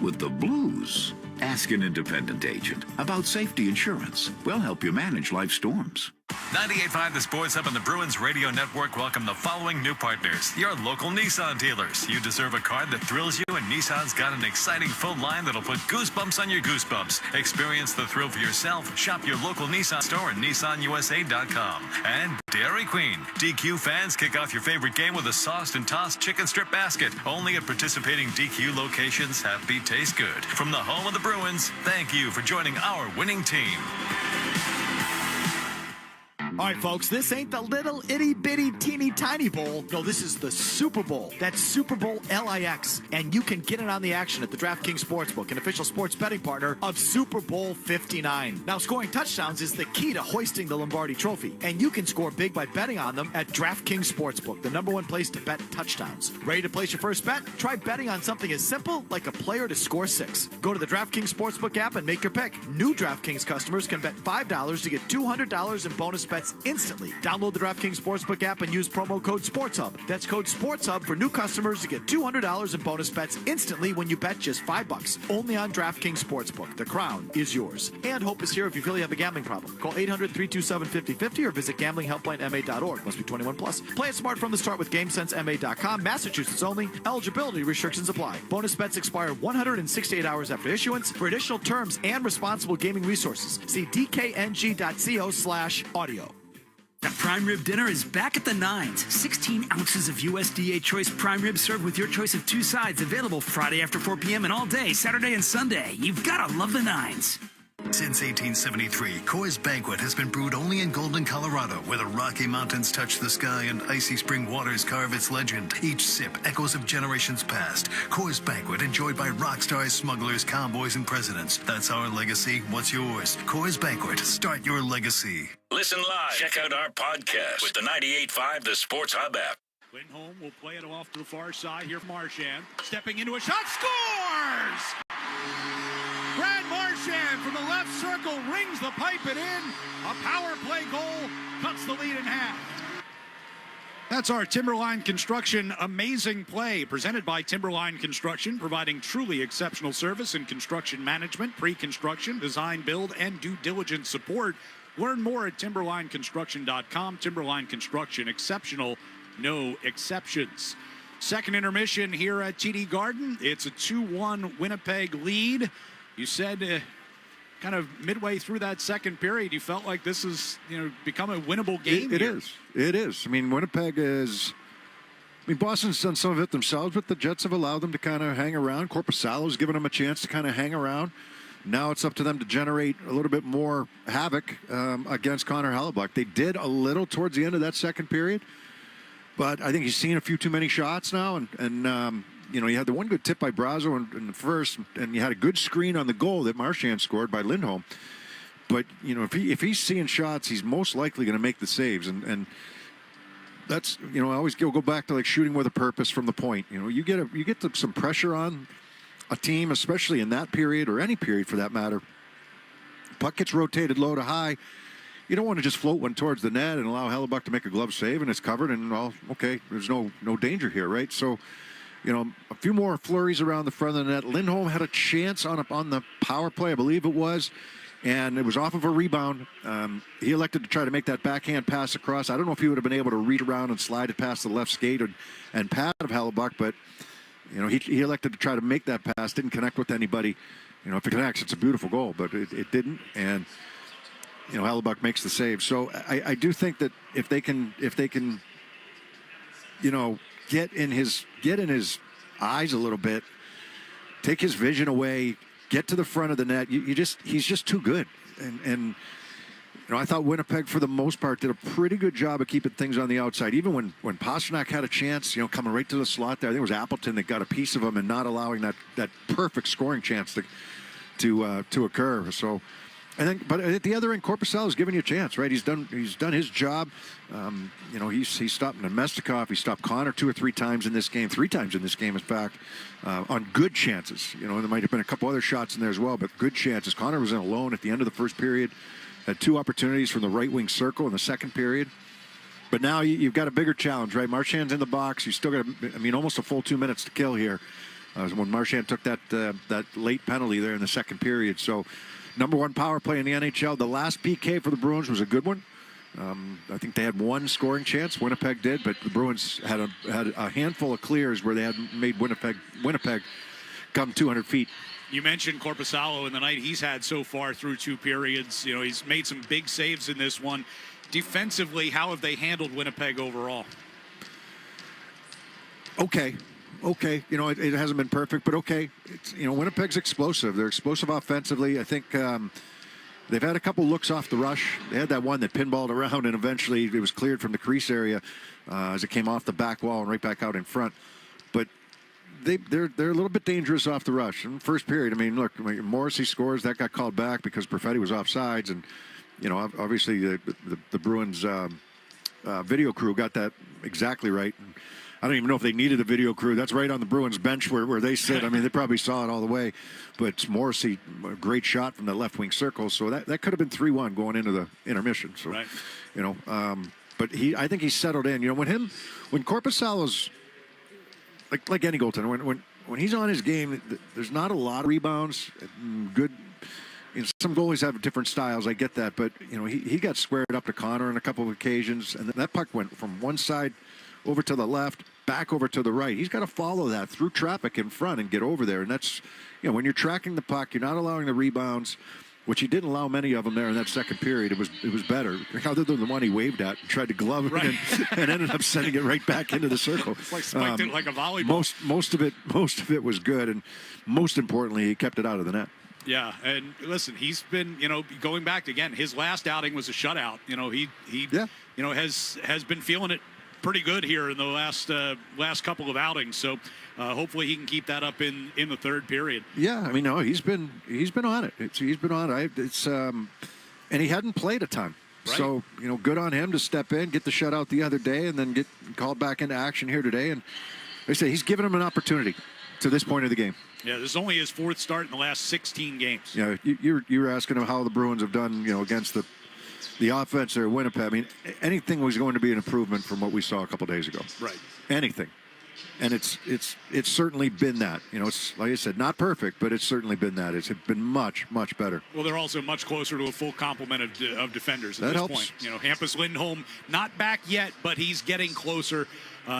with the blues. Ask an independent agent about safety insurance. We'll help you manage life's storms. 98.5 The Sports Hub and the Bruins Radio Network welcome the following new partners. Your local Nissan dealers. You deserve a car that thrills you, and Nissan's got an exciting full line that'll put goosebumps on your goosebumps. Experience the thrill for yourself. Shop your local Nissan store at nissanusa.com. And Dairy Queen. DQ fans, kick off your favorite game with a sauced and tossed chicken strip basket. Only at participating DQ locations. Happy taste good. From the home of the Bruins, thank you for joining our winning team. All right, folks, this ain't the little itty-bitty teeny-tiny bowl. No, this is the Super Bowl. That's Super Bowl LIX. And you can get in on the action at the DraftKings Sportsbook, an official sports betting partner of Super Bowl 59. Now, scoring touchdowns is the key to hoisting the Lombardi Trophy. And you can score big by betting on them at DraftKings Sportsbook, the #1 place to bet touchdowns. Ready to place your first bet? Try betting on something as simple like a player to score 6. Go to the DraftKings Sportsbook app and make your pick. New DraftKings customers can bet $5 to get $200 in bonus bets instantly. Download the DraftKings Sportsbook app and use promo code SportsHub. That's code SportsHub for new customers to get $200 in bonus bets instantly when you bet just $5. Only on DraftKings Sportsbook. The crown is yours. And Hope is here if you feel you have a gambling problem. Call 800-327-5050 or visit gamblinghelplinema.org. Must be 21 plus. Play it smart from the start with GameSenseMA.com. Massachusetts only. Eligibility restrictions apply. Bonus bets expire 168 hours after issuance. For additional terms and responsible gaming resources, see dkng.co/audio. The prime rib dinner is back at the Nines. 16 ounces of USDA choice prime rib served with your choice of 2 sides. Available Friday after 4 p.m. and all day, Saturday and Sunday. You've got to love the Nines. Since 1873, Coors Banquet has been brewed only in Golden, Colorado, where the Rocky Mountains touch the sky and icy spring waters carve its legend. Each sip echoes of generations past. Coors Banquet, enjoyed by rock stars, smugglers, cowboys, and presidents. That's our legacy. What's yours? Coors Banquet. Start your legacy. Listen live. Check out our podcast with the 98.5 The Sports Hub app. Lindholm will play it off to the far side here from Marchand. Stepping into a shot, scores! Brad Marchand from the left circle rings the pipe and in. A power play goal cuts the lead in half. That's our Timberline Construction Amazing Play, presented by Timberline Construction, providing truly exceptional service in construction management, pre-construction, design, build, and due diligence support. Learn more at timberlineconstruction.com. Timberline Construction, exceptional, no exceptions. Second intermission here at TD Garden. It's a 2-1 Winnipeg lead. You said kind of midway through that second period, you felt like this is, become a winnable game. It is. I mean, Winnipeg is. I mean, Boston's done some of it themselves, but the Jets have allowed them to kind of hang around. Korpisalo's given them a chance to kind of hang around. Now it's up to them to generate a little bit more havoc against Connor Hellebuyck. They did a little towards the end of that second period, but I think he's seen a few too many shots now, and you had the one good tip by Brazo in the first, and you had a good screen on the goal that Marchand scored by Lindholm. But, if he's seeing shots, he's most likely going to make the saves. And that's, I always go back to like shooting with a purpose from the point. You get some pressure on a team, especially in that period or any period for that matter. Puck gets rotated low to high. You don't want to just float one towards the net and allow Hellebuyck to make a glove save and it's covered and, okay, there's no danger here, right? So, a few more flurries around the front of the net. Lindholm had a chance on the power play, I believe it was, and it was off of a rebound. He elected to try to make that backhand pass across. I don't know if he would have been able to reach around and slide it past the left skate and pad of Hellebuyck, but, he elected to try to make that pass, didn't connect with anybody. If it connects, it's a beautiful goal, but it didn't, and, Hellebuyck makes the save. So I do think that if they can, get in his eyes a little bit, take his vision away, get to the front of the net. He's just too good. And I thought Winnipeg, for the most part, did a pretty good job of keeping things on the outside. Even when Pastrnak had a chance, coming right to the slot there, I think it was Appleton that got a piece of him and not allowing that perfect scoring chance to occur. So. But at the other end, Korpisalo's giving you a chance, right? He's done his job. He stopped Nemestikov. He stopped Connor 2 or 3 times in this game. 3 times in this game, in fact, on good chances. There might have been a couple other shots in there as well, but good chances. Connor was in alone at the end of the first period. Had 2 opportunities from the right wing circle in the second period. But now you've got a bigger challenge, right? Marchand's in the box. You still got, almost a full 2 minutes to kill here. When Marchand took that late penalty there in the second period. So. Number 1 power play in the NHL. The last PK for the Bruins was a good one. I think they had one scoring chance. Winnipeg did, but the Bruins had a handful of clears where they had made Winnipeg come 200 feet. You mentioned Korpisalo in the night he's had so far through 2 periods. You know, he's made some big saves in this one. Defensively, how have they handled Winnipeg overall? Okay. You know, it hasn't been perfect, but okay. Winnipeg's explosive. They're explosive offensively. I think they've had a couple looks off the rush. They had that one that pinballed around, and eventually it was cleared from the crease area as it came off the back wall and right back out in front. But they're a little bit dangerous off the rush. In the first period, I mean, look, Morrissey scores. That got called back because Perfetti was offsides, and obviously the Bruins video crew got that exactly right. And I don't even know if they needed a video crew. That's right on the Bruins bench where they sit. I mean, they probably saw it all the way. But Morrissey, a great shot from the left wing circle. So that could have been 3-1 going into the intermission. So, right. But I think he's settled in. When Korpisalo's like any goaltender, when he's on his game, there's not a lot of rebounds. Good. Some goalies have different styles. I get that, but he got squared up to Connor on a couple of occasions, and that puck went from one side over to the left, back over to the right. He's got to follow that through traffic in front and get over there. And that's, when you're tracking the puck, you're not allowing the rebounds, which he didn't allow many of them there in that second period. It was better, other than the one he waved at and tried to glove it and ended up sending it right back into the circle. It's like spiked it like a volleyball. Most of it was good, and most importantly, he kept it out of the net. Yeah, and listen, he's been, going back again. His last outing was a shutout. He has been feeling it pretty good here in the last couple of outings. So hopefully he can keep that up in the third period. Yeah, I mean, no, he's been on it. He's been on it. And he hadn't played a ton. Right. So good on him to step in, get the shutout the other day, and then get called back into action here today. And like I say, he's given him an opportunity to this point of the game. Yeah, this is only his 4th start in the last 16 games. Yeah, you were asking him how the Bruins have done, against the offense there at Winnipeg. I mean, anything was going to be an improvement from what we saw a couple days ago. Right. Anything. And it's certainly been that. It's like I said, not perfect, but it's certainly been that. It's been much, much better. Well, they're also much closer to a full complement of defenders at that this helps. point. Hampus Lindholm not back yet, but he's getting closer.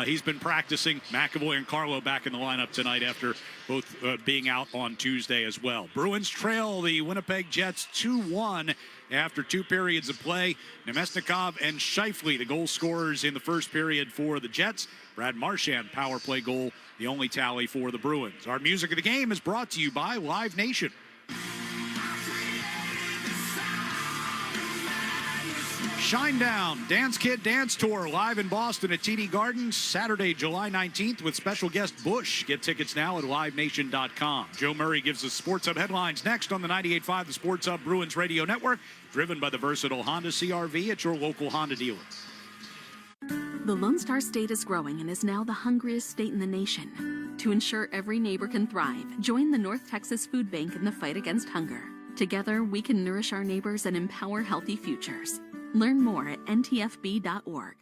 He's been practicing. McAvoy and Carlo back in the lineup tonight after both being out on Tuesday as well. Bruins trail the Winnipeg Jets 2-1 after 2 periods of play. Nemesnikov and Scheifele, the goal scorers in the first period for the Jets. Brad Marchand, power play goal, the only tally for the Bruins. Our music of the game is brought to you by Live Nation. Shinedown Dance Kid Dance Tour live in Boston at TD Gardens Saturday, July 19th with special guest Bush. Get tickets now at livenation.com. Joe Murray gives us Sports Hub headlines next on the 98.5 The Sports Hub Bruins Radio Network, driven by the versatile Honda CR-V at your local Honda dealer. The Lone Star State is growing and is now the hungriest state in the nation. To ensure every neighbor can thrive, join the North Texas Food Bank in the fight against hunger. Together, we can nourish our neighbors and empower healthy futures. Learn more at ntfb.org.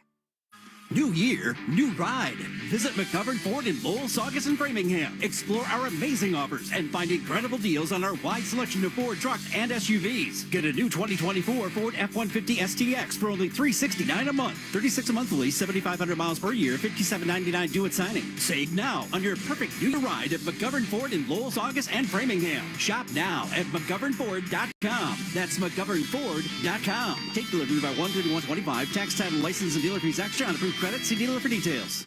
New year, new ride. Visit McGovern Ford in Lowell, Saugus, and Framingham. Explore our amazing offers and find incredible deals on our wide selection of Ford trucks and SUVs. Get a new 2024 Ford F-150 STX for only $369 a month. 36 a month lease, 7,500 miles per year, $57.99 due at signing. Save now on your perfect new year ride at McGovern Ford in Lowell, Saugus, and Framingham. Shop now at McGovernFord.com. That's McGovernFord.com. Take delivery by 1/31/25. Tax, title, license, and dealer fees extra on approved credit. See dealer for details.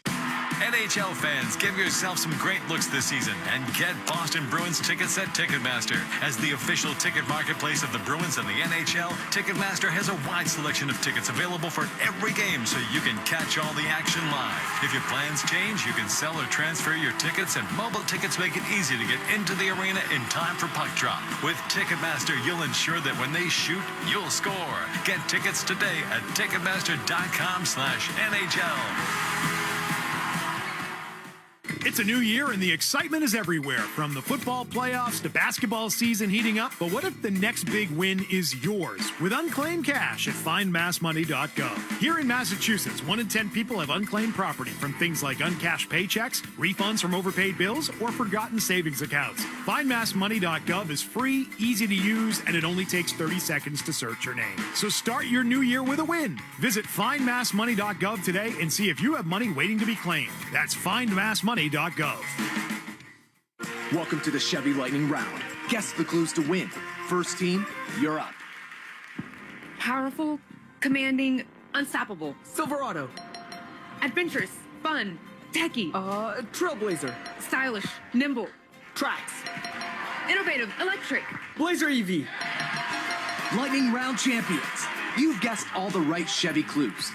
NHL fans, give yourself some great looks this season and get Boston Bruins tickets at Ticketmaster. As the official ticket marketplace of the Bruins and the NHL, Ticketmaster has a wide selection of tickets available for every game so you can catch all the action live. If your plans change, you can sell or transfer your tickets, and mobile tickets make it easy to get into the arena in time for puck drop. With Ticketmaster, you'll ensure that when they shoot, you'll score. Get tickets today at Ticketmaster.com/NHL. It's a new year and the excitement is everywhere, from the football playoffs to basketball season heating up. But what if the next big win is yours with unclaimed cash at findmassmoney.gov? Here in Massachusetts, 1 in 10 people have unclaimed property from things like uncashed paychecks, refunds from overpaid bills, or forgotten savings accounts. Findmassmoney.gov is free, easy to use, and it only takes 30 seconds to search your name. So start your new year with a win. Visit findmassmoney.gov today and see if you have money waiting to be claimed. That's findmassmoney.gov. Welcome to the Chevy Lightning Round. Guess the clues to win. First team, you're up. Powerful, commanding, unstoppable. Silverado. Adventurous, fun, techie. Trailblazer. Stylish, nimble. Tracks. Innovative, electric. Blazer EV. Lightning Round champions. You've guessed all the right Chevy clues.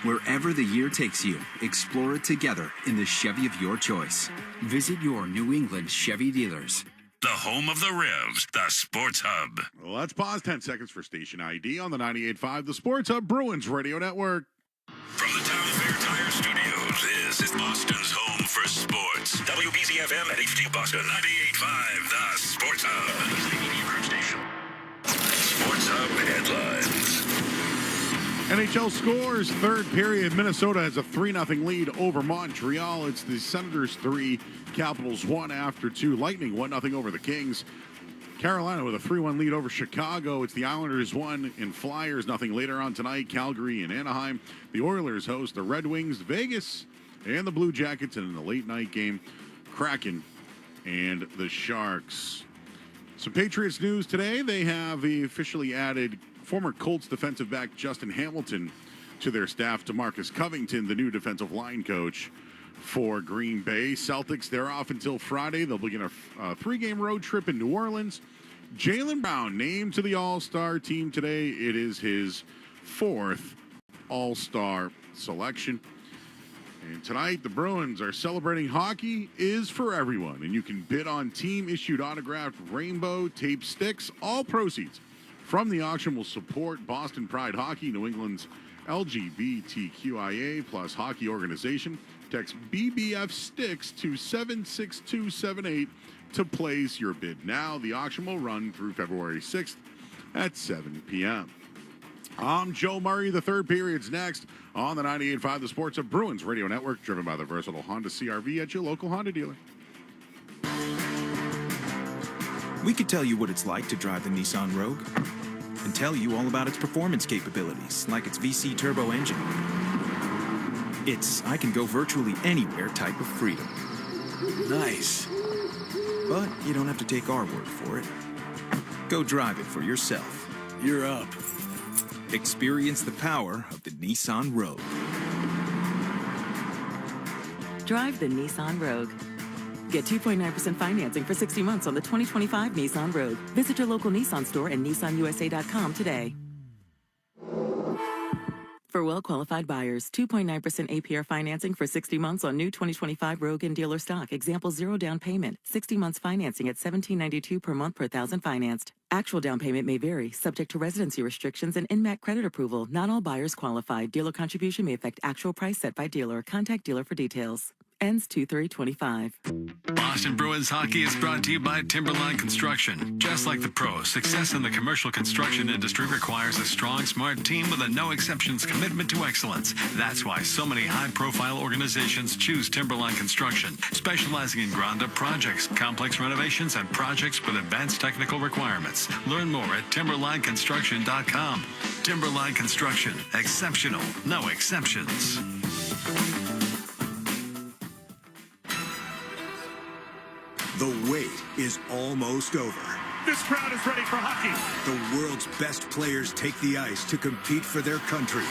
Wherever the year takes you, explore it together in the Chevy of your choice. Visit your New England Chevy dealers. The home of the Revs, the Sports Hub. Well, let's pause 10 seconds for station ID on the 98.5, the Sports Hub Bruins Radio Network. From the Town Fair Tire Studios, this is Boston's home for sports. WBZ-FM at HD Boston, 98.5, the Sports Hub. Sports Hub headlines. NHL scores, third period. Minnesota has a 3-0 lead over Montreal. It's the Senators 3, Capitals 1 after 2. Lightning 1-0 over the Kings. Carolina with a 3-1 lead over Chicago. It's the Islanders 1 and Flyers nothing later on tonight. Calgary and Anaheim. The Oilers host the Red Wings, Vegas, and the Blue Jackets. And in the late night game, Kraken and the Sharks. Some Patriots news today. They have officially added former Colts defensive back Justin Hamilton to their staff. DeMarcus Covington, the new defensive line coach for Green Bay. Celtics, they're off until Friday. They'll begin a 3-game road trip in New Orleans. Jaylen Brown named to the All-Star team today. It is his 4th All-Star selection. And tonight, the Bruins are celebrating Hockey is for everyone. And you can bid on team-issued autographed rainbow tape sticks. All proceeds from the auction will support Boston Pride Hockey, New England's LGBTQIA plus hockey organization. Text BBF Sticks to 76278 to place your bid now. The auction will run through February 6th at 7 p.m. I'm Joe Murray. The third period's next on the 98.5 The Sports of Bruins Radio Network, driven by the versatile Honda CR-V at your local Honda dealer. We could tell you what it's like to drive the Nissan Rogue and tell you all about its performance capabilities, like its VC turbo engine. It's I can go virtually anywhere type of freedom. Nice. But you don't have to take our word for it. Go drive it for yourself. You're up. Experience the power of the Nissan Rogue. Drive the Nissan Rogue. Get 2.9% financing for 60 months on the 2025 Nissan Rogue. Visit your local Nissan store and nissanusa.com today. For well-qualified buyers, 2.9% APR financing for 60 months on new 2025 Rogue and dealer stock. Example, 0 down payment. 60 months financing at $17.92 per month per thousand financed. Actual down payment may vary, subject to residency restrictions and INMAC credit approval. Not all buyers qualify. Dealer contribution may affect actual price set by dealer. Contact dealer for details. Ends 2/3/25. Boston Bruins hockey is brought to you by Timberline Construction. Just like the pros, success in the commercial construction industry requires a strong, smart team with a no-exceptions commitment to excellence. That's why so many high-profile organizations choose Timberline Construction, specializing in ground-up projects, complex renovations, and projects with advanced technical requirements. Learn more at timberlineconstruction.com. Timberline Construction. Exceptional. No exceptions. The wait is almost over. This crowd is ready for hockey. The world's best players take the ice to compete for their country.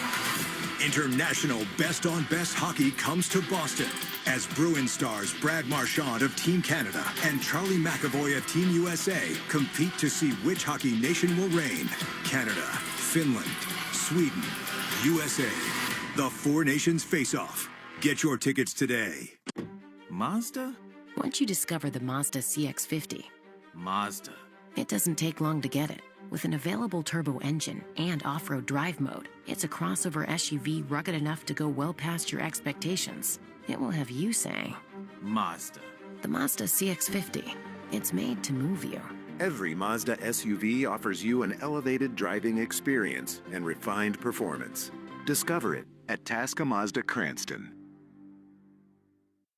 International Best on Best Hockey comes to Boston as Bruins stars Brad Marchand of Team Canada and Charlie McAvoy of Team USA compete to see which hockey nation will reign. Canada, Finland, Sweden, USA. The four nations face off. Get your tickets today. Mazda? Once you discover the Mazda CX-50, Mazda. It doesn't take long to get it. With an available turbo engine and off-road drive mode, it's a crossover SUV rugged enough to go well past your expectations. It will have you saying, Mazda. The Mazda CX-50. It's made to move you. Every Mazda SUV offers you an elevated driving experience and refined performance. Discover it at Tasca Mazda Cranston.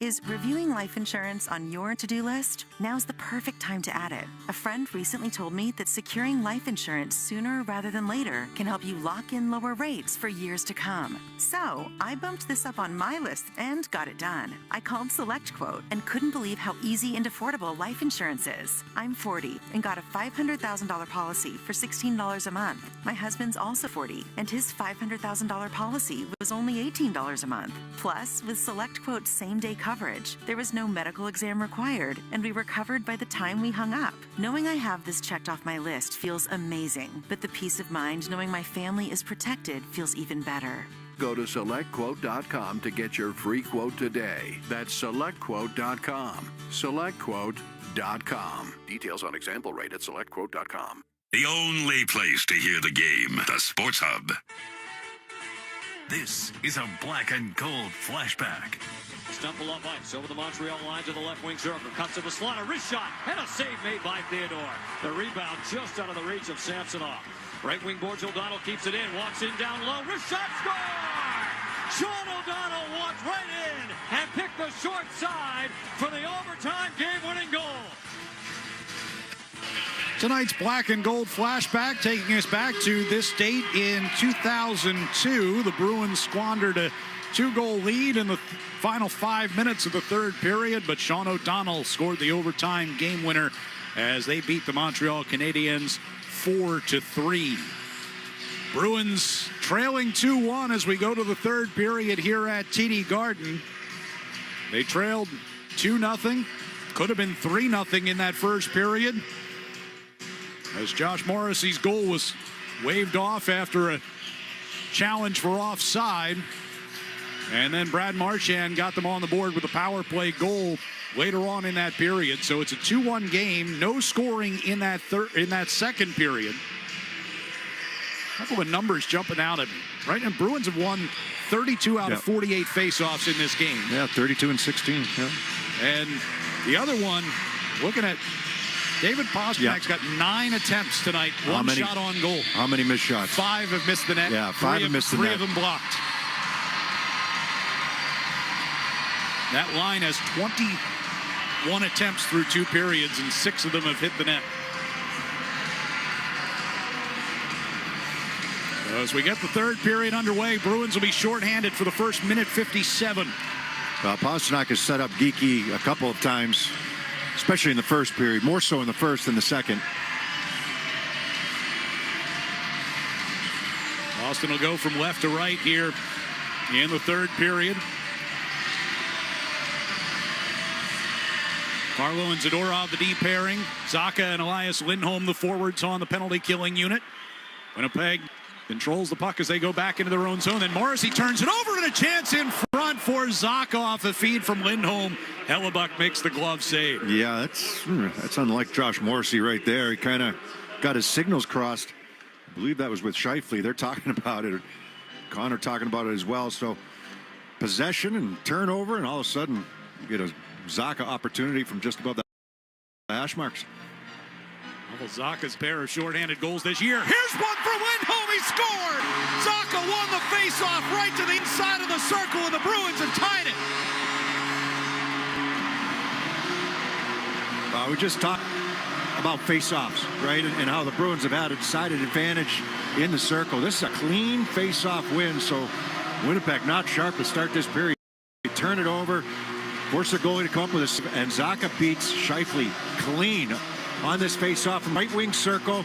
Is reviewing life insurance on your to-do list? Now's the perfect time to add it. A friend recently told me that securing life insurance sooner rather than later can help you lock in lower rates for years to come. So I bumped this up on my list and got it done. I called SelectQuote and couldn't believe how easy and affordable life insurance is. I'm 40 and got a $500,000 policy for $16 a month. My husband's also 40 and his $500,000 policy was only $18 a month. Plus, with SelectQuote's same-day coverage, there was no medical exam required, and we were covered by the time we hung up. Knowing I have this checked off my list feels amazing, but the peace of mind knowing my family is protected feels even better. Go to SelectQuote.com to get your free quote today. That's SelectQuote.com. SelectQuote.com. Details on example rate at SelectQuote.com. The only place to hear the game, the Sports Hub. This is a black and gold flashback. Stumble up ice over the Montreal line to the left wing circle. Cuts to the slot, a wrist shot, and a save made by Theodore. The rebound just out of the reach of Samsonov. Right wing boards, O'Donnell keeps it in, walks in down low, wrist shot, score! Sean O'Donnell walked right in and picked the short side for the overtime game-winning goal. Tonight's black and gold flashback taking us back to this date in 2002. The Bruins squandered a 2-goal lead in the final 5 minutes of the third period, but Sean O'Donnell scored the overtime game winner as they beat the Montreal Canadiens 4-3. Bruins trailing 2-1 as we go to the third period here at TD Garden. They trailed 2-0. Could have been 3-0 in that first period, as Josh Morrissey's goal was waved off after a challenge for offside. And then Brad Marchand got them on the board with a power play goal later on in that period. So it's a 2-1 game. No scoring in that second period. A couple of numbers jumping out at me. Right? And Bruins have won 32 out of 48 faceoffs in this game. Yeah, 32-16. Yeah. And the other one, looking at David Pastrnak's got 9 attempts tonight. One shot on goal. How many missed shots? 5 have missed the net. Yeah, 5 have missed the net. 3 of them blocked. That line has 21 attempts through 2 periods, and 6 of them have hit the net. So as we get the third period underway, Bruins will be shorthanded for the first minute 57. Pastrnak has set up Geekie a couple of times, especially in the first period, more so in the first than the second. Boston will go from left to right here in the third period. Carlo and Zadorov, the D pairing. Zacha and Elias Lindholm, the forwards on the penalty-killing unit. Winnipeg controls the puck as they go back into their own zone. Then Morrissey turns it over, and a chance in front for Zacha off a feed from Lindholm. Hellebuck makes the glove save. Yeah, that's unlike Josh Morrissey right there. He kind of got his signals crossed. I believe that was with Scheifele. They're talking about it. Connor talking about it as well. So possession and turnover, and all of a sudden you get a Zacha opportunity from just above the hash marks. Well, Zacha's pair of shorthanded goals this year. Here's one for Lindholm. He scored! Zacha won the faceoff right to the inside of the circle, and the Bruins have tied it. We just talked about faceoffs, right? And how the Bruins have had a decided advantage in the circle. This is a clean faceoff win, so Winnipeg not sharp to start this period. They turn it over, force the goalie to come up with a, and Zacha beats Scheifele clean on this faceoff from right wing circle,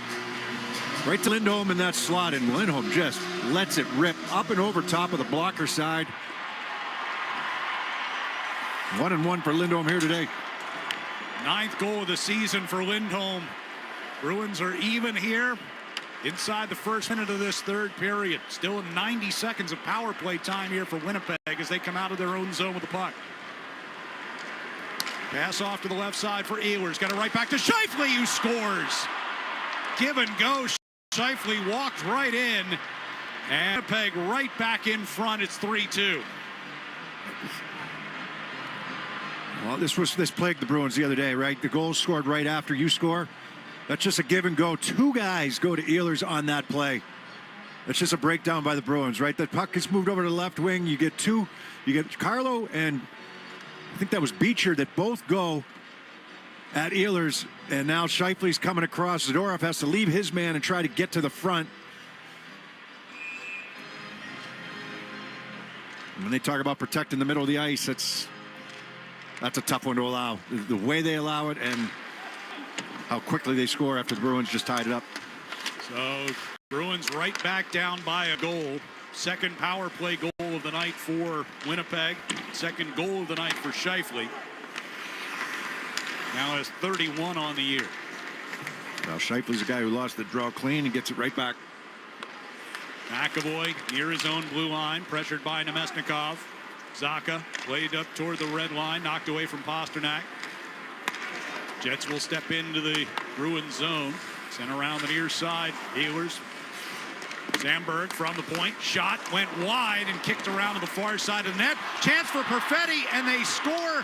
right to Lindholm in that slot, and Lindholm just lets it rip up and over top of the blocker side. 1-1 for Lindholm here today. 9th goal of the season for Lindholm. Bruins are even here inside the first minute of this third period. Still in 90 seconds of power play time here for Winnipeg as they come out of their own zone with the puck. Pass off to the left side for Ehlers. Got it right back to Scheifele, who scores. Give and go. Scheifele walked right in. And Winnipeg right back in front. It's 3-2. Well, this plagued the Bruins the other day, right? The goal scored right after you score. That's just a give and go. 2 guys go to Ehlers on that play. That's just a breakdown by the Bruins, right? The puck gets moved over to the left wing. You get 2. You get Carlo and I think that was Beecher that both go at Ehlers. And now Scheifele's coming across. Zadorov has to leave his man and try to get to the front. When they talk about protecting the middle of the ice, that's a tough one to allow. The way they allow it and how quickly they score after the Bruins just tied it up. So Bruins right back down by a goal. Second power play goal of the night for Winnipeg. Second goal of the night for Scheifele. Now has 31 on the year. Now Scheifele's a guy who lost the draw clean and gets it right back. McAvoy near his own blue line, pressured by Nemesnikov. Zacha played up toward the red line, knocked away from Pasternak. Jets will step into the Bruins zone. Sent around the near side. Ehlers. Sandberg from the point. Shot went wide and kicked around to the far side of the net. Chance for Perfetti, and they score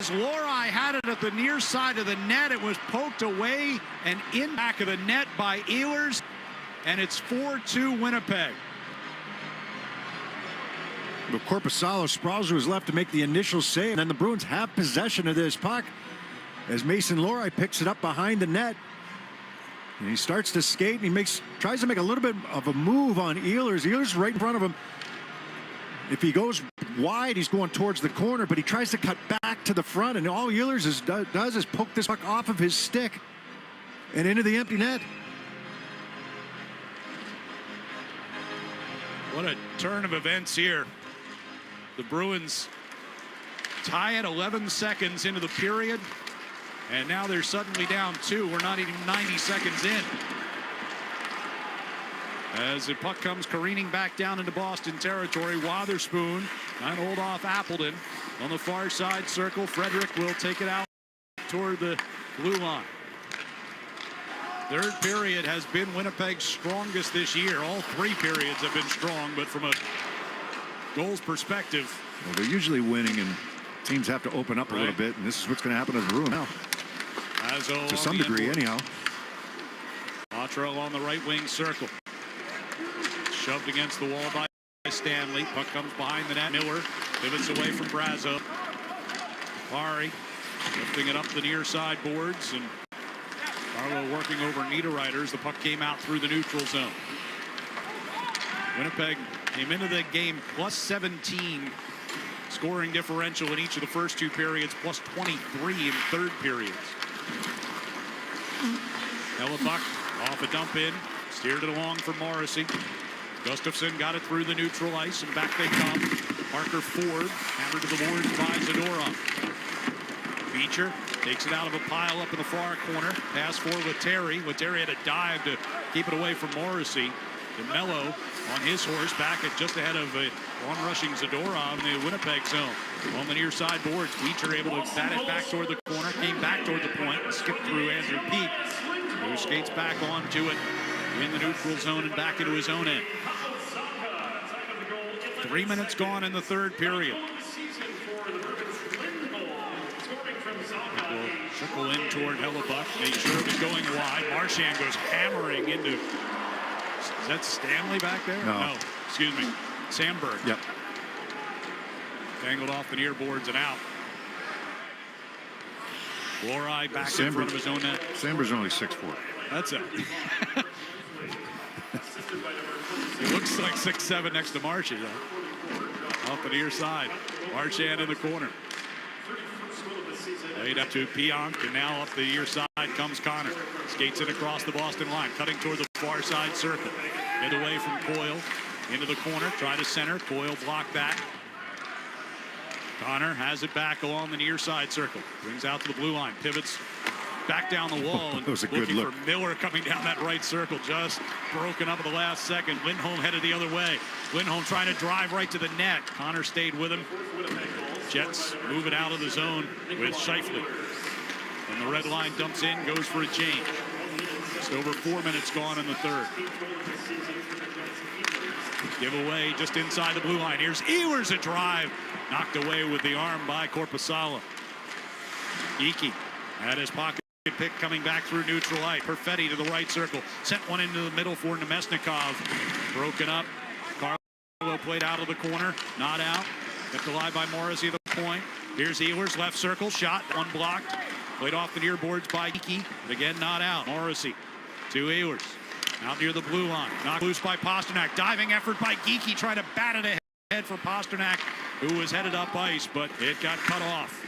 as Lori had it at the near side of the net. It was poked away and in back of the net by Ehlers, and it's 4-2 Winnipeg. But Korpisalo sprawls to his left to make the initial save, and then the Bruins have possession of this puck as Mason Lori picks it up behind the net. And he starts to skate, and he tries to make a little bit of a move on Ehlers. Ehlers right in front of him. If he goes wide, he's going towards the corner, but he tries to cut back to the front, and all Ehlers does is poke this puck off of his stick and into the empty net. What a turn of events here. The Bruins tie at 11 seconds into the period, and now they're suddenly down 2. We're not even 90 seconds in. As the puck comes careening back down into Boston territory, Wotherspoon trying to hold off Appleton on the far side circle. Frederick will take it out toward the blue line. Third period has been Winnipeg's strongest this year. All 3 periods have been strong, but from a goals perspective. Well, they're usually winning, and teams have to open up a little bit, and this is what's going to happen to the Bruins now. To some degree, anyhow. Lottrell on the right wing circle. Shoved against the wall by Stanley. Puck comes behind the net. Miller pivots away from Brazo. Pari lifting it up the near side boards, and Carlo working over Niederreiter's. The puck came out through the neutral zone. Winnipeg came into the game plus 17 scoring differential in each of the first 2 periods, plus 23 in third periods. Hellebuck off a dump in, steered it along for Morrissey. Gustafsson got it through the neutral ice, and back they come. Parker Ford hammered to the boards by Zadorov. Beecher takes it out of a pile up in the far corner. Pass for Lettieri. Lettieri had a dive to keep it away from Morrissey. DeMello on his horse back at just ahead of a on-rushing Zadorov in the Winnipeg zone. On the near side boards, Beecher able to bat it back toward the corner, came back toward the point, and skipped through Andrew Peak, who skates back onto it in the neutral zone and back into his own end. 3 minutes gone in the third period. It will trickle in toward Hellebuck. Made sure it was going wide. Marchand goes hammering into... Is that Stanley back there? No, excuse me. Sandberg. Yep. Dangled off the near boards and out. Lori back in front of his own net. Sandberg's only 6'4". That's it. He looks like 6'7" next to Marchand. Off the near side. Marchand in the corner. Laid up to Pionk, and now up the near side comes Connor. Skates it across the Boston line, cutting toward the far side circle. Get away from Coyle. Into the corner, try to center. Coyle blocked that. Connor has it back along the near side circle. Brings out to the blue line, pivots back down the wall, and was a good looking look for Miller coming down that right circle. Just broken up at the last second. Lindholm headed the other way. Lindholm trying to drive right to the net. Connor stayed with him. Jets move it out of the zone with Scheifele. And the red line dumps in, goes for a change. Just over 4 minutes gone in the third. Give away just inside the blue line. Here's Ehlers, a drive. Knocked away with the arm by Korpisalo. Geekie at his pocket pick coming back through neutral ice. Perfetti to the right circle. Sent one into the middle for Nemesnikov. Broken up. Carlo played out of the corner. Not out. Kept alive by Morrissey at the point. Here's Ehlers, left circle. Shot, one blocked. Played off the near boards by Geekie. But again, not out. Morrissey to Ehlers. Out near the blue line. Knocked loose by Pastrnak. Diving effort by Geekie. Trying to bat it ahead for Pastrnak, who was headed up ice, but it got cut off.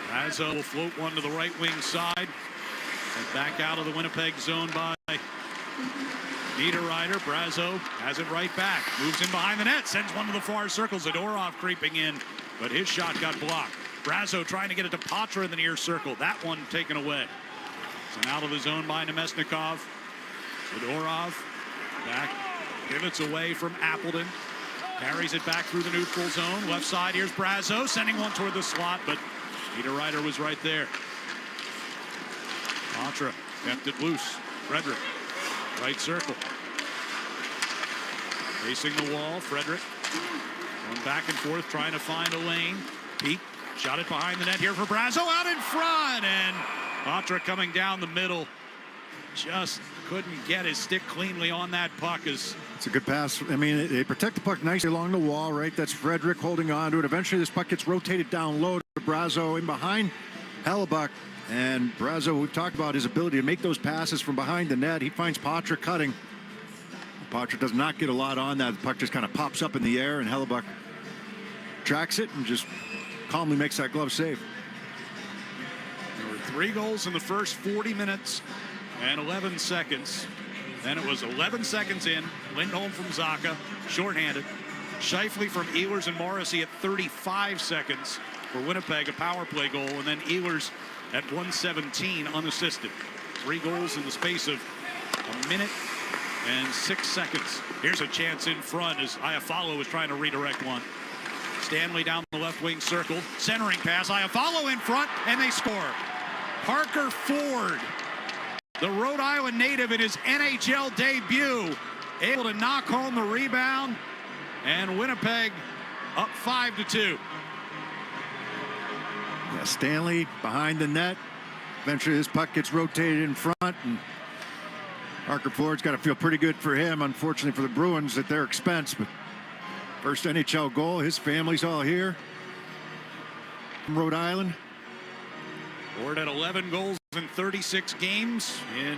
Brazo will float one to the right wing side. And back out of the Winnipeg zone by Niederreiter. Brazo has it right back. Moves in behind the net. Sends one to the far circle. Zadorov creeping in, but his shot got blocked. Brazo trying to get it to Patra in the near circle. That one taken away. And out of the zone by Nemesnikov. Zadorov back. Pivots away from Appleton. Carries it back through the neutral zone. Left side, here's Brazo. Sending one toward the slot, but Niederreiter was right there. Patra kept it loose. Frederick. Right circle. Facing the wall. Frederick. Going back and forth, trying to find a lane. Pete shot it behind the net here for Brazo. Out in front, and Patra coming down the middle. Just couldn't get his stick cleanly on that puck. It's a good pass. I mean, they protect the puck nicely along the wall, right? That's Frederick holding on to it. Eventually, this puck gets rotated down low to Brazo in behind Hellebuck. And Brazo, we've talked about his ability to make those passes from behind the net. He finds Patra cutting. Patra does not get a lot on that. The puck just kind of pops up in the air, and Hellebuck tracks it and just calmly makes that glove save. There were 3 goals in the first 40 minutes and 11 seconds. Then it was 11 seconds in. Lindholm from Zacha, shorthanded. Scheifele from Ehlers and Morrissey at 35 seconds for Winnipeg, a power play goal. And then Ehlers at 1:17 unassisted. 3 goals in the space of a minute and 6 seconds. Here's a chance in front as Iafallo is trying to redirect one. Stanley down the left wing circle. Centering pass. Iafallo in front, and they score. Parker Ford, the Rhode Island native in his NHL debut, able to knock home the rebound, and Winnipeg up 5-2. Yeah, Stanley behind the net. Eventually this puck gets rotated in front, and Parker Ford's got to feel pretty good for him, unfortunately for the Bruins at their expense. But first NHL goal, his family's all here from Rhode Island. Ford had 11 goals in 36 games in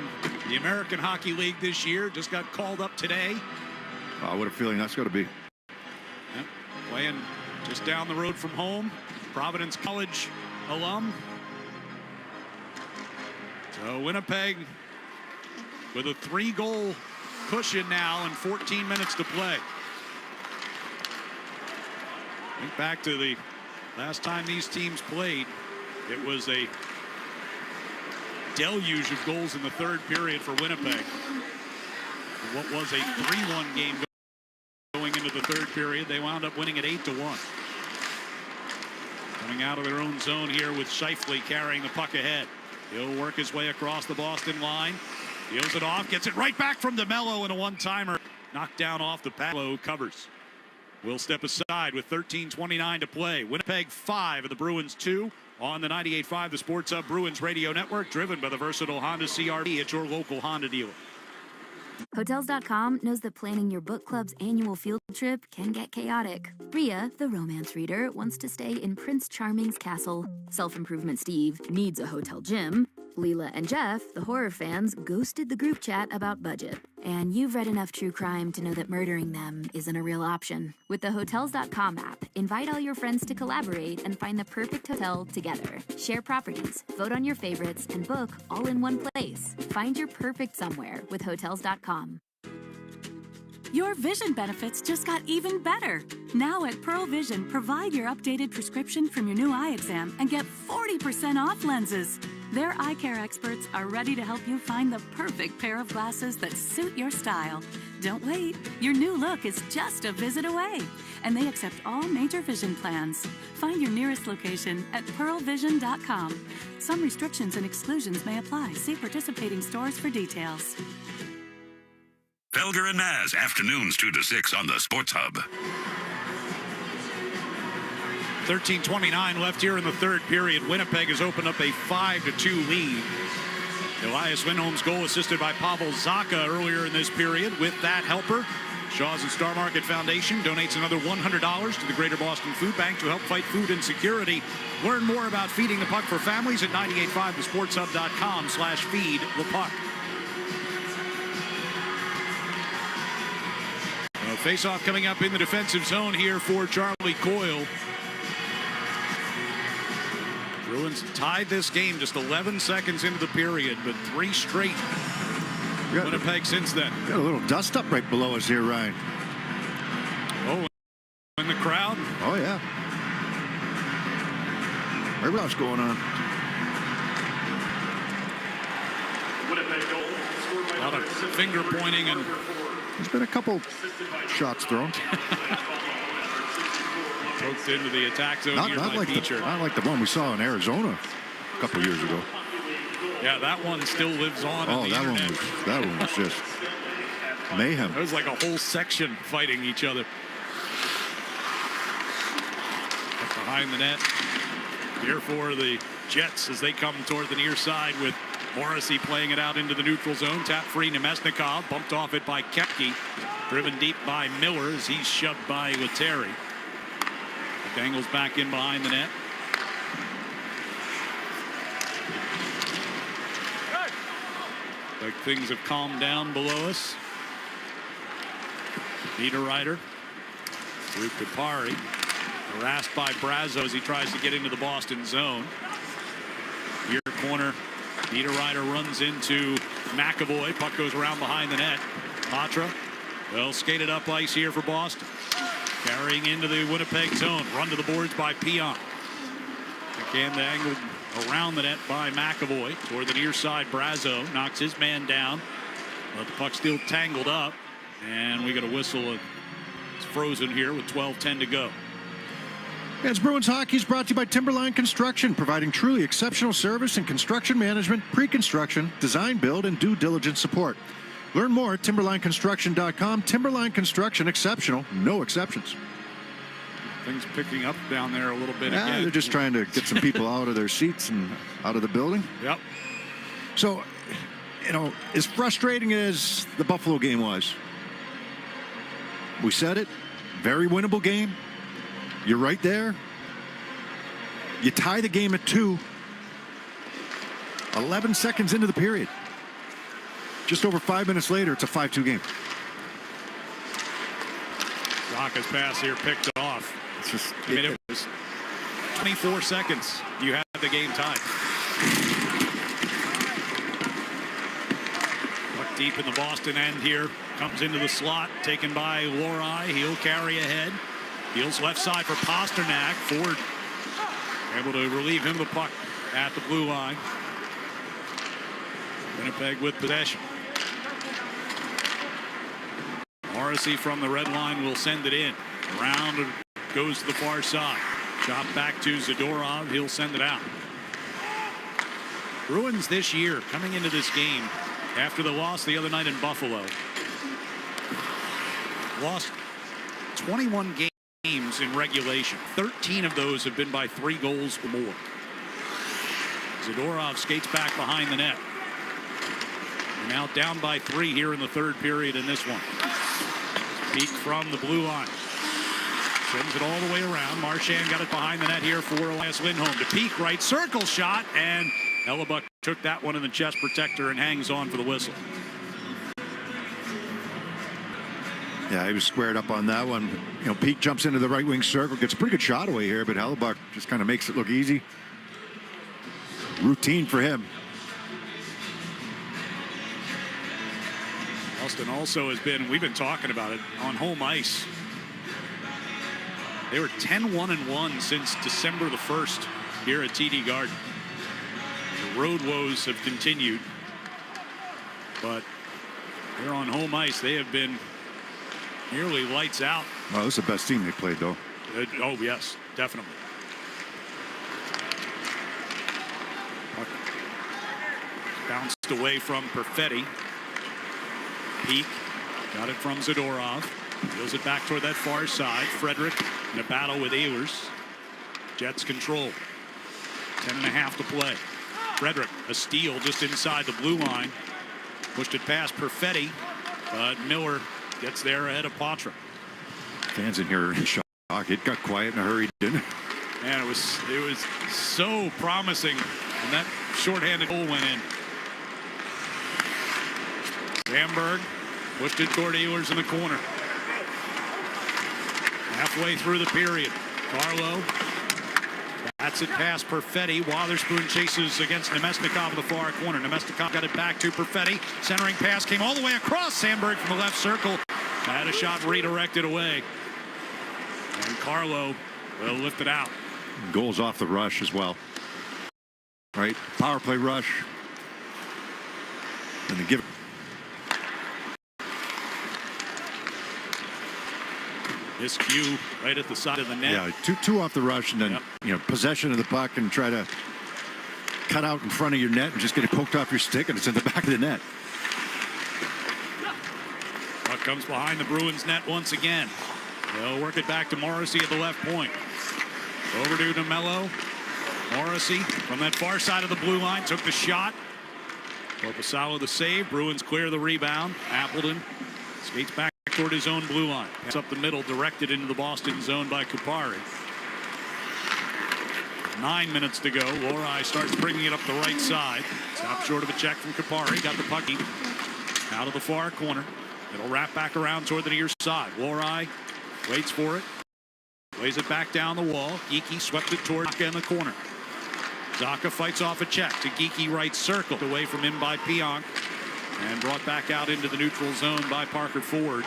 the American Hockey League this year. Just got called up today. Oh, what a feeling that's going to be. Yep. Playing just down the road from home. Providence College alum. So Winnipeg with a 3-goal cushion now and 14 minutes to play. Think back to the last time these teams played. It was a deluge of goals in the third period for Winnipeg. What was a 3-1 game going into the third period, they wound up winning it 8-1. Coming out of their own zone here with Scheifele carrying the puck ahead. He'll work his way across the Boston line. Deals it off, gets it right back from DeMello in a one-timer. Knocked down off the pad. Covers. Will step aside with 13:29 to play. Winnipeg 5 and the Bruins 2 on the 98.5 The Sports Hub Bruins Radio Network, driven by the versatile Honda CR-V at your local Honda dealer. Hotels.com knows that planning your book club's annual field trip can get chaotic. Rhea, the romance reader, wants to stay in Prince Charming's castle. Self-improvement Steve needs a hotel gym. Leela and Jeff, the horror fans, ghosted the group chat about budget. And you've read enough true crime to know that murdering them isn't a real option. With the Hotels.com app, invite all your friends to collaborate and find the perfect hotel together. Share properties, vote on your favorites, and book all in one place. Find your perfect somewhere with Hotels.com. Your vision benefits just got even better. Now at Pearl Vision, provide your updated prescription from your new eye exam and get 40% off lenses. Their eye care experts are ready to help you find the perfect pair of glasses that suit your style. Don't wait. Your new look is just a visit away. And they accept all major vision plans. Find your nearest location at pearlvision.com. Some restrictions and exclusions may apply. See participating stores for details. Felger and Maz, afternoons 2 to 6 on the Sports Hub. 13:29 left here in the third period. Winnipeg has opened up a 5-2 lead. Elias Lindholm's goal assisted by Pavel Zacha earlier in this period. With that helper, Shaw's and Star Market Foundation donates another $100 to the Greater Boston Food Bank to help fight food insecurity. Learn more about feeding the puck for families at 985thesportshub.com/feedthepuck. Face-off coming up in the defensive zone here for Charlie Coyle. Bruins tied this game just 11 seconds into the period, but 3 straight Winnipeg since then. Got a little dust up right below us here, Ryan. Oh, in the crowd? Oh, yeah. Right what's going on. A lot of finger pointing and... There's been a couple shots thrown. Poked into the attack zone here by Beecher. Not like the one we saw in Arizona a couple years ago. Yeah, that one still lives on. Oh, that one was just mayhem. It was like a whole section fighting each other. Up behind the net. Here for the Jets as they come toward the near side with Morrissey playing it out into the neutral zone. Tap free Nemesnikov. Bumped off it by Kepke. Driven deep by Miller as he's shoved by Letary. Dangles back in behind the net. Like things have calmed down below us. Niederreiter through Kupari. Harassed by Brazo as he tries to get into the Boston zone. Here corner. Niederreiter runs into McAvoy. Puck goes around behind the net. Patra. Well skated up ice here for Boston. Carrying into the Winnipeg zone. Run to the boards by Pion. Again, the angle around the net by McAvoy. Toward the near side, Brazo knocks his man down. But the puck still tangled up. And we got a whistle. It's frozen here with 12:10 to go. It's Bruins Hockey is brought to you by Timberline Construction, providing truly exceptional service in construction management, pre-construction, design, build, and due diligence support. Learn more at timberlineconstruction.com. Timberline Construction, exceptional, no exceptions. Things picking up down there a little bit again. They're just trying to get some people out of their seats and out of the building. Yep. So, as frustrating as the Buffalo game was, we said it, very winnable game. You're right there. You tie the game at 2. 11 seconds into the period. Just over 5 minutes later, it's a 5-2 game. Rocca's pass here picked off. It was 24 seconds. You had the game tied. Puck deep in the Boston end here. Comes into the slot. Taken by Lohrei. He'll carry ahead. Heels left side for Pasternak. Ford able to relieve him the puck at the blue line. Winnipeg with possession. Morrissey from the red line will send it in. Around goes to the far side. Chop back to Zadorov. He'll send it out. Bruins this year coming into this game after the loss the other night in Buffalo. Lost 21 games in regulation. 13 of those have been by 3 goals or more. Zadorov skates back behind the net. We're now down by 3 here in the third period in this one. Peak from the blue line. Sends it all the way around. Marchand got it behind the net here for Elias Lindholm. To Peak, right circle shot, and Hellebuck took that one in the chest protector and hangs on for the whistle. Yeah, he was squared up on that one. Peak jumps into the right wing circle, gets a pretty good shot away here, but Hellebuck just kind of makes it look easy. Routine for him. Boston also has been, we've been talking about it, on home ice. They were 10-1-1 since December the 1st here at TD Garden. The road woes have continued, but they're on home ice. They have been nearly lights out. Well, this is the best team they played, though. Oh, yes, definitely. Bounced away from Perfetti. Peak Got it from Zadorov. Deals it back toward that far side. Frederick in a battle with Ehlers. Jets control. 10.5 to play. Frederick, a steal just inside the blue line. Pushed it past Perfetti, but Miller gets there ahead of Patra. Fans in here are in shock. It got quiet in a hurry, didn't it? Man, it was so promising when that shorthanded goal went in. Sandberg pushed it toward Ehlers in the corner. Halfway through the period, Carlo bats it past Perfetti. Wotherspoon chases against Nemesnikov in the far corner. Nemesnikov got it back to Perfetti. Centering pass came all the way across. Sandberg from the left circle. Had a shot redirected away. And Carlo will lift it out. Goals off the rush as well. Right? Power play rush. And they give it. Miscue right at the side of the net. Yeah, two off the rush, and then possession of the puck and try to cut out in front of your net and just get it poked off your stick, and it's in the back of the net. Puck comes behind the Bruins net once again. They'll work it back to Morrissey at the left point. Over to DeMello. Morrissey from that far side of the blue line took the shot. Corpusalo the save. Bruins clear the rebound. Appleton skates back toward his own blue line. Pass up the middle, directed into the Boston zone by Kupari. 9 minutes to go. Lohrei starts bringing it up the right side. Stop short of a check from Kupari. Got the puck out of the far corner. It'll wrap back around toward the near side. Lohrei waits for it. Lays it back down the wall. Geekie swept it toward Zaka in the corner. Zaka fights off a check to Geekie right circle. Away from him by Pionk. And brought back out into the neutral zone by Parker Ford.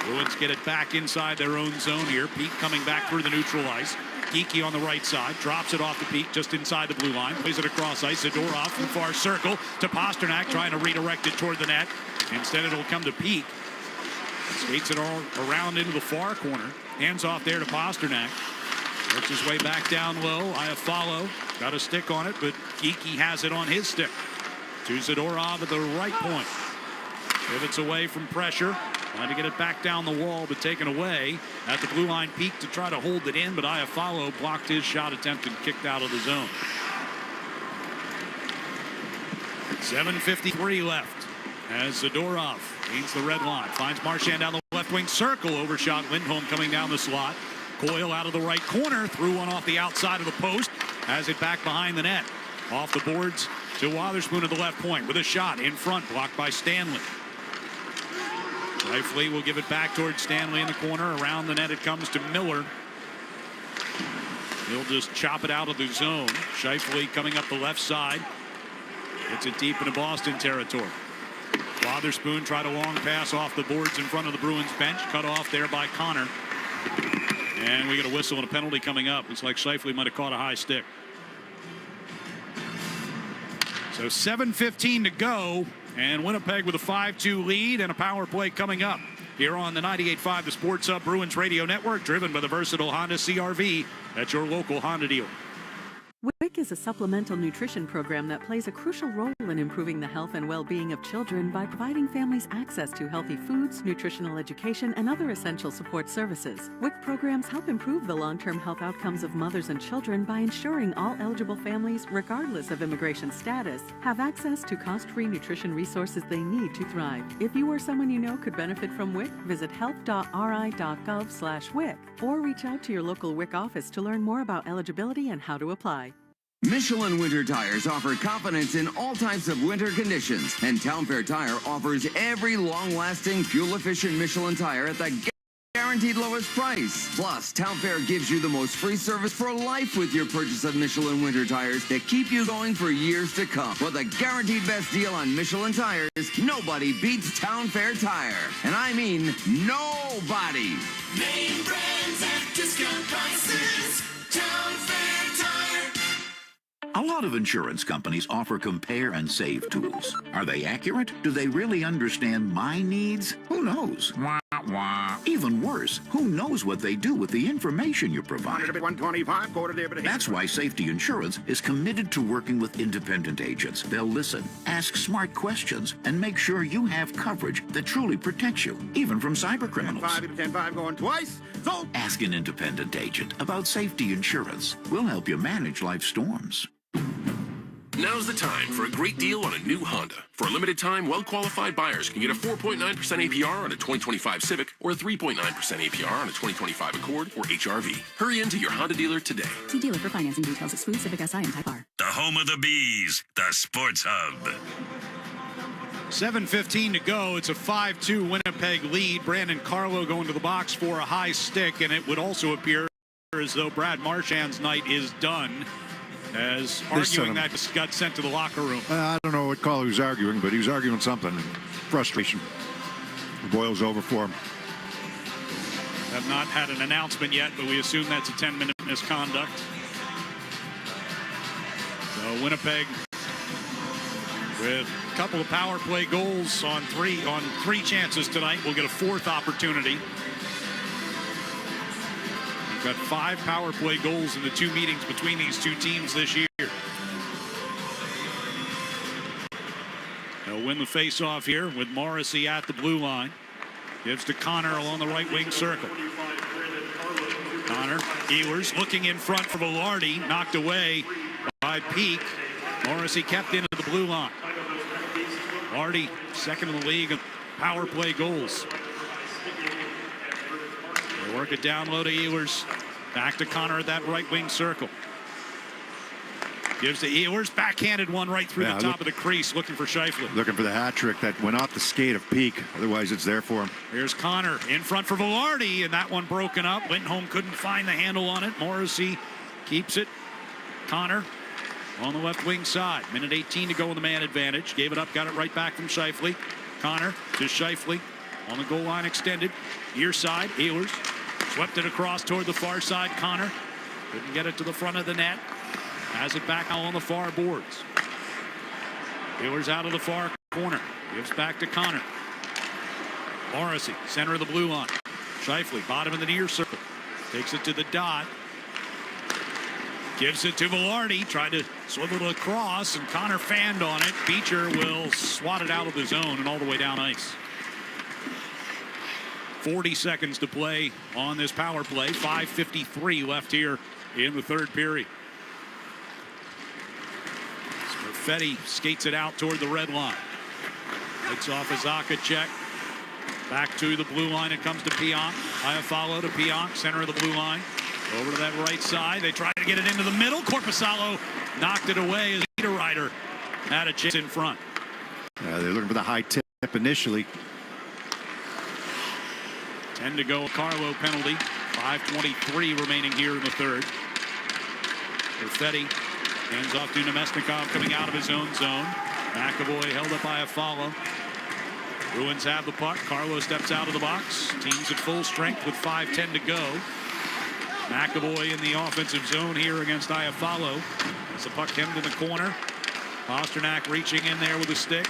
Bruins get it back inside their own zone here. Peak coming back through the neutral ice. Geekie on the right side. Drops it off the Peak just inside the blue line. Plays it across ice. Zadorov from the far circle to Pastrnak trying to redirect it toward the net. Instead it'll come to Peak. Skates it all around into the far corner. Hands off there to Pastrnak. Works his way back down low. Iafallo got a stick on it, but Geekie has it on his stick. To Zadorov at the right point. Pivots away from pressure. Trying to get it back down the wall, but taken away at the blue line. Peak to try to hold it in, but Iafallo blocked his shot attempt and kicked out of the zone. 7:53 left as Zadorov gains the red line. Finds Marchand down the left wing circle. Overshot Lindholm coming down the slot. Coyle out of the right corner. Threw one off the outside of the post. Has it back behind the net. Off the boards to Wotherspoon at the left point with a shot in front, blocked by Stanley. Shifley will give it back towards Stanley in the corner. Around the net it comes to Miller. He'll just chop it out of the zone. Shifley coming up the left side. Gets it deep into Boston territory. Wotherspoon tried a long pass off the boards in front of the Bruins bench. Cut off there by Connor. And we get a whistle and a penalty coming up. Looks like Shifley might have caught a high stick. So 7:15 to go, and Winnipeg with a 5-2 lead and a power play coming up here on the 98.5 The Sports Hub Bruins Radio Network, driven by the versatile Honda CR-V at your local Honda dealer. WIC is a supplemental nutrition program that plays a crucial role in improving the health and well-being of children by providing families access to healthy foods, nutritional education, and other essential support services. WIC programs help improve the long-term health outcomes of mothers and children by ensuring all eligible families, regardless of immigration status, have access to cost-free nutrition resources they need to thrive. If you or someone you know could benefit from WIC, visit health.ri.gov/WIC or reach out to your local WIC office to learn more about eligibility and how to apply. Michelin Winter Tires offer confidence in all types of winter conditions, and Town Fair Tire offers every long-lasting, fuel-efficient Michelin tire at the guaranteed lowest price. Plus, Town Fair gives you the most free service for life with your purchase of Michelin Winter Tires that keep you going for years to come. With a guaranteed best deal on Michelin tires, nobody beats Town Fair Tire. And I mean nobody. Name brands at discount prices. Town Fair Tire. A lot of insurance companies offer compare and save tools. Are they accurate? Do they really understand my needs? Who knows? Even worse, who knows what they do with the information you provide? 125, quarter debit. That's why Safety Insurance is committed to working with independent agents. They'll listen, ask smart questions, and make sure you have coverage that truly protects you, even from cybercriminals. 10-5 going twice. So Ask an independent agent about Safety Insurance. We'll help you manage life's storms. Now's the time for a great deal on a new Honda. For a limited time, well-qualified buyers can get a 4.9% APR on a 2025 Civic or a 3.9% APR on a 2025 Accord or HR-V. Hurry into your Honda dealer today. See dealer for financing details. Exclude Civic Si and Type R. The home of the Bees, the Sports Hub. 7:15 to go. It's a 5-2 Winnipeg lead. Brandon Carlo going to the box for a high stick, and it would also appear as though Brad Marchand's night is done, as arguing that got sent to the locker room. I don't know what call he was arguing, but he was arguing something. Frustration boils over for him. Have not had an announcement yet, but we assume that's a 10-minute misconduct. So Winnipeg with a couple of power play goals on three chances tonight. We'll get a fourth opportunity. We've got 5 power play goals in the 2 meetings between these 2 teams this year. They'll win the face-off here with Morrissey at the blue line. Gives to Connor along the right wing circle. Connor, Ehlers looking in front for Velarde, knocked away by Peak. Morrissey kept into the blue line. Velarde, second in the league in power play goals. They work it down low to Ehlers. Back to Connor at that right wing circle. Gives to Ehlers, backhanded one right through the top of the crease, looking for Scheifele. Looking for the hat trick that went off the skate of Peak. Otherwise, it's there for him. Here's Connor in front for Velarde, and that one broken up. Lindholm couldn't find the handle on it. Morrissey keeps it. Connor on the left wing side. Minute 18 to go in the man advantage. Gave it up, got it right back from Scheifele. Connor to Scheifele on the goal line extended. Near side, Ehlers swept it across toward the far side. Connor couldn't get it to the front of the net. Has it back now on the far boards. Ehlers out of the far corner. Gives back to Connor. Morrissey, center of the blue line. Scheifele, bottom of the near circle. Takes it to the dot. Gives it to Velarde. Tried to swivel it across, and Connor fanned on it. Beecher will swat it out of the zone and all the way down ice. 40 seconds to play on this power play. 5:53 left here in the third period. Fetty skates it out toward the red line. Takes off a Zaka check. Back to the blue line. It comes to Pionk. Iafallo to Pionk, center of the blue line. Over to that right side. They try to get it into the middle. Korpisalo knocked it away as Niederreiter had a chance in front. They're looking for the high tip initially. 10 to go. Carlo penalty. 5:23 remaining here in the third. Fetty hands off to Nemesnikov coming out of his own zone. McAvoy held up by a follow. Bruins have the puck. Carlo steps out of the box. Teams at full strength with 5:10 to go. McAvoy in the offensive zone here against Iafallo. As the puck hemmed in the corner. Pastrnak reaching in there with a stick.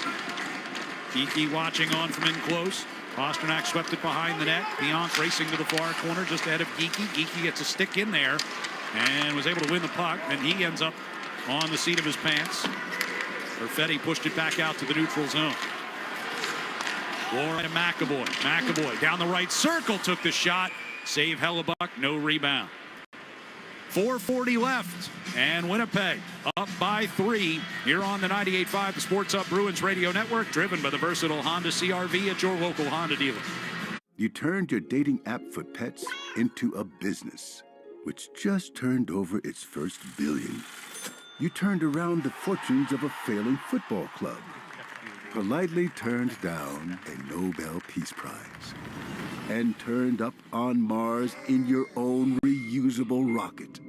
Geekie watching on from in close. Pastrnak swept it behind the net. Pionk racing to the far corner just ahead of Geekie. Geekie gets a stick in there and was able to win the puck. And he ends up on the seat of his pants. Perfetti pushed it back out to the neutral zone. Laura to McAvoy. McAvoy down the right circle, took the shot. Save Hellebuck, no rebound. 4:40 left, and Winnipeg up by 3 here on the 98.5, the Sports Hub Bruins Radio Network, driven by the versatile Honda CR-V at your local Honda dealer. You turned your dating app for pets into a business, which just turned over its first billion. You turned around the fortunes of a failing football club, politely turned down a Nobel Peace Prize, and turned up on Mars in your own reusable rocket.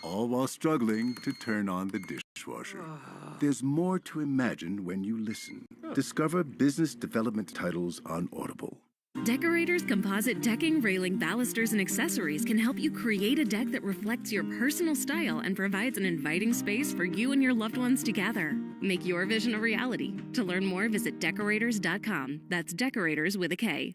All while struggling to turn on the dishwasher. There's more to imagine when you listen. Discover business development titles on Audible. Decorators Composite Decking, Railing, Balusters, and Accessories can help you create a deck that reflects your personal style and provides an inviting space for you and your loved ones to gather. Make your vision a reality. To learn more, visit decorators.com. That's decorators with a K.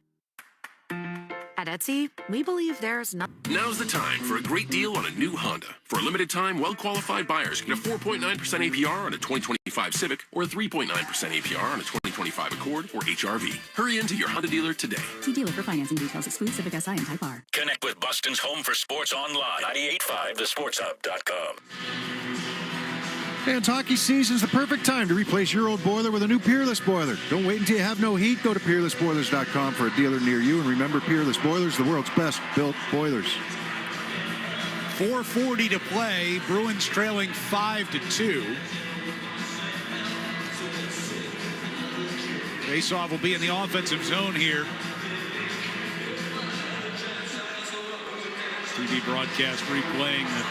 At Etsy, we believe there's not. Now's the time for a great deal on a new Honda. For a limited time, well-qualified buyers get a 4.9% APR on a 2025 Civic or a 3.9% APR on a 2025 Accord or HRV. Hurry into your Honda dealer today. See dealer for financing details. Exclude Civic Si and Type R. Connect with Boston's home for sports online. 98.5 thesportshub.com. And hockey season's the perfect time to replace your old boiler with a new Peerless boiler. Don't wait until you have no heat. Go to peerlessboilers.com for a dealer near you. And remember, Peerless Boilers, the world's best built boilers. 4:40 to play. Bruins trailing 5-2. Faceoff will be in the offensive zone here. TV broadcast replaying the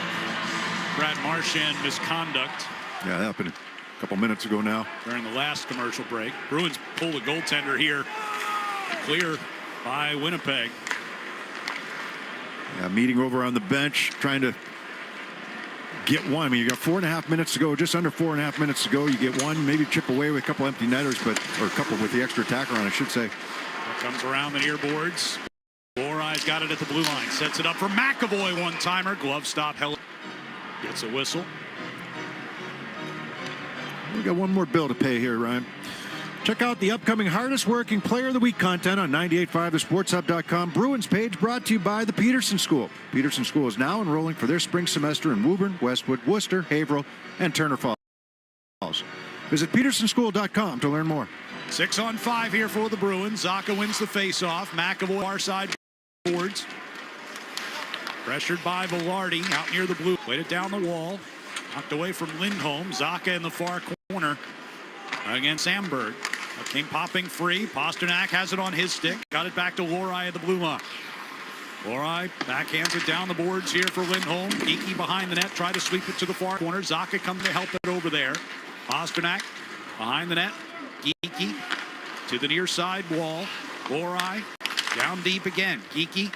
Brad Marchand misconduct. Yeah, that happened a couple minutes ago now. During the last commercial break. Bruins pull the goaltender here. Clear by Winnipeg. Yeah, meeting over on the bench, trying to get one. I mean, you got 4.5 minutes to go, just under 4.5 minutes to go. You get one, maybe chip away with a couple empty netters, or a couple with the extra attacker on, I should say. Comes around the near boards. Lorai's got it at the blue line. Sets it up for McAvoy, one-timer. Glove stop, held. Gets a whistle. We got one more bill to pay here, Ryan. Check out the upcoming Hardest Working Player of the Week content on 98.5thesportshub.com. Bruins page brought to you by the Peterson School. Peterson School is now enrolling for their spring semester in Woburn, Westwood, Worcester, Haverhill, and Turner Falls. Visit petersonschool.com to learn more. 6-on-5 here for the Bruins. Zacha wins the faceoff. McAvoy far side boards. Pressured by Velarde out near the blue. Played it down the wall. Knocked away from Lindholm. Zacha in the far corner against Sandberg. Came popping free. Pasternak has it on his stick. Got it back to Lorai at the blue line. Lorai backhands it down the boards here for Lindholm. Geeky behind the net. Try to sweep it to the far corner. Zacha comes to help it over there. Pasternak behind the net. Geeky to the near side wall. Lorai down deep again. Geeky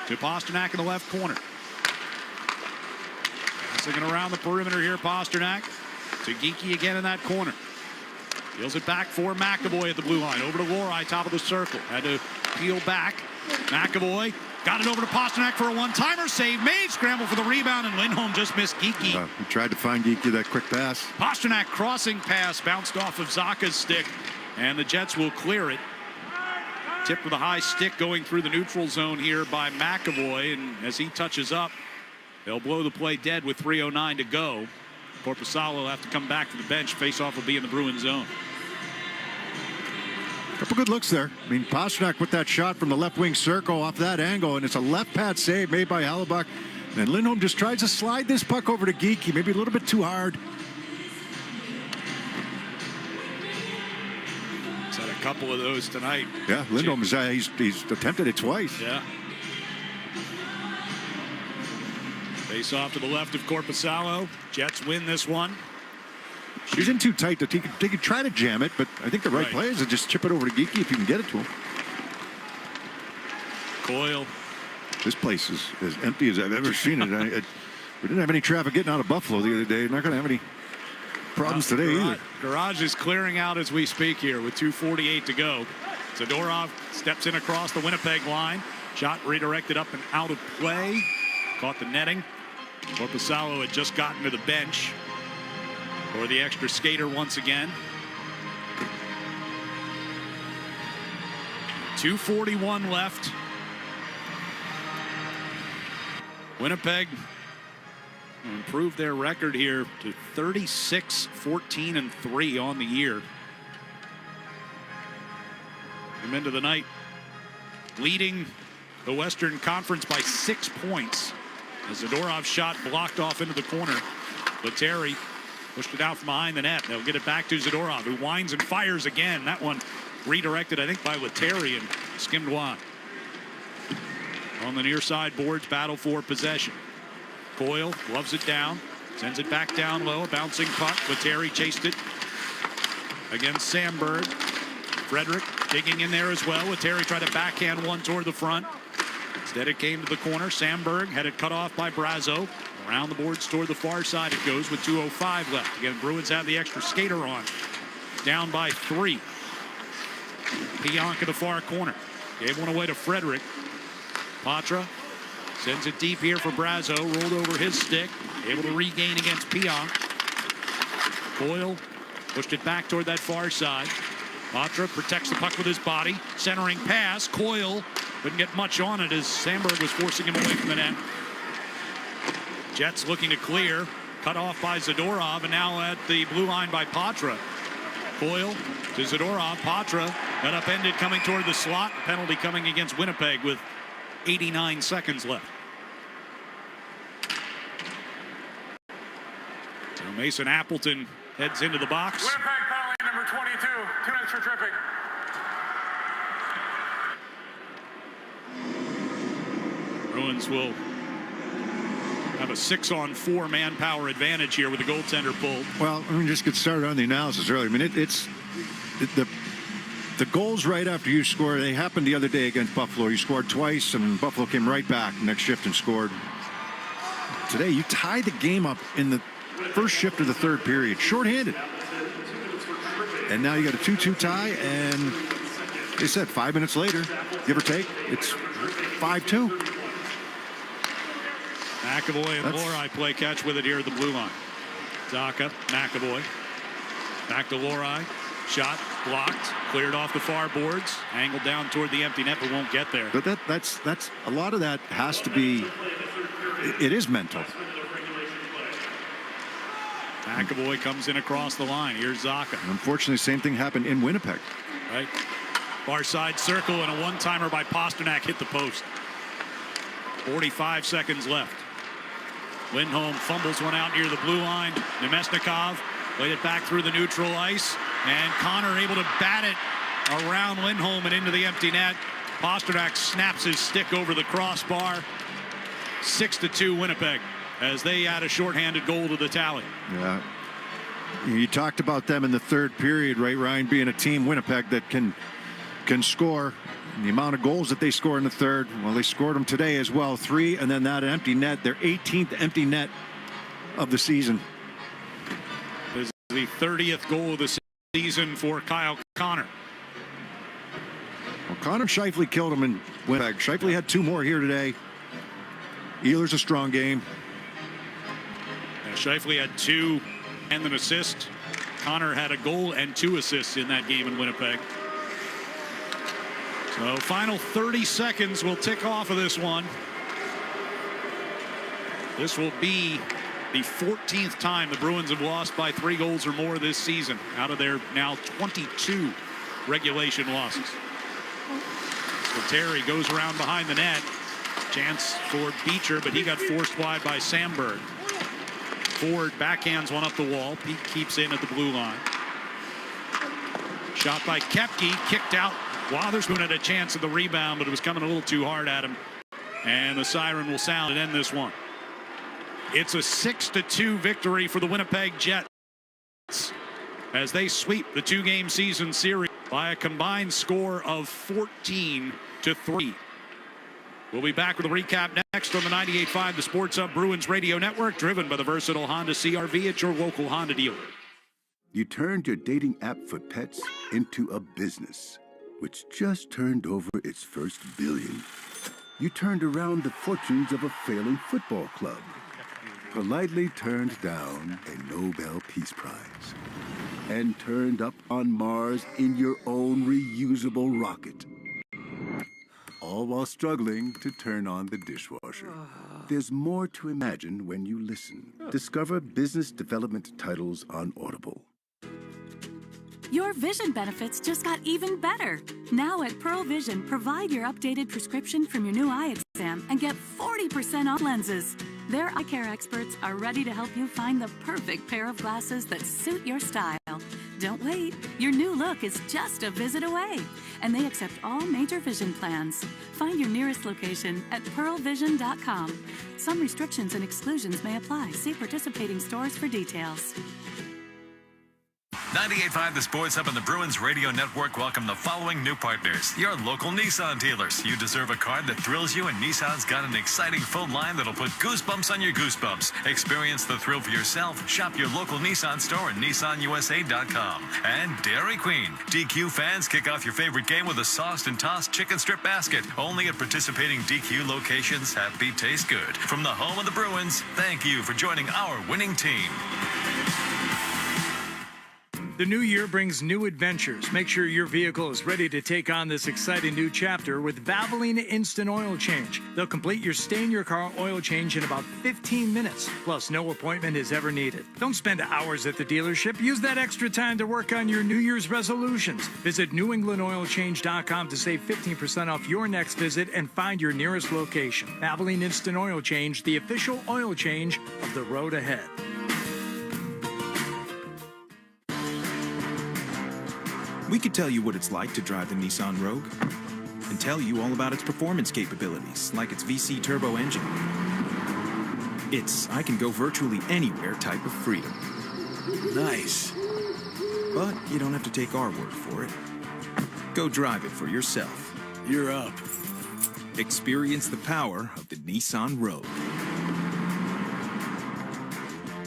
to Pasternak in the left corner. Passing around the perimeter here, Pasternak to Geeky again in that corner. Deals it back for McAvoy at the blue line. Over to Lorai, top of the circle. Had to peel back. McAvoy got it over to Pasternak for a one-timer. Save made. Scramble for the rebound, and Lindholm just missed Geeky. He tried to find Geeky that quick pass. Pasternak crossing pass bounced off of Zacha's stick, and the Jets will clear it. Tip with a high stick going through the neutral zone here by McAvoy, and as he touches up, they'll blow the play dead with 3:09 to go. Korpisalo will have to come back to the bench. Faceoff will be in the Bruins zone. Couple good looks there. I mean, Pasternak with that shot from the left wing circle off that angle, and it's a left pad save made by Hellebuck. And Lindholm just tries to slide this puck over to Geeky, maybe a little bit too hard. He's had a couple of those tonight. Yeah, Lindholm is he's attempted it twice. Yeah. Face off to the left of Korpisalo. Jets win this one. He's in too tight that he could try to jam it, but I think the right play is to just chip it over to Geeky if you can get it to him. Coyle. This place is as empty as I've ever seen it. We didn't have any traffic getting out of Buffalo the other day. Not going to have any problems today either. Garage is clearing out as we speak here with 2:48 to go. Zadorov steps in across the Winnipeg line. Shot redirected up and out of play. Caught the netting. Korpisalo had just gotten to the bench for the extra skater once again. 2:41 left. Winnipeg improved their record here to 36-14-3 on the year. Come into the night leading the Western Conference by 6 points. As Zadorov's shot blocked off into the corner. Lettieri pushed it out from behind the net. They'll get it back to Zadorov, who winds and fires again. That one redirected, I think, by Lettieri and skimmed wide. On the near side boards, battle for possession. Coyle gloves it down, sends it back down low. A bouncing puck. Lettieri chased it against Sandberg. Frederick digging in there as well. Lettieri tried to backhand one toward the front. Instead it came to the corner. Sandberg had it cut off by Brazo. Around the boards toward the far side it goes with 2:05 left. Again, Bruins have the extra skater on. Down by 3. Pionk in the far corner. Gave one away to Frederick. Patra sends it deep here for Brazo. Rolled over his stick. Able to regain against Pionk. Coyle pushed it back toward that far side. Patra protects the puck with his body. Centering pass. Coyle couldn't get much on it as Sandberg was forcing him away from the net. Jets looking to clear. Cut off by Zadorov, and now at the blue line by Patra. Coyle to Zadorov. Patra got upended coming toward the slot. Penalty coming against Winnipeg with 89 seconds left. So Mason Appleton heads into the box. Winnipeg penalty number 22. 2 minutes for tripping. Bruins will have a 6-on-4 manpower advantage here with the goaltender pulled. Well, I mean, just get started on the analysis earlier. I mean, the goals right after you score, they happened the other day against Buffalo. You scored twice, and Buffalo came right back next shift and scored. Today, you tied the game up in the first shift of the third period, shorthanded. And now you got a 2-2 tie, and they said 5 minutes later, give or take, it's 5-2. McAvoy and Lohrei play catch with it here at the blue line. Zaka, McAvoy. Back to Lohrei. Shot blocked. Cleared off the far boards. Angled down toward the empty net, but won't get there. But that's a lot of that has to be. It is mental. McAvoy comes in across the line. Here's Zaka. Unfortunately, same thing happened in Winnipeg. Right. Far side circle, and a one-timer by Pastrnak hit the post. 45 seconds left. Lindholm fumbles one out near the blue line. Nemesnikov played it back through the neutral ice, and Connor able to bat it around Lindholm and into the empty net. Pastrnak snaps his stick over the crossbar. 6-2 Winnipeg as they add a shorthanded goal to the tally. Yeah. You talked about them in the third period, right, Ryan, being a team, Winnipeg, that can score. And the amount of goals that they score in the third, well, they scored them today as well. 3, and then that empty net, their 18th empty net of the season. This is the 30th goal of the season for Kyle Connor. Well, Connor Scheifele killed him in Winnipeg. Scheifele had 2 more here today. Ehlers a strong game. Yeah, Scheifele had 2 and an assist. Connor had a goal and 2 assists in that game in Winnipeg. So final 30 seconds will tick off of this one. This will be the 14th time the Bruins have lost by 3 goals or more this season out of their now 22 regulation losses. So Terry goes around behind the net. Chance for Beecher, but he got forced wide by Sandberg. Ford backhands one up the wall. Pete keeps in at the blue line. Shot by Koepke, kicked out. Wotherspoon had a chance at the rebound, but it was coming a little too hard at him. And the siren will sound and end this one. It's a 6-2 victory for the Winnipeg Jets as they sweep the 2-game season series by a combined score of 14-3. We'll be back with a recap next on the 98.5 The Sports Hub Bruins Radio Network, driven by the versatile Honda CR-V at your local Honda dealer. You turned your dating app for pets into a business, which just turned over its first billion. You turned around the fortunes of a failing football club. Politely turned down a Nobel Peace Prize. And turned up on Mars in your own reusable rocket. All while struggling to turn on the dishwasher. There's more to imagine when you listen. Discover business development titles on Audible. Your vision benefits just got even better. Now at Pearl Vision, provide your updated prescription from your new eye exam and get 40% off lenses. Their eye care experts are ready to help you find the perfect pair of glasses that suit your style. Don't wait. Your new look is just a visit away. And they accept all major vision plans. Find your nearest location at pearlvision.com. Some restrictions and exclusions may apply. See participating stores for details. 98.5 The Sports Hub and the Bruins Radio Network welcome the following new partners. Your local Nissan dealers. You deserve a car that thrills you, and Nissan's got an exciting full line that'll put goosebumps on your goosebumps. Experience the thrill for yourself. Shop your local Nissan store at nissanusa.com. And Dairy Queen. DQ fans, kick off your favorite game with a sauced and tossed chicken strip basket. Only at participating DQ locations. Happy taste good. From the home of the Bruins, thank you for joining our winning team. The new year brings new adventures. Make sure your vehicle is ready to take on this exciting new chapter with Valvoline Instant Oil Change. They'll complete your stay-in-your-car oil change in about 15 minutes. Plus, no appointment is ever needed. Don't spend hours at the dealership. Use that extra time to work on your New Year's resolutions. Visit NewEnglandOilChange.com to save 15% off your next visit and find your nearest location. Valvoline Instant Oil Change, the official oil change of the road ahead. We could tell you what it's like to drive the Nissan Rogue and tell you all about its performance capabilities, like its VC turbo engine. It's I can go virtually anywhere type of freedom. Nice. But you don't have to take our word for it. Go drive it for yourself. You're up. Experience the power of the Nissan Rogue.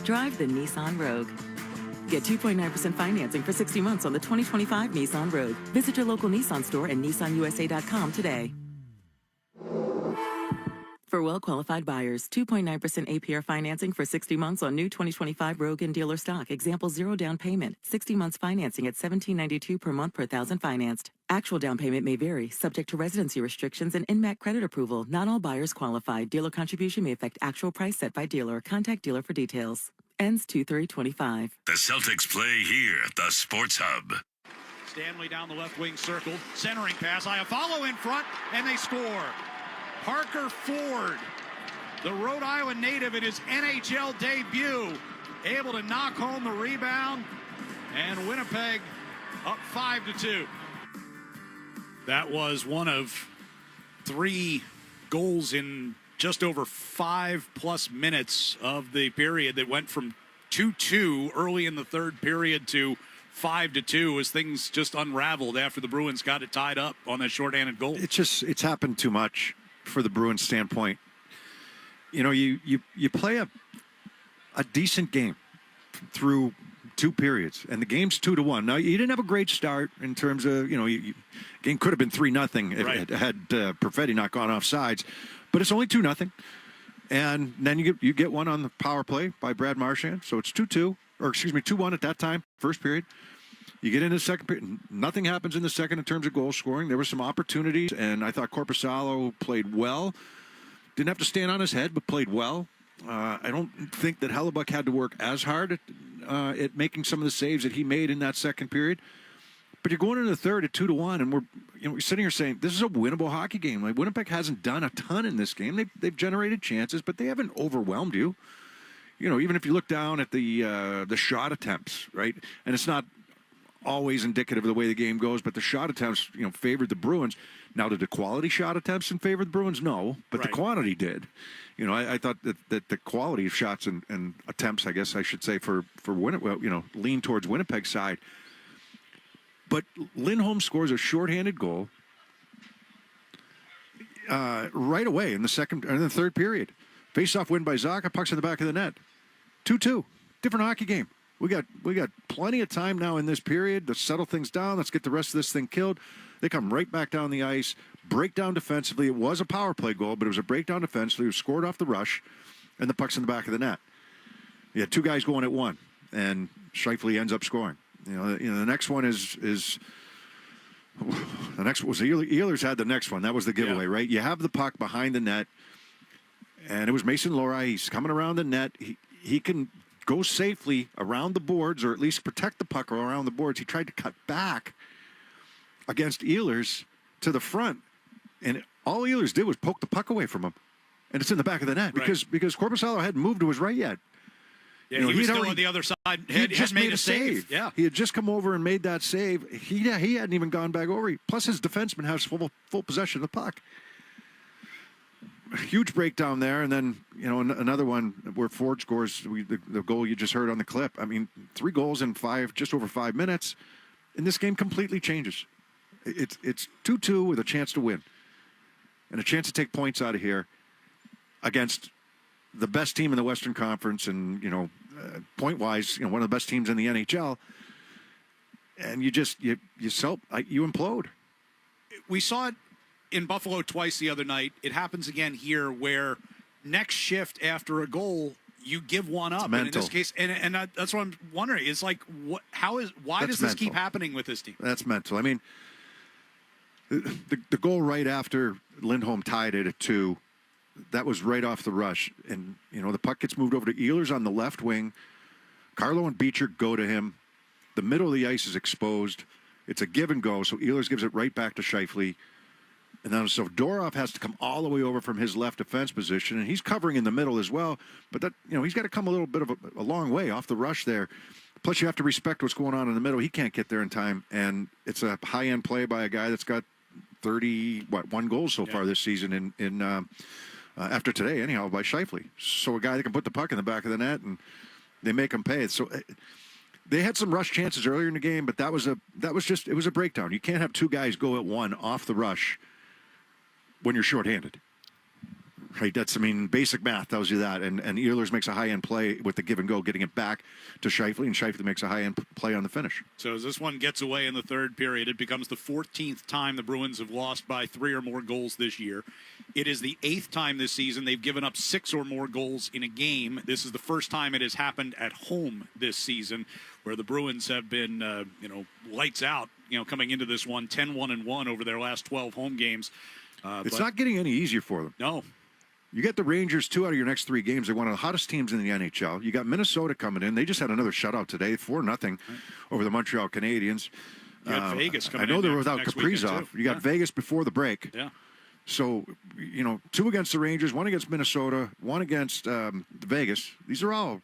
Drive the Nissan Rogue. Get 2.9% financing for 60 months on the 2025 Nissan Rogue. Visit your local Nissan store and nissanusa.com today. For well-qualified buyers, 2.9% APR financing for 60 months on new 2025 Rogue and dealer stock. Example, 0 down payment. 60 months financing at $17.92 per month per thousand financed. Actual down payment may vary, subject to residency restrictions and INMAC credit approval. Not all buyers qualify. Dealer contribution may affect actual price set by dealer. Contact dealer for details. Ends 2/3/25. The Celtics play here at the Sports Hub. Stanley down the left wing circle. Centering pass. Iafallo in front, and they score. Parker Ford, the Rhode Island native in his NHL debut, able to knock home the rebound, and Winnipeg up 5-2. That was one of 3 goals in just over 5+ minutes of the period that went from 2-2 early in the third period to 5-2 as things just unraveled after the Bruins got it tied up on that shorthanded goal. It's happened too much for the Bruins standpoint. You know, you play a decent game through 2 periods, and the game's 2-1. Now, you didn't have a great start in terms of, game could have been 3-0 if had Perfetti not gone off sides. But it's only 2-0, and then you get one on the power play by Brad Marchand, so it's 2-1 at that time, first period. You get into the second period, nothing happens in the second in terms of goal scoring. There were some opportunities, and I thought Korpisalo played well. Didn't have to stand on his head, but played well. I don't think that Hellebuck had to work as hard at making some of the saves that he made in that second period. But you're going into the third at 2-1, and we're sitting here saying this is a winnable hockey game. Like, Winnipeg hasn't done a ton in this game. They've generated chances, but they haven't overwhelmed you. Even if you look down at the shot attempts, right? And it's not always indicative of the way the game goes, but the shot attempts, favored the Bruins. Now, did the quality shot attempts in favor of the Bruins? No, but the quantity did. I thought that the quality of shots and attempts, I guess I should say, for Winnipeg, lean towards Winnipeg's side. But Lindholm scores a shorthanded goal right away in the third period. Face-off win by Zacha, pucks in the back of the net. 2-2. Different hockey game. We got plenty of time now in this period to settle things down. Let's get the rest of this thing killed. They come right back down the ice, break down defensively. It was a power play goal, but it was a breakdown defensively. It was scored off the rush, and the puck's in the back of the net. You had 2 guys going at one, and Scheifele ends up scoring. The next one is the next was Ehlers had the next one. That was the giveaway, right? You have the puck behind the net, and it was Mason Lohrei. He's coming around the net. He can go safely around the boards, or at least protect the puck around the boards. He tried to cut back against Ehlers to the front, and all Ehlers did was poke the puck away from him, and it's in the back of the net because Korpisalo hadn't moved to his right yet. Yeah, he was still on the other side. He had just made a save. Yeah, he had just come over and made that save. He hadn't even gone back over. Plus, his defenseman has full possession of the puck. huge breakdown there, and then another one where Ford scores the goal you just heard on the clip. I mean, 3 goals in just over 5 minutes, and this game completely changes. It's 2-2 with a chance to win, and a chance to take points out of here against the best team in the Western Conference, and point wise, one of the best teams in the NHL. And you implode. We saw it in Buffalo twice the other night. It happens again here, where next shift after a goal, you give one up. And in this case, and that's what I'm wondering. Is like, why does this keep happening with this team? That's mental. I mean, the goal right after Lindholm tied it at 2, that was right off the rush. And, the puck gets moved over to Ehlers on the left wing. Carlo and Beecher go to him. The middle of the ice is exposed. It's a give and go, so Ehlers gives it right back to Scheifele. And then so Dorov has to come all the way over from his left defense position, and he's covering in the middle as well. But that he's got to come a little bit of a long way off the rush there. Plus, you have to respect what's going on in the middle. He can't get there in time, and it's a high-end play by a guy that's got 1 goal so far this season in after today, anyhow, by Scheifele. So a guy that can put the puck in the back of the net, and they make him pay. So they had some rush chances earlier in the game, but it was a breakdown. You can't have 2 guys go at 1 off the rush when you're shorthanded. Right, basic math tells you that. And Ehlers makes a high-end play with the give and go, getting it back to Scheifele, and Scheifele makes a high-end play on the finish. So as this one gets away in the third period, it becomes the 14th time the Bruins have lost by 3 or more goals this year. It is the 8th time this season they've given up 6 or more goals in a game. This is the first time it has happened at home this season, where the Bruins have been, lights out, coming into this one, 10-1-1 over their last 12 home games. It's not getting any easier for them. No. You get the Rangers 2 out of your next 3 games. They're one of the hottest teams in the NHL. You got Minnesota coming in. They just had another shutout today, 4-0 over the Montreal Canadiens. You got Vegas coming in. I know they're without Kaprizov. You got Vegas before the break. Yeah. So, 2 against the Rangers, 1 against Minnesota, 1 against Vegas. These are all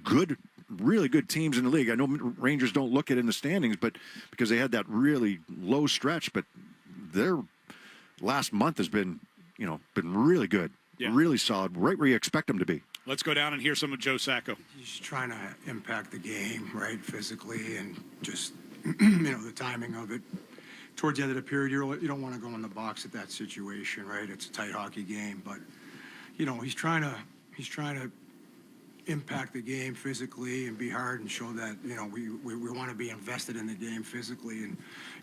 good, really good teams in the league. I know Rangers don't look at it in the standings, but because they had that really low stretch, but their last month has been really good, really solid, right where you expect them to be. Let's go down and hear some of Joe Sacco. He's trying to impact the game, right, physically, and just, the timing of it. Towards the end of the period, you don't want to go in the box at that situation, right? It's a tight hockey game, but, he's trying to impact the game physically and be hard and show that, we want to be invested in the game physically. And,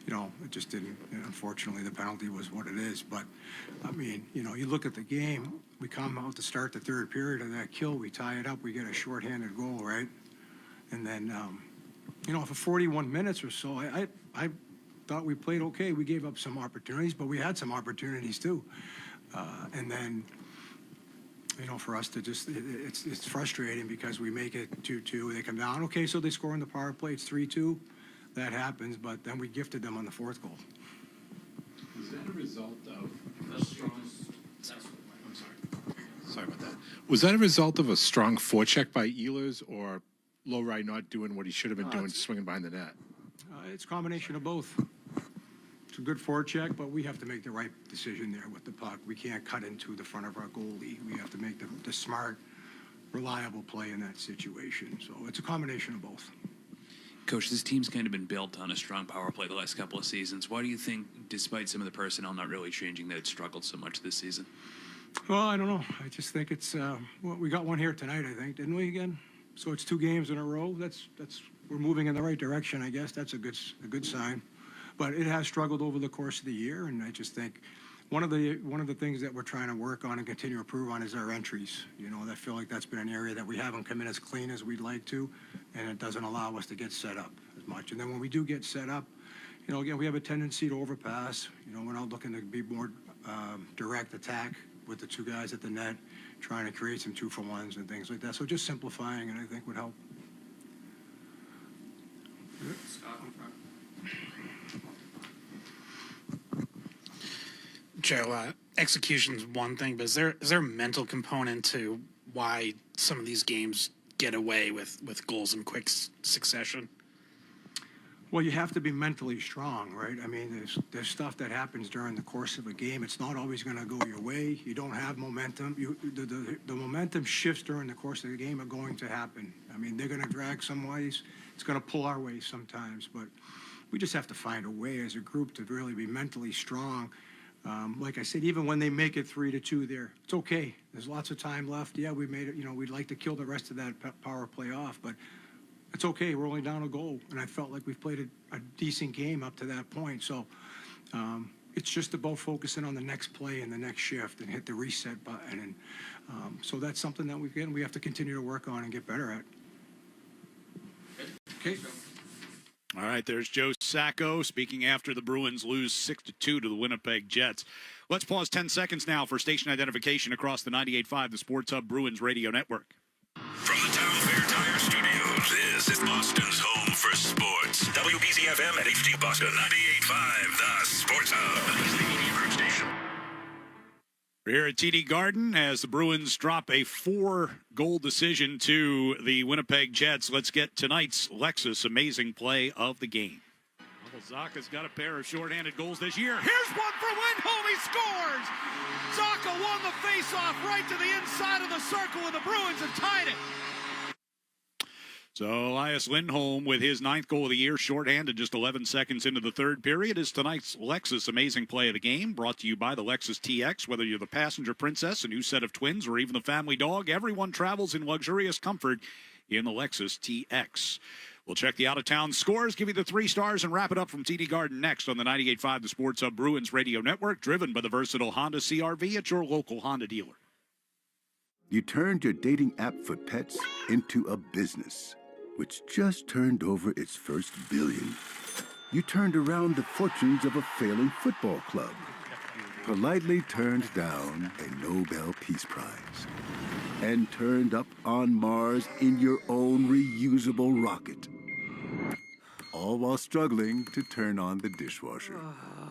it just didn't. Unfortunately, the penalty was what it is. But, you look at the game, we come out to start the third period of that kill, we tie it up, we get a shorthanded goal, right? And then, for 41 minutes or so, I thought we played okay. We gave up some opportunities, but we had some opportunities too. And then, for us to just, it's frustrating because we make it 2-2. They come down. Okay, so they score on the power play. It's 3-2. That happens, but then we gifted them on the 4th goal. Was that a result of a strong... I'm sorry. Sorry about that. Was that a result of a strong forecheck by Ehlers, or Lowry not doing what he should have been doing, swinging behind the net? It's a combination of both. It's a good forecheck, but we have to make the right decision there with the puck. We can't cut into the front of our goalie. We have to make the smart, reliable play in that situation. So it's a combination of both. Coach, this team's kind of been built on a strong power play the last couple of seasons. Why do you think, despite some of the personnel not really changing, that it's struggled so much this season? Well, I don't know. I just think it's we got one here tonight, I think, didn't we, again? So it's 2 games in a row. That's we're moving in the right direction, I guess. That's a good sign. But it has struggled over the course of the year, and I just think one of the things that we're trying to work on and continue to improve on is our entries. I feel like that's been an area that we haven't come in as clean as we'd like to, and it doesn't allow us to get set up as much. And then when we do get set up, again, we have a tendency to overpass. We're not looking to be more direct attack with the 2 guys at the net, trying to create some 2-for-1s and things like that. So just simplifying it, I think, would help. Joe, execution's one thing, but is there a mental component to why some of these games get away with goals in quick succession? Well, you have to be mentally strong, right? I mean, there's stuff that happens during the course of a game. It's not always going to go your way. You don't have momentum. The momentum shifts during the course of the game are going to happen. I mean, they're going to drag some ways. It's going to pull our way sometimes. But we just have to find a way as a group to really be mentally strong. Like I said, even when they make it 3-2 there, it's okay. There's lots of time left. Yeah, we made it. You know, we'd like to kill the rest of that power play off, but it's okay. We're only down a goal, and I felt like we've played a decent game up to that point. So it's just about focusing on the next play and the next shift and hit the reset button. And so that's something that we have to continue to work on and get better at. Okay. All right, there's Joe Sacco speaking after the Bruins lose 6-2 to the Winnipeg Jets. Let's pause 10 seconds now for station identification across the 98.5, the Sports Hub Bruins Radio Network. From the Town Fair Tire Studios, this is Boston's home for sports. WBZ-FM at HD Boston 98.5, the Sports Hub. The media group station. We're here at TD Garden as the Bruins drop a 4-goal decision to the Winnipeg Jets. Let's get tonight's Lexus amazing play of the game. Zaka's got a pair of shorthanded goals this year. Here's one for Lindholm. He scores. Zaka won the faceoff right to the inside of the circle, and the Bruins have tied it. So Elias Lindholm with his 9th goal of the year, shorthanded just 11 seconds into the third period, is tonight's Lexus amazing play of the game, brought to you by the Lexus TX. Whether you're the passenger princess, a new set of twins, or even the family dog, everyone travels in luxurious comfort in the Lexus TX. We'll check the out-of-town scores, give you the 3 stars, and wrap it up from TD Garden next on the 98.5 The Sports Hub Bruins Radio Network, driven by the versatile Honda CR-V at your local Honda dealer. You turned your dating app for pets into a business, which just turned over its first billion. You turned around the fortunes of a failing football club, politely turned down a Nobel Peace Prize, and turned up on Mars in your own reusable rocket. All while struggling to turn on the dishwasher.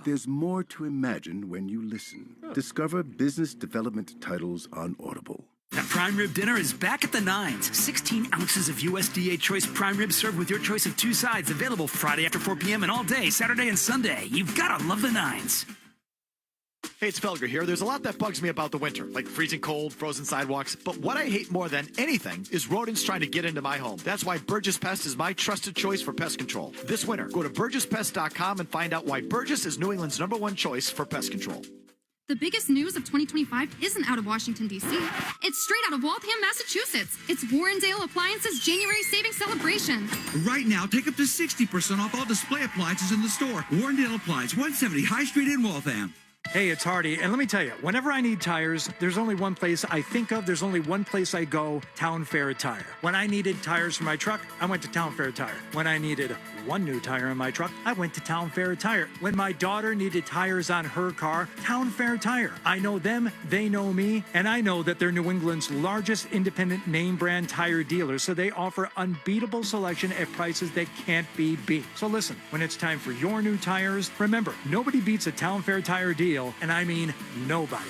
There's more to imagine when you listen. Discover business development titles on Audible. The prime rib dinner is back at the Nines. 16 ounces of USDA choice prime rib served with your choice of 2 sides. Available Friday after 4 p.m. and all day, Saturday and Sunday. You've got to love the Nines. Hey, it's Felger here. There's a lot that bugs me about the winter, like freezing cold, frozen sidewalks. But what I hate more than anything is rodents trying to get into my home. That's why Burgess Pest is my trusted choice for pest control. This winter, go to BurgessPest.com and find out why Burgess is New England's #1 choice for pest control. The biggest news of 2025 isn't out of Washington, D.C. It's straight out of Waltham, Massachusetts. It's Warrendale Appliances January Savings Celebration. Right now, take up to 60% off all display appliances in the store. Warrendale Appliance, 170 High Street in Waltham. Hey, it's Hardy, and let me tell you, whenever I need tires, there's only one place I think of, there's only one place I go, Town Fair Tire. When I needed tires for my truck, I went to Town Fair Tire. When I needed one new tire in my truck, I went to Town Fair Tire. When my daughter needed tires on her car, Town Fair Tire. I know them, they know me, and I know that they're New England's largest independent name brand tire dealer, so they offer unbeatable selection at prices that can't be beat. So listen, when it's time for your new tires, remember, nobody beats a Town Fair Tire deal, and I mean nobody.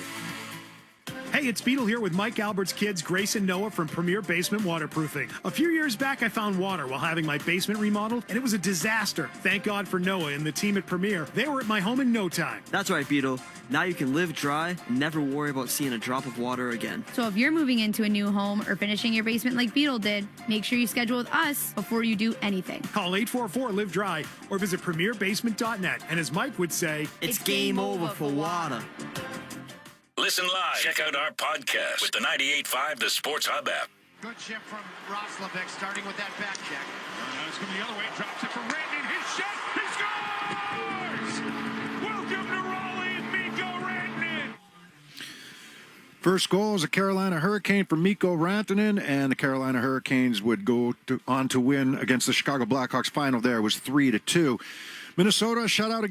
Hey, it's Beetle here with Mike Albert's kids, Grace and Noah from Premier Basement Waterproofing. A few years back, I found water while having my basement remodeled, and it was a disaster. Thank God for Noah and the team at Premier. They were at my home in no time. That's right, Beetle. Now you can live dry and never worry about seeing a drop of water again. So if you're moving into a new home or finishing your basement like Beetle did, make sure you schedule with us before you do anything. Call 844-LIVE-DRY or visit premierbasement.net. And as Mike would say, it's game over for water. Listen live. Check out our podcast with the 98.5 The Sports Hub app. Good chip from Roslovic, starting with that back check. Now it's coming the other way. Drops it for Rantanen. His shot. He scores! Welcome to Raleigh, Mikko Rantanen. First goal is a Carolina Hurricane for Mikko Rantanen, and the Carolina Hurricanes would go on to win against the Chicago Blackhawks. Final there was 3-2. Minnesota shut out again.